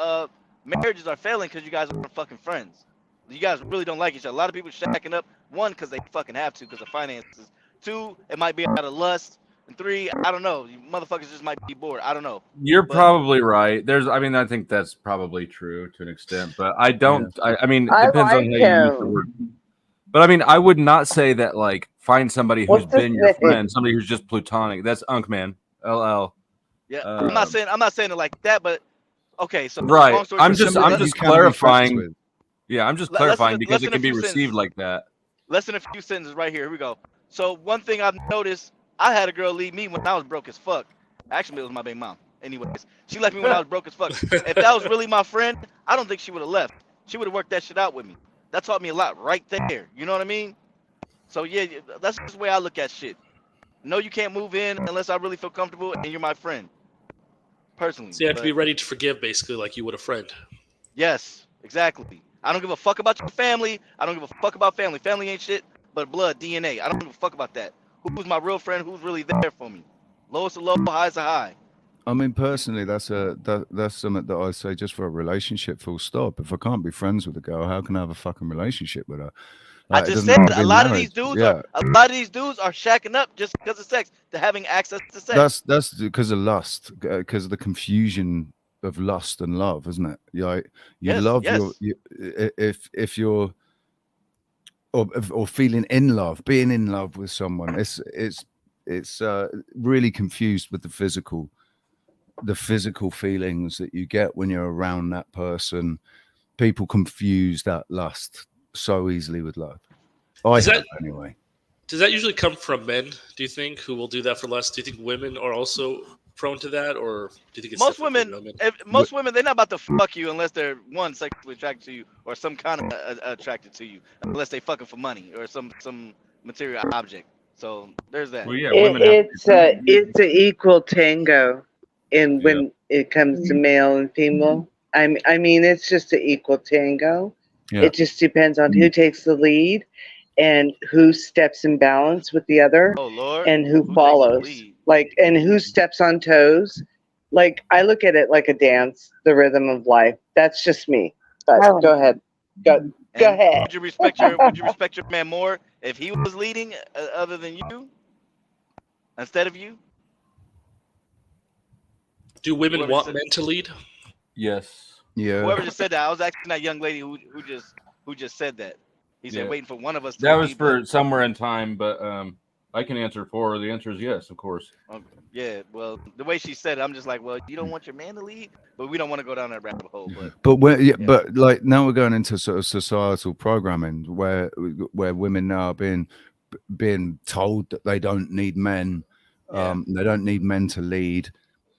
marriages are failing because you guys aren't fucking friends. You guys really don't like each other. A lot of people shacking up. One, because they fucking have to because of finances. Two, it might be out of lust. And three, I don't know. You motherfuckers just might be bored. I don't know. You're probably right. I think that's probably true to an extent, but I don't. Yeah. I mean, it depends on how you use the word. But I mean, I would not say that like find somebody who's been your friend, somebody who's just platonic. That's Unk man. LL. Yeah, I'm not saying it like that, but okay. So right. I'm just clarifying. Yeah, I'm just clarifying because it can be received like that. Listen a few sentences right here. Here we go. So one thing I've noticed, I had a girl leave me when I was broke as fuck. Actually, it was my baby mom. Anyways, she left me when I was broke as fuck. If that was really my friend, I don't think she would have left. She would have worked that shit out with me. That taught me a lot right there. You know what I mean? So yeah, that's just the way I look at shit. No, you can't move in unless I really feel comfortable and you're my friend. Personally. So you have to be ready to forgive, basically, like you would a friend. Yes, exactly. I don't give a fuck about your family. I don't give a fuck about family. Family ain't shit but blood, DNA. I don't give a fuck about that. Who's my real friend? Who's really there for me? Lowest of low, highest of high. I mean, personally, that's something that I say just for a relationship, full stop. If I can't be friends with a girl, how can I have a fucking relationship with her? I just said a lot of these dudes are shacking up just because of sex, to having access to sex. That's because of lust, because of the confusion of lust and love, isn't it? If you're or feeling in love, being in love with someone, it's really confused with the physical feelings that you get when you're around that person. People confuse that lust so easily with love. Anyway. Does that usually come from men, do you think, who will do that for lust? Do you think women are also prone to that, or do you think it's most women? Most women, they're not about to fuck you unless they're one, sexually attracted to you, or some kind of attracted to you, unless they fucking for money or some material object. So there's that. Well, yeah, it's an equal tango, when it comes to male and female. I mean, it's just an equal tango. Yeah. It just depends on who takes the lead and who steps in balance with the other, and who follows, and who steps on toes. Like, I look at it like a dance, the rhythm of life. That's just me. But go ahead. Go ahead. Would you respect your man more if he was leading other than you, instead of you? Do women want men to lead? Yes. Yeah. Whoever just said that, I was asking that young lady who just said that. He said waiting for one of us to that was for somewhere in time, but I can answer for her. The answer is yes, of course. Okay. Yeah, well, the way she said it, I'm just like, well, you don't want your man to lead, but we don't want to go down that rabbit hole. But like now we're going into sort of societal programming where women now are being told that they don't need men, they don't need men to lead.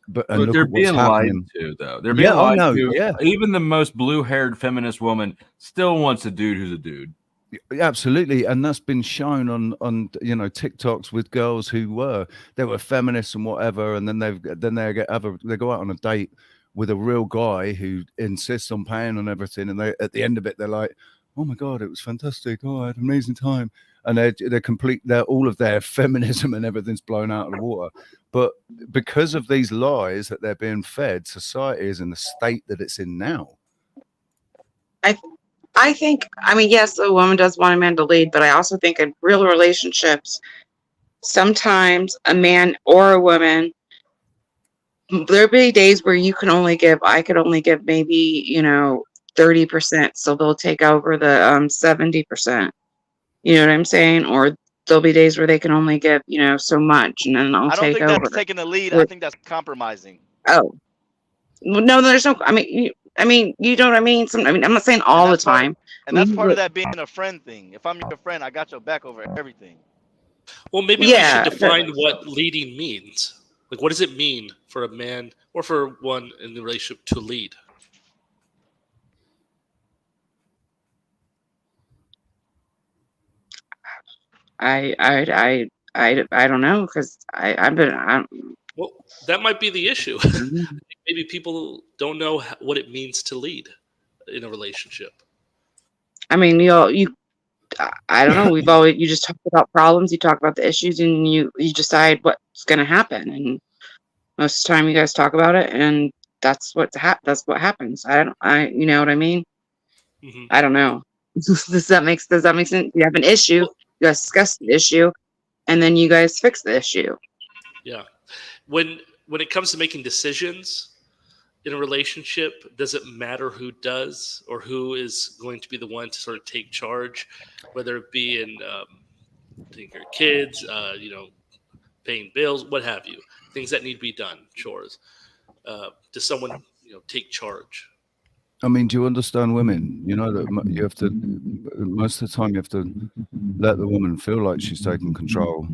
But they're being lied to, though. They're being lied to. Yeah. Even the most blue-haired feminist woman still wants a dude who's a dude. Absolutely, and that's been shown on TikToks with girls who were feminists and whatever, and then they go out on a date with a real guy who insists on paying on everything, and they at the end of it they're like, oh my god, it was fantastic, oh I had an amazing time, and they're all of their feminism and everything's blown out of the water. But because of these lies that they're being fed, society is in the state that it's in now. I think, I mean, yes, a woman does want a man to lead, but I also think in real relationships, sometimes a man or a woman, there'll be days where I could only give maybe, 30%. So they'll take over the 70%. You know what I'm saying? Or there'll be days where they can only give, so much, and then I'll I don't take think over. that's taking the lead. I think that's compromising. Oh, no, there's no, I mean, you know what I mean? I'm not saying all the time. And that's part of that being a friend thing. If I'm your friend, I got your back over everything. Well, maybe we should define what leading means. Like, what does it mean for a man or for one in the relationship to lead? I don't know, because Well, that might be the issue. Maybe people don't know what it means to lead in a relationship. I mean, I don't know. You just talk about problems, you talk about the issues, and you decide what's going to happen. And most of the time, you guys talk about it, and that's what happens. You know what I mean? Mm-hmm. I don't know. Does that make sense? You have an issue, you guys discuss the issue, and then you guys fix the issue. Yeah. When it comes to making decisions in a relationship, does it matter who does or who is going to be the one to sort of take charge, whether it be in taking care of kids, paying bills, what have you, things that need to be done, chores. Does someone take charge? I mean, do you understand women? You know that you have to, most of the time, you have to let the woman feel like she's taking control.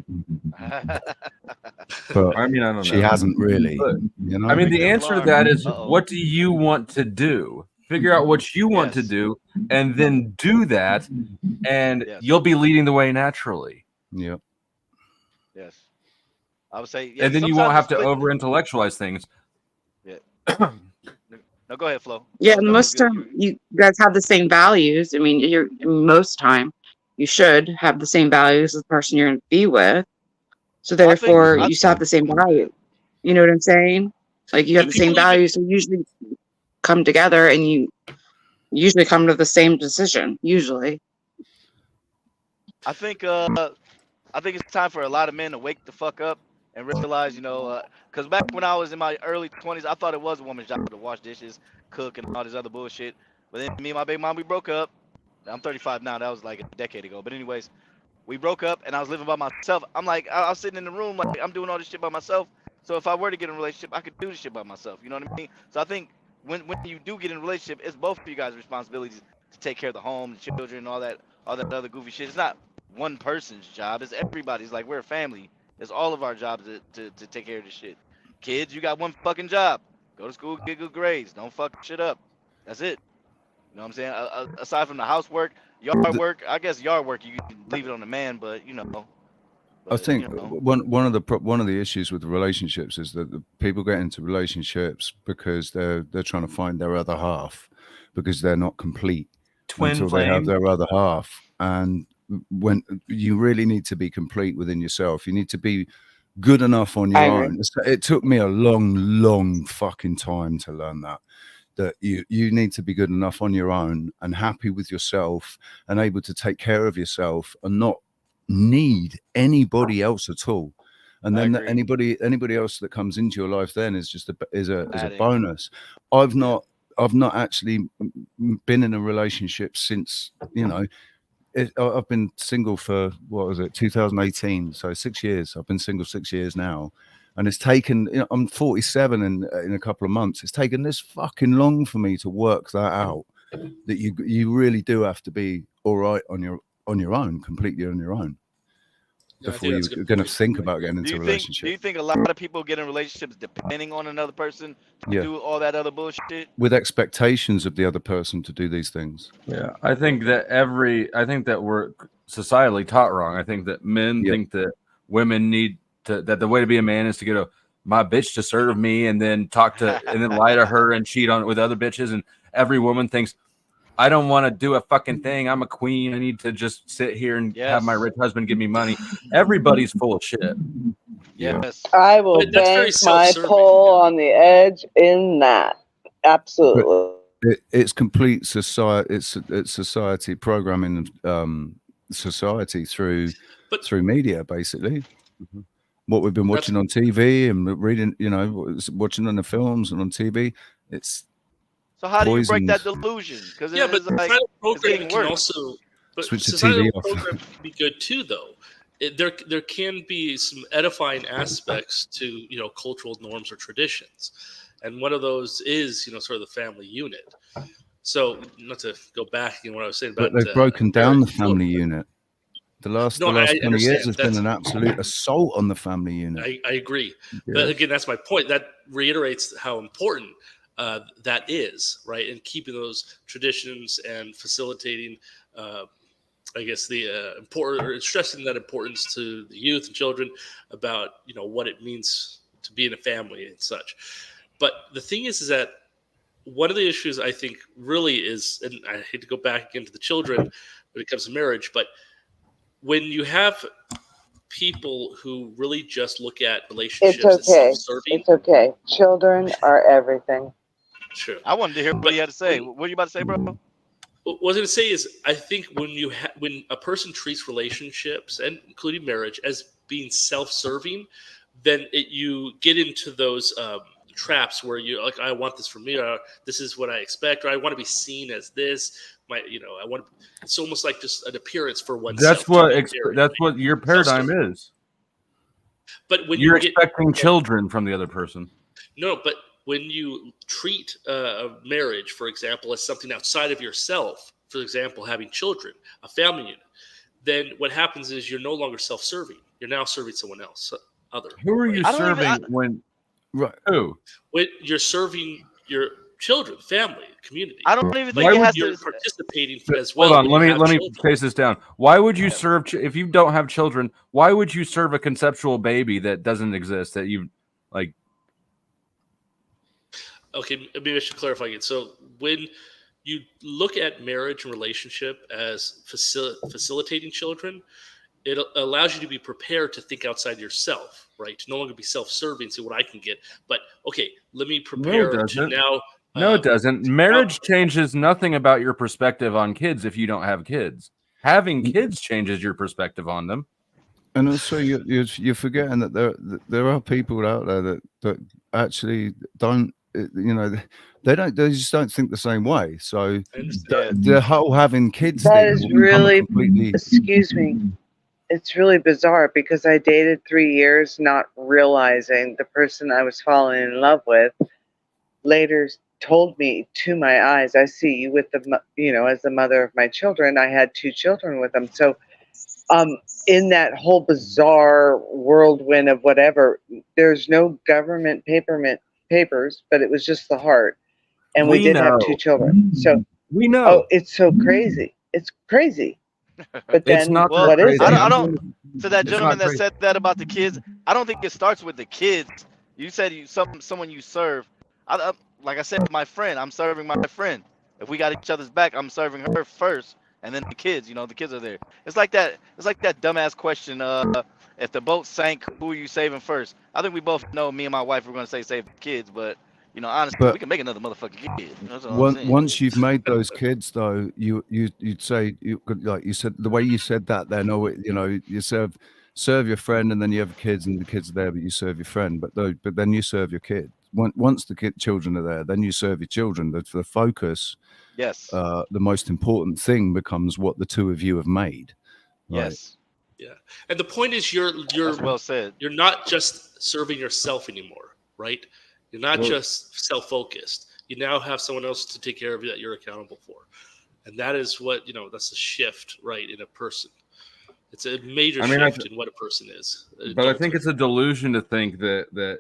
But I mean, I don't know. She hasn't really. You know? I mean, the answer to that is, what do you want to do? Figure out what you want to do, and then do that, and you'll be leading the way naturally. Yep. Yes. I would say, and then you won't have to over-intellectualize things. Yeah. No, go ahead, Flo. Yeah, most time you guys have the same values. I mean, most time you should have the same values as the person you're going to be with. So therefore, you still have the same value. You know what I'm saying? Like, you have the same values, so you usually come together, and you usually come to the same decision. Usually, I think it's time for a lot of men to wake the fuck up and realize, because back when I was in my early 20s, I thought it was a woman's job to wash dishes, cook, and all this other bullshit. But then me and my baby mom, we broke up. I'm 35 now. That was like a decade ago. But anyways, we broke up, and I was living by myself. I'm like, I was sitting in the room, like, I'm doing all this shit by myself. So if I were to get in a relationship, I could do this shit by myself. You know what I mean? So I think when you do get in a relationship, it's both of you guys' responsibilities to take care of the home, the children, all that other goofy shit. It's not one person's job. It's everybody's. Like, we're a family. It's all of our jobs to take care of this shit. Kids, you got one fucking job. Go to school, get good grades. Don't fuck shit up. That's it. You know what I'm saying? Aside from the housework, yard work, I guess yard work, you can leave it on the man, but I think one of the issues with the relationships is that the people get into relationships because they're trying to find their other half, because they're not complete until they have their other half. And when you really need to be complete within yourself, you need to be good enough on your own. It took me a long fucking time to learn that you need to be good enough on your own and happy with yourself and able to take care of yourself and not need anybody else at all. And then anybody else that comes into your life then is just a bonus. I've not actually been in a relationship since, I've been single for 2018, so 6 years. I've been single 6 years now, and it's taken, I'm 47 in a couple of months. It's taken this fucking long for me to work that out, that you really do have to be all right on your own, completely on your own. before you're going to think about getting into a Do relationship. you think a lot of people get in relationships depending on another person to Yeah. do all that other bullshit? With expectations of the other person to do these things. Yeah, I think that we're societally taught wrong. I think that men think that women need to, that the way to be a man is to get my bitch to serve me and then and then lie to her and cheat on with other bitches. And every woman thinks, I don't want to do a fucking thing. I'm a queen. I need to just sit here and have my rich husband give me money. Everybody's full of shit. Yes. I will bank my pole on the edge in that. Absolutely. It's complete society. It's society programming society through media, basically. What we've been watching on TV and reading, watching on the films and on TV. So how do you break that delusion? Because but societal programming can also, but Switch the societal TV off. programming can be good too, though. There can be some edifying aspects to cultural norms or traditions, and one of those is sort of the family unit. So not to go back, what I was saying about, but they've broken down the family unit. The last I 20 years understand. has been an absolute assault on the family unit. I agree, Yeah. but again, that's my point. That reiterates how important that is, right? And keeping those traditions and facilitating, I guess, the important, stressing that importance to the youth and children about what it means to be in a family and such. But the thing is that one of the issues I think really is, and I hate to go back again to the children when it comes to marriage, but when you have people who really just look at relationships It's as okay. self-serving. It's okay. Children are everything. Sure. I wanted to hear what you had to say. What are you about to say, bro? What I was going to say is, I think when a person treats relationships, and including marriage, as being self-serving, then you get into those traps where you're like, I want this from me, or this is what I expect, or I want to be seen as this. I want. It's almost like just an appearance for oneself. That's what your paradigm is. But when you're you expecting children from the other person. No, but when you treat a marriage, for example, as something outside of yourself, for example, having children, a family unit, then what happens is you're no longer self-serving. You're now serving someone else, other. Who are you serving when? Right. Who? When you're serving your children, family, community. I don't even think like it has you're to. participating as well. Hold on, when you let have me children. face this down. Why would you serve if you don't have children? Why would you serve a conceptual baby that doesn't exist? That you like? Okay, maybe I should clarify it. So when you look at marriage and relationship as facilitating children, it allows you to be prepared to think outside yourself, right? To no longer be self-serving, see what I can get. But okay, let me prepare to now. No, it doesn't. Marriage changes nothing about your perspective on kids if you don't have kids. Having kids changes your perspective on them. And also, you're forgetting that there are people out there that actually don't. They just don't think the same way. So the whole having kids That thing is will become a really, completely. excuse me, it's really bizarre because I dated 3 years not realizing the person I was falling in love with later told me to my eyes, I see you with as the mother of my children. I had 2 children with them. So in that whole bizarre whirlwind of whatever, there's no government papers, but it was just the heart. And we did have 2 children. So we know. Oh, it's so crazy. It's crazy. But then what is it? I don't. To that gentleman that said that about the kids, I don't think it starts with the kids. You said someone you serve. Like I said, my friend, I'm serving my friend. If we got each other's back, I'm serving her first, and then the kids. The kids are there. It's like that. It's like that dumbass question. If the boat sank, who are you saving first? I think we both know. Me and my wife were going to say save the kids, but honestly, we can make another motherfucking kid. That's all I'm saying. Once you've made those kids, though, you'd say like you said the way you said that. Then you serve your friend, and then you have kids, and the kids are there, but you serve your friend. But then you serve your kid. Once the children are there, then you serve your children. The focus, yes, the most important thing becomes what the two of you have made. Right? Yes. Yeah, and the point is, you're That's well said. You're not just serving yourself anymore, right? You're not just self-focused. You now have someone else to take care of you that you're accountable for, and that is what that's the shift, right, in a person. It's a major I mean, shift in what a person is. But I think it's a delusion to think that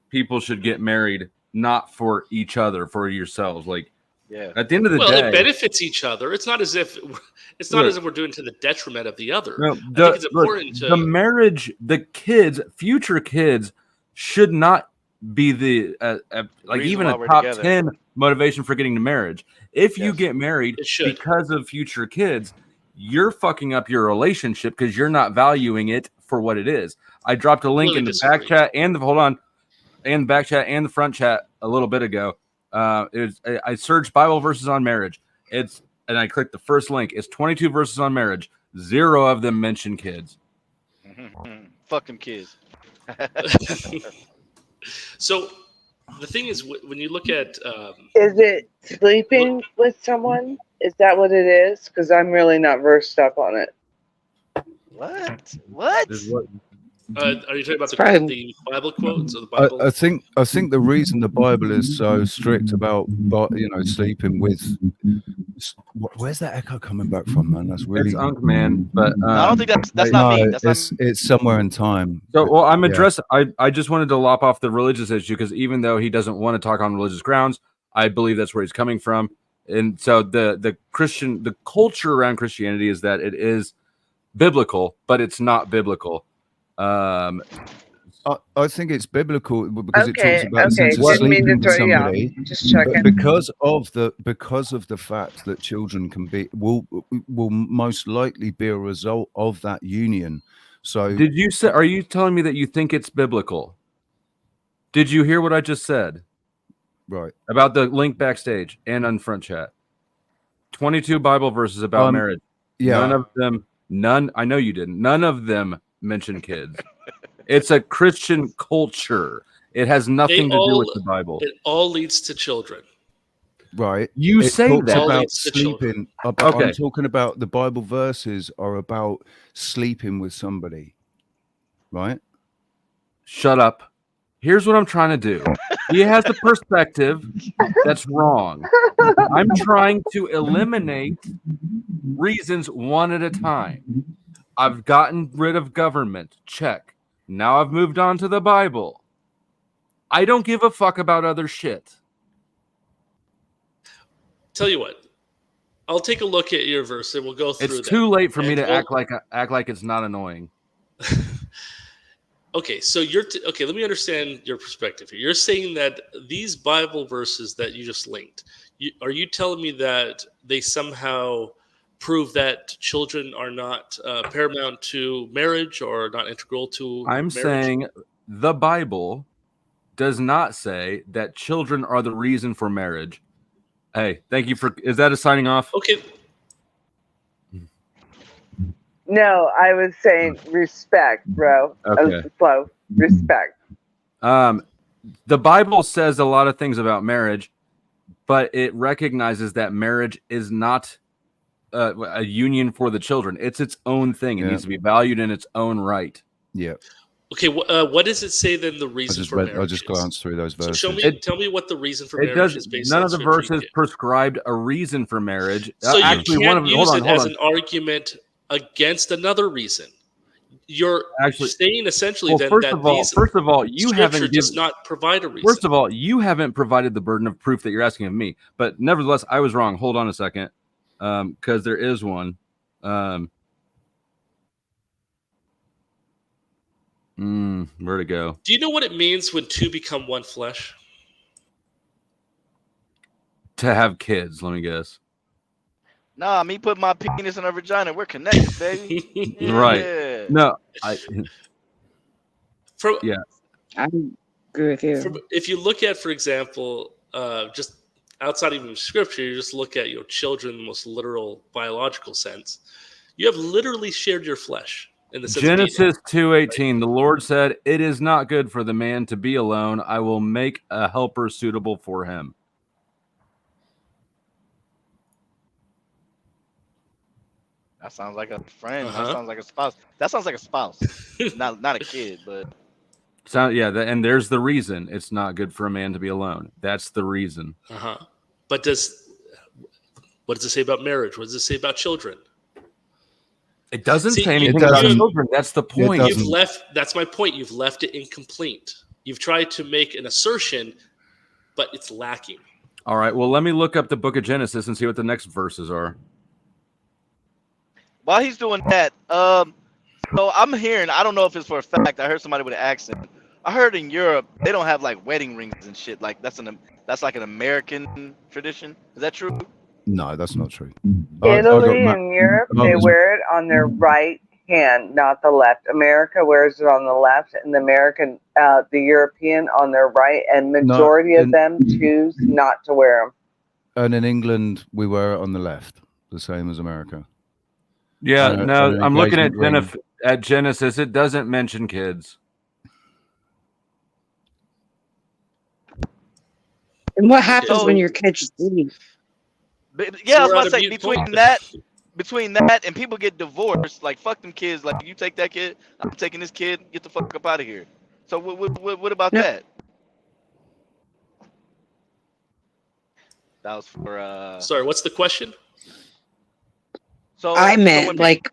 people should get married not for each other, for yourselves. Like, yeah. At the end of the well, day, it benefits each other. It's not as if we're doing to the detriment of the other. No, I think it's important the marriage, the kids, future kids should not be the like Reason even why a we're top together. 10 motivation for getting to marriage. If you Yes. get married It should. because of future kids, you're fucking up your relationship because you're not valuing it for what it is. I dropped a link Completely in the disagree. back chat and the back chat and the front chat a little bit ago. I searched Bible verses on marriage. And I clicked the first link. It's 22 verses on marriage. 0 of them mention kids. Fuck them kids. So the thing is, when you look at Is it sleeping with someone? Is that what it is? Because I'm really not versed up on it. What? are you talking about the Bible quotes or the Bible? I think the reason the Bible is so strict about sleeping with. Where's that echo coming back from, man? That's really. It's Unk Man, but No, I don't think that's not me. That's it's somewhere in time. So, well, I'm Yeah. addressing. I just wanted to lop off the religious issue because even though he doesn't want to talk on religious grounds, I believe that's where he's coming from. And so the culture around Christianity is that it is biblical, but it's not biblical. I think it's biblical because it Okay, talks about okay. essentially Didn't mean to sleeping with throw you off. somebody. Just checking. But because of the fact that children will most likely be a result of that union. So Did you say? Are you telling me that you think it's biblical? Did you hear what I just said? Right. About the link backstage and on front chat. 22 Bible verses about marriage. yeah. I know you didn't. None of them mention kids. It's a Christian culture. It has nothing to do with the Bible. It all leads to children. Right. You It say talks that. about Leads to children. sleeping. Okay. I'm talking about the Bible verses are about sleeping with somebody. Right? Shut up. Here's what I'm trying to do. He has a perspective that's wrong. I'm trying to eliminate reasons one at a time. I've gotten rid of government. Check. Now I've moved on to the Bible. I don't give a fuck about other shit. Tell you what, I'll take a look at your verse and we'll go through. It's too late for me And to act like it's not annoying. Okay, so okay. Let me understand your perspective here. You're saying that these Bible verses that you just linked, are you telling me that they somehow prove that children are not paramount to marriage or not integral to I'm marriage? saying the Bible does not say that children are the reason for marriage. Hey, thank you for. Is that a signing off? Okay. No, I was saying respect, bro. Okay. Slow. Respect. The Bible says a lot of things about marriage, but it recognizes that marriage is not a union for the children. It's its own thing. It needs to be valued in its own right. Yeah. Okay, what does it say then? The reason for marriage. I just glanced through those verses. So tell me what the reason for It marriage does. is based None on of the Scripture. verses prescribed a reason for marriage. So you Actually, can't one of them. use Hold it on. as an argument against another reason. You're saying essentially well, then first that of all, you Scripture haven't does given, not provide a reason. First of all, you haven't provided the burden of proof that you're asking of me. But nevertheless, I was wrong. Hold on a second, because there is one. Where'd it go? Do you know what it means when two become one flesh? To have kids, let me guess. Nah, me put my penis in her vagina. We're connected, baby. Yeah. Right. No, yeah. I agree with you. If you look at, for example, just outside even Scripture, you just look at children in the most literal biological sense. You have literally shared your flesh in the sense Genesis 2:18. The Lord said, "It is not good for the man to be alone. I will make a helper suitable for him." That sounds like a friend. That sounds like a spouse. That sounds like a spouse. not a kid, but And there's the reason it's not good for a man to be alone. That's the reason. But what does it say about marriage? What does it say about children? It doesn't See, say you- anything you about have- children. That's the point. You've left. That's my point. You've left it incomplete. You've tried to make an assertion, but it's lacking. All right. Well, let me look up the book of Genesis and see what the next verses are. While he's doing that, so I'm hearing, I don't know if it's for a fact, I heard somebody with an accent. I heard in Europe they don't have like wedding rings and shit. Like that's like an American tradition. Is that true? No, that's not true. Italy and Europe, they wear it on their right hand, not the left. America wears it on the left, and the European on their right, and majority of them choose not to wear them. And in England, we wear it on the left, the same as America. Yeah, no, an I'm looking at engagement ring. Genesis. It doesn't mention kids. And what happens when your kids leave? Yeah, I was we're about at to a say mute between that and people get divorced, like fuck them kids. Like you take that kid, I'm taking this kid. Get the fuck up out of here. So what about that? That was for Sorry, what's the question? So I so meant when like,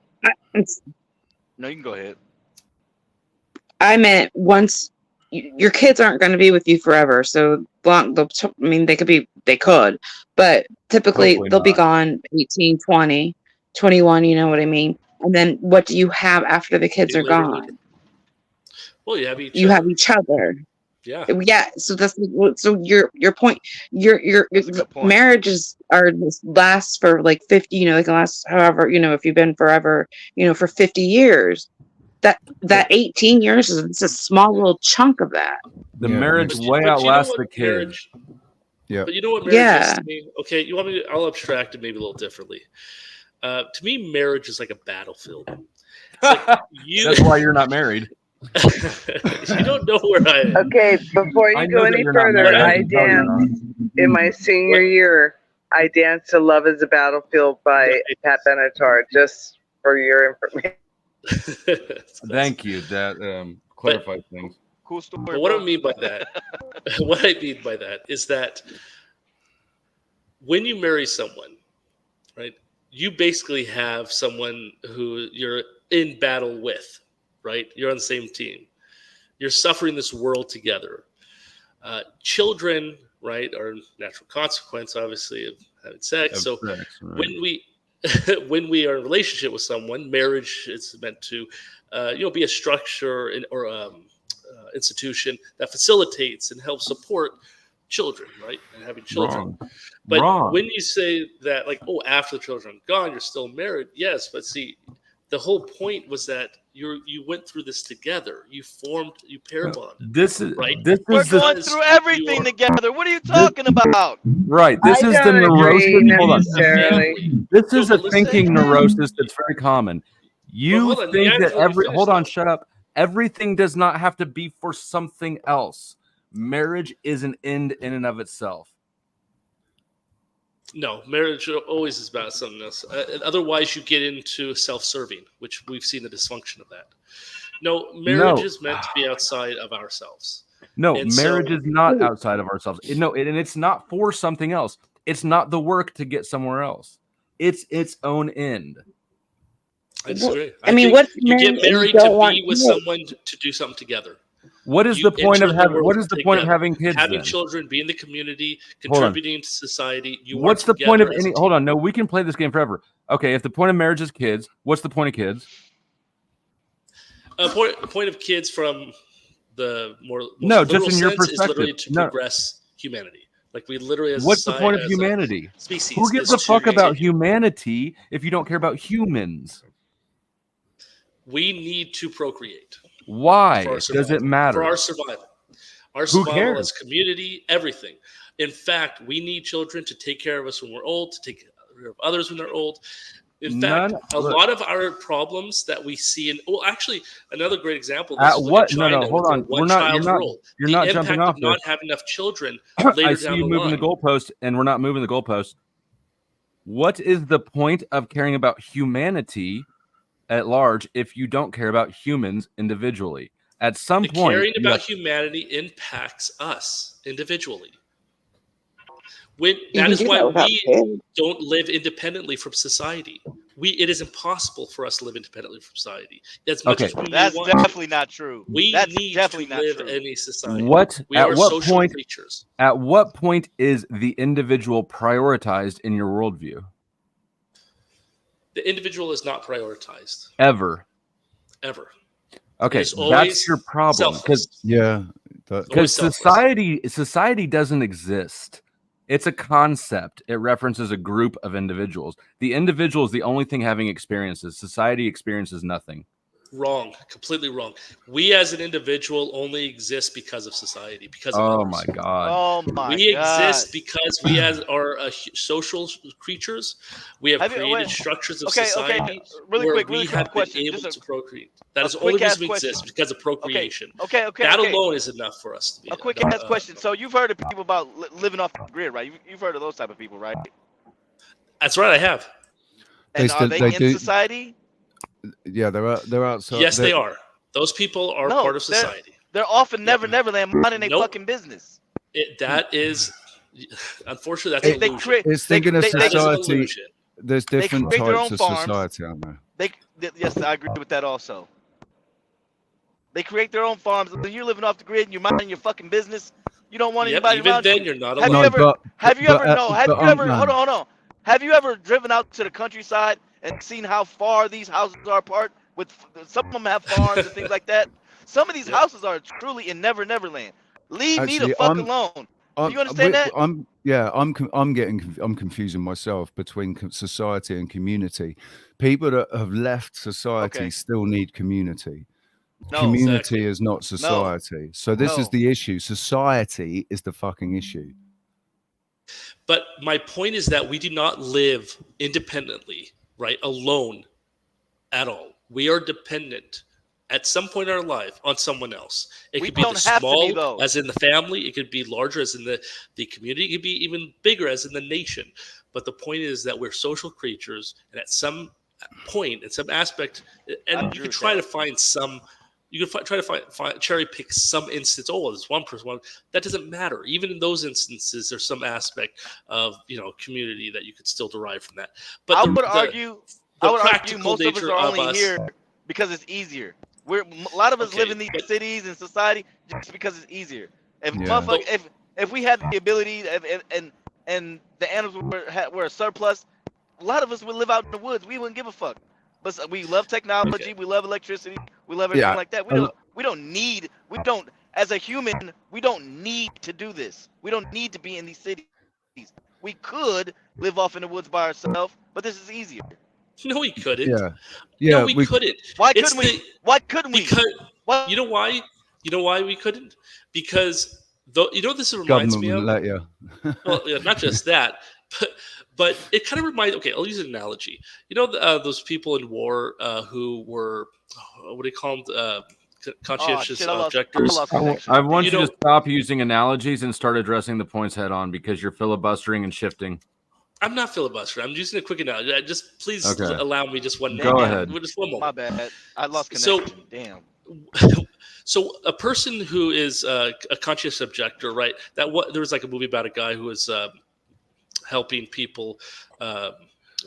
no, you can go ahead. I meant once your kids aren't going to be with you forever. So long, I mean, they could, but typically Hopefully they'll be not. gone 18, 20, 21, you know what I mean? And then what do you have after the kids You are later gone? Well, you have each You other. have each other. Yeah. Yeah. So that's so your point. Your point. marriages last for like 50. You know, they can last however. You know, if you've been forever. You know, for 50 years. That 18 years is a small little chunk of that. The Yeah. marriage But way you know outlasts what the kids. marriage- Yeah. But you know what marriage is Yeah. to me? Okay, you want me to, I'll abstract it maybe a little differently. To me, marriage is like a battlefield. It's like That's why you're not married. you don't know where I am. Okay, before I you know go that any you're not further, married. I I can tell you're not. danced in my senior year. I danced to "Love Is a Battlefield" by Pat Benatar. Just for your information. Thank you. That clarifies things. Cool story. But what bro. I mean by that, what I mean by that is that when you marry someone, right, you basically have someone who you're in battle with, right? You're on the same team. You're suffering this world together. Children, right, are a natural consequence, obviously, of having sex. So when we when we are in a relationship with someone, marriage is meant to, be a structure or institution that facilitates and helps support children, right, and having children. Wrong. But Wrong. when you say that, like, oh, after the children are gone, you're still married, yes, but see, the whole point was that you went through this together. You pair bonded. This is right. We're is the going through everything together. What are you talking about? right. This I is the don't neurosis. agree Hold on. necessarily. This is No, a but thinking listen. neurosis that's very common. You hold on, think yeah, that let me finish hold on, though. shut up. Everything does not have to be for something else. Marriage is an end in and of itself. No, marriage always is about something else. Otherwise, you get into self-serving, which we've seen the dysfunction of that. No, marriage is meant to be outside of ourselves. No, And marriage so- is not outside of ourselves. And it's not for something else. It's not the work to get somewhere else. It's its own end. I disagree. I mean, think what's you get marriage and you married don't to want be with kids? someone to do something together. What is You the point of enter the having? What world is the point of together. having kids? Having then? children, being in the community, Hold on. contributing to society. You What's are the point of together as a any? Hold on, no, we can play this game forever. Okay, if the point of marriage is kids, what's the point of kids? point of kids from the most No, literal just in your sense is literally perspective. to No. progress humanity. Like we literally, as a What's the society, point of as a humanity? species, Who gives is a fuck to about continue. humanity if you don't care about humans? We need to procreate. Why for our does survival. it matter? For our survival. Our Who survival cares? as community, everything. In fact, we need children to take care of us when we're old, to take care of others when they're old. In fact, a lot of our problems that we see in actually another great example of this is look at China hold with on. their one-child rule. You're The not impact jumping of off not this. having enough children I later see down you the moving line. the goalpost, and we're not moving the goalpost. What is the point of caring about humanity at large if you don't care about humans individually? At some The point, caring you about have- humanity impacts us individually. When You that can is do why that without we kids. don't live independently from society. it is impossible for us to live independently from society. As much Okay. as we may That's want to, definitely not true. we That's need definitely to not live true. in a society. We At are what social point? creatures. At what point is the individual prioritized in your worldview? The individual is not prioritized Ever. ever. Okay, It's that's always your problem. selfless. Because society doesn't exist. It's a concept. It references a group of individuals. The individual is the only thing having experiences. Society experiences nothing. Wrong, completely wrong. We as an individual only exist because of society, because of others. My God. Oh my We God. exist because we as are social creatures. We have created structures of society Really where quick, we quick have question. been able Just to procreate. That is the quick only ass reason we question. exist, because of procreation. Okay. That alone is enough for us to be. A quick ass question. So you've heard of people about living off the grid, right? You've heard of those type of people, right? That's right, I have. And are they in society? Yeah, they're outside. Yes, they are. Those people are part of society. They're off in Neverland minding their fucking business. That is, unfortunately, that's an illusion. It's thinking of That is an society. illusion. There's different create their types own of farms. society, aren't there? Yes, I agree with that also. They create their own farms. When you're living off the grid and you're minding your fucking business, you don't want anybody even around then you. you're not Have allowed. you ever hold on. Have you ever driven out to the countryside and seen how far these houses are apart? With some of them have farms and things like that. Some of these houses are truly in Neverland. Leave me the fuck alone. You understand that? I'm confusing myself between society and community. People that have left society still need community. No, Community exactly. is not society. So this is the issue. Society is the fucking issue. But my point is that we do not live independently, right, alone at all. We are dependent at some point in our life on someone else. It could be the small, as in the family. It could be larger, as in the community. It could be even bigger, as in the nation. But the point is that we're social creatures, and at some point, in some aspect, and you can try to find some. You can try to find cherry pick some instance. Oh, there's one person. That doesn't matter. Even in those instances, there's some aspect of community that you could still derive from that. But I would argue most of us are only here because it's easier. A lot of us live in these cities and society just because it's easier. If we had the ability and the animals were a surplus, a lot of us would live out in the woods. We wouldn't give a fuck. But we love technology. We love electricity. We love everything like that. As a human, we don't need to do this. We don't need to be in these cities. We could live off in the woods by ourselves, but this is easier. No, we couldn't. Yeah, no, we couldn't. Why couldn't we? Why couldn't we? You know why? You know why we couldn't? Because this reminds Government me of. wouldn't let you. Well, yeah, not just that, but it kind of reminds. Okay, I'll use an analogy. Those people in war who were what do you call them? Conscientious objectors. I want you to stop using analogies and start addressing the points head on, because you're filibustering and shifting. I'm not filibustering. I'm using a quick analogy. Just please allow me just one. Go ahead. Just one moment. My bad. I lost connection. Damn. So a person who is a conscious objector, right? There was like a movie about a guy who was helping people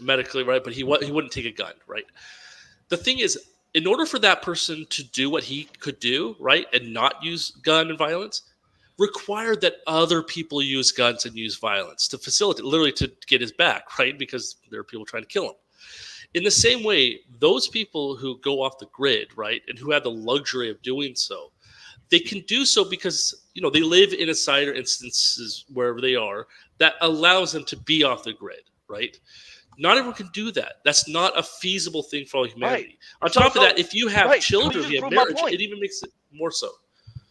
medically, right? But he wouldn't take a gun, right? The thing is, in order for that person to do what he could do, right, and not use gun and violence, required that other people use guns and use violence to facilitate, literally to get his back, right? Because there are people trying to kill him. In the same way, those people who go off the grid, right, and who have the luxury of doing so, they can do so because, they live in a site or instances wherever they are that allows them to be off the grid, right? Not everyone can do that. That's not a feasible thing for all humanity. Right. On top of that, if you have children, you if you have marriage, it even makes it more so.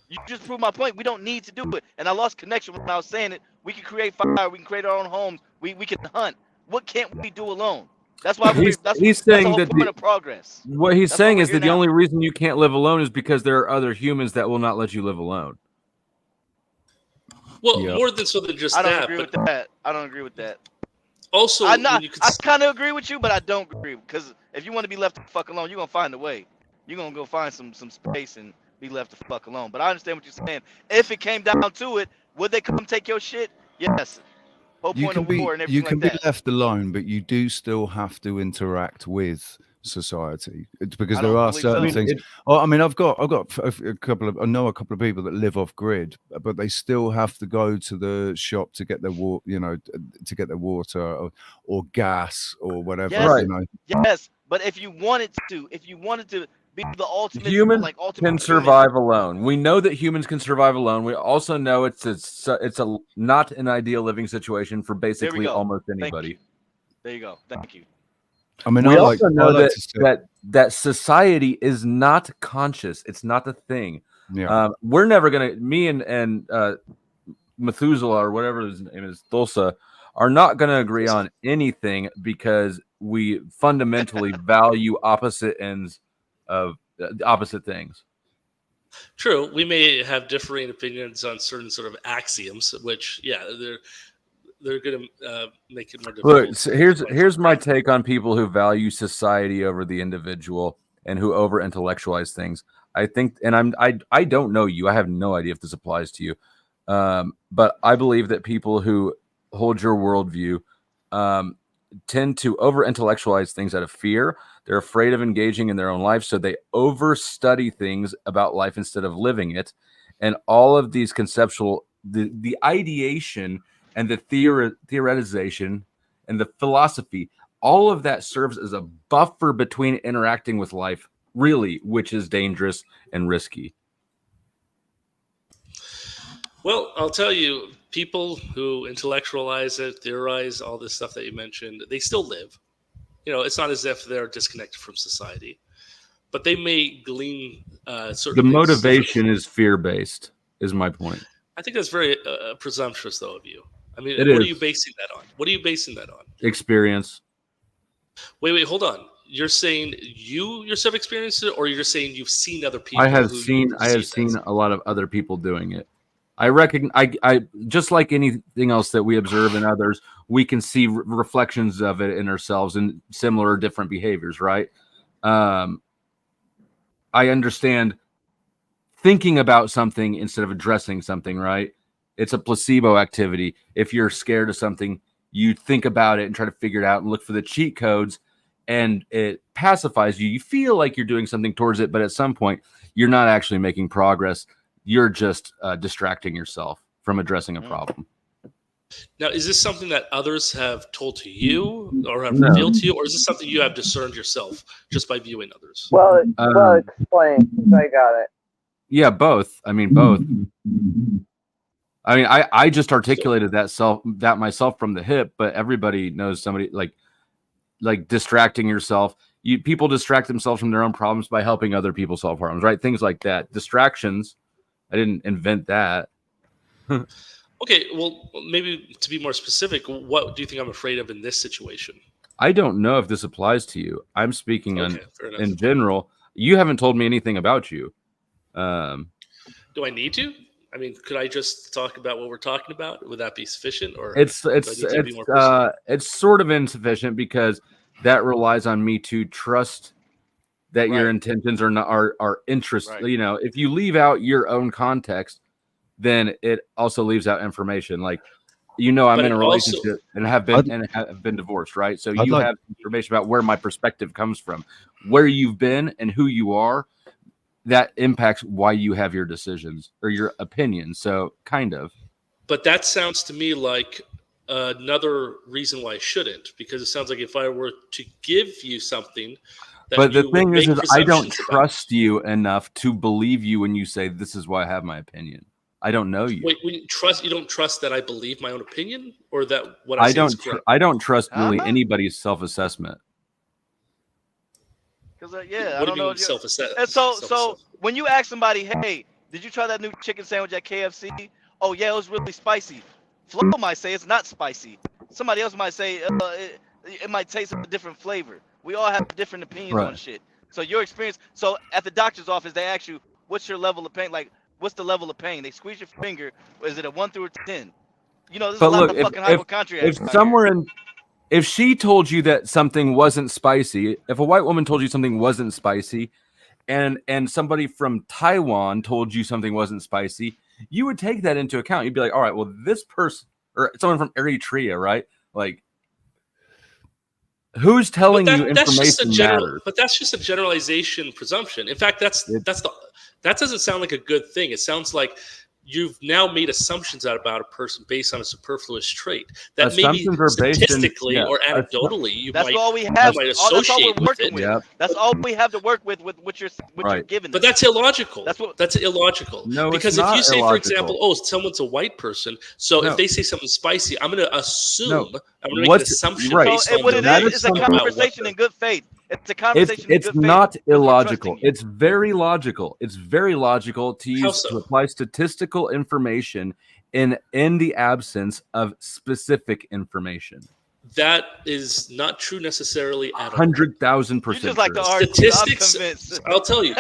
You just proved my point. We don't need to do it. And I lost connection when I was saying it. We can create fire. We can create our own homes. We can hunt. What can't we do alone? That's why he's saying that's the whole point of progress. What he's saying is that the only reason you can't live alone is because there are other humans that will not let you live alone. Well, more than so than just that. I don't agree with that. I don't agree with that. Also, I kind of agree with you, but I don't agree, because if you want to be left the fuck alone, you're gonna find a way. You're gonna go find some space and be left the fuck alone. But I understand what you're saying. If it came down to it, would they come take your shit? Yes. Whole You point can of be war and everything be like that. left alone, but you do still have to interact with society. It's because I there don't are believe certain so. things. I mean, I've got a couple of, I know a couple of people that live off grid, but they still have to go to the shop to get their water, you know, to get their water or gas or whatever. Yes, You know. yes. But if you wanted to be the ultimate, Humans like ultimate can human, survive alone. We know that humans can survive alone. We also know it's a not an ideal living situation for there we basically go. almost Thank anybody. you. There you go. Thank you. I mean, We I also know like to say, that society is not conscious. It's not a thing. Yeah. We're never gonna. Me and Methuselah or whatever his name is, Thulsa, are not gonna agree on anything because we fundamentally value opposite ends of opposite things. True, we may have differing opinions on certain sort of axioms, which they're going to make it more difficult. Look, so here's my take on people who value society over the individual and who over intellectualize things. I think, and I don't know you. I have no idea if this applies to you, but I believe that people who hold your worldview tend to over intellectualize things out of fear. They're afraid of engaging in their own life, so they over study things about life instead of living it. And all of these conceptual, the ideation and the theoretization and the philosophy, all of that serves as a buffer between interacting with life, really, which is dangerous and risky. Well, I'll tell you, people who intellectualize it, theorize all this stuff that you mentioned, they still live. You know, it's not as if they're disconnected from society, but they may glean certain The things. motivation is fear-based, is my point. I think that's very presumptuous, though, of you. I mean, It what are is. you basing that on? What are you basing that on? Experience. Wait, hold on. You're saying you yourself experienced it, or you're saying you've seen other people? I have seen a lot of other people doing it. I reckon I just like anything else that we observe in others, we can see reflections of it in ourselves in similar or different behaviors, right? I understand thinking about something instead of addressing something, right? It's a placebo activity. If you're scared of something, you think about it and try to figure it out and look for the cheat codes, and it pacifies you. You feel like you're doing something towards it, but at some point, you're not actually making progress. You're just distracting yourself from addressing a problem. Now, is this something that others have told to you or have No. revealed to you, or is this something you have discerned yourself just by viewing others? Well, explain. 'Cause I got it. Yeah, both. I mean, both. I mean, I just articulated that myself from the hip, but everybody knows somebody like distracting yourself. People distract themselves from their own problems by helping other people solve problems, right? Things like that. Distractions. I didn't invent that. Okay, well, maybe to be more specific, what do you think I'm afraid of in this situation? I don't know if this applies to you. I'm speaking Okay, fair enough. in general. You haven't told me anything about you. Do I need to? I mean, could I just talk about what we're talking about? Would that be sufficient, or It's do I need to be more personal? it's sort of insufficient because that relies on me to trust that your intentions are not are interest. Right. You know, if you leave out your own context, then it also leaves out information. Like, you know, I'm But in a it also- relationship and have been divorced, right? So you have information about where my perspective comes from, where you've been, and who you are. That impacts why you have your decisions or your opinions. So, kind of. But that sounds to me like another reason why I shouldn't, because it sounds like if I were to give you something, that But the you thing would is make I don't presumptions about. trust you enough to believe you when you say this is why I have my opinion. I don't know you. Wait, when you don't trust that I believe my own opinion, or that what I I say is don't. correct? I don't trust really anybody's self-assessment. Because I What don't do you know. mean self-assess? And so when you ask somebody, hey, did you try that new chicken sandwich at KFC? Oh yeah, it was really spicy. Flo might say it's not spicy. Somebody else might say it might taste a different flavor. We all have different opinions on Right. shit. So your experience. So at the doctor's office, they ask you, what's your level of pain? Like, what's the level of pain? They squeeze your finger. Is it a 1 through a 10? You know, there's But a lot look, of if fucking hypochondriacs. out here. if she told you that something wasn't spicy, if a white woman told you something wasn't spicy, and somebody from Taiwan told you something wasn't spicy, you would take that into account. You'd be like, all right, well, this person or someone from Eritrea, right? Like, who's telling you information matters? But that's just a generalization presumption. In fact, that doesn't sound like a good thing. It sounds like you've now made assumptions about a person based on a superfluous trait that maybe statistically or anecdotally you that's might, all we have. might That's all associate we're with working it. with. Yep. That's all we have to work with what you're giving. But that's illogical. That's illogical. No, because it's if you not say, illogical. for example, oh, someone's a white person, so No. if they say something spicy, I'm going to assume, I'm going to make What's- an assumption right. based So on what it their is a race about what conversation they're- in good faith. It's a conversation in It's good faith. not because we're illogical. trusting you. It's very logical. It's very logical to so? apply statistical information in the absence of specific information. That is not true necessarily at all. 100,000% You just like true. to argue. Statistics, I'm convinced. I'll tell you,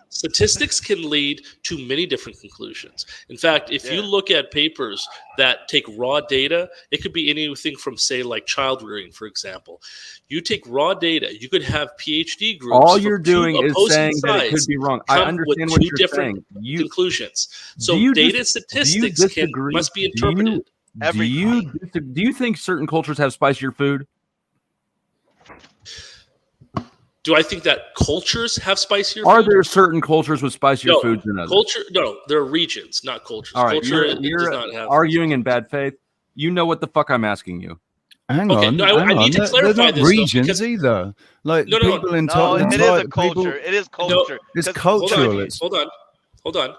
statistics can lead to many different conclusions. In fact, if you look at papers that take raw data, it could be anything from, say, like child rearing, for example. You take raw data, you could have PhD groups. All from you're two doing is opposing saying that it could sides be wrong. I come understand with what two you're different saying. conclusions. So Do you data dis- and do you statistics disagree? must be Do you- interpreted. Do you think certain cultures have spicier food? Do I think that cultures have spicier Are food? there certain cultures with spicier No, food than others? there are regions, not cultures. All right, Culture you're does not have. arguing in bad faith. You know what the fuck I'm asking you. Hang Okay, on, no, I hang need on. to They're clarify not this, though, regions because- either. Like No, no, people in No, top, it is a culture. It is culture. It's 'Cause- cultural. It's Hold on.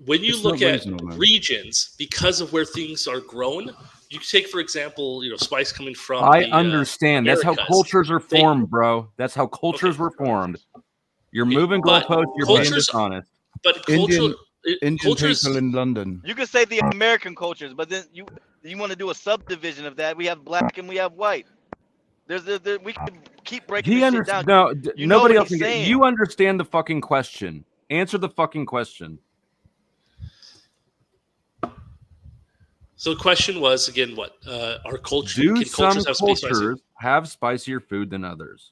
When you It's look not at reasonable, man. regions, because of where things are grown, you take, for example, spice coming from. I the, understand. That's how Americas. cultures are formed, bro. That's how cultures were formed. You're moving but goalposts. You're being cultures- dishonest. But Indian culture, people in London. You could say the American cultures, but then you want to do a subdivision of that. We have black and we have white. We can keep breaking He this shit understands. down. No, You know nobody what else he's can get. saying. You understand the fucking question. Answer the fucking question. So the question was again, what our culture? Do Can some cultures have spicier? cultures have spicier food than others?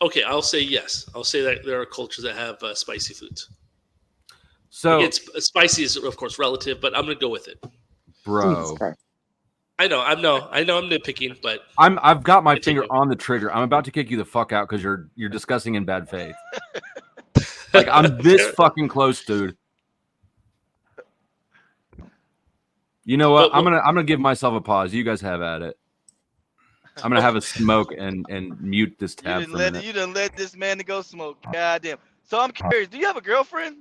Okay, I'll say yes. I'll say that there are cultures that have spicy foods. So Again, spicy is of course relative, but I'm gonna go with it. bro, I know I'm nitpicking, but I've got my Continue. finger on the trigger. I'm about to kick you the fuck out because you're discussing in bad faith. Like I'm this fucking close, dude. You know what? But- I'm gonna give myself a pause. You guys have at it. I'm gonna have a smoke and mute this tab for a minute. You done let this man to go smoke. Goddamn. So I'm curious. Do you have a girlfriend?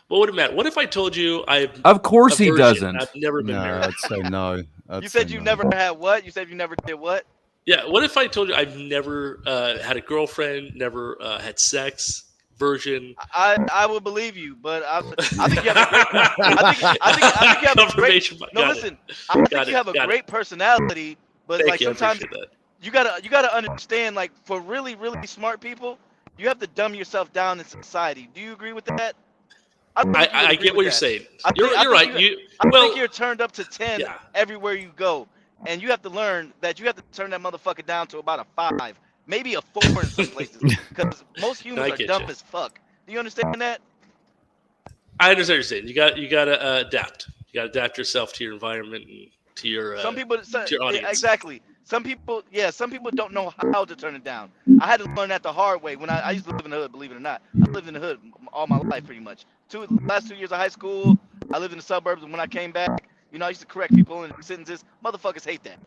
what would it matter? What if I told you I've? Of course a he virgin, doesn't. I've never been No, married. I'd say no. You said you never had what? You said you never did what? Yeah. What if I told you I've never had a girlfriend, never had sex, virgin? I would believe you, but I think you have a great. I think you have a great. Confirmation. No, Got listen. it. I think Got you it, have a got it. great personality, but Thank like you, I sometimes appreciate that. you gotta understand. Like for really smart people, you have to dumb yourself down in society. Do you agree with that? I get what you're saying. I You're think right. I think you're turned up to 10 Yeah. everywhere you go, and you have to learn that you have to turn that motherfucker down to about a 5, maybe a 4 in some places, because most humans I are get dumb you. as fuck. Do you understand that? I understand what you're saying. You got to adapt. You got to adapt yourself to your environment and to your Some people, to your audience. exactly. Some people don't know how to turn it down. I had to learn that the hard way when I used to live in the hood. Believe it or not, I lived in the hood all my life, pretty much. Last 2 years of high school, I lived in the suburbs, and when I came back, I used to correct people in sentences. Motherfuckers hate that.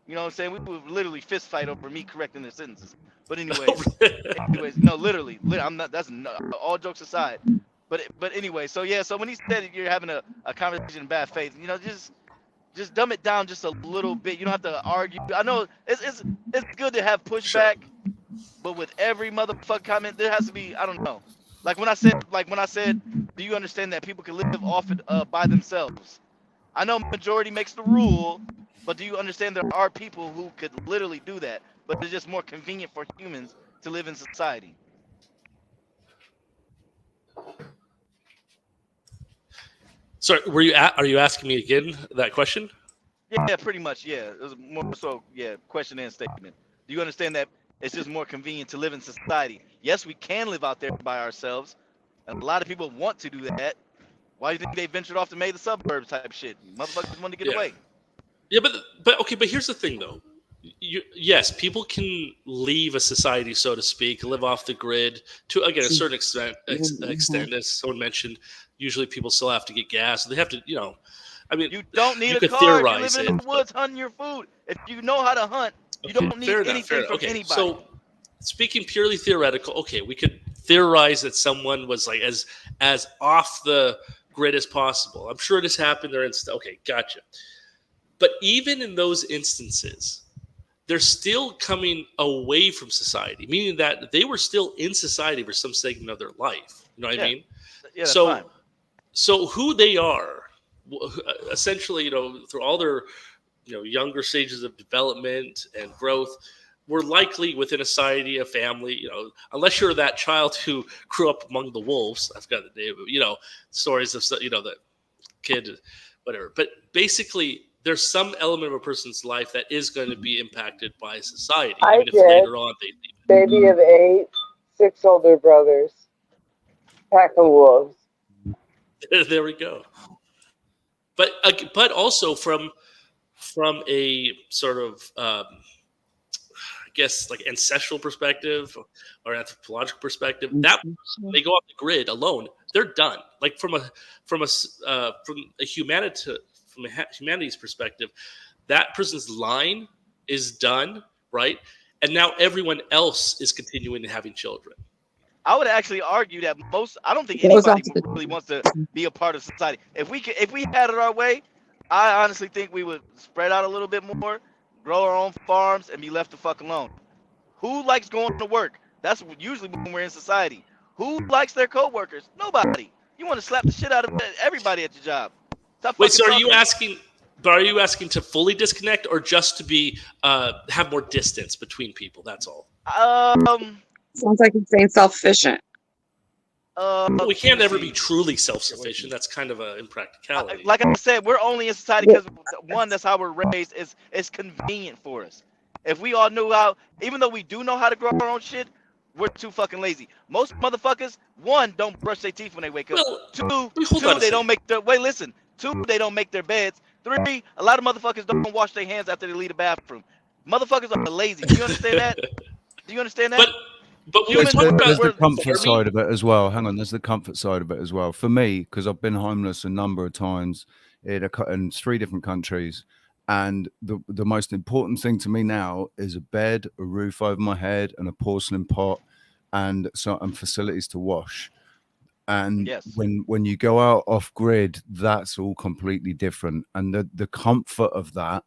You know what I'm saying? We would literally fist fight over me correcting their sentences. But anyways, no, literally, I'm not. That's not, all jokes aside. But anyway, so yeah, so when he said that you're having a conversation in bad faith, just dumb it down just a little bit. You don't have to argue. I know it's good to have pushback, but with every motherfucker comment, there has to be, I don't know. Like when I said, do you understand that people can live off it by themselves? I know majority makes the rule, but do you understand there are people who could literally do that, but it's just more convenient for humans to live in society? Sorry, are you asking me again that question? Yeah, pretty much. Yeah, it was more so. Yeah, question and statement. Do you understand that it's just more convenient to live in society? Yes, we can live out there by ourselves, And a lot of people want to do that. Why do you think they ventured off to make the suburbs type shit? Motherfuckers want to get away. Yeah, but okay, but here's the thing though. Yes, people can leave a society, so to speak, live off the grid to again a certain extent, as someone mentioned. Usually, people still have to get gas. They have to, I mean, you don't need a car. You're living in the woods hunting your food. If you know how to hunt, you don't need anything from anybody. So, speaking purely theoretical, okay, we could theorize that someone was like as off the grid as possible. I'm sure this happened. Okay, gotcha. But even in those instances, they're still coming away from society, meaning that they were still in society for some segment of their life. You know what I mean? Yeah, that's fine. So who they are, essentially, through all their, younger stages of development and growth, were likely within a society, a family, unless you're that child who grew up among the wolves. I've got the name, stories of, the kid, whatever. But basically, there's some element of a person's life that is going to be impacted by society. I even if later on they leave it. Baby of 8, 6 older brothers, pack of wolves. There we go. But also from a sort of I guess like ancestral perspective or anthropological perspective, that they go off the grid alone, they're done. Like from a humanity's perspective, that person's line is done, right? And now everyone else is continuing to having children. I would actually argue that I don't think anybody really wants to be a part of society. If we had it our way, I honestly think we would spread out a little bit more, grow our own farms, and be left the fuck alone. Who likes going to work? That's usually when we're in society. Who likes their coworkers? Nobody. You want to slap the shit out of everybody at your job. Wait, so are you asking to fully disconnect or just to be have more distance between people? That's all. Sounds like it's saying self-sufficient. We can't ever be truly self-sufficient. That's kind of an impracticality. Like I said, we're only in society because one, that's how we're raised. It's convenient for us. If we all knew how, even though we do know how to grow our own shit, we're too fucking lazy. Most motherfuckers, one, don't brush their teeth when they wake up. Two, they don't make their Two, they don't make their beds. Three, a lot of motherfuckers don't wash their hands after they leave the bathroom. Motherfuckers are lazy. Do you understand that? Do you understand that? But there's the comfort side of it as well. Hang on, there's the comfort side of it as well. For me, because I've been homeless a number of times in 3 different countries, and the most important thing to me now is a bed, a roof over my head, and a porcelain pot, and facilities to wash. And when you go out off grid, that's all completely different. And the comfort of that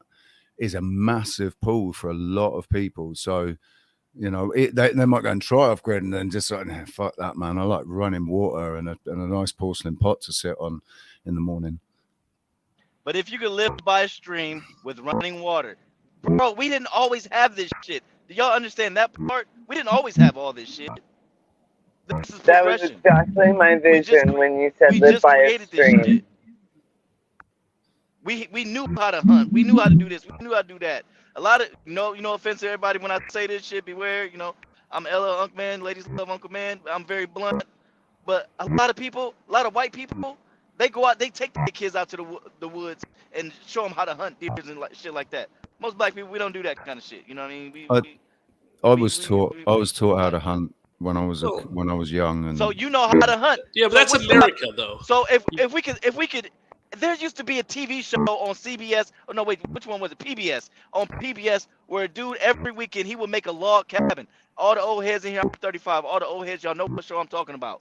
is a massive pull for a lot of people. So, they might go and try off grid and then just like, nah, fuck that, man. I like running water and a nice porcelain pot to sit on in the morning. But if you could live by a stream with running water, bro, we didn't always have this shit. Do y'all understand that part? We didn't always have all this shit. That was exactly my vision when you said live by a stream. We knew how to hunt. We knew how to do this. We knew how to do that. A lot of no offense to everybody when I say this shit, beware. I'm Ella Uncle Man, ladies love Uncle Man. I'm very blunt. But a lot of white people, they go out, they take their kids out to the woods and show them how to hunt deer and shit like that. Most black people, we don't do that kind of shit. You know what I mean? I was taught how to hunt when I was young. And so you know how to hunt. Yeah, but that's America, though. So if we could, there used to be a TV show on CBS. Oh no, wait, which one was it? PBS. On PBS, where a dude every weekend he would make a log cabin. All the old heads in here, I'm 35. All the old heads, y'all know what show I'm talking about.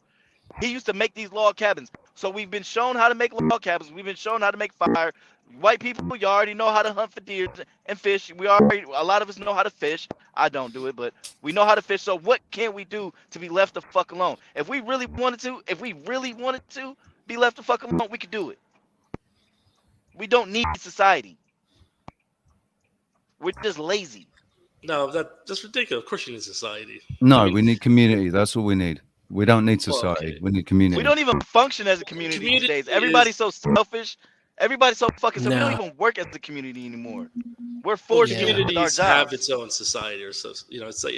He used to make these log cabins. So we've been shown how to make log cabins. We've been shown how to make fire. White people, you already know how to hunt for deer and fish. A lot of us know how to fish. I don't do it, but we know how to fish. So what can we do to be left the fuck alone? If we really wanted to be left the fuck alone, we could do it. We don't need society. We're just lazy. No, that's ridiculous. Of course you need society. No, we need community. That's all we need. We don't need society. We need community. We don't even function as a community these days. Everybody's so selfish. Everybody's so fucking so we don't even work as a community anymore. We're forced to communities have its own society, or so it's like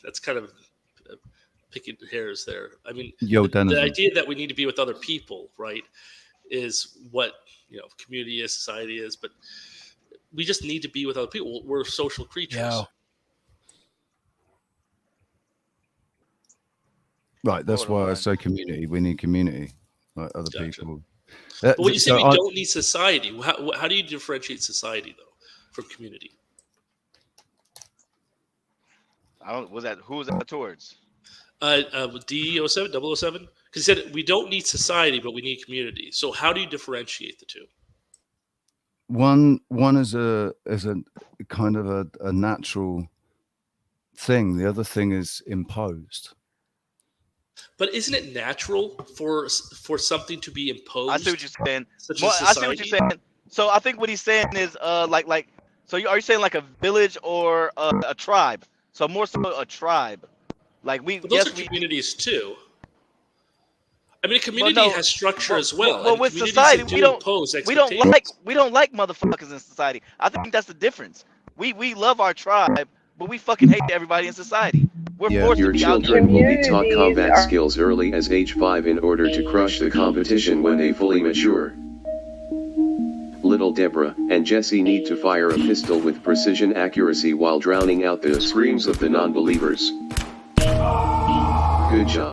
that's kind of picking hairs there. I mean, Yo, the Denizen. idea that we need to be with other people, right, is what community is, society is. But we just need to be with other people. We're social creatures. Yeah. Right, that's why I say community. We need community, like other people. But when you say So we I- don't need society, how do you differentiate society though from community? Who was that towards? D07, 007? Because he said we don't need society, but we need community. So how do you differentiate the two? one is a kind of a natural thing. The other thing is imposed. But isn't it natural for something to be imposed? I see what you're saying. Such Well, as I see what you're society? saying. So I think what he's saying is like so are you saying like a village or a tribe? So more so a tribe. Like But those are communities too. I mean, a community has structure as well. Well, and with communities society, that we do don't impose we don't expectations. like motherfuckers in society. I think that's the difference. We love our tribe, but we fucking hate everybody in society. We're forced Your to be out children will be there. taught combat skills early as age 5 in order to crush the competition when they fully mature. Little Deborah and Jesse need to fire a pistol with precision accuracy while drowning out the screams of the non-believers. Good job.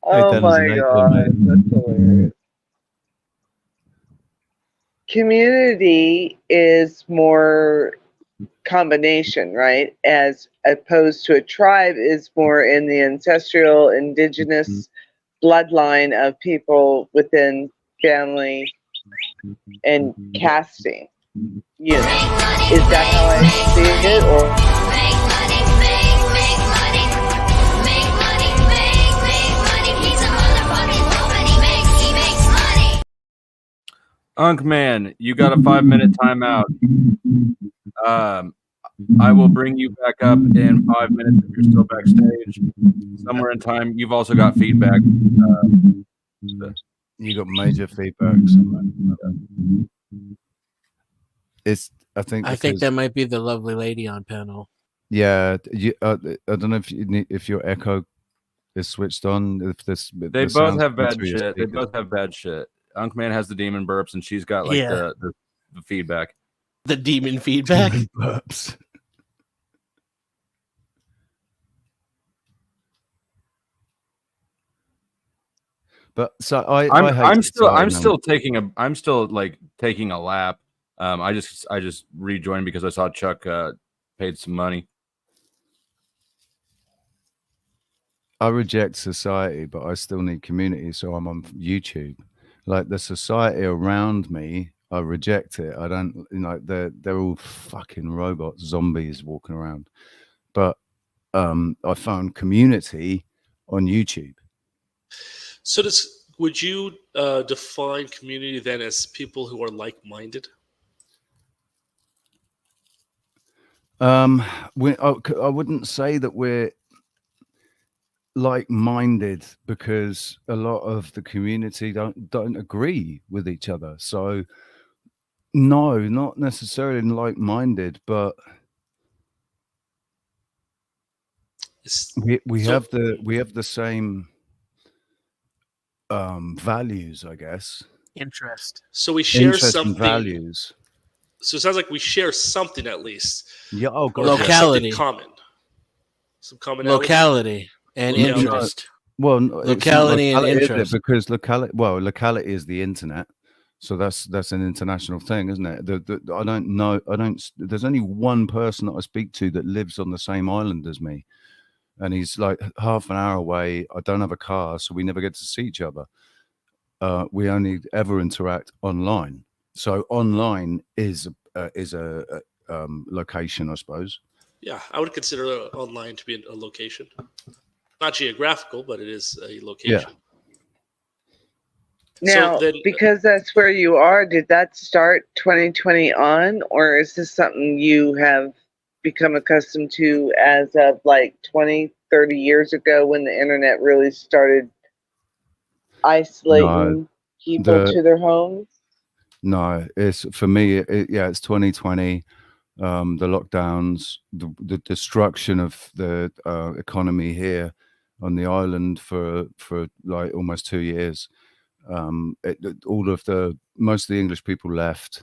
Oh my god, that's hilarious. Community is more combination, right? As opposed to a tribe is more in the ancestral, indigenous bloodline of people within family and casting. You know, is that how I see it, or? Unk Man, you got a 5-minute timeout. I will bring you back up in 5 minutes if you're still backstage. Somewhere in time, you've also got feedback. You got major feedback. It's I think that might be the lovely lady on panel. Yeah, I don't know if your echo is switched on. If this They both have bad shit. They both have bad shit. Unk Man has the demon burps, and she's got like Yeah. the feedback. The demon feedback. Burps. But so I'm still taking a lap. I just rejoined because I saw Chuck paid some money. I reject society, but I still need community, so I'm on YouTube. Like the society around me, I reject it. I don't, they're all fucking robots, zombies walking around. But I found community on YouTube. So would you define community then as people who are like-minded? I wouldn't say that we're like-minded because a lot of the community don't agree with each other. So no, not necessarily like-minded, but we have the same values, I guess. Interest. So we share Interest and something. values. So it sounds like we share something at least. Yeah. Oh, God. Or have Locality. something common. Some commonality. Locality and interest. Well, Locality and is it? interest. Because locality is the internet, so that's an international thing, isn't it? I don't know. There's only one person that I speak to that lives on the same island as me, and he's like half an hour away. I don't have a car, so we never get to see each other. We only ever interact online. So online is a location, I suppose. Yeah, I would consider online to be a location. Not geographical, but it is a location. Now, because that's where you are, did that start 2020 on, or is this something you have become accustomed to as of like 20, 30 years ago when the internet really started isolating people to their homes? No, it's for me. It's 2020. The lockdowns, the destruction of the economy here on the island for like almost 2 years. Most of the English people left.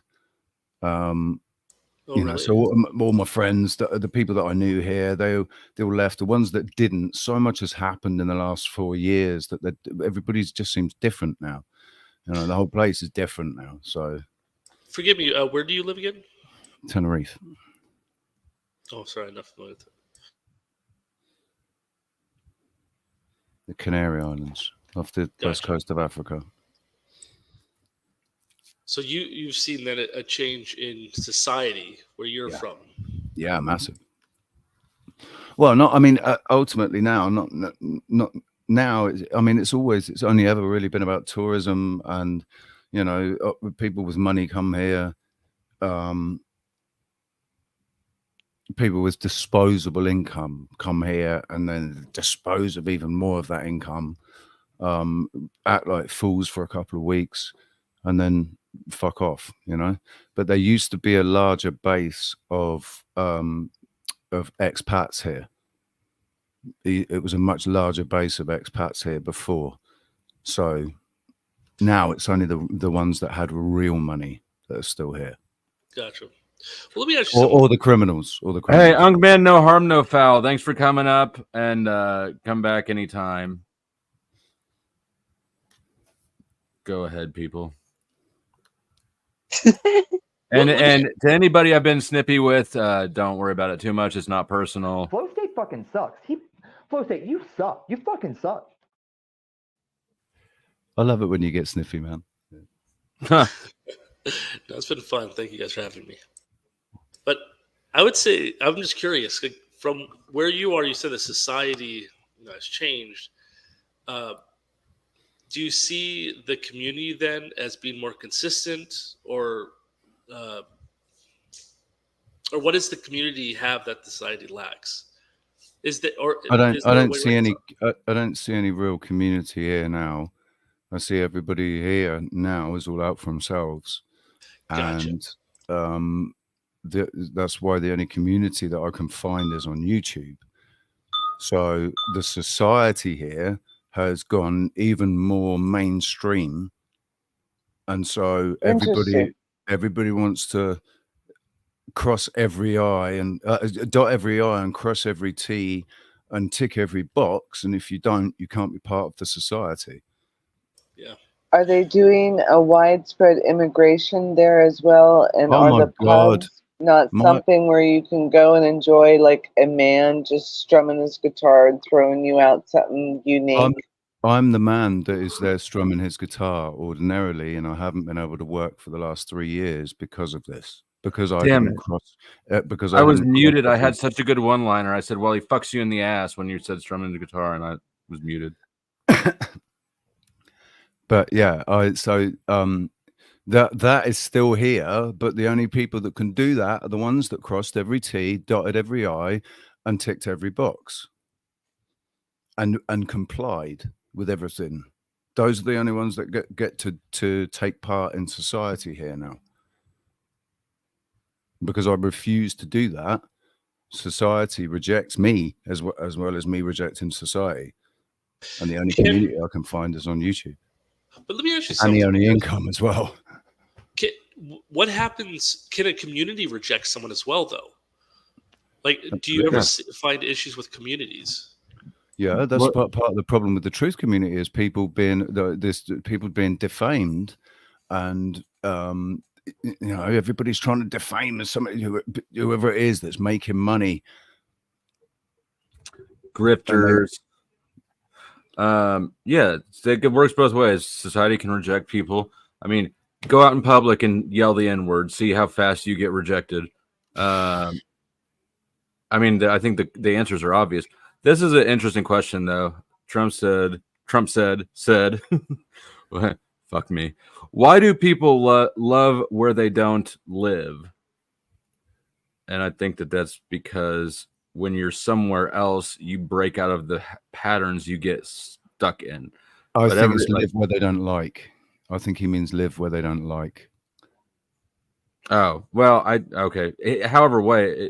Really? So all my friends, the people that I knew here, they all left. The ones that didn't, so much has happened in the last 4 years that everybody's just seems different now. The whole place is different now. So, Forgive me. Where do you live again? Tenerife. Oh, sorry, enough with it. The Canary Islands, off the west coast of Africa. So you've seen then a change in society where you're from. Yeah, massive. Well, ultimately now, not now. It's only ever really been about tourism and, people with money come here. People with disposable income come here and then dispose of even more of that income, act like fools for a couple of weeks and then fuck off, but there used to be a larger base of expats here. It was a much larger base of expats here before, so now it's only the ones that had real money that are still here. Gotcha. Well, let me ask you or the criminals. Hey, Young Man, no harm, no foul. Thanks for coming up, and come back anytime. Go ahead, people. and to anybody I've been snippy with, don't worry about it too much. It's not personal. Flow State fucking sucks. Flow State, you suck. You fucking suck. I love it when you get sniffy, man. No, it's been fun. Thank you guys for having me. But I would say, I'm just curious, like, from where you are, you said the society has changed. Do you see the community then as being more consistent, or what does the community have that the society lacks? I don't see any real community here now. I see everybody here now is all out for themselves. Gotcha. And that's why the only community that I can find is on YouTube. So the society here has gone even more mainstream, and so everybody wants to cross every I and dot every I and cross every T and tick every box, and if you don't, you can't be part of the society. Yeah. Are they doing a widespread immigration there as well? And Oh are my the God. pubs not something where you can go and enjoy like a man just strumming his guitar and throwing you out something unique? I'm the man that is there strumming his guitar ordinarily, and I haven't been able to work for the last 3 years because of this. Because I didn't cross. Because I was muted. I had such a good one-liner. I said, "Well, he fucks you in the ass" when you said strumming the guitar, and I was muted. But yeah, that is still here, but the only people that can do that are the ones that crossed every T, dotted every I, and ticked every box, and complied with everything. Those are the only ones that get to take part in society here now. Because I refuse to do that, society rejects me as well as me rejecting society, and the only community I can find is on YouTube. But let me ask you And something. the only income as well. What happens? Can a community reject someone as well, though? Like, do you ever find issues with communities? Yeah, that's part of the problem with the truth community is people being defamed, and everybody's trying to defame somebody, whoever it is that's making money. Grifters. It works both ways. Society can reject people. I mean, go out in public and yell the N-word, see how fast you get rejected. I think the answers are obvious. This is an interesting question, though. Trump said, fuck me. Why do people love where they don't live? And I think that's because when you're somewhere else, you break out of the patterns you get stuck in. I think it's live where they don't like. I think he means live where they don't like. Oh, well, okay. However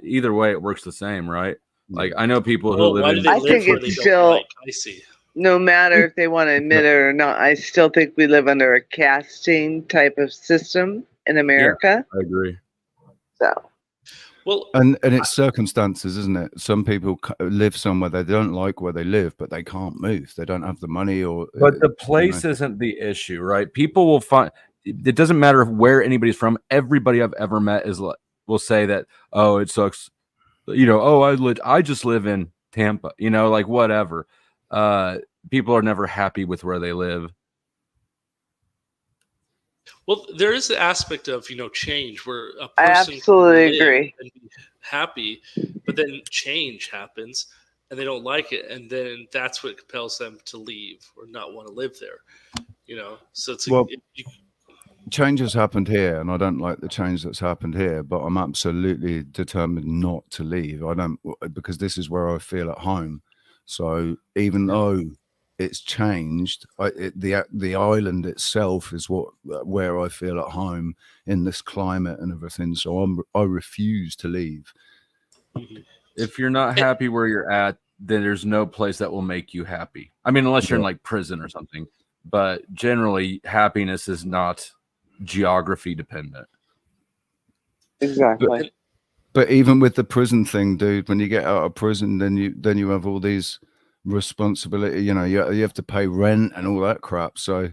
either way, it works the same, right? Like I know people who Well, live why do in. they I live think where they it's don't still, like? I see. no matter if they want to admit it or not, I still think we live under a casting type of system in Yeah, America. I agree. So, Well, and it's circumstances, isn't it? Some people live somewhere they don't like where they live, but they can't move. They don't have the money, or But the place isn't the issue, right? People will find it doesn't matter where anybody's from. Everybody I've ever met will say that, oh, it sucks. Oh, I just live in Tampa, like whatever. People are never happy with where they live. Well, there is an aspect of change where a I person absolutely can live agree. and be happy, but then change happens and they don't like it, and then that's what compels them to leave or not want to live there. So it's Well, change has happened here, and I don't like the change that's happened here, but I'm absolutely determined not to leave. I don't, because this is where I feel at home. So even though it's changed, the island itself is where I feel at home in this climate and everything. So I refuse to leave. If you're not happy where you're at, then there's no place that will make you happy. I mean, unless you're in like prison or something. But generally, happiness is not geography dependent. Exactly. But even with the prison thing, dude, when you get out of prison, then you have all these responsibility. You have to pay rent and all that crap. So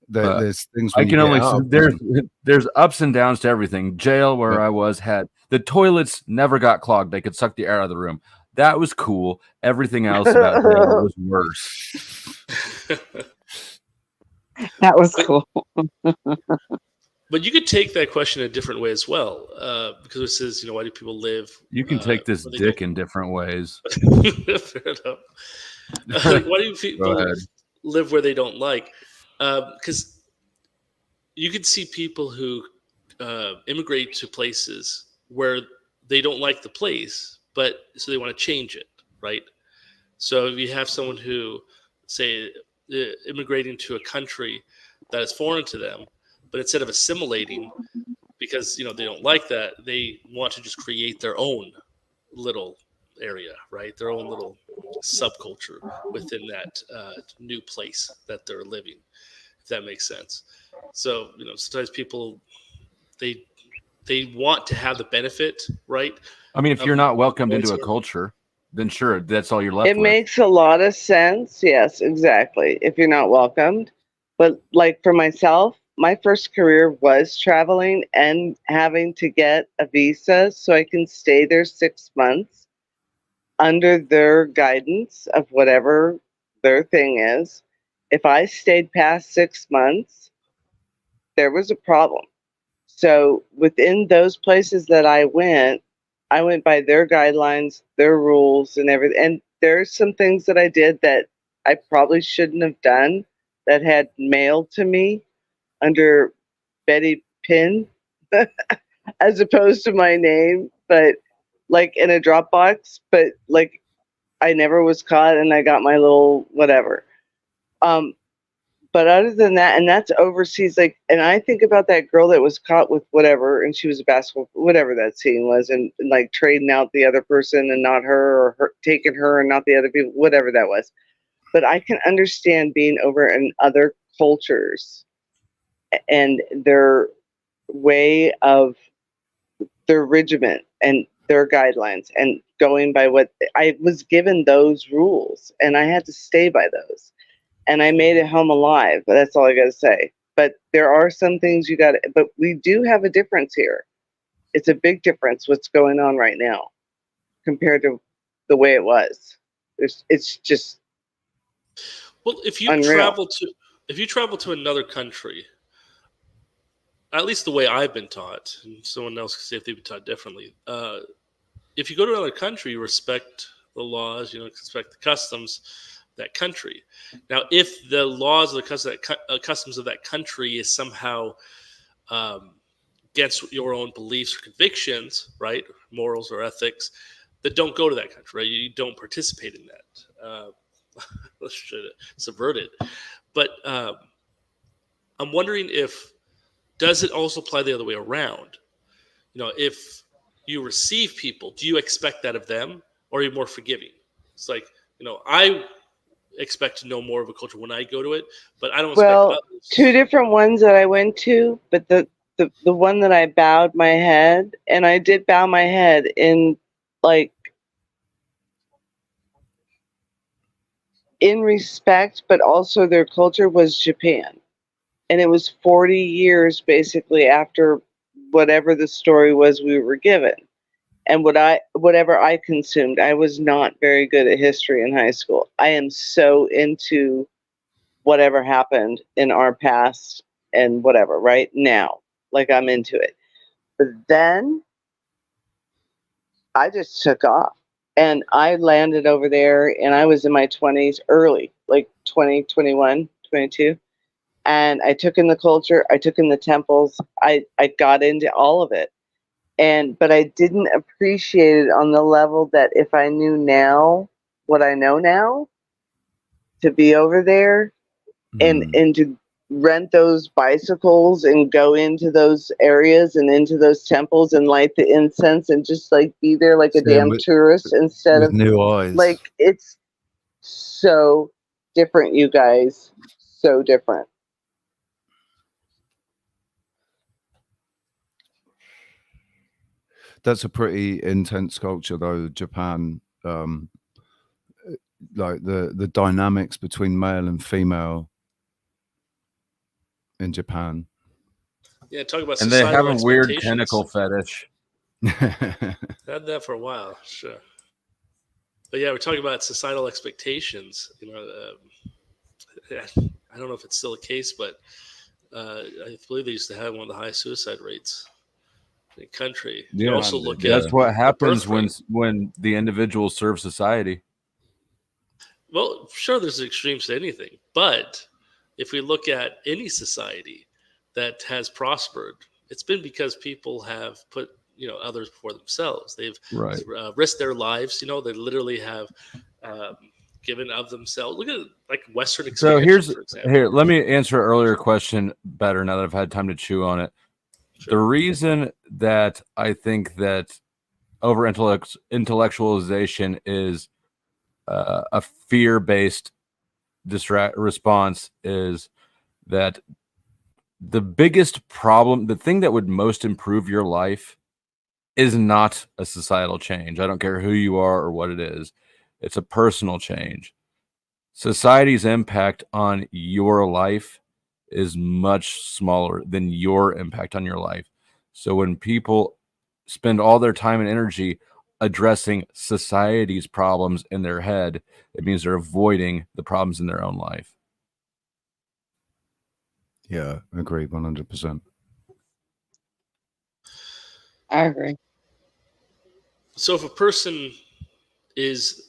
there's things I when can you only get out. there's ups and downs to everything. Jail where I was had the toilets never got clogged. They could suck the air out of the room. That was cool. Everything else about jail was worse. That was cool. But you could take that question a different way as well, because it says, why do people live? You can take this dick in different ways. Fair enough. Why do people live where they don't like? Because you could see people who immigrate to places where they don't like the place, but so they want to change it, right? So if you have someone who, say, immigrating to a country that is foreign to them, but instead of assimilating, because they don't like that, they want to just create their own little area, right? Their own little subculture within that new place that they're living, if that makes sense. So sometimes people they want to have the benefit, right? I mean, if you're not welcomed into a culture, then sure, that's all you're left It with. makes a lot of sense. Yes, exactly. If you're not welcomed. But like for myself, my first career was traveling and having to get a visa so I can stay there 6 months under their guidance of whatever their thing is. If I stayed past 6 months, there was a problem. So within those places that I went by their guidelines, their rules, and everything. And there's some things that I did that I probably shouldn't have done that had mailed to me under Betty Pin as opposed to my name, but like in a Dropbox. But like I never was caught, and I got my little whatever. But other than that, and that's overseas, and I think about that girl that was caught with whatever, and she was a basketball, whatever that scene was, and like trading out the other person and not her, or her taking her and not the other people, whatever that was. But I can understand being over in other cultures and their way of their regiment and their guidelines and going by what I was given those rules, and I had to stay by those. And I made it home alive. But that's all I got to say. But there are some things but we do have a difference here. It's a big difference what's going on right now compared to the way it was. It's just well, if you unreal. travel to another country, at least the way I've been taught, and someone else can say if they've been taught differently. If you go to another country, you respect the laws, respect the customs of that country. Now, if the laws of the customs of that country is somehow against your own beliefs or convictions, right, morals or ethics, then don't go to that country. Right? You don't participate in that. Let's subvert it. But I'm wondering does it also apply the other way around? if you receive people, do you expect that of them, or are you more forgiving? It's like, I expect to know more of a culture when I go to it, but I don't expect others. Two different ones that I went to, but the one that I bowed my head, and I did bow my head in in respect, but also their culture, was Japan. And it was 40 years basically after whatever the story was we were given. And whatever I consumed, I was not very good at history in high school. I am so into whatever happened in our past and whatever right now. Like, I'm into it. But then I just took off. And I landed over there, and I was in my 20s, early, like 20, 21, 22. And I took in the culture. I took in the temples. I got into all of it. But I didn't appreciate it on the level that if I knew now what I know now, to be over there and to rent those bicycles and go into those areas and into those temples and light the incense and just be there like a damn tourist instead of new eyes. It's so different, you guys. So different. That's a pretty intense culture, though, Japan. Like the dynamics between male and female in Japan. Yeah, talk about and they have societal a weird expectations. tentacle fetish. Had that for a while, sure. But yeah, we're talking about societal expectations. I don't know if it's still the case, but I believe they used to have one of the highest suicide rates in the country. You also look at that's what happens the birth rate. when the individual serves society. Well, sure, there's extremes to anything, but if we look at any society that has prospered, it's been because people have put others before themselves. They've risked their lives. They literally have given of themselves. Look at Western experience. For example. Here. Let me answer an earlier question better now that I've had time to chew on it. Sure. The reason that I think that over intellectualization is a fear-based response is that the biggest problem, the thing that would most improve your life, is not a societal change. I don't care who you are or what it is. It's a personal change. Society's impact on your life is much smaller than your impact on your life. So when people spend all their time and energy addressing society's problems in their head, it means they're avoiding the problems in their own life. Yeah, agree 100%. I agree. So if a person is,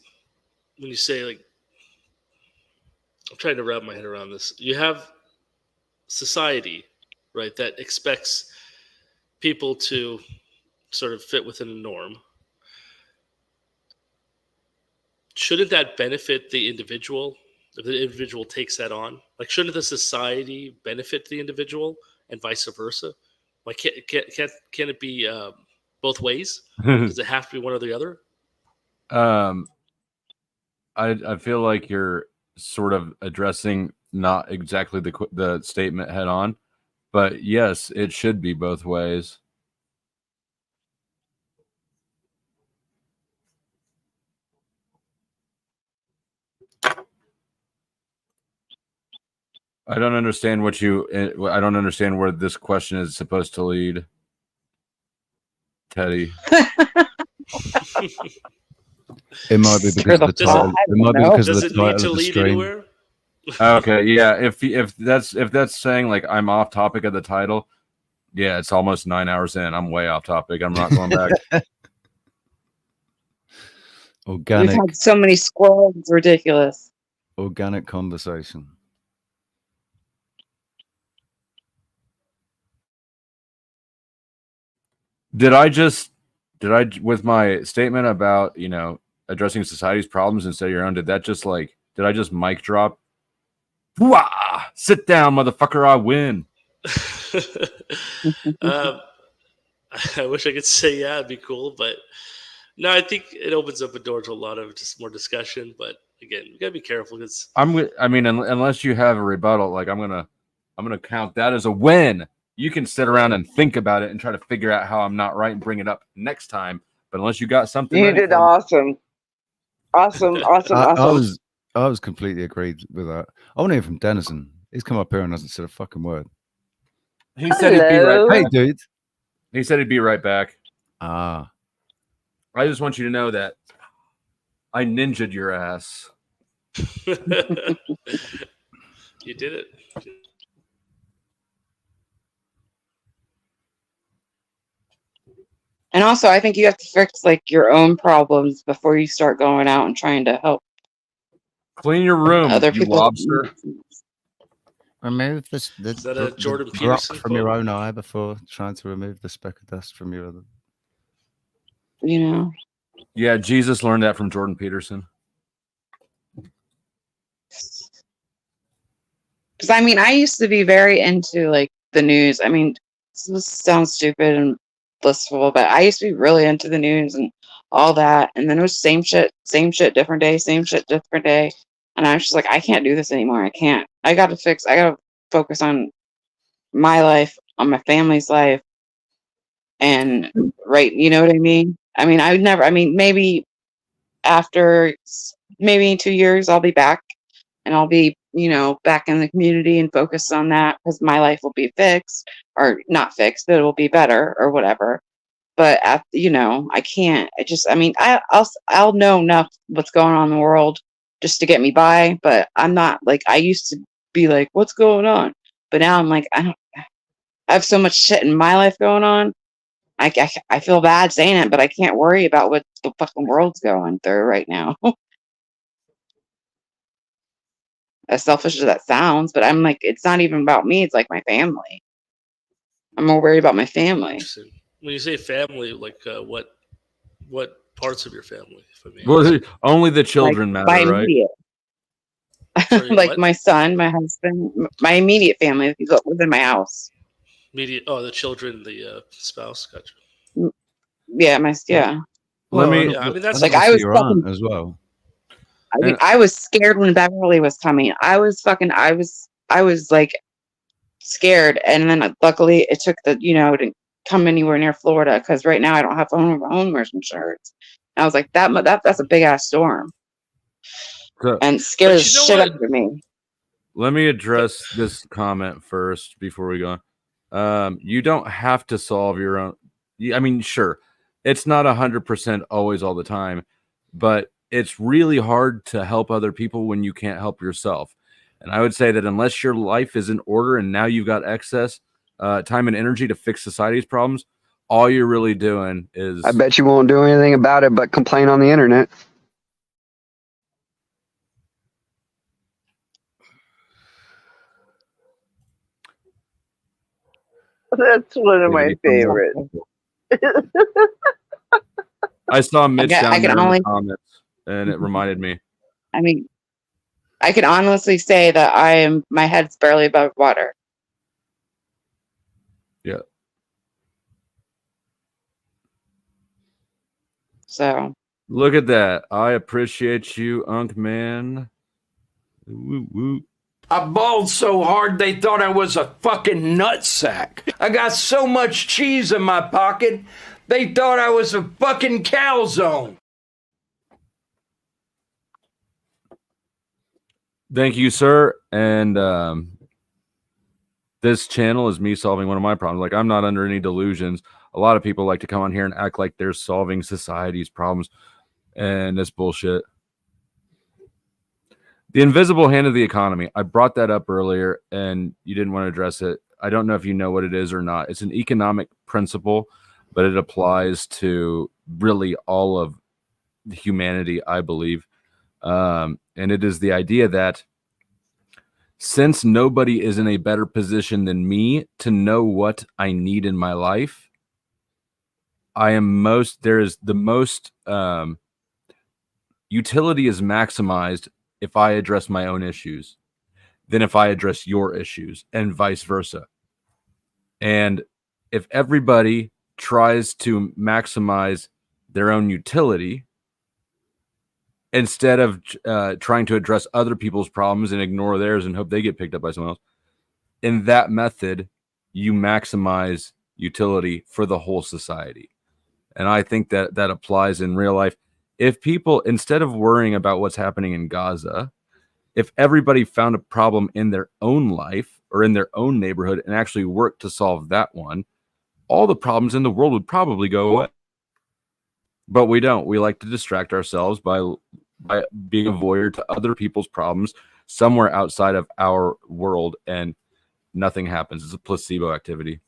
when you say I'm trying to wrap my head around this, you have society, right, that expects people to sort of fit within a norm. Shouldn't that benefit the individual if the individual takes that on? Shouldn't the society benefit the individual and vice versa? Can't it be both ways? Does it have to be one or the other? I feel like you're sort of addressing not exactly the statement head on, but yes, it should be both ways. I don't understand I don't understand where this question is supposed to lead, Teddy. It might be because of the title. It might be because of the title of the stream. Okay, yeah. If that's saying I'm off topic of the title, yeah, it's almost 9 hours in. I'm way off topic. I'm not going back. Organic. We've had so many squirrels. It's ridiculous. Organic conversation. Did I with my statement about addressing society's problems instead of your own, did I just mic drop? Wah! Sit down, motherfucker, I win. I wish I could say yeah, it'd be cool, but no, I think it opens up a door to a lot of just more discussion. But again, we gotta be careful because I mean, unless you have a rebuttal, like I'm gonna count that as a win. You can sit around and think about it and try to figure out how I'm not right and bring it up next time. But unless you got something, You ready did for me- awesome. Awesome. I was completely agreed with that. I want to hear from Denison. He's come up here and hasn't said a fucking word. He said he'd be right Hello. back. Hey, dude. He said he'd be right back. Ah. I just want you to know that I ninja'd your ass. you did it. And also, I think you have to fix like your own problems before you start going out and trying to help Clean your room, other you people. lobster. Remove the Is that a Jordan grok Peterson from your quote? own eye before trying to remove the speck of dust from your other. You know, Yeah, Jesus learned that from Jordan Peterson. because I mean, I used to be very into like the news. I mean, this sounds stupid and blissful, but I used to be really into the news and all that. And then it was same shit, different day, same shit, different day. And I was just like, I can't do this anymore. I can't. I got to focus on my life, on my family's life. And right, you know what I mean? I mean, maybe after maybe 2 years, I'll be back and I'll be, back in the community and focus on that because my life will be fixed or not fixed, but it will be better or whatever. But I can't. I'll know enough what's going on in the world just to get me by. But I'm not like I used to be like, what's going on? But now I'm like, I have so much shit in my life going on. I feel bad saying it, but I can't worry about what the fucking world's going through right now. As selfish as that sounds, but I'm like, it's not even about me. It's like my family. I'm more worried about my family. Interesting. When you say family, like what parts of your family? If I may Well, ask? only the children My matter, right? immediate, Sorry, like what? my son, my husband, my immediate family that live in my house. The children, the spouse. Gotcha. Yeah, yeah. Let me. Yeah, I mean that's Like I was your fucking. aunt as well. I mean, I was scared when Beverly was coming. I was like scared, and then luckily it took to come anywhere near Florida because right now I don't have homeowners insurance. And I was like that's a big ass storm, and scared the shit out of me. Let me address this comment first before we go on. You don't have to solve your own. I mean, sure, it's not 100% always all the time, but it's really hard to help other people when you can't help yourself. And I would say that unless your life is in order and now you've got excess time and energy to fix society's problems, all you're really doing is. I bet you won't do anything about it but complain on the internet. That's one of my favorites. I saw Mitch down there in only, the comments, and it reminded me. I mean, I can honestly say that my head's barely above water. Yeah. So. Look at that. I appreciate you, Unk Man. Woo, woo. I bawled so hard they thought I was a fucking nutsack. I got so much cheese in my pocket, they thought I was a fucking calzone. Thank you, sir. And this channel is me solving one of my problems. Like, I'm not under any delusions. A lot of people like to come on here and act like they're solving society's problems, and that's bullshit. The invisible hand of the economy. I brought that up earlier, and you didn't want to address it. I don't know if you know what it is or not. It's an economic principle, but it applies to really all of humanity, I believe. And it is the idea that since nobody is in a better position than me to know what I need in my life, there is the most utility is maximized if I address my own issues than if I address your issues, and vice versa. And if everybody tries to maximize their own utility instead of trying to address other people's problems and ignore theirs and hope they get picked up by someone else. In that method, you maximize utility for the whole society. And I think that that applies in real life. If people, instead of worrying about what's happening in Gaza, if everybody found a problem in their own life or in their own neighborhood and actually worked to solve that one, all the problems in the world would probably go away. But we don't. We like to distract ourselves by being a voyeur to other people's problems somewhere outside of our world, and nothing happens. It's a placebo activity.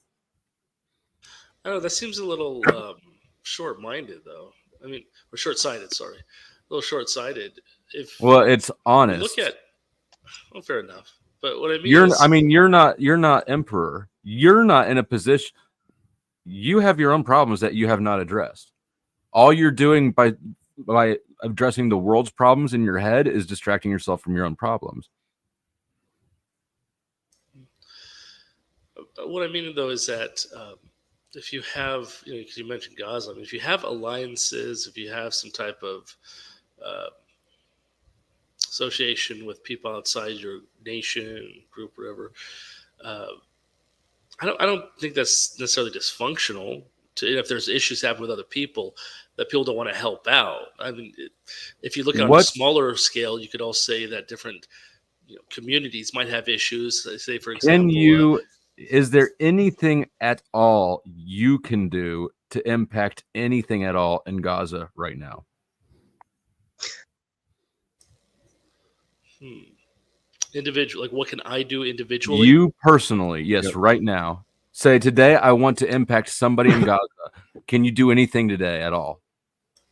I don't know, that seems a little short-minded, though. I mean, or short-sighted. Sorry, a little short-sighted. Well, it's honest. Look at. Well, fair enough. But what I mean you're not emperor. You're not in a position. You have your own problems that you have not addressed. All you're doing by addressing the world's problems in your head is distracting yourself from your own problems. What I mean, though, is that if you have, because you mentioned Gaza, I mean, if you have alliances, if you have some type of association with people outside your nation, group, whatever, I don't think that's necessarily dysfunctional. If there's issues happen with other people that people don't want to help out. I mean, if you look on a smaller scale, you could also say that different communities might have issues. Say, for example, is there anything at all you can do to impact anything at all in Gaza right now? Individual, like what can I do individually? You personally, yes, right now. Say today I want to impact somebody in Gaza. Can you do anything today at all?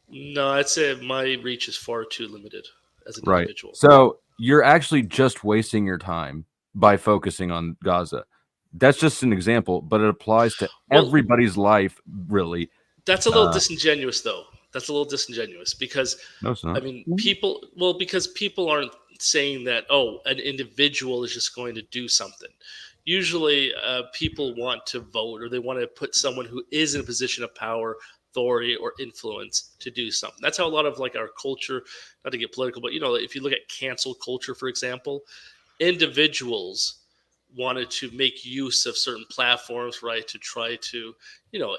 No, I'd say my reach is far too limited as an individual. So you're actually just wasting your time by focusing on Gaza. That's just an example, but it applies to everybody's life, really. That's a little disingenuous, though. That's a little disingenuous because no, it's not. I mean, because people aren't saying that, oh, an individual is just going to do something. Usually people want to vote, or they want to put someone who is in a position of power, authority, or influence to do something. That's how a lot of like our culture, not to get political, but if you look at cancel culture, for example, individuals wanted to make use of certain platforms, right, to try to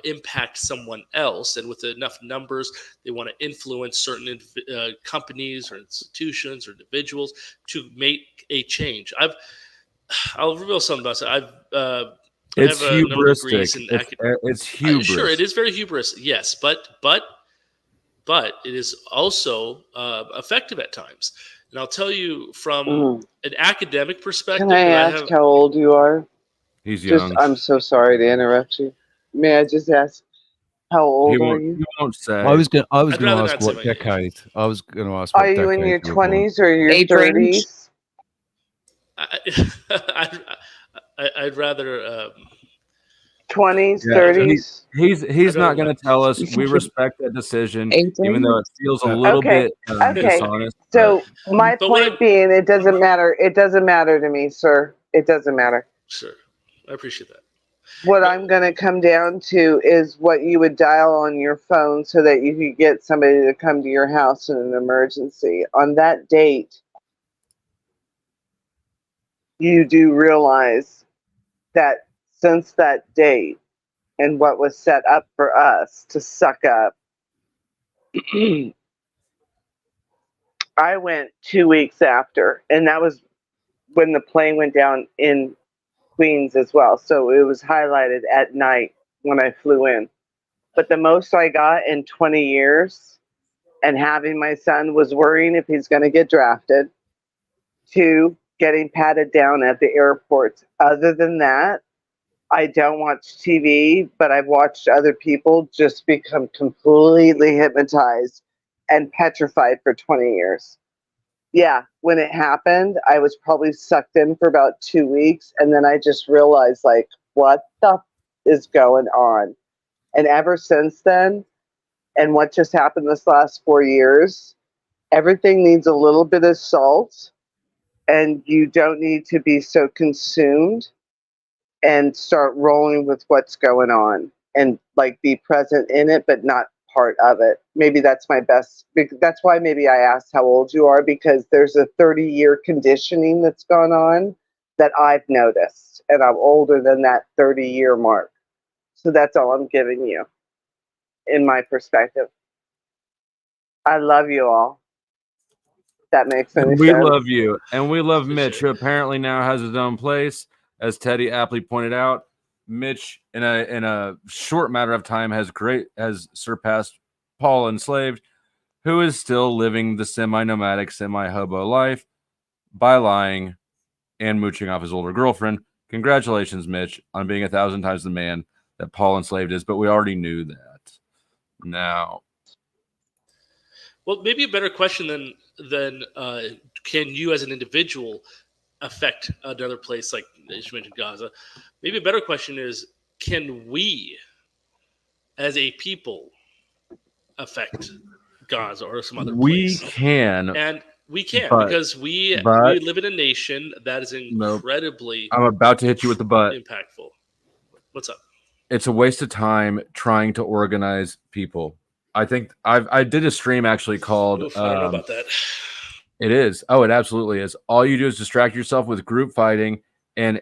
impact someone else, and with enough numbers, they want to influence certain companies or institutions or individuals to make a change. I'll reveal something about it. It's hubristic. It's hubris. Sure, it is very hubris. Yes, but it is also effective at times. And I'll tell you from an academic perspective. Can I ask how old you are? He's young. I'm so sorry to interrupt you. May I just ask how old are you? You won't say. I was going to ask what decade. I was going to ask. Are you in your 20s or your 30s? I'd rather 20s, 30s. He's not going to tell us. We respect that decision, even though it feels a little bit dishonest. So my point being, it doesn't matter. It doesn't matter to me, sir. It doesn't matter. Sure, I appreciate that. What I'm going to come down to is what you would dial on your phone so that you could get somebody to come to your house in an emergency. On that date, you do realize that since that date and what was set up for us to suck up, I went 2 weeks after, and that was when the plane went down in Queens as well. So it was highlighted at night when I flew in. But the most I got in 20 years, and having my son, was worrying if he's going to get drafted, to getting patted down at the airports. Other than that, I don't watch TV, but I've watched other people just become completely hypnotized and petrified for 20 years. Yeah, when it happened, I was probably sucked in for about 2 weeks, and then I just realized, like, what the is going on? And ever since then, and what just happened this last 4 years, everything needs a little bit of salt, and you don't need to be so consumed and start rolling with what's going on. and like be present in it, but not part of it. Maybe that's my best. That's why maybe I asked how old you are, because there's a 30-year conditioning that's gone on that I've noticed, and I'm older than that 30-year mark. So that's all I'm giving you in my perspective. I love you all. That makes any And we sense. love you. And we love Mitch, who apparently now has his own place. As Teddy aptly pointed out, Mitch, in a short matter of time, has surpassed Paul Enslaved, who is still living the semi-nomadic, semi-hobo life by lying and mooching off his older girlfriend. Congratulations, Mitch, on being 1,000 times the man that Paul Enslaved is, but we already knew that. Now, well, maybe a better question than can you as an individual affect another place like you mentioned Gaza? Maybe a better question is, can we as a people affect Gaza or some other place? We can. And we can, but, because we live in a nation that is incredibly I'm about to hit you with the butt. Impactful. What's up? It's a waste of time trying to organize people. I think I did a stream actually called Oof, I don't know about that. It is. Oh, it absolutely is. All you do is distract yourself with group fighting and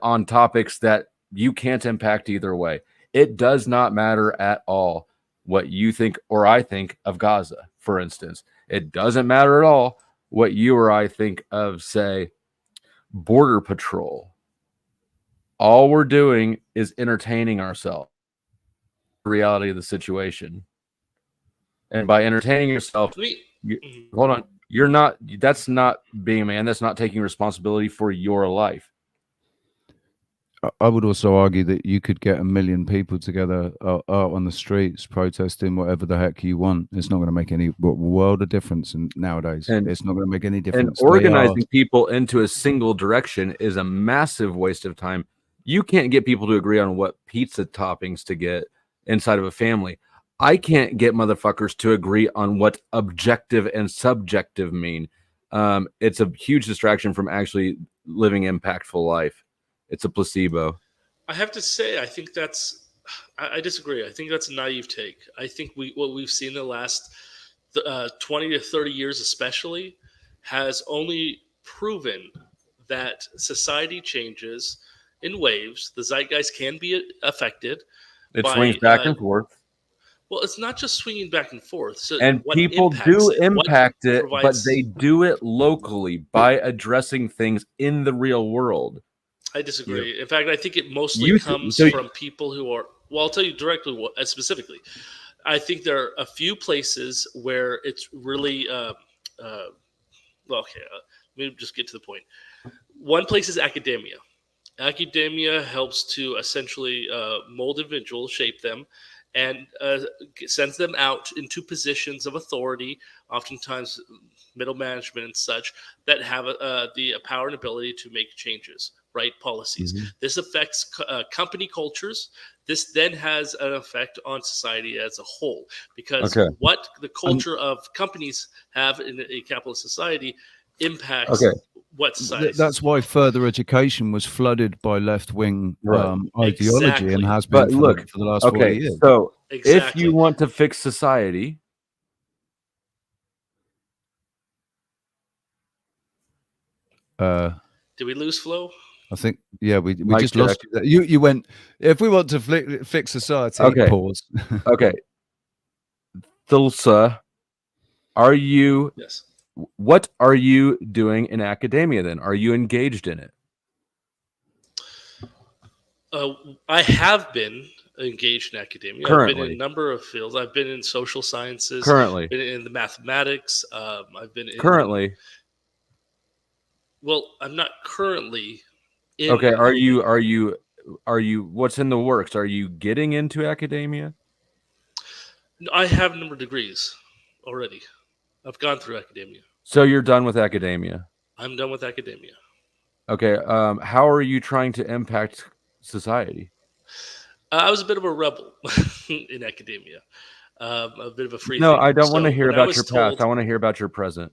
on topics that you can't impact either way. It does not matter at all what you think or I think of Gaza, for instance. It doesn't matter at all what you or I think of, say, Border Patrol. All we're doing is entertaining ourselves. The reality of the situation. And by entertaining yourself, hold on. That's not being a man. That's not taking responsibility for your life. I would also argue that you could get 1 million people together out on the streets protesting whatever the heck you want. It's not going to make any world of difference nowadays. It's not going to make any difference. And organizing people into a single direction is a massive waste of time. You can't get people to agree on what pizza toppings to get inside of a family. I can't get motherfuckers to agree on what objective and subjective mean. It's a huge distraction from actually living impactful life. It's a placebo. I have to say, I think I disagree. I think that's a naive take. I think what we've seen in the last 20 to 30 years especially has only proven that society changes in waves. The zeitgeist can be affected. It swings back and forth. Well, it's not just swinging back and forth. So and people do impact it, but they do it locally by addressing things in the real world. I disagree. In fact, I think it mostly comes from people who are. Well, I'll tell you directly, specifically. I think there are a few places where it's really. Let me just get to the point. One place is academia. Academia helps to essentially mold individuals, shape them, and sends them out into positions of authority, oftentimes middle management and such, that have the power and ability to make changes, right? Policies. Mm-hmm. This affects company cultures. This then has an effect on society as a whole, because what the culture of companies have in a capitalist society impacts what society. That's why further education was flooded by left-wing ideology and has been for the last 40 years. So if you want to fix society, did we lose flow? I think, we just lost you. You went, if we want to fix society, pause. Okay. Thulsa, are you... Yes. What are you doing in academia then? Are you engaged in it? I have been engaged in academia. Currently. I've been in a number of fields. I've been in social sciences. Currently. Been in the mathematics. I've been in... Currently. Well, I'm not currently in... Okay, are you what's in the works? Are you getting into academia? I have a number of degrees already. I've gone through academia. So you're done with academia? I'm done with academia. Okay. How are you trying to impact society? I was a bit of a rebel in academia. A bit of a free No, thinker. I don't want to hear about your past. I want to hear about your present.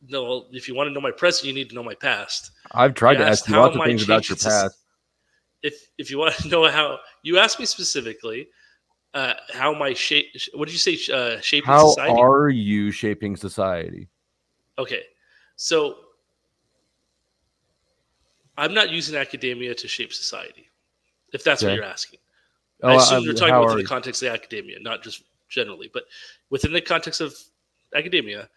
No, well, if you want to know my present, you need to know my past. I've tried to ask you lots of things about your past. if you want to know how you asked me specifically, how my shape. What did you say? Shaping How society. are you shaping society? Okay, so I'm not using academia to shape society, if that's what Okay. you're asking. Oh, I assume you're talking how within are the you? context of academia, not just generally, but within the context of academia,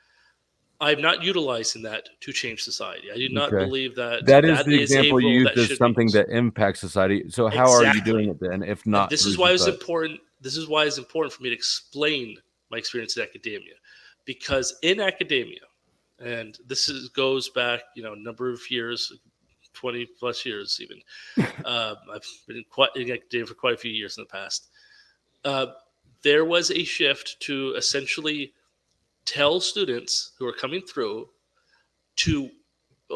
I'm not utilizing that to change society. I do not Okay. believe that That is the a example you role used that as should be something used. that impacts society. So how are you doing Exactly. it then, if And not this through is why it's society? important. This is why it's important for me to explain my experience in academia, because in academia, and goes back, a number of years, 20 plus years even. I've been in academia for quite a few years in the past. There was a shift to essentially tell students who are coming through to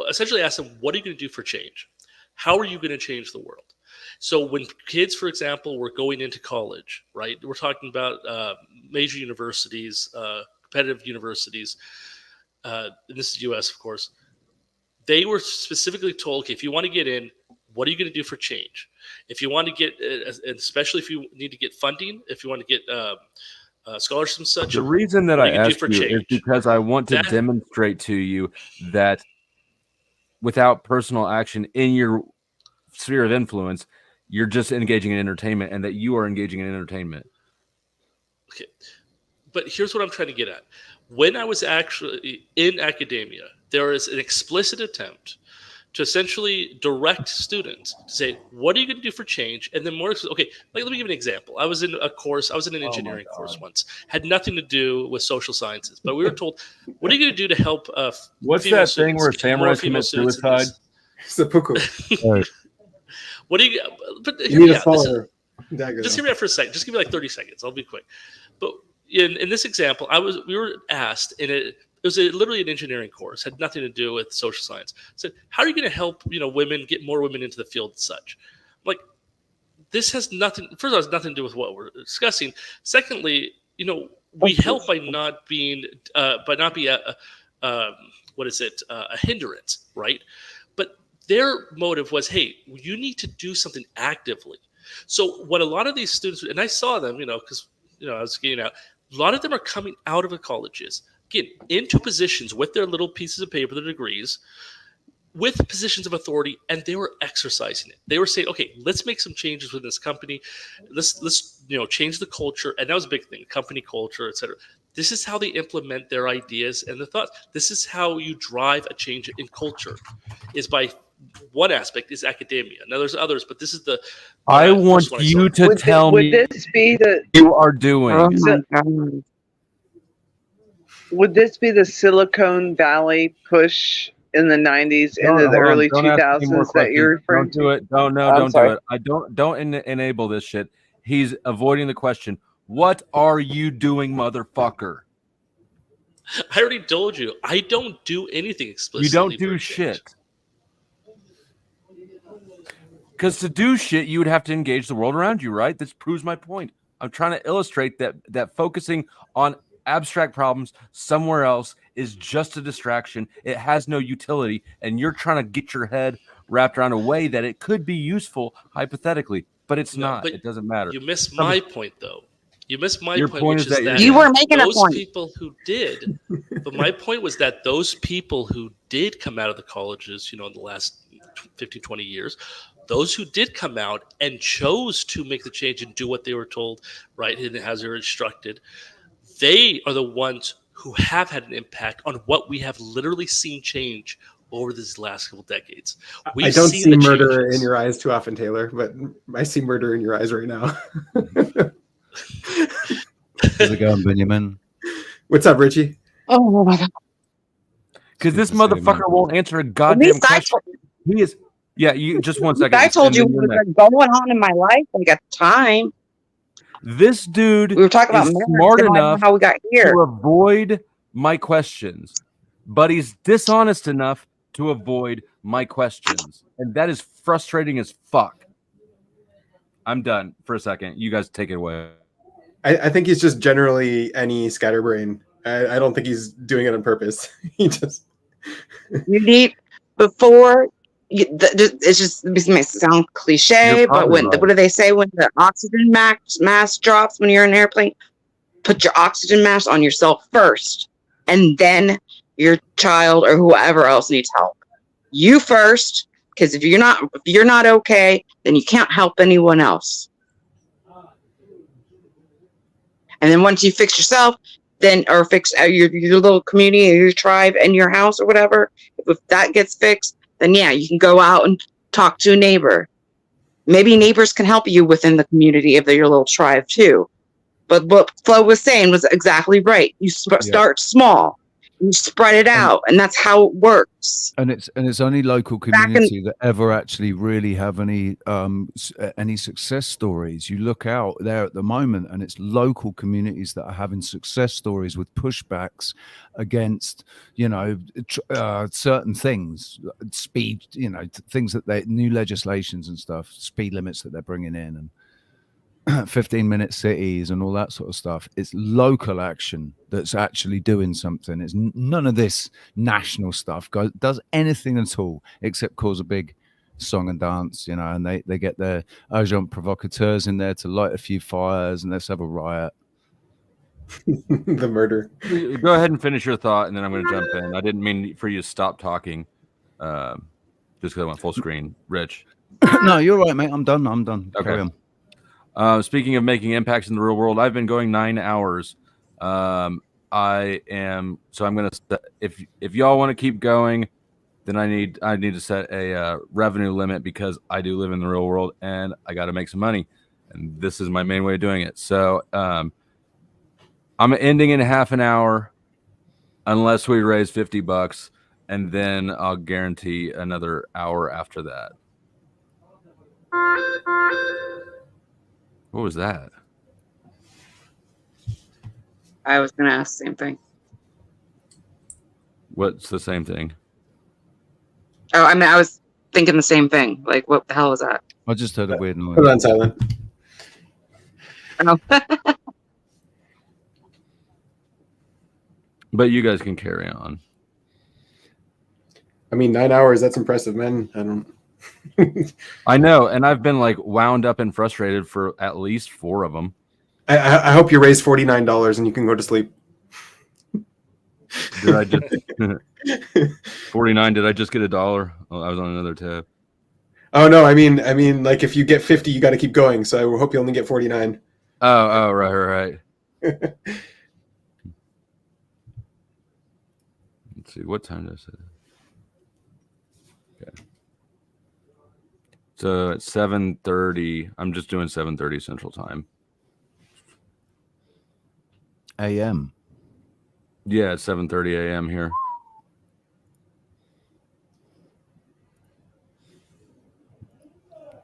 essentially ask them, what are you going to do for change? How are you going to change the world? So when kids, for example, were going into college, right, we're talking about major universities, competitive universities, and this is US, of course, they were specifically told, okay, if you want to get in, what are you going to do for change? If you want to get, especially if you need to get funding, if you want to get scholarships and such, The reason that what I are you going to do asked for you is change? because I want to That- demonstrate to you that without personal action in your sphere of influence, you're just engaging in entertainment, and that you are engaging in entertainment. Okay. But here's what I'm trying to get at. When I was actually in academia, there is an explicit attempt to essentially direct students to say, what are you going to do for change? And then okay, let me give you an example. I was in an engineering course once, had nothing to do with social sciences, but we were told, what are you going to do to help What's female that thing where students, more samurais female commit students in suicide? this? Seppuku. What do you, but You need a smaller dagger. just though. hear me out for a second. Just give me like 30 seconds. I'll be quick. But in this example, we were asked, and it was literally an engineering course, had nothing to do with social science. Said, how are you going to help women, get more women into the field and such? Like, this has nothing. First of all, it has nothing to do with what we're discussing. Secondly, we help by not being a hindrance, right? But their motive was, hey, you need to do something actively. So what a lot of these students, and I saw them, because I was getting out, a lot of them are coming out of the colleges, get into positions with their little pieces of paper, their degrees, with positions of authority, and they were exercising it. They were saying, okay, let's make some changes with this company. Let's change the culture. And that was a big thing, company culture, etc. This is how they implement their ideas and the thoughts. This is how you drive a change in culture, is by one aspect is academia. Now there's others, but this is the I want you to tell me this be the you are doing. Oh my God. Would this be the Silicon Valley push in the 90s into the early Don't ask any more 2000s that you're questions. referring Don't do to? it. Don't I'm do sorry. it. I don't enable this shit. He's avoiding the question. What are you doing, motherfucker? I already told you, I don't do anything explicitly. You don't for do change. shit. Because to do shit, you would have to engage the world around you, right? This proves my point. I'm trying to illustrate that focusing on abstract problems somewhere else is just a distraction. It has no utility, and you're trying to get your head wrapped around a way that it could be useful hypothetically, but it's No, not. but It doesn't matter. You missed my point, though. You missed my Your point, point which is that is you're that You were making a those point. people who did, but my point was that those people who did come out of the colleges, in the last 15, 20 years, those who did come out and chose to make the change and do what they were told, right, and as they were instructed, they are the ones who have had an impact on what we have literally seen change over these last couple decades. I don't see murder in your eyes too often, Taylor, but I see murder in your eyes right now. How's it going, Benjamin? What's up, Richie? Oh my God. Because this Good to see you, man. motherfucker won't answer a At goddamn least I question. He is. Yeah, you just one second. I told and you then what you're was next. going on in my life, like at the time. This dude We were talking about is marriage. smart and I don't know enough how we got here. to avoid my questions, but he's dishonest enough to avoid my questions, and that is frustrating as fuck. I'm done for a second. You guys take it away. I think he's just generally any scatterbrain. I don't think he's doing it on purpose. He just You need before it's just this may sound cliche, You're but probably what right. do they say when the oxygen mask drops when you're in an airplane? Put your oxygen mask on yourself first, and then your child or whoever else needs help. You first, because if you're not okay, then you can't help anyone else. And then once you fix yourself, or fix your little community or your tribe and your house or whatever, if that gets fixed, then yeah, you can go out and talk to a neighbor. Maybe neighbors can help you within the community if they're your little tribe too. But what Flo was saying was exactly right. You start small, you spread it out, and that's how it works. And it's only local community that ever actually really have any success stories. You look out there at the moment, and it's local communities that are having success stories with pushbacks against, certain things, speed, things that new legislations and stuff, speed limits that they're bringing in, and 15-minute cities and all that sort of stuff. It's local action that's actually doing something. It's none of this national stuff does anything at all except cause a big song and dance, and they get their agent provocateurs in there to light a few fires and let's have a riot. The murder. Go ahead and finish your thought, and then I'm going to jump in. I didn't mean for you to stop talking, just because I went full screen. Rich. No, you're right, mate. I'm done. Okay. Carry on. Speaking of making impacts in the real world, I've been going 9 hours. I'm going to, if y'all want to keep going, then I need to set a revenue limit, because I do live in the real world and I got to make some money, and this is my main way of doing it. So I'm ending in half an hour, unless we raise $50, and then I'll guarantee another hour after that. What was that? I was going to ask the same thing. What's the same thing? Oh, I mean, I was thinking the same thing. Like, what the hell was that? I just heard a weird noise. Put it on silent. Oh. But you guys can carry on. I mean, 9 hours, that's impressive, man. I don't. I know, and I've been like wound up and frustrated for at least 4 of them. I hope you raise $49 and you can go to sleep. Did I just 49? Did I just get $1? Oh, I was on another tab. Oh no, I mean, like if you get 50, you got to keep going. So I hope you only get 49. Oh, right. Let's see, what time does it? Okay. So at 7:30, I'm just doing 7:30 Central Time. AM. Yeah, it's 7:30 a.m. here.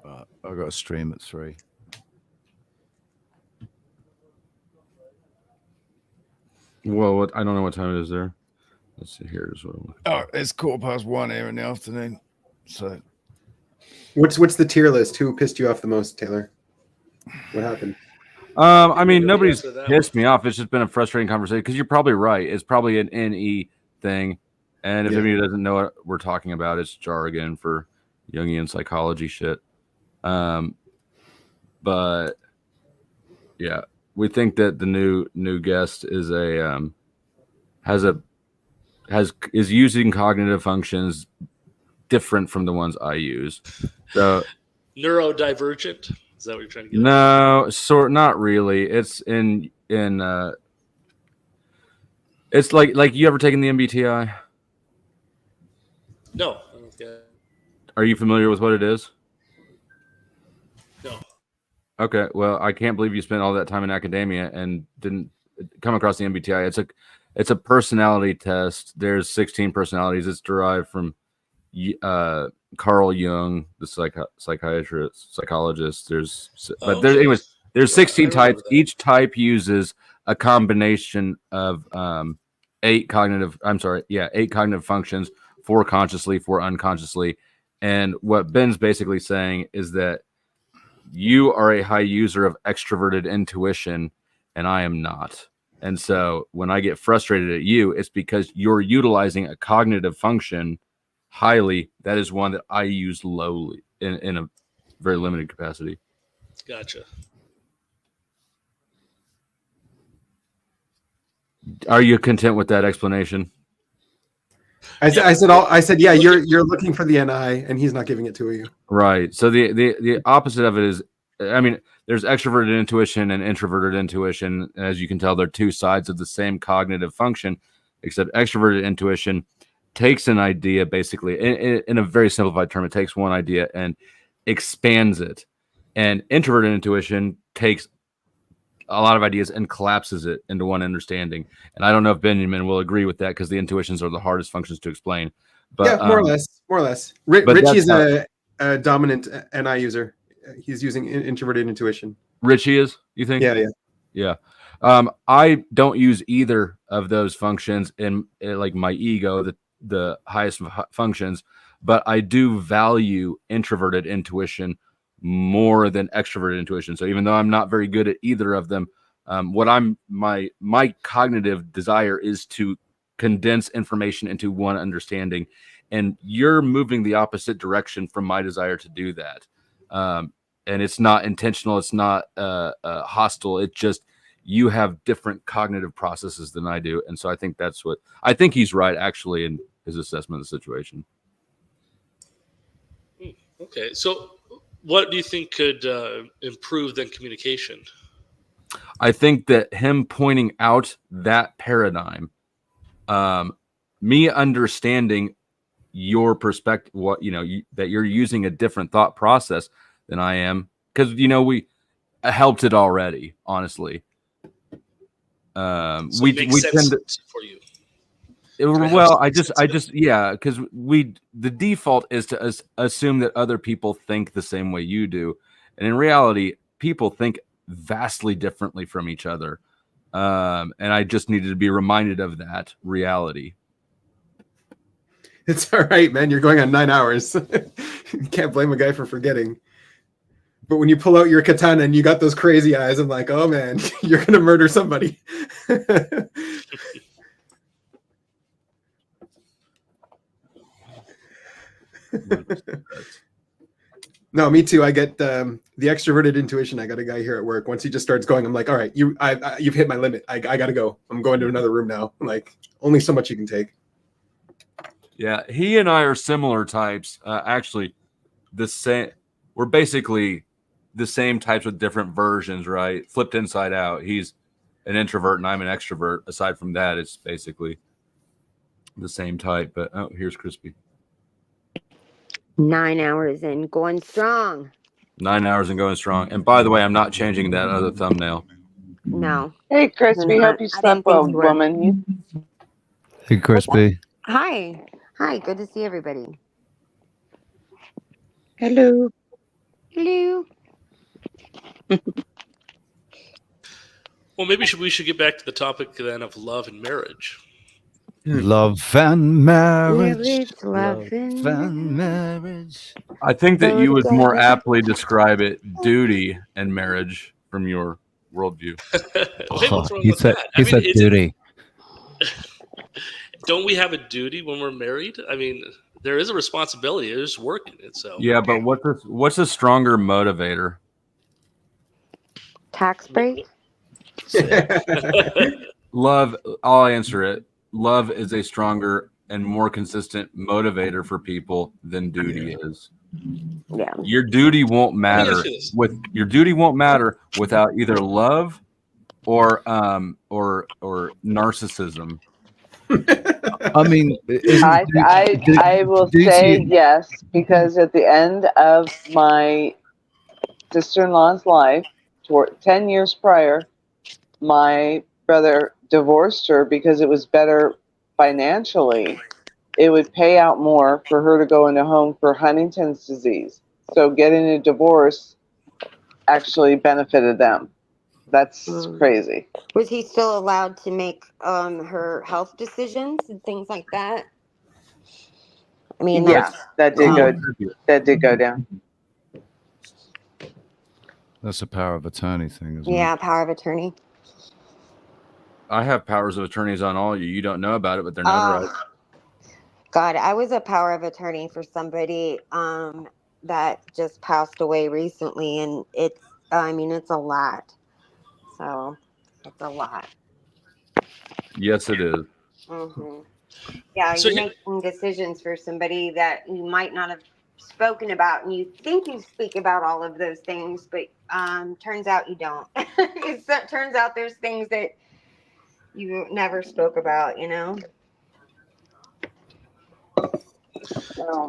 I got a stream at 3. Well, I don't know what time it is there. Let's see here as well. Oh, it's 1:15 here in the afternoon. So, what's the tier list? Who pissed you off the most, Taylor? What happened? I mean, nobody's pissed me off. It's just been a frustrating conversation, because you're probably right. It's probably an NE thing, and if anybody doesn't know what we're talking about, it's jargon for Jungian psychology shit. But yeah, we think that the new guest is is using cognitive functions different from the ones I use. So neurodivergent. Is that what you're trying to get? No, not really. It's it's like you ever taken the MBTI? No. I don't get it. Are you familiar with what it is? No. Okay, well, I can't believe you spent all that time in academia and didn't come across the MBTI. It's a personality test. There's 16 personalities. It's derived from Carl Jung, the psychologist. There's 16 types. Each type uses a combination of 8 cognitive functions, 4 consciously, 4 unconsciously. And what Ben's basically saying is that you are a high user of extroverted intuition, and I am not. And so when I get frustrated at you, it's because you're utilizing a cognitive function highly, that is one that I use lowly in a very limited capacity. Gotcha. Are you content with that explanation? I said, yeah, you're looking for the NI, and he's not giving it to you. Right. So the opposite of it is, I mean, there's extroverted intuition and introverted intuition. As you can tell, they're two sides of the same cognitive function, except extroverted intuition takes an idea, basically, in a very simplified term, it takes one idea and expands it. And introverted intuition takes a lot of ideas and collapses it into one understanding. And I don't know if Benjamin will agree with that, because the intuitions are the hardest functions to explain. But yeah, more or less. Richie's a dominant NI user. He's using introverted intuition. Richie is, you think? Yeah. I don't use either of those functions in like my ego, the highest functions, but I do value introverted intuition more than extroverted intuition. So even though I'm not very good at either of them, my cognitive desire is to condense information into one understanding, and you're moving the opposite direction from my desire to do that. And it's not intentional, it's not hostile, it's just you have different cognitive processes than I do. And so I think he's right, actually, in his assessment of the situation. Okay, so what do you think could improve then communication? I think that him pointing out that paradigm, me understanding your perspective, that you're using a different thought process than I am, because we helped it already, honestly. So we it makes sense tend to, for you. Because the default is to assume that other people think the same way you do, and in reality, people think vastly differently from each other. And I just needed to be reminded of that reality. It's all right, man. You're going on 9 hours. You can't blame a guy for forgetting. But when you pull out your katana and you got those crazy eyes, I'm like, oh man, you're gonna murder somebody. No, me too. I get the extroverted intuition. I got a guy here at work. Once he just starts going, I'm like, all right, you've hit my limit. I gotta go. I'm going to another room now. I'm like, only so much you can take. Yeah, he and I are similar types. Actually, the same. We're basically the same types with different versions, right? Flipped inside out. He's an introvert and I'm an extrovert. Aside from that, it's basically the same type. But here's Crispy. 9 hours and going strong. 9 hours and going strong. And by the way, I'm not changing that other thumbnail. No. Hey, Crispy, hope you slept well, woman. Hey, Crispy. Hi. Hi. Good to see everybody. Hello. Hello. Well, maybe we should get back to the topic then of love and marriage. Love and marriage. Love and marriage. I think that you would more aptly describe it duty and marriage from your worldview. He said duty. Don't we have a duty when we're married? I mean, there is a responsibility. There's work in it. So yeah, but what's a stronger motivator? Tax break. Love. I'll answer it. Love is a stronger and more consistent motivator for people than duty is. Yeah. Your duty won't matter without either love or narcissism. I mean, I will say yes, because at the end of my sister-in-law's life, 10 years prior, my brother divorced her because it was better financially. It would pay out more for her to go in a home for Huntington's disease. So getting a divorce actually benefited them. That's crazy. Was he still allowed to make her health decisions and things like that? I mean, yeah, that did go down. That's a power of attorney thing, isn't it? Yeah, power of attorney. I have powers of attorneys on all you. You don't know about it, but they're notarized. God, I was a power of attorney for somebody that just passed away recently, and it's a lot. So it's a lot. Yes, it is. hmm Yeah, So you're making decisions for somebody that you might not have spoken about, and you think you speak about all of those things, but turns out you don't. Turns out there's things that you never spoke about,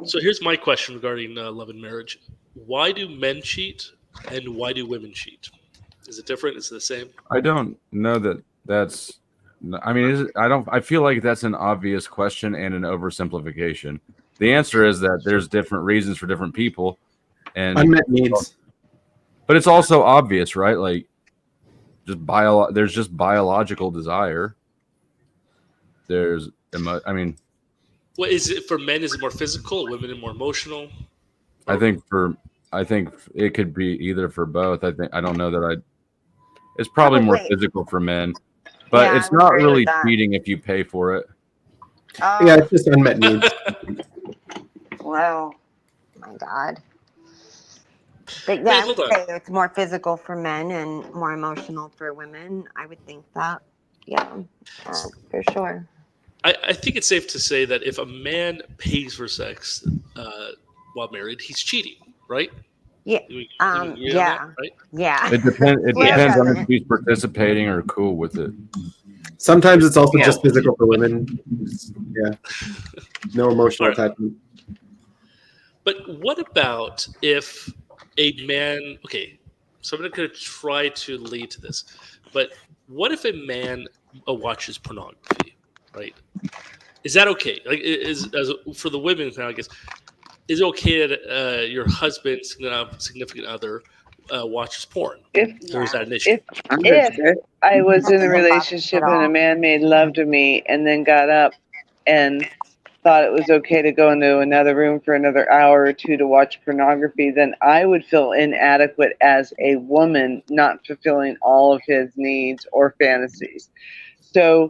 So here's my question regarding love and marriage: why do men cheat, and why do women cheat? Is it different? Is it the same? I don't know that that's. I mean, I don't. I feel like that's an obvious question and an oversimplification. The answer is that there's different reasons for different people, and Unmet needs. But it's also obvious, right? Like, there's just biological desire. There's, I mean, What is it for men? Is it more physical? Women are more emotional? I think it could be either for both. I don't know that it's probably more physical for men, but Yeah, it's I would not agree really with that. cheating if you pay for it. Yeah, it's just unmet needs. Well, my God. But yeah, I would say it's more physical for men and more emotional for women. I would think that. Yeah, for sure. I think it's safe to say that if a man pays for sex while married, he's cheating, right? Yeah. You agree on Yeah. that, right? Yeah. It depends on if he's participating or cool with it. Sometimes it's also just physical for women. Yeah. No emotional attachment. But what about if a man? Okay, so I'm going to try to lead to this. But what if a man watches pornography, right? Is that okay? Like, for the women now, I guess, is it okay that your husband, significant other, watches porn? Or is that an issue? If I was in a relationship and a man made love to me and then got up and thought it was okay to go into another room for another hour or two to watch pornography, then I would feel inadequate as a woman, not fulfilling all of his needs or fantasies. So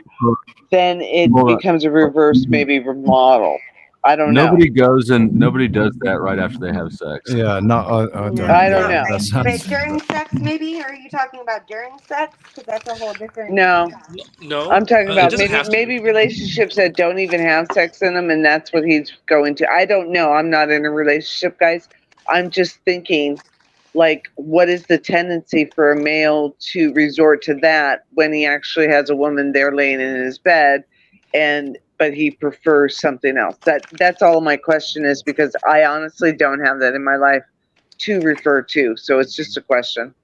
then it becomes a reverse, maybe remodel. I don't know. Nobody does that right after they have sex. Yeah, no, I don't. I don't know. That sounds, But during sex, maybe? Are you talking about during sex? Because that's a whole different. No. No. I'm talking about doesn't have to. maybe relationships that don't even have sex in them, and that's what he's going to. I don't know. I'm not in a relationship, guys. I'm just thinking, like, what is the tendency for a male to resort to that when he actually has a woman there laying in his bed, but he prefers something else? That's all my question is, because I honestly don't have that in my life to refer to. So it's just a question.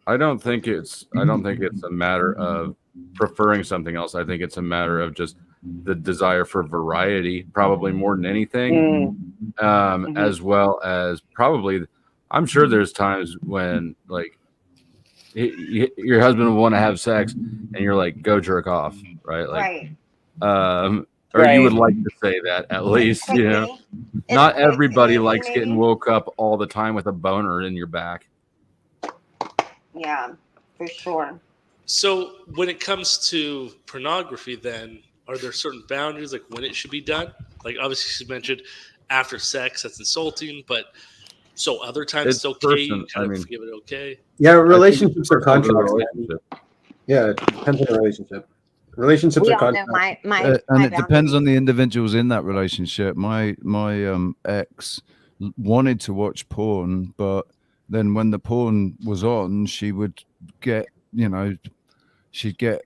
I don't think it's a matter of preferring something else. I think it's a matter of just the desire for variety, probably more than anything, as well as probably. I'm sure there's times when, like, your husband will want to have sex, and you're like, "Go jerk off," right? Like, or you would like to say that at least, you know. Not everybody likes getting woke up all the time with a boner in your back. Yeah, for sure. So when it comes to pornography, then are there certain boundaries, like when it should be done? Like, obviously, you mentioned after sex, that's insulting, but so other times it's okay. You kind of give it okay. Yeah, relationships are contracts. Yeah, it depends on the relationship. Relationships are contracts. and it depends on the individuals in that relationship. My ex wanted to watch porn, but then when the porn was on, she would get, she'd get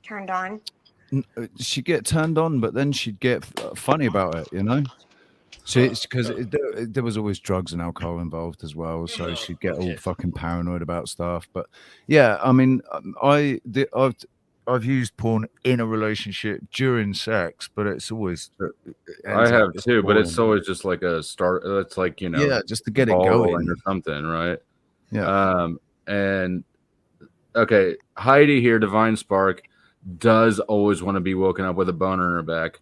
turned on. She'd get turned on, but then she'd get funny about it, because there was always drugs and alcohol involved as well, so she'd get all fucking paranoid about stuff. But yeah, I mean, I've used porn in a relationship during sex, but it's always I have too, but it's always just like a start. It's like, yeah, just to get it going or something, right? Yeah. And okay, Heidi here, Divine Spark, does always want to be woken up with a boner in her back.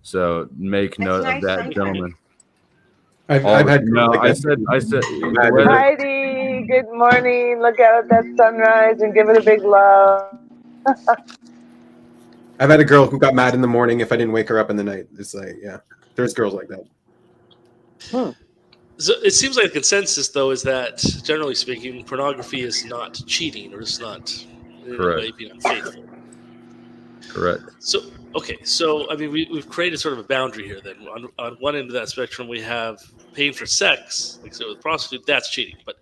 So make note of that, gentlemen. I've had I said Heidi, good morning. Look out at that sunrise and give it a big love. I've had a girl who got mad in the morning if I didn't wake her up in the night. It's like, yeah, there's girls like that. So it seems like the consensus, though, is that generally speaking, pornography is not cheating or it's not in any way being unfaithful. Correct. So, okay, so I mean, we've created sort of a boundary here. Then on one end of that spectrum, we have paying for sex, like so with a prostitute, that's cheating. But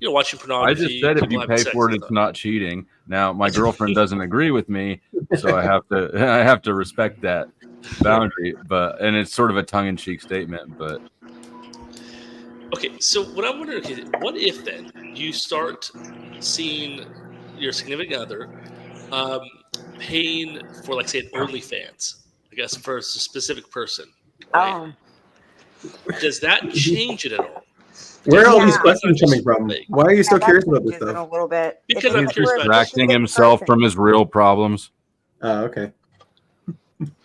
watching pornography. I just said if people you having pay sex for it, is it's not cheating. Now, my girlfriend doesn't agree with me, so I have to respect that boundary. And it's sort of a tongue-in-cheek statement, but. Okay, so what I'm wondering, what if then you start seeing your significant other paying for, like, say, an OnlyFans, I guess, for a specific person, right? Does that change it at all? Where are all these questions coming from? Why are you so curious about this A stuff? little bit. Because I'm He's curious about distracting himself from his real problems. Oh, okay.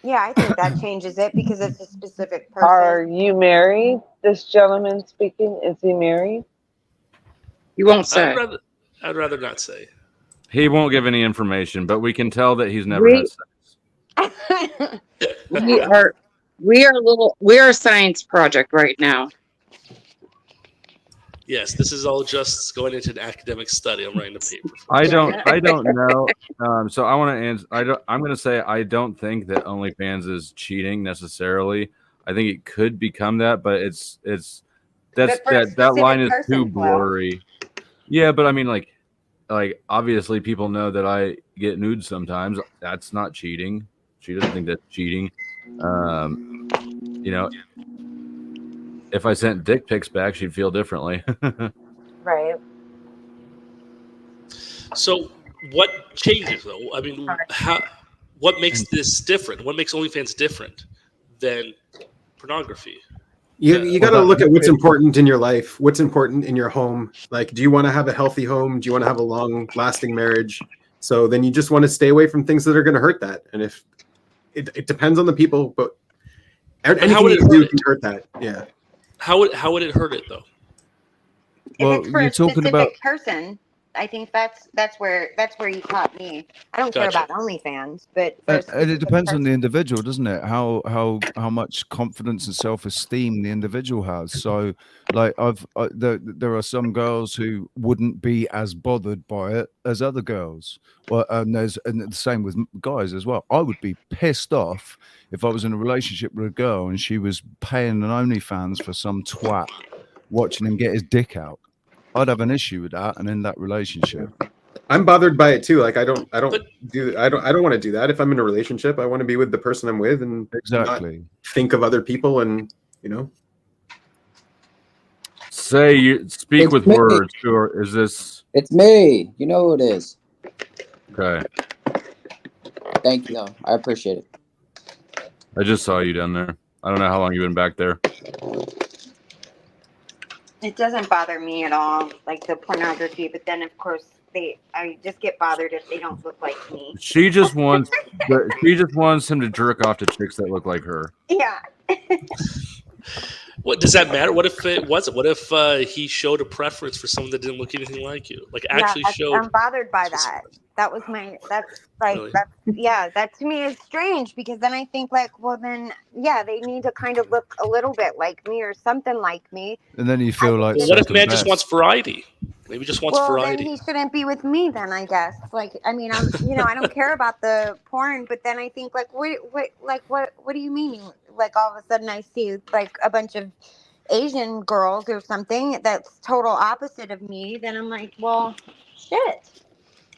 Yeah, I think that changes it because it's a specific person. Are you married? This gentleman speaking, is he married? You won't say. I'd rather not say. He won't give any information, but we can tell that he's never had sex. We are a science project right now. Yes, this is all just going into an academic study. I'm writing a paper. I don't know. So I want to answer. I'm going to say I don't think that OnlyFans is cheating necessarily. I think it could become that, but that line is too blurry. Yeah, but I mean, like obviously people know that I get nudes sometimes. That's not cheating. She doesn't think that's cheating. If I sent dick pics back, she'd feel differently. Right. So what changes, though? I mean, what makes this different? What makes OnlyFans different than pornography? You got to look at what's important in your life, what's important in your home. Like, do you want to have a healthy home? Do you want to have a long-lasting marriage? So then you just want to stay away from things that are going to hurt that. And if it depends on the people, but anything you do can hurt that. Yeah. How would it hurt it though? If it's for a specific person, I think that's where you caught me. I don't care about OnlyFans, but and it depends on the individual, doesn't it? How much confidence and self-esteem the individual has. So, like there are some girls who wouldn't be as bothered by it as other girls. Well, and the same with guys as well. I would be pissed off if I was in a relationship with a girl and she was paying an OnlyFans for some twat watching him get his dick out. I'd have an issue with that and in that relationship. I'm bothered by it too. Like I don't want to do that. If I'm in a relationship, I want to be with the person I'm with and not think of other people and speak with words. Or is this? It's me. You know who it is. Okay. Thank you. I appreciate it. I just saw you down there. I don't know how long you've been back there. It doesn't bother me at all, like the pornography. But then, of course, I just get bothered if they don't look like me. She just wants him to jerk off to chicks that look like her. Yeah. What does that matter? What if it wasn't? What if he showed a preference for someone that didn't look anything like you? Like actually showed. I'm bothered by that. That was that to me is strange because then I think like, well then, yeah, they need to kind of look a little bit like me or something like me. And then you feel like. What if man just wants variety? Maybe just wants variety. Then he shouldn't be with me then, I guess. Like, I mean, I don't care about the porn, but then I think like, what do you mean? Like all of a sudden I see like a bunch of Asian girls or something that's total opposite of me. Then I'm like, well, shit.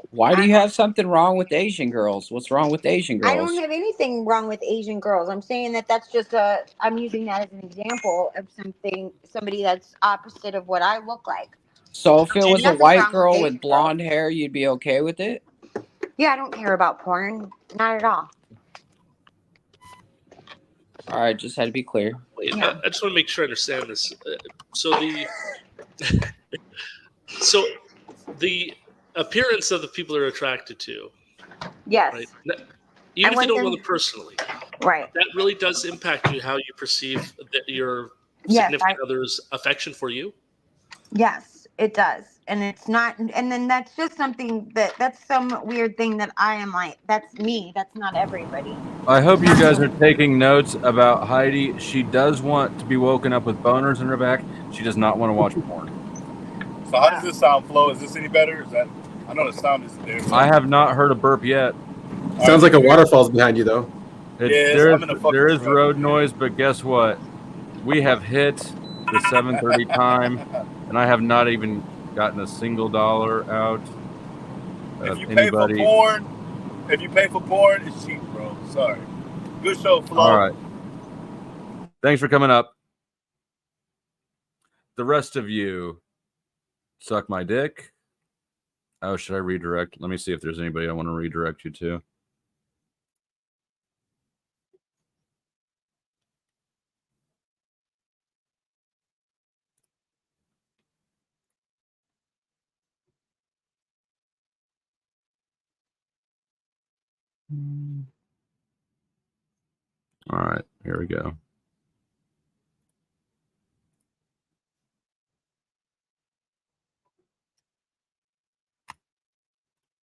Why do you have something wrong with Asian girls? What's wrong with Asian girls? I don't have anything wrong with Asian girls. I'm saying that's just I'm using that as an example of somebody that's opposite of what I look like. So if it was a white girl with blonde hair, you'd be okay with it? Yeah, I don't care about porn. Not at all. All right, just had to be clear. Wait, I just want to make sure I understand this. So the appearance of the people they're attracted to. Yes. Right? Even if you don't know them personally. Right. That really does impact you how you perceive your significant other's affection for you. Yes. It does. And it's not, and then that's just something that's some weird thing that I am like, that's me. That's not everybody. I hope you guys are taking notes about Heidi. She does want to be woken up with boners in her back. She does not want to watch porn. So how does this sound, Flo? Is this any better? Is that, I know the sound is there. I have not heard a burp yet. Sounds like a waterfall's behind you, though. I'm There is road noise, but guess what? We have hit the 7:30 time, and I have not even gotten a single dollar out If of you pay anybody. if you pay for porn, it's cheap, bro. Sorry. Good show, Flo. All right. Thanks for coming up. The rest of you suck my dick. Oh, should I redirect? Let me see if there's anybody I want to redirect you to. All right, here we go.